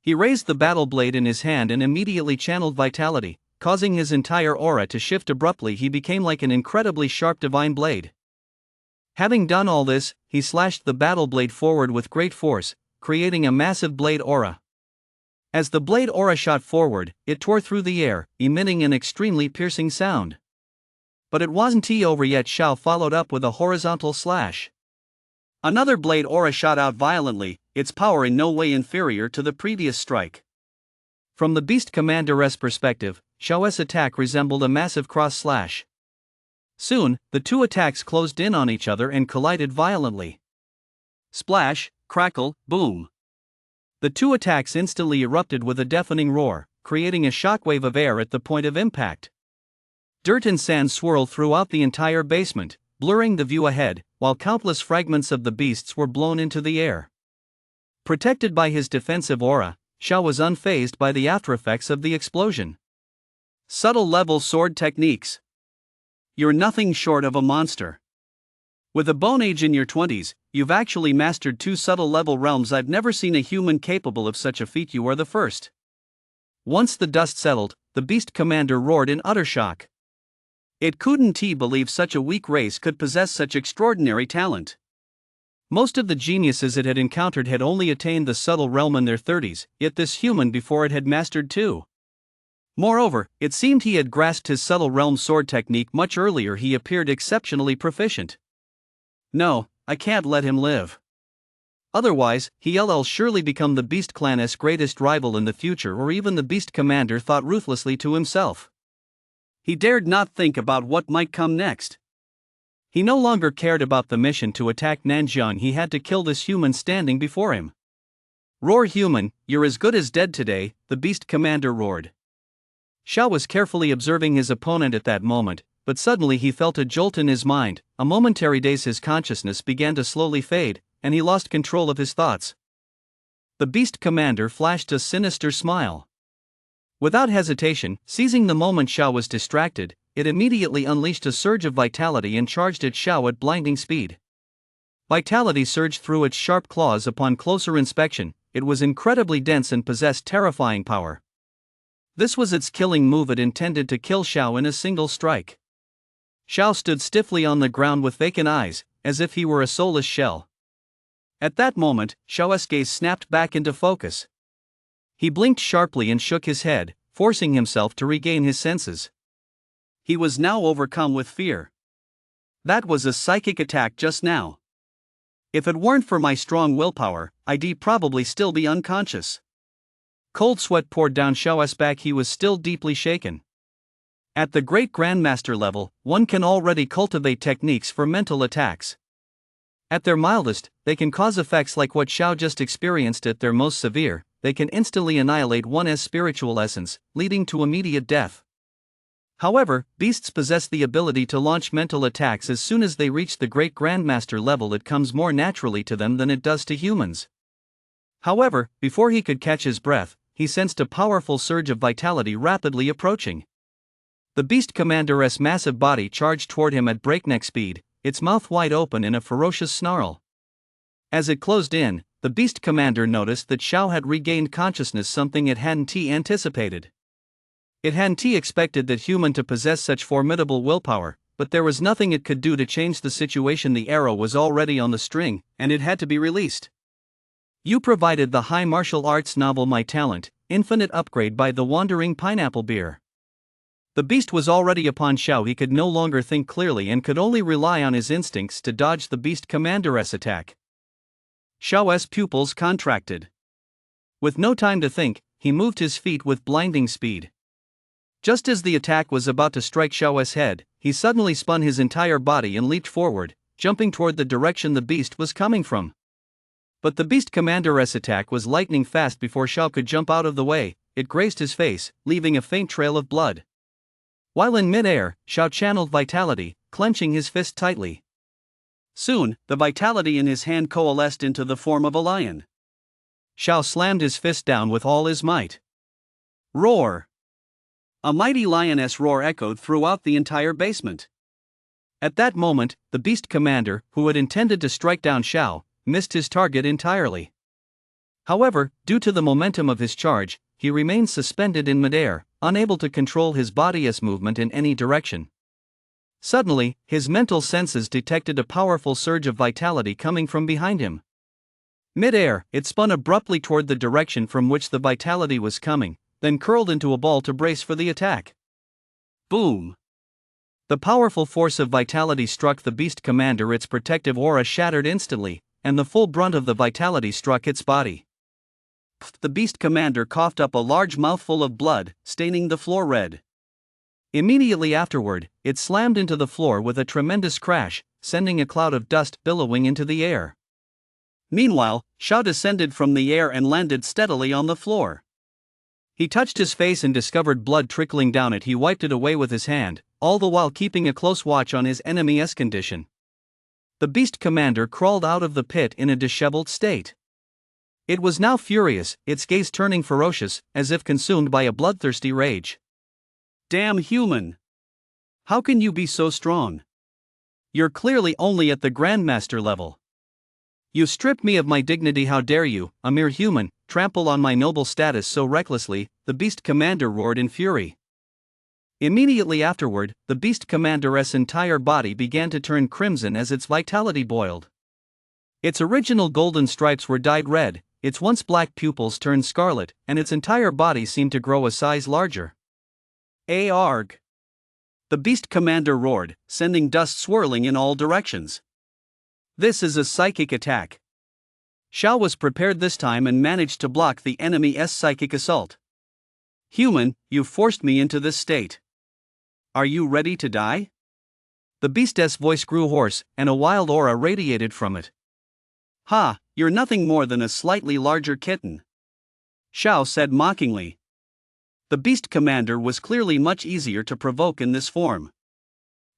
He raised the battle blade in his hand and immediately channeled vitality, causing his entire aura to shift abruptly. He became like an incredibly sharp divine blade. Having done all this, he slashed the battle blade forward with great force, creating a massive blade aura. As the blade aura shot forward, it tore through the air, emitting an extremely piercing sound. But it wasn't over yet. Xiao followed up with a horizontal slash. Another blade aura shot out violently, its power in no way inferior to the previous strike. From the beast commander's perspective, Xiao's attack resembled a massive cross slash. Soon, the two attacks closed in on each other and collided violently. Splash, crackle, boom. The two attacks instantly erupted with a deafening roar, creating a shockwave of air at the point of impact. Dirt and sand swirled throughout the entire basement, blurring the view ahead, while countless fragments of the beasts were blown into the air. Protected by his defensive aura, Xiao was unfazed by the aftereffects of the explosion. Subtle level sword techniques. You're nothing short of a monster. With a bone age in your 20s, you've actually mastered 2 subtle level realms. I've never seen a human capable of such a feat. You are the first. Once the dust settled, the beast commander roared in utter shock. It couldn't believe such a weak race could possess such extraordinary talent. Most of the geniuses it had encountered had only attained the subtle realm in their 30s, yet this human before it had mastered 2. Moreover, it seemed he had grasped his subtle realm sword technique much earlier. He appeared exceptionally proficient. No, I can't let him live. Otherwise, he'll surely become the Beast Clan's greatest rival in the future, or even the Beast Commander thought ruthlessly to himself. He dared not think about what might come next. He no longer cared about the mission to attack Nanjiang. He had to kill this human standing before him. Roar human, you're as good as dead today, the Beast Commander roared. Xiao was carefully observing his opponent at that moment, but suddenly he felt a jolt in his mind. A momentary daze. His consciousness began to slowly fade, and he lost control of his thoughts. The Beast Commander flashed a sinister smile. Without hesitation, seizing the moment Xiao was distracted, it immediately unleashed a surge of vitality and charged at Xiao at blinding speed. Vitality surged through its sharp claws. Upon closer inspection, it was incredibly dense and possessed terrifying power. This was its killing move. It intended to kill Xiao in a single strike. Xiao stood stiffly on the ground with vacant eyes, as if he were a soulless shell. At that moment, Xiao's gaze snapped back into focus. He blinked sharply and shook his head, forcing himself to regain his senses. He was now overcome with fear. That was a psychic attack just now. If it weren't for my strong willpower, I'd probably still be unconscious. Cold sweat poured down Xiao's back. He was still deeply shaken. At the Great Grandmaster level, one can already cultivate techniques for mental attacks. At their mildest, they can cause effects like what Xiao just experienced. At their most severe, they can instantly annihilate one's spiritual essence, leading to immediate death. However, beasts possess the ability to launch mental attacks as soon as they reach the Great Grandmaster level. It comes more naturally to them than it does to humans. However, before he could catch his breath, he sensed a powerful surge of vitality rapidly approaching. The beast commander's massive body charged toward him at breakneck speed, its mouth wide open in a ferocious snarl. As it closed in, the beast commander noticed that Xiao had regained consciousness, something it hadn't anticipated. It hadn't expected that human to possess such formidable willpower, but there was nothing it could do to change the situation. The arrow was already on the string, and it had to be released. You provided the high martial arts novel my talent, infinite upgrade by the wandering pineapple beer. The beast was already upon Xiao. He could no longer think clearly and could only rely on his instincts to dodge the beast commander's attack. Xiao's pupils contracted. With no time to think, he moved his feet with blinding speed. Just as the attack was about to strike Xiao's head, he suddenly spun his entire body and leaped forward, jumping toward the direction the beast was coming from. But the beast commander's attack was lightning fast. Before Xiao could jump out of the way, it grazed his face, leaving a faint trail of blood. While in mid-air, Xiao channeled vitality, clenching his fist tightly. Soon, the vitality in his hand coalesced into the form of a lion. Xiao slammed his fist down with all his might. Roar! A mighty lioness roar echoed throughout the entire basement. At that moment, the beast commander, who had intended to strike down Xiao, missed his target entirely. However, due to the momentum of his charge, he remained suspended in midair, unable to control his body's movement in any direction. Suddenly, his mental senses detected a powerful surge of vitality coming from behind him. Mid-air, it spun abruptly toward the direction from which the vitality was coming, then curled into a ball to brace for the attack. Boom! The powerful force of vitality struck the beast commander. Its protective aura shattered instantly, and the full brunt of the vitality struck its body. The beast commander coughed up a large mouthful of blood, staining the floor red. Immediately afterward, it slammed into the floor with a tremendous crash, sending a cloud of dust billowing into the air. Meanwhile, Xiao descended from the air and landed steadily on the floor. He touched his face and discovered blood trickling down it. He wiped it away with his hand, all the while keeping a close watch on his enemy's condition. The beast commander crawled out of the pit in a disheveled state. It was now furious, its gaze turning ferocious, as if consumed by a bloodthirsty rage. Damn human! How can you be so strong? You're clearly only at the Grandmaster level. You stripped me of my dignity. How dare you, a mere human, trample on my noble status so recklessly, the beast commander roared in fury. Immediately afterward, the beast commander's entire body began to turn crimson as its vitality boiled. Its original golden stripes were dyed red, its once black pupils turned scarlet, and its entire body seemed to grow a size larger. Arg! The beast commander roared, sending dust swirling in all directions. This is a psychic attack. Xiao was prepared this time and managed to block the enemy's psychic assault. Human, you've forced me into this state. Are you ready to die? The beast's voice grew hoarse, and a wild aura radiated from it. Ha, you're nothing more than a slightly larger kitten. Xiao said mockingly. The beast commander was clearly much easier to provoke in this form.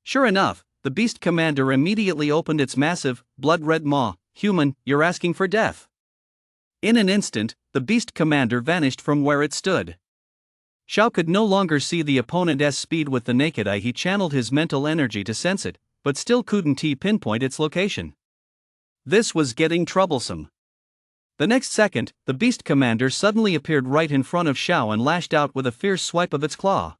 Sure enough, the beast commander immediately opened its massive, blood-red maw. Human, you're asking for death. In an instant, the beast commander vanished from where it stood. Xiao could no longer see the opponent's speed with the naked eye. He channeled his mental energy to sense it, but still couldn't pinpoint its location. This was getting troublesome. The next second, the beast commander suddenly appeared right in front of Xiao and lashed out with a fierce swipe of its claw.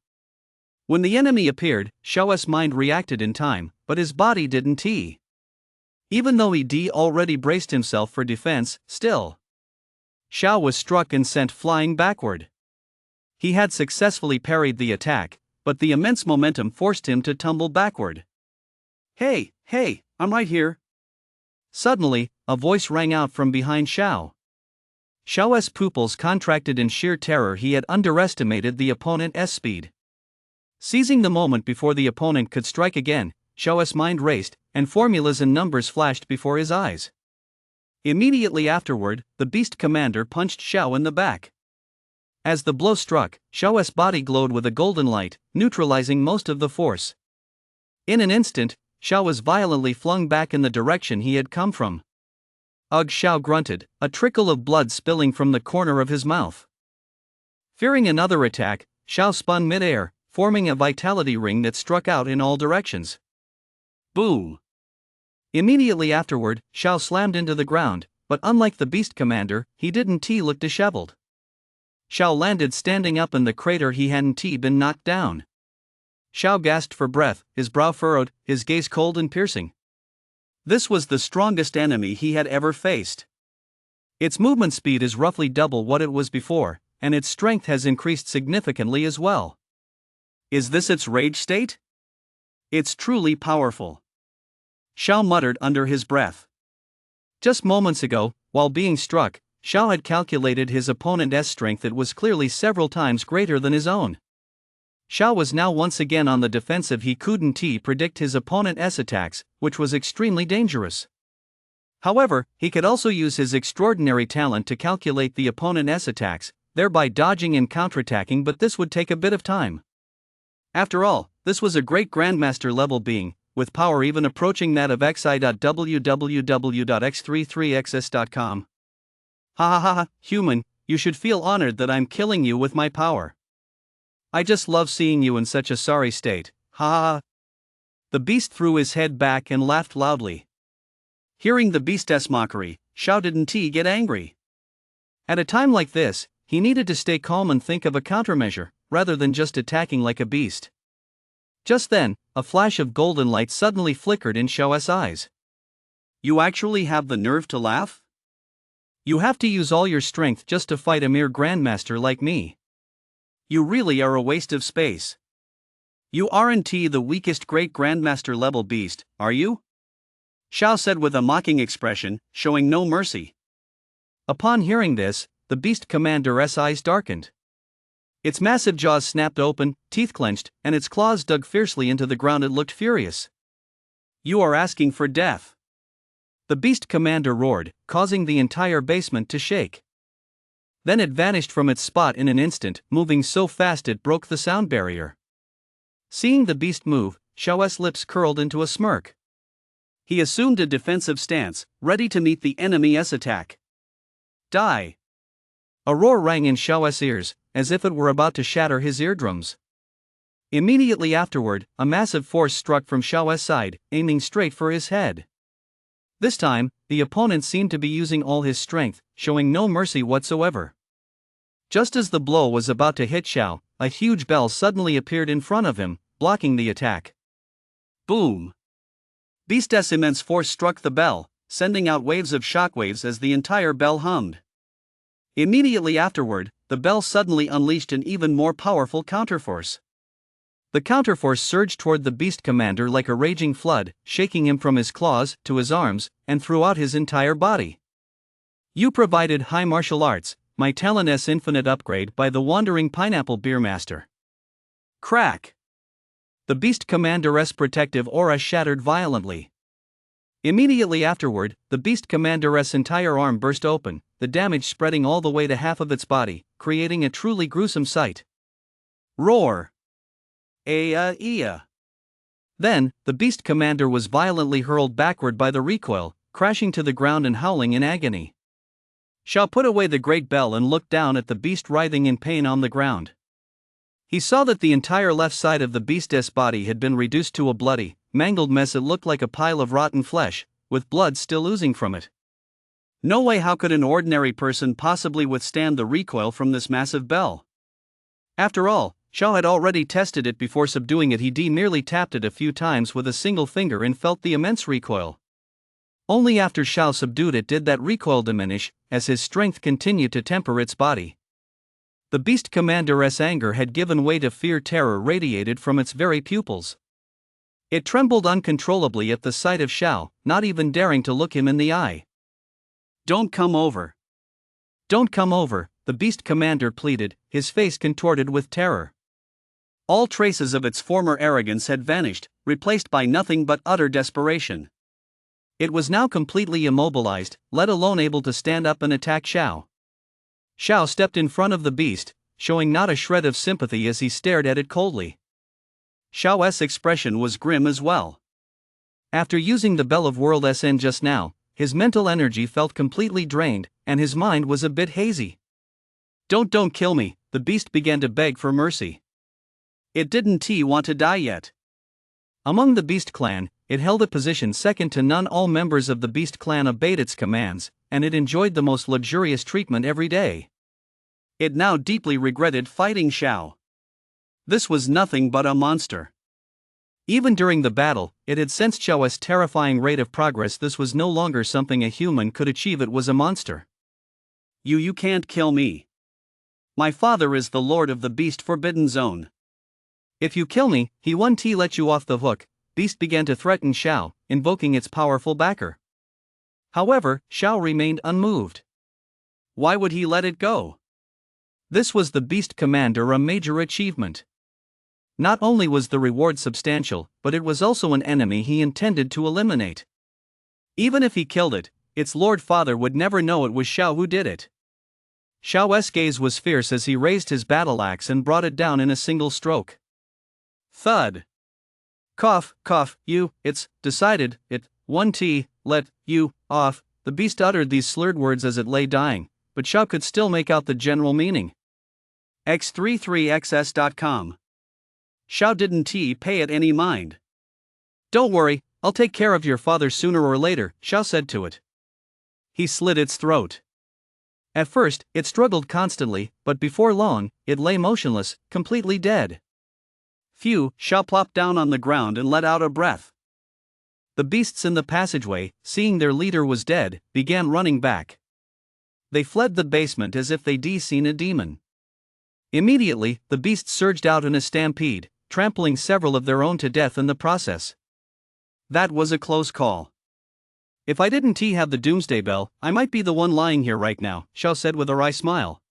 When the enemy appeared, Xiao's mind reacted in time, but his body didn't. Even though he'd already braced himself for defense, still. Xiao was struck and sent flying backward. He had successfully parried the attack, but the immense momentum forced him to tumble backward. Hey, I'm right here. Suddenly, a voice rang out from behind Xiao. Xiao's pupils contracted in sheer terror. He had underestimated the opponent's speed. Seizing the moment before the opponent could strike again, Xiao's mind raced, and formulas and numbers flashed before his eyes. Immediately afterward, the beast commander punched Xiao in the back. As the blow struck, Xiao's body glowed with a golden light, neutralizing most of the force. In an instant, Xiao was violently flung back in the direction he had come from. Ugh! Xiao grunted, a trickle of blood spilling from the corner of his mouth. Fearing another attack, Xiao spun mid-air, forming a vitality ring that struck out in all directions. Boom! Immediately afterward, Xiao slammed into the ground, but unlike the beast commander, he didn't look disheveled. Xiao landed standing up in the crater. He hadn't been knocked down. Xiao gasped for breath, his brow furrowed, his gaze cold and piercing. This was the strongest enemy he had ever faced. Its movement speed is roughly double what it was before, and its strength has increased significantly as well. Is this its rage state? It's truly powerful. Xiao muttered under his breath. Just moments ago, while being struck, Xiao had calculated his opponent's strength. It was clearly several times greater than his own. Xiao was now once again on the defensive. He couldn't predict his opponent's attacks, which was extremely dangerous. However, he could also use his extraordinary talent to calculate the opponent's attacks, thereby dodging and counterattacking, but this would take a bit of time. After all, this was a great Grandmaster level being, with power even approaching that of xi.www.x33xs.com. Ha, human, you should feel honored that I'm killing you with my power. I just love seeing you in such a sorry state, ha. The beast threw his head back and laughed loudly. Hearing the beast's mockery, Xiao didn't get angry. At a time like this, he needed to stay calm and think of a countermeasure, rather than just attacking like a beast. Just then, a flash of golden light suddenly flickered in Xiao's eyes. You actually have the nerve to laugh? You have to use all your strength just to fight a mere Grandmaster like me. You really are a waste of space. You aren't the weakest great Grandmaster level beast, are you? Xiao said with a mocking expression, showing no mercy. Upon hearing this, the beast commander's eyes darkened. Its massive jaws snapped open, teeth clenched, and its claws dug fiercely into the ground. It looked furious. You are asking for death. The beast commander roared, causing the entire basement to shake. Then it vanished from its spot in an instant, moving so fast it broke the sound barrier. Seeing the beast move, Xiao's lips curled into a smirk. He assumed a defensive stance, ready to meet the enemy's attack. Die! A roar rang in Xiao's ears, as if it were about to shatter his eardrums. Immediately afterward, a massive force struck from Xiao's side, aiming straight for his head. This time, the opponent seemed to be using all his strength, showing no mercy whatsoever. Just as the blow was about to hit Xiao, a huge bell suddenly appeared in front of him, blocking the attack. Boom! Beast's immense force struck the bell, sending out waves of shockwaves as the entire bell hummed. Immediately afterward, the bell suddenly unleashed an even more powerful counterforce. The counterforce surged toward the beast commander like a raging flood, shaking him from his claws to his arms and throughout his entire body. You provided high martial arts, my talent's infinite upgrade by the wandering pineapple beer master. Crack! The beast commander's protective aura shattered violently. Immediately afterward, the beast commander's entire arm burst open, the damage spreading all the way to half of its body, creating a truly gruesome sight. Roar! Then, the beast commander was violently hurled backward by the recoil, crashing to the ground and howling in agony. Xiao put away the great bell and looked down at the beast writhing in pain on the ground. He saw that the entire left side of the beast's body had been reduced to a bloody, mangled mess. It looked like a pile of rotten flesh, with blood still oozing from it. No way! How could an ordinary person possibly withstand the recoil from this massive bell? After all, Xiao had already tested it before subduing it. He merely tapped it a few times with a single finger and felt the immense recoil. Only after Xiao subdued it did that recoil diminish, as his strength continued to temper its body. The beast commander's anger had given way to fear. Terror radiated from its very pupils. It trembled uncontrollably at the sight of Xiao, not even daring to look him in the eye. "Don't come over. Don't come over," the beast commander pleaded, his face contorted with terror. All traces of its former arrogance had vanished, replaced by nothing but utter desperation. It was now completely immobilized, let alone able to stand up and attack Xiao. Xiao stepped in front of the beast, showing not a shred of sympathy as he stared at it coldly. Xiao's expression was grim as well. After using the Bell of World SN just now, his mental energy felt completely drained, and his mind was a bit hazy. Don't kill me," the beast began to beg for mercy. It didn't want to die yet. Among the Beast Clan, it held a position second to none. All members of the Beast Clan obeyed its commands, and it enjoyed the most luxurious treatment every day. It now deeply regretted fighting Xiao. This was nothing but a monster. Even during the battle, it had sensed Xiao's terrifying rate of progress. This was no longer something a human could achieve, it was a monster. You can't kill me. My father is the lord of the Beast Forbidden Zone. If you kill me, he won't let you off the hook. Beast began to threaten Xiao, invoking its powerful backer. However, Xiao remained unmoved. Why would he let it go? This was the Beast Commander, a major achievement. Not only was the reward substantial, but it was also an enemy he intended to eliminate. Even if he killed it, its Lord Father would never know it was Xiao who did it. Xiao's gaze was fierce as he raised his battle axe and brought it down in a single stroke. Thud. Cough, it's decided, let you off. The beast uttered these slurred words as it lay dying, but Xiao could still make out the general meaning. X33xs.com. Xiao didn't pay it any mind. Don't worry, I'll take care of your father sooner or later, Xiao said to it. He slit its throat. At first, it struggled constantly, but before long, it lay motionless, completely dead. Phew, Xiao plopped down on the ground and let out a breath. The beasts in the passageway, seeing their leader was dead, began running back. They fled the basement as if they'd seen a demon. Immediately, the beasts surged out in a stampede, trampling several of their own to death in the process. That was a close call. If I didn't have the doomsday bell, I might be the one lying here right now, Xiao said with a wry smile.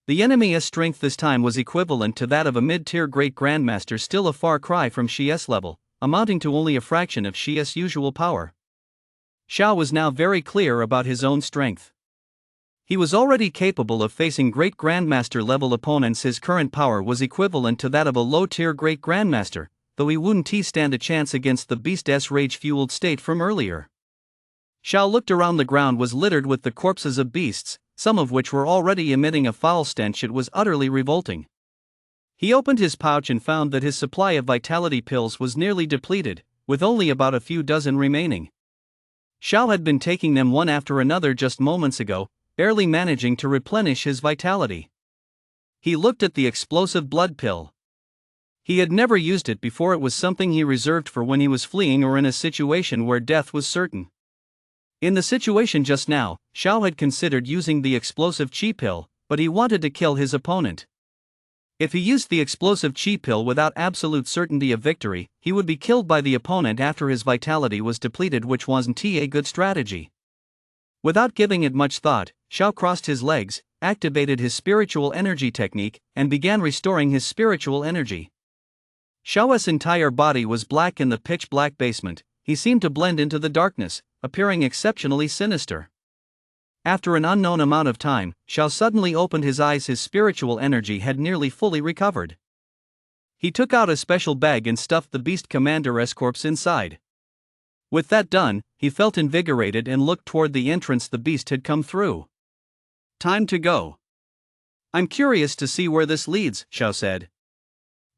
The enemy's strength this time was equivalent to that of a mid-tier great grandmaster, still a far cry from Xi's level, amounting to only a fraction of Xi's usual power. Xiao was now very clear about his own strength. He was already capable of facing great grandmaster level opponents. His current power was equivalent to that of a low-tier great grandmaster, though he wouldn't stand a chance against the beast's rage-fueled state from earlier. Xiao looked around. The ground was littered with the corpses of beasts, some of which were already emitting a foul stench. It was utterly revolting. He opened his pouch and found that his supply of vitality pills was nearly depleted, with only about a few dozen remaining. Xiao had been taking them one after another just moments ago, barely managing to replenish his vitality. He looked at the explosive blood pill. He had never used it before. It was something he reserved for when he was fleeing or in a situation where death was certain. In the situation just now, Xiao had considered using the explosive chi pill, but he wanted to kill his opponent. If he used the explosive chi pill without absolute certainty of victory, he would be killed by the opponent after his vitality was depleted, which wasn't a good strategy. Without giving it much thought, Xiao crossed his legs, activated his spiritual energy technique, and began restoring his spiritual energy. Xiao's entire body was black in the pitch-black basement. He seemed to blend into the darkness, appearing exceptionally sinister. After an unknown amount of time, Xiao suddenly opened his eyes. His spiritual energy had nearly fully recovered. He took out a special bag and stuffed the beast commander's corpse inside. With that done, he felt invigorated and looked toward the entrance the beast had come through. Time to go. I'm curious to see where this leads, Xiao said.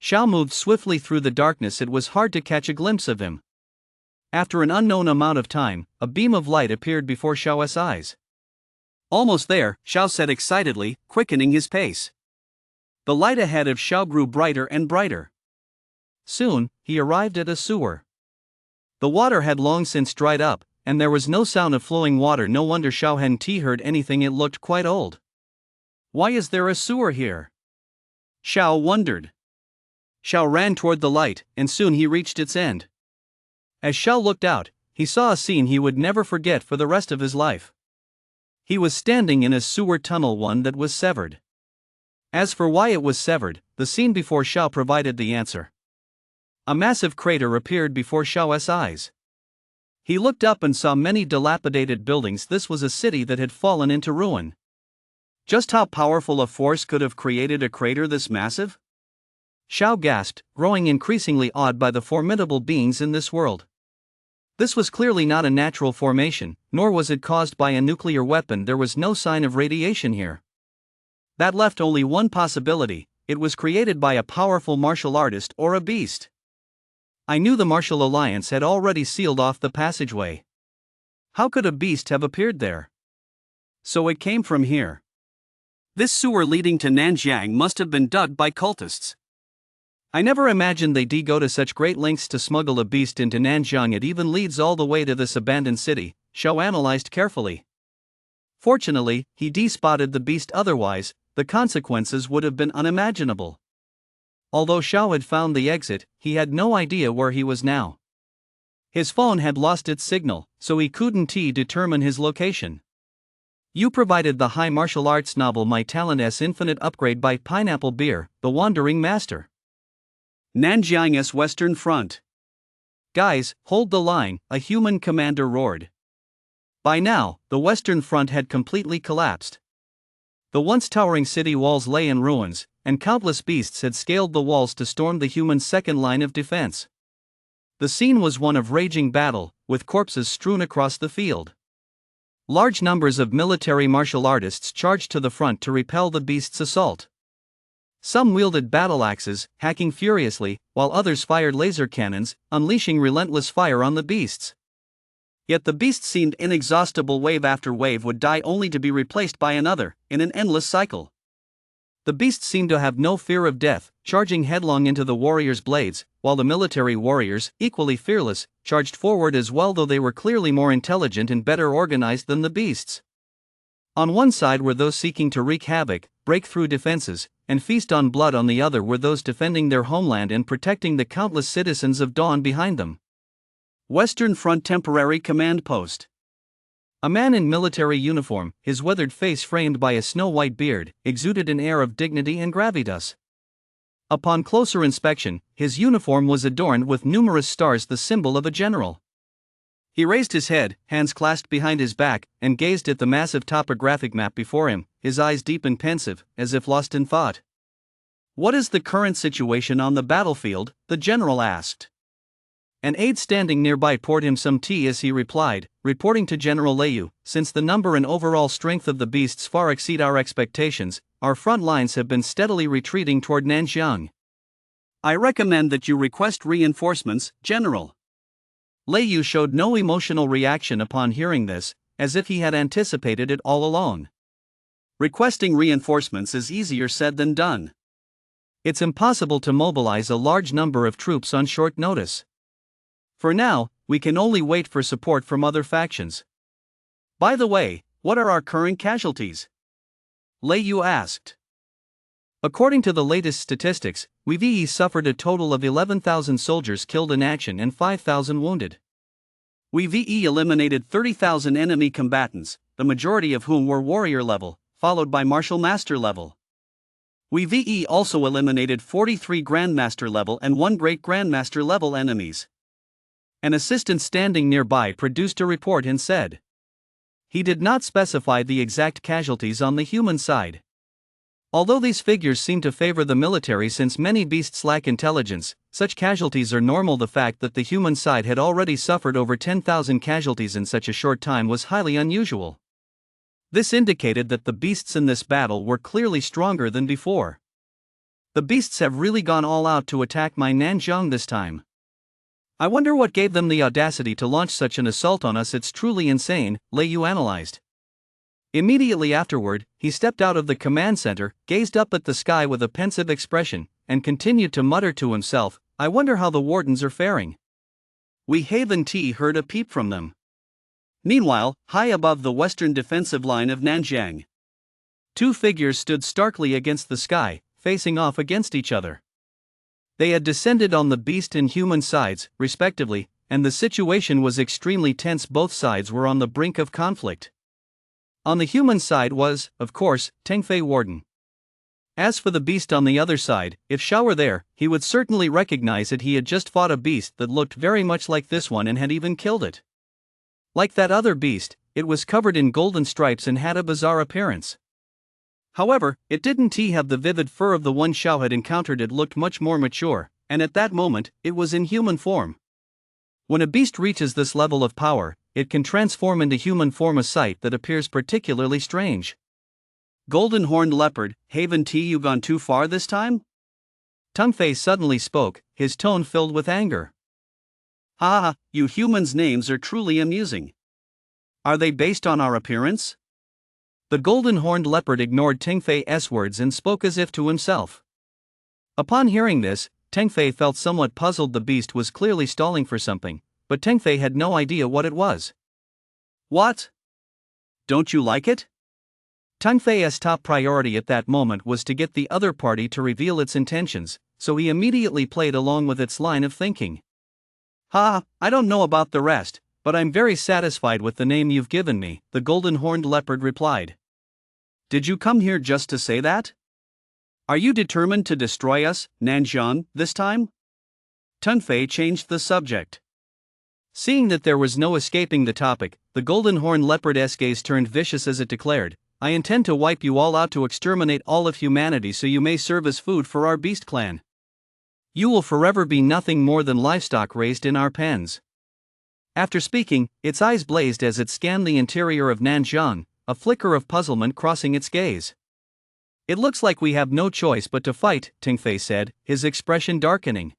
Xiao moved swiftly through the darkness. It was hard to catch a glimpse of him. After an unknown amount of time, a beam of light appeared before Xiao's eyes. Almost there, Xiao said excitedly, quickening his pace. The light ahead of Xiao grew brighter and brighter. Soon, he arrived at a sewer. The water had long since dried up, and there was no sound of flowing water. No wonder Xiao hadn't heard anything. It looked quite old. Why is there a sewer here? Xiao wondered. Xiao ran toward the light, and soon he reached its end. As Xiao looked out, he saw a scene he would never forget for the rest of his life. He was standing in a sewer tunnel, one that was severed. As for why it was severed, the scene before Xiao provided the answer. A massive crater appeared before Xiao's eyes. He looked up and saw many dilapidated buildings. This was a city that had fallen into ruin. Just how powerful a force could have created a crater this massive? Xiao gasped, growing increasingly awed by the formidable beings in this world. This was clearly not a natural formation, nor was it caused by a nuclear weapon. There was no sign of radiation here. That left only one possibility: it was created by a powerful martial artist or a beast. I knew the Martial Alliance had already sealed off the passageway. How could a beast have appeared there? So it came from here. This sewer leading to Nanjiang must have been dug by cultists. I never imagined they'd go to such great lengths to smuggle a beast into Nanjiang. It even leads all the way to this abandoned city, Xiao analyzed carefully. Fortunately, he spotted the beast, otherwise, the consequences would have been unimaginable. Although Xiao had found the exit, he had no idea where he was now. His phone had lost its signal, so he couldn't determine his location. You provided the high martial arts novel My Talent's Infinite Upgrade by Pineapple Beer, the Wandering Master. Nanjiang's Western Front. Guys, hold the line, a human commander roared. By now, the Western Front had completely collapsed. The once towering city walls lay in ruins, and countless beasts had scaled the walls to storm the human second line of defense. The scene was one of raging battle, with corpses strewn across the field. Large numbers of military martial artists charged to the front to repel the beasts' assault. Some wielded battle axes, hacking furiously, while others fired laser cannons, unleashing relentless fire on the beasts. Yet the beasts seemed inexhaustible. Wave after wave would die only to be replaced by another, in an endless cycle. The beasts seemed to have no fear of death, charging headlong into the warriors' blades, while the military warriors, equally fearless, charged forward as well, though they were clearly more intelligent and better organized than the beasts. On one side were those seeking to wreak havoc, break through defenses, and feast on blood. On the other were those defending their homeland and protecting the countless citizens of Dawn behind them. Western Front Temporary Command Post. A man in military uniform, his weathered face framed by a snow-white beard, exuded an air of dignity and gravitas. Upon closer inspection, his uniform was adorned with numerous stars, the symbol of a general. He raised his head, hands clasped behind his back, and gazed at the massive topographic map before him, his eyes deep and pensive, as if lost in thought. "What is the current situation on the battlefield?" the general asked. An aide standing nearby poured him some tea as he replied, "Reporting to General Liu, since the number and overall strength of the beasts far exceed our expectations, our front lines have been steadily retreating toward Nanjiang. I recommend that you request reinforcements, General." Liu showed no emotional reaction upon hearing this, as if he had anticipated it all along. Requesting reinforcements is easier said than done. It's impossible to mobilize a large number of troops on short notice. For now, we can only wait for support from other factions. By the way, what are our current casualties? Liu asked. According to the latest statistics, we've suffered a total of 11,000 soldiers killed in action and 5,000 wounded. We've eliminated 30,000 enemy combatants, the majority of whom were warrior level, followed by martial master level. We've also eliminated 43 grandmaster level and 1 great grandmaster level enemies. An assistant standing nearby produced a report and said. He did not specify the exact casualties on the human side. Although these figures seem to favor the military since many beasts lack intelligence, such casualties are normal. The fact that the human side had already suffered over 10,000 casualties in such a short time was highly unusual. This indicated that the beasts in this battle were clearly stronger than before. The beasts have really gone all out to attack my Nanjiang this time. I wonder what gave them the audacity to launch such an assault on us. It's truly insane, Liu analyzed. Immediately afterward, he stepped out of the command center, gazed up at the sky with a pensive expression, and continued to mutter to himself, "I wonder how the wardens are faring." We haven't heard a peep from them. Meanwhile, high above the western defensive line of Nanjiang, Two figures stood starkly against the sky, facing off against each other. They had descended on the beast and human sides, respectively, and the situation was extremely tense. Both sides were on the brink of conflict. On the human side was, of course, Tengfei Warden. As for the beast on the other side, if Xiao were there, he would certainly recognize it. He had just fought a beast that looked very much like this one and had even killed it. Like that other beast, it was covered in golden stripes and had a bizarre appearance. However, it didn't have the vivid fur of the one Xiao had encountered. It looked much more mature, and at that moment, it was in human form. When a beast reaches this level of power, it can transform into human form, a sight that appears particularly strange. Golden horned leopard, Haven T, you gone too far this time? Tengfei suddenly spoke, his tone filled with anger. Ha ha, you humans' names are truly amusing. Are they based on our appearance? The golden horned leopard ignored Tengfei's words and spoke as if to himself. Upon hearing this, Tengfei felt somewhat puzzled. The beast was clearly stalling for something, but Tengfei had no idea what it was. What? Don't you like it? Tengfei's top priority at that moment was to get the other party to reveal its intentions, so he immediately played along with its line of thinking. Ha, I don't know about the rest, but I'm very satisfied with the name you've given me, the golden horned leopard replied. Did you come here just to say that? Are you determined to destroy us, Nanjian, this time? Tengfei changed the subject. Seeing that there was no escaping the topic, the golden horned leopard's gaze turned vicious as it declared, I intend to wipe you all out, to exterminate all of humanity so you may serve as food for our beast clan. You will forever be nothing more than livestock raised in our pens. After speaking, its eyes blazed as it scanned the interior of Nanjian, a flicker of puzzlement crossing its gaze. It looks like we have no choice but to fight, Tengfei said, his expression darkening.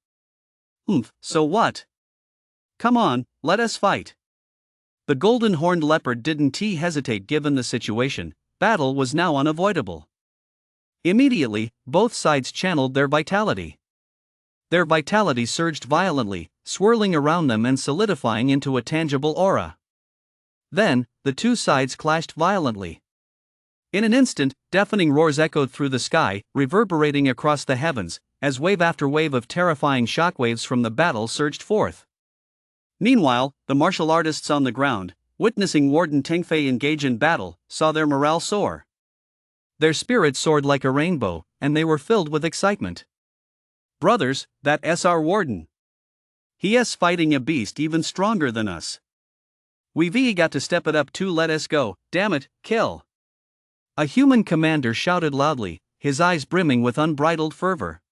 So what? Come on, let us fight. The golden horned leopard didn't hesitate. Given the situation, battle was now unavoidable. Immediately, both sides channeled their vitality. Their vitality surged violently, swirling around them and solidifying into a tangible aura. Then, the two sides clashed violently. In an instant, deafening roars echoed through the sky, reverberating across the heavens, as wave after wave of terrifying shockwaves from the battle surged forth. Meanwhile, the martial artists on the ground, witnessing Warden Tengfei engage in battle, saw their morale soar. Their spirits soared like a rainbow, and they were filled with excitement. Brothers, that's our Warden. He's fighting a beast even stronger than us. We've got to step it up too. Let us go, damn it, kill. A human commander shouted loudly, his eyes brimming with unbridled fervor.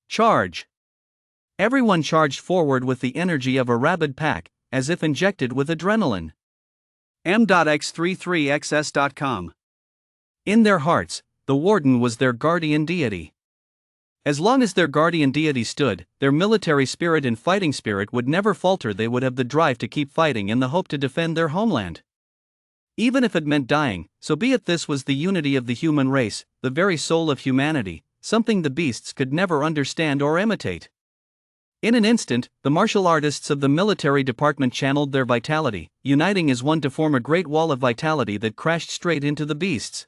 Charge! Everyone charged forward with the energy of a rabid pack, as if injected with adrenaline. M.X33XS.com. In their hearts, the Warden was their guardian deity. As long as their guardian deity stood, their military spirit and fighting spirit would never falter. They would have the drive to keep fighting in the hope to defend their homeland. Even if it meant dying, so be it. This was the unity of the human race, the very soul of humanity, something the beasts could never understand or imitate. In an instant, the martial artists of the military department channeled their vitality, uniting as one to form a great wall of vitality that crashed straight into the beasts.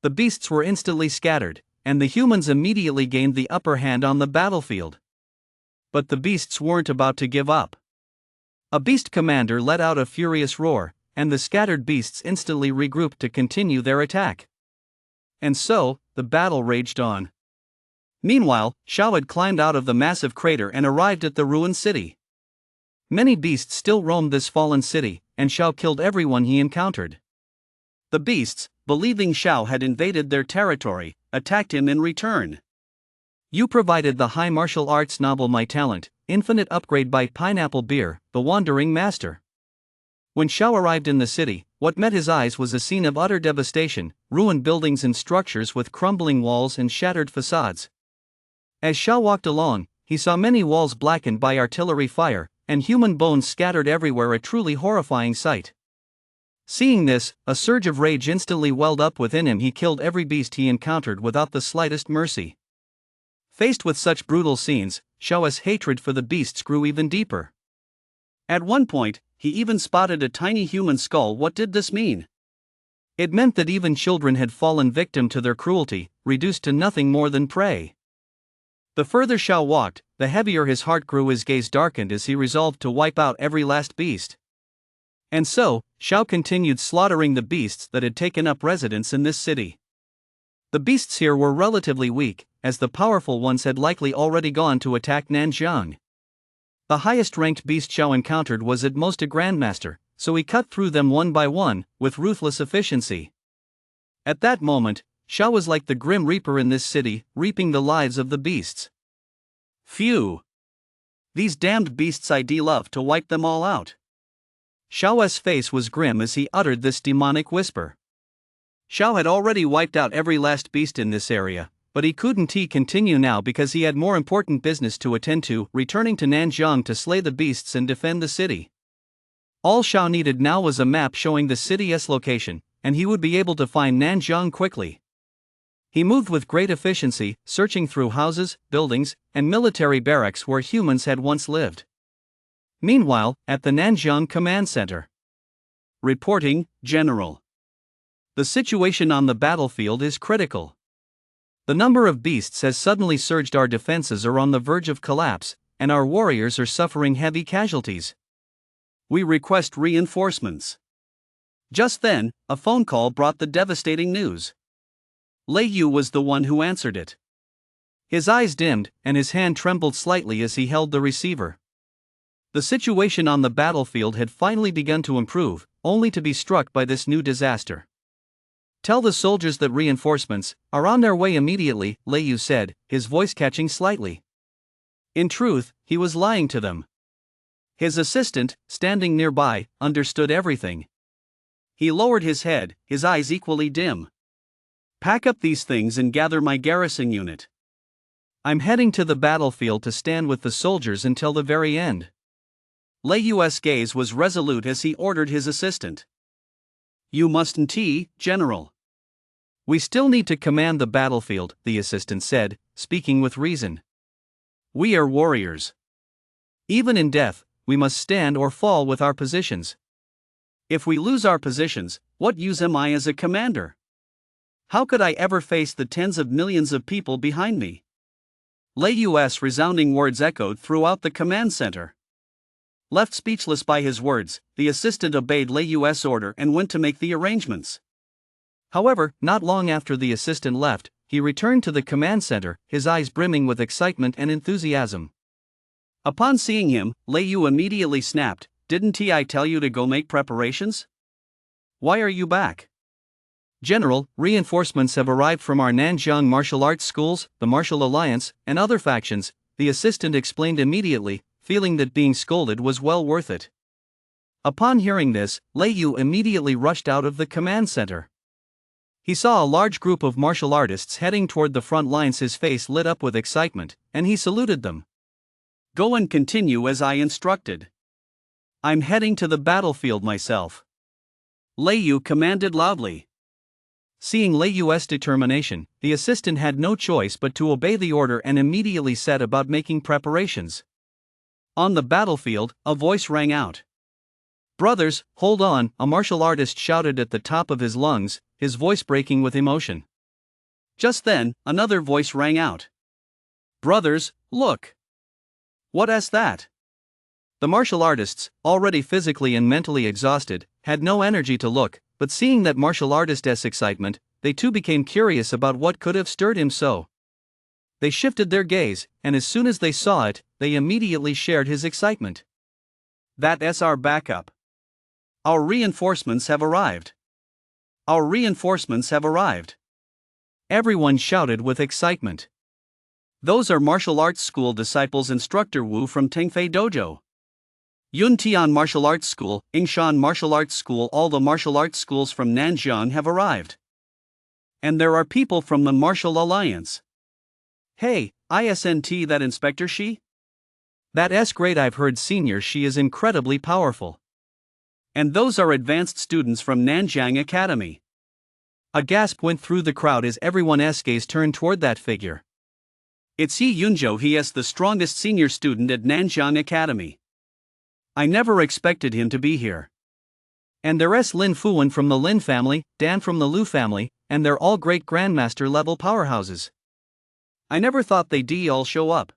The beasts were instantly scattered, and the humans immediately gained the upper hand on the battlefield. But the beasts weren't about to give up. A beast commander let out a furious roar, and the scattered beasts instantly regrouped to continue their attack. And so, the battle raged on. Meanwhile, Xiao had climbed out of the massive crater and arrived at the ruined city. Many beasts still roamed this fallen city, and Xiao killed everyone he encountered. The beasts, believing Xiao had invaded their territory, attacked him in return. You provided the high martial arts novel My Talent, Infinite Upgrade by Pineapple Beer, the Wandering Master. When Xiao arrived in the city, what met his eyes was a scene of utter devastation, ruined buildings and structures with crumbling walls and shattered facades. As Xiao walked along, he saw many walls blackened by artillery fire, and human bones scattered everywhere, a truly horrifying sight. Seeing this, a surge of rage instantly welled up within him. He killed every beast he encountered without the slightest mercy. Faced with such brutal scenes, Xiao's hatred for the beasts grew even deeper. At one point, he even spotted a tiny human skull. What did this mean? It meant that even children had fallen victim to their cruelty, reduced to nothing more than prey. The further Xiao walked, the heavier his heart grew. His gaze darkened as he resolved to wipe out every last beast. And so, Xiao continued slaughtering the beasts that had taken up residence in this city. The beasts here were relatively weak, as the powerful ones had likely already gone to attack Nanjiang. The highest ranked beast Xiao encountered was at most a grandmaster, so he cut through them one by one, with ruthless efficiency. At that moment, Xiao was like the Grim Reaper in this city, reaping the lives of the beasts. Phew! These damned beasts, I'd love to wipe them all out. Xiao's face was grim as he uttered this demonic whisper. Xiao had already wiped out every last beast in this area, but he couldn't continue now because he had more important business to attend to, returning to Nanjiang to slay the beasts and defend the city. All Xiao needed now was a map showing the city's location, and he would be able to find Nanjiang quickly. He moved with great efficiency, searching through houses, buildings, and military barracks where humans had once lived. Meanwhile, at the Nanjiang Command Center. Reporting, General. The situation on the battlefield is critical. The number of beasts has suddenly surged. Our defenses are on the verge of collapse, and our warriors are suffering heavy casualties. We request reinforcements. Just then, a phone call brought the devastating news. Lei Yu was the one who answered it. His eyes dimmed, and his hand trembled slightly as he held the receiver. The situation on the battlefield had finally begun to improve, only to be struck by this new disaster. Tell the soldiers that reinforcements are on their way immediately, Lei Yu said, his voice catching slightly. In truth, he was lying to them. His assistant, standing nearby, understood everything. He lowered his head, his eyes equally dim. Pack up these things and gather my garrison unit. I'm heading to the battlefield to stand with the soldiers until the very end. Lei Yu's gaze was resolute as he ordered his assistant. You mustn't, General. We still need to command the battlefield, the assistant said, speaking with reason. We are warriors. Even in death, we must stand or fall with our positions. If we lose our positions, what use am I as a commander? How could I ever face the tens of millions of people behind me? Lei Yu's resounding words echoed throughout the command center. Left speechless by his words, the assistant obeyed Lei Yu's order and went to make the arrangements. However, not long after the assistant left, he returned to the command center, his eyes brimming with excitement and enthusiasm. Upon seeing him, Lei Yu immediately snapped, Didn't I tell you to go make preparations? Why are you back? General, reinforcements have arrived from our Nanjiang martial arts schools, the Martial Alliance, and other factions, the assistant explained immediately, feeling that being scolded was well worth it. Upon hearing this, Lei Yu immediately rushed out of the command center. He saw a large group of martial artists heading toward the front lines. His face lit up with excitement, and he saluted them. Go and continue as I instructed. I'm heading to the battlefield myself. Lei Yu commanded loudly. Seeing Lei Yu's determination, the assistant had no choice but to obey the order and immediately set about making preparations. On the battlefield, a voice rang out. Brothers, hold on, a martial artist shouted at the top of his lungs, his voice breaking with emotion. Just then, another voice rang out. Brothers, look. What's that? The martial artists, already physically and mentally exhausted, had no energy to look, but seeing that martial artist's excitement, they too became curious about what could have stirred him so. They shifted their gaze, and as soon as they saw it, they immediately shared his excitement. That's our backup. Our reinforcements have arrived. Our reinforcements have arrived. Everyone shouted with excitement. Those are martial arts school disciples. Instructor Wu from Tengfei Dojo. Yuntian Martial Arts School, Yingshan Martial Arts School. All the martial arts schools from Nanjiang have arrived. And there are people from the Martial Alliance. Hey, isn't that Inspector Shi? That's great. I've heard senior Shi is incredibly powerful. And those are advanced students from Nanjiang Academy. A gasp went through the crowd as everyone's gaze turned toward that figure. It's Yi Yunzhou. He is the strongest senior student at Nanjiang Academy. I never expected him to be here. And there's Lin Fuwen from the Lin family, Dan from the Liu family, and they're all great grandmaster level powerhouses. I never thought they'd all show up.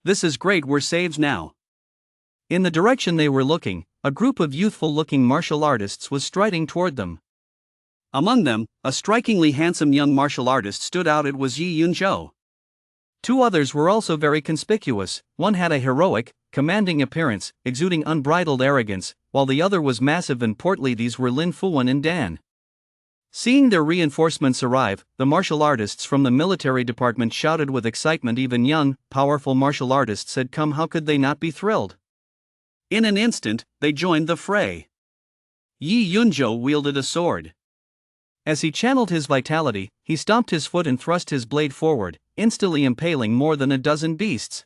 This is great, we're saved now. In the direction they were looking, a group of youthful-looking martial artists was striding toward them. Among them, a strikingly handsome young martial artist stood out. It was Yi Yunzhou. Two others were also very conspicuous. One had a heroic, commanding appearance, exuding unbridled arrogance, while the other was massive and portly. These were Lin Fuwen and Dan. Seeing their reinforcements arrive, the martial artists from the military department shouted with excitement. Even young, powerful martial artists had come. How could they not be thrilled? In an instant, they joined the fray. Yi Yunzhou wielded a sword. As he channeled his vitality, he stomped his foot and thrust his blade forward, instantly impaling more than a dozen beasts.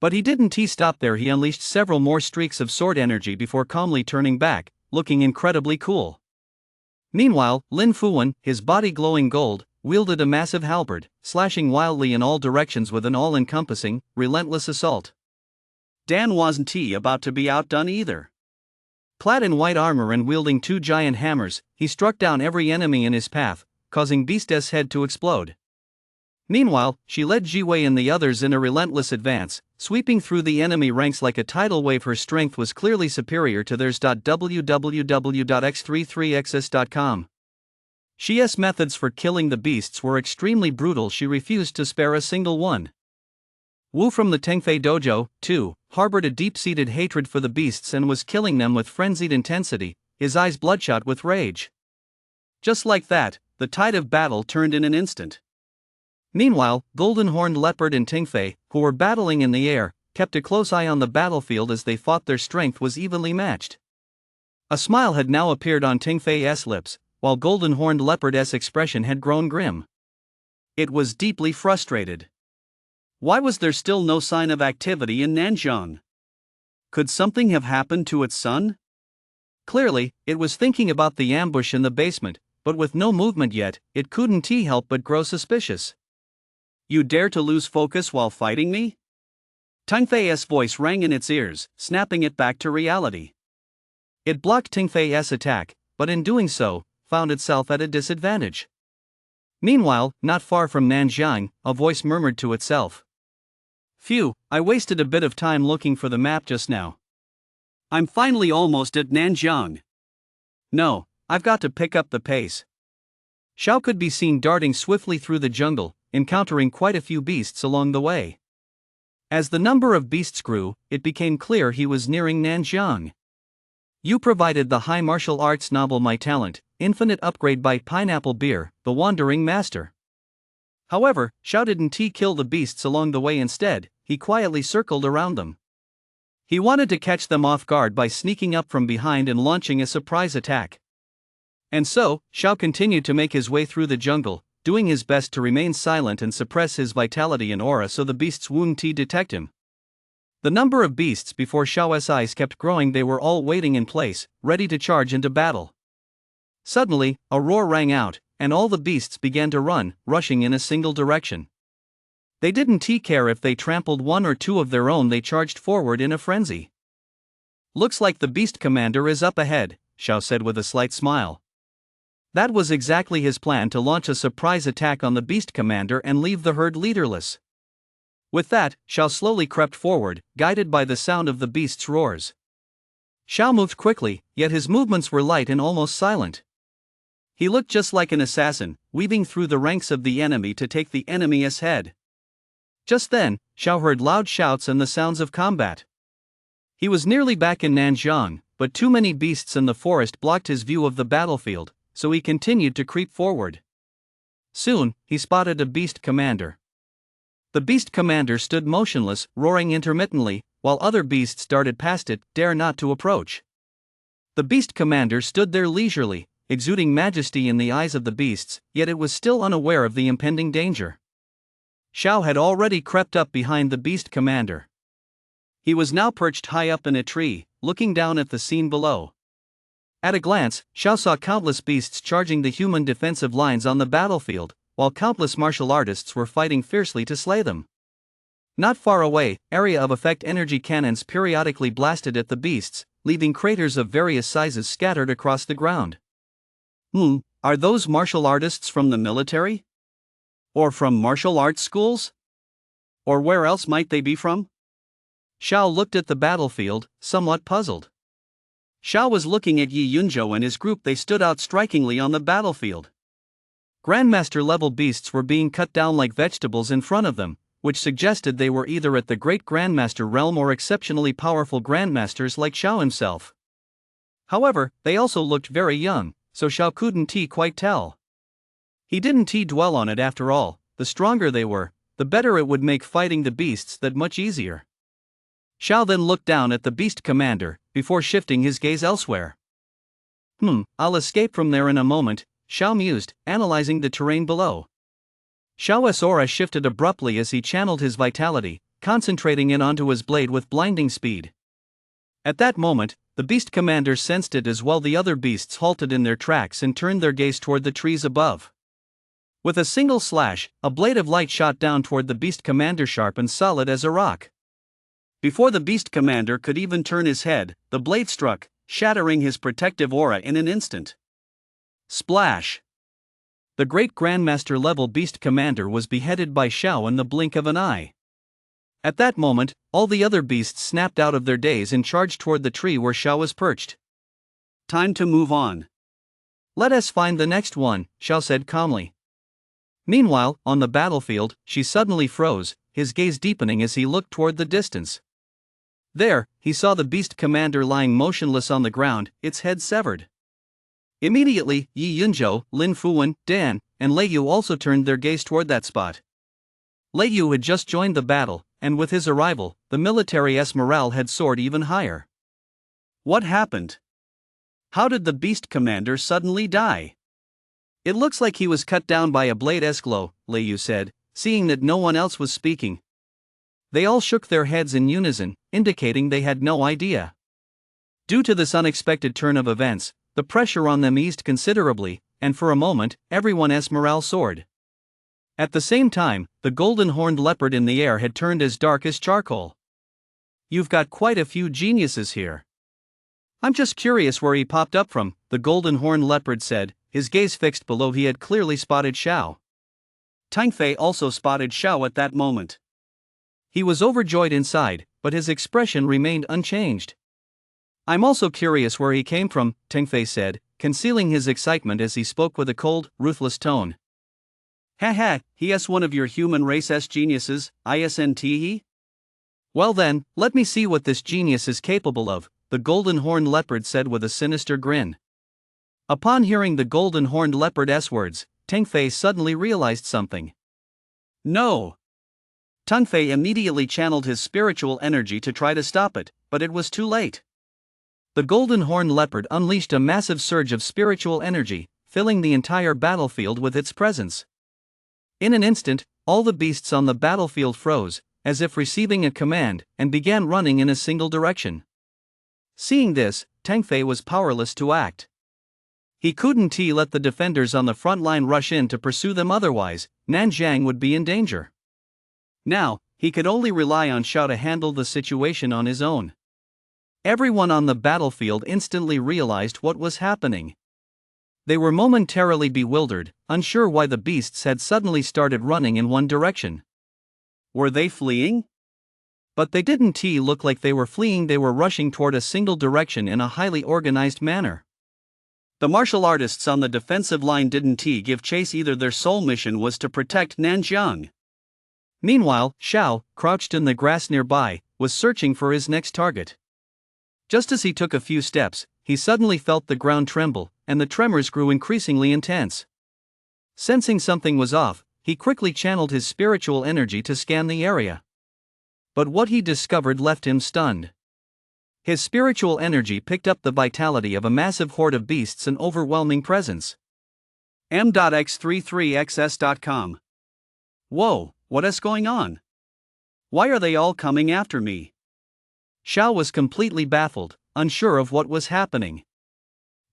But he didn't stop there. He unleashed several more streaks of sword energy before calmly turning back, looking incredibly cool. Meanwhile, Lin Fuwen, his body glowing gold, wielded a massive halberd, slashing wildly in all directions with an all-encompassing, relentless assault. Dan wasn't about to be outdone either. Clad in white armor and wielding two giant hammers, he struck down every enemy in his path, causing Beast's head to explode. Meanwhile, she led Jiwei and the others in a relentless advance, sweeping through the enemy ranks like a tidal wave. Her strength was clearly superior to theirs. www.x33xs.com. She's methods for killing the beasts were extremely brutal. She refused to spare a single one. Wu from the Tengfei dojo, too, harbored a deep-seated hatred for the beasts and was killing them with frenzied intensity, his eyes bloodshot with rage. Just like that, the tide of battle turned in an instant. Meanwhile, Golden-Horned Leopard and Tengfei, who were battling in the air, kept a close eye on the battlefield as they thought their strength was evenly matched. A smile had now appeared on Tengfei's lips, while Golden-Horned Leopard's expression had grown grim. It was deeply frustrated. Why was there still no sign of activity in Nanjiang? Could something have happened to its son? Clearly, it was thinking about the ambush in the basement, but with no movement yet, it couldn't help but grow suspicious. You dare to lose focus while fighting me? Tengfei's voice rang in its ears, snapping it back to reality. It blocked Tengfei's attack, but in doing so, found itself at a disadvantage. Meanwhile, not far from Nanjiang, a voice murmured to itself. Phew, I wasted a bit of time looking for the map just now. I'm finally almost at Nanjiang. No, I've got to pick up the pace. Xiao could be seen darting swiftly through the jungle, encountering quite a few beasts along the way. As the number of beasts grew, it became clear he was nearing Nanjiang. You provided the high martial arts novel My Talent, Infinite Upgrade by Pineapple Beer, the Wandering Master. However, Xiao didn't kill the beasts along the way. Instead, he quietly circled around them. He wanted to catch them off guard by sneaking up from behind and launching a surprise attack. And so, Xiao continued to make his way through the jungle, doing his best to remain silent and suppress his vitality and aura so the beasts wouldn't detect him. The number of beasts before Xiao's eyes kept growing. They were all waiting in place, ready to charge into battle. Suddenly, a roar rang out, and all the beasts began to run, rushing in a single direction. They didn't care if they trampled one or two of their own. They charged forward in a frenzy. Looks like the beast commander is up ahead, Xiao said with a slight smile. That was exactly his plan, to launch a surprise attack on the beast commander and leave the herd leaderless. With that, Xiao slowly crept forward, guided by the sound of the beast's roars. Xiao moved quickly, yet his movements were light and almost silent. He looked just like an assassin, weaving through the ranks of the enemy to take the enemy's head. Just then, Xiao heard loud shouts and the sounds of combat. He was nearly back in Nanjiang, but too many beasts in the forest blocked his view of the battlefield, so he continued to creep forward. Soon, he spotted a beast commander. The beast commander stood motionless, roaring intermittently, while other beasts darted past it, dare not to approach. The beast commander stood there leisurely, exuding majesty in the eyes of the beasts, yet it was still unaware of the impending danger. Xiao had already crept up behind the beast commander. He was now perched high up in a tree, looking down at the scene below. At a glance, Xiao saw countless beasts charging the human defensive lines on the battlefield, while countless martial artists were fighting fiercely to slay them. Not far away, area of effect energy cannons periodically blasted at the beasts, leaving craters of various sizes scattered across the ground. Are those martial artists from the military? Or from martial arts schools? Or where else might they be from? Xiao looked at the battlefield, somewhat puzzled. Xiao was looking at Yi Yunzhou and his group. They stood out strikingly on the battlefield. Grandmaster-level beasts were being cut down like vegetables in front of them, which suggested they were either at the Great Grandmaster realm or exceptionally powerful grandmasters like Xiao himself. However, they also looked very young, so Xiao couldn't quite tell. He didn't dwell on it after all. The stronger they were, the better it would make fighting the beasts that much easier. Xiao then looked down at the beast commander, before shifting his gaze elsewhere. I'll escape from there in a moment, Xiao mused, analyzing the terrain below. Xiao's aura shifted abruptly as he channeled his vitality, concentrating in onto his blade with blinding speed. At that moment, the beast commander sensed it as well. The other beasts halted in their tracks and turned their gaze toward the trees above. With a single slash, a blade of light shot down toward the beast commander, sharp and solid as a rock. Before the beast commander could even turn his head, the blade struck, shattering his protective aura in an instant. Splash! The great Grandmaster-level beast commander was beheaded by Xiao in the blink of an eye. At that moment, all the other beasts snapped out of their daze and charged toward the tree where Xiao was perched. Time to move on. Let us find the next one, Xiao said calmly. Meanwhile, on the battlefield, she suddenly froze, his gaze deepening as he looked toward the distance. There, he saw the beast commander lying motionless on the ground, its head severed. Immediately, Yi Yunzhou, Lin Fuwen, Dan, and Lei Yu also turned their gaze toward that spot. Lei Yu had just joined the battle, and with his arrival, the military's morale had soared even higher. What happened? How did the beast commander suddenly die? It looks like he was cut down by a blade's glow, Lei Yu said, seeing that no one else was speaking. They all shook their heads in unison, indicating they had no idea. Due to this unexpected turn of events, the pressure on them eased considerably, and for a moment, everyone's morale soared. At the same time, the golden-horned leopard in the air had turned as dark as charcoal. You've got quite a few geniuses here. I'm just curious where he popped up from, the golden-horned leopard said, his gaze fixed below. He had clearly spotted Xiao. Tang Fei also spotted Xiao at that moment. He was overjoyed inside, but his expression remained unchanged. I'm also curious where he came from, Tang Fei said, concealing his excitement as he spoke with a cold, ruthless tone. He is one of your human race's geniuses, isn't he? Well then, let me see what this genius is capable of, the golden-horned leopard said with a sinister grin. Upon hearing the golden-horned leopard's words, Tang Fei suddenly realized something. No! Tang Fei immediately channeled his spiritual energy to try to stop it, but it was too late. The golden-horned leopard unleashed a massive surge of spiritual energy, filling the entire battlefield with its presence. In an instant, all the beasts on the battlefield froze, as if receiving a command, and began running in a single direction. Seeing this, Tang Fei was powerless to act. He couldn't let the defenders on the front line rush in to pursue them, otherwise, Nanjiang would be in danger. Now, he could only rely on Xiao to handle the situation on his own. Everyone on the battlefield instantly realized what was happening. They were momentarily bewildered, unsure why the beasts had suddenly started running in one direction. Were they fleeing? But they didn't look like they were fleeing. They were rushing toward a single direction in a highly organized manner. The martial artists on the defensive line didn't give chase either. Their sole mission was to protect Nanjiang. Meanwhile, Xiao, crouched in the grass nearby, was searching for his next target. Just as he took a few steps, he suddenly felt the ground tremble, and the tremors grew increasingly intense. Sensing something was off, he quickly channeled his spiritual energy to scan the area. But what he discovered left him stunned. His spiritual energy picked up the vitality of a massive horde of beasts, an overwhelming presence. M.X33XS.com. Whoa, what is going on? Why are they all coming after me? Xiao was completely baffled, unsure of what was happening.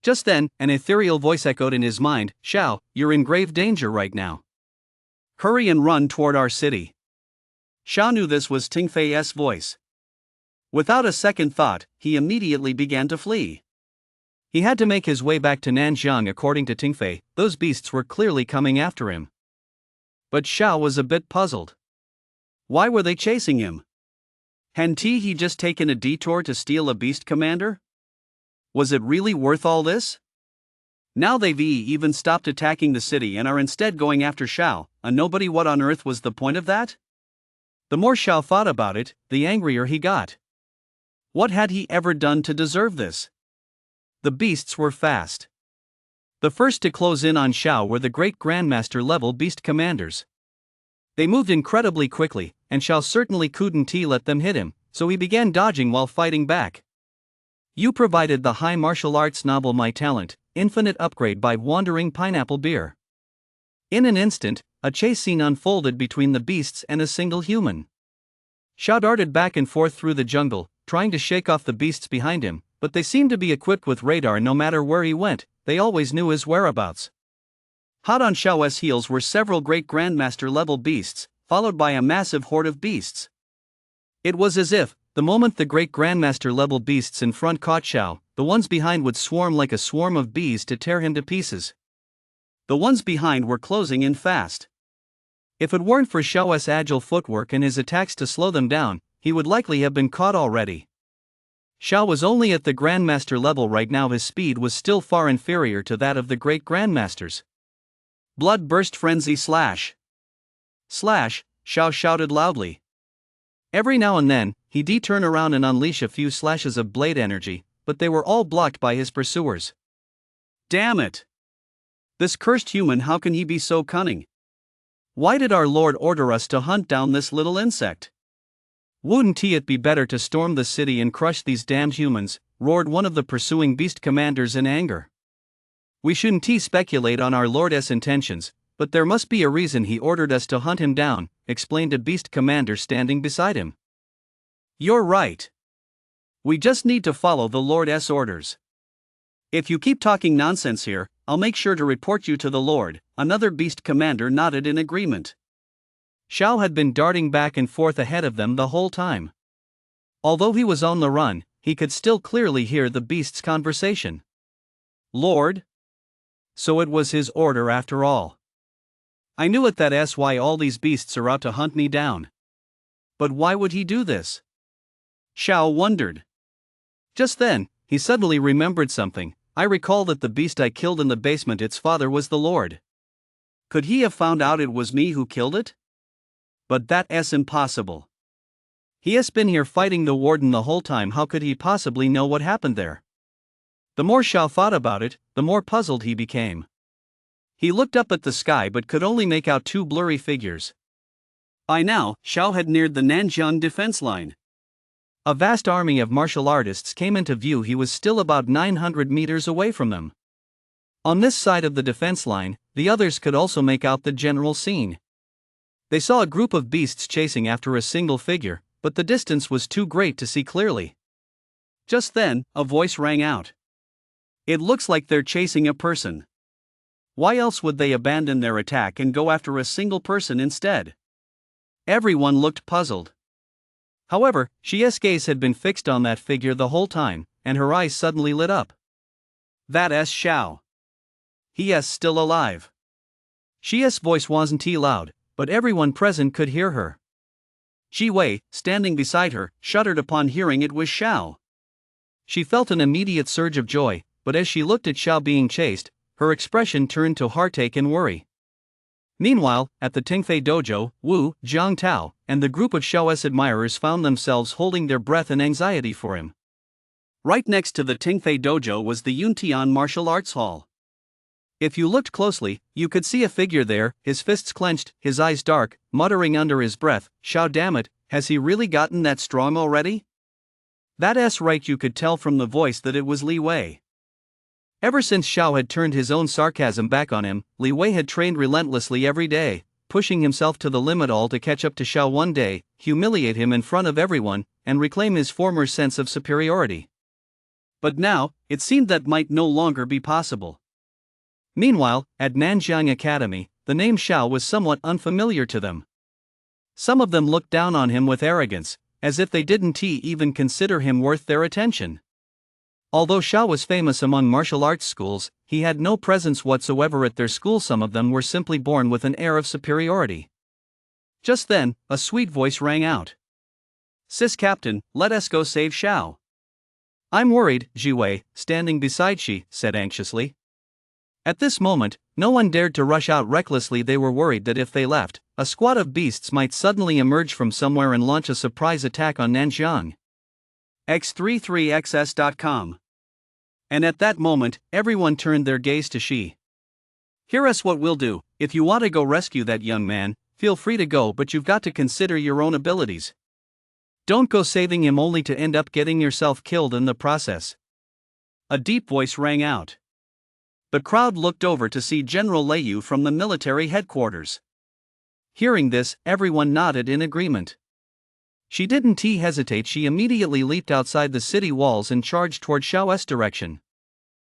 Just then, an ethereal voice echoed in his mind, Xiao, you're in grave danger right now. Hurry and run toward our city. Xiao knew this was Tang Fei's voice. Without a second thought, he immediately began to flee. He had to make his way back to Nanjiang. According to Tingfei, those beasts were clearly coming after him. But Xiao was a bit puzzled. Why were they chasing him? Hadn't he just taken a detour to steal a beast commander? Was it really worth all this? Now they've even stopped attacking the city and are instead going after Xiao, a nobody. What on earth was the point of that? The more Xiao thought about it, the angrier he got. What had he ever done to deserve this? The beasts were fast. The first to close in on Xiao were the great grandmaster level beast commanders. They moved incredibly quickly, and Xiao certainly couldn't let them hit him, so he began dodging while fighting back. You provided the high martial arts novel my talent, infinite upgrade by wandering pineapple beer. In an instant, a chase scene unfolded between the beasts and a single human. Xiao darted back and forth through the jungle, trying to shake off the beasts behind him, but they seemed to be equipped with radar. No matter where he went, they always knew his whereabouts. Hot on Xiao's heels were several great grandmaster level beasts, followed by a massive horde of beasts. It was as if, the moment the great grandmaster level beasts in front caught Xiao, the ones behind would swarm like a swarm of bees to tear him to pieces. The ones behind were closing in fast. If it weren't for Xiao's agile footwork and his attacks to slow them down, he would likely have been caught already. Xiao was only at the grandmaster level right now. His speed was still far inferior to that of the great grandmasters. Blood burst frenzy slash. Slash, Xiao shouted loudly. Every now and then, he'd turn around and unleash a few slashes of blade energy, but they were all blocked by his pursuers. Damn it! This cursed human, how can he be so cunning? Why did our Lord order us to hunt down this little insect? Wouldn't it be better to storm the city and crush these damned humans? Roared one of the pursuing beast commanders in anger. We shouldn't speculate on our Lord's intentions, but there must be a reason he ordered us to hunt him down, explained a beast commander standing beside him. You're right. We just need to follow the Lord's orders. If you keep talking nonsense here, I'll make sure to report you to the Lord, another beast commander nodded in agreement. Xiao had been darting back and forth ahead of them the whole time. Although he was on the run, he could still clearly hear the beasts' conversation. Lord? So it was his order after all. I knew it. That's why all these beasts are out to hunt me down. But why would he do this? Xiao wondered. Just then, he suddenly remembered something. I recall that the beast I killed in the basement, its father was the Lord. Could he have found out it was me who killed it? But that's impossible. He has been here fighting the warden the whole time. How could he possibly know what happened there? The more Xiao thought about it, the more puzzled he became. He looked up at the sky but could only make out two blurry figures. By now, Xiao had neared the Nanjiang defense line. A vast army of martial artists came into view. He was still about 900 meters away from them. On this side of the defense line, the others could also make out the general scene. They saw a group of beasts chasing after a single figure, but the distance was too great to see clearly. Just then, a voice rang out. It looks like they're chasing a person. Why else would they abandon their attack and go after a single person instead? Everyone looked puzzled. However, Xia's gaze had been fixed on that figure the whole time, and her eyes suddenly lit up. That's Xiao. He is still alive. Xia's voice wasn't loud, but everyone present could hear her. Ji Wei, standing beside her, shuddered upon hearing it was Xiao. She felt an immediate surge of joy, but as she looked at Xiao being chased, her expression turned to heartache and worry. Meanwhile, at the Tingfei dojo, Wu, Jiang Tao, and the group of Xiao's admirers found themselves holding their breath in anxiety for him. Right next to the Tingfei dojo was the Yuntian martial arts hall. If you looked closely, you could see a figure there, his fists clenched, his eyes dark, muttering under his breath, "Xiao, damn it, has he really gotten that strong already?" That's right, you could tell from the voice that it was Li Wei. Ever since Xiao had turned his own sarcasm back on him, Li Wei had trained relentlessly every day, pushing himself to the limit, all to catch up to Xiao one day, humiliate him in front of everyone, and reclaim his former sense of superiority. But now, it seemed that might no longer be possible. Meanwhile, at Nanjiang Academy, the name Xiao was somewhat unfamiliar to them. Some of them looked down on him with arrogance, as if they didn't even consider him worth their attention. Although Xiao was famous among martial arts schools, he had no presence whatsoever at their school. Some of them were simply born with an air of superiority. Just then, a sweet voice rang out. "Sis Captain, let us go save Xiao." "I'm worried," Jiwei, standing beside she, said anxiously. At this moment, no one dared to rush out recklessly. They were worried that if they left, a squad of beasts might suddenly emerge from somewhere and launch a surprise attack on Nanjiang. X33xs.com. And at that moment, everyone turned their gaze to Shi. "Hear us what we'll do. If you want to go rescue that young man, feel free to go, but you've got to consider your own abilities. Don't go saving him only to end up getting yourself killed in the process." A deep voice rang out. The crowd looked over to see General Leiyu from the military headquarters. Hearing this, everyone nodded in agreement. She didn't hesitate. She immediately leaped outside the city walls and charged toward Xiao's direction.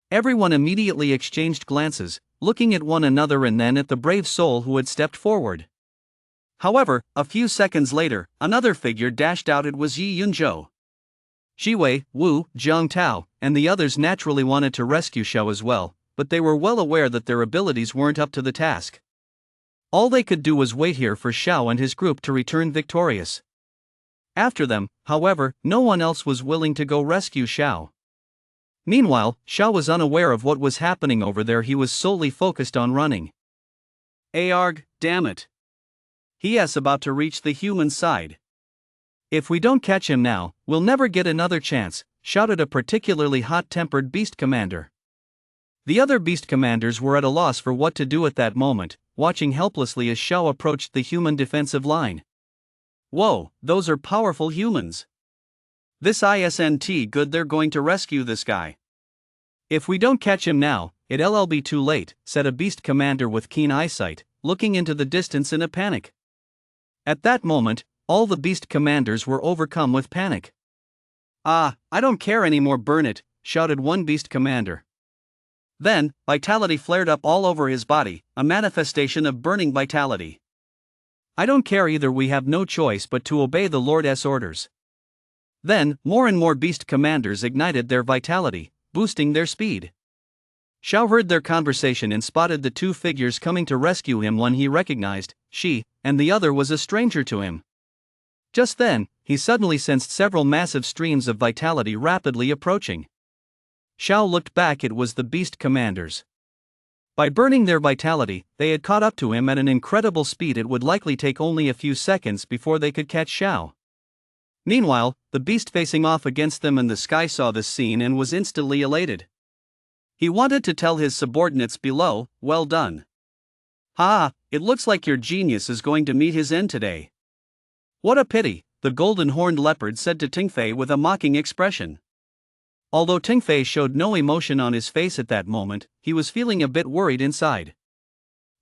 Everyone immediately exchanged glances, looking at one another and then at the brave soul who had stepped forward. However, a few seconds later, another figure dashed out. It was Yi Yunzhou. Jiwei, Wu, Jiang Tao, and the others naturally wanted to rescue Xiao as well, but they were well aware that their abilities weren't up to the task. All they could do was wait here for Xiao and his group to return victorious. After them, however, no one else was willing to go rescue Xiao. Meanwhile, Xiao was unaware of what was happening over there. He was solely focused on running. Arg, damn it. He's about to reach the human side. "If we don't catch him now, we'll never get another chance," shouted a particularly hot-tempered beast commander. The other beast commanders were at a loss for what to do at that moment, watching helplessly as Xiao approached the human defensive line. Whoa, those are powerful humans. This isn't good. They're going to rescue this guy. "If we don't catch him now, it'll be too late," said a beast commander with keen eyesight, looking into the distance in a panic. At that moment, all the beast commanders were overcome with panic. "I don't care anymore, burn it," shouted one beast commander. Then, vitality flared up all over his body, a manifestation of burning vitality. "I don't care either. We have no choice but to obey the Lord's orders." Then, more and more beast commanders ignited their vitality, boosting their speed. Xiao heard their conversation and spotted the two figures coming to rescue him. One he recognized, Shi, and the other was a stranger to him. Just then, he suddenly sensed several massive streams of vitality rapidly approaching. Xiao looked back. It was the beast commanders. By burning their vitality, they had caught up to him at an incredible speed. It would likely take only a few seconds before they could catch Xiao. Meanwhile, the beast facing off against them in the sky saw this scene and was instantly elated. He wanted to tell his subordinates below, "Well done. Ha, it looks like your genius is going to meet his end today." "What a pity," the golden-horned leopard said to Tingfei with a mocking expression. Although Tingfei showed no emotion on his face at that moment, he was feeling a bit worried inside.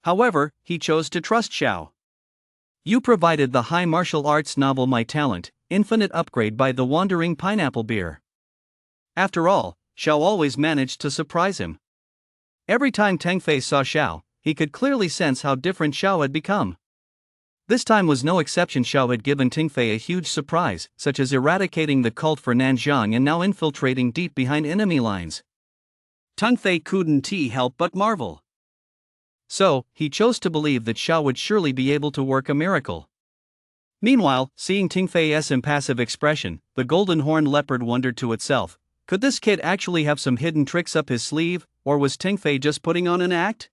However, he chose to trust Xiao. "You provided the high martial arts novel My Talent, Infinite Upgrade by the Wandering Pineapple Beer." After all, Xiao always managed to surprise him. Every time Tingfei saw Xiao, he could clearly sense how different Xiao had become. This time was no exception. Xiao had given Tingfei a huge surprise, such as eradicating the cult for Nanjiang and now infiltrating deep behind enemy lines. Tingfei couldn't help but marvel. So, he chose to believe that Xiao would surely be able to work a miracle. Meanwhile, seeing Tingfei's impassive expression, the golden-horned leopard wondered to itself, could this kid actually have some hidden tricks up his sleeve, or was Tingfei just putting on an act?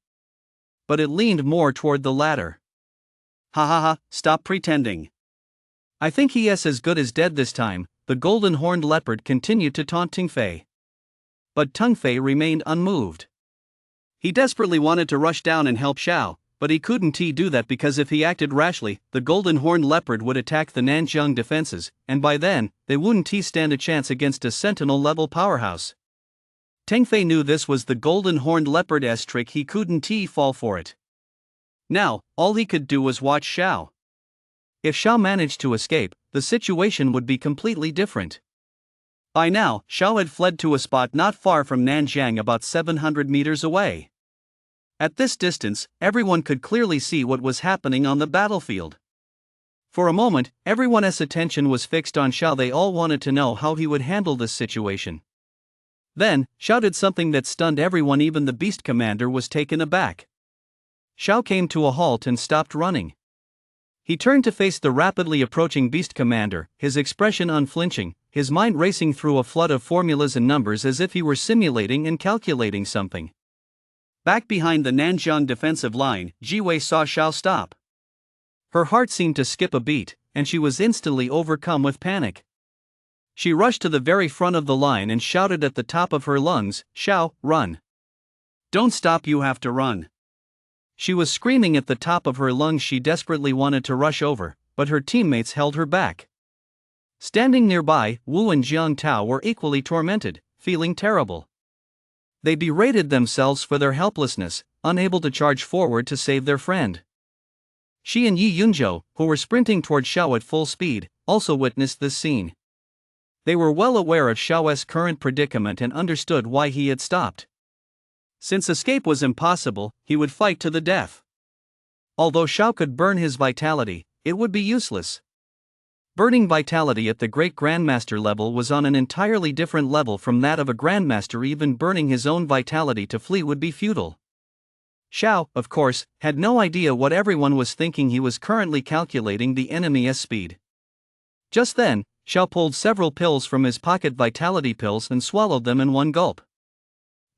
But it leaned more toward the latter. "Ha ha ha, stop pretending. I think he is as good as dead this time," the golden-horned leopard continued to taunt Tingfei. But Tingfei remained unmoved. He desperately wanted to rush down and help Xiao, but he couldn't do that because if he acted rashly, the golden-horned leopard would attack the Nanjiang defenses, and by then, they wouldn't stand a chance against a sentinel-level powerhouse. Tingfei knew this was the golden-horned leopard's trick. He couldn't fall for it. Now, all he could do was watch Xiao. If Xiao managed to escape, the situation would be completely different. By now, Xiao had fled to a spot not far from Nanjiang, about 700 meters away. At this distance, everyone could clearly see what was happening on the battlefield. For a moment, everyone's attention was fixed on Xiao. They all wanted to know how he would handle this situation. Then, Xiao did something that stunned everyone. Even the beast commander was taken aback. Xiao came to a halt and stopped running. He turned to face the rapidly approaching beast commander, his expression unflinching, his mind racing through a flood of formulas and numbers as if he were simulating and calculating something. Back behind the Nanjiang defensive line, Jiwei saw Xiao stop. Her heart seemed to skip a beat, and she was instantly overcome with panic. She rushed to the very front of the line and shouted at the top of her lungs, "Xiao, run! Don't stop, you have to run!" She was screaming at the top of her lungs. She desperately wanted to rush over, but her teammates held her back. Standing nearby, Wu and Jiang Tao were equally tormented, feeling terrible. They berated themselves for their helplessness, unable to charge forward to save their friend. Shi and Yi Yunzhou, who were sprinting toward Xiao at full speed, also witnessed this scene. They were well aware of Xiao's current predicament and understood why he had stopped. Since escape was impossible, he would fight to the death. Although Xiao could burn his vitality, it would be useless. Burning vitality at the Great Grandmaster level was on an entirely different level from that of a Grandmaster. Even burning his own vitality to flee would be futile. Xiao, of course, had no idea what everyone was thinking. He was currently calculating the enemy's speed. Just then, Xiao pulled several pills from his pocket, vitality pills, and swallowed them in one gulp.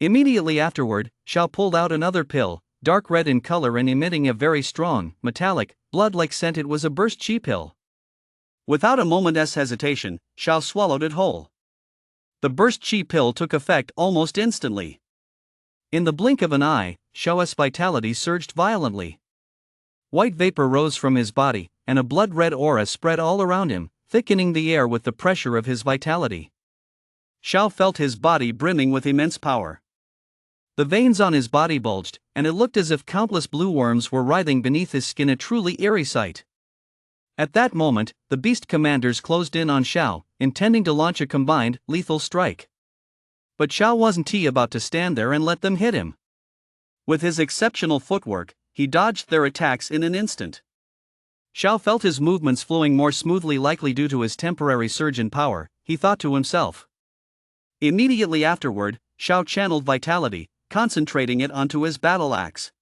Immediately afterward, Xiao pulled out another pill, dark red in color and emitting a very strong, metallic, blood-like scent. It was a burst chi pill. Without a moment's hesitation, Xiao swallowed it whole. The burst chi pill took effect almost instantly. In the blink of an eye, Xiao's vitality surged violently. White vapor rose from his body, and a blood-red aura spread all around him, thickening the air with the pressure of his vitality. Xiao felt his body brimming with immense power. The veins on his body bulged, and it looked as if countless blue worms were writhing beneath his skin, a truly eerie sight. At that moment, the beast commanders closed in on Xiao, intending to launch a combined, lethal strike. But Xiao wasn't about to stand there and let them hit him. With his exceptional footwork, he dodged their attacks in an instant. Xiao felt his movements flowing more smoothly, likely due to his temporary surge in power, he thought to himself. Immediately afterward, Xiao channeled vitality, concentrating it onto his battle axe.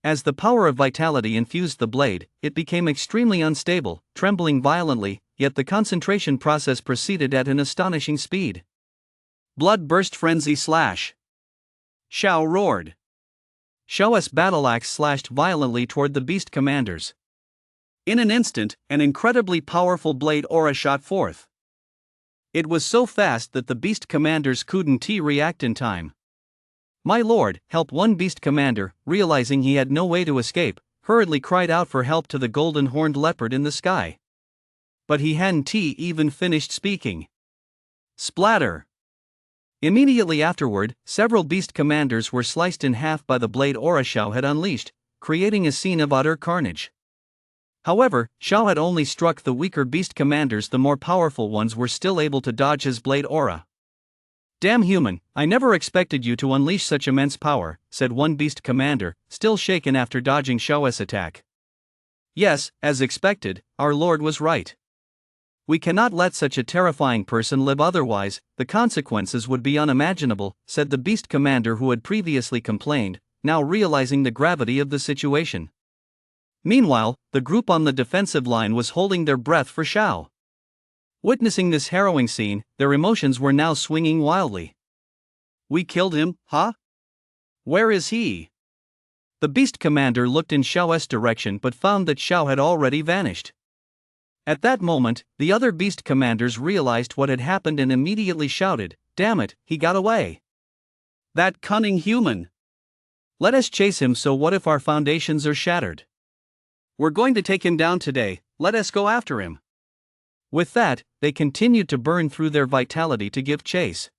As the power of vitality infused the blade, it became extremely unstable, trembling violently, yet the concentration process proceeded at an astonishing speed. Blood burst frenzy slash. Xiao roared. Xiao's battle axe slashed violently toward the beast commanders. In an instant, an incredibly powerful blade aura shot forth. It was so fast that the beast commanders couldn't react in time. "My lord, help!" One beast commander, realizing he had no way to escape, hurriedly cried out for help to the golden-horned leopard in the sky. But he hadn't even finished speaking. Splatter! Immediately afterward, several beast commanders were sliced in half by the blade aura Xiao had unleashed, creating a scene of utter carnage. However, Xiao had only struck the weaker beast commanders. The more powerful ones were still able to dodge his blade aura. "Damn human, I never expected you to unleash such immense power," said one beast commander, still shaken after dodging Xiao's attack. "Yes, as expected, our lord was right. We cannot let such a terrifying person live, otherwise, the consequences would be unimaginable," said the beast commander who had previously complained, now realizing the gravity of the situation. Meanwhile, the group on the defensive line was holding their breath for Xiao. Witnessing this harrowing scene, their emotions were now swinging wildly. "We killed him, huh? Where is he?" The beast commander looked in Xiao's direction but found that Xiao had already vanished. At that moment, the other beast commanders realized what had happened and immediately shouted, "Damn it, he got away! That cunning human! Let us chase him." "So what if our foundations are shattered? We're going to take him down today, let us go after him." With that, they continued to burn through their vitality to give chase.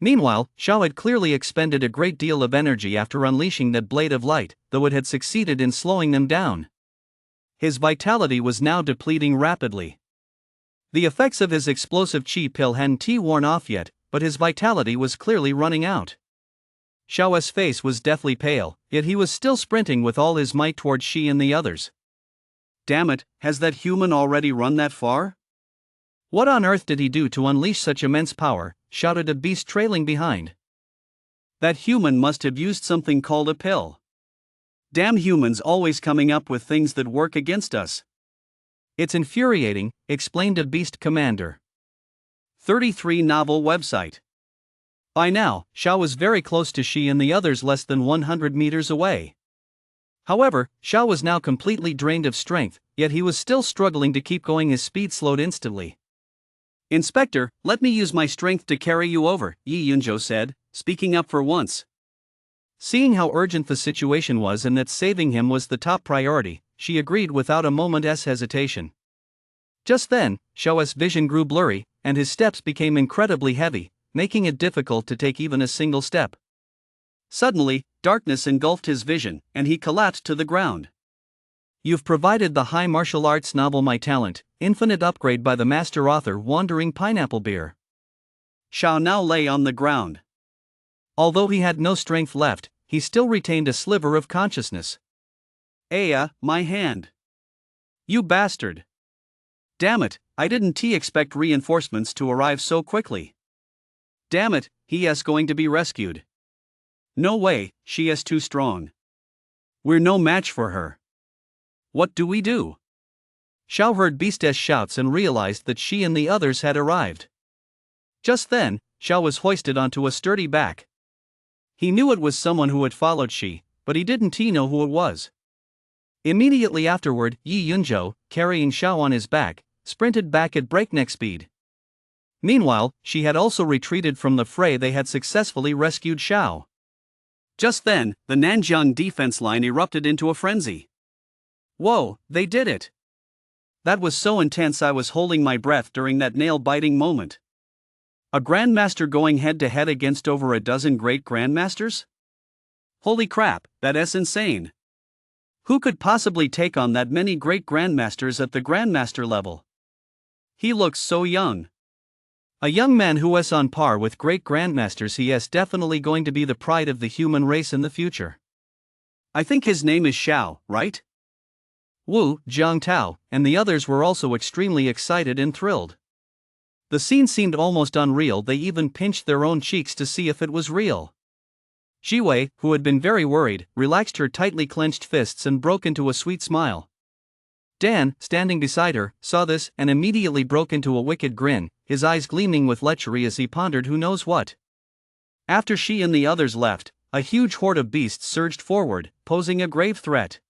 Meanwhile, Xiao had clearly expended a great deal of energy after unleashing that blade of light, though it had succeeded in slowing them down. His vitality was now depleting rapidly. The effects of his explosive chi pill hadn't worn off yet, but his vitality was clearly running out. Xiao's face was deathly pale, yet he was still sprinting with all his might toward Shi and the others. Damn it, has that human already run that far? What on earth did he do to unleash such immense power? Shouted a beast trailing behind. That human must have used something called a pill. Damn humans always coming up with things that work against us. It's infuriating, explained a beast commander. 33 novel website. By now, Xiao was very close to Shi and the others less than 100 meters away. However, Xiao was now completely drained of strength, yet he was still struggling to keep going. His speed slowed instantly. Inspector, let me use my strength to carry you over, Yi Yunzhou said, speaking up for once. Seeing how urgent the situation was and that saving him was the top priority, she agreed without a moment's hesitation. Just then, Xiao's vision grew blurry, and his steps became incredibly heavy, making it difficult to take even a single step. Suddenly, darkness engulfed his vision, and he collapsed to the ground. You've provided the high martial arts novel My Talent, Infinite Upgrade by the master author Wandering Pineapple Beer. Xiao now lay on the ground. Although he had no strength left, he still retained a sliver of consciousness. Aya, my hand. You bastard. Damn it, I didn't expect reinforcements to arrive so quickly. Damn it, he is going to be rescued. No way, she is too strong. We're no match for her. What do we do? Xiao heard Beast's shouts and realized that she and the others had arrived. Just then, Xiao was hoisted onto a sturdy back. He knew it was someone who had followed Shi, but he didn't know who it was. Immediately afterward, Yi Yunzhou, carrying Xiao on his back, sprinted back at breakneck speed. Meanwhile, she had also retreated from the fray. They had successfully rescued Xiao. Just then, the Nanjiang defense line erupted into a frenzy. Whoa, they did it! That was so intense I was holding my breath during that nail-biting moment. A grandmaster going head-to-head against over a dozen great grandmasters? Holy crap, that is insane! Who could possibly take on that many great grandmasters at the grandmaster level? He looks so young. A young man who is on par with great grandmasters. He is definitely going to be the pride of the human race in the future. I think his name is Xiao, right? Wu, Jiang Tao, and the others were also extremely excited and thrilled. The scene seemed almost unreal. They even pinched their own cheeks to see if it was real. Jiwei, who had been very worried, relaxed her tightly clenched fists and broke into a sweet smile. Dan, standing beside her, saw this and immediately broke into a wicked grin, his eyes gleaming with lechery as he pondered who knows what. After she and the others left, a huge horde of beasts surged forward, posing a grave threat.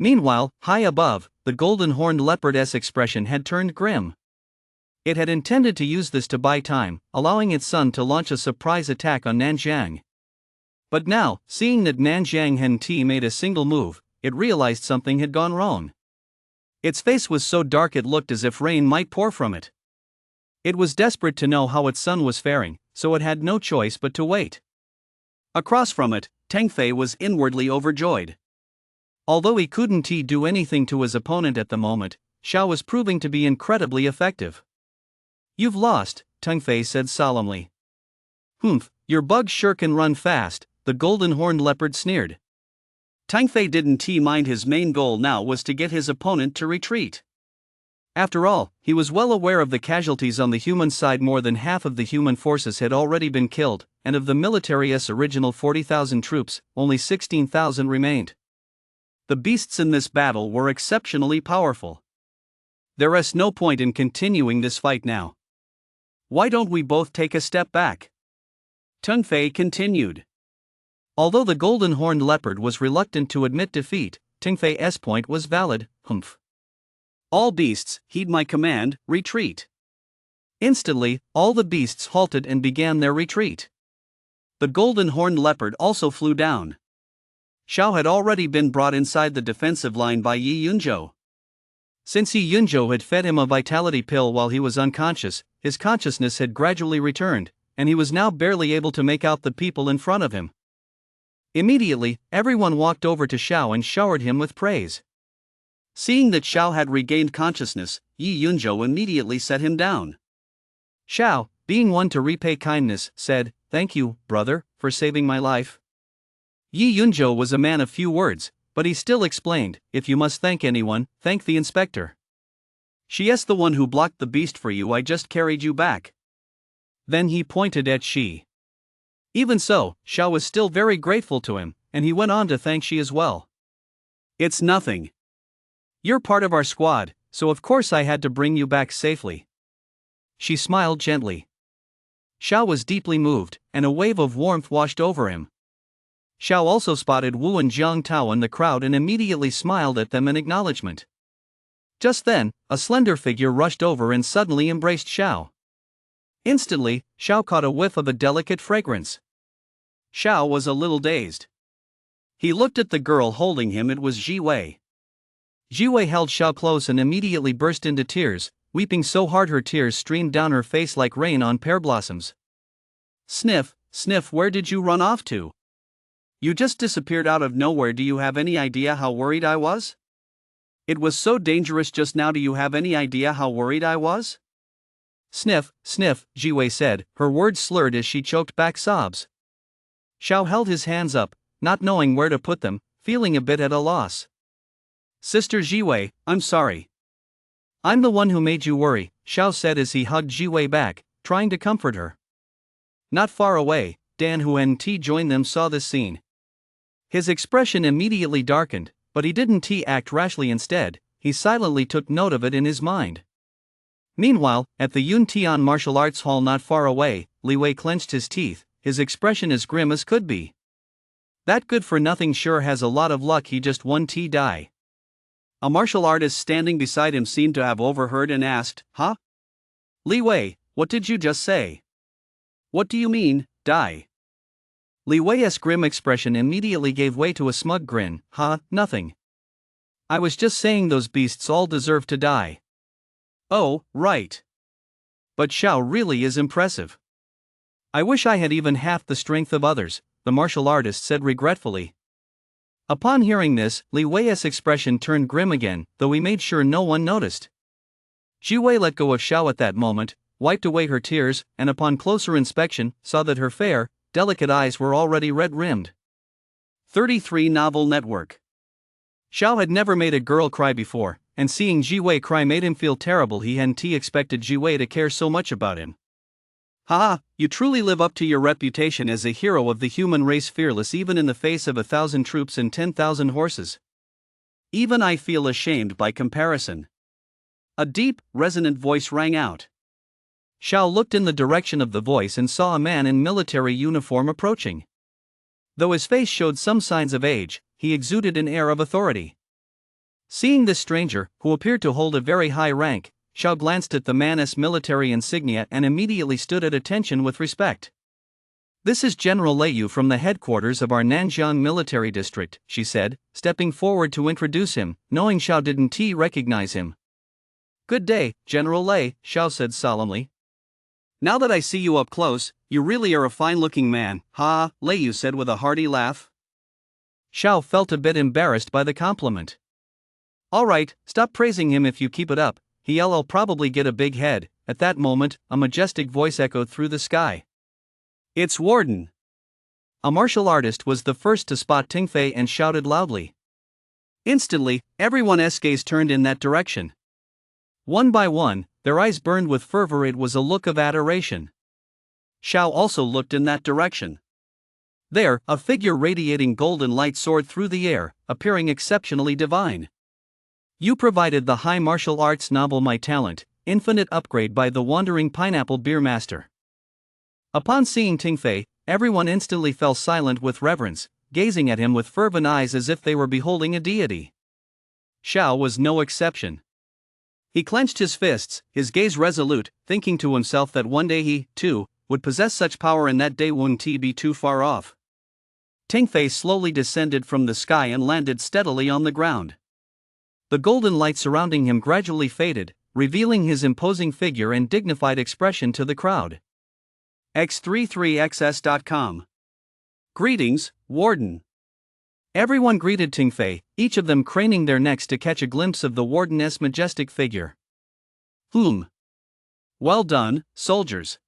Meanwhile, high above, the golden-horned leopard's expression had turned grim. It had intended to use this to buy time, allowing its son to launch a surprise attack on Nanjiang. But now, seeing that Nanjiang hadn't made a single move, it realized something had gone wrong. Its face was so dark it looked as if rain might pour from it. It was desperate to know how its son was faring, so it had no choice but to wait. Across from it, Teng Fei was inwardly overjoyed. Although he couldn't do anything to his opponent at the moment, Xiao was proving to be incredibly effective. You've lost, Teng Fei said solemnly. Humph, your bugs sure can run fast, the golden-horned leopard sneered. Teng Fei didn't mind. His main goal now was to get his opponent to retreat. After all, he was well aware of the casualties on the human side. More than half of the human forces had already been killed, and of the military's original 40,000 troops, only 16,000 remained. The beasts in this battle were exceptionally powerful. There is no point in continuing this fight now. Why don't we both take a step back? Teng Fei continued. Although the golden-horned leopard was reluctant to admit defeat, Teng Fei's point was valid. Humph. All beasts, heed my command, retreat. Instantly, all the beasts halted and began their retreat. The golden-horned leopard also flew down. Xiao had already been brought inside the defensive line by Yi Yunzhou. Since Yi Yunzhou had fed him a vitality pill while he was unconscious, his consciousness had gradually returned, and he was now barely able to make out the people in front of him. Immediately, everyone walked over to Xiao and showered him with praise. Seeing that Xiao had regained consciousness, Yi Yunzhou immediately set him down. Xiao, being one to repay kindness, said, "Thank you, brother, for saving my life." Yi Yunzhou was a man of few words, but he still explained, "If you must thank anyone, thank the inspector. She's the one who blocked the beast for you. I just carried you back." Then he pointed at she. Even so, Xiao was still very grateful to him, and he went on to thank she as well. "It's nothing. You're part of our squad, so of course I had to bring you back safely." She smiled gently. Xiao was deeply moved, and a wave of warmth washed over him. Xiao also spotted Wu and Jiang Tao in the crowd and immediately smiled at them in acknowledgement. Just then, a slender figure rushed over and suddenly embraced Xiao. Instantly, Xiao caught a whiff of a delicate fragrance. Xiao was a little dazed. He looked at the girl holding him. It was Ji Wei. Ji Wei held Xiao close and immediately burst into tears, weeping so hard her tears streamed down her face like rain on pear blossoms. "Sniff, Sniff, where did you run off to? You just disappeared out of nowhere. Do you have any idea how worried I was? It was so dangerous just now. Do you have any idea how worried I was?" "Sniff, Sniff," Ji Wei said, her words slurred as she choked back sobs. Xiao held his hands up, not knowing where to put them, feeling a bit at a loss. "Sister Ji Wei, I'm sorry." "I'm the one who made you worry," Xiao said as he hugged Ji Wei back, trying to comfort her. Not far away, Dan Huan Ti joined them saw this scene. His expression immediately darkened, but he didn't act rashly. Instead, he silently took note of it in his mind. Meanwhile, at the Yun Tian martial arts hall not far away, Li Wei clenched his teeth, his expression as grim as could be. That good-for-nothing sure has a lot of luck. He just won die. A martial artist standing beside him seemed to have overheard and asked, "Huh? Li Wei, what did you just say? What do you mean, die?" Li Wei's grim expression immediately gave way to a smug grin. Nothing. I was just saying those beasts all deserve to die." "Oh, right. But Xiao really is impressive. I wish I had even half the strength of others," the martial artist said regretfully. Upon hearing this, Li Wei's expression turned grim again, though he made sure no one noticed. Ji Wei let go of Xiao at that moment, wiped away her tears, and upon closer inspection, saw that her fair, delicate eyes were already red-rimmed. 33 Novel Network. Xiao had never made a girl cry before, and seeing Ji Wei cry made him feel terrible. He hadn't expected Ji Wei to care so much about him. You truly live up to your reputation as a hero of the human race, fearless even in the face of 1,000 troops and 10,000 horses. Even I feel ashamed by comparison." A deep, resonant voice rang out. Xiao looked in the direction of the voice and saw a man in military uniform approaching. Though his face showed some signs of age, he exuded an air of authority. Seeing this stranger, who appeared to hold a very high rank, Xiao glanced at the man's military insignia and immediately stood at attention with respect. "This is General Lei Yu from the headquarters of our Nanjiang military district," she said, stepping forward to introduce him, knowing Xiao didn't recognize him. "Good day, General Lei," Xiao said solemnly. "Now that I see you up close, you really are a fine-looking man." Lei Yu said with a hearty laugh. Xiao felt a bit embarrassed by the compliment. "All right, stop praising him. If you keep it up, he'll probably get a big head." At that moment, a majestic voice echoed through the sky. "It's Warden." A martial artist was the first to spot Ting Fei and shouted loudly. Instantly, everyone's gaze turned in that direction. One by one, their eyes burned with fervor. It was a look of adoration. Xiao also looked in that direction. There, a figure radiating golden light soared through the air, appearing exceptionally divine. "You provided the high martial arts novel My Talent, Infinite Upgrade by the Wandering Pineapple Beer Master." Upon seeing Ting Fei, everyone instantly fell silent with reverence, gazing at him with fervent eyes as if they were beholding a deity. Xiao was no exception. He clenched his fists, his gaze resolute, thinking to himself that one day he, too, would possess such power, and that day wouldn't be too far off. Ting Fei slowly descended from the sky and landed steadily on the ground. The golden light surrounding him gradually faded, revealing his imposing figure and dignified expression to the crowd. X33XS.com. Greetings, Warden. Everyone greeted Ting Fei, each of them craning their necks to catch a glimpse of the Warden's majestic figure. Well done, soldiers.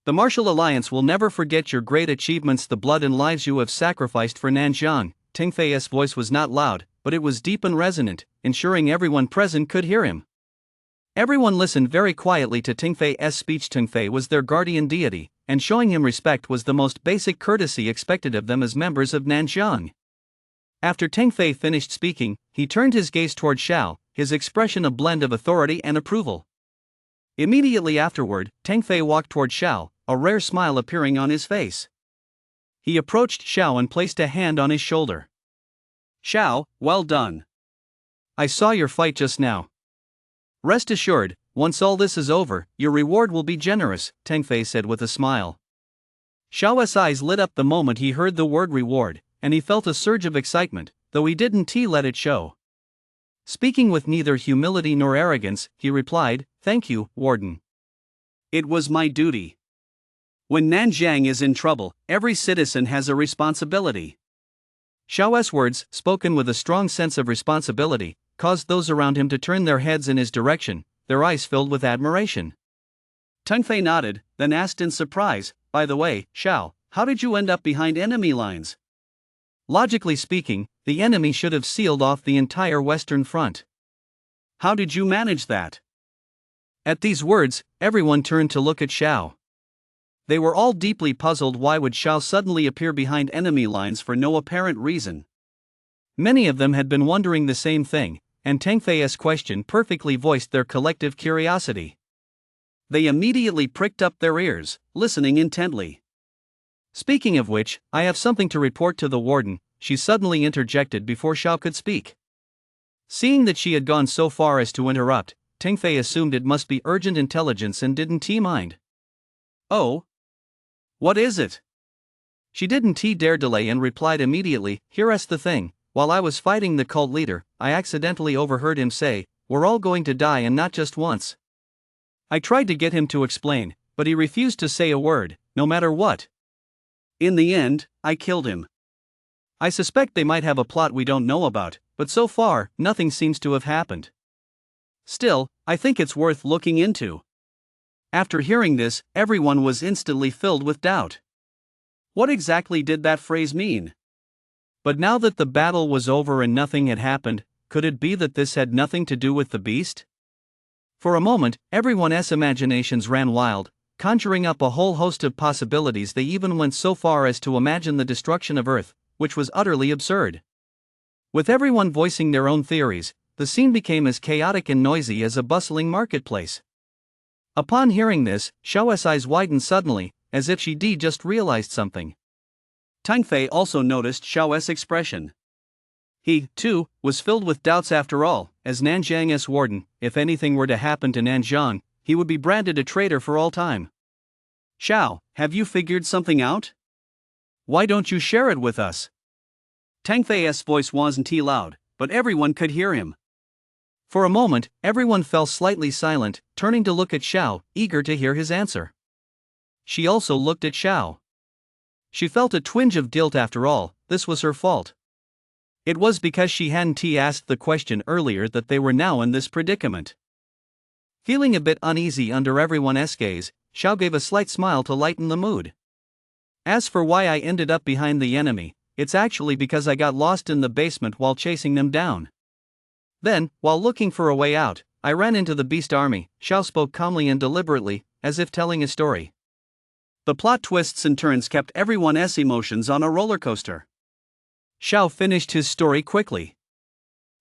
The Martial Alliance will never forget your great achievements, the blood and lives you have sacrificed for Nanjiang," Ting Fei's voice was not loud, but it was deep and resonant, ensuring everyone present could hear him. Everyone listened very quietly to Ting Fei's speech. Ting Fei was their guardian deity, and showing him respect was the most basic courtesy expected of them as members of Nanxiang. After Ting Fei finished speaking, he turned his gaze toward Xiao, his expression a blend of authority and approval. Immediately afterward, Ting Fei walked toward Xiao, a rare smile appearing on his face. He approached Xiao and placed a hand on his shoulder. Xiao, well done. I saw your fight just now. Rest assured, once all this is over, your reward will be generous, Ting Fei said with a smile. Xiao's eyes lit up the moment he heard the word reward, and he felt a surge of excitement, though he didn't let it show. Speaking with neither humility nor arrogance, he replied, "Thank you, Warden. It was my duty. When Nanjiang is in trouble, every citizen has a responsibility." Xiao's words, spoken with a strong sense of responsibility, caused those around him to turn their heads in his direction, their eyes filled with admiration. Ting Fei nodded, then asked in surprise, "By the way, Xiao, how did you end up behind enemy lines?" Logically speaking, the enemy should have sealed off the entire western front. How did you manage that? At these words, everyone turned to look at Xiao. They were all deeply puzzled. Why would Xiao suddenly appear behind enemy lines for no apparent reason? Many of them had been wondering the same thing, and Ting Fei's question perfectly voiced their collective curiosity. They immediately pricked up their ears, listening intently. Speaking of which, I have something to report to the warden, she suddenly interjected before Xiao could speak. Seeing that she had gone so far as to interrupt, Ting Fei assumed it must be urgent intelligence and didn't mind. "Oh? What is it?" She didn't dare delay and replied immediately, "Here's the thing, while I was fighting the cult leader, I accidentally overheard him say, 'We're all going to die, and not just once.' I tried to get him to explain, but he refused to say a word, no matter what. In the end, I killed him. I suspect they might have a plot we don't know about, but so far, nothing seems to have happened. Still, I think it's worth looking into." After hearing this, everyone was instantly filled with doubt. What exactly did that phrase mean? But now that the battle was over and nothing had happened, could it be that this had nothing to do with the beast? For a moment, everyone's imaginations ran wild, conjuring up a whole host of possibilities. They even went so far as to imagine the destruction of Earth, which was utterly absurd. With everyone voicing their own theories, the scene became as chaotic and noisy as a bustling marketplace. Upon hearing this, Xiao's eyes widened suddenly, as if she just realized something. Ting Fei also noticed Xiao's expression. He, too, was filled with doubts. After all, as Nanjiang's warden, if anything were to happen to Nanjiang, he would be branded a traitor for all time. "Xiao, have you figured something out? Why don't you share it with us?" Ting Fei's voice wasn't loud, but everyone could hear him. For a moment, everyone fell slightly silent, turning to look at Xiao, eager to hear his answer. She also looked at Xiao. She felt a twinge of guilt. After all, this was her fault. It was because she hadn't asked the question earlier that they were now in this predicament. Feeling a bit uneasy under everyone's gaze, Xiao gave a slight smile to lighten the mood. "As for why I ended up behind the enemy, it's actually because I got lost in the basement while chasing them down. Then, while looking for a way out, I ran into the beast army." Xiao spoke calmly and deliberately, as if telling a story. The plot twists and turns kept everyone's emotions on a roller coaster. Xiao finished his story quickly.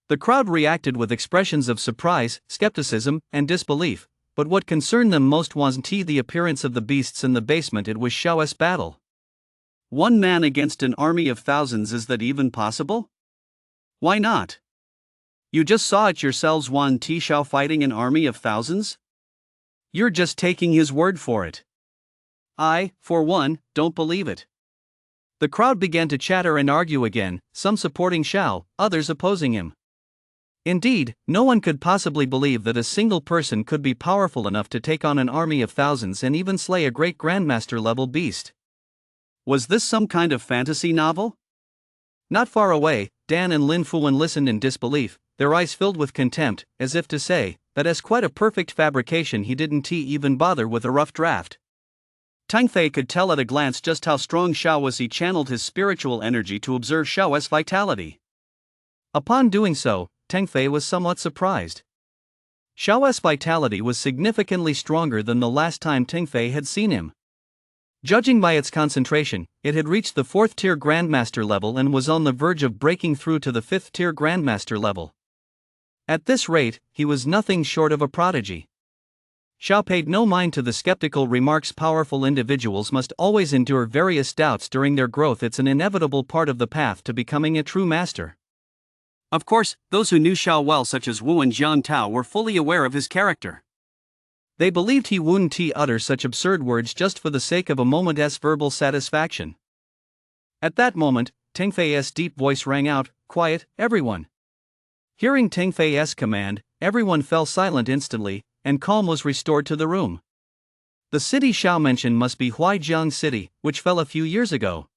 The crowd reacted with expressions of surprise, skepticism, and disbelief, but what concerned them most wasn't the appearance of the beasts in the basement, it was Xiao's battle. One man against an army of thousands, is that even possible? Why not? You just saw it yourselves, Wan Xiao fighting an army of thousands? You're just taking his word for it. I, for one, don't believe it. The crowd began to chatter and argue again, some supporting Xiao, others opposing him. Indeed, no one could possibly believe that a single person could be powerful enough to take on an army of thousands and even slay a great grandmaster-level beast. Was this some kind of fantasy novel? Not far away, Dan and Lin Fuan listened in disbelief, their eyes filled with contempt, as if to say, that as quite a perfect fabrication he didn't even bother with a rough draft. Tang Fei could tell at a glance just how strong Xiao was. He channeled his spiritual energy to observe Xiao's vitality. Upon doing so, Tang Fei was somewhat surprised. Xiao's vitality was significantly stronger than the last time Tang Fei had seen him. Judging by its concentration, it had reached the 4th tier Grandmaster level and was on the verge of breaking through to the 5th tier Grandmaster level. At this rate, he was nothing short of a prodigy. Xiao paid no mind to the skeptical remarks. Powerful individuals must always endure various doubts during their growth. It's an inevitable part of the path to becoming a true master. Of course, those who knew Xiao well, such as Wu and Jiang Tao, were fully aware of his character. They believed he wouldn't utter such absurd words just for the sake of a moment's verbal satisfaction. At that moment, Tang Fei's deep voice rang out, "Quiet, everyone." Hearing Tang Fei's command, everyone fell silent instantly, and calm was restored to the room. The city Xiao mentioned must be Huaijiang City, which fell a few years ago.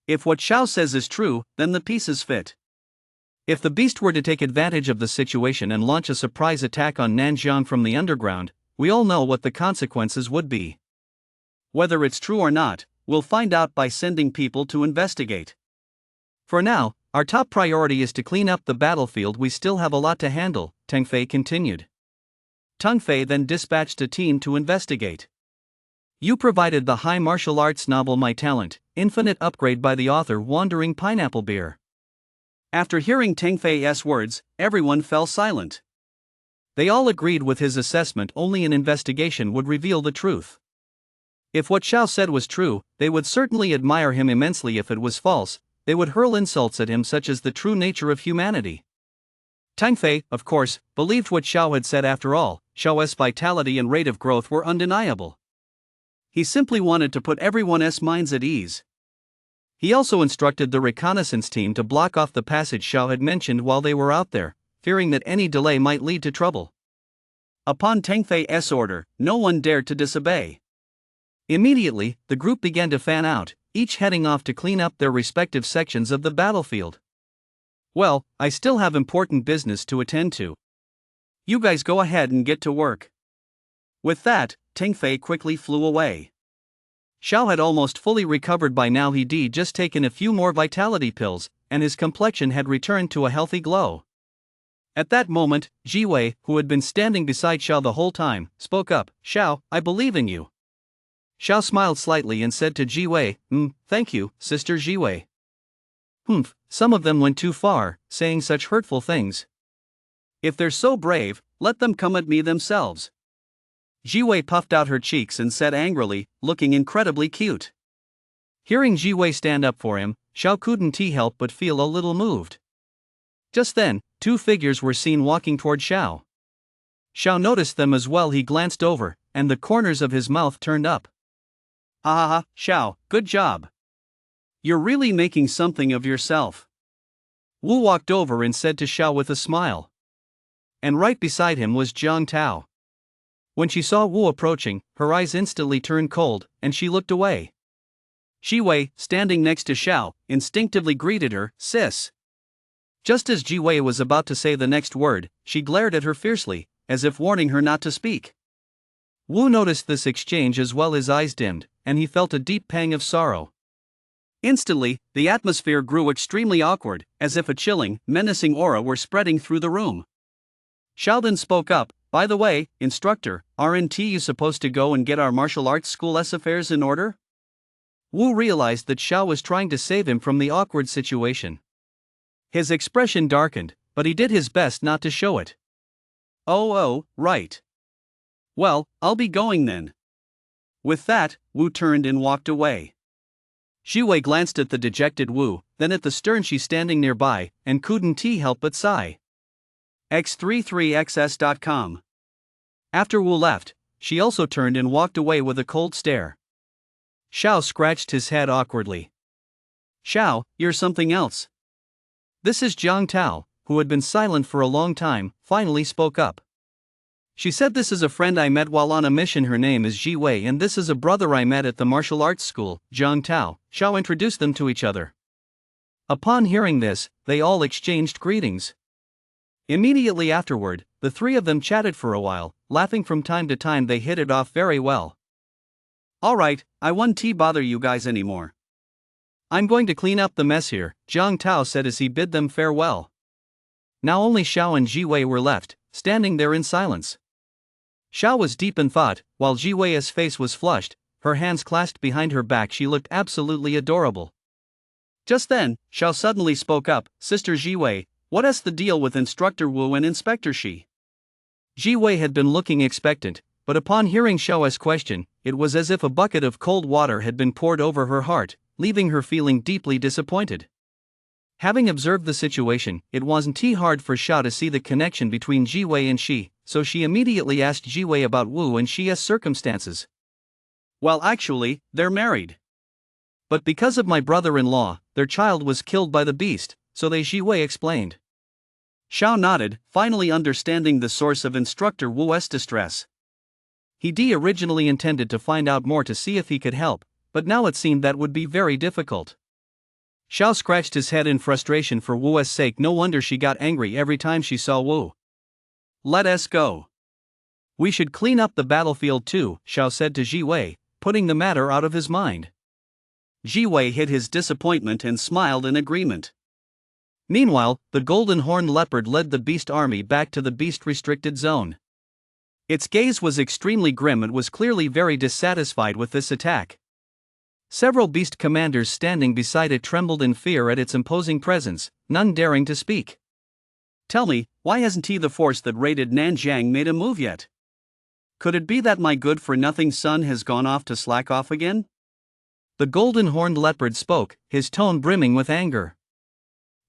If what Xiao says is true, then the pieces fit. If the beast were to take advantage of the situation and launch a surprise attack on Nanjiang from the underground, we all know what the consequences would be. Whether it's true or not, we'll find out by sending people to investigate. For now, our top priority is to clean up the battlefield. We still have a lot to handle, Tang Fei continued. Tang Fei then dispatched a team to investigate. You provided the high martial arts novel My Talent, Infinite Upgrade by the author Wandering Pineapple Beer. After hearing Tang Fei's words, everyone fell silent. They all agreed with his assessment. Only an investigation would reveal the truth. If what Xiao said was true, they would certainly admire him immensely. If it was false, they would hurl insults at him, such as the true nature of humanity. Tang Fei, of course, believed what Xiao had said. After all, Xiao's vitality and rate of growth were undeniable. He simply wanted to put everyone's minds at ease. He also instructed the reconnaissance team to block off the passage Xiao had mentioned while they were out there, fearing that any delay might lead to trouble. Upon Tang Fei's order, no one dared to disobey. Immediately, the group began to fan out, each heading off to clean up their respective sections of the battlefield. Well, I still have important business to attend to. You guys go ahead and get to work. With that, Tang Fei quickly flew away. Xiao had almost fully recovered by now. He'd just taken a few more vitality pills, and his complexion had returned to a healthy glow. At that moment, Jiwei, who had been standing beside Xiao the whole time, spoke up. "Xiao, I believe in you." Xiao smiled slightly and said to Jiwei, "Thank you, Sister Jiwei." Some of them went too far, saying such hurtful things. If they're so brave, let them come at me themselves. Jiwei puffed out her cheeks and said angrily, looking incredibly cute. Hearing Jiwei stand up for him, Xiao couldn't help but feel a little moved. Just then, two figures were seen walking toward Xiao. Xiao noticed them as well. He glanced over, and the corners of his mouth turned up. "Ah, Xiao, good job. You're really making something of yourself." Wu walked over and said to Xiao with a smile. And right beside him was Jiang Tao. When she saw Wu approaching, her eyes instantly turned cold, and she looked away. Jiwei, standing next to Xiao, instinctively greeted her, "Sis." Just as Jiwei was about to say the next word, she glared at her fiercely, as if warning her not to speak. Wu noticed this exchange as well. His eyes dimmed, and he felt a deep pang of sorrow. Instantly, the atmosphere grew extremely awkward, as if a chilling, menacing aura were spreading through the room. Xiao then spoke up, "By the way, instructor, aren't you supposed to go and get our martial arts school's affairs in order?" Wu realized that Xiao was trying to save him from the awkward situation. His expression darkened, but he did his best not to show it. Oh, right. Well, I'll be going then." With that, Wu turned and walked away. Jiwei glanced at the dejected Wu, then at the stern she standing nearby, and couldn't help but sigh. X33xs.com. After Wu left, she also turned and walked away with a cold stare. Xiao scratched his head awkwardly. "Xiao, you're something else." This is Jiang Tao, who had been silent for a long time, finally spoke up. She said, "This is a friend I met while on a mission. Her name is Jiwei, and this is a brother I met at the martial arts school, Jiang Tao." Xiao introduced them to each other. Upon hearing this, they all exchanged greetings. Immediately afterward, the three of them chatted for a while, laughing from time to time. They hit it off very well. Alright, I won't bother you guys anymore. I'm going to clean up the mess here, Jiang Tao said as he bid them farewell. Now only Xiao and Ji Wei were left, standing there in silence. Xiao was deep in thought, while Ji Wei's face was flushed, her hands clasped behind her back. She looked absolutely adorable. Just then, Xiao suddenly spoke up, Sister Ji Wei, what is the deal with Instructor Wu and Inspector Shi? Ji Wei had been looking expectant, but upon hearing Xiao's question, it was as if a bucket of cold water had been poured over her heart, leaving her feeling deeply disappointed. Having observed the situation, it wasn't too hard for Xiao to see the connection between Ji Wei and Shi, so she immediately asked Ji Wei about Wu and Shi's circumstances. Well, actually, they're married. But because of my brother-in-law, their child was killed by the beast, so Ji Wei explained. Xiao nodded, finally understanding the source of Instructor Wu's distress. He originally intended to find out more to see if he could help, but now it seemed that would be very difficult. Xiao scratched his head in frustration for Wu's sake. No wonder she got angry every time she saw Wu. Let us go. We should clean up the battlefield too, Xiao said to Ji Wei, putting the matter out of his mind. Ji Wei hid his disappointment and smiled in agreement. Meanwhile, the golden horned leopard led the beast army back to the beast-restricted zone. Its gaze was extremely grim and was clearly very dissatisfied with this attack. Several beast commanders standing beside it trembled in fear at its imposing presence, none daring to speak. Tell me, why hasn't the force that raided Nanjiang made a move yet? Could it be that my good-for-nothing son has gone off to slack off again? The golden horned leopard spoke, his tone brimming with anger.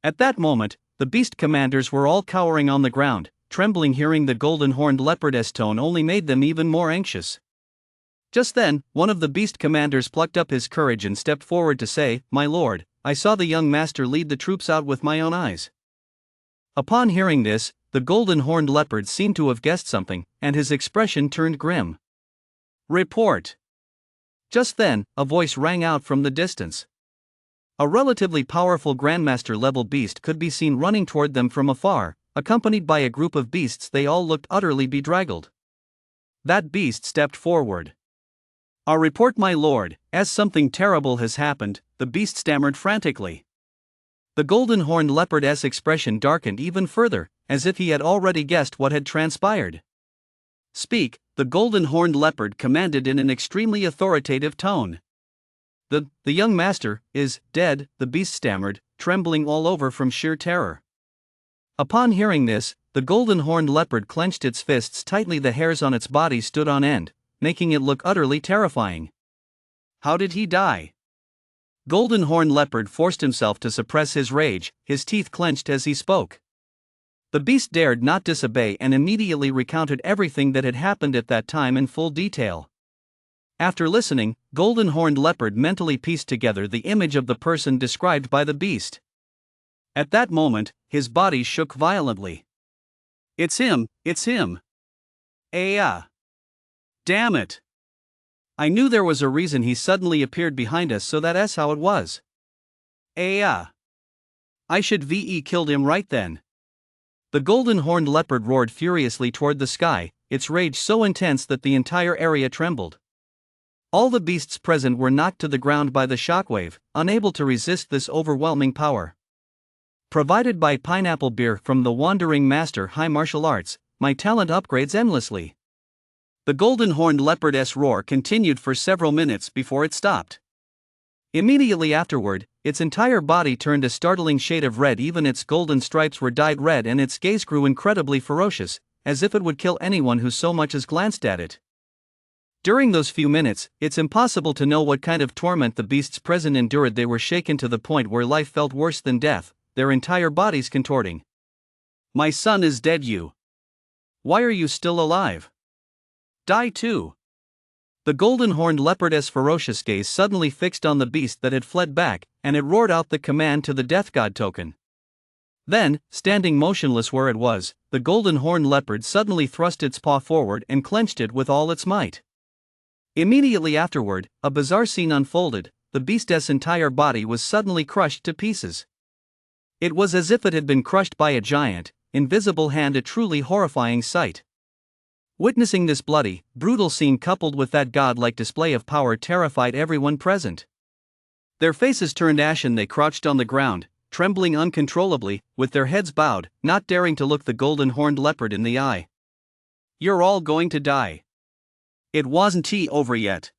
At that moment, the beast commanders were all cowering on the ground, trembling. Hearing the golden horned leopard's tone only made them even more anxious. Just then, one of the beast commanders plucked up his courage and stepped forward to say, My lord, I saw the young master lead the troops out with my own eyes. Upon hearing this, the golden horned leopard seemed to have guessed something, and his expression turned grim. Report. Just then, a voice rang out from the distance. A relatively powerful grandmaster-level beast could be seen running toward them from afar, accompanied by a group of beasts. They all looked utterly bedraggled. That beast stepped forward. Our report, my lord, as something terrible has happened, the beast stammered frantically. The golden horned leopard's expression darkened even further, as if he had already guessed what had transpired. Speak, the golden horned leopard commanded in an extremely authoritative tone. The young master is dead, the beast stammered, trembling all over from sheer terror. Upon hearing this, the golden horned leopard clenched its fists tightly. The hairs on its body stood on end, making it look utterly terrifying. How did he die? Golden horned leopard forced himself to suppress his rage, his teeth clenched as he spoke. The beast dared not disobey and immediately recounted everything that had happened at that time in full detail. After listening, golden horned leopard mentally pieced together the image of the person described by the beast. At that moment, his body shook violently. It's him, it's him. Damn it. I knew there was a reason he suddenly appeared behind us, so that's how it was. I should killed him right then. The golden horned leopard roared furiously toward the sky, its rage so intense that the entire area trembled. All the beasts present were knocked to the ground by the shockwave, unable to resist this overwhelming power. Provided by pineapple beer from the Wandering Master High Martial Arts, my talent upgrades endlessly. The golden horned leopard's roar continued for several minutes before it stopped. Immediately afterward, its entire body turned a startling shade of red. Even its golden stripes were dyed red, and its gaze grew incredibly ferocious, as if it would kill anyone who so much as glanced at it. During those few minutes, it's impossible to know what kind of torment the beasts present endured. They were shaken to the point where life felt worse than death, their entire bodies contorting. My son is dead. Why are you still alive? Die too. The golden horned leopard's ferocious gaze suddenly fixed on the beast that had fled back, and it roared out the command to the death god token. Then, standing motionless where it was, the golden horned leopard suddenly thrust its paw forward and clenched it with all its might. Immediately afterward, a bizarre scene unfolded. The beast's entire body was suddenly crushed to pieces. It was as if it had been crushed by a giant, invisible hand, a truly horrifying sight. Witnessing this bloody, brutal scene coupled with that godlike display of power terrified everyone present. Their faces turned ashen, they crouched on the ground, trembling uncontrollably, with their heads bowed, not daring to look the golden-horned leopard in the eye. "You're all going to die." It wasn't over yet.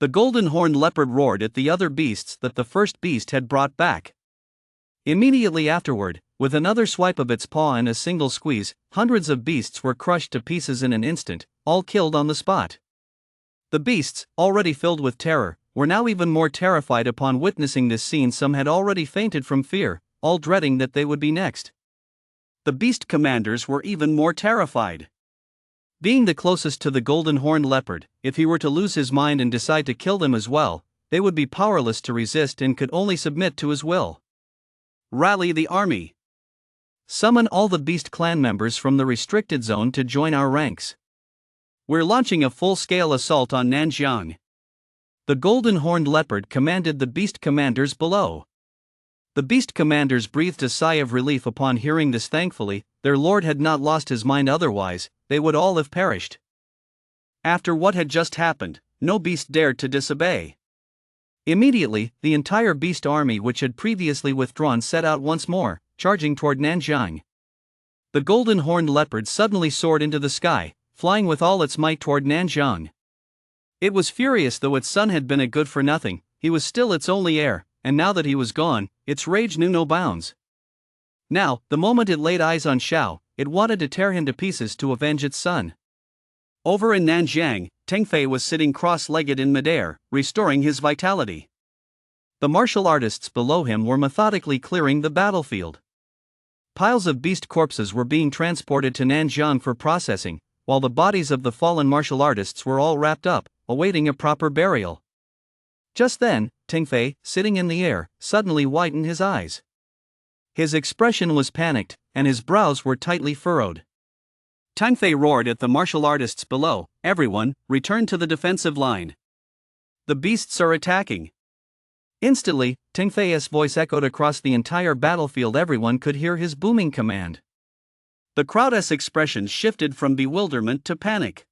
The golden-horned leopard roared at the other beasts that the first beast had brought back. Immediately afterward, with another swipe of its paw and a single squeeze, hundreds of beasts were crushed to pieces in an instant, all killed on the spot. The beasts, already filled with terror, were now even more terrified upon witnessing this scene. Some had already fainted from fear, all dreading that they would be next. The beast commanders were even more terrified. Being the closest to the golden-horned leopard, if he were to lose his mind and decide to kill them as well, they would be powerless to resist and could only submit to his will. "Rally the army. Summon all the beast clan members from the restricted zone to join our ranks. We're launching a full-scale assault on Nanjiang." The golden-horned leopard commanded the beast commanders below. The beast commanders breathed a sigh of relief upon hearing this. Thankfully, their lord had not lost his mind, otherwise, they would all have perished. After what had just happened, no beast dared to disobey. Immediately, the entire beast army which had previously withdrawn set out once more, charging toward Nanjiang. The golden-horned leopard suddenly soared into the sky, flying with all its might toward Nanjiang. It was furious. Though its son had been a good-for-nothing, he was still its only heir, and now that he was gone, its rage knew no bounds. Now, the moment it laid eyes on Xiao, it wanted to tear him to pieces to avenge its son. Over in Nanjiang, Teng Fei was sitting cross-legged in midair, restoring his vitality. The martial artists below him were methodically clearing the battlefield. Piles of beast corpses were being transported to Nanjiang for processing, while the bodies of the fallen martial artists were all wrapped up, awaiting a proper burial. Just then, Teng Fei, sitting in the air, suddenly widened his eyes. His expression was panicked, and his brows were tightly furrowed. Teng Fei roared at the martial artists below, "Everyone, return to the defensive line. The beasts are attacking." Instantly, Teng Fei's voice echoed across the entire battlefield. Everyone could hear his booming command. The crowd's expressions shifted from bewilderment to panic.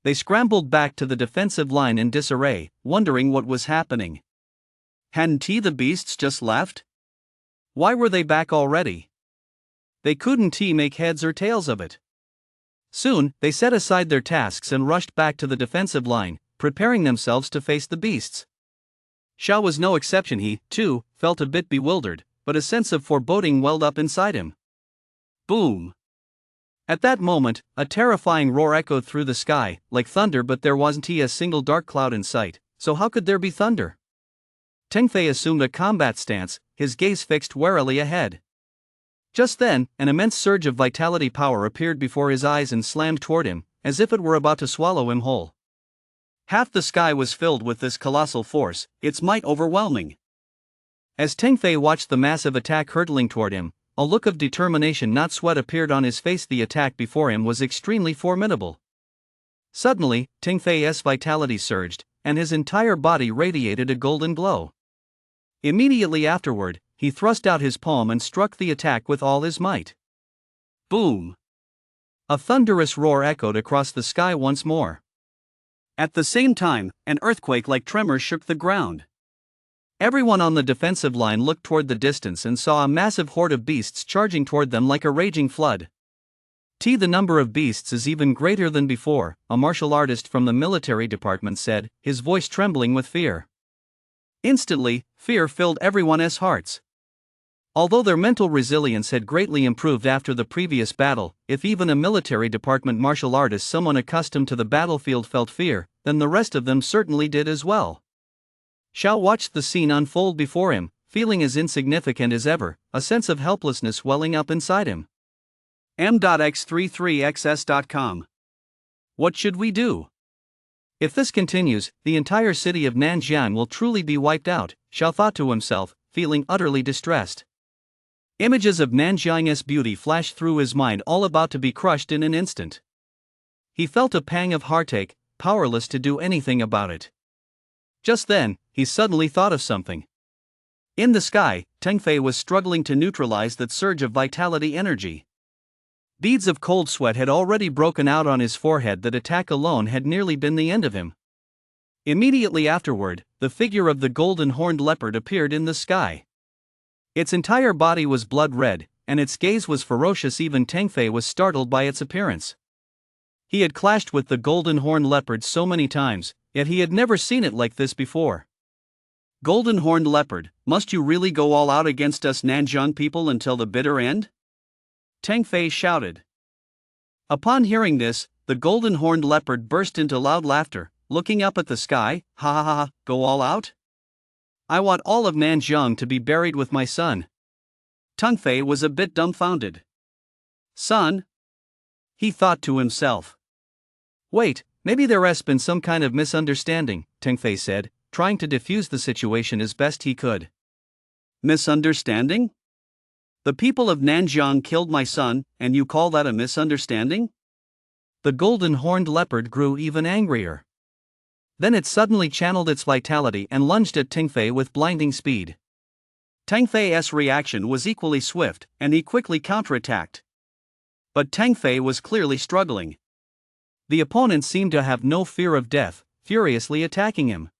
They scrambled back to the defensive line in disarray, wondering what was happening. Hadn't the beasts just left? Why were they back already? They couldn't make heads or tails of it. Soon, they set aside their tasks and rushed back to the defensive line, preparing themselves to face the beasts. Xiao was no exception. He, too, felt a bit bewildered, but a sense of foreboding welled up inside him. Boom! At that moment, a terrifying roar echoed through the sky, like thunder, but there wasn't a single dark cloud in sight, so how could there be thunder? Teng Fei assumed a combat stance, his gaze fixed warily ahead. Just then, an immense surge of vitality power appeared before his eyes and slammed toward him, as if it were about to swallow him whole. Half the sky was filled with this colossal force, its might overwhelming. As Teng Fei watched the massive attack hurtling toward him, a look of determination, not sweat, appeared on his face. The attack before him was extremely formidable. Suddenly, Teng Fei's vitality surged, and his entire body radiated a golden glow. Immediately afterward, he thrust out his palm and struck the attack with all his might. Boom! A thunderous roar echoed across the sky once more. At the same time, an earthquake-like tremor shook the ground. Everyone on the defensive line looked toward the distance and saw a massive horde of beasts charging toward them like a raging flood. The number of beasts is even greater than before, a martial artist from the military department said, his voice trembling with fear. Instantly, fear filled everyone's hearts. Although their mental resilience had greatly improved after the previous battle, if even a military department martial artist, someone accustomed to the battlefield, felt fear, then the rest of them certainly did as well. Xiao watched the scene unfold before him, feeling as insignificant as ever, a sense of helplessness welling up inside him. M.X33XS.com. What should we do? If this continues, the entire city of Nanjiang will truly be wiped out, Xiao thought to himself, feeling utterly distressed. Images of Nanjiang's beauty flashed through his mind, all about to be crushed in an instant. He felt a pang of heartache, powerless to do anything about it. Just then, he suddenly thought of something. In the sky, Teng Fei was struggling to neutralize that surge of vitality energy. Beads of cold sweat had already broken out on his forehead. That attack alone had nearly been the end of him. Immediately afterward, the figure of the golden horned leopard appeared in the sky. Its entire body was blood red, and its gaze was ferocious. Even Teng Fei was startled by its appearance. He had clashed with the golden horned leopard so many times, yet he had never seen it like this before. Golden horned leopard, must you really go all out against us Nanjiang people until the bitter end? Teng Fei shouted. Upon hearing this, the golden horned leopard burst into loud laughter, looking up at the sky. Ha ha ha, go all out? I want all of Nanjiang to be buried with my son. Teng Fei was a bit dumbfounded. Son? He thought to himself. Wait, maybe there has been some kind of misunderstanding, Teng Fei said, trying to defuse the situation as best he could. Misunderstanding? The people of Nanjiang killed my son, and you call that a misunderstanding? The golden horned leopard grew even angrier. Then it suddenly channeled its vitality and lunged at Teng Fei with blinding speed. Teng Fei's reaction was equally swift, and he quickly counterattacked. But Teng Fei was clearly struggling. The opponent seemed to have no fear of death, furiously attacking him.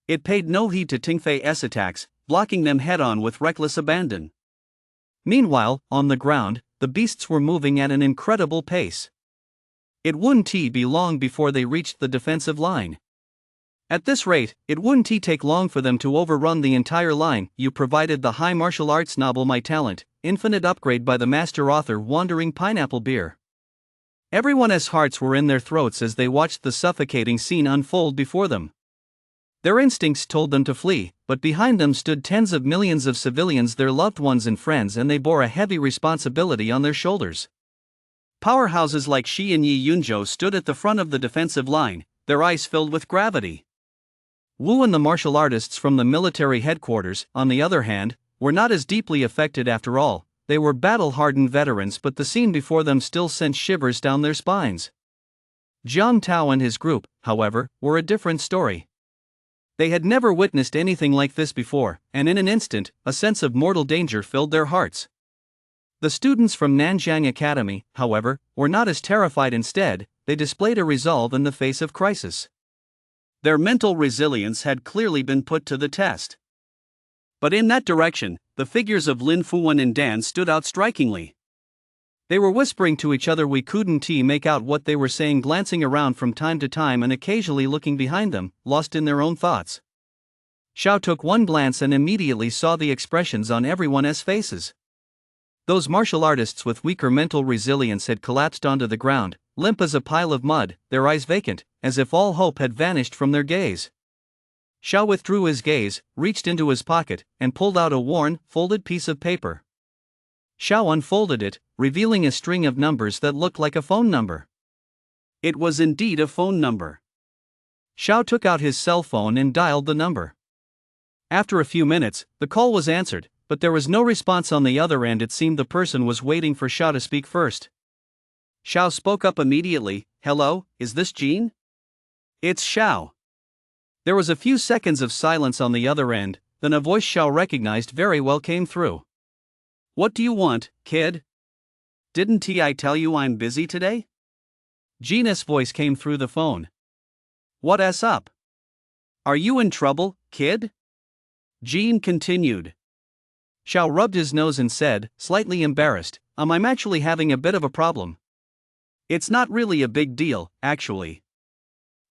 It paid no heed to Teng Fei's attacks, blocking them head-on with reckless abandon. Meanwhile, on the ground, the beasts were moving at an incredible pace. It wouldn't be long before they reached the defensive line. At this rate, it wouldn't take long for them to overrun the entire line. You provided the high martial arts novel My Talent, Infinite Upgrade by the master author Wandering Pineapple Beer. Everyone's hearts were in their throats as they watched the suffocating scene unfold before them. Their instincts told them to flee, but behind them stood tens of millions of civilians, their loved ones and friends, and they bore a heavy responsibility on their shoulders. Powerhouses like Shi and Yi Yunzhou stood at the front of the defensive line, their eyes filled with gravity. Wu and the martial artists from the military headquarters, on the other hand, were not as deeply affected after all. They were battle-hardened veterans, but the scene before them still sent shivers down their spines. Jiang Tao and his group, however, were a different story. They had never witnessed anything like this before, and in an instant, a sense of mortal danger filled their hearts. The students from Nanjiang Academy, however, were not as terrified. Instead, they displayed a resolve in the face of crisis. Their mental resilience had clearly been put to the test. But in that direction, the figures of Lin Fuwen and Dan stood out strikingly. They were whispering to each other. We couldn't make out what they were saying, glancing around from time to time and occasionally looking behind them, lost in their own thoughts. Xiao took one glance and immediately saw the expressions on everyone's faces. Those martial artists with weaker mental resilience had collapsed onto the ground, limp as a pile of mud, their eyes vacant, as if all hope had vanished from their gaze. Xiao withdrew his gaze, reached into his pocket, and pulled out a worn, folded piece of paper. Xiao unfolded it, revealing a string of numbers that looked like a phone number. It was indeed a phone number. Xiao took out his cell phone and dialed the number. After a few minutes, the call was answered, but there was no response on the other end. It seemed the person was waiting for Xiao to speak first. Xiao spoke up immediately. Hello, is this Jean? It's Xiao. There was a few seconds of silence on the other end, then a voice Xiao recognized very well came through. What do you want, kid? Didn't I tell you I'm busy today? Jean's voice came through the phone. What's up? Are you in trouble, kid? Jean continued. Xiao rubbed his nose and said, slightly embarrassed, I'm actually having a bit of a problem. It's not really a big deal, actually.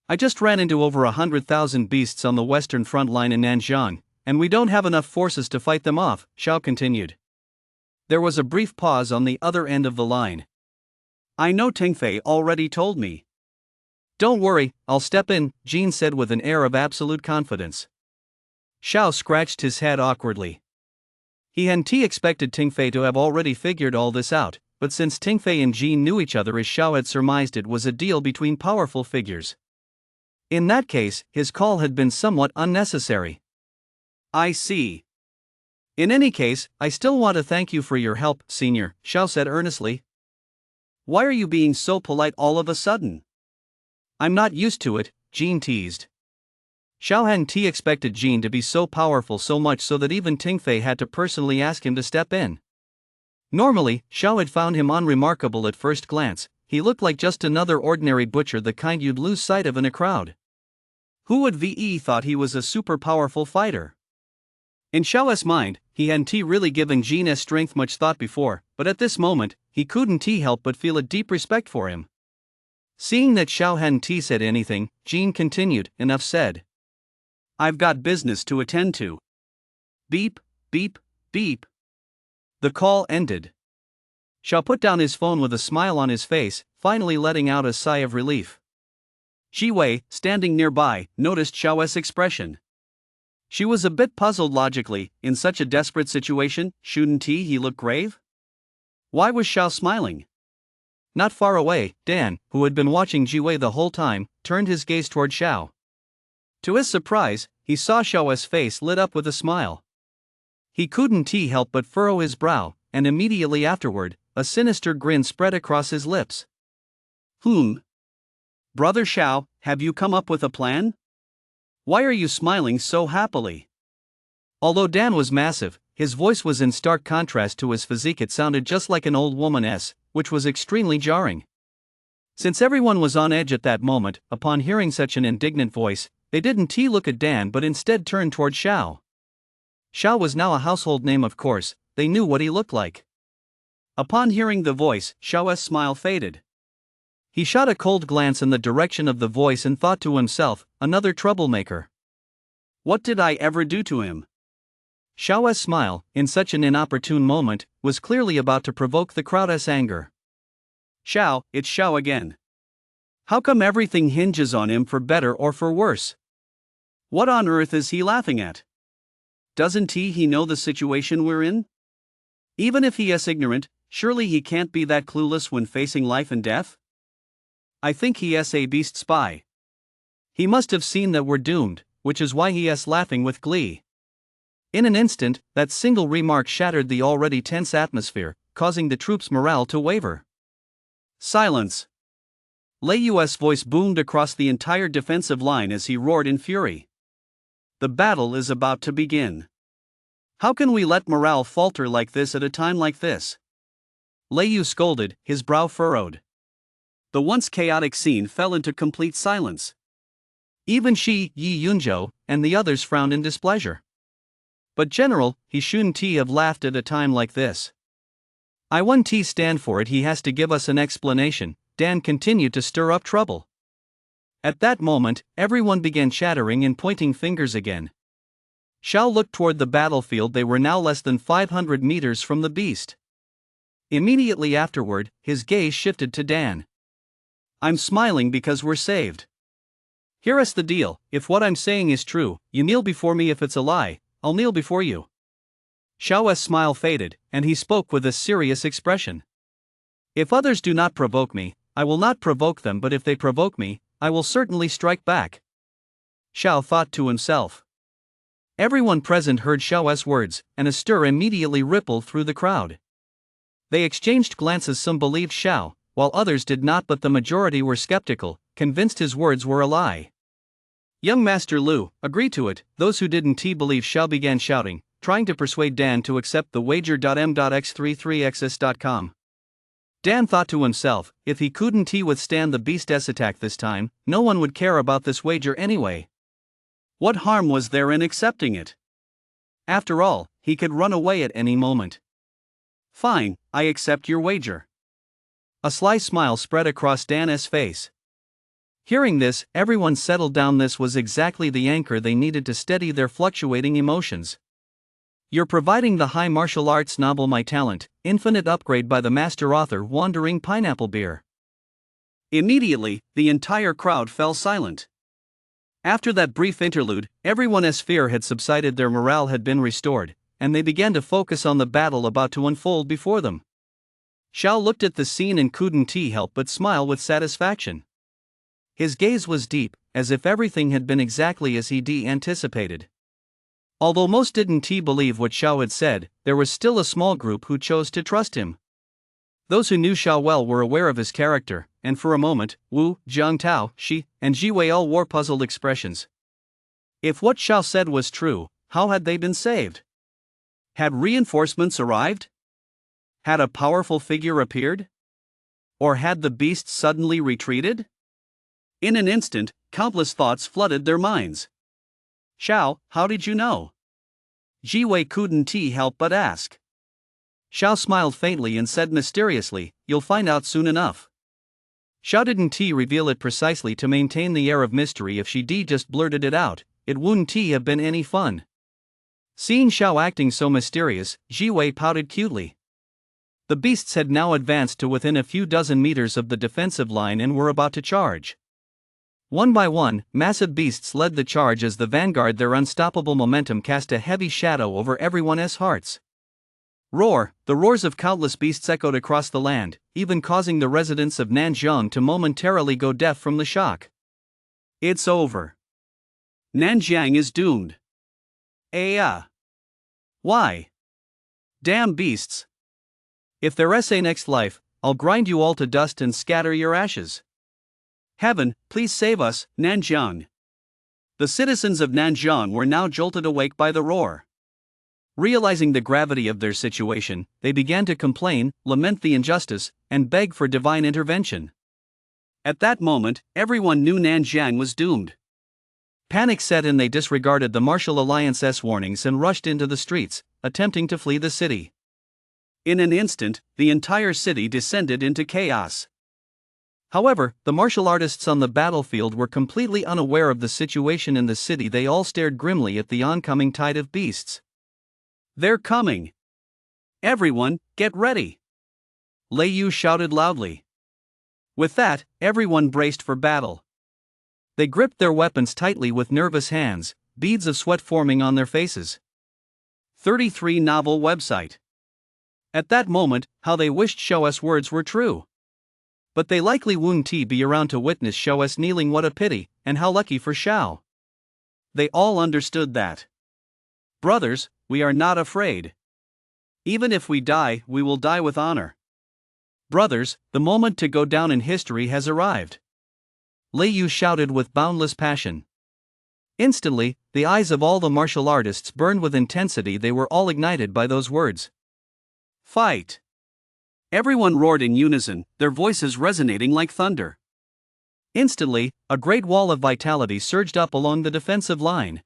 I just ran into over 100,000 beasts on the western front line in Nanjiang, and we don't have enough forces to fight them off, Xiao continued. There was a brief pause on the other end of the line. I know, Teng Fei already told me. Don't worry, I'll step in, Jean said with an air of absolute confidence. Xiao scratched his head awkwardly. He hadn't expected Teng Fei to have already figured all this out, but since Teng Fei and Jean knew each other as Xiao had surmised, it was a deal between powerful figures. In that case, his call had been somewhat unnecessary. I see. In any case, I still want to thank you for your help, Senior, Xiao said earnestly. Why are you being so polite all of a sudden? I'm not used to it, Jean teased. Xiao hadn't expected Jean to be so powerful, so much so that even Teng Fei had to personally ask him to step in. Normally, Xiao had found him unremarkable at first glance. He looked like just another ordinary butcher, the kind you'd lose sight of in a crowd. Who would ve thought he was a super powerful fighter? In Xiao's mind, he hadn't really given Jin's strength much thought before, but at this moment, he couldn't help but feel a deep respect for him. Seeing that Xiao hadn't said anything, Jin continued, "Enough said. I've got business to attend to." Beep, beep, beep. The call ended. Xiao put down his phone with a smile on his face, finally letting out a sigh of relief. Jiwei, standing nearby, noticed Xiao's expression. She was a bit puzzled logically. In such a desperate situation, shouldn't he look grave? Why was Xiao smiling? Not far away, Dan, who had been watching Jiwei the whole time, turned his gaze toward Xiao. To his surprise, he saw Xiao's face lit up with a smile. He couldn't help but furrow his brow, and immediately afterward, a sinister grin spread across his lips. Brother Xiao, have you come up with a plan? Why are you smiling so happily? Although Dan was massive, his voice was in stark contrast to his physique. It sounded just like an old woman's, which was extremely jarring. Since everyone was on edge at that moment, upon hearing such an indignant voice, they didn't look at Dan but instead turned toward Xiao. Xiao was now a household name, of course. They knew what he looked like. Upon hearing the voice, Xiao's smile faded. He shot a cold glance in the direction of the voice and thought to himself, another troublemaker. What did I ever do to him? Xiao's smile, in such an inopportune moment, was clearly about to provoke the crowd's anger. Xiao, it's Xiao again. How come everything hinges on him for better or for worse? What on earth is he laughing at? Doesn't he know the situation we're in? Even if he is ignorant, surely he can't be that clueless when facing life and death? I think he is a beast spy. He must have seen that we're doomed, which is why he is laughing with glee. In an instant, that single remark shattered the already tense atmosphere, causing the troops' morale to waver. Silence! Lei Yu's voice boomed across the entire defensive line as he roared in fury. The battle is about to begin. How can we let morale falter like this at a time like this? Lei Yu scolded, his brow furrowed. The once chaotic scene fell into complete silence. Even Yi Yunzhou and the others frowned in displeasure. But General, he shouldn't have laughed at a time like this. I won't stand for it. He has to give us an explanation. Dan continued to stir up trouble. At that moment, everyone began chattering and pointing fingers again. Xiao looked toward the battlefield. They were now less than 500 meters from the beast. Immediately afterward, his gaze shifted to Dan. I'm smiling because we're saved. Here's the deal: if what I'm saying is true, you kneel before me. If it's a lie, I'll kneel before you. Xiao's smile faded, and he spoke with a serious expression. If others do not provoke me, I will not provoke them, but if they provoke me, I will certainly strike back. Xiao thought to himself. Everyone present heard Xiao's words, and a stir immediately rippled through the crowd. They exchanged glances. Some believed Xiao, while others did not, but the majority were skeptical, convinced his words were a lie. Young Master Lu, agree to it. Those who didn't believe Xiao began shouting, trying to persuade Dan to accept the wager.m.x33xs.com. Dan thought to himself, if he couldn't withstand the beast's attack this time, no one would care about this wager anyway. What harm was there in accepting it? After all, he could run away at any moment. Fine, I accept your wager. A sly smile spread across Dan's face. Hearing this, everyone settled down. This was exactly the anchor they needed to steady their fluctuating emotions. You're providing the high martial arts novel My Talent, Infinite Upgrade by the master author Wandering Pineapple Beer. Immediately, the entire crowd fell silent. After that brief interlude, everyone's fear had subsided, their morale had been restored, and they began to focus on the battle about to unfold before them. Xiao looked at the scene and couldn't help but smile with satisfaction. His gaze was deep, as if everything had been exactly as he anticipated. Although most didn't believe what Xiao had said, there was still a small group who chose to trust him. Those who knew Xiao well were aware of his character, and for a moment, Wu, Jiangtao, Shi, and Jiwei all wore puzzled expressions. If what Xiao said was true, how had they been saved? Had reinforcements arrived? Had a powerful figure appeared? Or had the beasts suddenly retreated? In an instant, countless thoughts flooded their minds. Xiao, how did you know? Jiwei couldn't help but ask. Xiao smiled faintly and said mysteriously, "You'll find out soon enough." Xiao didn't reveal it precisely to maintain the air of mystery. If she just blurted it out, it wouldn't have been any fun. Seeing Xiao acting so mysterious, Jiwei pouted cutely. The beasts had now advanced to within a few dozen meters of the defensive line and were about to charge. One by one, massive beasts led the charge as the vanguard. Their unstoppable momentum cast a heavy shadow over everyone's hearts. Roar! The roars of countless beasts echoed across the land, even causing the residents of Nanjiang to momentarily go deaf from the shock. It's over. Nanjiang is doomed. Why? Damn beasts. If there's a next life, I'll grind you all to dust and scatter your ashes. Heaven, please save us, Nanjiang. The citizens of Nanjiang were now jolted awake by the roar. Realizing the gravity of their situation, they began to complain, lament the injustice, and beg for divine intervention. At that moment, everyone knew Nanjiang was doomed. Panic set in. They disregarded the Martial Alliance's warnings and rushed into the streets, attempting to flee the city. In an instant, the entire city descended into chaos. However, the martial artists on the battlefield were completely unaware of the situation in the city. They all stared grimly at the oncoming tide of beasts. They're coming. Everyone, get ready. Lei Yu shouted loudly. With that, everyone braced for battle. They gripped their weapons tightly with nervous hands, beads of sweat forming on their faces. 33 novel website. At that moment, how they wished Xiao's words were true. But they likely wouldn't be around to witness Xiao's kneeling. What a pity, and how lucky for Xiao. They all understood that. Brothers, we are not afraid. Even if we die, we will die with honor. Brothers, the moment to go down in history has arrived. Lei Yu shouted with boundless passion. Instantly, the eyes of all the martial artists burned with intensity. They were all ignited by those words. Fight! Everyone roared in unison, their voices resonating like thunder. Instantly, a great wall of vitality surged up along the defensive line.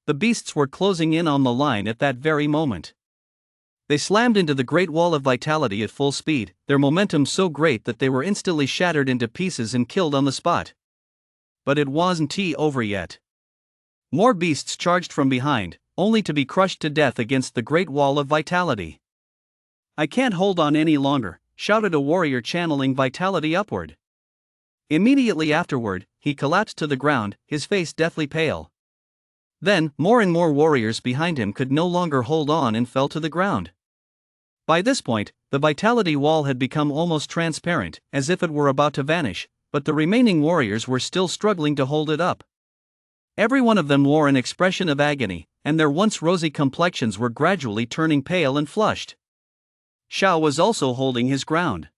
The beasts were closing in on the line at that very moment. They slammed into the great wall of vitality at full speed, their momentum so great that they were instantly shattered into pieces and killed on the spot. But it wasn't over yet. More beasts charged from behind, only to be crushed to death against the great wall of vitality. I can't hold on any longer, shouted a warrior channeling vitality upward. Immediately afterward, he collapsed to the ground, his face deathly pale. Then, more and more warriors behind him could no longer hold on and fell to the ground. By this point, the vitality wall had become almost transparent, as if it were about to vanish, but the remaining warriors were still struggling to hold it up. Every one of them wore an expression of agony, and their once rosy complexions were gradually turning pale and flushed. Xiao was also holding his ground.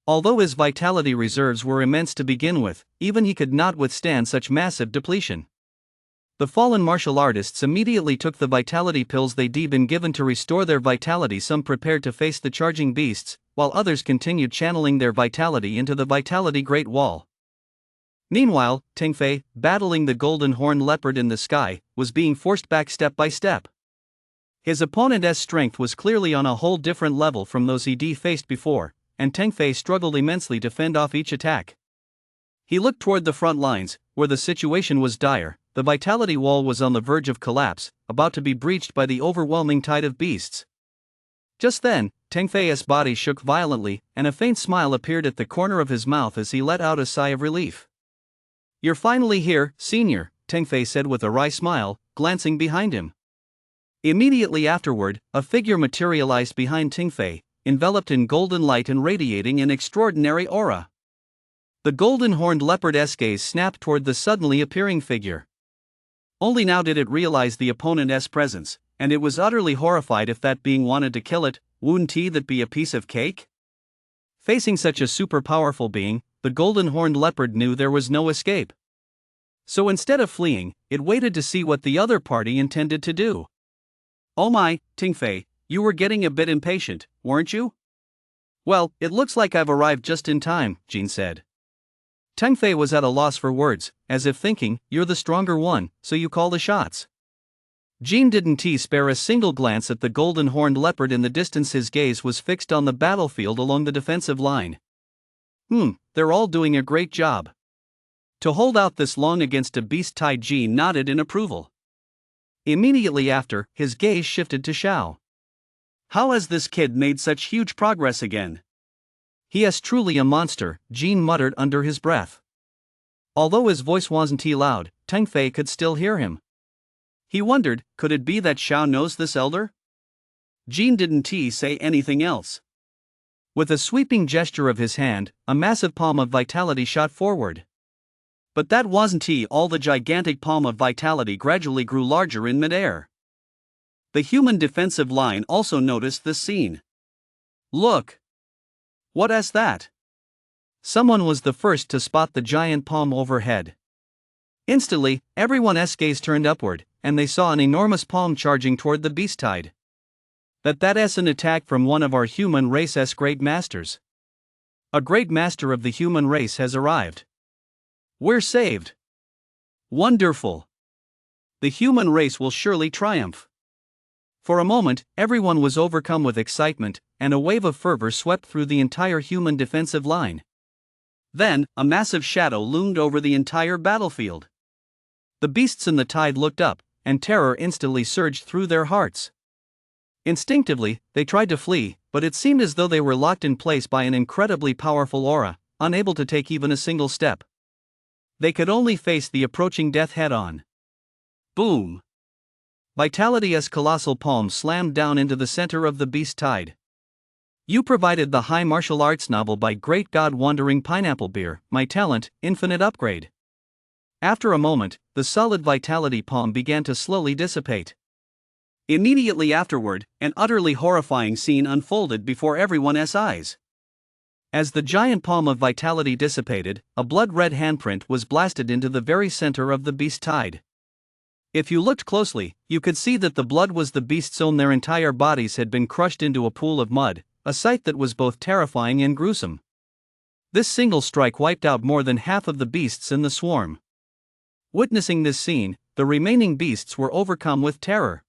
Although his vitality reserves were immense to begin with, even he could not withstand such massive depletion. The fallen martial artists immediately took the vitality pills they'd been given to restore their vitality. Some prepared to face the charging beasts, while others continued channeling their vitality into the vitality great wall. Meanwhile, Tengfei, battling the golden horned leopard in the sky, was being forced back step by step. His opponent's strength was clearly on a whole different level from those he'd faced before, and Tengfei struggled immensely to fend off each attack. He looked toward the front lines, where the situation was dire. The vitality wall was on the verge of collapse, about to be breached by the overwhelming tide of beasts. Just then, Tengfei's body shook violently, and a faint smile appeared at the corner of his mouth as he let out a sigh of relief. "You're finally here, senior," Tengfei said with a wry smile, glancing behind him. Immediately afterward, a figure materialized behind Tengfei, enveloped in golden light and radiating an extraordinary aura. The golden-horned leopard's gaze snapped toward the suddenly appearing figure. Only now did it realize the opponent's presence, and it was utterly horrified. If that being wanted to kill it, wouldn't that be a piece of cake? Facing such a super powerful being, the golden-horned leopard knew there was no escape. So instead of fleeing, it waited to see what the other party intended to do. "Oh my, Tengfei, You were getting a bit impatient, weren't you? Well, it looks like I've arrived just in time, Jean said. Teng Fei was at a loss for words, as if thinking, you're the stronger one, so you call the shots. Jean didn't spare a single glance at the golden-horned leopard in the distance. His gaze was fixed on the battlefield along the defensive line. They're all doing a great job. To hold out this long against a beast-tied, Jean nodded in approval. Immediately after, his gaze shifted to Xiao. How has this kid made such huge progress again? He is truly a monster, Jean muttered under his breath. Although his voice wasn't loud, Teng Fei could still hear him. He wondered, could it be that Xiao knows this elder? Jean didn't say anything else. With a sweeping gesture of his hand, a massive palm of vitality shot forward. But that wasn't all. The gigantic palm of vitality gradually grew larger in midair. The human defensive line also noticed this scene. Look! What is that? Someone was the first to spot the giant palm overhead. Instantly, everyone's gaze turned upward, and they saw an enormous palm charging toward the beast-tide. That's an attack from one of our human race's great masters. A great master of the human race has arrived. We're saved. Wonderful. The human race will surely triumph. For a moment, everyone was overcome with excitement, and a wave of fervor swept through the entire human defensive line. Then, a massive shadow loomed over the entire battlefield. The beasts in the tide looked up, and terror instantly surged through their hearts. Instinctively, they tried to flee, but it seemed as though they were locked in place by an incredibly powerful aura, unable to take even a single step. They could only face the approaching death head-on. Boom! Vitality's colossal palm slammed down into the center of the beast-tide. You provided the high martial arts novel by Great God Wandering Pineapple Beer, my talent, infinite upgrade. After a moment, the solid vitality palm began to slowly dissipate. Immediately afterward, an utterly horrifying scene unfolded before everyone's eyes. As the giant palm of vitality dissipated, a blood-red handprint was blasted into the very center of the beast-tide. If you looked closely, you could see that the blood was the beast's own. Their entire bodies had been crushed into a pool of mud, a sight that was both terrifying and gruesome. This single strike wiped out more than half of the beasts in the swarm. Witnessing this scene, the remaining beasts were overcome with terror.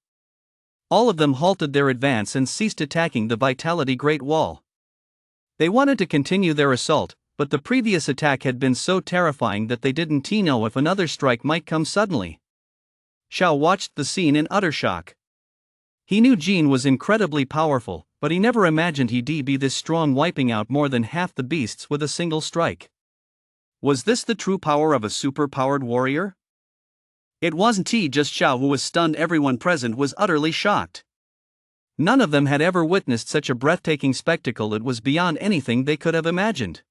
All of them halted their advance and ceased attacking the Vitality Great Wall. They wanted to continue their assault, but the previous attack had been so terrifying that they didn't know if another strike might come suddenly. Xiao watched the scene in utter shock. He knew Jean was incredibly powerful, but he never imagined he'd be this strong, wiping out more than half the beasts with a single strike. Was this the true power of a super-powered warrior? It wasn't just Xiao who was stunned. Everyone present was utterly shocked. None of them had ever witnessed such a breathtaking spectacle. It was beyond anything they could have imagined.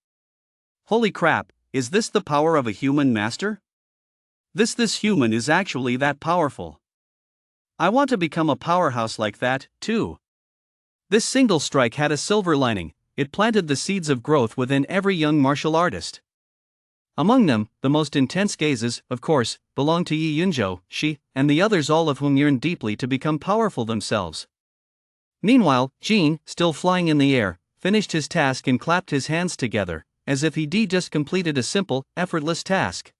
Holy crap, is this the power of a human master? This human is actually that powerful. I want to become a powerhouse like that, too. This single strike had a silver lining. It planted the seeds of growth within every young martial artist. Among them, the most intense gazes, of course, belonged to Yi Yunzhou, Shi, and the others, all of whom yearned deeply to become powerful themselves. Meanwhile, Jean, still flying in the air, finished his task and clapped his hands together, as if he'd just completed a simple, effortless task.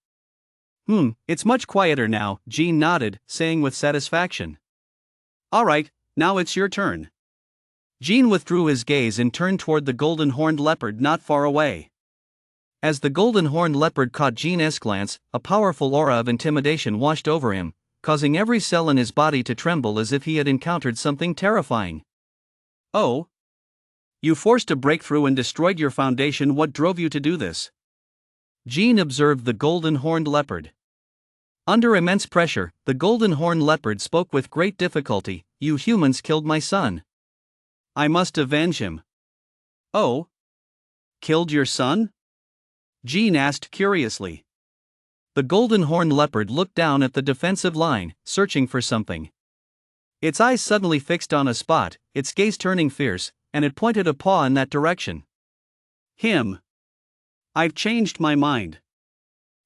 It's much quieter now, Jean nodded, saying with satisfaction. Alright, now it's your turn. Jean withdrew his gaze and turned toward the golden-horned leopard not far away. As the golden-horned leopard caught Jean's glance, a powerful aura of intimidation washed over him, causing every cell in his body to tremble as if he had encountered something terrifying. Oh? You forced a breakthrough and destroyed your foundation. What drove you to do this? Jean observed the golden-horned leopard. Under immense pressure, the golden-horned leopard spoke with great difficulty. You humans killed my son. I must avenge him. Oh? Killed your son? Jean asked curiously. The golden-horned leopard looked down at the defensive line, searching for something. Its eyes suddenly fixed on a spot, its gaze turning fierce, and it pointed a paw in that direction. Him. I've changed my mind.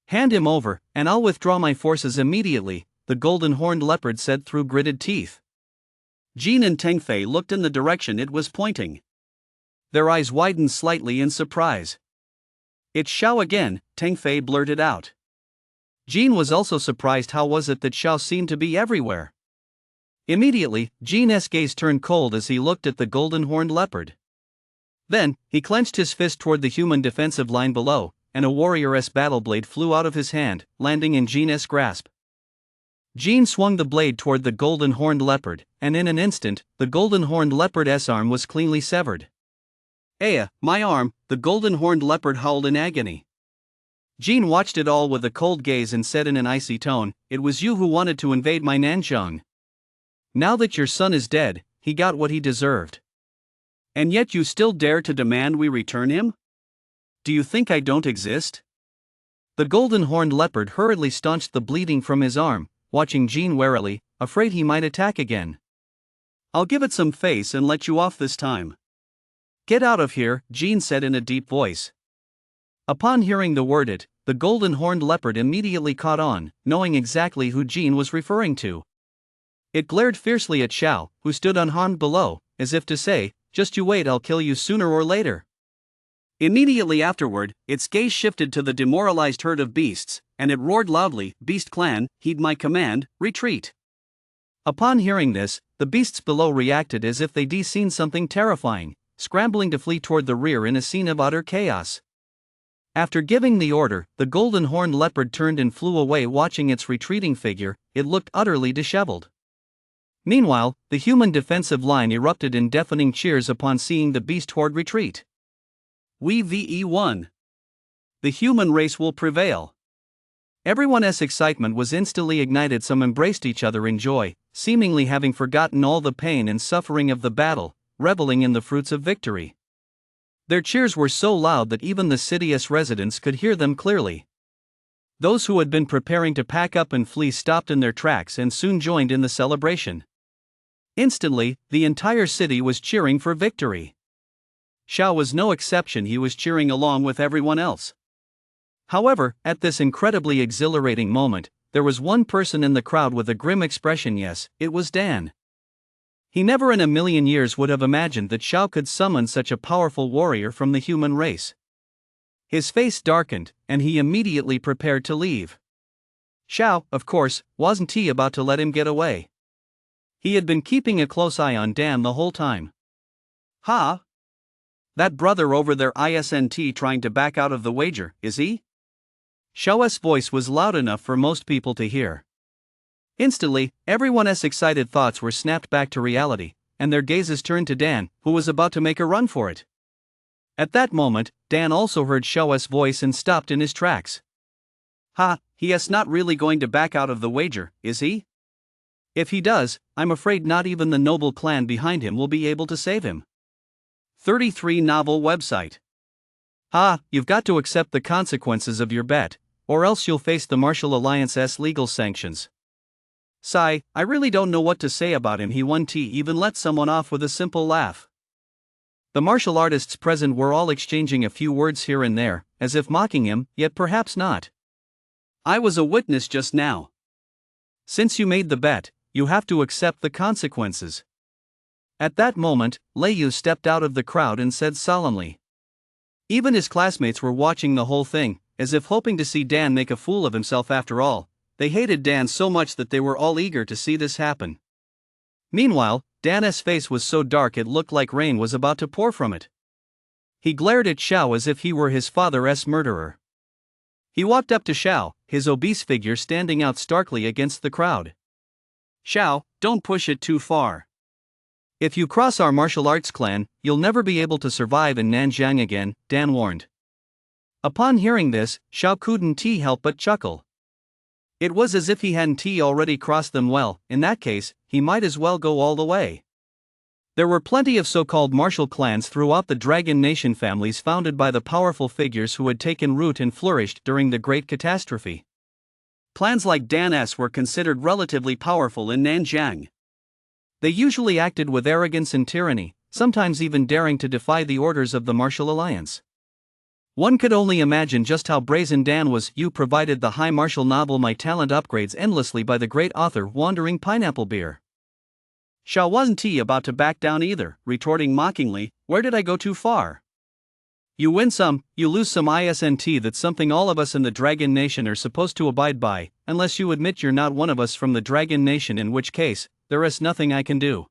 Hand him over, and I'll withdraw my forces immediately, the golden-horned leopard said through gritted teeth. Jean and Tengfei looked in the direction it was pointing. Their eyes widened slightly in surprise. "It's Xiao again," Tengfei blurted out. Jean was also surprised how was it that Xiao seemed to be everywhere. Immediately, Jean's gaze turned cold as he looked at the golden-horned leopard. Then, he clenched his fist toward the human defensive line below, and a warrior's battle blade flew out of his hand, landing in Jean's grasp. Jean swung the blade toward the golden-horned leopard, and in an instant, the golden-horned leopard's arm was cleanly severed. "Aya, my arm!" the golden-horned leopard howled in agony. Jean watched it all with a cold gaze and said in an icy tone, "It was you who wanted to invade my Nanzhang. Now that your son is dead, he got what he deserved. And yet you still dare to demand we return him? Do you think I don't exist?" The golden-horned leopard hurriedly staunched the bleeding from his arm, watching Jean warily, afraid he might attack again. "I'll give it some face and let you off this time." "Get out of here," Jean said in a deep voice. Upon hearing the word "it," the golden-horned leopard immediately caught on, knowing exactly who Jean was referring to. It glared fiercely at Xiao, who stood unharmed below, as if to say, "Just you wait, I'll kill you sooner or later." Immediately afterward, its gaze shifted to the demoralized herd of beasts, and it roared loudly, "Beast clan, heed my command, retreat." Upon hearing this, the beasts below reacted as if they'd seen something terrifying, scrambling to flee toward the rear in a scene of utter chaos. After giving the order, the golden-horned leopard turned and flew away, watching its retreating figure. It looked utterly disheveled. Meanwhile, the human defensive line erupted in deafening cheers upon seeing the beast horde retreat. "We VE won. The human race will prevail." Everyone's excitement was instantly ignited. Some embraced each other in joy, seemingly having forgotten all the pain and suffering of the battle, reveling in the fruits of victory. Their cheers were so loud that even the city's residents could hear them clearly. Those who had been preparing to pack up and flee stopped in their tracks and soon joined in the celebration. Instantly, the entire city was cheering for victory. Xiao was no exception, he was cheering along with everyone else. However, at this incredibly exhilarating moment, there was one person in the crowd with a grim expression. Yes, it was Dan. He never in a million years would have imagined that Xiao could summon such a powerful warrior from the human race. His face darkened, and he immediately prepared to leave. Xiao, of course, wasn't he about to let him get away. He had been keeping a close eye on Dan the whole time. "Ha! That brother over there isn't trying to back out of the wager, is he?" Xiao's voice was loud enough for most people to hear. Instantly, everyone's excited thoughts were snapped back to reality, and their gazes turned to Dan, who was about to make a run for it. At that moment, Dan also heard Xiao's voice and stopped in his tracks. "Ha, he is not really going to back out of the wager, is he? If he does, I'm afraid not even the noble clan behind him will be able to save him." 33 novel website. "Ha, you've got to accept the consequences of your bet, or else you'll face the Martial Alliance's legal sanctions. Sigh, I really don't know what to say about him. He won't even let someone off with a simple laugh." The martial artists present were all exchanging a few words here and there, as if mocking him, yet perhaps not. "I was a witness just now. Since you made the bet, you have to accept the consequences." At that moment, Lei Yu stepped out of the crowd and said solemnly. Even his classmates were watching the whole thing, as if hoping to see Dan make a fool of himself. After all, they hated Dan so much that they were all eager to see this happen. Meanwhile, Dan's face was so dark it looked like rain was about to pour from it. He glared at Xiao as if he were his father's murderer. He walked up to Xiao, his obese figure standing out starkly against the crowd. "Xiao, don't push it too far. If you cross our martial arts clan, you'll never be able to survive in Nanzhang again," Dan warned. Upon hearing this, Xiao couldn't help but chuckle. It was as if he hadn't already crossed them. Well, in that case, he might as well go all the way. There were plenty of so-called martial clans throughout the Dragon Nation, families founded by the powerful figures who had taken root and flourished during the Great Catastrophe. Clans like Dan's were considered relatively powerful in Nanzhang. They usually acted with arrogance and tyranny, sometimes even daring to defy the orders of the Martial Alliance. One could only imagine just how brazen Dan was. "You provided the high martial novel my talent upgrades endlessly by the great author Wandering Pineapple Beer." Xiao wasn't about to back down either, retorting mockingly, "Where did I go too far? You win some, you lose some. Isn't that's something all of us in the Dragon Nation are supposed to abide by, unless you admit you're not one of us from the Dragon Nation, in which case, there's nothing I can do.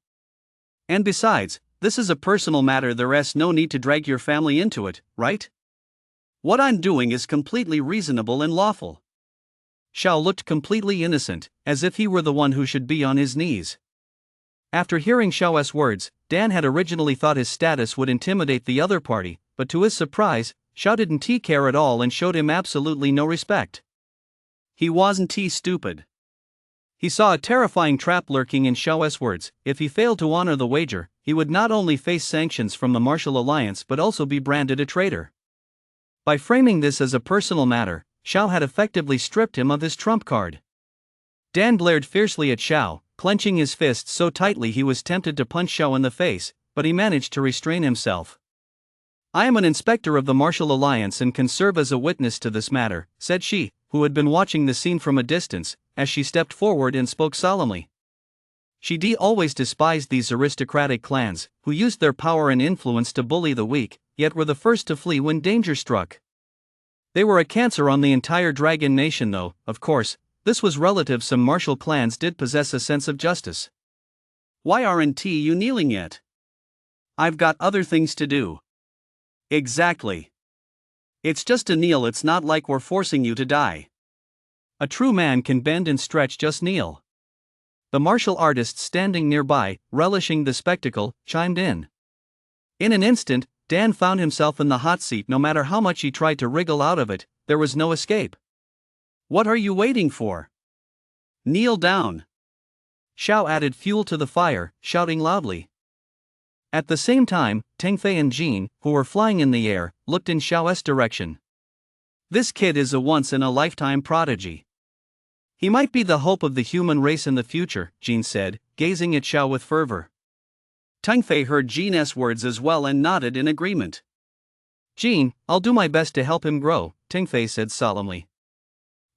And besides, this is a personal matter, there's no need to drag your family into it, right? What I'm doing is completely reasonable and lawful." Xiao looked completely innocent, as if he were the one who should be on his knees. After hearing Xiao's words, Dan had originally thought his status would intimidate the other party, but to his surprise, Xiao didn't care at all and showed him absolutely no respect. He wasn't stupid. He saw a terrifying trap lurking in Xiao's words. If he failed to honor the wager, he would not only face sanctions from the Martial Alliance but also be branded a traitor. By framing this as a personal matter, Xiao had effectively stripped him of his trump card. Dan glared fiercely at Xiao, clenching his fists so tightly he was tempted to punch Xiao in the face, but he managed to restrain himself. "I am an inspector of the Martial Alliance and can serve as a witness to this matter," said she, who had been watching the scene from a distance, as she stepped forward and spoke solemnly. She always despised these aristocratic clans, who used their power and influence to bully the weak, yet were the first to flee when danger struck. They were a cancer on the entire Dragon Nation though, of course. This was relative. Some martial clans did possess a sense of justice. "Why aren't you kneeling yet?" "I've got other things to do." "Exactly. It's just a kneel, it's not like we're forcing you to die. A true man can bend and stretch, just kneel." The martial artist standing nearby, relishing the spectacle, chimed in. In an instant, Dan found himself in the hot seat. No matter how much he tried to wriggle out of it, there was no escape. "What are you waiting for? Kneel down." Xiao added fuel to the fire, shouting loudly. At the same time, Tengfei and Jin, who were flying in the air, looked in Xiao's direction. "This kid is a once-in-a-lifetime prodigy. He might be the hope of the human race in the future," Jin said, gazing at Xiao with fervor. Tengfei heard Jin's words as well and nodded in agreement. "Jin, I'll do my best to help him grow," Tengfei said solemnly.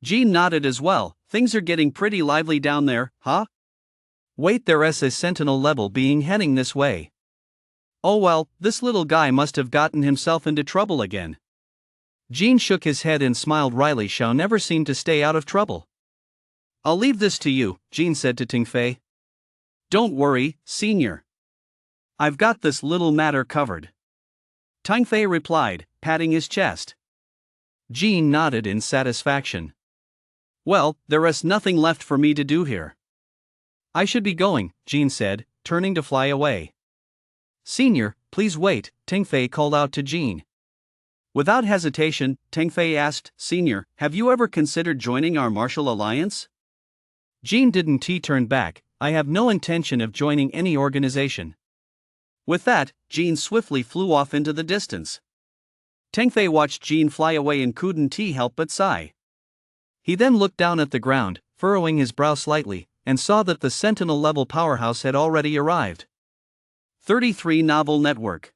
Jin nodded as well. "Things are getting pretty lively down there, huh? Wait, there's a sentinel level being heading this way. Oh well, this little guy must have gotten himself into trouble again." Jin shook his head and smiled wryly. Xiao never seemed to stay out of trouble. "I'll leave this to you," Jin said to Tengfei. "Don't worry, senior. I've got this little matter covered." Tengfei replied, patting his chest. Jin nodded in satisfaction. "Well, there is nothing left for me to do here. I should be going," Jin said, turning to fly away. "Senior, please wait," Tengfei called out to Jin. Without hesitation, Tengfei asked, "Senior, have you ever considered joining our martial alliance?" Jin didn't turn back. "I have no intention of joining any organization." With that, Jin swiftly flew off into the distance. Tengfei watched Jin fly away and couldn't help but sigh. He then looked down at the ground, furrowing his brow slightly, and saw that the Sentinel-level powerhouse had already arrived. 33 Novel Network.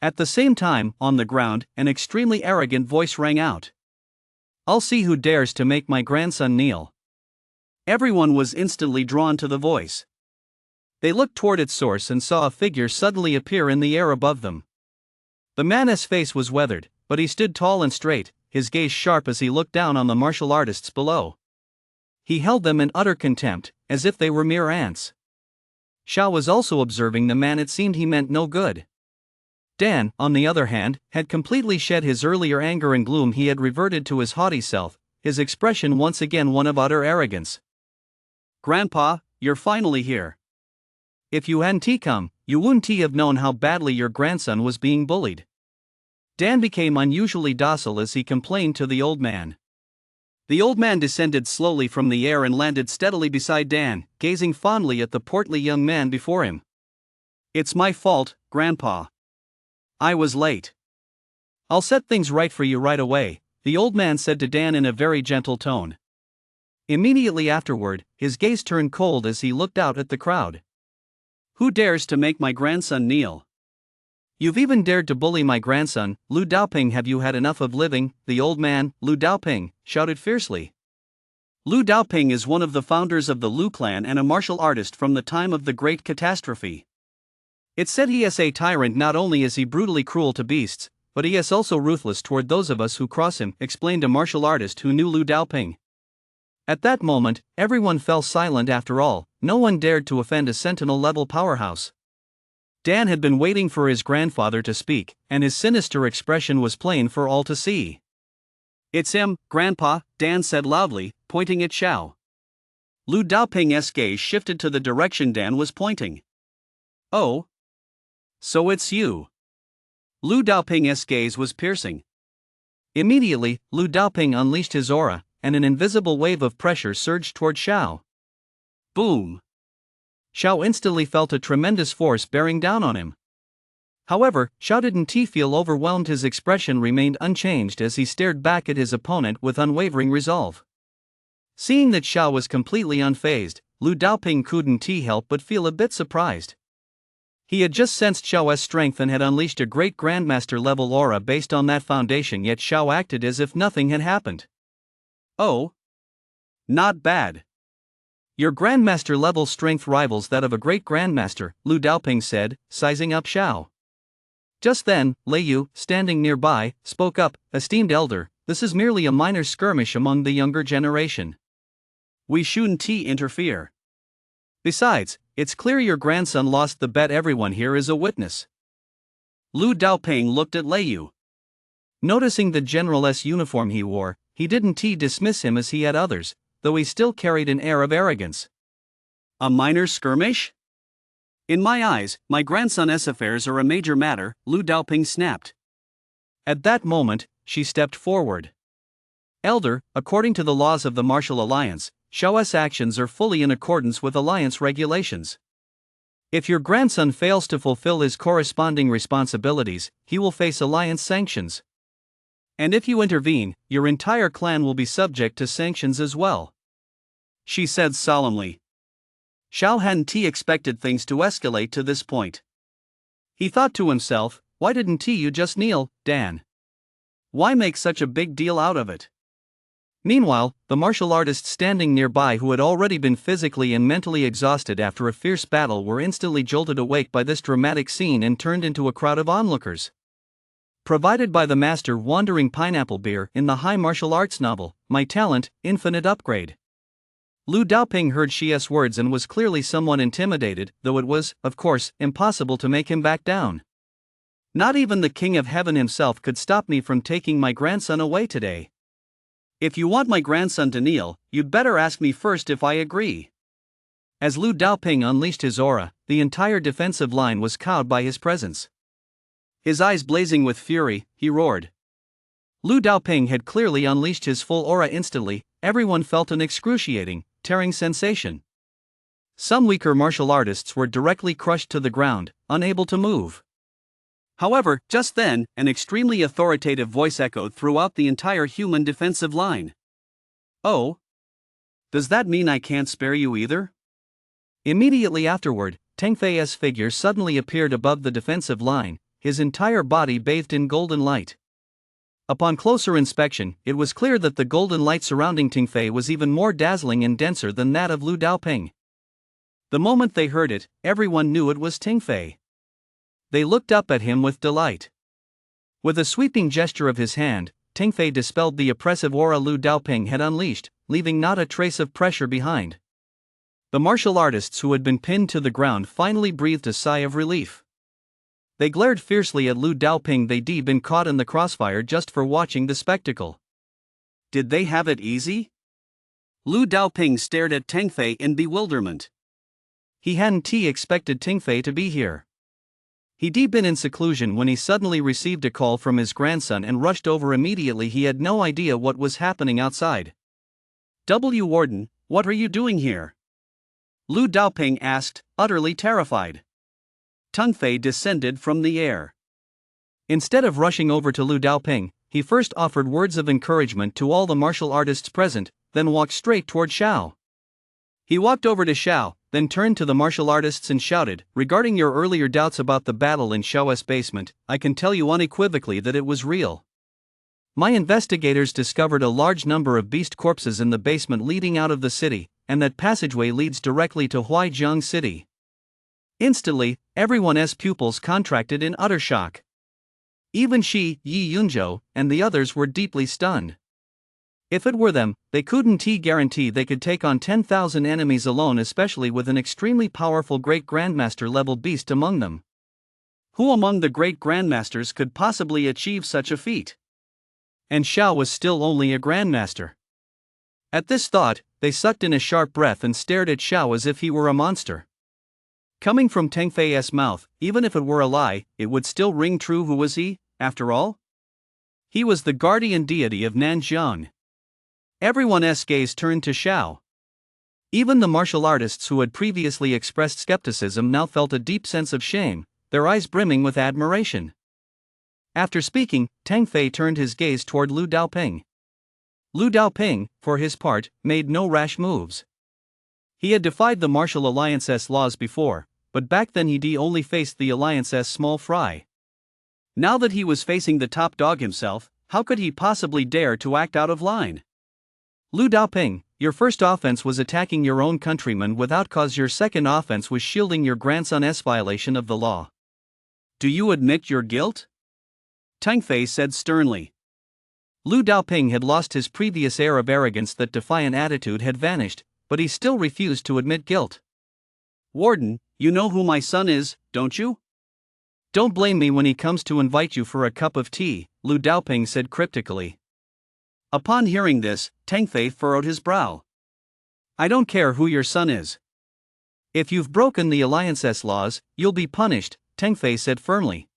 At the same time, on the ground, an extremely arrogant voice rang out. "I'll see who dares to make my grandson kneel." Everyone was instantly drawn to the voice. They looked toward its source and saw a figure suddenly appear in the air above them. The man's face was weathered, but he stood tall and straight, his gaze sharp as he looked down on the martial artists below. He held them in utter contempt, as if they were mere ants. Xiao was also observing the man. It seemed he meant no good. Dan, on the other hand, had completely shed his earlier anger and gloom. He had reverted to his haughty self, his expression once again one of utter arrogance. "Grandpa, you're finally here. If you hadn't come, you wouldn't have known how badly your grandson was being bullied." Dan became unusually docile as he complained to the old man. The old man descended slowly from the air and landed steadily beside Dan, gazing fondly at the portly young man before him. "It's my fault, Grandpa. I was late. I'll set things right for you right away," the old man said to Dan in a very gentle tone. Immediately afterward, his gaze turned cold as he looked out at the crowd. "Who dares to make my grandson kneel? You've even dared to bully my grandson, Lu Daoping. Have you had enough of living?" The old man, Lu Daoping, shouted fiercely. Lu Daoping is one of the founders of the Lu clan and a martial artist from the time of the Great Catastrophe. It's said he is a tyrant. Not only is he brutally cruel to beasts, but he is also ruthless toward those of us who cross him, explained a martial artist who knew Lu Daoping. At that moment, everyone fell silent. After all, no one dared to offend a sentinel-level powerhouse. Dan had been waiting for his grandfather to speak, and his sinister expression was plain for all to see. "It's him, Grandpa," Dan said loudly, pointing at Xiao. Lu Daoping's gaze shifted to the direction Dan was pointing. "Oh? So it's you." Lu Daoping's gaze was piercing. Immediately, Lu Daoping unleashed his aura, and an invisible wave of pressure surged toward Xiao. Boom! Xiao instantly felt a tremendous force bearing down on him. However, Xiao didn't feel overwhelmed. His expression remained unchanged as he stared back at his opponent with unwavering resolve. Seeing that Xiao was completely unfazed, Lu Daoping couldn't help but feel a bit surprised. He had just sensed Xiao's strength and had unleashed a great grandmaster-level aura based on that foundation, yet Xiao acted as if nothing had happened. "Oh? Not bad. Your grandmaster-level strength rivals that of a great grandmaster," Lu Daoping said, sizing up Xiao. Just then, Lei Yu, standing nearby, spoke up, "Esteemed elder, this is merely a minor skirmish among the younger generation. We shouldn't interfere. Besides, it's clear your grandson lost the bet. Everyone here is a witness." Lu Daoping looked at Lei Yu. Noticing the general's uniform he wore, he didn't dismiss him as he had others, though he still carried an air of arrogance. "A minor skirmish? In my eyes, my grandson's affairs are a major matter," Lu Daoping snapped. At that moment, she stepped forward. "Elder, according to the laws of the Martial Alliance, Xiao's actions are fully in accordance with Alliance regulations. If your grandson fails to fulfill his corresponding responsibilities, he will face Alliance sanctions. And if you intervene, your entire clan will be subject to sanctions as well," she said solemnly. Xiao hadn't expected things to escalate to this point. He thought to himself, "Why didn't you just kneel, Dan? Why make such a big deal out of it?" Meanwhile, the martial artists standing nearby, who had already been physically and mentally exhausted after a fierce battle, were instantly jolted awake by this dramatic scene and turned into a crowd of onlookers. Provided by the master, Wandering Pineapple Beer, in the high martial arts novel, My Talent, Infinite Upgrade. Lu Daoping heard Xia's words and was clearly somewhat intimidated, though it was, of course, impossible to make him back down. "Not even the King of Heaven himself could stop me from taking my grandson away today. If you want my grandson to kneel, you'd better ask me first if I agree." As Lu Daoping unleashed his aura, the entire defensive line was cowed by his presence. His eyes blazing with fury, he roared. Lu Daoping had clearly unleashed his full aura instantly. Everyone felt an excruciating, tearing sensation. Some weaker martial artists were directly crushed to the ground, unable to move. However, just then, an extremely authoritative voice echoed throughout the entire human defensive line. "Oh? Does that mean I can't spare you either?" Immediately afterward, Teng Fei's figure suddenly appeared above the defensive line, his entire body bathed in golden light. Upon closer inspection, it was clear that the golden light surrounding Teng Fei was even more dazzling and denser than that of Lu Daoping. The moment they heard it, everyone knew it was Teng Fei. They looked up at him with delight. With a sweeping gesture of his hand, Teng Fei dispelled the oppressive aura Lu Daoping had unleashed, leaving not a trace of pressure behind. The martial artists who had been pinned to the ground finally breathed a sigh of relief. They glared fiercely at Lu Daoping. They'd been caught in the crossfire just for watching the spectacle. Did they have it easy? Lu Daoping stared at Teng Fei in bewilderment. He hadn't expected Teng Fei to be here. He'd been in seclusion when he suddenly received a call from his grandson and rushed over immediately. He had no idea what was happening outside. Warden, what are you doing here?" Lu Daoping asked, utterly terrified. Teng Fei descended from the air. Instead of rushing over to Lu Daoping, he first offered words of encouragement to all the martial artists present, then walked straight toward Xiao. He walked over to Xiao, then turned to the martial artists and shouted, "Regarding your earlier doubts about the battle in Xiao's basement, I can tell you unequivocally that it was real. My investigators discovered a large number of beast corpses in the basement leading out of the city, and that passageway leads directly to Huaijiang City. Instantly, everyone's pupils contracted in utter shock. Even Shi, Yi Yunzhou, and the others were deeply stunned. If it were them, they couldn't guarantee they could take on 10,000 enemies alone, especially with an extremely powerful Great Grandmaster level beast among them. Who among the Great Grandmasters could possibly achieve such a feat? And Xiao was still only a Grandmaster. At this thought, they sucked in a sharp breath and stared at Xiao as if he were a monster. Coming from Teng Fei's mouth, even if it were a lie, it would still ring true. Who was he, after all? He was the guardian deity of Nanjiang. Everyone's gaze turned to Xiao. Even the martial artists who had previously expressed skepticism now felt a deep sense of shame, their eyes brimming with admiration. After speaking, Teng Fei turned his gaze toward Lu Daoping. Lu Daoping, for his part, made no rash moves. He had defied the martial alliance's laws before, but back then he only faced the alliance's small fry. Now that he was facing the top dog himself, how could he possibly dare to act out of line? Lu Daoping, your first offense was attacking your own countrymen without cause. Your second offense was shielding your grandson's violation of the law. Do you admit your guilt? Teng Fei said sternly. Lu Daoping had lost his previous air of arrogance. That defiant attitude had vanished, but he still refused to admit guilt. Warden, you know who my son is, don't you? Don't blame me when he comes to invite you for a cup of tea, Lu Daoping said cryptically. Upon hearing this, Teng Fei furrowed his brow. I don't care who your son is. If you've broken the alliance's laws, you'll be punished, Teng Fei said firmly.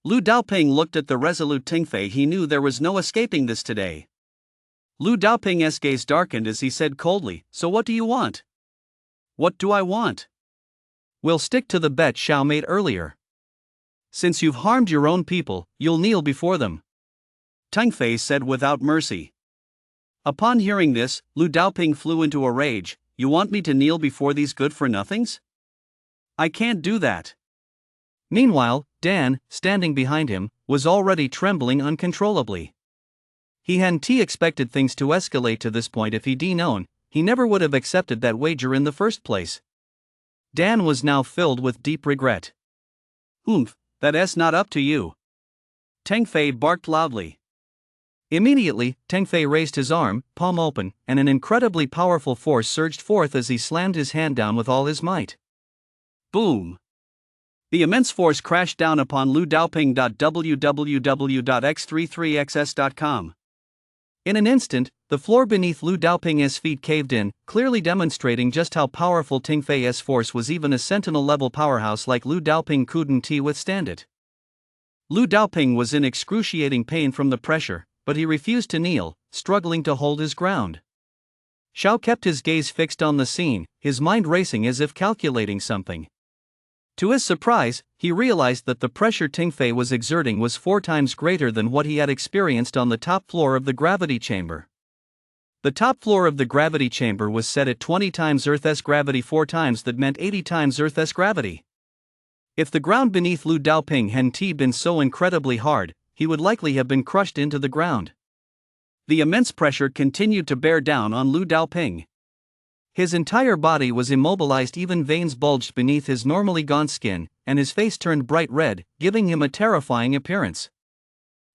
Lu Daoping looked at the resolute Teng Fei. He knew there was no escaping this today. Lu Daoping's gaze darkened as he said coldly, so what do you want? What do I want? We'll stick to the bet Xiao made earlier. Since you've harmed your own people, you'll kneel before them. Teng Fei said without mercy. Upon hearing this, Lu Daoping flew into a rage. You want me to kneel before these good-for-nothings? I can't do that. Meanwhile, Dan, standing behind him, was already trembling uncontrollably. He hadn't expected things to escalate to this point. If he'd known, he never would have accepted that wager in the first place. Dan was now filled with deep regret. That's not up to you. Teng Fei barked loudly. Immediately, Teng Fei raised his arm, palm open, and an incredibly powerful force surged forth as he slammed his hand down with all his might. Boom! The immense force crashed down upon Lu Daoping. www.x33xs.com. In an instant, the floor beneath Lu Daoping's feet caved in, clearly demonstrating just how powerful Teng Fei's force was. Even a sentinel-level powerhouse like Lu Daoping couldn't withstand it. Lu Daoping was in excruciating pain from the pressure, but he refused to kneel, struggling to hold his ground. Xiao kept his gaze fixed on the scene, his mind racing as if calculating something. To his surprise, he realized that the pressure Teng Fei was exerting was 4 times greater than what he had experienced on the top floor of the gravity chamber. The top floor of the gravity chamber was set at 20 times Earth's gravity. 4 times that meant 80 times Earth's gravity. If the ground beneath Lu Daoping hadn't been so incredibly hard, he would likely have been crushed into the ground. The immense pressure continued to bear down on Lu Daoping. His entire body was immobilized. Even veins bulged beneath his normally gaunt skin, and his face turned bright red, giving him a terrifying appearance.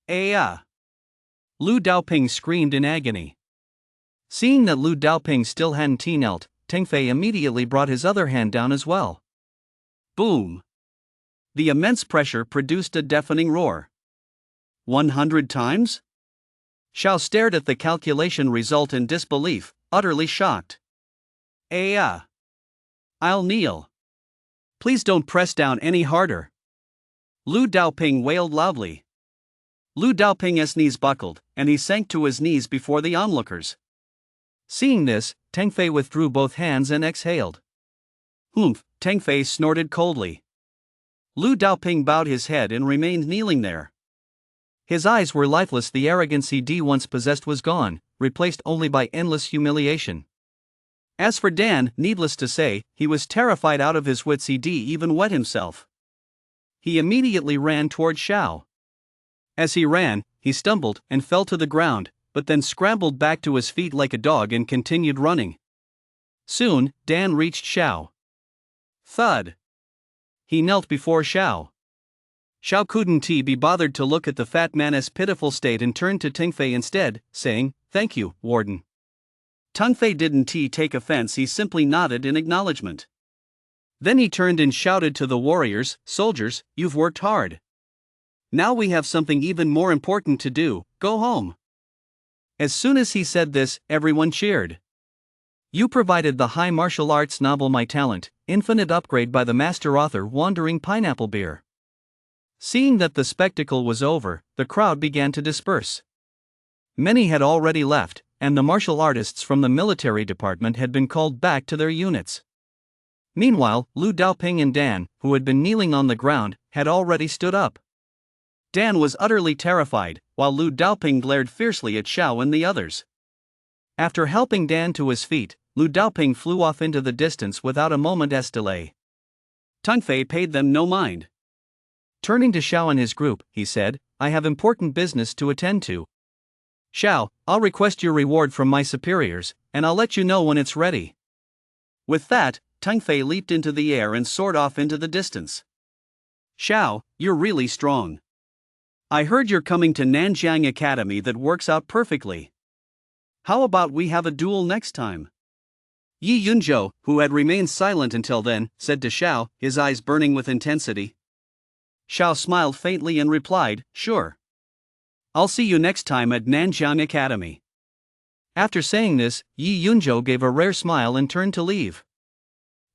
Lu Daoping screamed in agony. Seeing that Lu Daoping still hadn't knelt, Teng Fei immediately brought his other hand down as well. Boom! The immense pressure produced a deafening roar. 100 times? Xiao stared at the calculation result in disbelief, utterly shocked. I'll kneel. Please don't press down any harder. Lu Daoping wailed loudly. Lu Daoping's knees buckled, and he sank to his knees before the onlookers. Seeing this, Teng Fei withdrew both hands and exhaled. Teng Fei snorted coldly. Lu Daoping bowed his head and remained kneeling there. His eyes were lifeless. The arrogance he once possessed was gone, replaced only by endless humiliation. As for Dan, needless to say, he was terrified out of his wits. He even wet himself. He immediately ran toward Xiao. As he ran, he stumbled and fell to the ground, but then scrambled back to his feet like a dog and continued running. Soon, Dan reached Xiao. Thud! He knelt before Xiao. Xiao couldn't be bothered to look at the fat man's pitiful state and turned to Tingfei instead, saying, "Thank you, Warden." Tingfei didn't take offense, he simply nodded in acknowledgement. Then he turned and shouted to the warriors, "Soldiers, you've worked hard. Now we have something even more important to do, go home." As soon as he said this, everyone cheered. You provided the high martial arts novel My Talent, Infinite Upgrade by the master author Wandering Pineapple Beer. Seeing that the spectacle was over, the crowd began to disperse. Many had already left, and the martial artists from the military department had been called back to their units. Meanwhile, Lu Daoping and Dan, who had been kneeling on the ground, had already stood up. Dan was utterly terrified, while Lu Daoping glared fiercely at Xiao and the others. After helping Dan to his feet, Lu Daoping flew off into the distance without a moment's delay. Tingfei paid them no mind. Turning to Xiao and his group, he said, "I have important business to attend to. Xiao, I'll request your reward from my superiors, and I'll let you know when it's ready." With that, Tingfei leaped into the air and soared off into the distance. "Xiao, you're really strong. I heard you're coming to Nanjiang Academy. That works out perfectly. How about we have a duel next time?" Yi Yunzhou, who had remained silent until then, said to Xiao, his eyes burning with intensity. Xiao smiled faintly and replied, "Sure. I'll see you next time at Nanjiang Academy." After saying this, Yi Yunzhou gave a rare smile and turned to leave.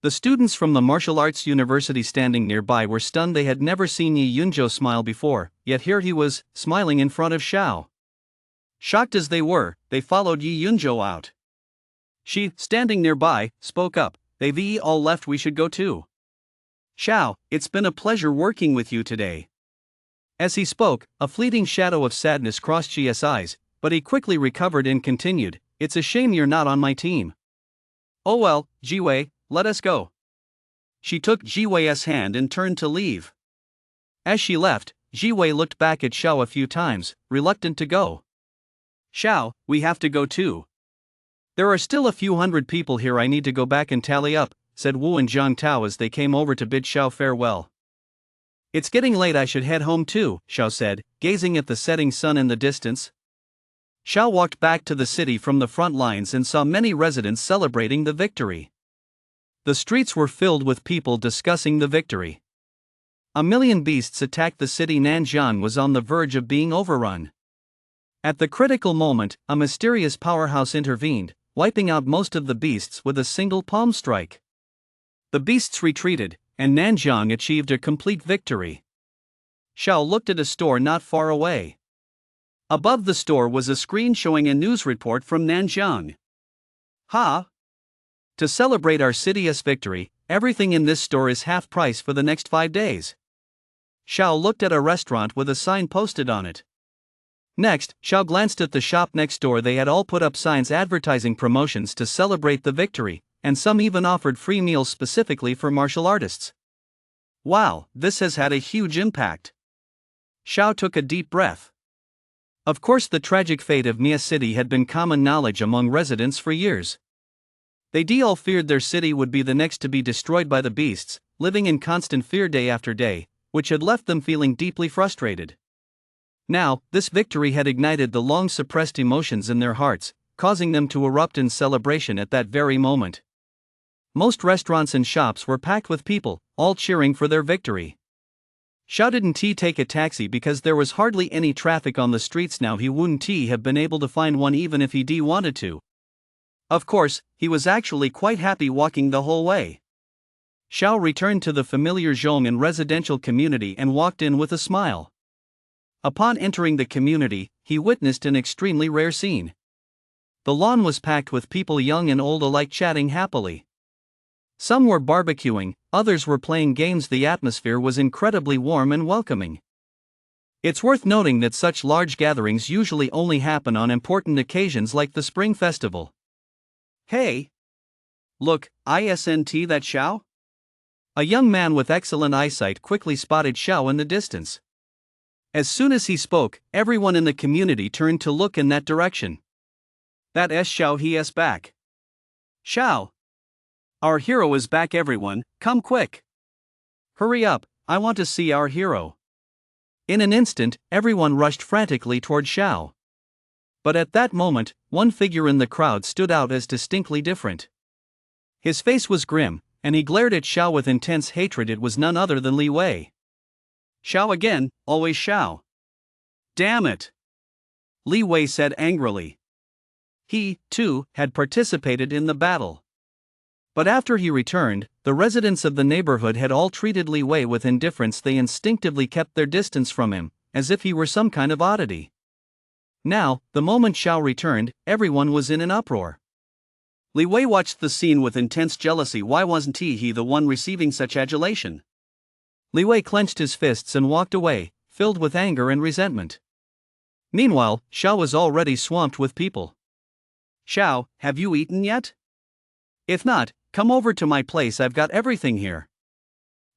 The students from the martial arts university standing nearby were stunned. They had never seen Yi Yunzhou smile before, yet here he was, smiling in front of Xiao. Shocked as they were, they followed Yi Yunzhou out. She, standing nearby, spoke up, "They've all left, we should go too." "Xiao, it's been a pleasure working with you today." As he spoke, a fleeting shadow of sadness crossed Xia's eyes, but he quickly recovered and continued, "It's a shame you're not on my team." "Oh well, Jiwei, let us go." She took Jiwei's hand and turned to leave. As she left, Jiwei looked back at Xiao a few times, reluctant to go. "Xiao, we have to go too. There are still a few hundred people here I need to go back and tally up," said Wu and Zhang Tao as they came over to bid Xiao farewell. "It's getting late, I should head home too," Xiao said, gazing at the setting sun in the distance. Xiao walked back to the city from the front lines and saw many residents celebrating the victory. The streets were filled with people discussing the victory. 1,000,000 beasts attacked the city. Nanjiang was on the verge of being overrun. At the critical moment, a mysterious powerhouse intervened, wiping out most of the beasts with a single palm strike. The beasts retreated, and Nanjiang achieved a complete victory. Xiao looked at a store not far away. Above the store was a screen showing a news report from Nanjiang. "Ha! To celebrate our city's victory, everything in this store is half price for the next 5 days." Xiao looked at a restaurant with a sign posted on it. Next, Xiao glanced at the shop next door. They had all put up signs advertising promotions to celebrate the victory, and some even offered free meals specifically for martial artists. Wow, this has had a huge impact. Xiao took a deep breath. Of course, the tragic fate of Mia City had been common knowledge among residents for years. They all feared their city would be the next to be destroyed by the beasts, living in constant fear day after day, which had left them feeling deeply frustrated. Now, this victory had ignited the long-suppressed emotions in their hearts, causing them to erupt in celebration at that very moment. Most restaurants and shops were packed with people, all cheering for their victory. Xiao didn't take a taxi because there was hardly any traffic on the streets now. He wouldn't have been able to find one even if he wanted to. Of course, he was actually quite happy walking the whole way. Xiao returned to the familiar Zhong'an residential community and walked in with a smile. Upon entering the community, he witnessed an extremely rare scene. The lawn was packed with people young and old alike chatting happily. Some were barbecuing, others were playing games. The atmosphere was incredibly warm and welcoming. It's worth noting that such large gatherings usually only happen on important occasions like the Spring Festival. "Hey! Look, isn't that Xiao?" A young man with excellent eyesight quickly spotted Xiao in the distance. As soon as he spoke, everyone in the community turned to look in that direction. That is Xiao He's back. Xiao! Our hero is back, everyone, come quick! Hurry up, I want to see our hero. In an instant, everyone rushed frantically toward Xiao. But at that moment, one figure in the crowd stood out as distinctly different. His face was grim, and he glared at Xiao with intense hatred. It was none other than Li Wei. Xiao again, always Xiao. Damn it! Li Wei said angrily. He, too, had participated in the battle. But after he returned, the residents of the neighborhood had all treated Li Wei with indifference. They instinctively kept their distance from him, as if he were some kind of oddity. Now, the moment Xiao returned, everyone was in an uproar. Li Wei watched the scene with intense jealousy. Why wasn't he the one receiving such adulation? Li Wei clenched his fists and walked away, filled with anger and resentment. Meanwhile, Xiao was already swamped with people. Xiao, have you eaten yet? If not, come over to my place. I've got everything here.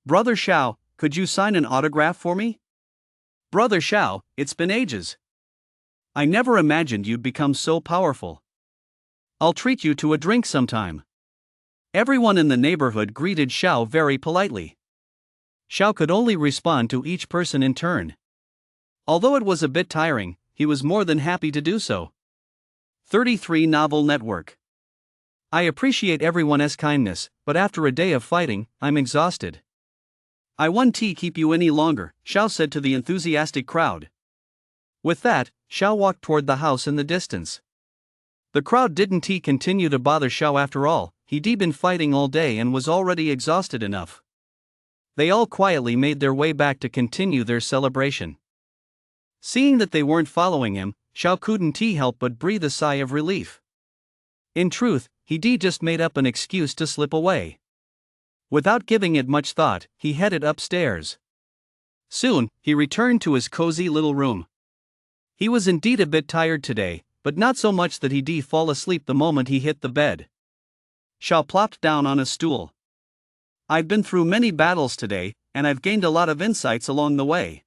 Brother Xiao, could you sign an autograph for me? Brother Xiao, it's been ages. I never imagined you'd become so powerful. I'll treat you to a drink sometime. Everyone in the neighborhood greeted Xiao very politely. Xiao could only respond to each person in turn. Although it was a bit tiring, he was more than happy to do so. 33 Novel Network. I appreciate everyone's kindness, but after a day of fighting, I'm exhausted. I won't keep you any longer, Xiao said to the enthusiastic crowd. With that, Xiao walked toward the house in the distance. The crowd didn't continue to bother Xiao after all. He'd been fighting all day and was already exhausted enough. They all quietly made their way back to continue their celebration. Seeing that they weren't following him, Xiao couldn't help but breathe a sigh of relief. In truth, he'd just made up an excuse to slip away. Without giving it much thought, he headed upstairs. Soon, he returned to his cozy little room. He was indeed a bit tired today, but not so much that he'd fall asleep the moment he hit the bed. Xiao plopped down on a stool. I've been through many battles today, and I've gained a lot of insights along the way.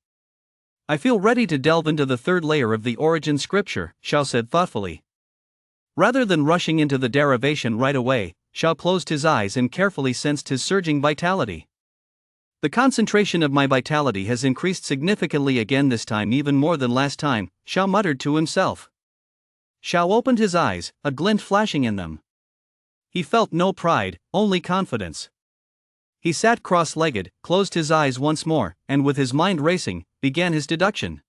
I feel ready to delve into the third layer of the origin scripture, Xiao said thoughtfully. Rather than rushing into the derivation right away, Xiao closed his eyes and carefully sensed his surging vitality. The concentration of my vitality has increased significantly again, this time even more than last time, Xiao muttered to himself. Xiao opened his eyes, a glint flashing in them. He felt no pride, only confidence. He sat cross-legged, closed his eyes once more, and with his mind racing, began his deduction.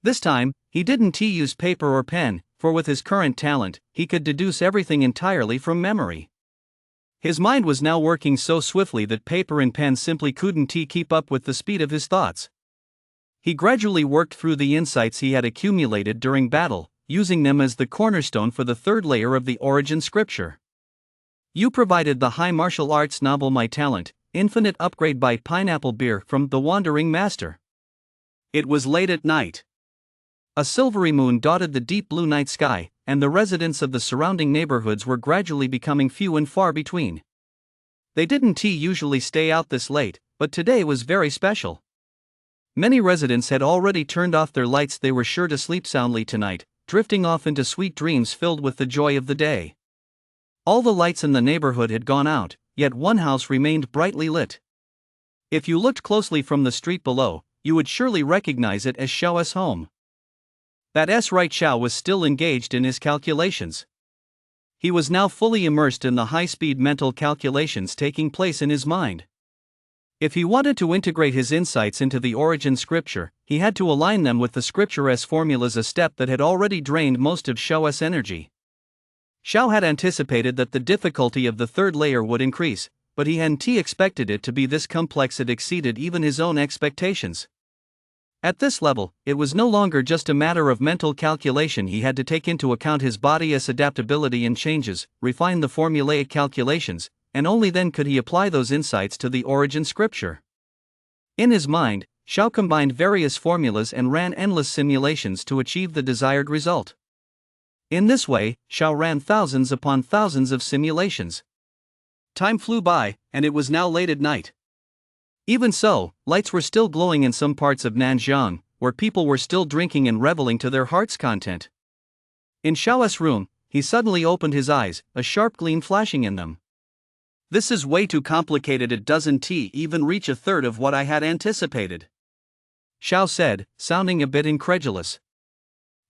This time, he didn't use paper or pen, for with his current talent, he could deduce everything entirely from memory. His mind was now working so swiftly that paper and pen simply couldn't keep up with the speed of his thoughts. He gradually worked through the insights he had accumulated during battle, using them as the cornerstone for the third layer of the origin scripture. You provided the high martial arts novel My Talent, Infinite Upgrade by Pineapple Beer from The Wandering Master. It was late at night. A silvery moon dotted the deep blue night sky, and the residents of the surrounding neighborhoods were gradually becoming few and far between. They didn't usually stay out this late, but today was very special. Many residents had already turned off their lights. They were sure to sleep soundly tonight, drifting off into sweet dreams filled with the joy of the day. All the lights in the neighborhood had gone out, yet one house remained brightly lit. If you looked closely from the street below, you would surely recognize it as Xiao's home. That's right, Xiao was still engaged in his calculations. He was now fully immersed in the high-speed mental calculations taking place in his mind. If he wanted to integrate his insights into the origin scripture, he had to align them with the scripture's formulas, a step that had already drained most of Xiao's energy. Xiao had anticipated that the difficulty of the third layer would increase, but he hadn't expected it to be this complex. It exceeded even his own expectations. At this level, it was no longer just a matter of mental calculation. He had to take into account his body's adaptability and changes, refine the formulaic calculations, and only then could he apply those insights to the origin scripture. In his mind, Xiao combined various formulas and ran endless simulations to achieve the desired result. In this way, Xiao ran thousands upon thousands of simulations. Time flew by, and it was now late at night. Even so, lights were still glowing in some parts of Nanjiang, where people were still drinking and reveling to their heart's content. In Xiao's room, he suddenly opened his eyes, a sharp gleam flashing in them. This is way too complicated. It doesn't even reach a third of what I had anticipated, Xiao said, sounding a bit incredulous.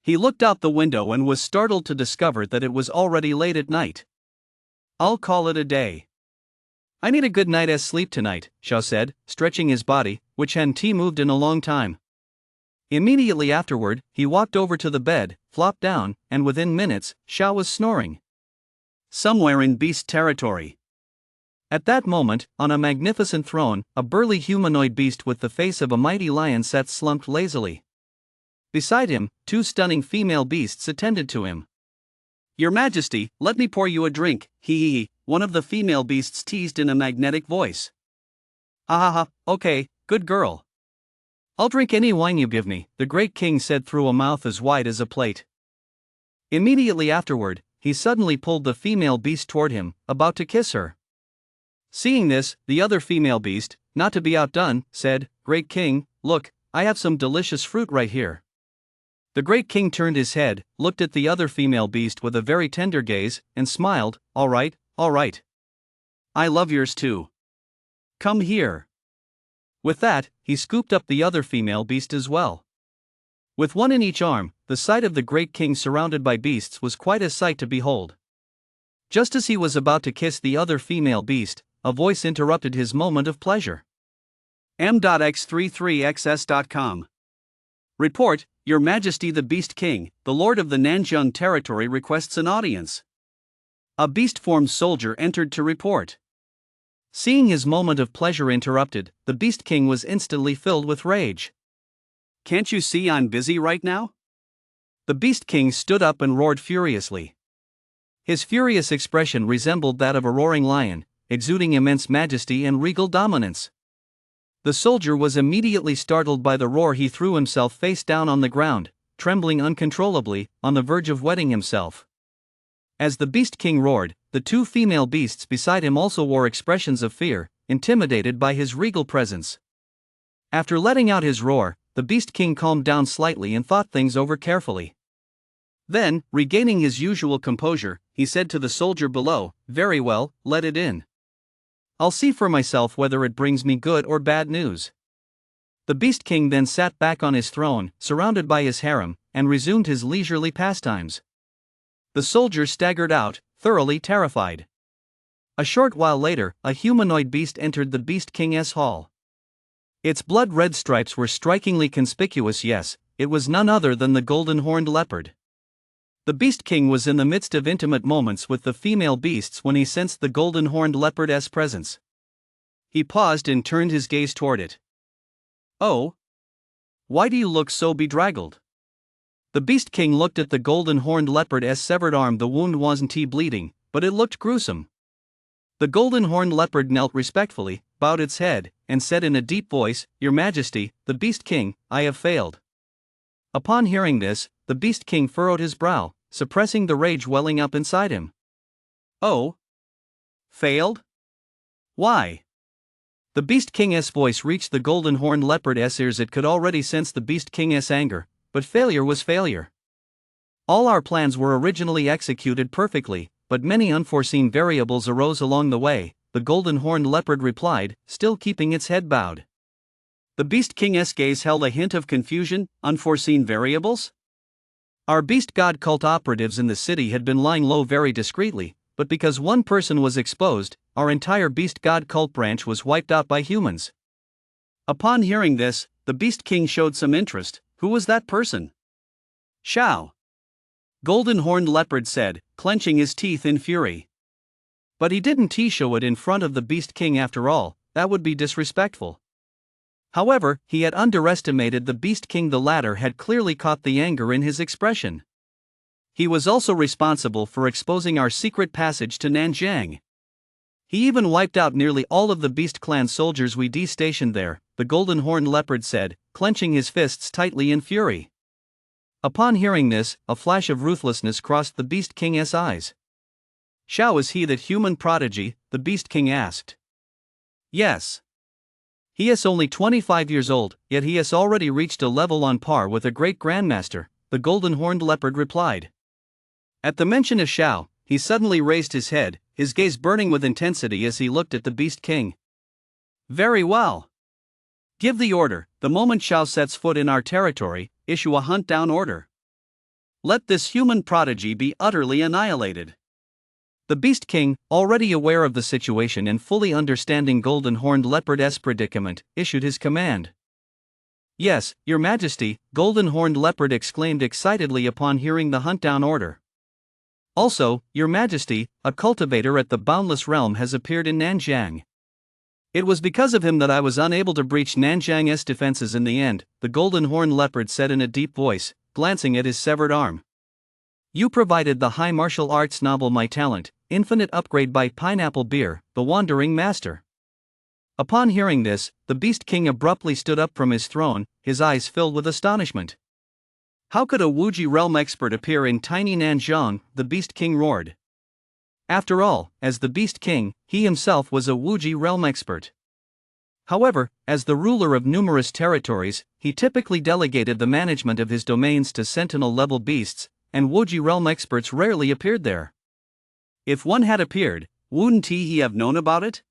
He looked out the window and was startled to discover that it was already late at night. I'll call it a day. I need a good night's sleep tonight, Xiao said, stretching his body, which hadn't moved in a long time. Immediately afterward, he walked over to the bed, flopped down, and within minutes, Xiao was snoring. Somewhere in beast territory. At that moment, on a magnificent throne, a burly humanoid beast with the face of a mighty lion sat slumped lazily. Beside him, two stunning female beasts attended to him. Your Majesty, let me pour you a drink, he, one of the female beasts teased in a magnetic voice. Ha, okay, good girl. I'll drink any wine you give me, the great king said through a mouth as wide as a plate. Immediately afterward, he suddenly pulled the female beast toward him, about to kiss her. Seeing this, the other female beast, not to be outdone, said, Great king, look, I have some delicious fruit right here. The great king turned his head, looked at the other female beast with a very tender gaze, and smiled, all right. I love yours too. Come here. With that, he scooped up the other female beast as well. With one in each arm, the sight of the great king surrounded by beasts was quite a sight to behold. Just as he was about to kiss the other female beast, a voice interrupted his moment of pleasure. M.X33XS.com. Report, Your Majesty the Beast King, the Lord of the Nanjing Territory requests an audience. A beast-formed soldier entered to report. Seeing his moment of pleasure interrupted, the Beast King was instantly filled with rage. Can't you see I'm busy right now? The Beast King stood up and roared furiously. His furious expression resembled that of a roaring lion, exuding immense majesty and regal dominance. The soldier was immediately startled by the roar. He threw himself face down on the ground, trembling uncontrollably, on the verge of wetting himself. As the Beast King roared, the two female beasts beside him also wore expressions of fear, intimidated by his regal presence. After letting out his roar, the Beast King calmed down slightly and thought things over carefully. Then, regaining his usual composure, he said to the soldier below, Very well, let it in. I'll see for myself whether it brings me good or bad news. The Beast King then sat back on his throne, surrounded by his harem, and resumed his leisurely pastimes. The soldier staggered out, thoroughly terrified. A short while later, a humanoid beast entered the Beast King's hall. Its blood-red stripes were strikingly conspicuous. Yes, it was none other than the golden-horned leopard. The Beast King was in the midst of intimate moments with the female beasts when he sensed the golden-horned leopard's presence. He paused and turned his gaze toward it. Oh? Why do you look so bedraggled? The Beast King looked at the golden-horned leopard's severed arm. The wound wasn't bleeding, but it looked gruesome. The golden-horned leopard knelt respectfully, bowed its head, and said in a deep voice, Your Majesty, the Beast King, I have failed. Upon hearing this, the Beast King furrowed his brow, suppressing the rage welling up inside him. Oh? Failed? Why? The Beast King's voice reached the golden-horned leopard's ears. It could already sense the Beast King's anger, but failure was failure. All our plans were originally executed perfectly, but many unforeseen variables arose along the way, the golden-horned leopard replied, still keeping its head bowed. The Beast King's gaze held a hint of confusion. Unforeseen variables? Our beast god cult operatives in the city had been lying low very discreetly, but because one person was exposed, our entire beast god cult branch was wiped out by humans. Upon hearing this, the Beast King showed some interest. Who was that person? Xiao. Golden-horned leopard said, clenching his teeth in fury. But he didn't show it in front of the Beast King after all, that would be disrespectful. However, he had underestimated the Beast King. The latter had clearly caught the anger in his expression. He was also responsible for exposing our secret passage to Nanjing. He even wiped out nearly all of the Beast Clan soldiers we destationed there, the golden-horned leopard said, clenching his fists tightly in fury. Upon hearing this, a flash of ruthlessness crossed the Beast King's eyes. Xiao, is he that human prodigy? The Beast King asked. Yes. He is only 25 years old, yet he has already reached a level on par with a great grandmaster, the golden horned leopard replied. At the mention of Shao, he suddenly raised his head, his gaze burning with intensity as he looked at the Beast King. Very well. Give the order. The moment Shao sets foot in our territory, issue a hunt-down order. Let this human prodigy be utterly annihilated. The Beast King, already aware of the situation and fully understanding Golden Horned Leopard's predicament, issued his command. Yes, Your Majesty, Golden Horned Leopard exclaimed excitedly upon hearing the hunt-down order. Also, Your Majesty, a cultivator at the Boundless Realm has appeared in Nanjiang. It was because of him that I was unable to breach Nanjiang's defenses in the end, the Golden Horned Leopard said in a deep voice, glancing at his severed arm. You provided the high martial arts novel My Talent, Infinite Upgrade by Pineapple Beer, the Wandering Master. Upon hearing this, the Beast King abruptly stood up from his throne, his eyes filled with astonishment. How could a Wuji realm expert appear in tiny Nanjiang? The Beast King roared. After all, as the Beast King, he himself was a Wuji realm expert. However, as the ruler of numerous territories, he typically delegated the management of his domains to sentinel-level beasts, and Wuji realm experts rarely appeared there. If one had appeared, wouldn't he have known about it?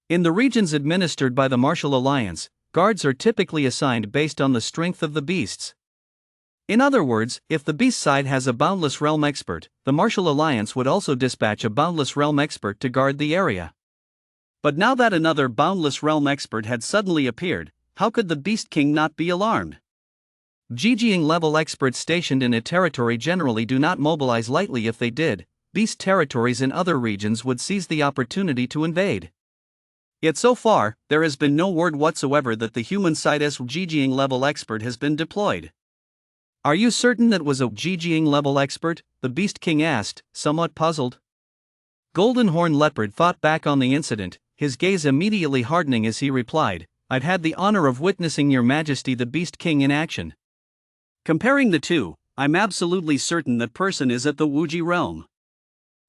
In the regions administered by the Martial Alliance, guards are typically assigned based on the strength of the beasts. In other words, if the beast side has a Boundless Realm expert, the Martial Alliance would also dispatch a Boundless Realm expert to guard the area. But now that another Boundless Realm expert had suddenly appeared, how could the Beast King not be alarmed? Zhejiang level experts stationed in a territory generally do not mobilize lightly. If they did, beast territories in other regions would seize the opportunity to invade. Yet so far, there has been no word whatsoever that the human side's Zhejiang level expert has been deployed. Are you certain that was a Zhejiang level expert? The Beast King asked, somewhat puzzled. Golden Horned Leopard thought back on the incident, his gaze immediately hardening as he replied, I've had the honor of witnessing Your Majesty the Beast King in action. Comparing the two, I'm absolutely certain that person is at the Wuji realm.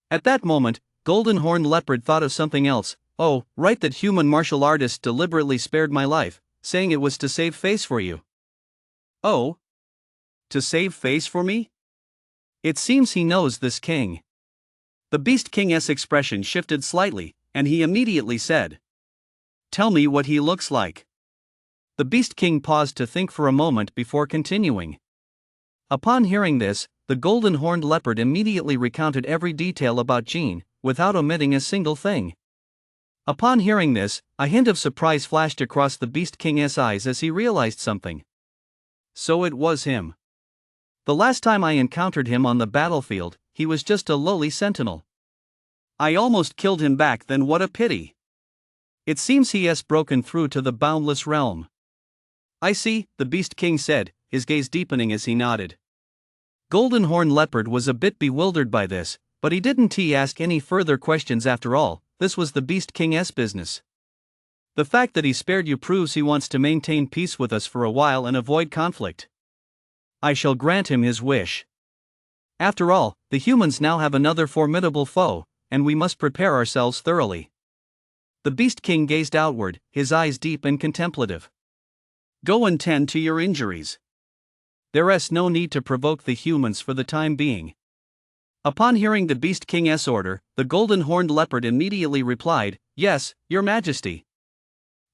At that moment, Golden Horned Leopard thought of something else. Oh, right, that human martial artist deliberately spared my life, saying it was to save face for you. Oh? To save face for me? It seems he knows this king. The Beast King's expression shifted slightly, and he immediately said, Tell me what he looks like. The Beast King paused to think for a moment before continuing. Upon hearing this, the Golden Horned Leopard immediately recounted every detail about Jean, without omitting a single thing. Upon hearing this, a hint of surprise flashed across the Beast King's eyes as he realized something. So it was him. The last time I encountered him on the battlefield, he was just a lowly sentinel. I almost killed him back then. What a pity. It seems he has broken through to the Boundless Realm. I see, the Beast King said, his gaze deepening as he nodded. Golden Horned Leopard was a bit bewildered by this, but he didn't ask any further questions. After all, this was the Beast King's business. The fact that he spared you proves he wants to maintain peace with us for a while and avoid conflict. I shall grant him his wish. After all, the humans now have another formidable foe, and we must prepare ourselves thoroughly. The Beast King gazed outward, his eyes deep and contemplative. Go and tend to your injuries. There is no need to provoke the humans for the time being. Upon hearing the Beast King's order, the Golden Horned Leopard immediately replied, Yes, Your Majesty.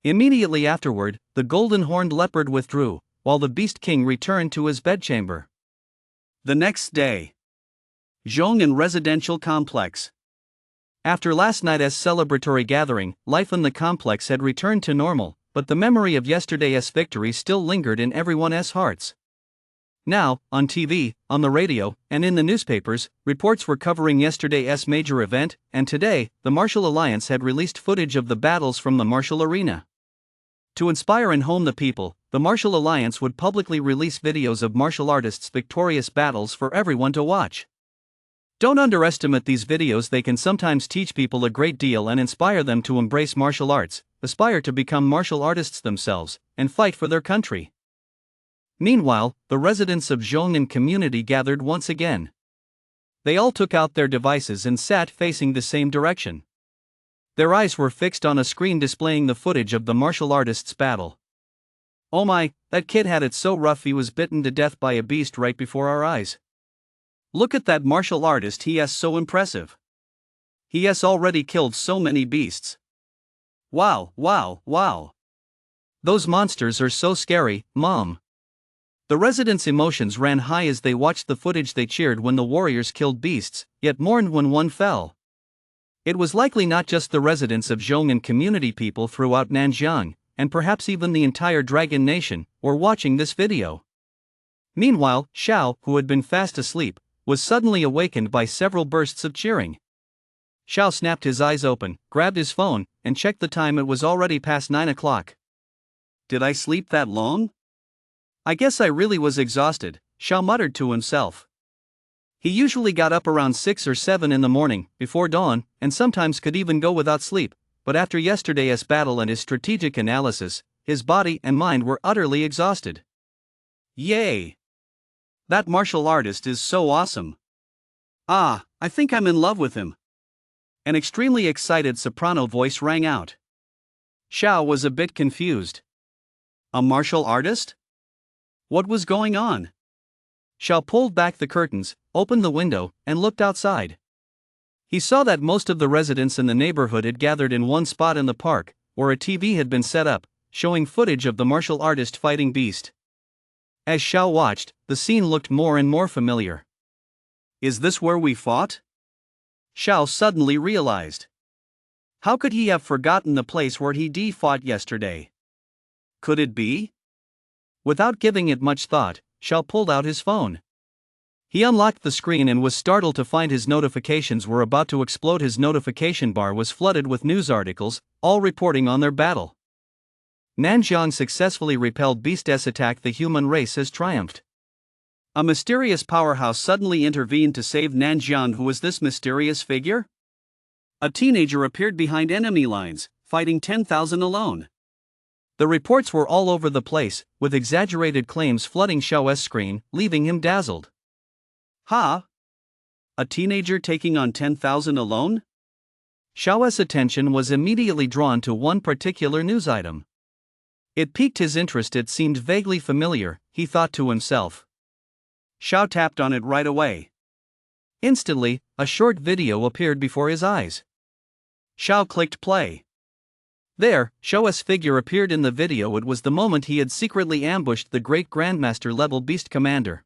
Immediately afterward, the Golden Horned Leopard withdrew, while the Beast King returned to his bedchamber. The next day. Zhongnan Residential Complex. After last night's celebratory gathering, life in the complex had returned to normal, but the memory of yesterday's victory still lingered in everyone's hearts. Now, on TV, on the radio, and in the newspapers, reports were covering yesterday's major event, and today, the Martial Alliance had released footage of the battles from the martial arena. To inspire and hone the people, the Martial Alliance would publicly release videos of martial artists' victorious battles for everyone to watch. Don't underestimate these videos. They can sometimes teach people a great deal and inspire them to embrace martial arts, aspire to become martial artists themselves, and fight for their country. Meanwhile, the residents of Zhongnan community gathered once again. They all took out their devices and sat facing the same direction. Their eyes were fixed on a screen displaying the footage of the martial artist's battle. "Oh my, that kid had it so rough he was bitten to death by a beast right before our eyes. Look at that martial artist, he is so impressive. He has already killed so many beasts. Wow, wow, wow. Those monsters are so scary, Mom." The residents' emotions ran high as they watched the footage. They cheered when the warriors killed beasts, yet mourned when one fell. It was likely not just the residents of Zhong and community people throughout Nanjiang, and perhaps even the entire Dragon Nation, were watching this video. Meanwhile, Xiao, who had been fast asleep, was suddenly awakened by several bursts of cheering. Xiao snapped his eyes open, grabbed his phone, and checked the time. It was already past 9 o'clock. "Did I sleep that long? I guess I really was exhausted," Xiao muttered to himself. He usually got up around 6 or 7 in the morning, before dawn, and sometimes could even go without sleep, but after yesterday's battle and his strategic analysis, his body and mind were utterly exhausted. "Yay! That martial artist is so awesome. Ah, I think I'm in love with him." An extremely excited soprano voice rang out. Xiao was a bit confused. A martial artist? What was going on? Xiao pulled back the curtains, opened the window, and looked outside. He saw that most of the residents in the neighborhood had gathered in one spot in the park, where a TV had been set up, showing footage of the martial artist fighting beast. As Xiao watched, the scene looked more and more familiar. "Is this where we fought?" Xiao suddenly realized. How could he have forgotten the place where he fought yesterday? Could it be? Without giving it much thought, Xiao pulled out his phone. He unlocked the screen and was startled to find his notifications were about to explode. His notification bar was flooded with news articles, all reporting on their battle. Nanjiang successfully repelled Beast's attack. The human race has triumphed. A mysterious powerhouse suddenly intervened to save Nanjiang. Who was this mysterious figure? A teenager appeared behind enemy lines, fighting 10,000 alone. The reports were all over the place, with exaggerated claims flooding Xiao's screen, leaving him dazzled. Ha! A teenager taking on 10,000 alone? Xiao's attention was immediately drawn to one particular news item. It piqued his interest. It seemed vaguely familiar, he thought to himself. Xiao tapped on it right away. Instantly, a short video appeared before his eyes. Xiao clicked play. There, Xiao's figure appeared in the video. It was the moment he had secretly ambushed the great Grandmaster-level beast commander.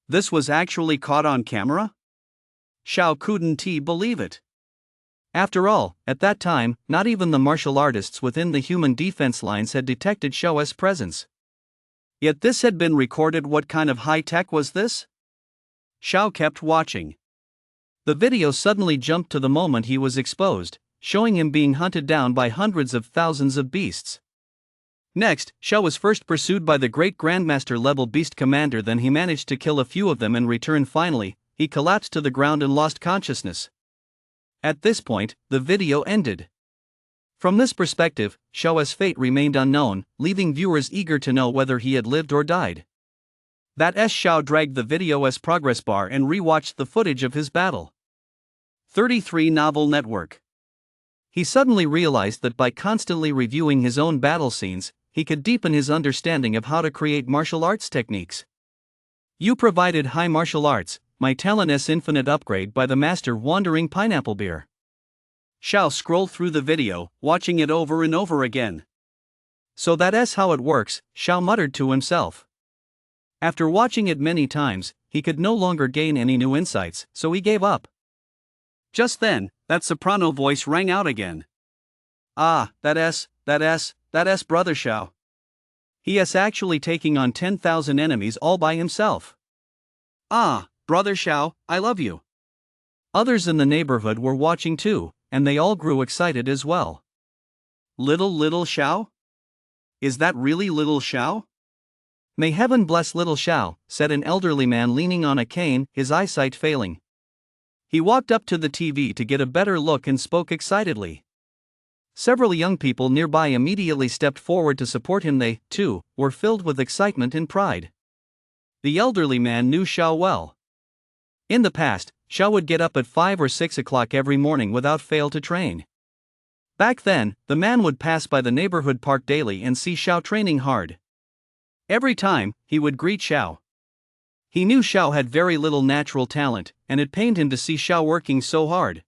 This was actually caught on camera? Xiao couldn't believe it. After all, at that time, not even the martial artists within the human defense lines had detected Xiao's presence. Yet this had been recorded. What kind of high-tech was this? Xiao kept watching. The video suddenly jumped to the moment he was exposed, showing him being hunted down by hundreds of thousands of beasts. Next, Xiao was first pursued by the great Grandmaster-level beast commander. Then he managed to kill a few of them in return. Finally, he collapsed to the ground and lost consciousness. At this point, the video ended. From this perspective, Xiao's fate remained unknown, leaving viewers eager to know whether he had lived or died. Xiao dragged the video's progress bar and rewatched the footage of his battle. 33 Novel Network. He suddenly realized that by constantly reviewing his own battle scenes, he could deepen his understanding of how to create martial arts techniques. You provided high martial arts, my talent's infinite upgrade by the master Wandering Pineapple Beer. Xiao scrolled through the video, watching it over and over again. So that's how it works, Xiao muttered to himself. After watching it many times, he could no longer gain any new insights, so he gave up. Just then, that soprano voice rang out again. Ah, that's Brother Xiao. He is actually taking on 10,000 enemies all by himself. Ah, Brother Xiao, I love you. Others in the neighborhood were watching too, and they all grew excited as well. Little Xiao? Is that really little Xiao? May heaven bless little Xiao, said an elderly man leaning on a cane, his eyesight failing. He walked up to the TV to get a better look and spoke excitedly. Several young people nearby immediately stepped forward to support him. They, too, were filled with excitement and pride. The elderly man knew Xiao well. In the past, Xiao would get up at 5 or 6 o'clock every morning without fail to train. Back then, the man would pass by the neighborhood park daily and see Xiao training hard. Every time, he would greet Xiao. He knew Xiao had very little natural talent, and it pained him to see Xiao working so hard.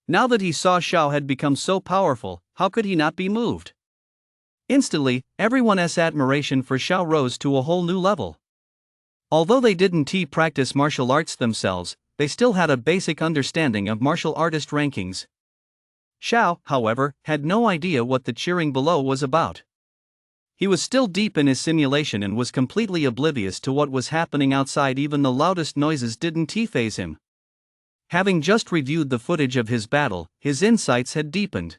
Now that he saw Xiao had become so powerful, how could he not be moved? Instantly, everyone's admiration for Xiao rose to a whole new level. Although they didn't practice martial arts themselves, they still had a basic understanding of martial artist rankings. Xiao, however, had no idea what the cheering below was about. He was still deep in his simulation and was completely oblivious to what was happening outside. Even the loudest noises didn't faze him. Having just reviewed the footage of his battle, his insights had deepened.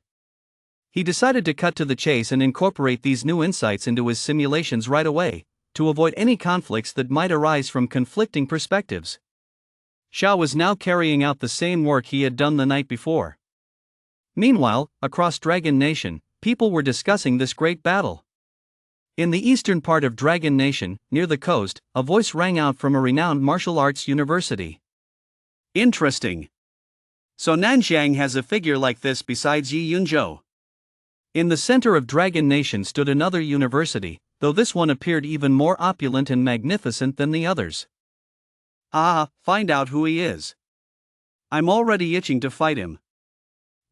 He decided to cut to the chase and incorporate these new insights into his simulations right away, to avoid any conflicts that might arise from conflicting perspectives. Xiao was now carrying out the same work he had done the night before. Meanwhile, across Dragon Nation, people were discussing this great battle. In the eastern part of Dragon Nation, near the coast, a voice rang out from a renowned martial arts university. Interesting. So Nanjiang has a figure like this besides Yi Yunzhou. In the center of Dragon Nation stood another university, though this one appeared even more opulent and magnificent than the others. Find out who he is. I'm already itching to fight him.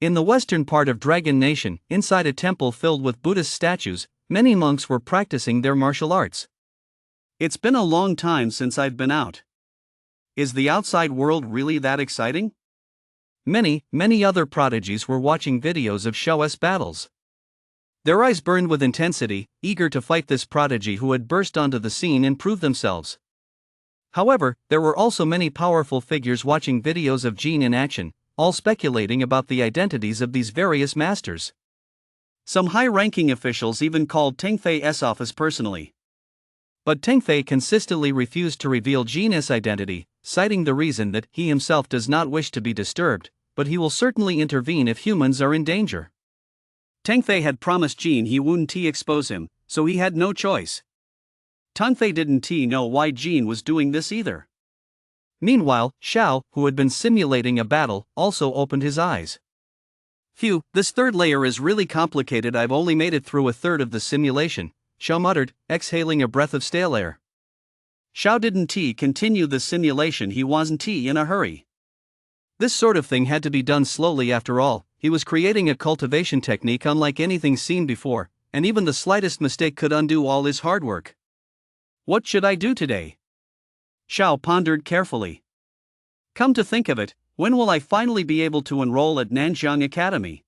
In the western part of Dragon Nation, inside a temple filled with Buddhist statues, many monks were practicing their martial arts. It's been a long time since I've been out. Is the outside world really that exciting? Many other prodigies were watching videos of Xiao's battles. Their eyes burned with intensity, eager to fight this prodigy who had burst onto the scene and prove themselves. However, there were also many powerful figures watching videos of Jin in action, all speculating about the identities of these various masters. Some high-ranking officials even called Tengfei's office personally. But Tengfei consistently refused to reveal Jin's identity, citing the reason that he himself does not wish to be disturbed, but he will certainly intervene if humans are in danger. Tengfei had promised Jin he wouldn't expose him, so he had no choice. Tengfei didn't know why Jin was doing this either. Meanwhile, Xiao, who had been simulating a battle, also opened his eyes. Phew, this third layer is really complicated. I've only made it through a third of the simulation, Xiao muttered, exhaling a breath of stale air. Xiao didn't continue the simulation. He wasn't in a hurry. This sort of thing had to be done slowly after all. He was creating a cultivation technique unlike anything seen before, and even the slightest mistake could undo all his hard work. What should I do today? Xiao pondered carefully. Come to think of it, when will I finally be able to enroll at Nanjiang Academy?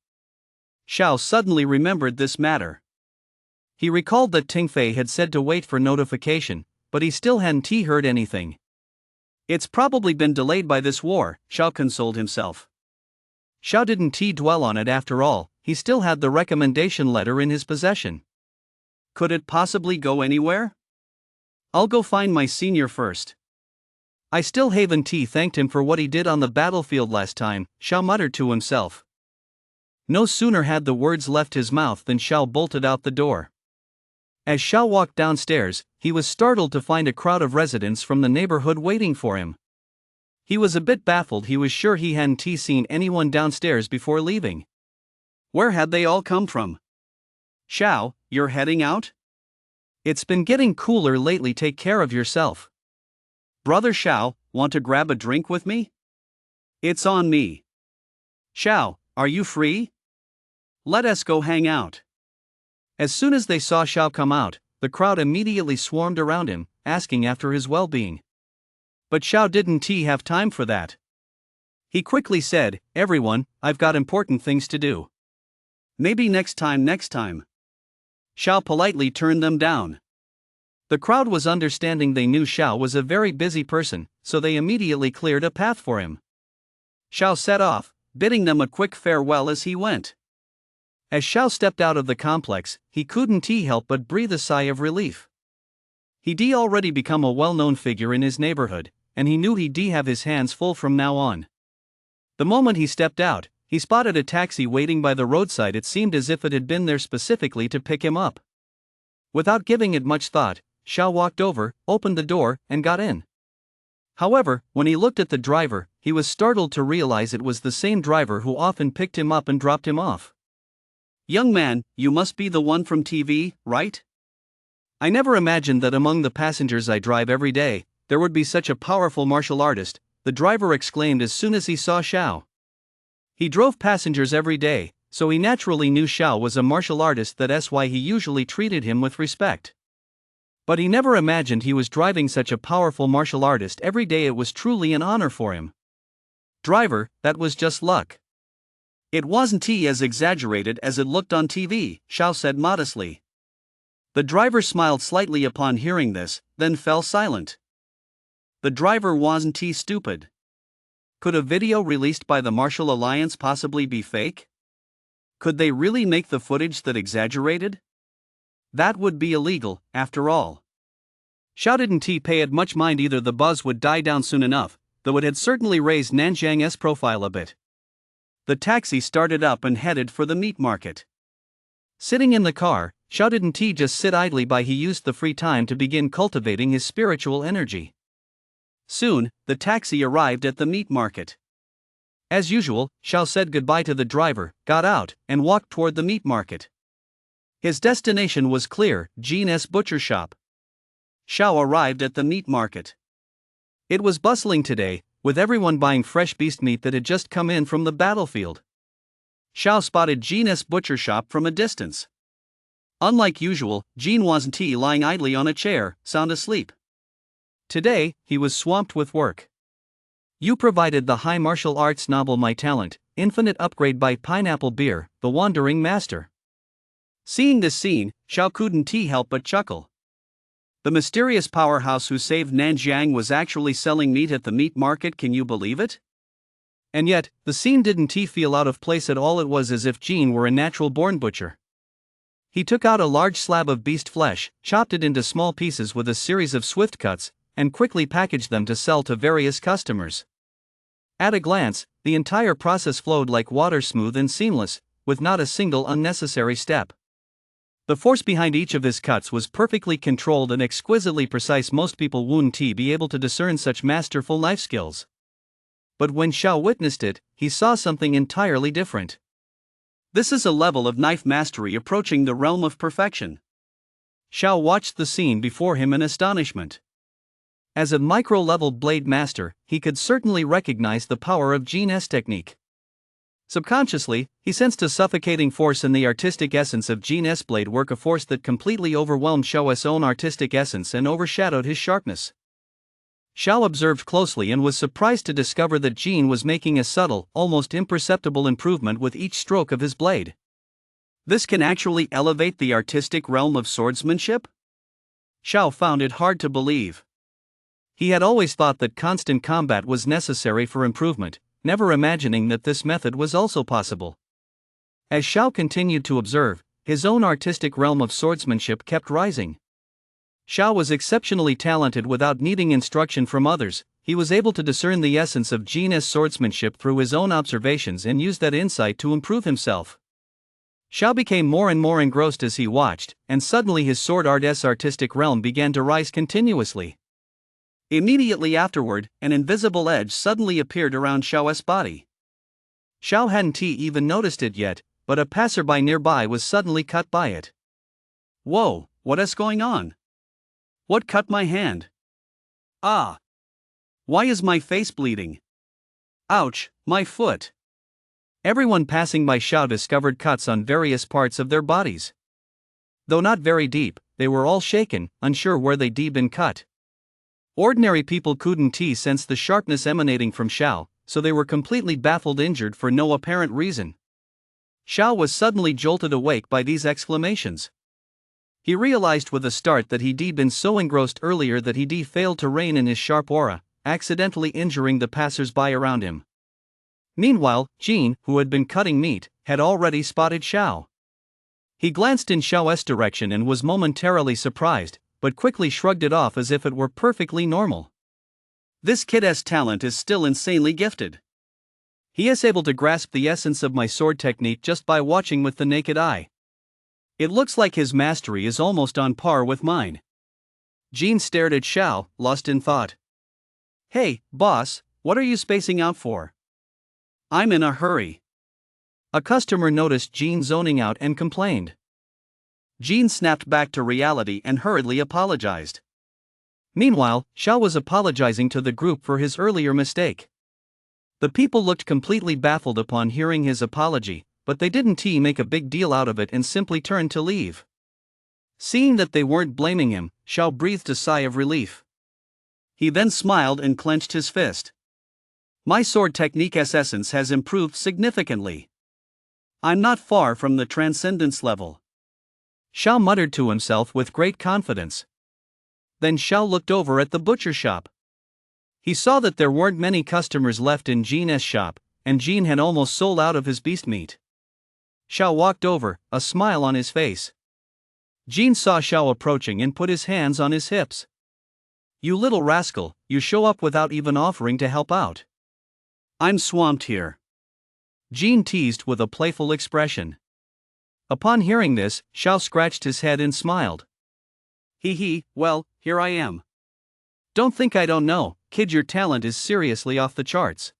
Xiao suddenly remembered this matter. He recalled that Tengfei had said to wait for notification, but he still hadn't heard anything. It's probably been delayed by this war, Xiao consoled himself. Xiao didn't dwell on it after all. He still had the recommendation letter in his possession. Could it possibly go anywhere? I'll go find my senior first. I still haven't thanked him for what he did on the battlefield last time, Xiao muttered to himself. No sooner had the words left his mouth than Xiao bolted out the door. As Xiao walked downstairs, he was startled to find a crowd of residents from the neighborhood waiting for him. He was a bit baffled. He was sure he hadn't seen anyone downstairs before leaving. Where had they all come from? Xiao, you're heading out? It's been getting cooler lately. Take care of yourself. Brother Xiao, want to grab a drink with me? It's on me. Xiao, are you free? Let us go hang out. As soon as they saw Xiao come out, the crowd immediately swarmed around him, asking after his well-being. But Xiao didn't have time for that. He quickly said, "Everyone, I've got important things to do. Maybe next time. Xiao politely turned them down. The crowd was understanding. They knew Xiao was a very busy person, so they immediately cleared a path for him. Xiao set off, bidding them a quick farewell as he went. As Xiao stepped out of the complex, he couldn't help but breathe a sigh of relief. He'd already become a well-known figure in his neighborhood, and he knew he'd have his hands full from now on. The moment he stepped out, he spotted a taxi waiting by the roadside. It seemed as if it had been there specifically to pick him up. Without giving it much thought, Xiao walked over, opened the door, and got in. However, when he looked at the driver, he was startled to realize it was the same driver who often picked him up and dropped him off. Young man, you must be the one from TV, right? I never imagined that among the passengers I drive every day, there would be such a powerful martial artist, the driver exclaimed as soon as he saw Xiao. He drove passengers every day, so he naturally knew Xiao was a martial artist. That's why he usually treated him with respect. But he never imagined he was driving such a powerful martial artist every day. It was truly an honor for him. Driver, that was just luck. It wasn't as exaggerated as it looked on TV, Xiao said modestly. The driver smiled slightly upon hearing this, then fell silent. The driver wasn't stupid. Could a video released by the Martial Alliance possibly be fake? Could they really make the footage that exaggerated? That would be illegal, after all. Xiao didn't pay it much mind either. The buzz would die down soon enough, though it had certainly raised Nanjiang's profile a bit. The taxi started up and headed for the meat market. Sitting in the car, Xiao didn't just sit idly by. He used the free time to begin cultivating his spiritual energy. Soon, the taxi arrived at the meat market. As usual, Xiao said goodbye to the driver, got out, and walked toward the meat market. His destination was clear, Jean's butcher shop. Xiao arrived at the meat market. It was bustling today, with everyone buying fresh beast meat that had just come in from the battlefield. Xiao spotted Jean's butcher shop from a distance. Unlike usual, Jean wasn't lying idly on a chair, sound asleep. Today, he was swamped with work. You provided the high martial arts novel My Talent, Infinite Upgrade by Pineapple Beer, the Wandering Master. Seeing this scene, Xiao couldn't help but chuckle. The mysterious powerhouse who saved Nanjiang was actually selling meat at the meat market. Can you believe it? And yet, the scene didn't feel out of place at all. It was as if Jean were a natural-born butcher. He took out a large slab of beast flesh, chopped it into small pieces with a series of swift cuts, and quickly packaged them to sell to various customers. At a glance, the entire process flowed like water, smooth and seamless, with not a single unnecessary step. The force behind each of his cuts was perfectly controlled and exquisitely precise. Most people wouldn't be able to discern such masterful knife skills. But when Xiao witnessed it, he saw something entirely different. This is a level of knife mastery approaching the realm of perfection. Xiao watched the scene before him in astonishment. As a micro-level blade master, he could certainly recognize the power of Jean's technique. Subconsciously, he sensed a suffocating force in the artistic essence of Jean's blade work, a force that completely overwhelmed Xiao's own artistic essence and overshadowed his sharpness. Xiao observed closely and was surprised to discover that Jean was making a subtle, almost imperceptible improvement with each stroke of his blade. This can actually elevate the artistic realm of swordsmanship? Xiao found it hard to believe. He had always thought that constant combat was necessary for improvement, never imagining that this method was also possible. As Xiao continued to observe, his own artistic realm of swordsmanship kept rising. Xiao was exceptionally talented without needing instruction from others. He was able to discern the essence of Jean's swordsmanship through his own observations and use that insight to improve himself. Xiao became more and more engrossed as he watched, and suddenly his sword art's artistic realm began to rise continuously. Immediately afterward, an invisible edge suddenly appeared around Xiao's body. Xiao hadn't even noticed it yet, but a passerby nearby was suddenly cut by it. Whoa, what is going on? What cut my hand? Ah! Why is my face bleeding? Ouch, my foot! Everyone passing by Xiao discovered cuts on various parts of their bodies. Though not very deep, they were all shaken, unsure where they'd been cut. Ordinary people couldn't sense the sharpness emanating from Xiao, so they were completely baffled, injured for no apparent reason. Xiao was suddenly jolted awake by these exclamations. He realized with a start that he'd been so engrossed earlier that he'd failed to rein in his sharp aura, accidentally injuring the passers-by around him. Meanwhile, Jean, who had been cutting meat, had already spotted Xiao. He glanced in Xiao's direction and was momentarily surprised, but quickly shrugged it off as if it were perfectly normal. This kid's talent is still insanely gifted. He is able to grasp the essence of my sword technique just by watching with the naked eye. It looks like his mastery is almost on par with mine. Jean stared at Xiao, lost in thought. Hey, boss, what are you spacing out for? I'm in a hurry. A customer noticed Jean zoning out and complained. Jean snapped back to reality and hurriedly apologized. Meanwhile, Xiao was apologizing to the group for his earlier mistake. The people looked completely baffled upon hearing his apology, but they didn't make a big deal out of it and simply turned to leave. Seeing that they weren't blaming him, Xiao breathed a sigh of relief. He then smiled and clenched his fist. My sword technique's essence has improved significantly. I'm not far from the transcendence level. Xiao muttered to himself with great confidence. Then Xiao looked over at the butcher shop. He saw that there weren't many customers left in Jean's shop, and Jean had almost sold out of his beast meat. Xiao walked over, a smile on his face. Jean saw Xiao approaching and put his hands on his hips. You little rascal, you show up without even offering to help out. I'm swamped here. Jean teased with a playful expression. Upon hearing this, Xiao scratched his head and smiled. Well, here I am. Don't think I don't know, kid, your talent is seriously off the charts.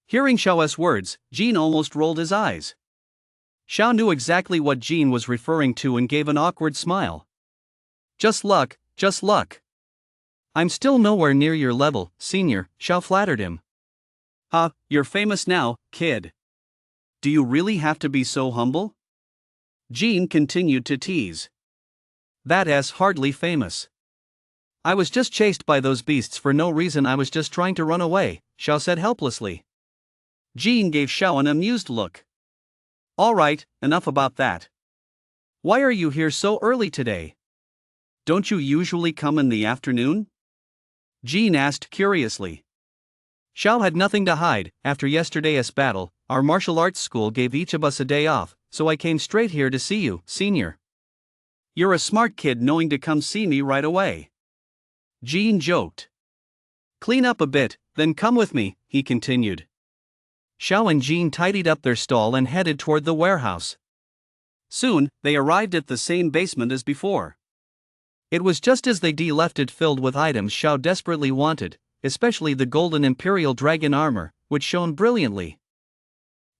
Hearing Xiao's words, Jean almost rolled his eyes. Xiao knew exactly what Jean was referring to and gave an awkward smile. Just luck, just luck. I'm still nowhere near your level, senior, Xiao flattered him. You're famous now, kid. Do you really have to be so humble? Jean continued to tease. That's hardly famous. I was just chased by those beasts for no reason, I was just trying to run away, Xiao said helplessly. Jean gave Xiao an amused look. All right, enough about that. Why are you here so early today? Don't you usually come in the afternoon? Jean asked curiously. Xiao had nothing to hide. After yesterday's battle, our martial arts school gave each of us a day off, so I came straight here to see you, senior. You're a smart kid knowing to come see me right away. Jean joked. Clean up a bit, then come with me, he continued. Xiao and Jean tidied up their stall and headed toward the warehouse. Soon, they arrived at the same basement as before. It was just as they left it, filled with items Xiao desperately wanted, especially the golden Imperial Dragon armor, which shone brilliantly.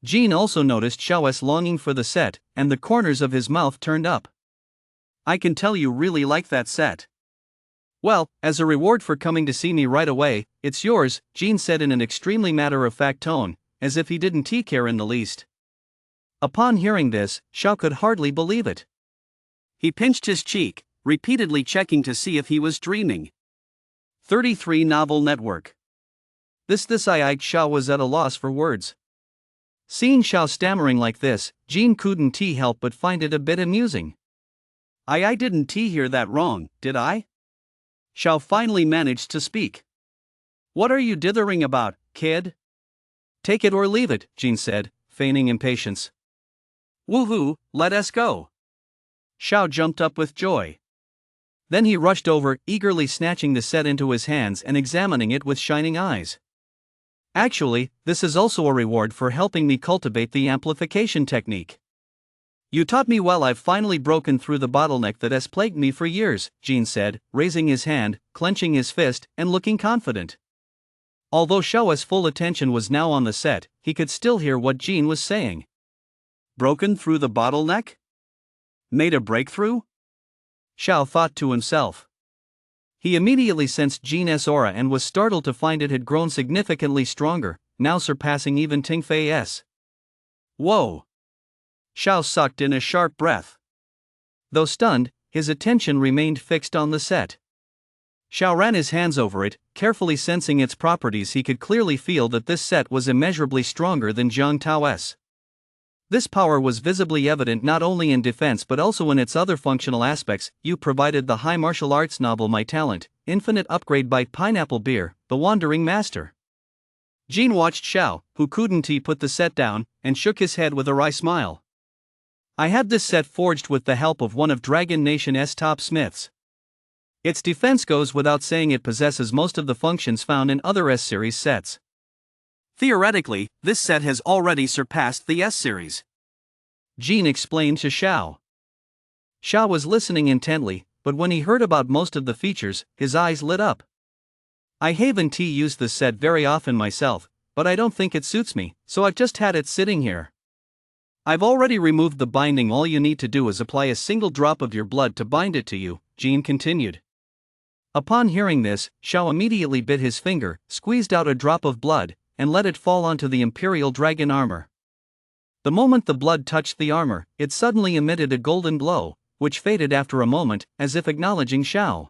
Jean also noticed Xiao's longing for the set, and the corners of his mouth turned up. I can tell you really like that set. Well, as a reward for coming to see me right away, it's yours, Jean said in an extremely matter-of-fact tone, as if he didn't care in the least. Upon hearing this, Xiao could hardly believe it. He pinched his cheek, repeatedly checking to see if he was dreaming. 33 Novel Network. Xiao was at a loss for words. Seeing Xiao stammering like this, Jean couldn't help but find it a bit amusing. I didn't hear that wrong, did I? Xiao finally managed to speak. What are you dithering about, kid? Take it or leave it, Jean said, feigning impatience. Woohoo, let us go. Xiao jumped up with joy. Then he rushed over, eagerly snatching the set into his hands and examining it with shining eyes. Actually, this is also a reward for helping me cultivate the amplification technique. You taught me well. I've finally broken through the bottleneck that has plagued me for years, Jean said, raising his hand, clenching his fist, and looking confident. Although Xiao's full attention was now on the set, he could still hear what Jean was saying. Broken through the bottleneck? Made a breakthrough? Xiao thought to himself. He immediately sensed Jean's aura and was startled to find it had grown significantly stronger, now surpassing even Ting Fei's. Whoa! Xiao sucked in a sharp breath. Though stunned, his attention remained fixed on the set. Xiao ran his hands over it, carefully sensing its properties. He could clearly feel that this set was immeasurably stronger than Jiang Tao's. This power was visibly evident not only in defense but also in its other functional aspects. You provided the high martial arts novel My Talent, Infinite Upgrade by Pineapple Beer, The Wandering Master. Jean watched Xiao, who couldn't put the set down, and shook his head with a wry smile. I had this set forged with the help of one of Dragon Nation's top smiths. Its defense goes without saying. It possesses most of the functions found in other S-series sets. Theoretically, this set has already surpassed the S-series. Jean explained to Xiao. Xiao was listening intently, but when he heard about most of the features, his eyes lit up. I haven't used this set very often myself, but I don't think it suits me, so I've just had it sitting here. I've already removed the binding. All you need to do is apply a single drop of your blood to bind it to you, Jean continued. Upon hearing this, Xiao immediately bit his finger, squeezed out a drop of blood, and let it fall onto the Imperial Dragon armor. The moment the blood touched the armor, it suddenly emitted a golden glow, which faded after a moment, as if acknowledging Xiao.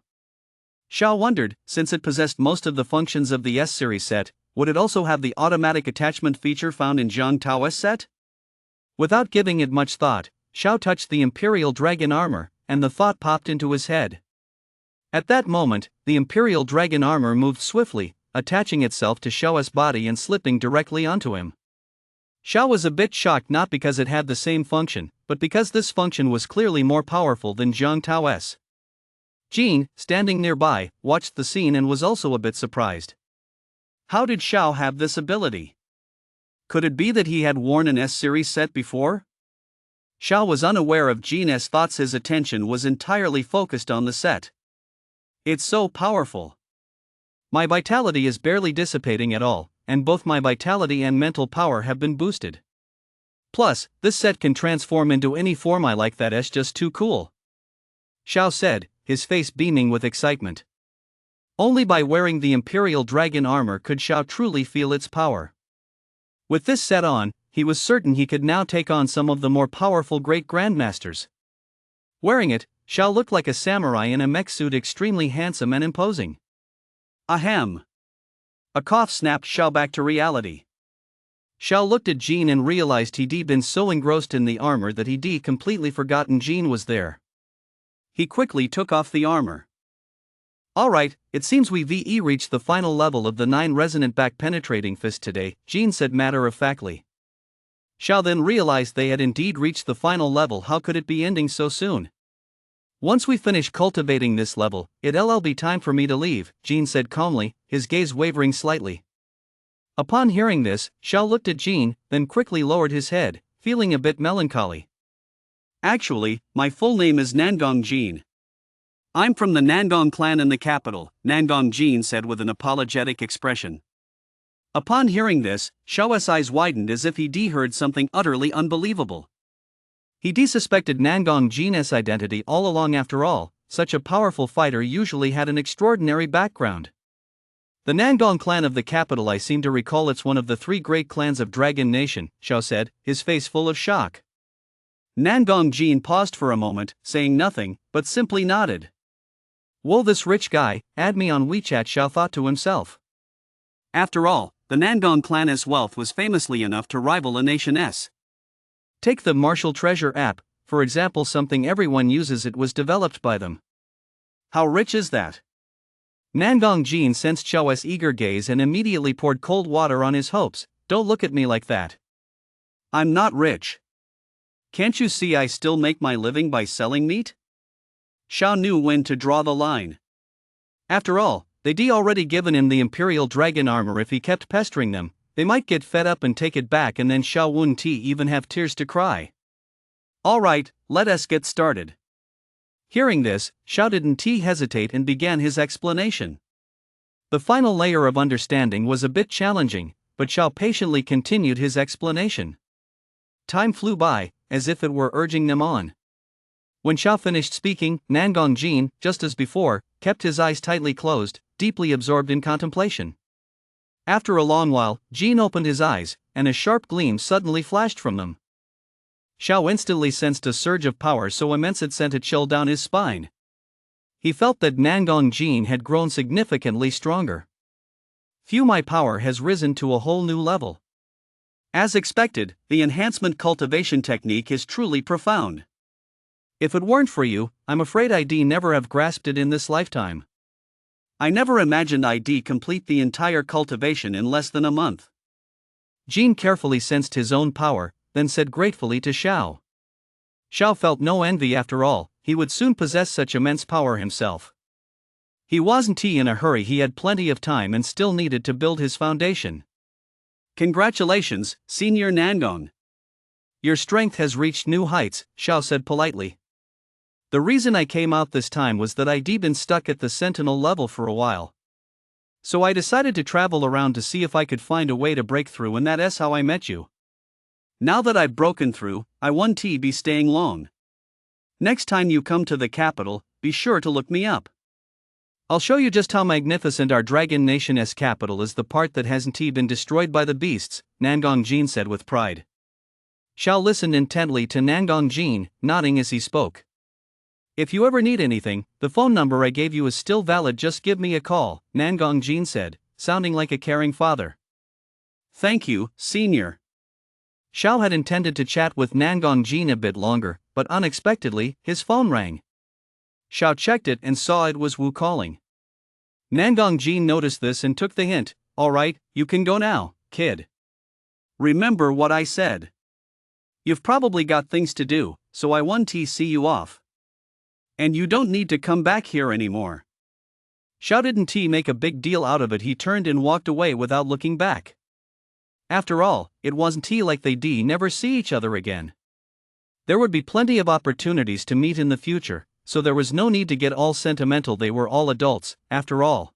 Xiao wondered, since it possessed most of the functions of the S-series set, would it also have the automatic attachment feature found in Zhang Tao's set? Without giving it much thought, Xiao touched the Imperial Dragon armor, and the thought popped into his head. At that moment, the Imperial Dragon armor moved swiftly, attaching itself to Xiao's body and slipping directly onto him. Xiao was a bit shocked, not because it had the same function, but because this function was clearly more powerful than Zhang Tao's. Jean, standing nearby, watched the scene and was also a bit surprised. How did Xiao have this ability? Could it be that he had worn an S-series set before? Xiao was unaware of Jean's thoughts. His attention was entirely focused on the set. It's so powerful. My vitality is barely dissipating at all, and both my vitality and mental power have been boosted. Plus, this set can transform into any form I like. That's just too cool, Xiao said, his face beaming with excitement. Only by wearing the Imperial Dragon armor could Xiao truly feel its power. With this set on, he was certain he could now take on some of the more powerful great grandmasters. Wearing it, Xiao looked like a samurai in a mech suit, extremely handsome and imposing. Ahem. A cough snapped Xiao back to reality. Xiao looked at Jean and realized he'd been so engrossed in the armor that he'd completely forgotten Jean was there. He quickly took off the armor. Alright, it seems we've reached the final level of the 9 resonant back penetrating fist today, Jean said matter-of-factly. Xiao then realized they had indeed reached the final level. How could it be ending so soon? Once we finish cultivating this level, it'll be time for me to leave, Jean said calmly, his gaze wavering slightly. Upon hearing this, Xiao looked at Jean, then quickly lowered his head, feeling a bit melancholy. Actually, my full name is Nangong Jean. I'm from the Nangong clan in the capital, Nangong Jean said with an apologetic expression. Upon hearing this, Xiao's eyes widened as if he'd heard something utterly unbelievable. He'd suspected Nangong Jean's identity all along. After all, such a powerful fighter usually had an extraordinary background. The Nangong clan of the capital, I seem to recall it's one of the 3 great clans of Dragon Nation, Xiao said, his face full of shock. Nangong Jean paused for a moment, saying nothing, but simply nodded. Whoa, this rich guy, add me on WeChat, Xiao thought to himself. After all, the Nangong clan's wealth was famously enough to rival a nation's. Take the Martial Treasure app, for example. Something everyone uses. It was developed by them. How rich is that? Nangong Jean sensed Xiao's eager gaze and immediately poured cold water on his hopes. Don't look at me like that. I'm not rich. Can't you see I still make my living by selling meat? Xiao knew when to draw the line. After all, they'd already given him the Imperial Dragon armor. If he kept pestering them, they might get fed up and take it back, and then Xiao wouldn't even have tears to cry. Alright, let us get started. Hearing this, Xiao didn't hesitate and began his explanation. The final layer of understanding was a bit challenging, but Xiao patiently continued his explanation. Time flew by, as if it were urging them on. When Xiao finished speaking, Nangong Jean, just as before, kept his eyes tightly closed, deeply absorbed in contemplation. After a long while, Jean opened his eyes, and a sharp gleam suddenly flashed from them. Xiao instantly sensed a surge of power so immense it sent a chill down his spine. He felt that Nangong Jean had grown significantly stronger. Phew, my power has risen to a whole new level. As expected, the enhancement cultivation technique is truly profound. If it weren't for you, I'm afraid I'd never have grasped it in this lifetime. I never imagined I'd complete the entire cultivation in less than a month. Jean carefully sensed his own power, then said gratefully to Xiao. Xiao felt no envy. After all, he would soon possess such immense power himself. He wasn't in a hurry. He had plenty of time and still needed to build his foundation. Congratulations, Senior Nangong. Your strength has reached new heights, Xiao said politely. The reason I came out this time was that I'd been stuck at the Sentinel level for a while. So I decided to travel around to see if I could find a way to break through, and that's how I met you. Now that I've broken through, I won't be staying long. Next time you come to the capital, be sure to look me up. I'll show you just how magnificent our Dragon Nation's capital is, the part that hasn't been destroyed by the beasts, Nangong Jin said with pride. Xiao listened intently to Nangong Jin, nodding as he spoke. If you ever need anything, the phone number I gave you is still valid, just give me a call, Nangong Jin said, sounding like a caring father. Thank you, senior. Xiao had intended to chat with Nangong Jin a bit longer, but unexpectedly, his phone rang. Xiao checked it and saw it was Wu calling. Nangong Jin noticed this and took the hint. All right, you can go now, kid. Remember what I said. You've probably got things to do, so I won't see you off. And you don't need to come back here anymore. Xiao didn't make a big deal out of it. He turned and walked away without looking back. After all, it wasn't like they'd never see each other again. There would be plenty of opportunities to meet in the future, so there was no need to get all sentimental. They were all adults, after all.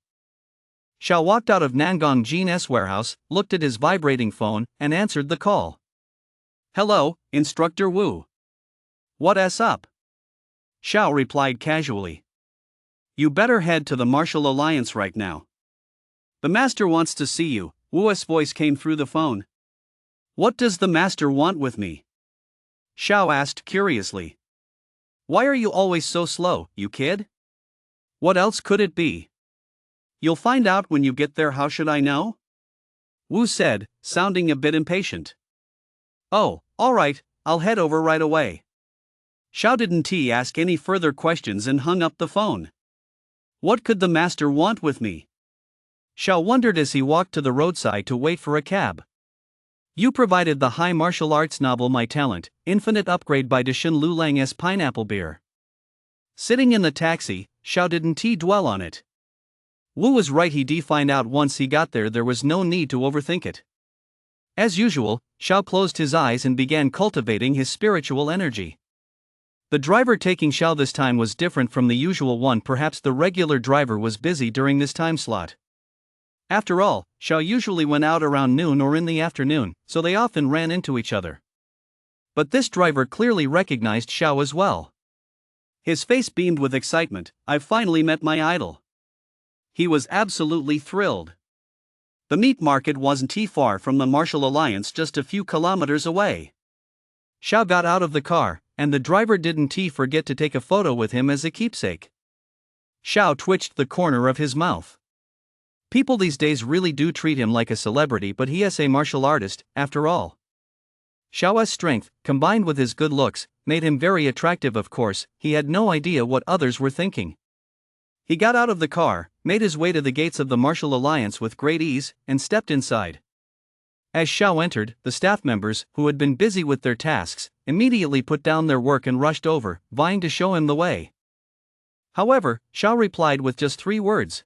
Xiao walked out of Nangong Jin's warehouse, looked at his vibrating phone, and answered the call. Hello, Instructor Wu. What's up? Xiao replied casually. You better head to the Martial Alliance right now. The master wants to see you, Wu's voice came through the phone. What does the master want with me? Xiao asked curiously. Why are you always so slow, you kid? What else could it be? You'll find out when you get there. How should I know? Wu said, sounding a bit impatient. Oh, alright, I'll head over right away. Xiao didn't ask any further questions and hung up the phone. What could the master want with me? Xiao wondered as he walked to the roadside to wait for a cab. You provided the high martial arts novel My Talent, Infinite Upgrade by Dashin Lulang's Pineapple Beer. Sitting in the taxi, Xiao didn't dwell on it. Wu was right, he'd find out once he got there was no need to overthink it. As usual, Xiao closed his eyes and began cultivating his spiritual energy. The driver taking Xiao this time was different from the usual one. Perhaps the regular driver was busy during this time slot. After all, Xiao usually went out around noon or in the afternoon, so they often ran into each other. But this driver clearly recognized Xiao as well. His face beamed with excitement. I've finally met my idol. He was absolutely thrilled. The meat market wasn't far from the Martial Alliance, just a few kilometers away. Xiao got out of the car, and the driver didn't forget to take a photo with him as a keepsake. Xiao twitched the corner of his mouth. People these days really do treat him like a celebrity, but he is a martial artist, after all. Xiao's strength, combined with his good looks, made him very attractive. Of course, he had no idea what others were thinking. He got out of the car, made his way to the gates of the Martial Alliance with great ease, and stepped inside. As Xiao entered, the staff members, who had been busy with their tasks, immediately put down their work and rushed over, vying to show him the way. However, Xiao replied with just 3 words.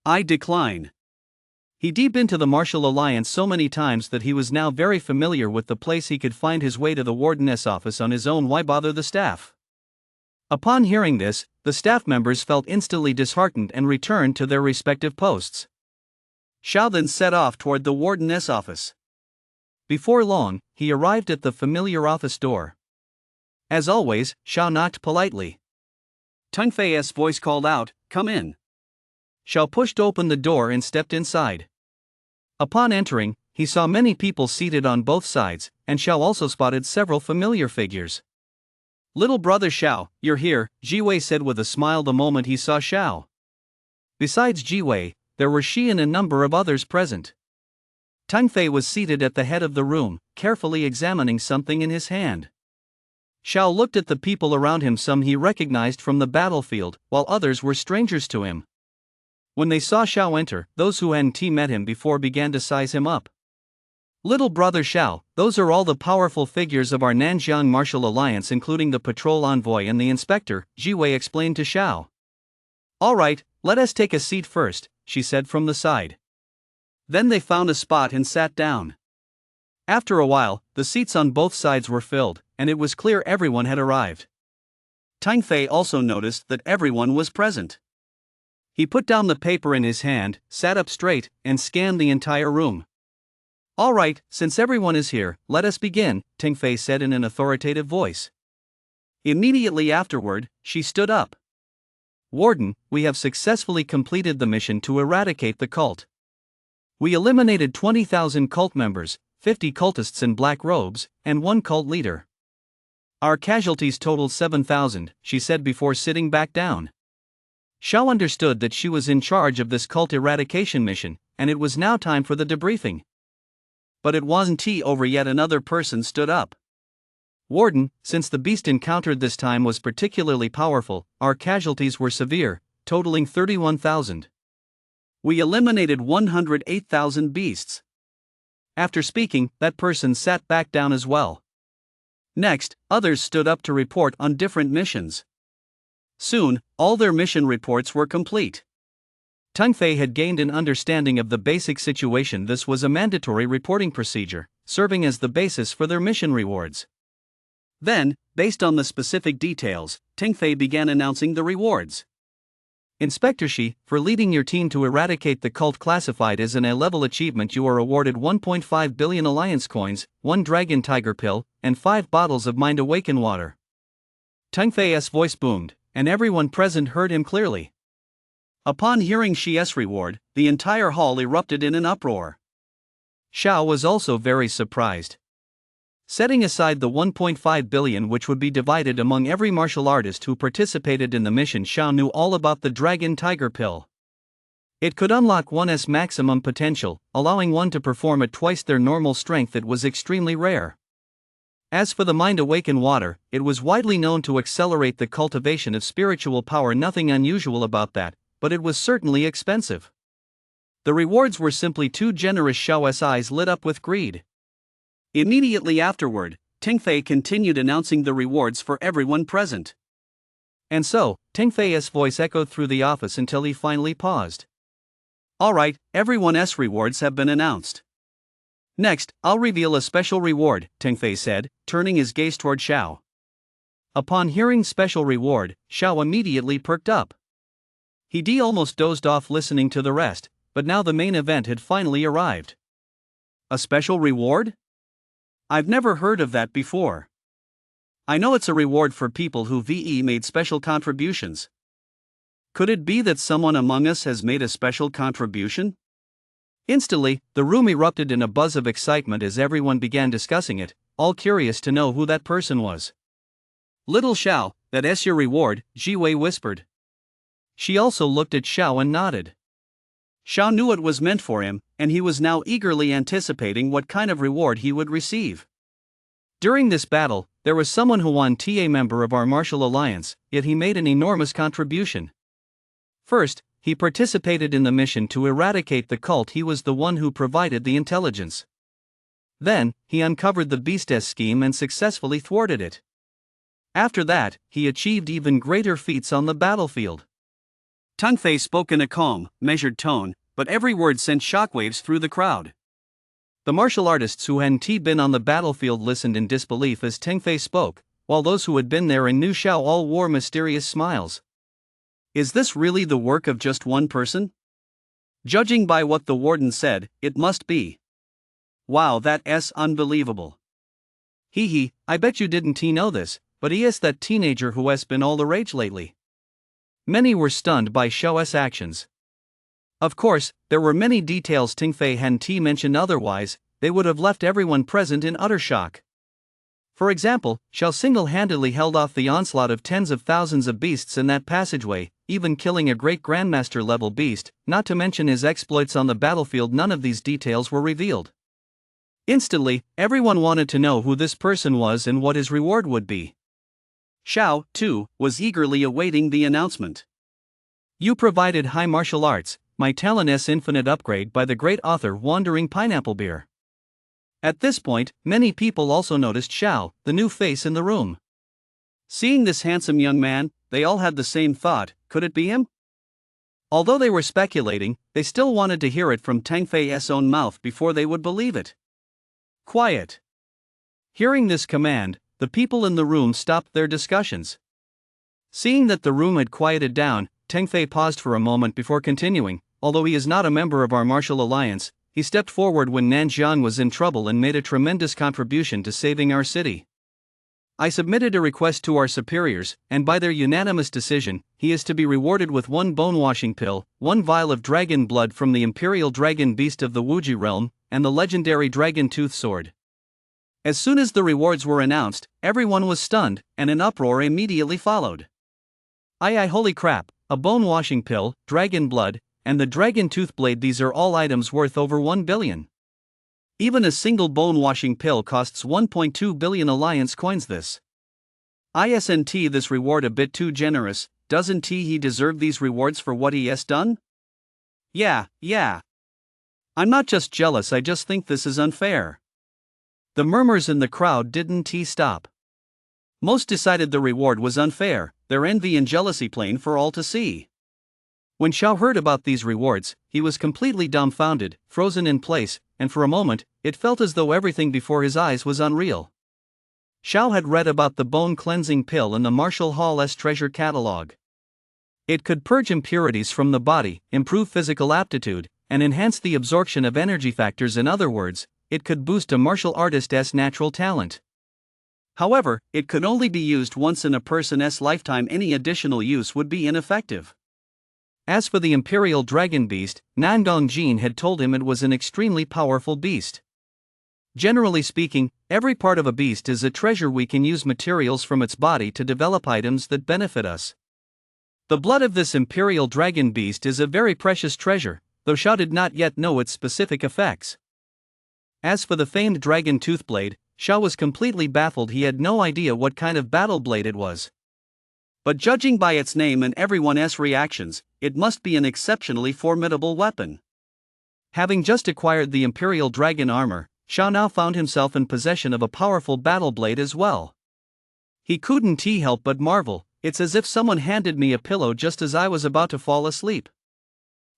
I decline. He'd been to the Martial Alliance so many times that he was now very familiar with the place. He could find his way to the warden's office on his own. Why bother the staff? Upon hearing this, the staff members felt instantly disheartened and returned to their respective posts. Xiao then set off toward the warden's office. Before long, he arrived at the familiar office door. As always, Xiao knocked politely. Teng Fei's voice called out, "Come in." Xiao pushed open the door and stepped inside. Upon entering, he saw many people seated on both sides, and Xiao also spotted several familiar figures. Little brother Xiao, you're here, Jiwei said with a smile the moment he saw Xiao. Besides Jiwei, there were she and a number of others present. Teng Fei was seated at the head of the room, carefully examining something in his hand. Xiao looked at the people around him. Some he recognized from the battlefield, while others were strangers to him. When they saw Xiao enter, those who hadn't met him before began to size him up. Little brother Xiao, those are all the powerful figures of our Nanjiang Martial Alliance, including the patrol envoy and the inspector, Jiwei explained to Xiao. All right, let us take a seat first, she said from the side. Then they found a spot and sat down. After a while, the seats on both sides were filled, and it was clear everyone had arrived. Teng Fei also noticed that everyone was present. He put down the paper in his hand, sat up straight, and scanned the entire room. All right, since everyone is here, let us begin, Tingfei said in an authoritative voice. Immediately afterward, she stood up. Warden, we have successfully completed the mission to eradicate the cult. We eliminated 20,000 cult members, 50 cultists in black robes, and one cult leader. Our casualties totaled 7,000, she said before sitting back down. Xiao understood that she was in charge of this cult eradication mission, and it was now time for the debriefing. But it wasn't over yet. Another person stood up. Warden, since the beast encountered this time was particularly powerful, our casualties were severe, totaling 31,000. We eliminated 108,000 beasts. After speaking, that person sat back down as well. Next, others stood up to report on different missions. Soon, all their mission reports were complete. Tingfei had gained an understanding of the basic situation. This was a mandatory reporting procedure, serving as the basis for their mission rewards. Then, based on the specific details, Tingfei began announcing the rewards. Inspector Shi, for leading your team to eradicate the cult classified as an A-level achievement, you are awarded 1.5 billion alliance coins, 1 dragon tiger pill, and 5 bottles of mind awaken water. Tingfei's voice boomed, and everyone present heard him clearly. Upon hearing Shi's reward, the entire hall erupted in an uproar. Xiao was also very surprised. Setting aside the 1.5 billion which would be divided among every martial artist who participated in the mission, Xiao knew all about the Dragon Tiger Pill. It could unlock one's maximum potential, allowing one to perform at twice their normal strength. It was extremely rare. As for the Mind Awaken Water, it was widely known to accelerate the cultivation of spiritual power. Nothing unusual about that, but it was certainly expensive. The rewards were simply too generous. Xiao's eyes lit up with greed. Immediately afterward, Tingfei continued announcing the rewards for everyone present. And so, Tingfei's voice echoed through the office until he finally paused. Alright, everyone's rewards have been announced. Next, I'll reveal a special reward, Tingfei said, turning his gaze toward Xiao. Upon hearing special reward, Xiao immediately perked up. He almost dozed off listening to the rest, but now the main event had finally arrived. A special reward? I've never heard of that before. I know it's a reward for people who made special contributions. Could it be that someone among us has made a special contribution? Instantly, the room erupted in a buzz of excitement as everyone began discussing it, all curious to know who that person was. Little Xiao, that's your reward, Jiwei whispered. She also looked at Xiao and nodded. Xiao knew it was meant for him, and he was now eagerly anticipating what kind of reward he would receive. During this battle, there was someone who wasn't a member of our martial alliance, yet he made an enormous contribution. First, he participated in the mission to eradicate the cult. He was the one who provided the intelligence. Then, he uncovered the beast's scheme and successfully thwarted it. After that, he achieved even greater feats on the battlefield. Tingfei spoke in a calm, measured tone, but every word sent shockwaves through the crowd. The martial artists who hadn't been on the battlefield listened in disbelief as Tingfei spoke, while those who had been there and knew Xiao all wore mysterious smiles. Is this really the work of just one person? Judging by what the warden said, it must be. Wow, that's unbelievable. I bet you didn't know this, but he is that teenager who has been all the rage lately. Many were stunned by Xiao's actions. Of course, there were many details Tingfei hadn't mentioned, otherwise, they would have left everyone present in utter shock. For example, Xiao single-handedly held off the onslaught of tens of thousands of beasts in that passageway, even killing a great grandmaster-level beast, not to mention his exploits on the battlefield. None of these details were revealed. Instantly, everyone wanted to know who this person was and what his reward would be. Xiao, too, was eagerly awaiting the announcement. You provided high martial arts, my talent's infinite upgrade by the great author Wandering Pineapple Beer. At this point, many people also noticed Xiao, the new face in the room. Seeing this handsome young man, they all had the same thought: could it be him? Although they were speculating, they still wanted to hear it from Tingfei's own mouth before they would believe it. Quiet. Hearing this command, the people in the room stopped their discussions. Seeing that the room had quieted down, Tingfei paused for a moment before continuing. Although he is not a member of our martial alliance, he stepped forward when Nanjiang was in trouble and made a tremendous contribution to saving our city. I submitted a request to our superiors, and by their unanimous decision, he is to be rewarded with 1 bone-washing pill, 1 vial of dragon blood from the imperial dragon beast of the Wuji realm, and the legendary dragon tooth sword. As soon as the rewards were announced, everyone was stunned, and an uproar immediately followed. Holy crap, a bone-washing pill, dragon blood, and the dragon tooth blade, these are all items worth over 1 billion. Even a single bone-washing pill costs 1.2 billion alliance coins. Isn't this reward a bit too generous? Doesn't he deserve these rewards for what he has done? Yeah. I'm not just jealous, I just think this is unfair. The murmurs in the crowd didn't stop. Most decided the reward was unfair, their envy and jealousy plain for all to see. When Xiao heard about these rewards, he was completely dumbfounded, frozen in place, and for a moment, it felt as though everything before his eyes was unreal. Xiao had read about the bone-cleansing pill in the Martial Hall's treasure catalogue. It could purge impurities from the body, improve physical aptitude, and enhance the absorption of energy factors. In other words, it could boost a martial artist's natural talent. However, it could only be used once in a person's lifetime. Any additional use would be ineffective. As for the Imperial Dragon Beast, Nandong Jin had told him it was an extremely powerful beast. Generally speaking, every part of a beast is a treasure. We can use materials from its body to develop items that benefit us. The blood of this Imperial Dragon Beast is a very precious treasure, though Xiao did not yet know its specific effects. As for the famed Dragon Tooth Blade, Xiao was completely baffled. He had no idea what kind of battle blade it was. But judging by its name and everyone's reactions, it must be an exceptionally formidable weapon. Having just acquired the Imperial Dragon armor, Xiao now found himself in possession of a powerful battle blade as well. He couldn't help but marvel. It's as if someone handed me a pillow just as I was about to fall asleep.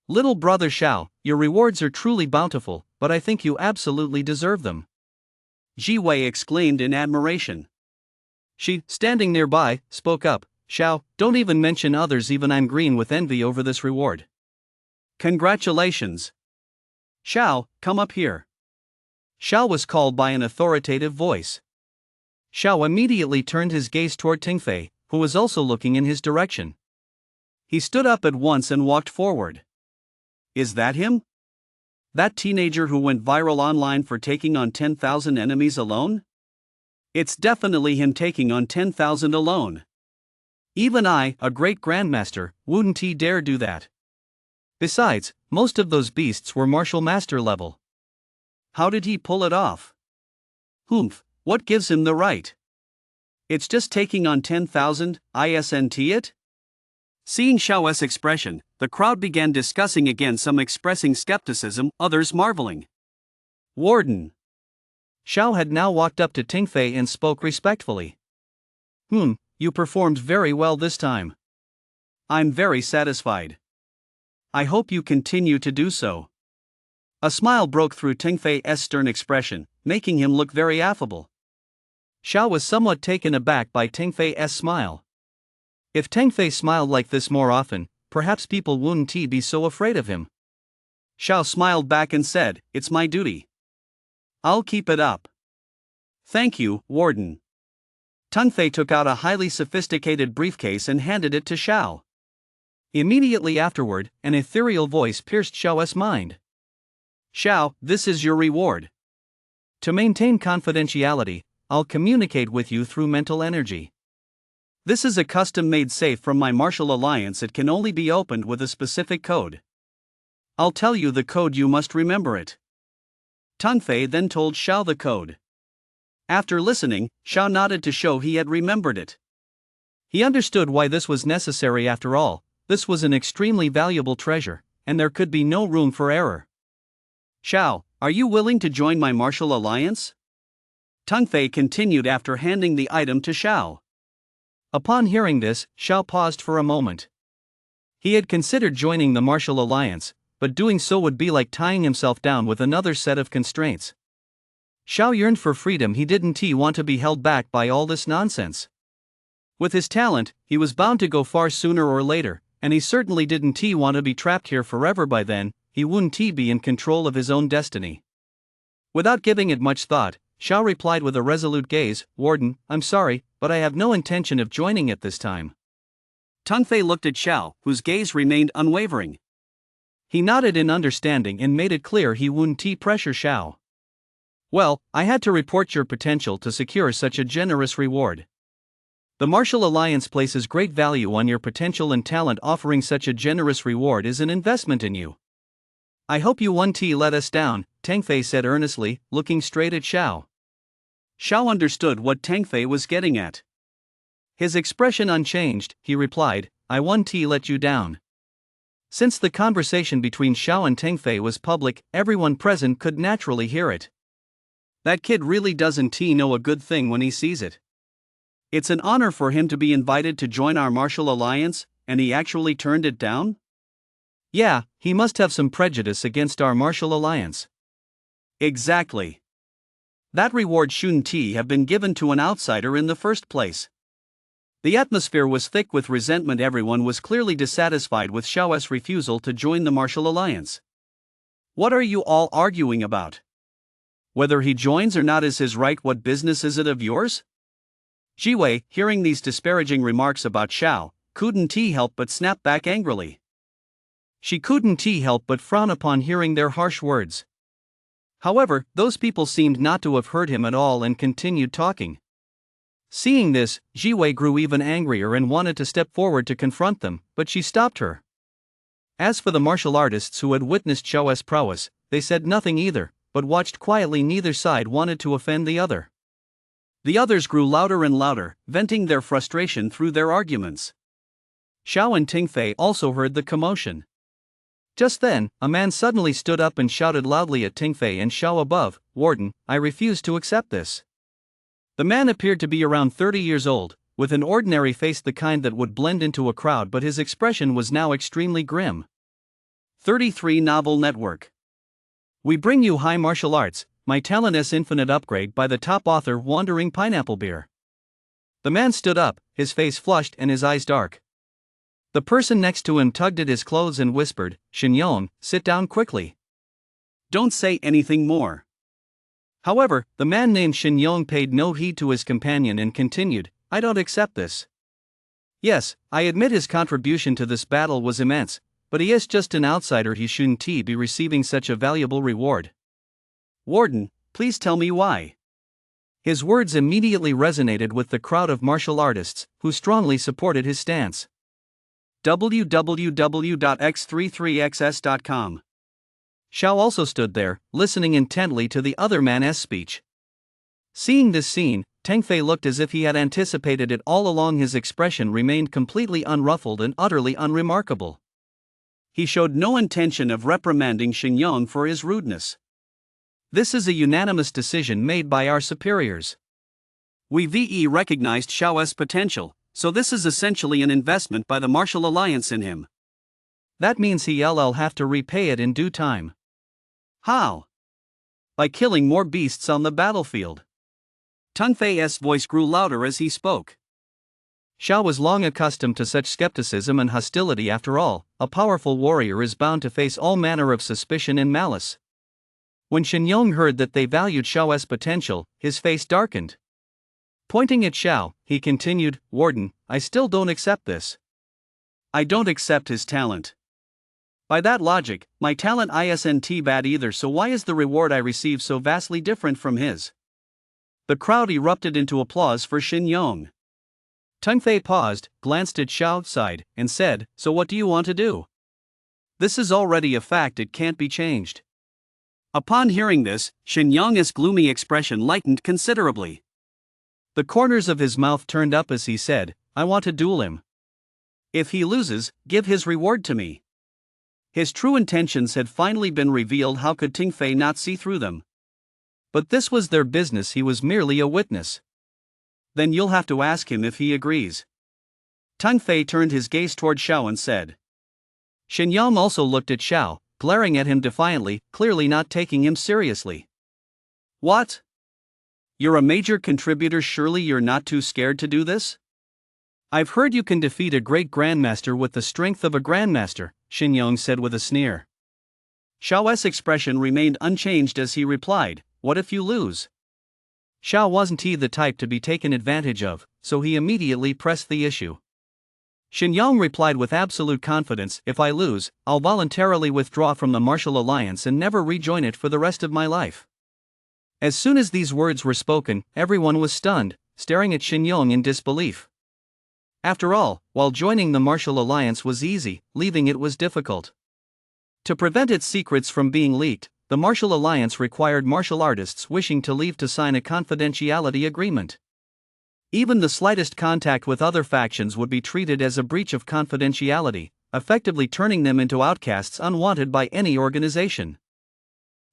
Little brother Xiao, your rewards are truly bountiful, but I think you absolutely deserve them. Ji Wei exclaimed in admiration. She, standing nearby, spoke up. Xiao, don't even mention others, even I'm green with envy over this reward. Congratulations. Xiao, come up here. Xiao was called by an authoritative voice. Xiao immediately turned his gaze toward Tingfei, who was also looking in his direction. He stood up at once and walked forward. Is that him? That teenager who went viral online for taking on 10,000 enemies alone? It's definitely him taking on 10,000 alone. Even I, a great grandmaster, wouldn't dare do that. Besides, most of those beasts were martial master level. How did he pull it off? Humph, what gives him the right? It's just taking on 10,000, isn't it? Seeing Xiao's expression, the crowd began discussing again, some expressing skepticism, others marveling. Warden. Xiao had now walked up to Tingfei and spoke respectfully. You performed very well this time. I'm very satisfied. I hope you continue to do so. A smile broke through Tingfei's stern expression, making him look very affable. Xiao was somewhat taken aback by Tingfei's smile. If Tingfei smiled like this more often, perhaps people wouldn't be so afraid of him. Xiao smiled back and said, "It's my duty. I'll keep it up." Thank you, Warden. Tingfei took out a highly sophisticated briefcase and handed it to Xiao. Immediately afterward, an ethereal voice pierced Xiao's mind. Xiao, this is your reward. To maintain confidentiality, I'll communicate with you through mental energy. This is a custom-made safe from my martial alliance. It can only be opened with a specific code. I'll tell you the code, you must remember it. Tingfei then told Xiao the code. After listening, Xiao nodded to show he had remembered it. He understood why this was necessary. After all, this was an extremely valuable treasure, and there could be no room for error. Xiao, are you willing to join my martial alliance? Tingfei continued after handing the item to Xiao. Upon hearing this, Xiao paused for a moment. He had considered joining the martial alliance, but doing so would be like tying himself down with another set of constraints. Xiao yearned for freedom. He didn't want to be held back by all this nonsense. With his talent, he was bound to go far sooner or later, and he certainly didn't want to be trapped here forever. By then, he wouldn't be in control of his own destiny. Without giving it much thought, Xiao replied with a resolute gaze, "Warden, I'm sorry, but I have no intention of joining at this time." Teng Fei looked at Xiao, whose gaze remained unwavering. He nodded in understanding and made it clear he wouldn't pressure Xiao. "Well, I had to report your potential to secure such a generous reward. The Martial Alliance places great value on your potential and talent. Offering such a generous reward is an investment in you. I hope you won't let us down," Teng Fei said earnestly, looking straight at Xiao. Xiao understood what Teng Fei was getting at. His expression unchanged, he replied, "I won't let you down." Since the conversation between Xiao and Teng Fei was public, everyone present could naturally hear it. That kid really doesn't know a good thing when he sees it. It's an honor for him to be invited to join our Martial Alliance, and he actually turned it down? Yeah, he must have some prejudice against our Martial Alliance. Exactly. That reward shouldn't have been given to an outsider in the first place. The atmosphere was thick with resentment. Everyone was clearly dissatisfied with Xiao's refusal to join the Martial Alliance. What are you all arguing about? Whether he joins or not is his right. What business is it of yours? Jiwei, hearing these disparaging remarks about Xiao, couldn't help but snap back angrily. She couldn't help but frown upon hearing their harsh words. However, those people seemed not to have heard him at all and continued talking. Seeing this, Jiwei grew even angrier and wanted to step forward to confront them, but she stopped her. As for the martial artists who had witnessed Xiao's prowess, they said nothing either, but watched quietly. Neither side wanted to offend the other. The others grew louder and louder, venting their frustration through their arguments. Xiao and Teng Fei also heard the commotion. Just then, a man suddenly stood up and shouted loudly at Teng Fei and Xiao above, "Warden, I refuse to accept this." The man appeared to be around 30 years old, with an ordinary face, the kind that would blend into a crowd, but his expression was now extremely grim. 33 Novel Network. We bring you High Martial Arts, My Talent S Infinite Upgrade by the top author Wandering Pineapple Beer. The man stood up, his face flushed and his eyes dark. The person next to him tugged at his clothes and whispered, "Xinyong, sit down quickly. Don't say anything more." However, the man named Xinyong paid no heed to his companion and continued, "I don't accept this. Yes, I admit his contribution to this battle was immense, but he is just an outsider. He shouldn't be receiving such a valuable reward. Warden, please tell me why." His words immediately resonated with the crowd of martial artists, who strongly supported his stance. www.x33xs.com. Xiao also stood there, listening intently to the other man's speech. Seeing this scene, Teng Fei looked as if he had anticipated it all along. His expression remained completely unruffled and utterly unremarkable. He showed no intention of reprimanding Xinyong for his rudeness. "This is a unanimous decision made by our superiors. We recognized Xiao's potential, so this is essentially an investment by the Martial Alliance in him. That means he'll have to repay it in due time." "How?" "By killing more beasts on the battlefield." Teng Fei's voice grew louder as he spoke. Xiao was long accustomed to such skepticism and hostility. After all, a powerful warrior is bound to face all manner of suspicion and malice. When Xinyong heard that they valued Xiao's potential, his face darkened. Pointing at Xiao, he continued, "Warden, I still don't accept this. I don't accept his talent. By that logic, my talent isn't bad either, so why is the reward I receive so vastly different from his?" The crowd erupted into applause for Xinyong. Teng Fei paused, glanced at Xiao, sighed, and said, "So what do you want to do? This is already a fact, it can't be changed." Upon hearing this, Xinyong's gloomy expression lightened considerably. The corners of his mouth turned up as he said, "I want to duel him. If he loses, give his reward to me." His true intentions had finally been revealed. How could Teng Fei not see through them? But this was their business, he was merely a witness. "Then you'll have to ask him if he agrees." Teng Fei turned his gaze toward Xiao and said. Xinyong also looked at Xiao, glaring at him defiantly, clearly not taking him seriously. "What? You're a major contributor, surely you're not too scared to do this?" "I've heard you can defeat a great grandmaster with the strength of a grandmaster," Xinyong said with a sneer. Xiao's expression remained unchanged as he replied, "What if you lose?" Xiao wasn't the type to be taken advantage of, so he immediately pressed the issue. Xinyang replied with absolute confidence, "If I lose, I'll voluntarily withdraw from the martial alliance and never rejoin it for the rest of my life." As soon as these words were spoken, everyone was stunned, staring at Xinyang in disbelief. After all, while joining the martial alliance was easy, leaving it was difficult. To prevent its secrets from being leaked, the martial alliance required martial artists wishing to leave to sign a confidentiality agreement. Even the slightest contact with other factions would be treated as a breach of confidentiality, effectively turning them into outcasts unwanted by any organization.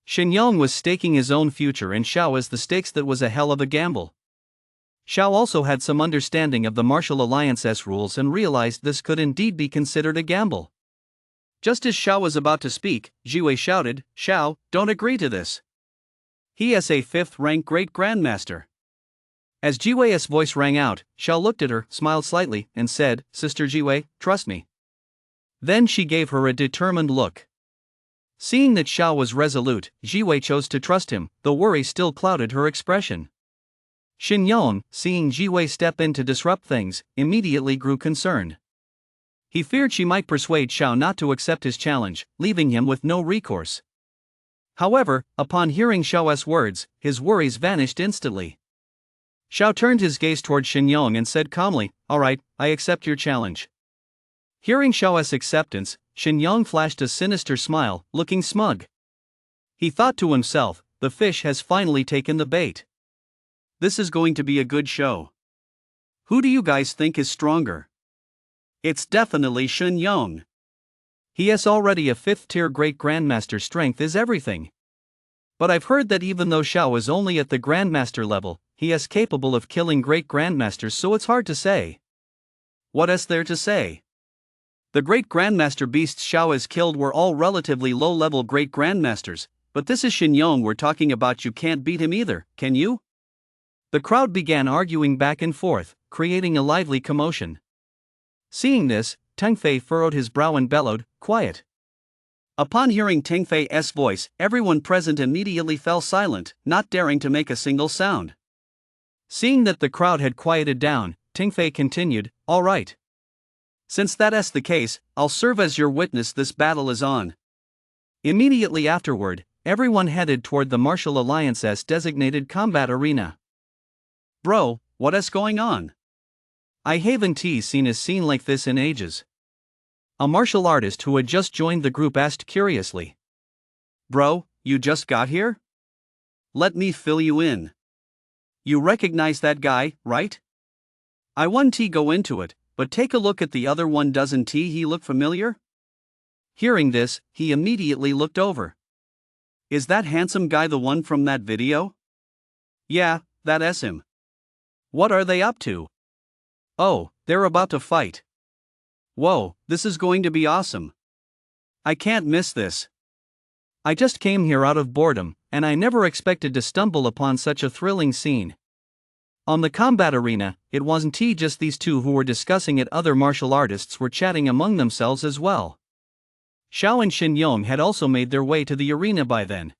Xinyang was staking his own future and Xiao as the stakes that was a hell of a gamble. Xiao also had some understanding of the martial alliance's rules and realized this could indeed be considered a gamble. Just as Xiao was about to speak, Jiwei shouted, "Xiao, don't agree to this. He is a 5th-rank Great Grandmaster." As Jiwei's voice rang out, Xiao looked at her, smiled slightly, and said, "Sister Jiwei, trust me." Then she gave her a determined look. Seeing that Xiao was resolute, Jiwei chose to trust him, though worry still clouded her expression. Xinyang, seeing Jiwei step in to disrupt things, immediately grew concerned. He feared she might persuade Xiao not to accept his challenge, leaving him with no recourse. However, upon hearing Xiao's words, his worries vanished instantly. Xiao turned his gaze toward Xinyang and said calmly, "All right, I accept your challenge." Hearing Xiao's acceptance, Xinyang flashed a sinister smile, looking smug. He thought to himself, the fish has finally taken the bait. This is going to be a good show. Who do you guys think is stronger? It's definitely Xinyang. He has already a 5th-tier Great Grandmaster. Strength is everything. But I've heard that even though Xiao is only at the Grandmaster level, he is capable of killing Great Grandmasters, so it's hard to say. What is there to say? The Great Grandmaster beasts Xiao has killed were all relatively low-level Great Grandmasters, but this is Xinyang we're talking about. You can't beat him either, can you? The crowd began arguing back and forth, creating a lively commotion. Seeing this, Tengfei furrowed his brow and bellowed, "Quiet." Upon hearing Tengfei's voice, everyone present immediately fell silent, not daring to make a single sound. Seeing that the crowd had quieted down, Tengfei continued, "All right. Since that is the case, I'll serve as your witness. This battle is on." Immediately afterward, everyone headed toward the Martial Alliance's designated combat arena. "Bro, what is going on? I haven't seen a scene like this in ages." A martial artist who had just joined the group asked curiously. "Bro, you just got here? Let me fill you in. You recognize that guy, right? I won't go into it, but take a look at the other one. Doesn't he look familiar?" Hearing this, he immediately looked over. "Is that handsome guy the one from that video?" "Yeah, that is him." "What are they up to?" "Oh, they're about to fight." "Whoa, this is going to be awesome. I can't miss this." "I just came here out of boredom, and I never expected to stumble upon such a thrilling scene." On the combat arena, it wasn't just these two who were discussing it. Other martial artists were chatting among themselves as well. Xiao and Xinyang had also made their way to the arena by then.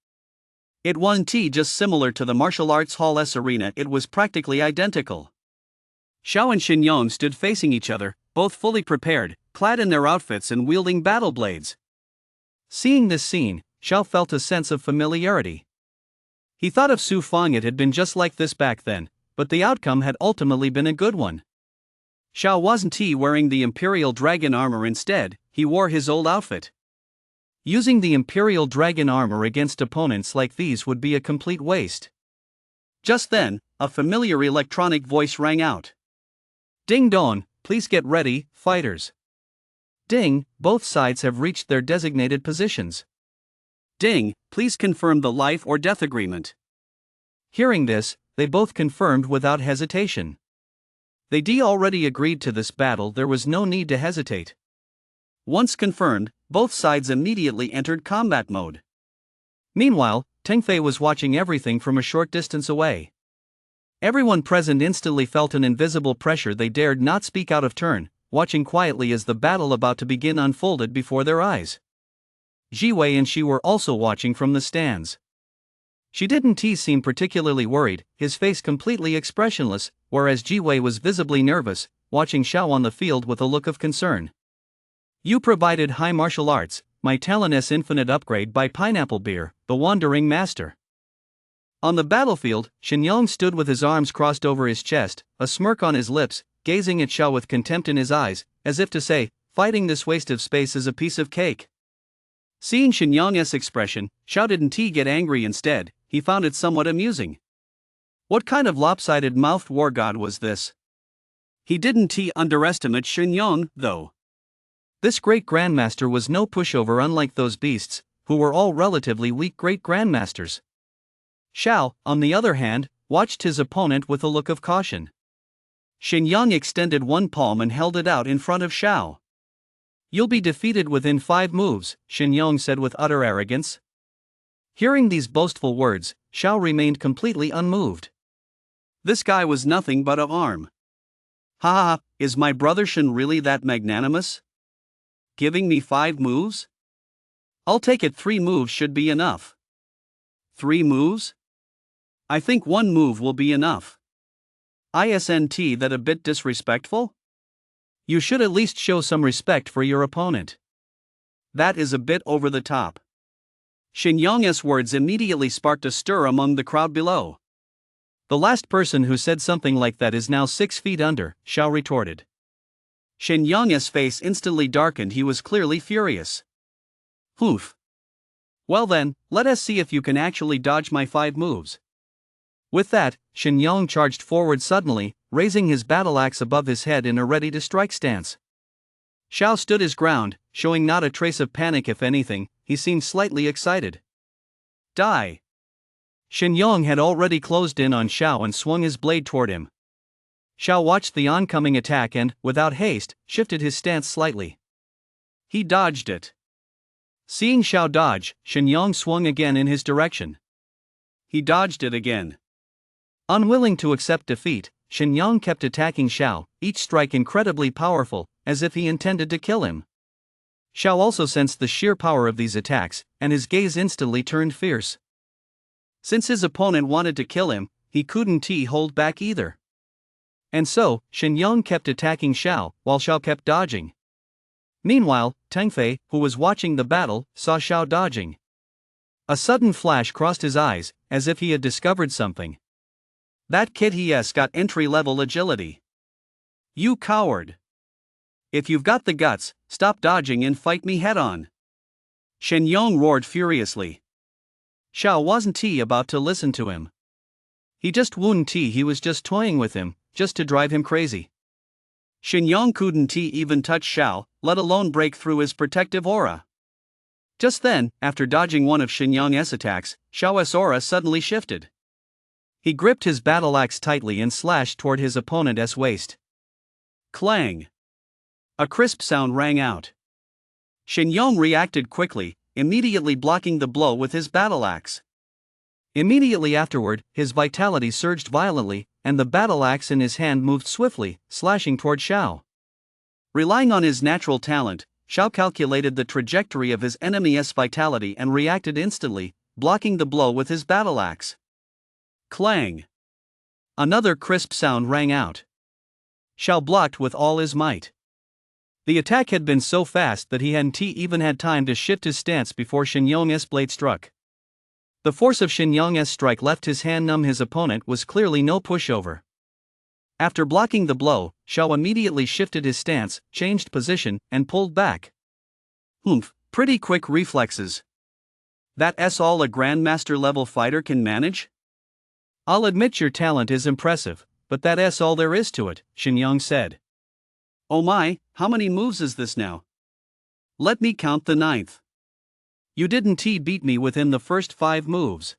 It wasn't just similar to the martial arts hall's arena, it was practically identical. Xiao and Xinyang stood facing each other, both fully prepared, clad in their outfits and wielding battle blades. Seeing this scene, Xiao felt a sense of familiarity. He thought of Su Fang. It had been just like this back then, but the outcome had ultimately been a good one. Xiao wasn't wearing the Imperial Dragon armor. Instead, he wore his old outfit. Using the Imperial Dragon armor against opponents like these would be a complete waste. Just then, a familiar electronic voice rang out. "Ding dong, please get ready, fighters." Ding, both sides have reached their designated positions. Ding, please confirm the life or death agreement. Hearing this, they both confirmed without hesitation. They already agreed to this battle. There was no need to hesitate. Once confirmed, both sides immediately entered combat mode. Meanwhile, Tengfei was watching everything from a short distance away. Everyone present instantly felt an invisible pressure. They dared not speak out of turn, watching quietly as the battle about to begin unfolded before their eyes. Jiwei and she were also watching from the stands. She didn't seem particularly worried, his face completely expressionless, whereas Jiwei was visibly nervous, watching Xiao on the field with a look of concern. You provided high martial arts, my talent S infinite upgrade by Pineapple Beer, the Wandering Master. On the battlefield, Shenyang stood with his arms crossed over his chest, a smirk on his lips, gazing at Xiao with contempt in his eyes, as if to say, fighting this waste of space is a piece of cake. Seeing Shenyang's expression, Xiao didn't get angry instead, he found it somewhat amusing. What kind of lopsided mouthed war god was this? He didn't underestimate Shenyang, though. This great grandmaster was no pushover unlike those beasts, who were all relatively weak great grandmasters. Xiao, on the other hand, watched his opponent with a look of caution. Shenyang extended one palm and held it out in front of Xiao. You'll be defeated within 5 moves, Shenyang said with utter arrogance. Hearing these boastful words, Xiao remained completely unmoved. This guy was nothing but an arm. Ha ha, is my brother Shen really that magnanimous? Giving me 5 moves? I'll take it 3 moves should be enough. 3 moves? I think 1 move will be enough. Isn't that a bit disrespectful? You should at least show some respect for your opponent. That is a bit over the top. Shenyang's words immediately sparked a stir among the crowd below. The last person who said something like that is now 6 feet under, Xiao retorted. Shenyang's face instantly darkened, he was clearly furious. Oof. Well then, let us see if you can actually dodge my 5 moves. With that, Shenyang charged forward suddenly, raising his battle axe above his head in a ready-to-strike stance. Xiao stood his ground, showing not a trace of panic. If anything, he seemed slightly excited. Die! Shenyang had already closed in on Xiao and swung his blade toward him. Xiao watched the oncoming attack and, without haste, shifted his stance slightly. He dodged it. Seeing Xiao dodge, Shenyang swung again in his direction. He dodged it again. Unwilling to accept defeat, Shenyang kept attacking Xiao, each strike incredibly powerful, as if he intended to kill him. Xiao also sensed the sheer power of these attacks, and his gaze instantly turned fierce. Since his opponent wanted to kill him, he couldn't hold back either. And so, Shenyang kept attacking Xiao, while Xiao kept dodging. Meanwhile, Tengfei, who was watching the battle, saw Xiao dodging. A sudden flash crossed his eyes, as if he had discovered something. That kid has got entry-level agility. You coward! If you've got the guts, stop dodging and fight me head-on. Shenyang roared furiously. Xiao wasn't about to listen to him. He just wouldn't he was just toying with him, just to drive him crazy. Shenyang couldn't even touch Xiao, let alone break through his protective aura. Just then, after dodging one of Shenyang's attacks, Xiao's aura suddenly shifted. He gripped his battle axe tightly and slashed toward his opponent's waist. Clang! A crisp sound rang out. Shenyang reacted quickly, immediately blocking the blow with his battle axe. Immediately afterward, his vitality surged violently, and the battle axe in his hand moved swiftly, slashing toward Xiao. Relying on his natural talent, Xiao calculated the trajectory of his enemy's vitality and reacted instantly, blocking the blow with his battle axe. Clang! Another crisp sound rang out. Xiao blocked with all his might. The attack had been so fast that he hadn't even had time to shift his stance before Shenyang's blade struck. The force of Shenyang's strike left his hand numb. His opponent was clearly no pushover. After blocking the blow, Xiao immediately shifted his stance, changed position, and pulled back. Pretty quick reflexes. That's all a Grandmaster level fighter can manage? I'll admit your talent is impressive, but that's all there is to it, Shenyang said. Oh my, how many moves is this now? Let me count the 9th. You didn't beat me within the first 5 moves.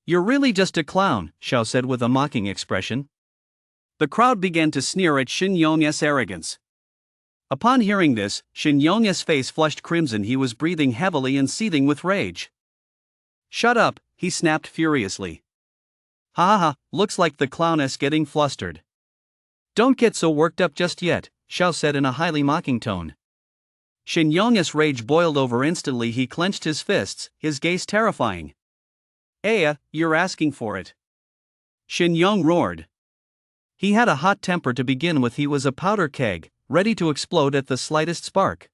You're really just a clown, Xiao said with a mocking expression. The crowd began to sneer at Shenyang's arrogance. Upon hearing this, Shenyang's face flushed crimson. He was breathing heavily and seething with rage. Shut up, he snapped furiously. Ha ha, looks like the clowness getting flustered. Don't get so worked up just yet, Xiao said in a highly mocking tone. Shin Yong's rage boiled over instantly. He clenched his fists, his gaze terrifying. Aya, you're asking for it. Shin Yong roared. He had a hot temper to begin with. He was a powder keg, ready to explode at the slightest spark.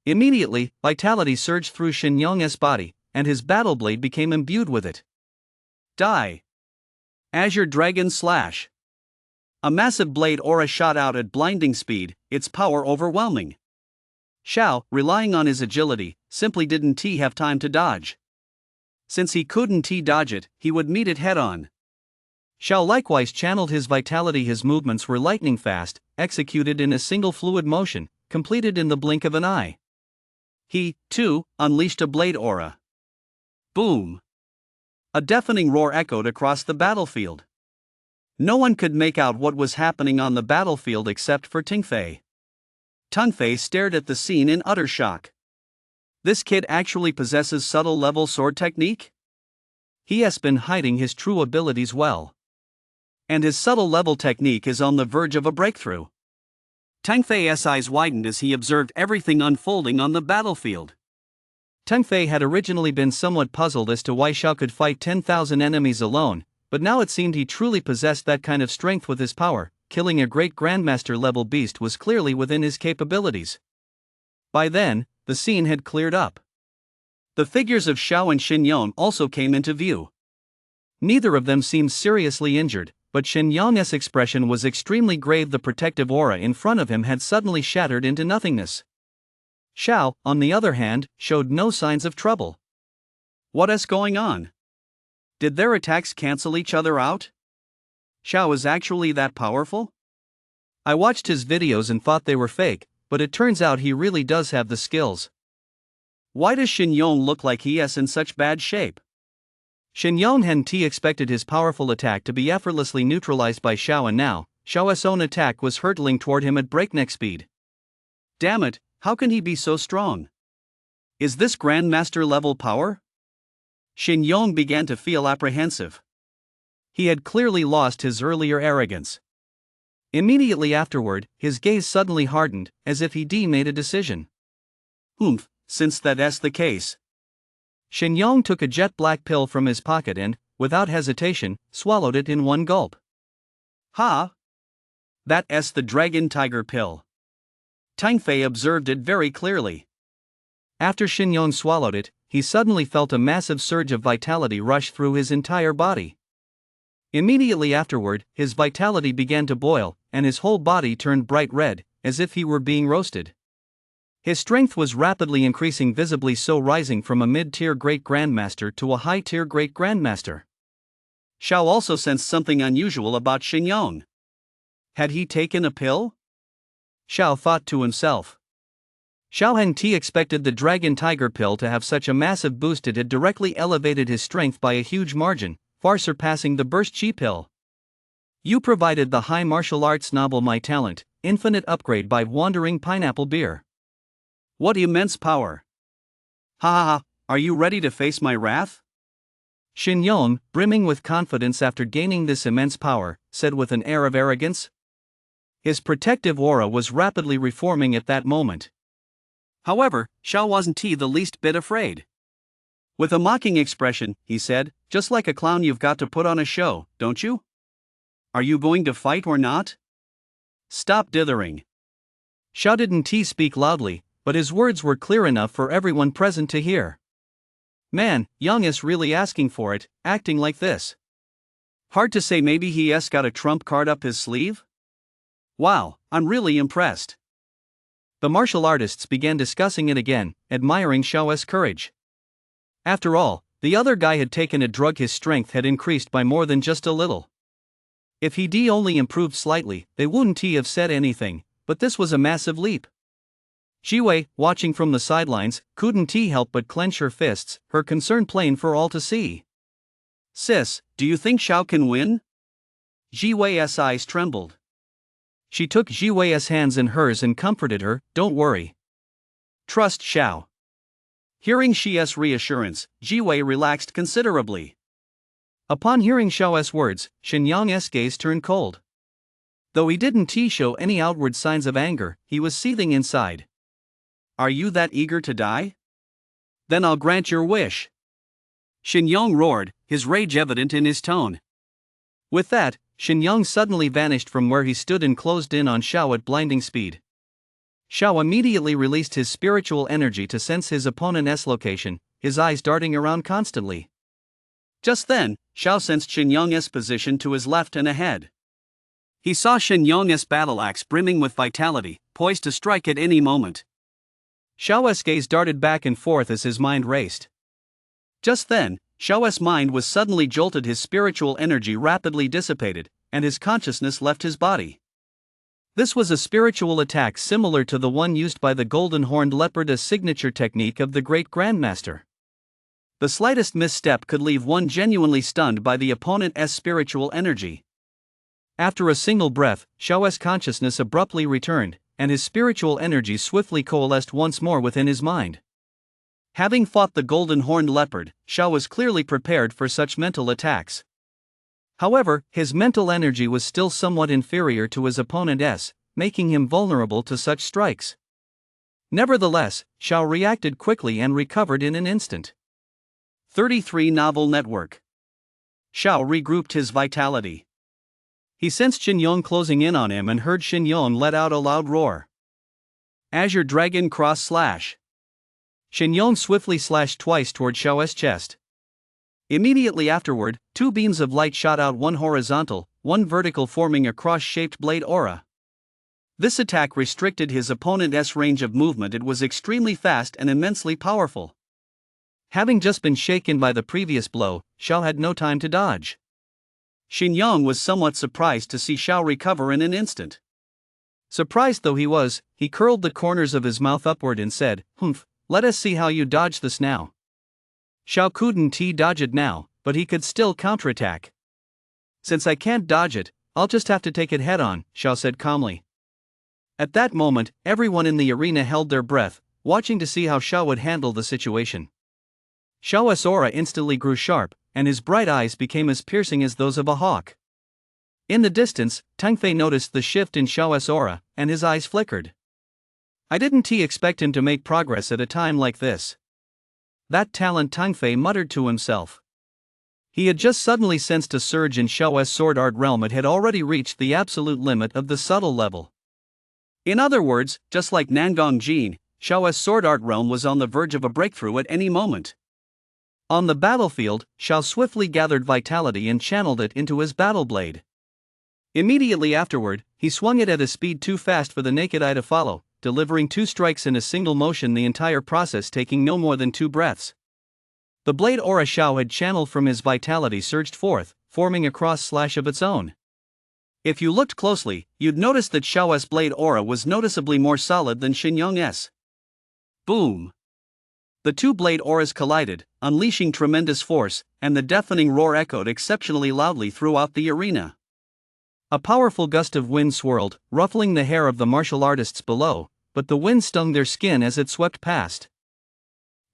Immediately, vitality surged through Shin Yong's body, and his battle blade became imbued with it. Die! Azure Dragon Slash! A massive blade aura shot out at blinding speed, its power overwhelming. Xiao, relying on his agility, simply didn't have time to dodge. Since he couldn't dodge it, he would meet it head-on. Xiao likewise channeled his vitality. His movements were lightning fast, executed in a single fluid motion, completed in the blink of an eye. He, too, unleashed a blade aura. Boom! A deafening roar echoed across the battlefield. No one could make out what was happening on the battlefield except for Tingfei. Tungfei stared at the scene in utter shock. This kid actually possesses subtle level sword technique? He has been hiding his true abilities well. And his subtle level technique is on the verge of a breakthrough. Tungfei's eyes widened as he observed everything unfolding on the battlefield. Tungfei had originally been somewhat puzzled as to why Xiao could fight 10,000 enemies alone, but now it seemed he truly possessed that kind of strength with his power. Killing a great grandmaster level beast was clearly within his capabilities. By then, the scene had cleared up. The figures of Xiao and Shin Yong also came into view. Neither of them seemed seriously injured, but Shin Yong's expression was extremely grave. The protective aura in front of him had suddenly shattered into nothingness. Xiao, on the other hand, showed no signs of trouble. What is going on? Did their attacks cancel each other out? Xiao is actually that powerful? I watched his videos and thought they were fake, but it turns out he really does have the skills. Why does Shin Yong look like he is in such bad shape? Shin Yong hadn't expected his powerful attack to be effortlessly neutralized by Xiao, and now, Xiao's own attack was hurtling toward him at breakneck speed. Damn it, how can he be so strong? Is this Grandmaster level power? Shin Yong began to feel apprehensive. He had clearly lost his earlier arrogance. Immediately afterward, his gaze suddenly hardened, as if he made a decision. Since that's the case. Shin Yong took a jet black pill from his pocket and, without hesitation, swallowed it in one gulp. Ha! That's the Dragon Tiger pill. Tungfei observed it very clearly. After Shin Yong swallowed it, he suddenly felt a massive surge of vitality rush through his entire body. Immediately afterward, his vitality began to boil, and his whole body turned bright red, as if he were being roasted. His strength was rapidly increasing, visibly so, rising from a mid-tier Great Grandmaster to a high-tier Great Grandmaster. Xiao also sensed something unusual about Shin Yong. Had he taken a pill? Xiao thought to himself. Xiao hadn't expected the Dragon Tiger pill to have such a massive boost. It had directly elevated his strength by a huge margin, far surpassing the Burst Chi pill. You provided the high martial arts novel my talent, infinite upgrade by Wandering Pineapple Beer. What immense power! Ha ha ha, are you ready to face my wrath? Shin Yong, brimming with confidence after gaining this immense power, said with an air of arrogance. His protective aura was rapidly reforming at that moment. However, Xiao wasn't the least bit afraid. With a mocking expression, he said, "Just like a clown, you've got to put on a show, don't you? Are you going to fight or not? Stop dithering." Xiao didn't speak loudly, but his words were clear enough for everyone present to hear. Man, Young is really asking for it, acting like this. Hard to say, maybe he's got a trump card up his sleeve? Wow, I'm really impressed. The martial artists began discussing it again, admiring Xiao's courage. After all, the other guy had taken a drug. His strength had increased by more than just a little. If he'd only improved slightly, they wouldn't have said anything, but this was a massive leap. Jiwei, watching from the sidelines, couldn't help but clench her fists, her concern plain for all to see. Sis, do you think Xiao can win? Jiwei's eyes trembled. She took Jiwei's hands in hers and comforted her, "Don't worry. Trust Xiao." Hearing Xiao's reassurance, Jiwei relaxed considerably. Upon hearing Xiao's words, Shin Yong's gaze turned cold. Though he didn't show any outward signs of anger, he was seething inside. are you that eager to die? Then I'll grant your wish. Shinyong roared, his rage evident in his tone. With that, Shinyong suddenly vanished from where he stood and closed in on Xiao at blinding speed. Xiao immediately released his spiritual energy to sense his opponent's location, his eyes darting around constantly. Just then, Xiao sensed Shinyong's position to his left and ahead. He saw Shinyong's battle axe brimming with vitality, poised to strike at any moment. Xiao's gaze darted back and forth as his mind raced. Just then, Xiao's mind was suddenly jolted, his spiritual energy rapidly dissipated, and his consciousness left his body. This was a spiritual attack similar to the one used by the golden-horned leopard, a signature technique of the great grandmaster. The slightest misstep could leave one genuinely stunned by the opponent's spiritual energy. After a single breath, Xiao's consciousness abruptly returned, and his spiritual energy swiftly coalesced once more within his mind. Having fought the golden-horned leopard, Xiao was clearly prepared for such mental attacks. However, his mental energy was still somewhat inferior to his opponent's, making him vulnerable to such strikes. Nevertheless, Xiao reacted quickly and recovered in an instant. 33 Novel Network. Xiao regrouped his vitality. He sensed Shinyong closing in on him and heard Shinyong let out a loud roar. Azure Dragon Cross Slash. Shinyong swiftly slashed twice toward Xiao's chest. Immediately afterward, two beams of light shot out, one horizontal, one vertical, forming a cross-shaped blade aura. This attack restricted his opponent's range of movement. It was extremely fast and immensely powerful. Having just been shaken by the previous blow, Xiao had no time to dodge. Shinyong was somewhat surprised to see Xiao recover in an instant. Surprised though he was, he curled the corners of his mouth upward and said, "Humph, let us see how you dodge this now." Xiao couldn't dodge it now, but he could still counterattack. "Since I can't dodge it, I'll just have to take it head on," Xiao said calmly. At that moment, everyone in the arena held their breath, watching to see how Xiao would handle the situation. Xiao's aura instantly grew sharp, and his bright eyes became as piercing as those of a hawk. In the distance, Tang Fei noticed the shift in Xiao's aura, and his eyes flickered. "I didn't expect him to make progress at a time like this." That talent, Tang Fei muttered to himself. He had just suddenly sensed a surge in Xiao's sword art realm. It had already reached the absolute limit of the subtle level. In other words, just like Nangong Jin, Xiao's sword art realm was on the verge of a breakthrough at any moment. On the battlefield, Xiao swiftly gathered vitality and channeled it into his battle blade. Immediately afterward, he swung it at a speed too fast for the naked eye to follow, delivering two strikes in a single motion, the entire process taking no more than 2 breaths. The blade aura Xiao had channeled from his vitality surged forth, forming a cross slash of its own. If you looked closely, you'd notice that Xiao's blade aura was noticeably more solid than Shinyong's. Boom! The two blade auras collided, unleashing tremendous force, and the deafening roar echoed exceptionally loudly throughout the arena. A powerful gust of wind swirled, ruffling the hair of the martial artists below, but the wind stung their skin as it swept past.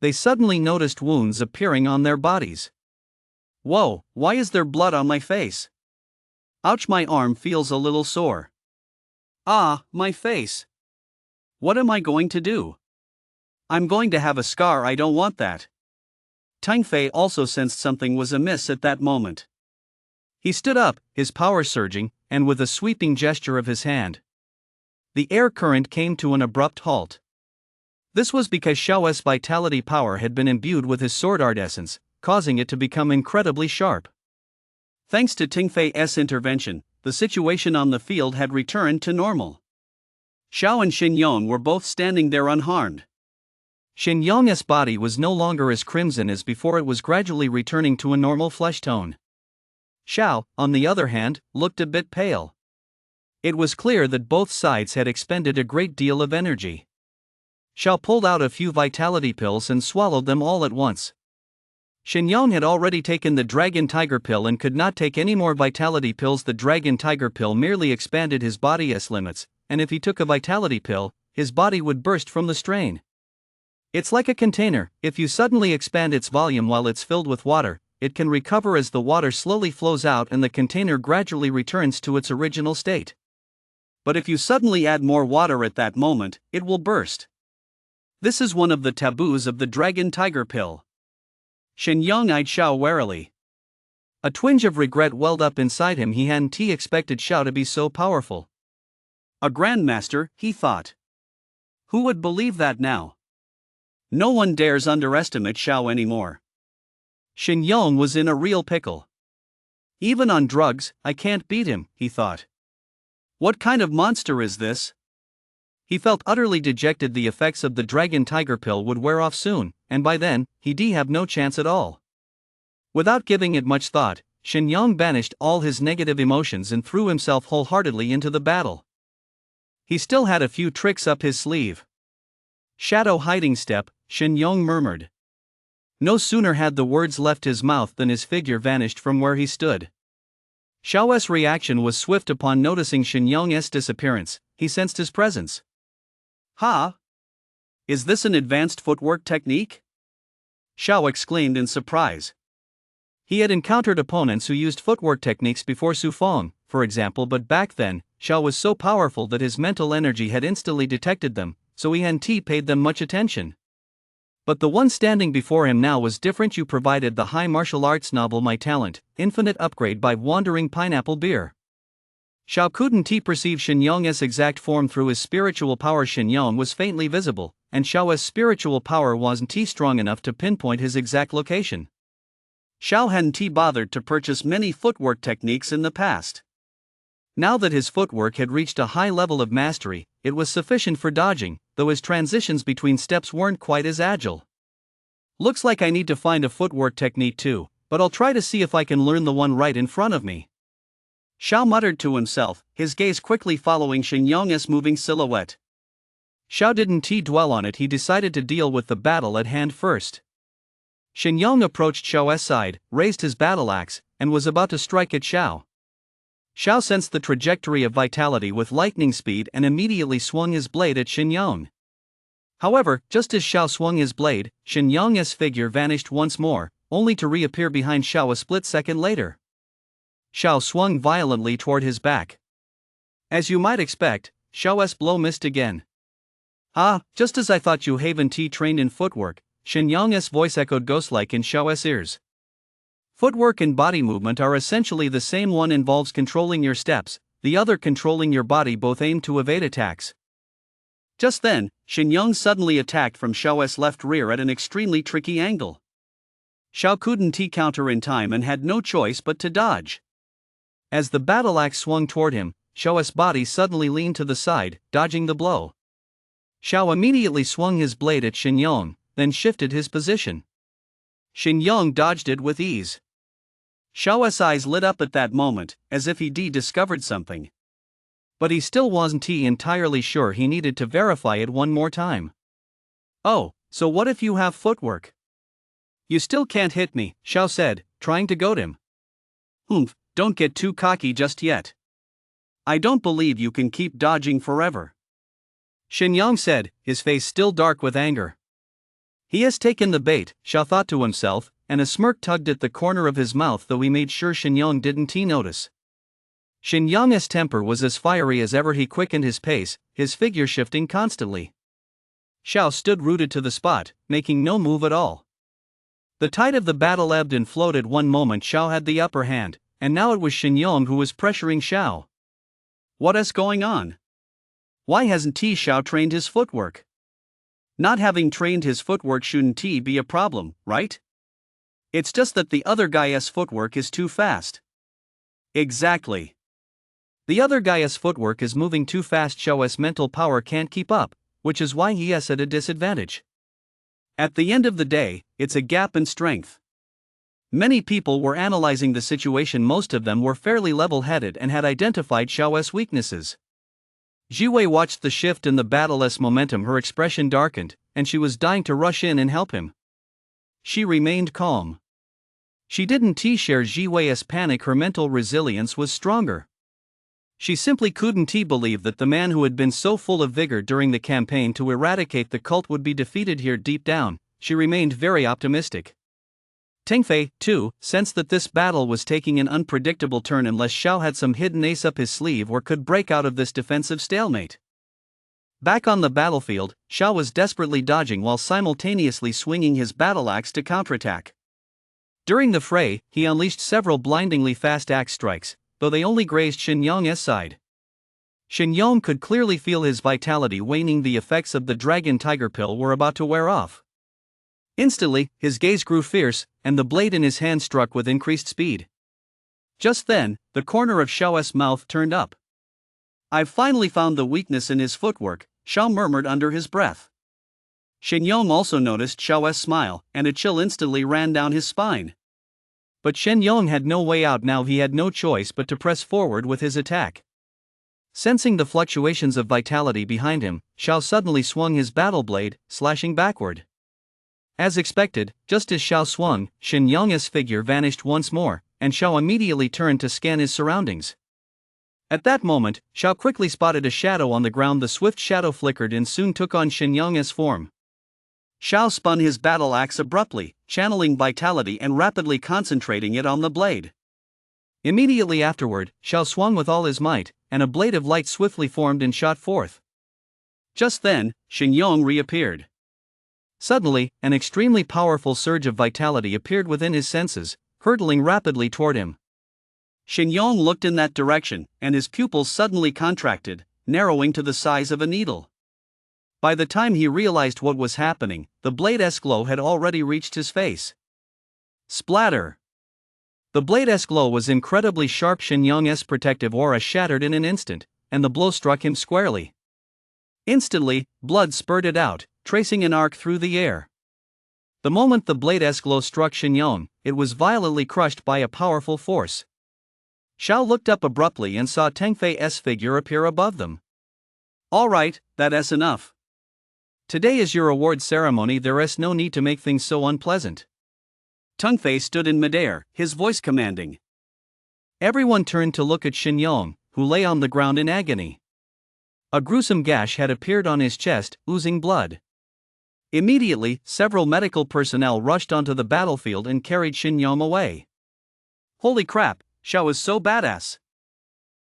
They suddenly noticed wounds appearing on their bodies. "Whoa, why is there blood on my face? Ouch, my arm feels a little sore. Ah, my face. What am I going to do? I'm going to have a scar, I don't want that." Tang Fei also sensed something was amiss at that moment. He stood up, his power surging, and with a sweeping gesture of his hand, the air current came to an abrupt halt. This was because Xiao's vitality power had been imbued with his sword art essence, causing it to become incredibly sharp. Thanks to Tang Fei's intervention, the situation on the field had returned to normal. Xiao and Shinyong were both standing there unharmed. Shinyong's body was no longer as crimson as before, it was gradually returning to a normal flesh tone. Xiao, on the other hand, looked a bit pale. It was clear that both sides had expended a great deal of energy. Xiao pulled out a few vitality pills and swallowed them all at once. Shinyong had already taken the Dragon Tiger pill and could not take any more vitality pills. The Dragon Tiger pill merely expanded his body's limits, and if he took a vitality pill, his body would burst from the strain. It's like a container. If you suddenly expand its volume while it's filled with water, it can recover as the water slowly flows out and the container gradually returns to its original state. But if you suddenly add more water at that moment, it will burst. This is one of the taboos of the dragon tiger pill. Shen Yong eyed Xiao warily. A twinge of regret welled up inside him. He hadn't expected Xiao to be so powerful. A grandmaster, he thought. Who would believe that now? No one dares underestimate Xiao anymore. Shen Yong was in a real pickle. Even on drugs, I can't beat him, he thought. What kind of monster is this? He felt utterly dejected. The effects of the dragon tiger pill would wear off soon, and by then, he'd have no chance at all. Without giving it much thought, Shen Yong banished all his negative emotions and threw himself wholeheartedly into the battle. He still had a few tricks up his sleeve. Shadow hiding step, Shen Yong murmured. No sooner had the words left his mouth than his figure vanished from where he stood. Xiao's reaction was swift. Upon noticing Shen Yong's disappearance, he sensed his presence. Ha! Is this an advanced footwork technique? Xiao exclaimed in surprise. He had encountered opponents who used footwork techniques before Su Feng, for example, but back then, Xiao was so powerful that his mental energy had instantly detected them, so he hadn't paid them much attention. But the one standing before him now was different. You provided the high martial arts novel My Talent, Infinite Upgrade by Wandering Pineapple Beer. Xiao couldn't perceive Shen Yong's exact form through his spiritual power. Shen Yong was faintly visible, and Xiao's spiritual power wasn't strong enough to pinpoint his exact location. Xiao hadn't bothered to purchase many footwork techniques in the past. Now that his footwork had reached a high level of mastery, it was sufficient for dodging, though his transitions between steps weren't quite as agile. Looks like I need to find a footwork technique too, but I'll try to see if I can learn the one right in front of me. Xiao muttered to himself, his gaze quickly following Shen Yong's moving silhouette. Xiao didn't dwell on it. He decided to deal with the battle at hand first. Shen Yong approached Xiao's side, raised his battle axe, and was about to strike at Xiao. Xiao sensed the trajectory of vitality with lightning speed and immediately swung his blade at Shen Yong. However, just as Xiao swung his blade, Shen Yong's figure vanished once more, only to reappear behind Xiao a split second later. Xiao swung violently toward his back. As you might expect, Xiao's blow missed again. Ah, just as I thought. You haven't trained in footwork, Shen Yong's voice echoed ghost-like in Xiao's ears. Footwork and body movement are essentially the same. One involves controlling your steps, the other controlling your body. Both aim to evade attacks. Just then, Shen Yong suddenly attacked from Xiao's left rear at an extremely tricky angle. Xiao couldn't counter in time and had no choice but to dodge. As the battle axe swung toward him, Xiao's body suddenly leaned to the side, dodging the blow. Xiao immediately swung his blade at Shen Yong, then shifted his position. Shen Yong dodged it with ease. Xiao's eyes lit up at that moment, as if he discovered something. But he still wasn't entirely sure. He needed to verify it one more time. Oh, so what if you have footwork? You still can't hit me, Xiao said, trying to goad him. Humph, don't get too cocky just yet. I don't believe you can keep dodging forever. Shen Yong said, his face still dark with anger. He has taken the bait, Xiao thought to himself, and a smirk tugged at the corner of his mouth, though he made sure Shen Yong didn't notice. Shen Yong's temper was as fiery as ever. He quickened his pace, his figure shifting constantly. Xiao stood rooted to the spot, making no move at all. The tide of the battle ebbed and flowed. At one moment Xiao had the upper hand, and now it was Shen Yong who was pressuring Xiao. What is going on? Why hasn't Xiao trained his footwork? Not having trained his footwork shouldn't be a problem, right? It's just that the other guy's footwork is too fast. Exactly. The other guy's footwork is moving too fast. Xiao's mental power can't keep up, which is why he is at a disadvantage. At the end of the day, it's a gap in strength. Many people were analyzing the situation. Most of them were fairly level-headed and had identified Xiao's weaknesses. Jiwei watched the shift in the battle's momentum. Her expression darkened, and she was dying to rush in and help him. She remained calm. She didn't share Jiwei's panic. Her mental resilience was stronger. She simply couldn't believe that the man who had been so full of vigor during the campaign to eradicate the cult would be defeated here. Deep down, she remained very optimistic. Tengfei, too, sensed that this battle was taking an unpredictable turn unless Xiao had some hidden ace up his sleeve or could break out of this defensive stalemate. Back on the battlefield, Xiao was desperately dodging while simultaneously swinging his battle axe to counterattack. During the fray, he unleashed several blindingly fast axe strikes, though they only grazed Shen Yong's side. Shen Yong could clearly feel his vitality waning. The effects of the dragon tiger pill were about to wear off. Instantly, his gaze grew fierce, and the blade in his hand struck with increased speed. Just then, the corner of Xiao's mouth turned up. "I've finally found the weakness in his footwork," Xiao murmured under his breath. Shen Yong also noticed Xiao's smile, and a chill instantly ran down his spine. But Shen Yong had no way out now. He had no choice but to press forward with his attack. Sensing the fluctuations of vitality behind him, Xiao suddenly swung his battle blade, slashing backward. As expected, just as Xiao swung, Shen Yong's figure vanished once more, and Xiao immediately turned to scan his surroundings. At that moment, Xiao quickly spotted a shadow on the ground. The swift shadow flickered and soon took on Shen Yong's form. Xiao spun his battle axe abruptly, channeling vitality and rapidly concentrating it on the blade. Immediately afterward, Xiao swung with all his might, and a blade of light swiftly formed and shot forth. Just then, Shen Yong reappeared. Suddenly, an extremely powerful surge of vitality appeared within his senses, hurtling rapidly toward him. Shen Yong looked in that direction, and his pupils suddenly contracted, narrowing to the size of a needle. By the time he realized what was happening, the blade's glow had already reached his face. Splatter! The blade's glow was incredibly sharp. Shen Yong's protective aura shattered in an instant, and the blow struck him squarely. Instantly, blood spurted out, tracing an arc through the air. The moment the blade's glow struck Shen Yong, it was violently crushed by a powerful force. Xiao looked up abruptly and saw Teng Fei's figure appear above them. "All right, that's enough. Today is your award ceremony. There's no need to make things so unpleasant." Teng Fei stood in midair, his voice commanding. Everyone turned to look at Shen Yong, who lay on the ground in agony. A gruesome gash had appeared on his chest, oozing blood. Immediately, several medical personnel rushed onto the battlefield and carried Shen Yong away. "Holy crap, Xiao is so badass.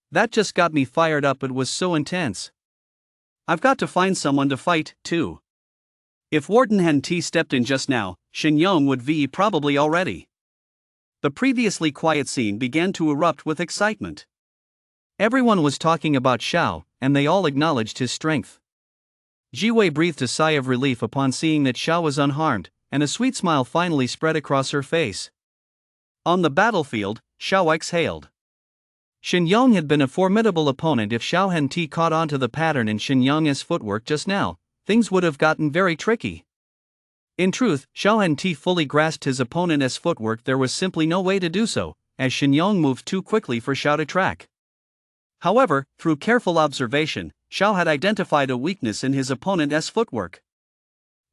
That just got me fired up. It was so intense. I've got to find someone to fight, too." If Warden Han Ti stepped in just now, Shen Yong would be probably already. The previously quiet scene began to erupt with excitement. Everyone was talking about Xiao, and they all acknowledged his strength. Jiwei breathed a sigh of relief upon seeing that Xiao was unharmed, and a sweet smile finally spread across her face. On the battlefield, Xiao exhaled. Shen Yong had been a formidable opponent. If Xiao Han Ti caught on to the pattern in Shen Yong's footwork just now, things would have gotten very tricky. In truth, Xiao Han Ti fully grasped his opponent's footwork. There was simply no way to do so, as Shen Yong moved too quickly for Xiao to track. However, through careful observation, Xiao had identified a weakness in his opponent's footwork.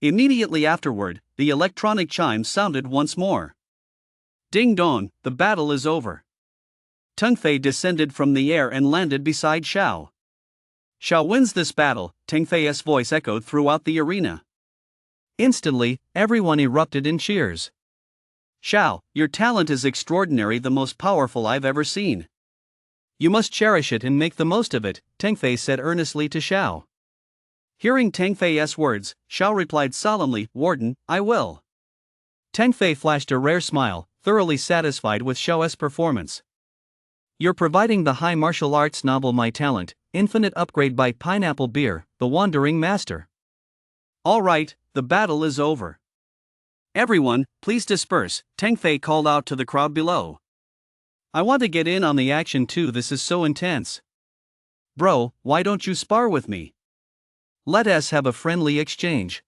Immediately afterward, the electronic chime sounded once more. Ding dong, the battle is over. Teng Fei descended from the air and landed beside Xiao. "Xiao wins this battle," Teng Fei's voice echoed throughout the arena. Instantly, everyone erupted in cheers. "Xiao, your talent is extraordinary, the most powerful I've ever seen. You must cherish it and make the most of it," Teng Fei said earnestly to Xiao. Hearing Teng Fei's words, Xiao replied solemnly, "Warden, I will." Teng Fei flashed a rare smile, thoroughly satisfied with Xiao's performance. "You're providing the high martial arts novel My Talent, Infinite Upgrade by Pineapple Beer, the Wandering Master." "All right, the battle is over. Everyone, please disperse," Teng Fei called out to the crowd below. "I want to get in on the action too. This is so intense. Bro, why don't you spar with me? Let us have a friendly exchange."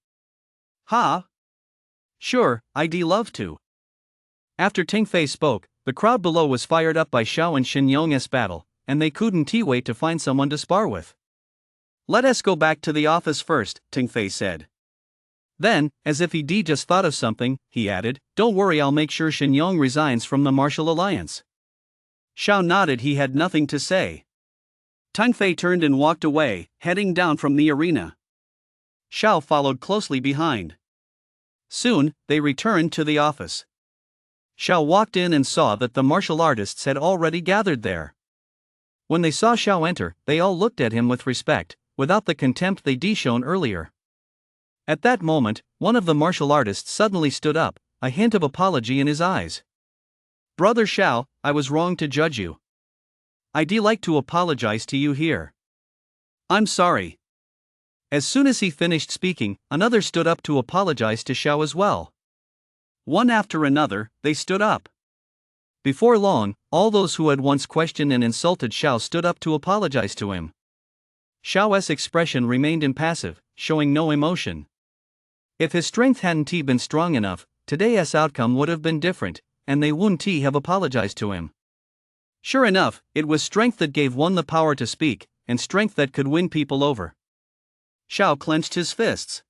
"Ha? Sure, I'd love to." After Teng Fei spoke, the crowd below was fired up by Xiao and Shen Yong's battle, and they couldn't wait to find someone to spar with. "Let us go back to the office first," Teng Fei said. Then, as if he'd just thought of something, he added, "Don't worry, I'll make sure Shen Yong resigns from the Martial Alliance." Xiao nodded. He had nothing to say. Teng Fei turned and walked away, heading down from the arena. Xiao followed closely behind. Soon, they returned to the office. Xiao walked in and saw that the martial artists had already gathered there. When they saw Xiao enter, they all looked at him with respect, without the contempt they'd shown earlier. At that moment, one of the martial artists suddenly stood up, a hint of apology in his eyes. "Brother Xiao, I was wrong to judge you. I'd like to apologize to you here. I'm sorry." As soon as he finished speaking, another stood up to apologize to Xiao as well. One after another, they stood up. Before long, all those who had once questioned and insulted Xiao stood up to apologize to him. Xiao's expression remained impassive, showing no emotion. If his strength hadn't been strong enough, today's outcome would have been different, and they wouldn't have apologized to him. Sure enough, it was strength that gave one the power to speak, and strength that could win people over. Xiao clenched his fists.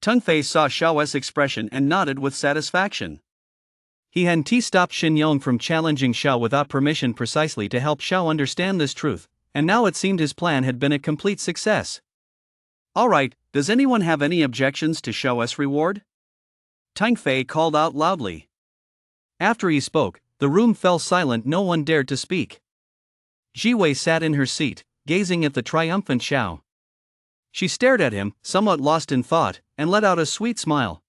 Teng Fei saw Xiao's expression and nodded with satisfaction. He hadn't stopped Xin Yong from challenging Xiao without permission precisely to help Xiao understand this truth, and now it seemed his plan had been a complete success. "Alright, does anyone have any objections to Xiao's reward?" Teng Fei called out loudly. After he spoke, the room fell silent. No one dared to speak. Ji Wei sat in her seat, gazing at the triumphant Xiao. She stared at him, somewhat lost in thought, and let out a sweet smile.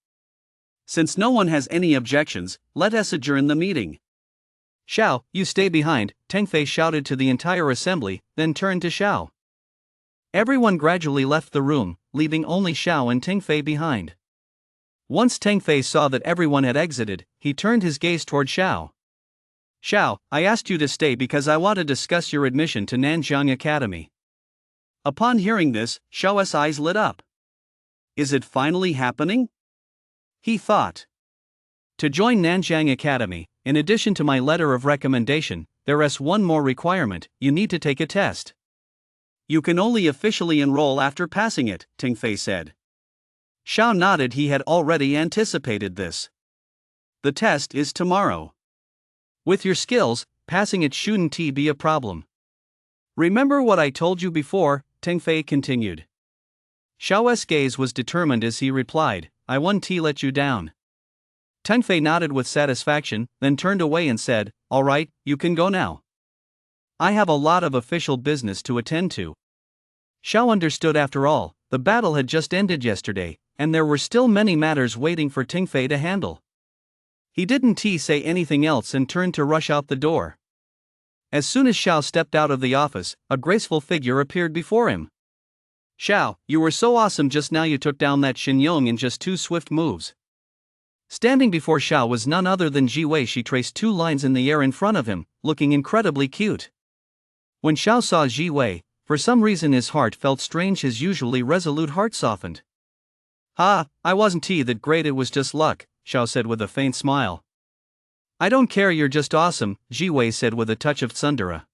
"Since no one has any objections, let us adjourn the meeting." "Xiao, you stay behind," Teng Fei shouted to the entire assembly, then turned to Xiao. Everyone gradually left the room, leaving only Xiao and Teng Fei behind. Once Teng Fei saw that everyone had exited, he turned his gaze toward Xiao. "Xiao, I asked you to stay because I want to discuss your admission to Nanjiang Academy." Upon hearing this, Xiao's eyes lit up. Is it finally happening? He thought. To join Nanjiang Academy, in addition to my letter of recommendation, there is one more requirement: you need to take a test. You can only officially enroll after passing it, Teng Fei said. Xiao nodded. He had already anticipated this. The test is tomorrow. With your skills, passing it shouldn't be a problem. Remember what I told you before, Teng Fei continued. Xiao's gaze was determined as he replied, "I won't let you down." Teng Fei nodded with satisfaction, then turned away and said, "All right, you can go now. I have a lot of official business to attend to." Xiao understood. After all, the battle had just ended yesterday, and there were still many matters waiting for Teng Fei to handle. He didn't say anything else and turned to rush out the door. As soon as Xiao stepped out of the office, a graceful figure appeared before him. "Xiao, you were so awesome just now. You took down that Xin Yong in just 2 swift moves." Standing before Xiao was none other than Ji Wei. She traced 2 lines in the air in front of him, looking incredibly cute. When Xiao saw Ji Wei, for some reason his heart felt strange. His usually resolute heart softened. I wasn't that great, it was just luck," Xiao said with a faint smile. "I don't care, you're just awesome," Ji Wei said with a touch of tsundere.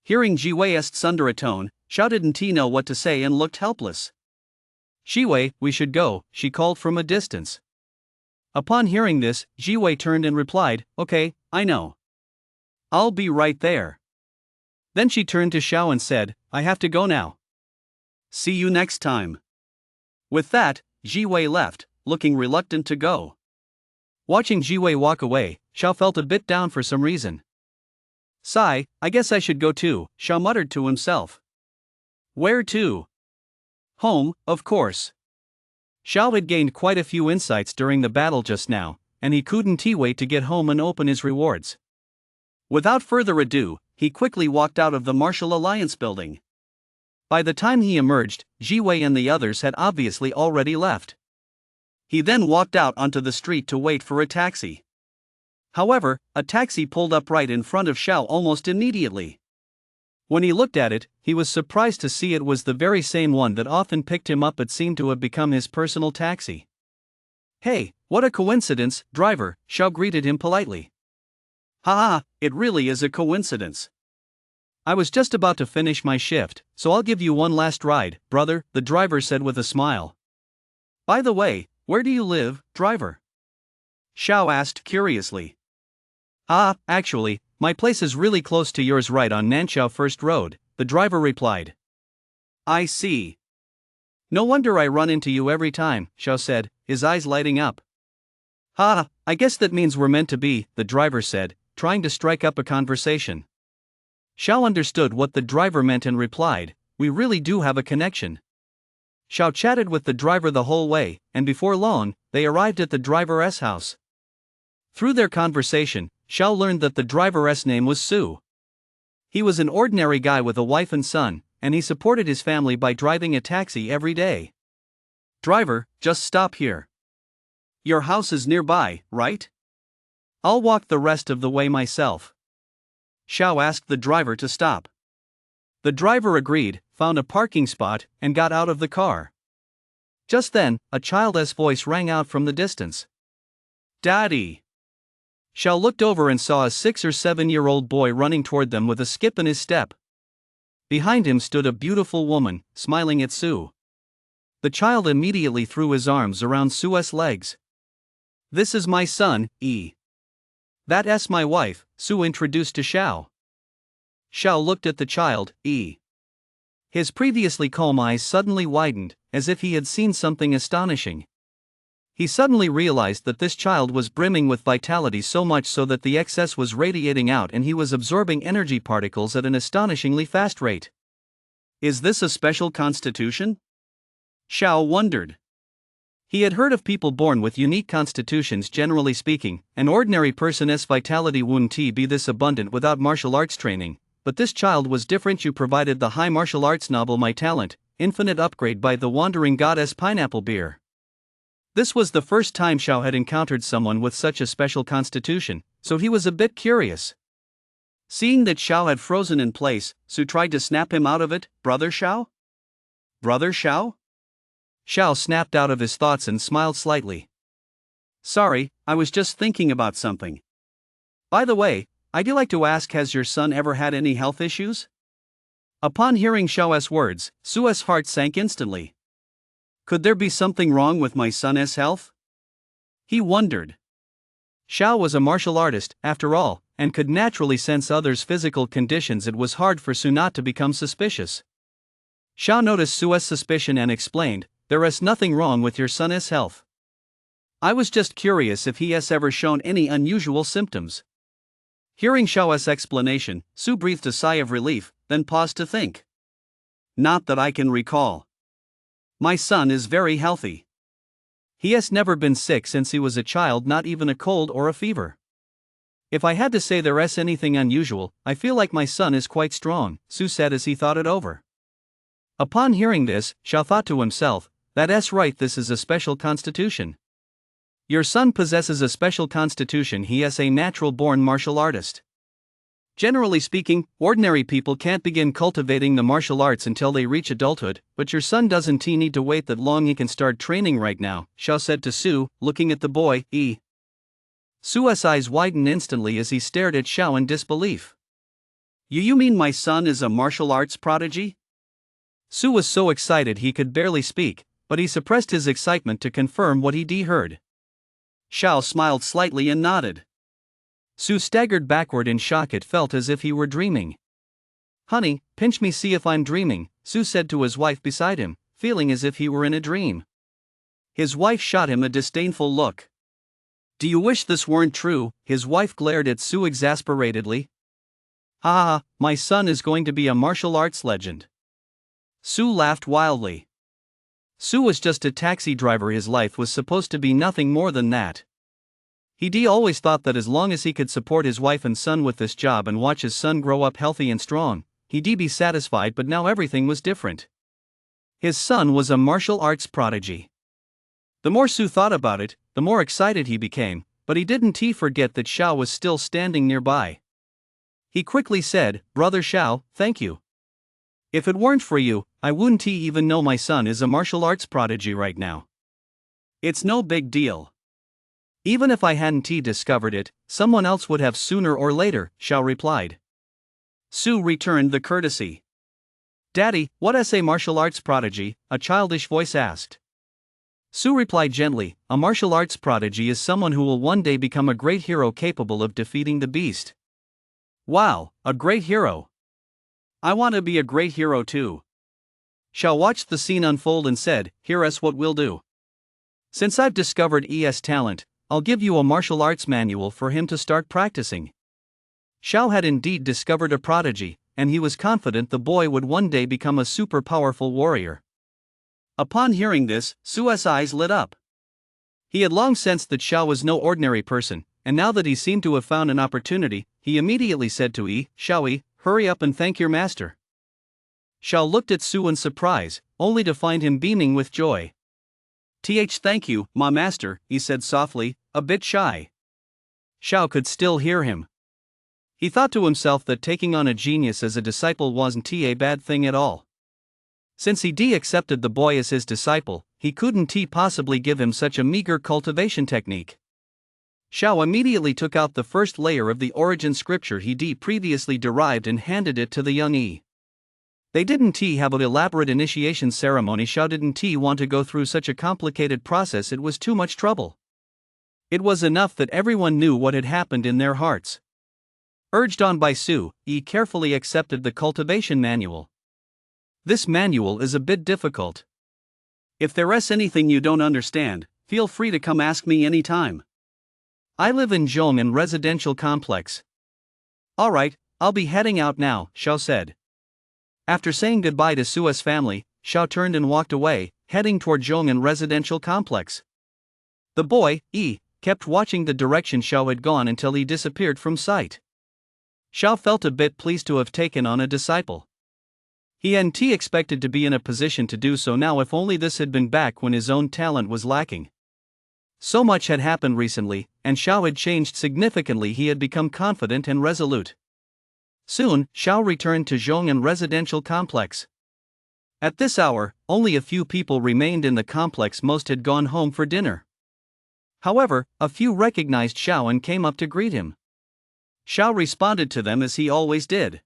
Hearing Ji Wei's tsundere tone, Xiao didn't know what to say and looked helpless. "Ji Wei, we should go," she called from a distance. Upon hearing this, Ji Wei turned and replied, "Okay, I know. I'll be right there." Then she turned to Xiao and said, "I have to go now. See you next time." With that, Ji Wei left, looking reluctant to go. Watching Ji Wei walk away, Xiao felt a bit down for some reason. "Sigh, I guess I should go too," Xiao muttered to himself. Where to? Home, of course. Xiao had gained quite a few insights during the battle just now, and he couldn't wait to get home and open his rewards. Without further ado, he quickly walked out of the Martial Alliance building. By the time he emerged, Ji Wei and the others had obviously already left. He then walked out onto the street to wait for a taxi. However, a taxi pulled up right in front of Xiao almost immediately. When he looked at it, he was surprised to see it was the very same one that often picked him up. It seemed to have become his personal taxi. "Hey, what a coincidence, driver," Xiao greeted him politely. "Ha, it really is a coincidence. I was just about to finish my shift, so I'll give you one last ride, brother," the driver said with a smile. "By the way, where do you live, driver?" Xiao asked curiously. Actually, my place is really close to yours, right on Nanchao First Road," the driver replied. "I see. No wonder I run into you every time," Xiao said, his eyes lighting up. I guess that means we're meant to be," the driver said, trying to strike up a conversation. Xiao understood what the driver meant and replied, we really do have a connection. Xiao chatted with the driver the whole way, and before long, they arrived at the driver's house. Through their conversation, Xiao learned that the driver's name was Su. He was an ordinary guy with a wife and son, and he supported his family by driving a taxi every day. Driver, just stop here. Your house is nearby, right? I'll walk the rest of the way myself. Xiao asked the driver to stop. The driver agreed, found a parking spot, and got out of the car. Just then, a child's voice rang out from the distance. Daddy! Xiao looked over and saw a 6 or 7-year-old boy running toward them with a skip in his step. Behind him stood a beautiful woman, smiling at Su. The child immediately threw his arms around Su's legs. This is my son, E. That's my wife, Su introduced to Xiao. Xiao looked at the child, E. His previously calm eyes suddenly widened, as if he had seen something astonishing. He suddenly realized that this child was brimming with vitality, so much so that the excess was radiating out and he was absorbing energy particles at an astonishingly fast rate. Is this a special constitution? Xiao wondered. He had heard of people born with unique constitutions. Generally speaking, an ordinary person's vitality wouldn't be this abundant without martial arts training, but this child was different. You provided the high martial arts noble my talent, infinite upgrade by the wandering goddess pineapple beer. This was the first time Xiao had encountered someone with such a special constitution, so he was a bit curious. Seeing that Xiao had frozen in place, Su tried to snap him out of it. Brother Xiao? Brother Xiao? Xiao snapped out of his thoughts and smiled slightly. Sorry, I was just thinking about something. By the way, I'd like to ask, has your son ever had any health issues? Upon hearing Xiao's words, Su's heart sank instantly. Could there be something wrong with my son's health? He wondered. Xiao was a martial artist, after all, and could naturally sense others' physical conditions. It was hard for Su not to become suspicious. Xiao noticed Su's suspicion and explained, there is nothing wrong with your son's health. I was just curious if he has ever shown any unusual symptoms. Hearing Xiao's explanation, Su breathed a sigh of relief, then paused to think. Not that I can recall. My son is very healthy. He has never been sick since he was a child, not even a cold or a fever. If I had to say there is anything unusual, I feel like my son is quite strong, Su said as he thought it over. Upon hearing this, Xiao thought to himself, that's right, this is a special constitution. Your son possesses a special constitution. He is a natural-born martial artist. Generally speaking, ordinary people can't begin cultivating the martial arts until they reach adulthood, but your son doesn't need to wait that long. He can start training right now, Xiao said to Su, looking at the boy, E. Su's eyes widened instantly as he stared at Xiao in disbelief. You mean my son is a martial arts prodigy? Su was so excited he could barely speak, but he suppressed his excitement to confirm what he'd heard. Xiao smiled slightly and nodded. Su staggered backward in shock. It felt as if he were dreaming. Honey, pinch me, see if I'm dreaming, Su said to his wife beside him, feeling as if he were in a dream. His wife shot him a disdainful look. Do you wish this weren't true? His wife glared at Su exasperatedly. Ha ha, my son is going to be a martial arts legend. Su laughed wildly. Su was just a taxi driver. His life was supposed to be nothing more than that. He always thought that as long as he could support his wife and son with this job and watch his son grow up healthy and strong, he'd be satisfied, but now everything was different. His son was a martial arts prodigy. The more Su thought about it, the more excited he became, but he didn't forget that Xiao was still standing nearby. He quickly said, Brother Xiao, thank you. If it weren't for you, I wouldn't even know my son is a martial arts prodigy right now. It's no big deal. Even if I hadn't discovered it, someone else would have sooner or later, Xiao replied. Su returned the courtesy. Daddy, what is a martial arts prodigy? A childish voice asked. Su replied gently, a martial arts prodigy is someone who will one day become a great hero capable of defeating the beast. Wow, a great hero. I want to be a great hero too. Xiao watched the scene unfold and said, here's what we'll do. Since I've discovered ES talent, I'll give you a martial arts manual for him to start practicing. Xiao had indeed discovered a prodigy, and he was confident the boy would one day become a super powerful warrior. Upon hearing this, Su's eyes lit up. He had long sensed that Xiao was no ordinary person, and now that he seemed to have found an opportunity, he immediately said to Xiao, hurry up and thank your master. Xiao looked at Su in surprise, only to find him beaming with joy. Thank you, my master, he said softly, a bit shy. Xiao could still hear him. He thought to himself that taking on a genius as a disciple wasn't a bad thing at all. Since he accepted the boy as his disciple, he couldn't possibly give him such a meager cultivation technique. Xiao immediately took out the first layer of the origin scripture he previously derived and handed it to the young Yi. They didn't have an elaborate initiation ceremony. Xiao didn't want to go through such a complicated process, it was too much trouble. It was enough that everyone knew what had happened in their hearts. Urged on by Su, Yi carefully accepted the cultivation manual. This manual is a bit difficult. If there's anything you don't understand, feel free to come ask me anytime. I live in Zhong'an Residential Complex. Alright, I'll be heading out now, Xiao said. After saying goodbye to Su's family, Xiao turned and walked away, heading toward Zhong'an Residential Complex. The boy, Yi, kept watching the direction Xiao had gone until he disappeared from sight. Xiao felt a bit pleased to have taken on a disciple. He hadn't expected to be in a position to do so now, if only this had been back when his own talent was lacking. So much had happened recently, and Xiao had changed significantly. He had become confident and resolute. Soon, Xiao returned to Zhong'an Residential Complex. At this hour, only a few people remained in the complex. Most had gone home for dinner. However, a few recognized Xiao and came up to greet him. Xiao responded to them as he always did.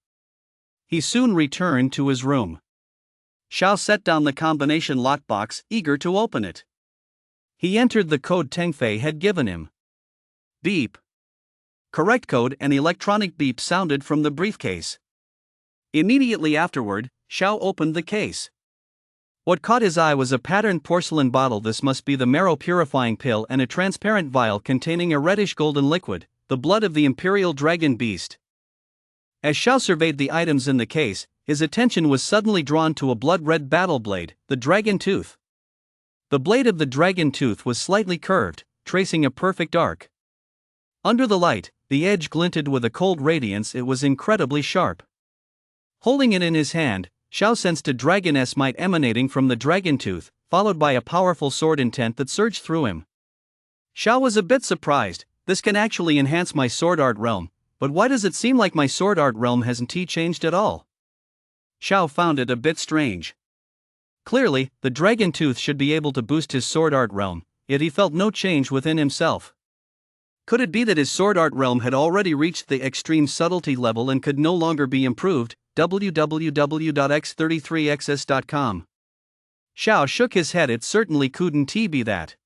He soon returned to his room. Xiao set down the combination lockbox, eager to open it. He entered the code Tengfei had given him. Beep. Correct code. An electronic beep sounded from the briefcase. Immediately afterward, Xiao opened the case. What caught his eye was a patterned porcelain bottle. This must be the marrow purifying pill, and a transparent vial containing a reddish golden liquid, the blood of the Imperial Dragon Beast. As Xiao surveyed the items in the case, his attention was suddenly drawn to a blood-red battle blade, the Dragon Tooth. The blade of the Dragon Tooth was slightly curved, tracing a perfect arc. Under the light, the edge glinted with a cold radiance. It was incredibly sharp. Holding it in his hand, Xiao sensed a dragoness might emanating from the Dragon Tooth, followed by a powerful sword intent that surged through him. Xiao was a bit surprised. This can actually enhance my sword art realm. But why does it seem like my sword art realm hasn't changed at all? Xiao found it a bit strange. Clearly, the Dragon Tooth should be able to boost his sword art realm, yet he felt no change within himself. Could it be that his sword art realm had already reached the extreme subtlety level and could no longer be improved? www.x33xs.com. Xiao shook his head. It certainly couldn't be that.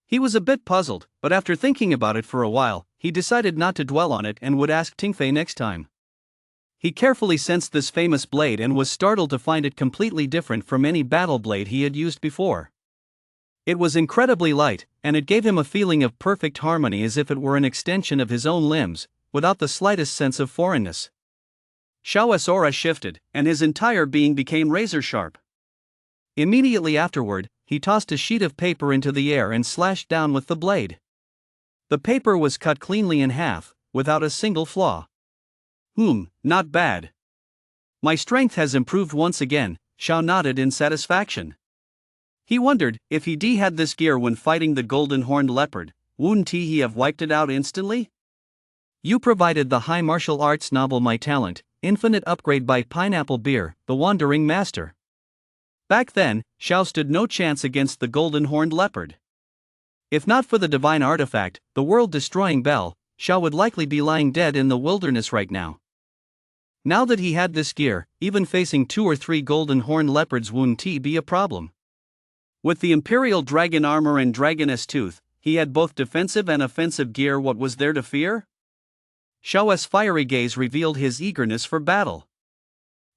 He was a bit puzzled, but after thinking about it for a while, he decided not to dwell on it and would ask Tengfei next time. He carefully sensed this famous blade and was startled to find it completely different from any battle blade he had used before. It was incredibly light, and it gave him a feeling of perfect harmony, as if it were an extension of his own limbs, without the slightest sense of foreignness. Xiao's aura shifted, and his entire being became razor-sharp. Immediately afterward, he tossed a sheet of paper into the air and slashed down with the blade. The paper was cut cleanly in half, without a single flaw. Not bad. My strength has improved once again, Xiao nodded in satisfaction. He wondered, if he had this gear when fighting the golden-horned leopard, wouldn't he have wiped it out instantly? You provided the high martial arts novel My Talent, Infinite Upgrade by Pineapple Beer, the Wandering Master. Back then, Xiao stood no chance against the golden-horned leopard. If not for the divine artifact, the world-destroying bell, Xiao would likely be lying dead in the wilderness right now. Now that he had this gear, even facing 2 or 3 golden-horned leopards wouldn't be a problem. With the Imperial Dragon armor and Dragoness Tooth, he had both defensive and offensive gear. What was there to fear? Xiao's fiery gaze revealed his eagerness for battle.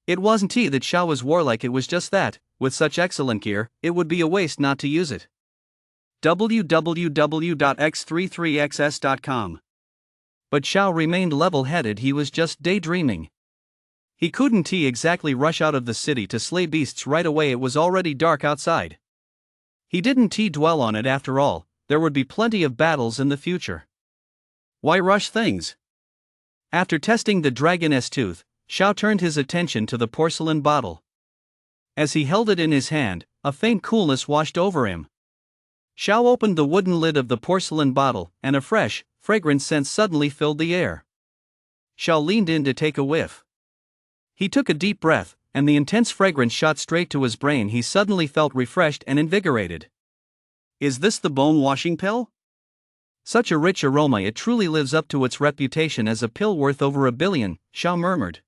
It wasn't that Xiao was warlike, it was just that, with such excellent gear, it would be a waste not to use it. www.x33xs.com. But Xiao remained level-headed. He was just daydreaming. He couldn't exactly rush out of the city to slay beasts right away, it was already dark outside. He didn't dwell on it after all, there would be plenty of battles in the future. Why rush things? After testing the dragon's tooth, Xiao turned his attention to the porcelain bottle. As he held it in his hand, a faint coolness washed over him. Xiao opened the wooden lid of the porcelain bottle, and a fresh, fragrant scent suddenly filled the air. Xiao leaned in to take a whiff. He took a deep breath, and the intense fragrance shot straight to his brain. He suddenly felt refreshed and invigorated. Is this the bone-washing pill? Such a rich aroma, it truly lives up to its reputation as a pill worth over $1 billion, Xiao murmured.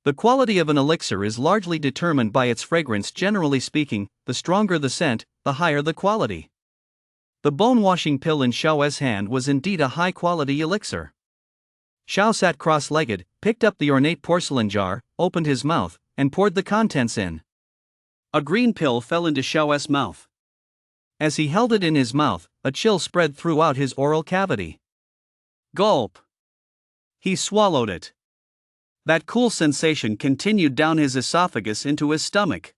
The quality of an elixir is largely determined by its fragrance. Generally speaking, the stronger the scent, the higher the quality. The bone-washing pill in Xiao's hand was indeed a high-quality elixir. Xiao sat cross-legged, picked up the ornate porcelain jar, opened his mouth, and poured the contents in. A green pill fell into Xiao's mouth. As he held it in his mouth, a chill spread throughout his oral cavity. Gulp! He swallowed it. That cool sensation continued down his esophagus into his stomach.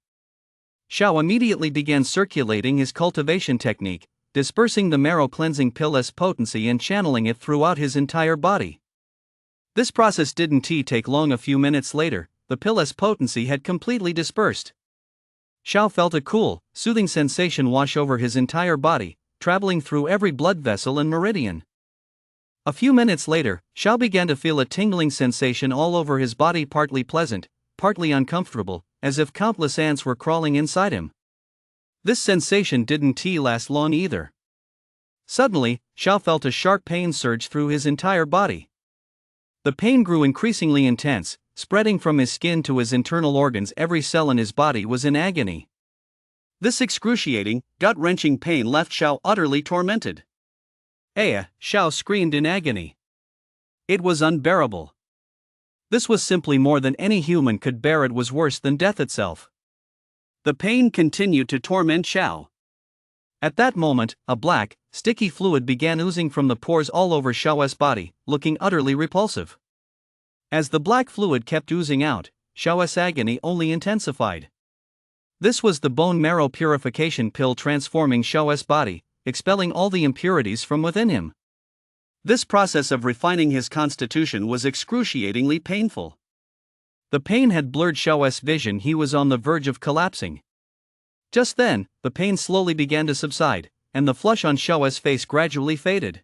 Xiao immediately began circulating his cultivation technique, dispersing the marrow-cleansing pill's potency and channeling it throughout his entire body. This process didn't take long. A few minutes later, the pill's potency had completely dispersed. Xiao felt a cool, soothing sensation wash over his entire body, traveling through every blood vessel and meridian. A few minutes later, Xiao began to feel a tingling sensation all over his body, partly pleasant, partly uncomfortable, as if countless ants were crawling inside him. This sensation didn't last long either. Suddenly, Xiao felt a sharp pain surge through his entire body. The pain grew increasingly intense, spreading from his skin to his internal organs. Every cell in his body was in agony. This excruciating, gut-wrenching pain left Xiao utterly tormented. Xiao screamed in agony. It was unbearable. This was simply more than any human could bear. It was worse than death itself. The pain continued to torment Xiao. At that moment, a black, sticky fluid began oozing from the pores all over Xiao's body, looking utterly repulsive. As the black fluid kept oozing out, Xiao's agony only intensified. This was the bone marrow purification pill transforming Xiao's body, expelling all the impurities from within him. This process of refining his constitution was excruciatingly painful. The pain had blurred Xiao's vision. He was on the verge of collapsing. Just then, the pain slowly began to subside, and the flush on Xiao's face gradually faded.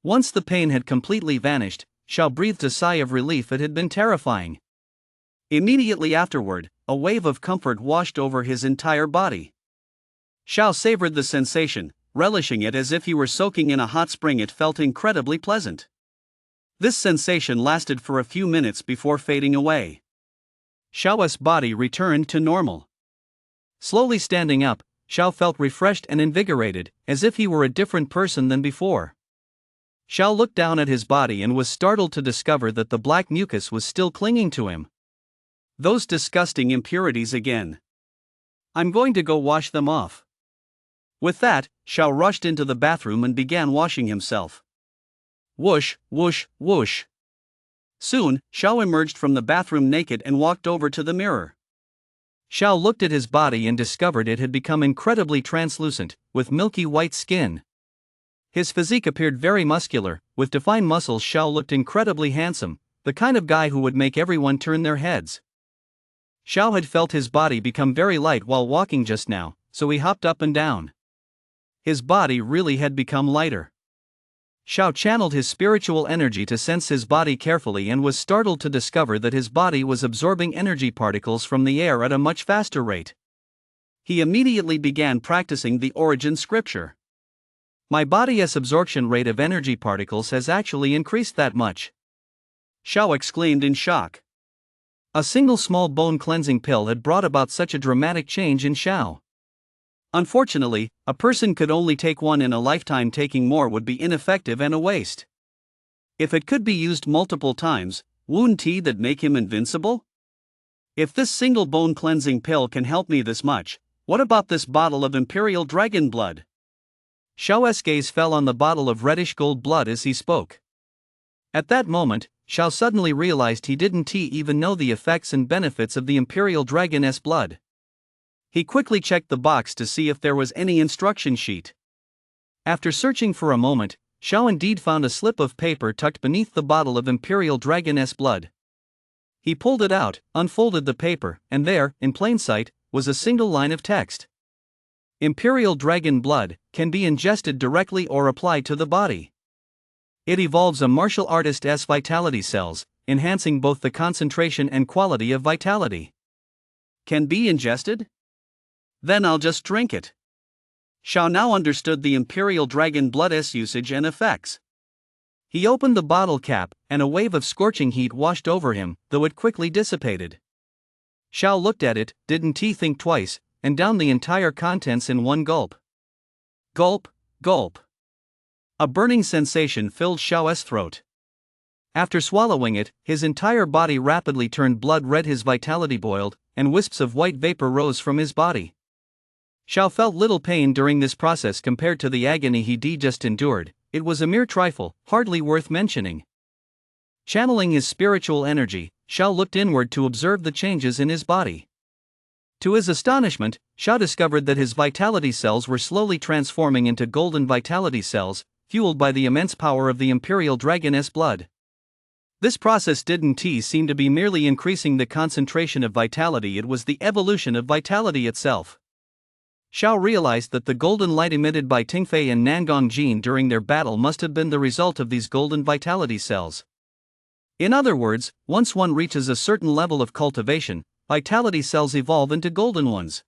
Once the pain had completely vanished, Xiao breathed a sigh of relief. It had been terrifying. Immediately afterward, a wave of comfort washed over his entire body. Xiao savored the sensation, relishing it as if he were soaking in a hot spring. It felt incredibly pleasant. This sensation lasted for a few minutes before fading away. Xiao's body returned to normal. Slowly standing up, Xiao felt refreshed and invigorated, as if he were a different person than before. Xiao looked down at his body and was startled to discover that the black mucus was still clinging to him. Those disgusting impurities again. I'm going to go wash them off. With that, Xiao rushed into the bathroom and began washing himself. Whoosh, whoosh, whoosh. Soon, Xiao emerged from the bathroom naked and walked over to the mirror. Xiao looked at his body and discovered it had become incredibly translucent, with milky white skin. His physique appeared very muscular, with defined muscles. Xiao looked incredibly handsome, the kind of guy who would make everyone turn their heads. Xiao had felt his body become very light while walking just now, so he hopped up and down. His body really had become lighter. Xiao channeled his spiritual energy to sense his body carefully and was startled to discover that his body was absorbing energy particles from the air at a much faster rate. He immediately began practicing the origin scripture. My body's absorption rate of energy particles has actually increased that much. Xiao exclaimed in shock. A single small bone cleansing pill had brought about such a dramatic change in Xiao. Unfortunately, a person could only take one in a lifetime. Taking more would be ineffective and a waste. If it could be used multiple times, wouldn't that make him invincible? If this single bone cleansing pill can help me this much, what about this bottle of imperial dragon blood? Xiao's gaze fell on the bottle of reddish gold blood as he spoke. At that moment, Xiao suddenly realized he didn't even know the effects and benefits of the Imperial Dragon's blood. He quickly checked the box to see if there was any instruction sheet. After searching for a moment, Xiao indeed found a slip of paper tucked beneath the bottle of Imperial Dragon's blood. He pulled it out, unfolded the paper, and there, in plain sight, was a single line of text. Imperial Dragon blood can be ingested directly or applied to the body. It evolves a martial artist's vitality cells, enhancing both the concentration and quality of vitality. Can be ingested? Then I'll just drink it. Xiao now understood the Imperial Dragon blood's usage and effects. He opened the bottle cap, and a wave of scorching heat washed over him, though it quickly dissipated. Xiao looked at it, didn't think twice, and downed the entire contents in one gulp. Gulp, gulp. A burning sensation filled Xiao's throat. After swallowing it, his entire body rapidly turned blood red, his vitality boiled, and wisps of white vapor rose from his body. Xiao felt little pain during this process compared to the agony he just endured. It was a mere trifle, hardly worth mentioning. Channeling his spiritual energy, Xiao looked inward to observe the changes in his body. To his astonishment, Xiao discovered that his vitality cells were slowly transforming into golden vitality cells, fueled by the immense power of the Imperial Dragon's blood. This process didn't seem to be merely increasing the concentration of vitality, it was the evolution of vitality itself. Xiao realized that the golden light emitted by Tingfei and Nangong Jin during their battle must have been the result of these golden vitality cells. In other words, once one reaches a certain level of cultivation, vitality cells evolve into golden ones.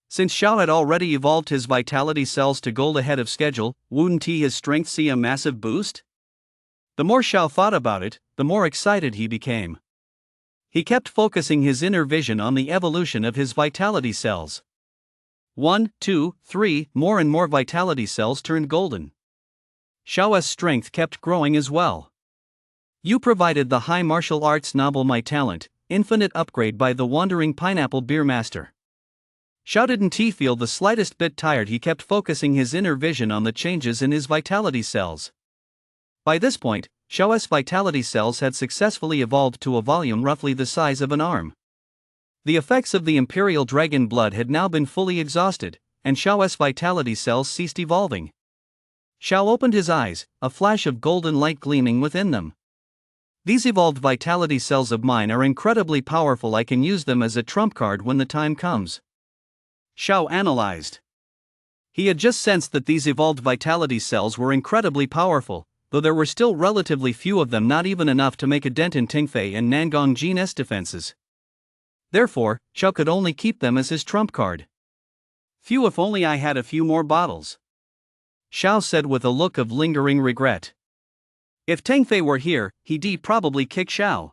Since Xiao had already evolved his vitality cells to gold ahead of schedule, wouldn't his strength see a massive boost? The more Xiao thought about it, the more excited he became. He kept focusing his inner vision on the evolution of his vitality cells. 1, 2, 3, more and more vitality cells turned golden. Xiao's strength kept growing as well. You provided the high martial arts novel My Talent, Infinite Upgrade by the Wandering Pineapple Beer Master. Xiao didn't feel the slightest bit tired, he kept focusing his inner vision on the changes in his vitality cells. By this point, Xiao's vitality cells had successfully evolved to a volume roughly the size of an arm. The effects of the Imperial Dragon blood had now been fully exhausted, and Xiao's vitality cells ceased evolving. Xiao opened his eyes, a flash of golden light gleaming within them. These evolved vitality cells of mine are incredibly powerful, I can use them as a trump card when the time comes. Xiao analyzed. He had just sensed that these evolved vitality cells were incredibly powerful, though there were still relatively few of them, not even enough to make a dent in Tingfei and Nangong Jin's defenses. Therefore, Xiao could only keep them as his trump card. Phew, if only I had a few more bottles, Xiao said with a look of lingering regret. If Tingfei were here, he'd probably kick Xiao.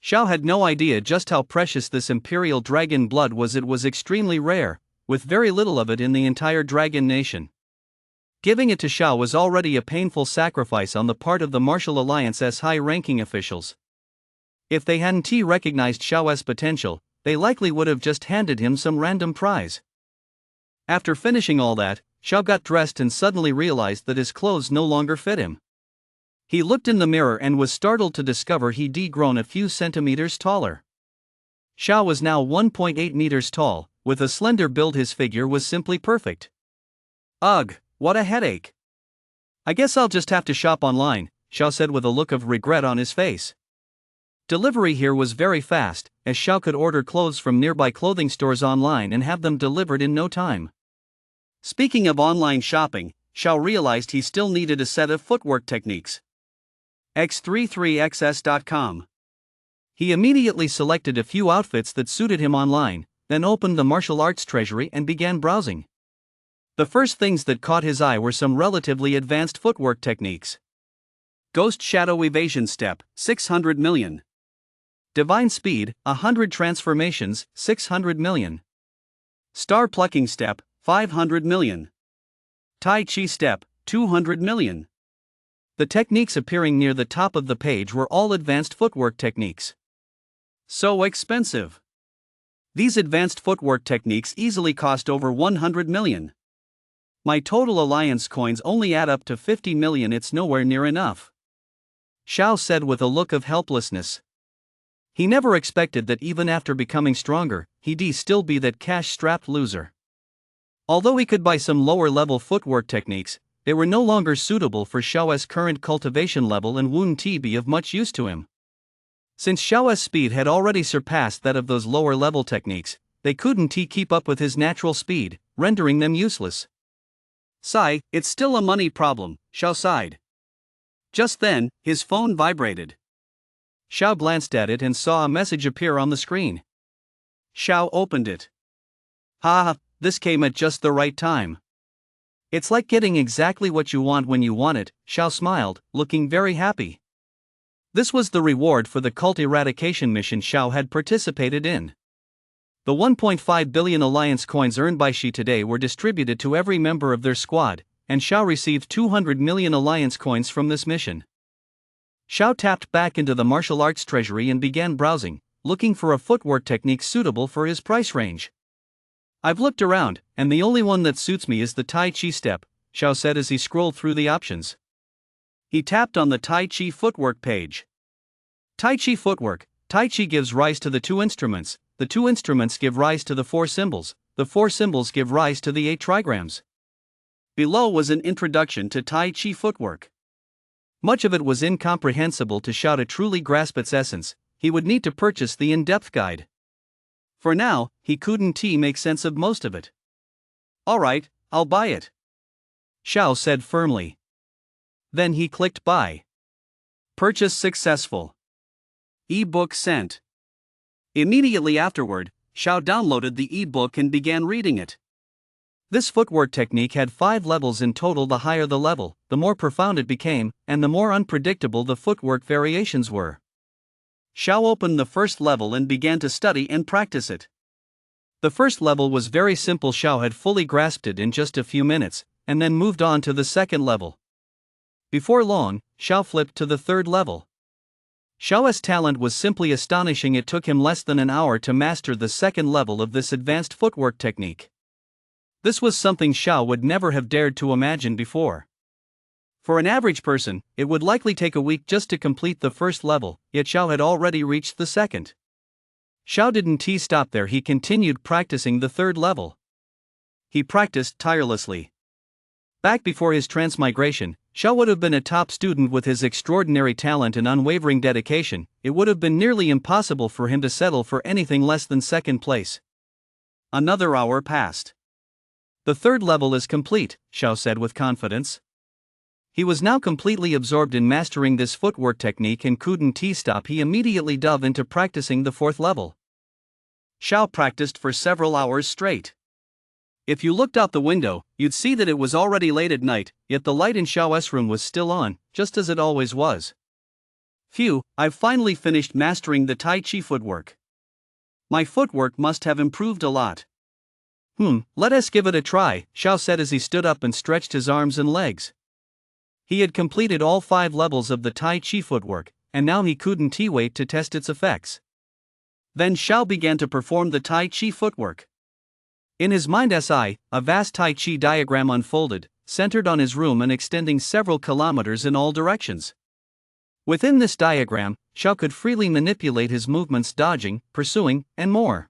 Xiao had no idea just how precious this Imperial Dragon blood was. It was extremely rare, with very little of it in the entire Dragon Nation. Giving it to Xiao was already a painful sacrifice on the part of the Martial Alliance's high-ranking officials. If they hadn't recognized Xiao's potential, they likely would have just handed him some random prize. After finishing all that, Xiao got dressed and suddenly realized that his clothes no longer fit him. He looked in the mirror and was startled to discover he'd grown a few centimeters taller. Xiao was now 1.8 meters tall, with a slender build. His figure was simply perfect. Ugh, what a headache. I guess I'll just have to shop online, Xiao said with a look of regret on his face. Delivery here was very fast, as Xiao could order clothes from nearby clothing stores online and have them delivered in no time. Speaking of online shopping, Xiao realized he still needed a set of footwork techniques. x33xs.com. He immediately selected a few outfits that suited him online, then opened the martial arts treasury and began browsing. The first things that caught his eye were some relatively advanced footwork techniques. Ghost Shadow Evasion Step, 600 million. Divine Speed, 100 Transformations, 600 million. Star Plucking Step, 500 million. Tai Chi Step, 200 million. The techniques appearing near the top of the page were all advanced footwork techniques. So expensive. These advanced footwork techniques easily cost over 100 million. My total alliance coins only add up to 50 million, it's nowhere near enough. Xiao said with a look of helplessness. He never expected that even after becoming stronger, he'd still be that cash-strapped loser. Although he could buy some lower-level footwork techniques, they were no longer suitable for Xiao's current cultivation level and wouldn't be of much use to him. Since Xiao's speed had already surpassed that of those lower-level techniques, they couldn't keep up with his natural speed, rendering them useless. Sigh, it's still a money problem, Xiao sighed. Just then, his phone vibrated. Xiao glanced at it and saw a message appear on the screen. Xiao opened it. Ha, this came at just the right time. It's like getting exactly what you want when you want it, Xiao smiled, looking very happy. This was the reward for the cult eradication mission Xiao had participated in. The 1.5 billion alliance coins earned by Xi today were distributed to every member of their squad, and Xiao received 200 million alliance coins from this mission. Xiao tapped back into the martial arts treasury and began browsing, looking for a footwork technique suitable for his price range. I've looked around, and the only one that suits me is the Tai Chi step, Xiao said as he scrolled through the options. He tapped on the Tai Chi footwork page. Tai Chi footwork. Tai Chi gives rise to the 2 instruments, the 2 instruments give rise to the 4 symbols, the 4 symbols give rise to the 8 trigrams. Below was an introduction to Tai Chi footwork. Much of it was incomprehensible to Xiao to truly grasp its essence. He would need to purchase the in-depth guide. For now, he couldn't make sense of most of it. Alright, I'll buy it, Xiao said firmly. Then he clicked buy. Purchase successful. E-book sent. Immediately afterward, Xiao downloaded the e-book and began reading it. This footwork technique had 5 levels in total. The higher the level, the more profound it became, and the more unpredictable the footwork variations were. Xiao opened the first level and began to study and practice it. The first level was very simple. Xiao had fully grasped it in just a few minutes, and then moved on to the second level. Before long, Xiao flipped to the third level. Xiao's talent was simply astonishing. It took him less than an hour to master the second level of this advanced footwork technique. This was something Xiao would never have dared to imagine before. For an average person, it would likely take a week just to complete the first level, yet Xiao had already reached the second. Xiao didn't stop there. He continued practicing the third level. He practiced tirelessly. Back before his transmigration, Xiao would have been a top student. With his extraordinary talent and unwavering dedication, it would have been nearly impossible for him to settle for anything less than second place. Another hour passed. The third level is complete, Xiao said with confidence. He was now completely absorbed in mastering this footwork technique and couldn't stop. He immediately dove into practicing the fourth level. Xiao practiced for several hours straight. If you looked out the window, you'd see that it was already late at night, yet the light in Xiao's room was still on, just as it always was. Phew, I've finally finished mastering the Tai Chi footwork. My footwork must have improved a lot. Let us give it a try, Xiao said as he stood up and stretched his arms and legs. He had completed all 5 levels of the Tai Chi footwork, and now he couldn't wait to test its effects. Then Xiao began to perform the Tai Chi footwork. In his mind's eye, a vast Tai Chi diagram unfolded, centered on his room and extending several kilometers in all directions. Within this diagram, Xiao could freely manipulate his movements, dodging, pursuing, and more.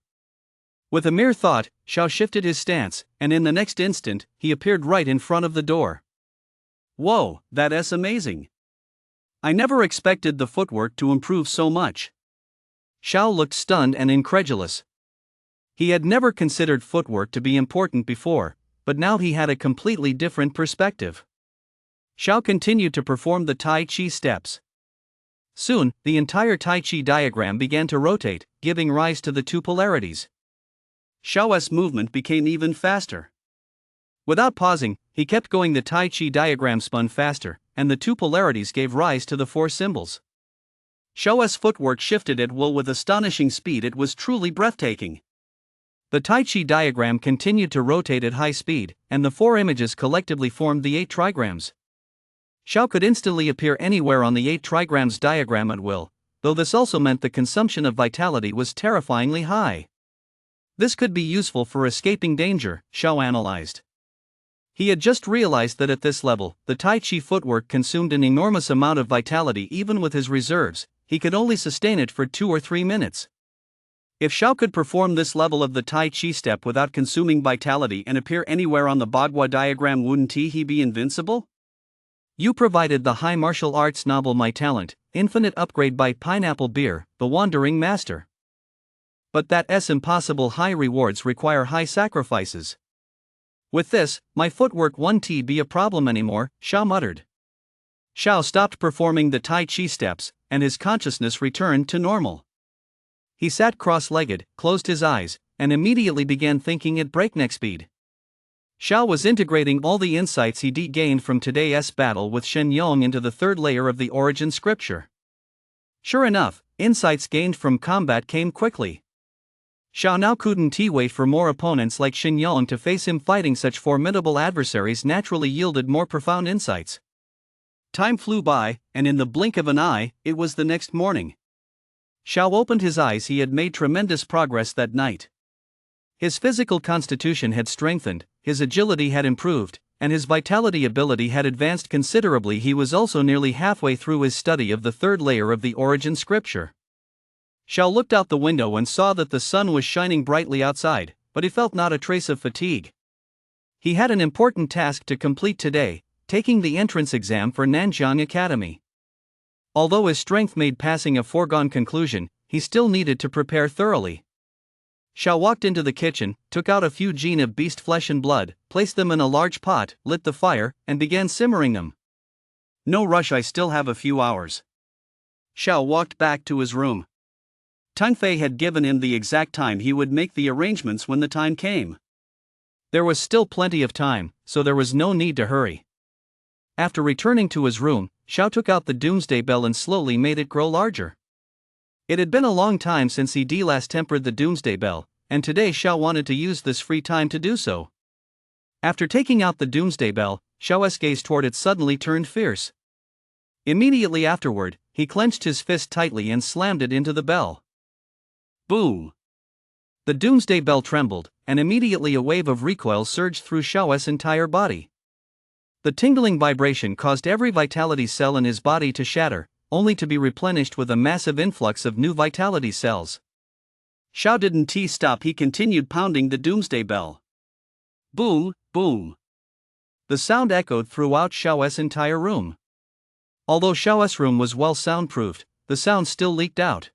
With a mere thought, Xiao shifted his stance, and in the next instant, he appeared right in front of the door. Whoa, that's amazing. I never expected the footwork to improve so much. Xiao looked stunned and incredulous. He had never considered footwork to be important before, but now he had a completely different perspective. Xiao continued to perform the Tai Chi steps. Soon, the entire Tai Chi diagram began to rotate, giving rise to the 2 polarities. Xiao's movement became even faster. Without pausing, he kept going. The Tai Chi diagram spun faster, and the 2 polarities gave rise to the 4 symbols. Xiao's footwork shifted at will with astonishing speed. It was truly breathtaking. The Tai Chi diagram continued to rotate at high speed, and the 4 images collectively formed the 8 trigrams. Xiao could instantly appear anywhere on the 8 trigrams diagram at will, though this also meant the consumption of vitality was terrifyingly high. This could be useful for escaping danger, Xiao analyzed. He had just realized that at this level, the Tai Chi footwork consumed an enormous amount of vitality. Even with his reserves, he could only sustain it for 2 or 3 minutes. If Xiao could perform this level of the Tai Chi step without consuming vitality and appear anywhere on the Bagua diagram, wouldn't he be invincible? You provided the high martial arts novel My Talent, Infinite Upgrade by Pineapple Beer, the Wandering Master. But that's impossible. High rewards require high sacrifices. With this, my footwork won't be a problem anymore, Xiao muttered. Xiao stopped performing the Tai Chi steps, and his consciousness returned to normal. He sat cross-legged, closed his eyes, and immediately began thinking at breakneck speed. Xiao was integrating all the insights he gained from today's battle with Shen Yong into the third layer of the origin scripture. Sure enough, insights gained from combat came quickly. Xiao now couldn't wait for more opponents like Shen Yong to face him. Fighting such formidable adversaries naturally yielded more profound insights. Time flew by, and in the blink of an eye, it was the next morning. Xiao opened his eyes. He had made tremendous progress that night. His physical constitution had strengthened, his agility had improved, and his vitality ability had advanced considerably. He was also nearly halfway through his study of the third layer of the origin scripture. Xiao looked out the window and saw that the sun was shining brightly outside, but he felt not a trace of fatigue. He had an important task to complete today, taking the entrance exam for Nanjiang Academy. Although his strength made passing a foregone conclusion, he still needed to prepare thoroughly. Xiao walked into the kitchen, took out a few gene of beast flesh and blood, placed them in a large pot, lit the fire, and began simmering them. No rush, I still have a few hours. Xiao walked back to his room. Tang Fei had given him the exact time. He would make the arrangements when the time came. There was still plenty of time, so there was no need to hurry. After returning to his room, Xiao took out the doomsday bell and slowly made it grow larger. It had been a long time since he last tempered the doomsday bell, and today Xiao wanted to use this free time to do so. After taking out the doomsday bell, Xiao's gaze toward it suddenly turned fierce. Immediately afterward, he clenched his fist tightly and slammed it into the bell. Boom! The doomsday bell trembled, and immediately a wave of recoil surged through Xiao's entire body. The tingling vibration caused every vitality cell in his body to shatter, only to be replenished with a massive influx of new vitality cells. Xiao didn't stop. He continued pounding the doomsday bell. Boom, boom. The sound echoed throughout Xiao's entire room. Although Xiao's room was well soundproofed, the sound still leaked out.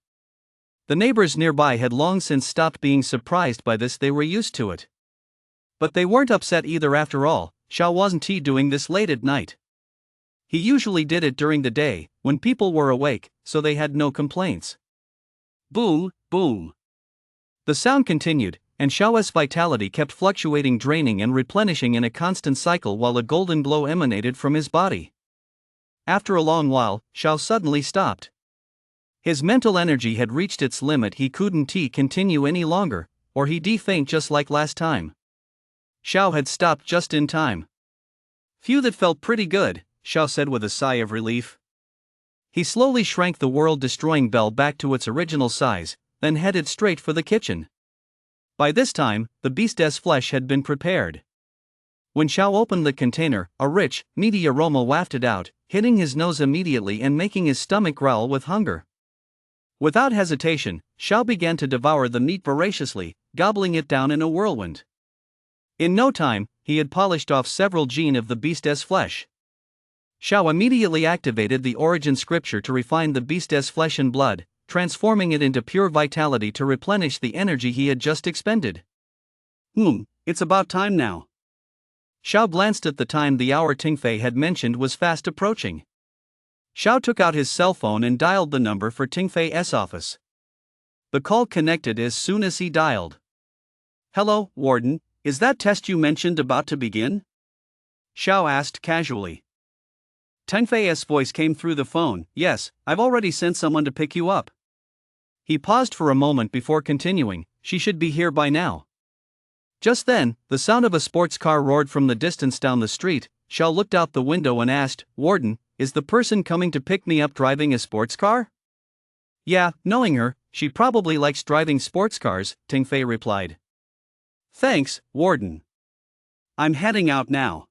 The neighbors nearby had long since stopped being surprised by this. They were used to it. But they weren't upset either. After all, Xiao wasn't doing this late at night. He usually did it during the day, when people were awake, so they had no complaints. Boom, boom. The sound continued, and Xiao's vitality kept fluctuating, draining and replenishing in a constant cycle while a golden glow emanated from his body. After a long while, Xiao suddenly stopped. His mental energy had reached its limit. He couldn't continue any longer, or he'd faint just like last time. Xiao had stopped just in time. Phew, that felt pretty good, Xiao said with a sigh of relief. He slowly shrank the world-destroying bell back to its original size, then headed straight for the kitchen. By this time, the beast's flesh had been prepared. When Xiao opened the container, a rich, meaty aroma wafted out, hitting his nose immediately and making his stomach growl with hunger. Without hesitation, Xiao began to devour the meat voraciously, gobbling it down in a whirlwind. In no time, he had polished off several gene of the beast's flesh. Xiao immediately activated the origin scripture to refine the beast's flesh and blood, transforming it into pure vitality to replenish the energy he had just expended. It's about time now. Xiao glanced at the time. The hour Ting Fei had mentioned was fast approaching. Xiao took out his cell phone and dialed the number for Ting Fei's office. The call connected as soon as he dialed. Hello, Warden, is that test you mentioned about to begin? Xiao asked casually. Ting Fei's voice came through the phone. Yes, I've already sent someone to pick you up. He paused for a moment before continuing, she should be here by now. Just then, the sound of a sports car roared from the distance down the street. Xiao looked out the window and asked, Warden, is the person coming to pick me up driving a sports car? Yeah, knowing her, she probably likes driving sports cars, Ting Fei replied. Thanks, Warden. I'm heading out now.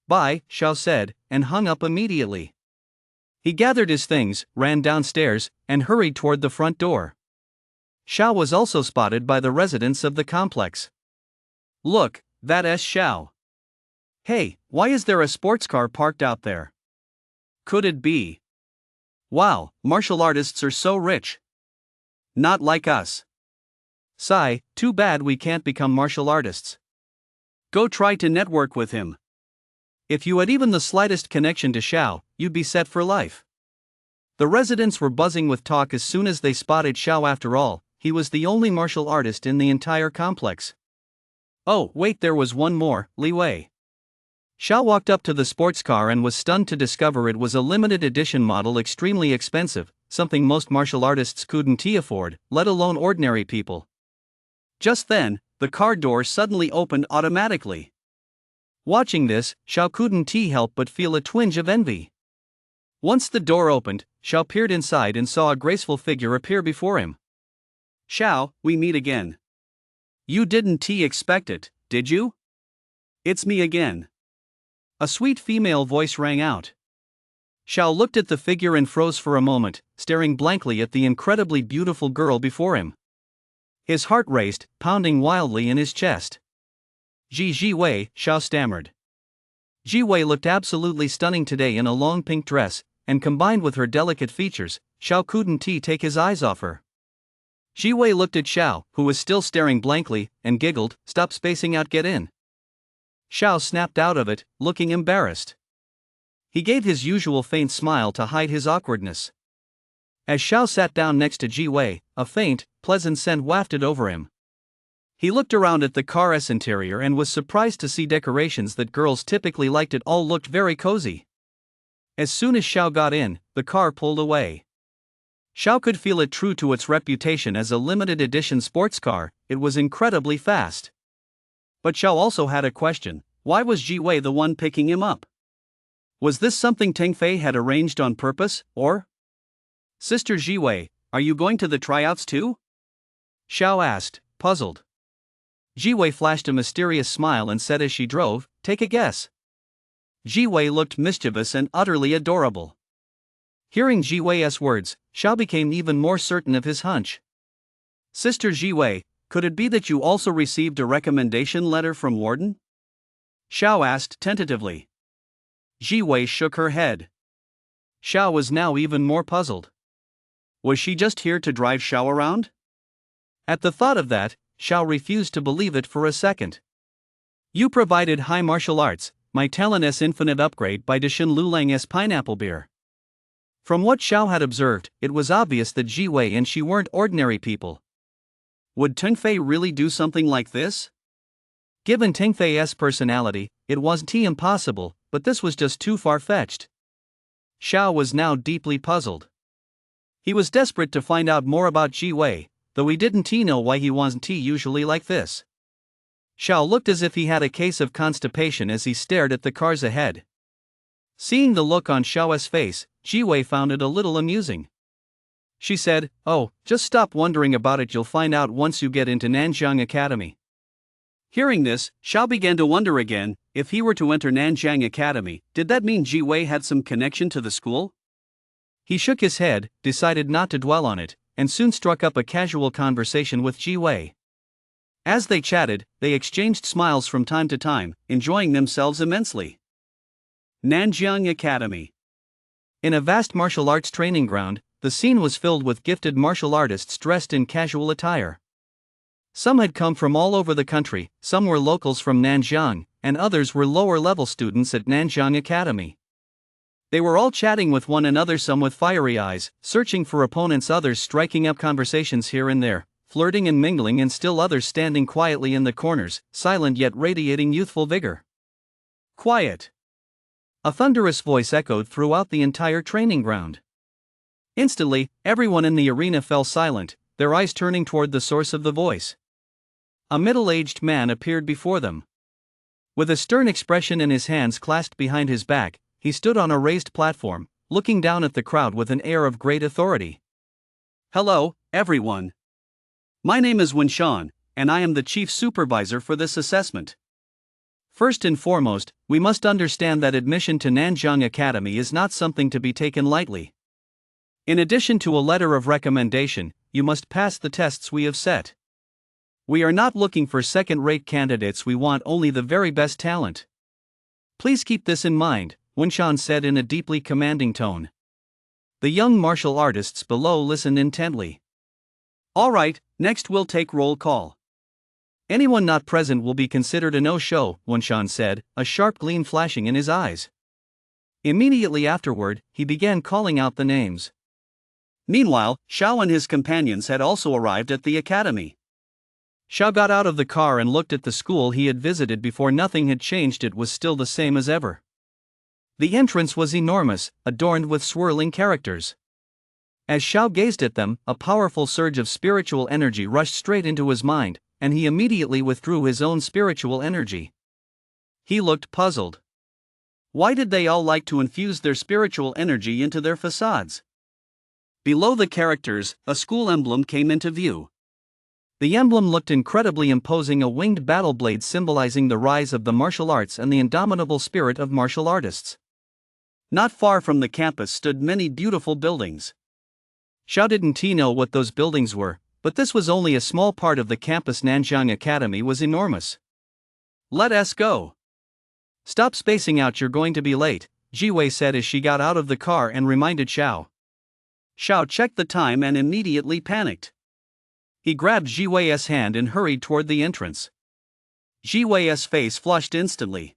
"Bye," Xiao said, and hung up immediately. He gathered his things, ran downstairs, and hurried toward the front door. Xiao was also spotted by the residents of the complex. Look, that's Xiao. Hey, why is there a sports car parked out there? Could it be? Wow, martial artists are so rich. Not like us. Sigh, too bad we can't become martial artists. Go try to network with him. If you had even the slightest connection to Xiao, you'd be set for life. The residents were buzzing with talk as soon as they spotted Xiao. After all, he was the only martial artist in the entire complex. Oh, wait, there was one more, Li Wei. Xiao walked up to the sports car and was stunned to discover it was a limited edition model, extremely expensive, something most martial artists couldn't afford, let alone ordinary people. Just then, the car door suddenly opened automatically. Watching this, Xiao couldn't help but feel a twinge of envy. Once the door opened, Xiao peered inside and saw a graceful figure appear before him. Xiao, we meet again. You didn't expect it, did you? It's me again. A sweet female voice rang out. Xiao looked at the figure and froze for a moment, staring blankly at the incredibly beautiful girl before him. His heart raced, pounding wildly in his chest. Ji Wei, Xiao stammered. Ji Wei looked absolutely stunning today in a long pink dress, and combined with her delicate features, Xiao couldn't take his eyes off her. Ji Wei looked at Xiao, who was still staring blankly, and giggled, "Stop spacing out, get in." Xiao snapped out of it, looking embarrassed. He gave his usual faint smile to hide his awkwardness. As Xiao sat down next to Ji Wei, a faint, pleasant scent wafted over him. He looked around at the car's interior and was surprised to see decorations that girls typically liked. It all looked very cozy. As soon as Xiao got in, the car pulled away. Xiao could feel it. True to its reputation as a limited edition sports car, it was incredibly fast. But Xiao also had a question: why was Ji Wei the one picking him up? Was this something Teng Fei had arranged on purpose, or? "Sister Ji Wei, are you going to the tryouts too?" Xiao asked, puzzled. Ji Wei flashed a mysterious smile and said as she drove, "Take a guess." Ji Wei looked mischievous and utterly adorable. Hearing Ji Wei's words, Xiao became even more certain of his hunch. "Sister Ji Wei, could it be that you also received a recommendation letter from Warden?" Xiao asked tentatively. Ji Wei shook her head. Xiao was now even more puzzled. Was she just here to drive Xiao around? At the thought of that, Xiao refused to believe it for a second. "You provided high martial arts, my talent's infinite upgrade by Dashin Lulang's pineapple beer." From what Xiao had observed, it was obvious that Ji Wei and she weren't ordinary people. Would Teng Fei really do something like this? Given Teng Fei's personality, it wasn't impossible, but this was just too far-fetched. Xiao was now deeply puzzled. He was desperate to find out more about Ji Wei, though he didn't know why he wasn't usually like this. Xiao looked as if he had a case of constipation as he stared at the cars ahead. Seeing the look on Xiao's face, Ji Wei found it a little amusing. She said, "Oh, just stop wondering about it, you'll find out once you get into Nanjiang Academy." Hearing this, Xiao began to wonder again: if he were to enter Nanjiang Academy, did that mean Ji Wei had some connection to the school? He shook his head, decided not to dwell on it, and soon struck up a casual conversation with Ji Wei. As they chatted, they exchanged smiles from time to time, enjoying themselves immensely. Nanjiang Academy. In a vast martial arts training ground, the scene was filled with gifted martial artists dressed in casual attire. Some had come from all over the country, some were locals from Nanjiang, and others were lower-level students at Nanjiang Academy. They were all chatting with one another, some with fiery eyes, searching for opponents, others striking up conversations here and there, flirting and mingling, and still others standing quietly in the corners, silent yet radiating youthful vigor. "Quiet!" A thunderous voice echoed throughout the entire training ground. Instantly, everyone in the arena fell silent, their eyes turning toward the source of the voice. A middle-aged man appeared before them. With a stern expression and his hands clasped behind his back, he stood on a raised platform, looking down at the crowd with an air of great authority. "Hello, everyone. My name is Winshan, and I am the chief supervisor for this assessment. First and foremost, we must understand that admission to Nanjiang Academy is not something to be taken lightly. In addition to a letter of recommendation, you must pass the tests we have set. We are not looking for second-rate candidates, we want only the very best talent. Please keep this in mind, Wenshan said in a deeply commanding tone. The young martial artists below listened intently. All right, next we'll take roll call. Anyone not present will be considered a no-show, Wenshan said, a sharp gleam flashing in his eyes. Immediately afterward, he began calling out the names. Meanwhile, Xiao and his companions had also arrived at the academy. Xiao got out of the car and looked at the school he had visited before. Nothing had changed, it was still the same as ever. The entrance was enormous, adorned with swirling characters. As Xiao gazed at them, a powerful surge of spiritual energy rushed straight into his mind, and he immediately withdrew his own spiritual energy. He looked puzzled. Why did they all like to infuse their spiritual energy into their facades? Below the characters, a school emblem came into view. The emblem looked incredibly imposing, a winged battle blade symbolizing the rise of the martial arts and the indomitable spirit of martial artists. Not far from the campus stood many beautiful buildings. Xiao didn't know what those buildings were, but this was only a small part of the campus. Nanjiang Academy was enormous. Let us go. Stop spacing out, you're going to be late, Jiwei said as she got out of the car and reminded Xiao. Xiao checked the time and immediately panicked. He grabbed Jiwei's hand and hurried toward the entrance. Jiwei's face flushed instantly.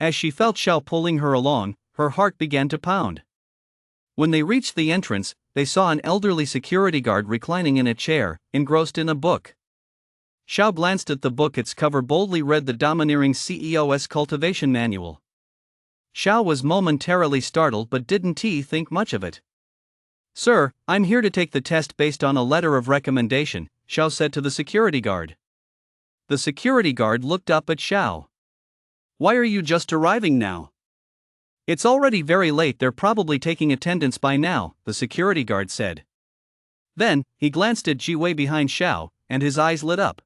As she felt Xiao pulling her along, her heart began to pound. When they reached the entrance, they saw an elderly security guard reclining in a chair, engrossed in a book. Xiao glanced at the book. Its cover boldly read the Domineering CEO's Cultivation Manual. Xiao was momentarily startled but didn't think much of it. Sir, I'm here to take the test based on a letter of recommendation, Xiao said to the security guard. The security guard looked up at Xiao. Why are you just arriving now? It's already very late, they're probably taking attendance by now, the security guard said. Then, he glanced at Jiwei behind Xiao, and his eyes lit up.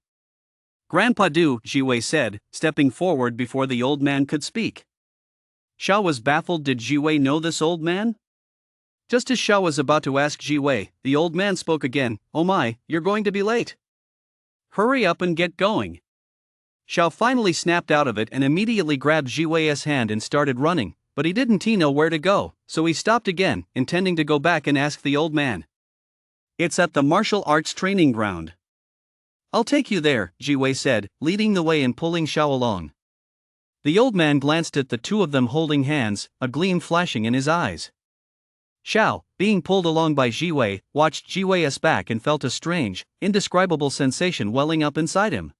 Grandpa Du, Jiwei said, stepping forward before the old man could speak. Xiao was baffled. Did Jiwei know this old man? Just as Xiao was about to ask Jiwei, the old man spoke again. Oh my, you're going to be late. Hurry up and get going. Xiao finally snapped out of it and immediately grabbed Jiwei's hand and started running. But he didn't know where to go, so he stopped again, intending to go back and ask the old man. It's at the martial arts training ground. I'll take you there, Jiwei said, leading the way and pulling Xiao along. The old man glanced at the two of them holding hands, a gleam flashing in his eyes. Xiao, being pulled along by Jiwei, watched Jiwei's back and felt a strange, indescribable sensation welling up inside him.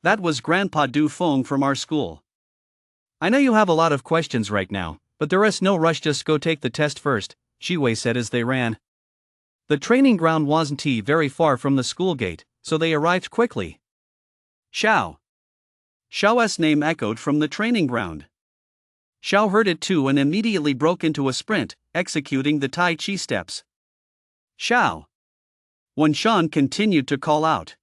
That was Grandpa Du Feng from our school. I know you have a lot of questions right now, but there is no rush, just go take the test first, Jiwei said as they ran. The training ground wasn't very far from the school gate, so they arrived quickly. Xiao. Xiao's name echoed from the training ground. Xiao heard it too and immediately broke into a sprint, executing the Tai Chi steps. Xiao. Wenshan continued to call out.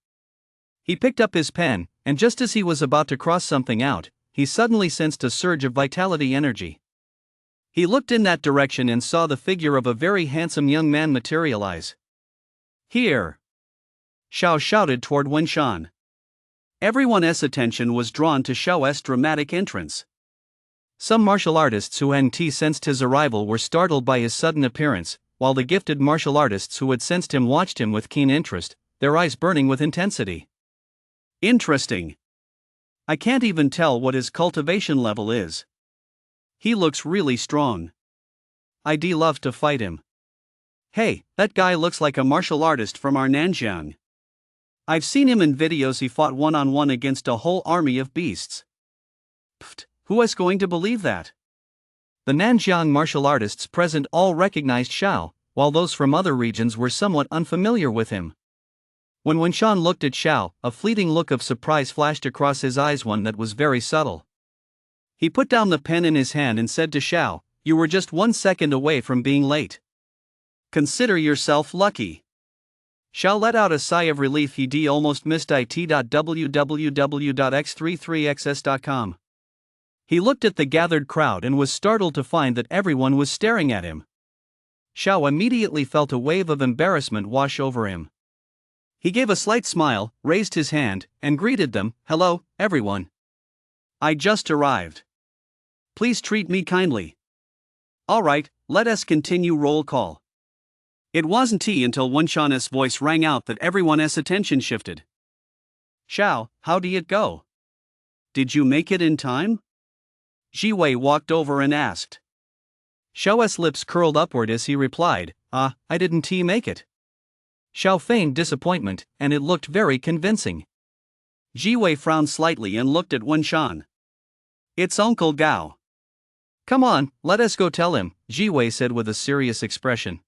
He picked up his pen, and just as he was about to cross something out, he suddenly sensed a surge of vitality energy. He looked in that direction and saw the figure of a very handsome young man materialize. Here! Xiao shouted toward Wenshan. Everyone's attention was drawn to Xiao's dramatic entrance. Some martial artists who hadn't sensed his arrival were startled by his sudden appearance, while the gifted martial artists who had sensed him watched him with keen interest, their eyes burning with intensity. Interesting. I can't even tell what his cultivation level is. He looks really strong. I'd love to fight him. Hey, that guy looks like a martial artist from our Nanjiang. I've seen him in videos. He fought one-on-one against a whole army of beasts. Pfft, who is going to believe that? The Nanjiang martial artists present all recognized Xiao, while those from other regions were somewhat unfamiliar with him. When Wenshan looked at Xiao, a fleeting look of surprise flashed across his eyes, one that was very subtle. He put down the pen in his hand and said to Xiao, "You were just 1 second away from being late. Consider yourself lucky." Xiao let out a sigh of relief. He almost missed it.www.x33xs.com. He looked at the gathered crowd and was startled to find that everyone was staring at him. Xiao immediately felt a wave of embarrassment wash over him. He gave a slight smile, raised his hand, and greeted them. "Hello, everyone. I just arrived. Please treat me kindly. Alright, let us continue roll call." It wasn't until Wenshan's voice rang out that everyone's attention shifted. "Xiao, how did it go? Did you make it in time?" Jiwei walked over and asked. Xiao's lips curled upward as he replied, I didn't make it." Xiao feigned disappointment, and it looked very convincing. Jiwei frowned slightly and looked at Wenshan. "It's Uncle Gao." "Come on, let us go tell him," Jiwei said with a serious expression.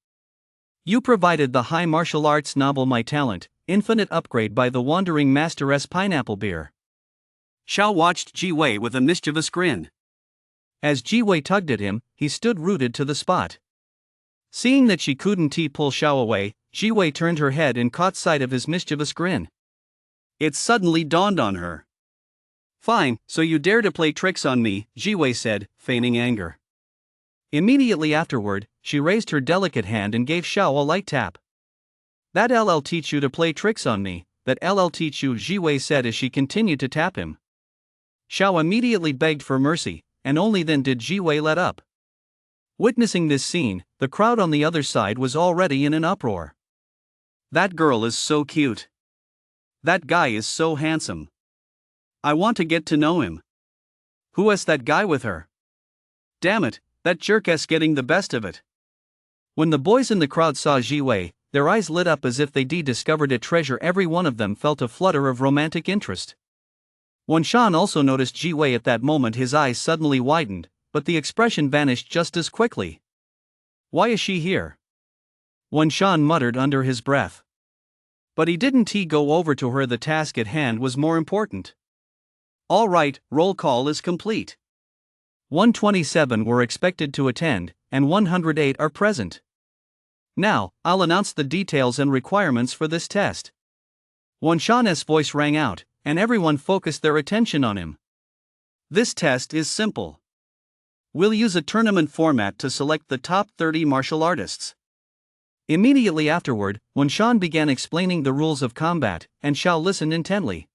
"You provided the high martial arts novel My Talent, Infinite Upgrade by the Wandering Master's Pineapple Beer." Xiao watched Jiwei with a mischievous grin. As Jiwei tugged at him, he stood rooted to the spot. Seeing that she couldn't pull Xiao away, Jiwei turned her head and caught sight of his mischievous grin. It suddenly dawned on her. "Fine, so you dare to play tricks on me," Jiwei said, feigning anger. Immediately afterward, she raised her delicate hand and gave Xiao a light tap. "That LL teach you to play tricks on me, that LL teach you," Jiwei said as she continued to tap him. Xiao immediately begged for mercy, and only then did Jiwei let up. Witnessing this scene, the crowd on the other side was already in an uproar. "That girl is so cute. That guy is so handsome. I want to get to know him. Who is that guy with her? Damn it, that jerk-ass getting the best of it." When the boys in the crowd saw Jiwei, their eyes lit up as if they discovered a treasure. Every one of them felt a flutter of romantic interest. Wenshan also noticed Jiwei at that moment. His eyes suddenly widened, but the expression vanished just as quickly. "Why is she here?" Wenshan muttered under his breath. But he didn't go over to her. The task at hand was more important. All right, roll call is complete. 127 were expected to attend, and 108 are present. Now, I'll announce the details and requirements for this test. Wenshan's voice rang out, and everyone focused their attention on him. This test is simple. We'll use a tournament format to select the top 30 martial artists. Immediately afterward, Wenshan began explaining the rules of combat, and Xiao listened intently.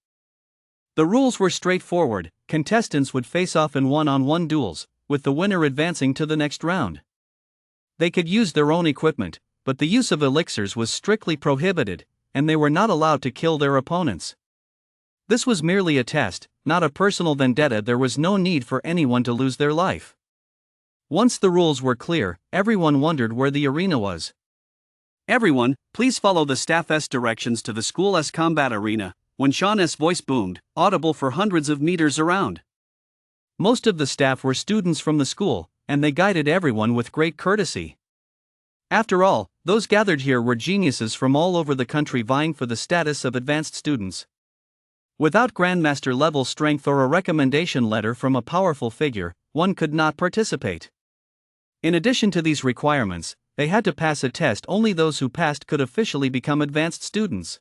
The rules were straightforward. Contestants would face off in one-on-one duels, with the winner advancing to the next round. They could use their own equipment, but the use of elixirs was strictly prohibited, and they were not allowed to kill their opponents. This was merely a test, not a personal vendetta. There was no need for anyone to lose their life. Once the rules were clear, everyone wondered where the arena was. "Everyone, please follow the staff's directions to the school's combat arena," Wenshan's voice boomed, audible for hundreds of meters around. Most of the staff were students from the school, and they guided everyone with great courtesy. After all, those gathered here were geniuses from all over the country vying for the status of advanced students. Without grandmaster level strength or a recommendation letter from a powerful figure, one could not participate. In addition to these requirements, they had to pass a test. Only those who passed could officially become advanced students.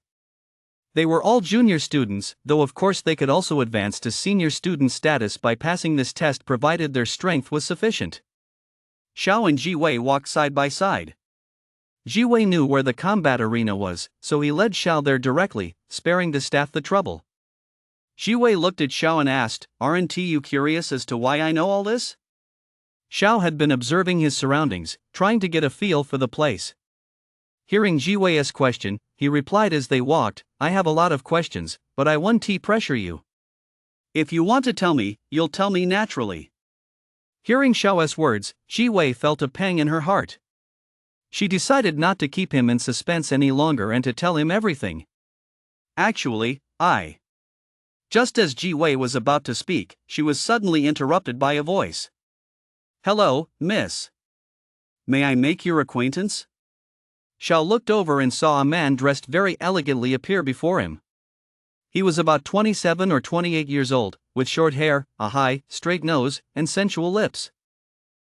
They were all junior students, though of course they could also advance to senior student status by passing this test provided their strength was sufficient. Xiao and Jiwei walked side by side. Jiwei knew where the combat arena was, so he led Xiao there directly, sparing the staff the trouble. Jiwei looked at Xiao and asked, "Aren't you curious as to why I know all this?" Xiao had been observing his surroundings, trying to get a feel for the place. Hearing Jiwei's question, he replied as they walked, "I have a lot of questions, but I won't pressure you. If you want to tell me, you'll tell me naturally." Hearing Xiao's words, Jiwei felt a pang in her heart. She decided not to keep him in suspense any longer and to tell him everything. "Actually, I..." Just as Jiwei was about to speak, she was suddenly interrupted by a voice. "Hello, miss. May I make your acquaintance?" Xiao looked over and saw a man dressed very elegantly appear before him. He was about 27 or 28 years old, with short hair, a high, straight nose, and sensual lips.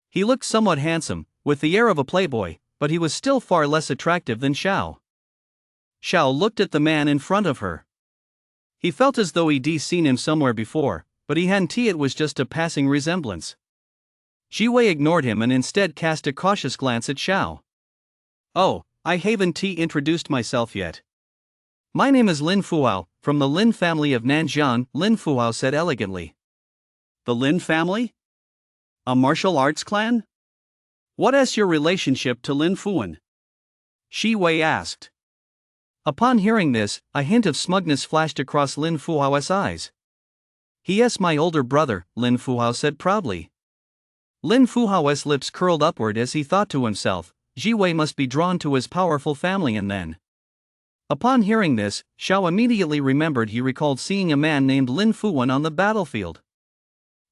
He looked somewhat handsome, with the air of a playboy, but he was still far less attractive than Xiao. Xiao looked at the man in front of her. He felt as though he'd seen him somewhere before, but he hadn't. It was just a passing resemblance. Jiwei ignored him and instead cast a cautious glance at Xiao. Oh, I haven't introduced myself yet. My name is Lin Fuhao, from the Lin family of Nanjiang, Lin Fuhao said elegantly. The Lin family? A martial arts clan? What is your relationship to Lin Fuan? Shi Wei asked. Upon hearing this, a hint of smugness flashed across Lin Fuhao's eyes. He is my older brother, Lin Fuhao said proudly. Lin Fuhao's lips curled upward as he thought to himself, Jiwei must be drawn to his powerful family. And then, upon hearing this, Xiao immediately remembered he recalled seeing a man named Lin Fuan on the battlefield.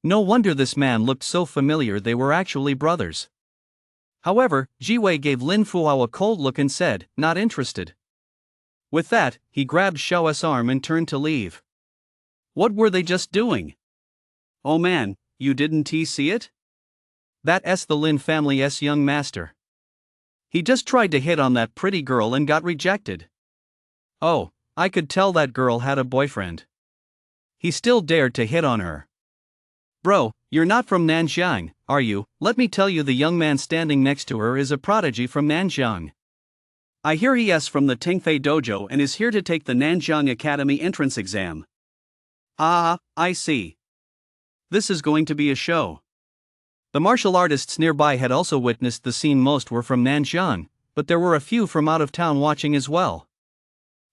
No wonder this man looked so familiar. They were actually brothers. However, Jiwei gave Lin Fuhao a cold look and said, not interested. With that, he grabbed Xiao's arm and turned to leave. What were they just doing? Oh man, you didn't see it? That's the Lin family's young master. He just tried to hit on that pretty girl and got rejected. Oh, I could tell that girl had a boyfriend. He still dared to hit on her. Bro, you're not from Nanjiang, are you? Let me tell you, the young man standing next to her is a prodigy from Nanjiang. I hear he is from the Tingfei dojo and is here to take the Nanjiang Academy entrance exam. Ah, I see. This is going to be a show. The martial artists nearby had also witnessed the scene. Most were from Nanjiang, but there were a few from out of town watching as well.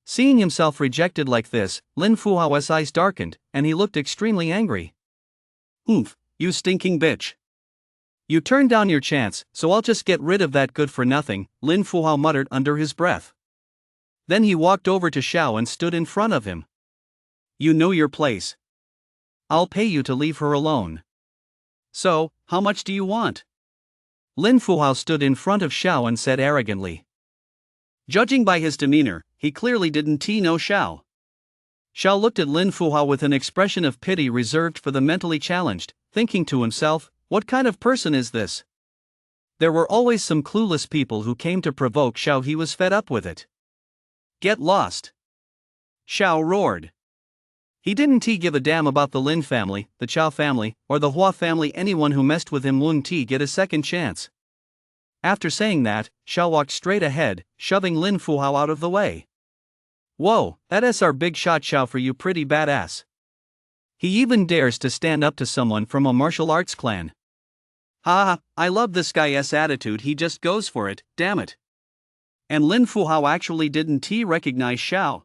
Seeing himself rejected like this, Lin Fuhao's eyes darkened, and he looked extremely angry. Oomph, you stinking bitch. You turned down your chance, so I'll just get rid of that good-for-nothing, Lin Fuhao muttered under his breath. Then he walked over to Xiao and stood in front of him. You know your place. I'll pay you to leave her alone. So, how much do you want? Lin Fuhao stood in front of Xiao and said arrogantly. Judging by his demeanor, he clearly didn't know Xiao. Xiao looked at Lin Fuhao with an expression of pity reserved for the mentally challenged, thinking to himself, what kind of person is this? There were always some clueless people who came to provoke Xiao. He was fed up with it. Get lost! Xiao roared. He didn't give a damn about the Lin family, the Chao family, or the Hua family. Anyone who messed with him wouldn't get a second chance. After saying that, Xiao walked straight ahead, shoving Lin Fuhao out of the way. Whoa, that is our big shot Xiao for you, pretty badass. He even dares to stand up to someone from a martial arts clan. Ha, I love this guy's attitude. He just goes for it, damn it. And Lin Fuhao actually didn't recognize Xiao.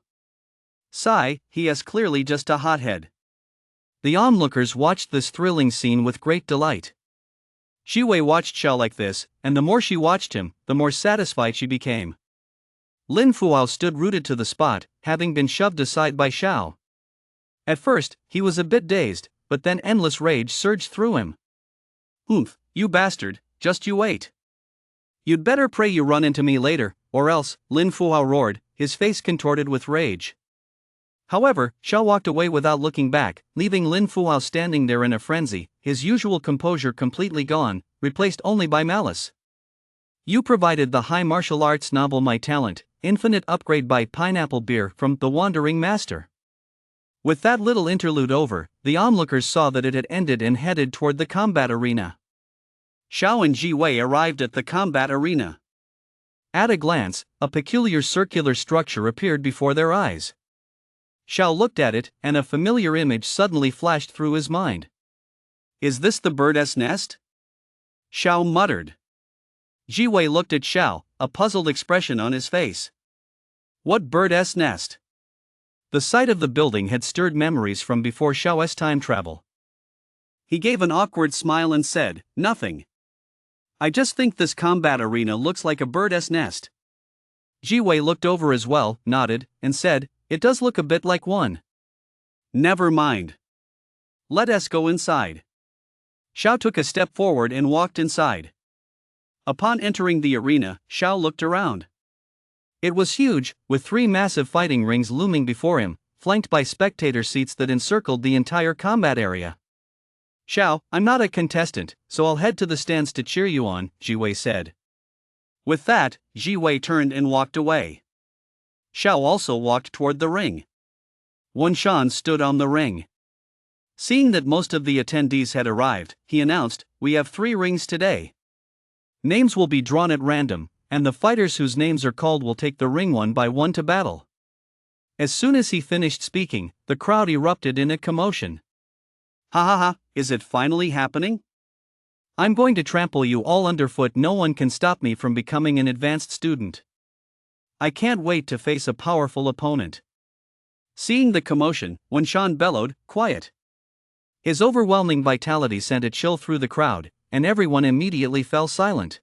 Sigh, he is clearly just a hothead. The onlookers watched this thrilling scene with great delight. Jiwei watched Xiao like this, and the more she watched him, the more satisfied she became. Lin Fuhao stood rooted to the spot, having been shoved aside by Xiao. At first, he was a bit dazed, but then endless rage surged through him. Oomph, you bastard, just you wait. You'd better pray you run into me later, or else, Lin Fuhao roared, his face contorted with rage. However, Xiao walked away without looking back, leaving Lin Fuhao standing there in a frenzy, his usual composure completely gone, replaced only by malice. You provided the high martial arts novel My Talent, Infinite Upgrade by Pineapple Beer from The Wandering Master. With that little interlude over, the onlookers saw that it had ended and headed toward the combat arena. Xiao and Jiwei arrived at the combat arena. At a glance, a peculiar circular structure appeared before their eyes. Xiao looked at it, and a familiar image suddenly flashed through his mind. Is this the bird's nest? Xiao muttered. Jiwei looked at Xiao, a puzzled expression on his face. What bird's nest? The sight of the building had stirred memories from before Xiao's time travel. He gave an awkward smile and said, nothing. I just think this combat arena looks like a bird's nest. Jiwei looked over as well, nodded, and said, it does look a bit like one. Never mind. Let us go inside. Xiao took a step forward and walked inside. Upon entering the arena, Xiao looked around. It was huge, with 3 massive fighting rings looming before him, flanked by spectator seats that encircled the entire combat area. Xiao, I'm not a contestant, so I'll head to the stands to cheer you on, Jiwei said. With that, Jiwei turned and walked away. Xiao also walked toward the ring. Wen Shan stood on the ring. Seeing that most of the attendees had arrived, he announced, "We have 3 rings today. Names will be drawn at random, and the fighters whose names are called will take the ring one by one to battle." As soon as he finished speaking, the crowd erupted in a commotion. "Ha ha ha, is it finally happening? I'm going to trample you all underfoot. No one can stop me from becoming an advanced student. I can't wait to face a powerful opponent." Seeing the commotion, Wen Shan bellowed, "Quiet." His overwhelming vitality sent a chill through the crowd, and everyone immediately fell silent.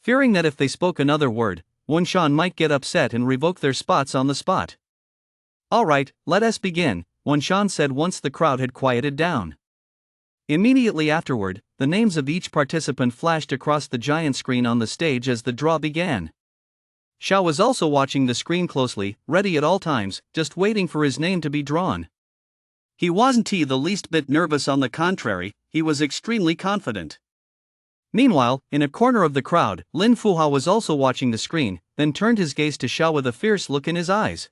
Fearing that if they spoke another word, Wen Shan might get upset and revoke their spots on the spot. "All right, let us begin," Wen Shan said once the crowd had quieted down. Immediately afterward, the names of each participant flashed across the giant screen on the stage as the draw began. Xiao was also watching the screen closely, ready at all times, just waiting for his name to be drawn. He wasn't the least bit nervous. On the contrary, he was extremely confident. Meanwhile, in a corner of the crowd, Lin Fuhao was also watching the screen, then turned his gaze to Xiao with a fierce look in his eyes.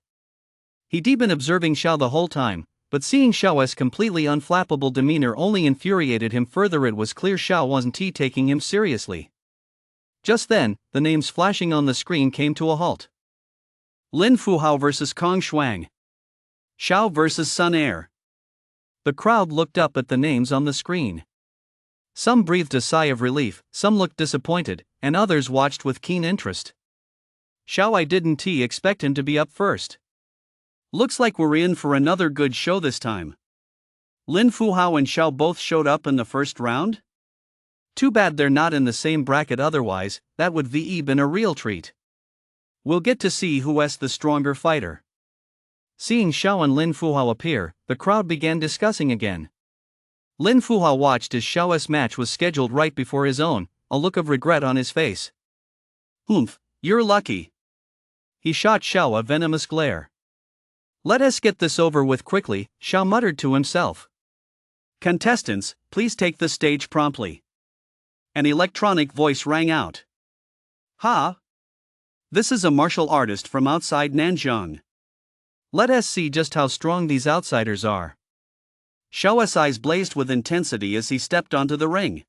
He'd been observing Xiao the whole time, but seeing Xiao's completely unflappable demeanor only infuriated him further. It was clear Xiao wasn't taking him seriously. Just then, the names flashing on the screen came to a halt. Lin Fuhao vs Kong Shuang. Xiao vs Sun Air. The crowd looked up at the names on the screen. Some breathed a sigh of relief, some looked disappointed, and others watched with keen interest. Xiao, I didn't expect him to be up first. Looks like we're in for another good show this time. Lin Fuhao and Xiao both showed up in the first round? Too bad they're not in the same bracket, otherwise, that would been a real treat. We'll get to see who's the stronger fighter. Seeing Xiao and Lin Fuhao appear, the crowd began discussing again. Lin Fuhao watched as Xiao's match was scheduled right before his own, a look of regret on his face. "Humph, you're lucky." He shot Xiao a venomous glare. "Let us get this over with quickly," Xiao muttered to himself. "Contestants, please take the stage promptly." An electronic voice rang out. "Ha! This is a martial artist from outside Nanjing. Let us see just how strong these outsiders are." Xiao's eyes blazed with intensity as he stepped onto the ring.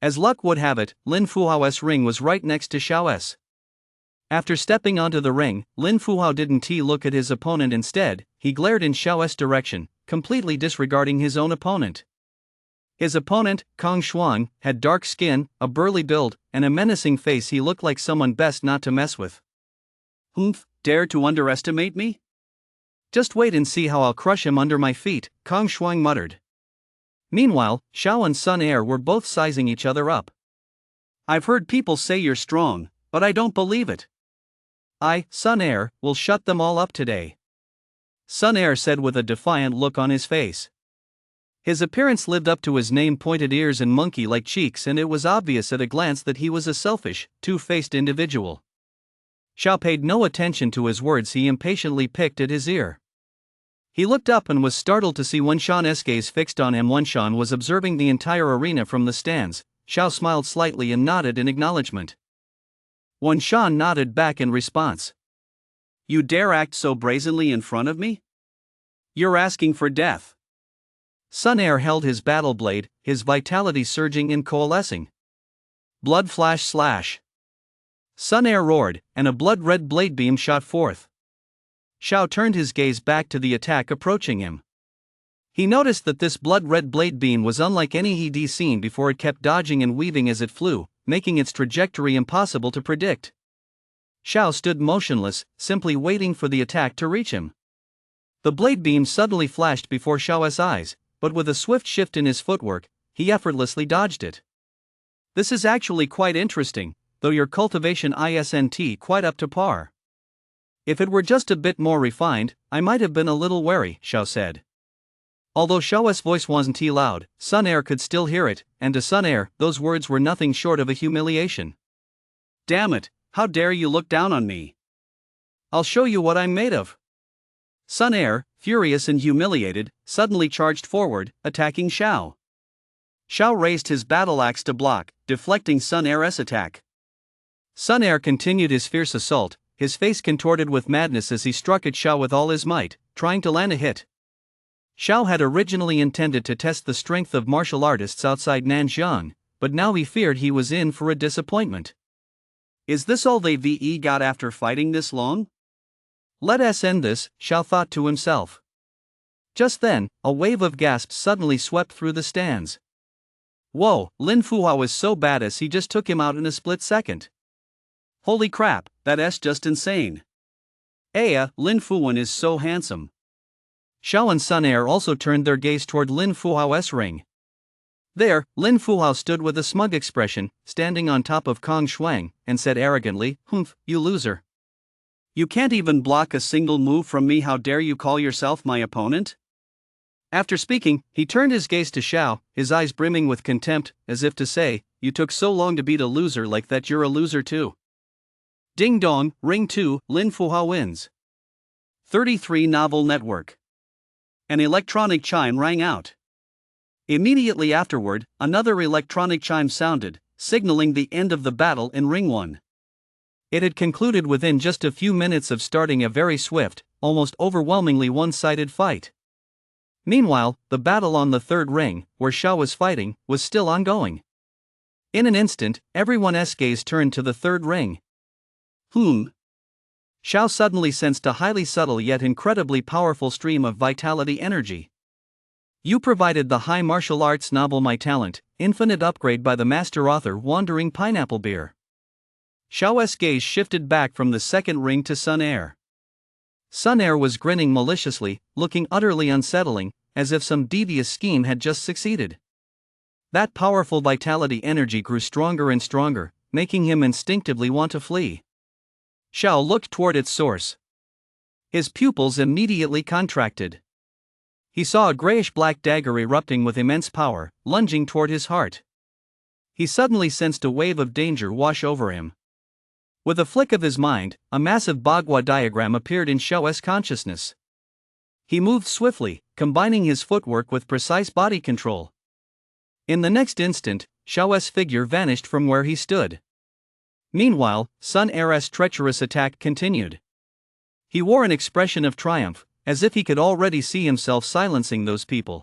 As luck would have it, Lin Fuhao's ring was right next to Xiao's. After stepping onto the ring, Lin Fuhao didn't look at his opponent. Instead, he glared in Xiao's direction, completely disregarding his own opponent. His opponent, Kong Shuang, had dark skin, a burly build, and a menacing face. He looked like someone best not to mess with. "Humph, dare to underestimate me? Just wait and see how I'll crush him under my feet," Kong Shuang muttered. Meanwhile, Xiao and Sun Air were both sizing each other up. "I've heard people say you're strong, but I don't believe it. Sun Air, will shut them all up today," Sun Air said with a defiant look on his face. His appearance lived up to his name: pointed ears and monkey-like cheeks, and it was obvious at a glance that he was a selfish, two-faced individual. Xiao paid no attention to his words. He impatiently picked at his ear. He looked up and was startled to see Wen Shan's gaze fixed on him. Wen Shan was observing the entire arena from the stands. Xiao smiled slightly and nodded in acknowledgement. Wen Shan nodded back in response. "You dare act so brazenly in front of me? You're asking for death." Sun Air held his battle blade, his vitality surging and coalescing. Blood flash slash. Sun Air roared, and a blood-red blade beam shot forth. Xiao turned his gaze back to the attack approaching him. He noticed that this blood-red blade beam was unlike any he'd seen before. It kept dodging and weaving as it flew, making its trajectory impossible to predict. Xiao stood motionless, simply waiting for the attack to reach him. The blade beam suddenly flashed before Xiao's eyes, but with a swift shift in his footwork, he effortlessly dodged it. "This is actually quite interesting, though your cultivation isn't quite up to par. If it were just a bit more refined, I might have been a little wary," Xiao said. Although Xiao's voice wasn't loud, Sun Air could still hear it, and to Sun Air, those words were nothing short of a humiliation. "Damn it, how dare you look down on me? I'll show you what I'm made of." Sun Air, furious and humiliated, suddenly charged forward, attacking Xiao. Xiao raised his battle axe to block, deflecting Sun Air's attack. Sun Air continued his fierce assault, his face contorted with madness as he struck at Xiao with all his might, trying to land a hit. Xiao had originally intended to test the strength of martial artists outside Nanjiang, but now he feared he was in for a disappointment. Is this all they got after fighting this long? Let us end this, Xiao thought to himself. Just then, a wave of gasps suddenly swept through the stands. Whoa, Lin Fuhao is so badass he just took him out in a split second. Holy crap, that's just insane. Lin Fuwen is so handsome. Xiao and Sun Air also turned their gaze toward Lin Fuhao's ring. There, Lin Fuhao stood with a smug expression, standing on top of Kong Shuang, and said arrogantly, "Humph, you loser. You can't even block a single move from me, how dare you call yourself my opponent?" After speaking, he turned his gaze to Xiao, his eyes brimming with contempt, as if to say, "You took so long to beat a loser like that, you're a loser too." Ding dong, ring 2, Lin Fuhao wins. 33 Novel Network. An electronic chime rang out. Immediately afterward, another electronic chime sounded, signaling the end of the battle in Ring 1. It had concluded within just a few minutes of starting a very swift, almost overwhelmingly one-sided fight. Meanwhile, the battle on the third ring, where Xiao was fighting, was still ongoing. In an instant, everyone's gaze turned to the third ring. Xiao suddenly sensed a highly subtle yet incredibly powerful stream of vitality energy. You provided the high martial arts novel My Talent, infinite upgrade by the master author Wandering Pineapple Beer. Xiao's gaze shifted back from the second ring to Sun Air. Sun Air was grinning maliciously, looking utterly unsettling, as if some devious scheme had just succeeded. That powerful vitality energy grew stronger and stronger, making him instinctively want to flee. Xiao looked toward its source. His pupils immediately contracted. He saw a grayish-black dagger erupting with immense power, lunging toward his heart. He suddenly sensed a wave of danger wash over him. With a flick of his mind, a massive Bagua diagram appeared in Xiao's consciousness. He moved swiftly, combining his footwork with precise body control. In the next instant, Xiao's figure vanished from where he stood. Meanwhile, Sun Air's treacherous attack continued. He wore an expression of triumph, as if he could already see himself silencing those people.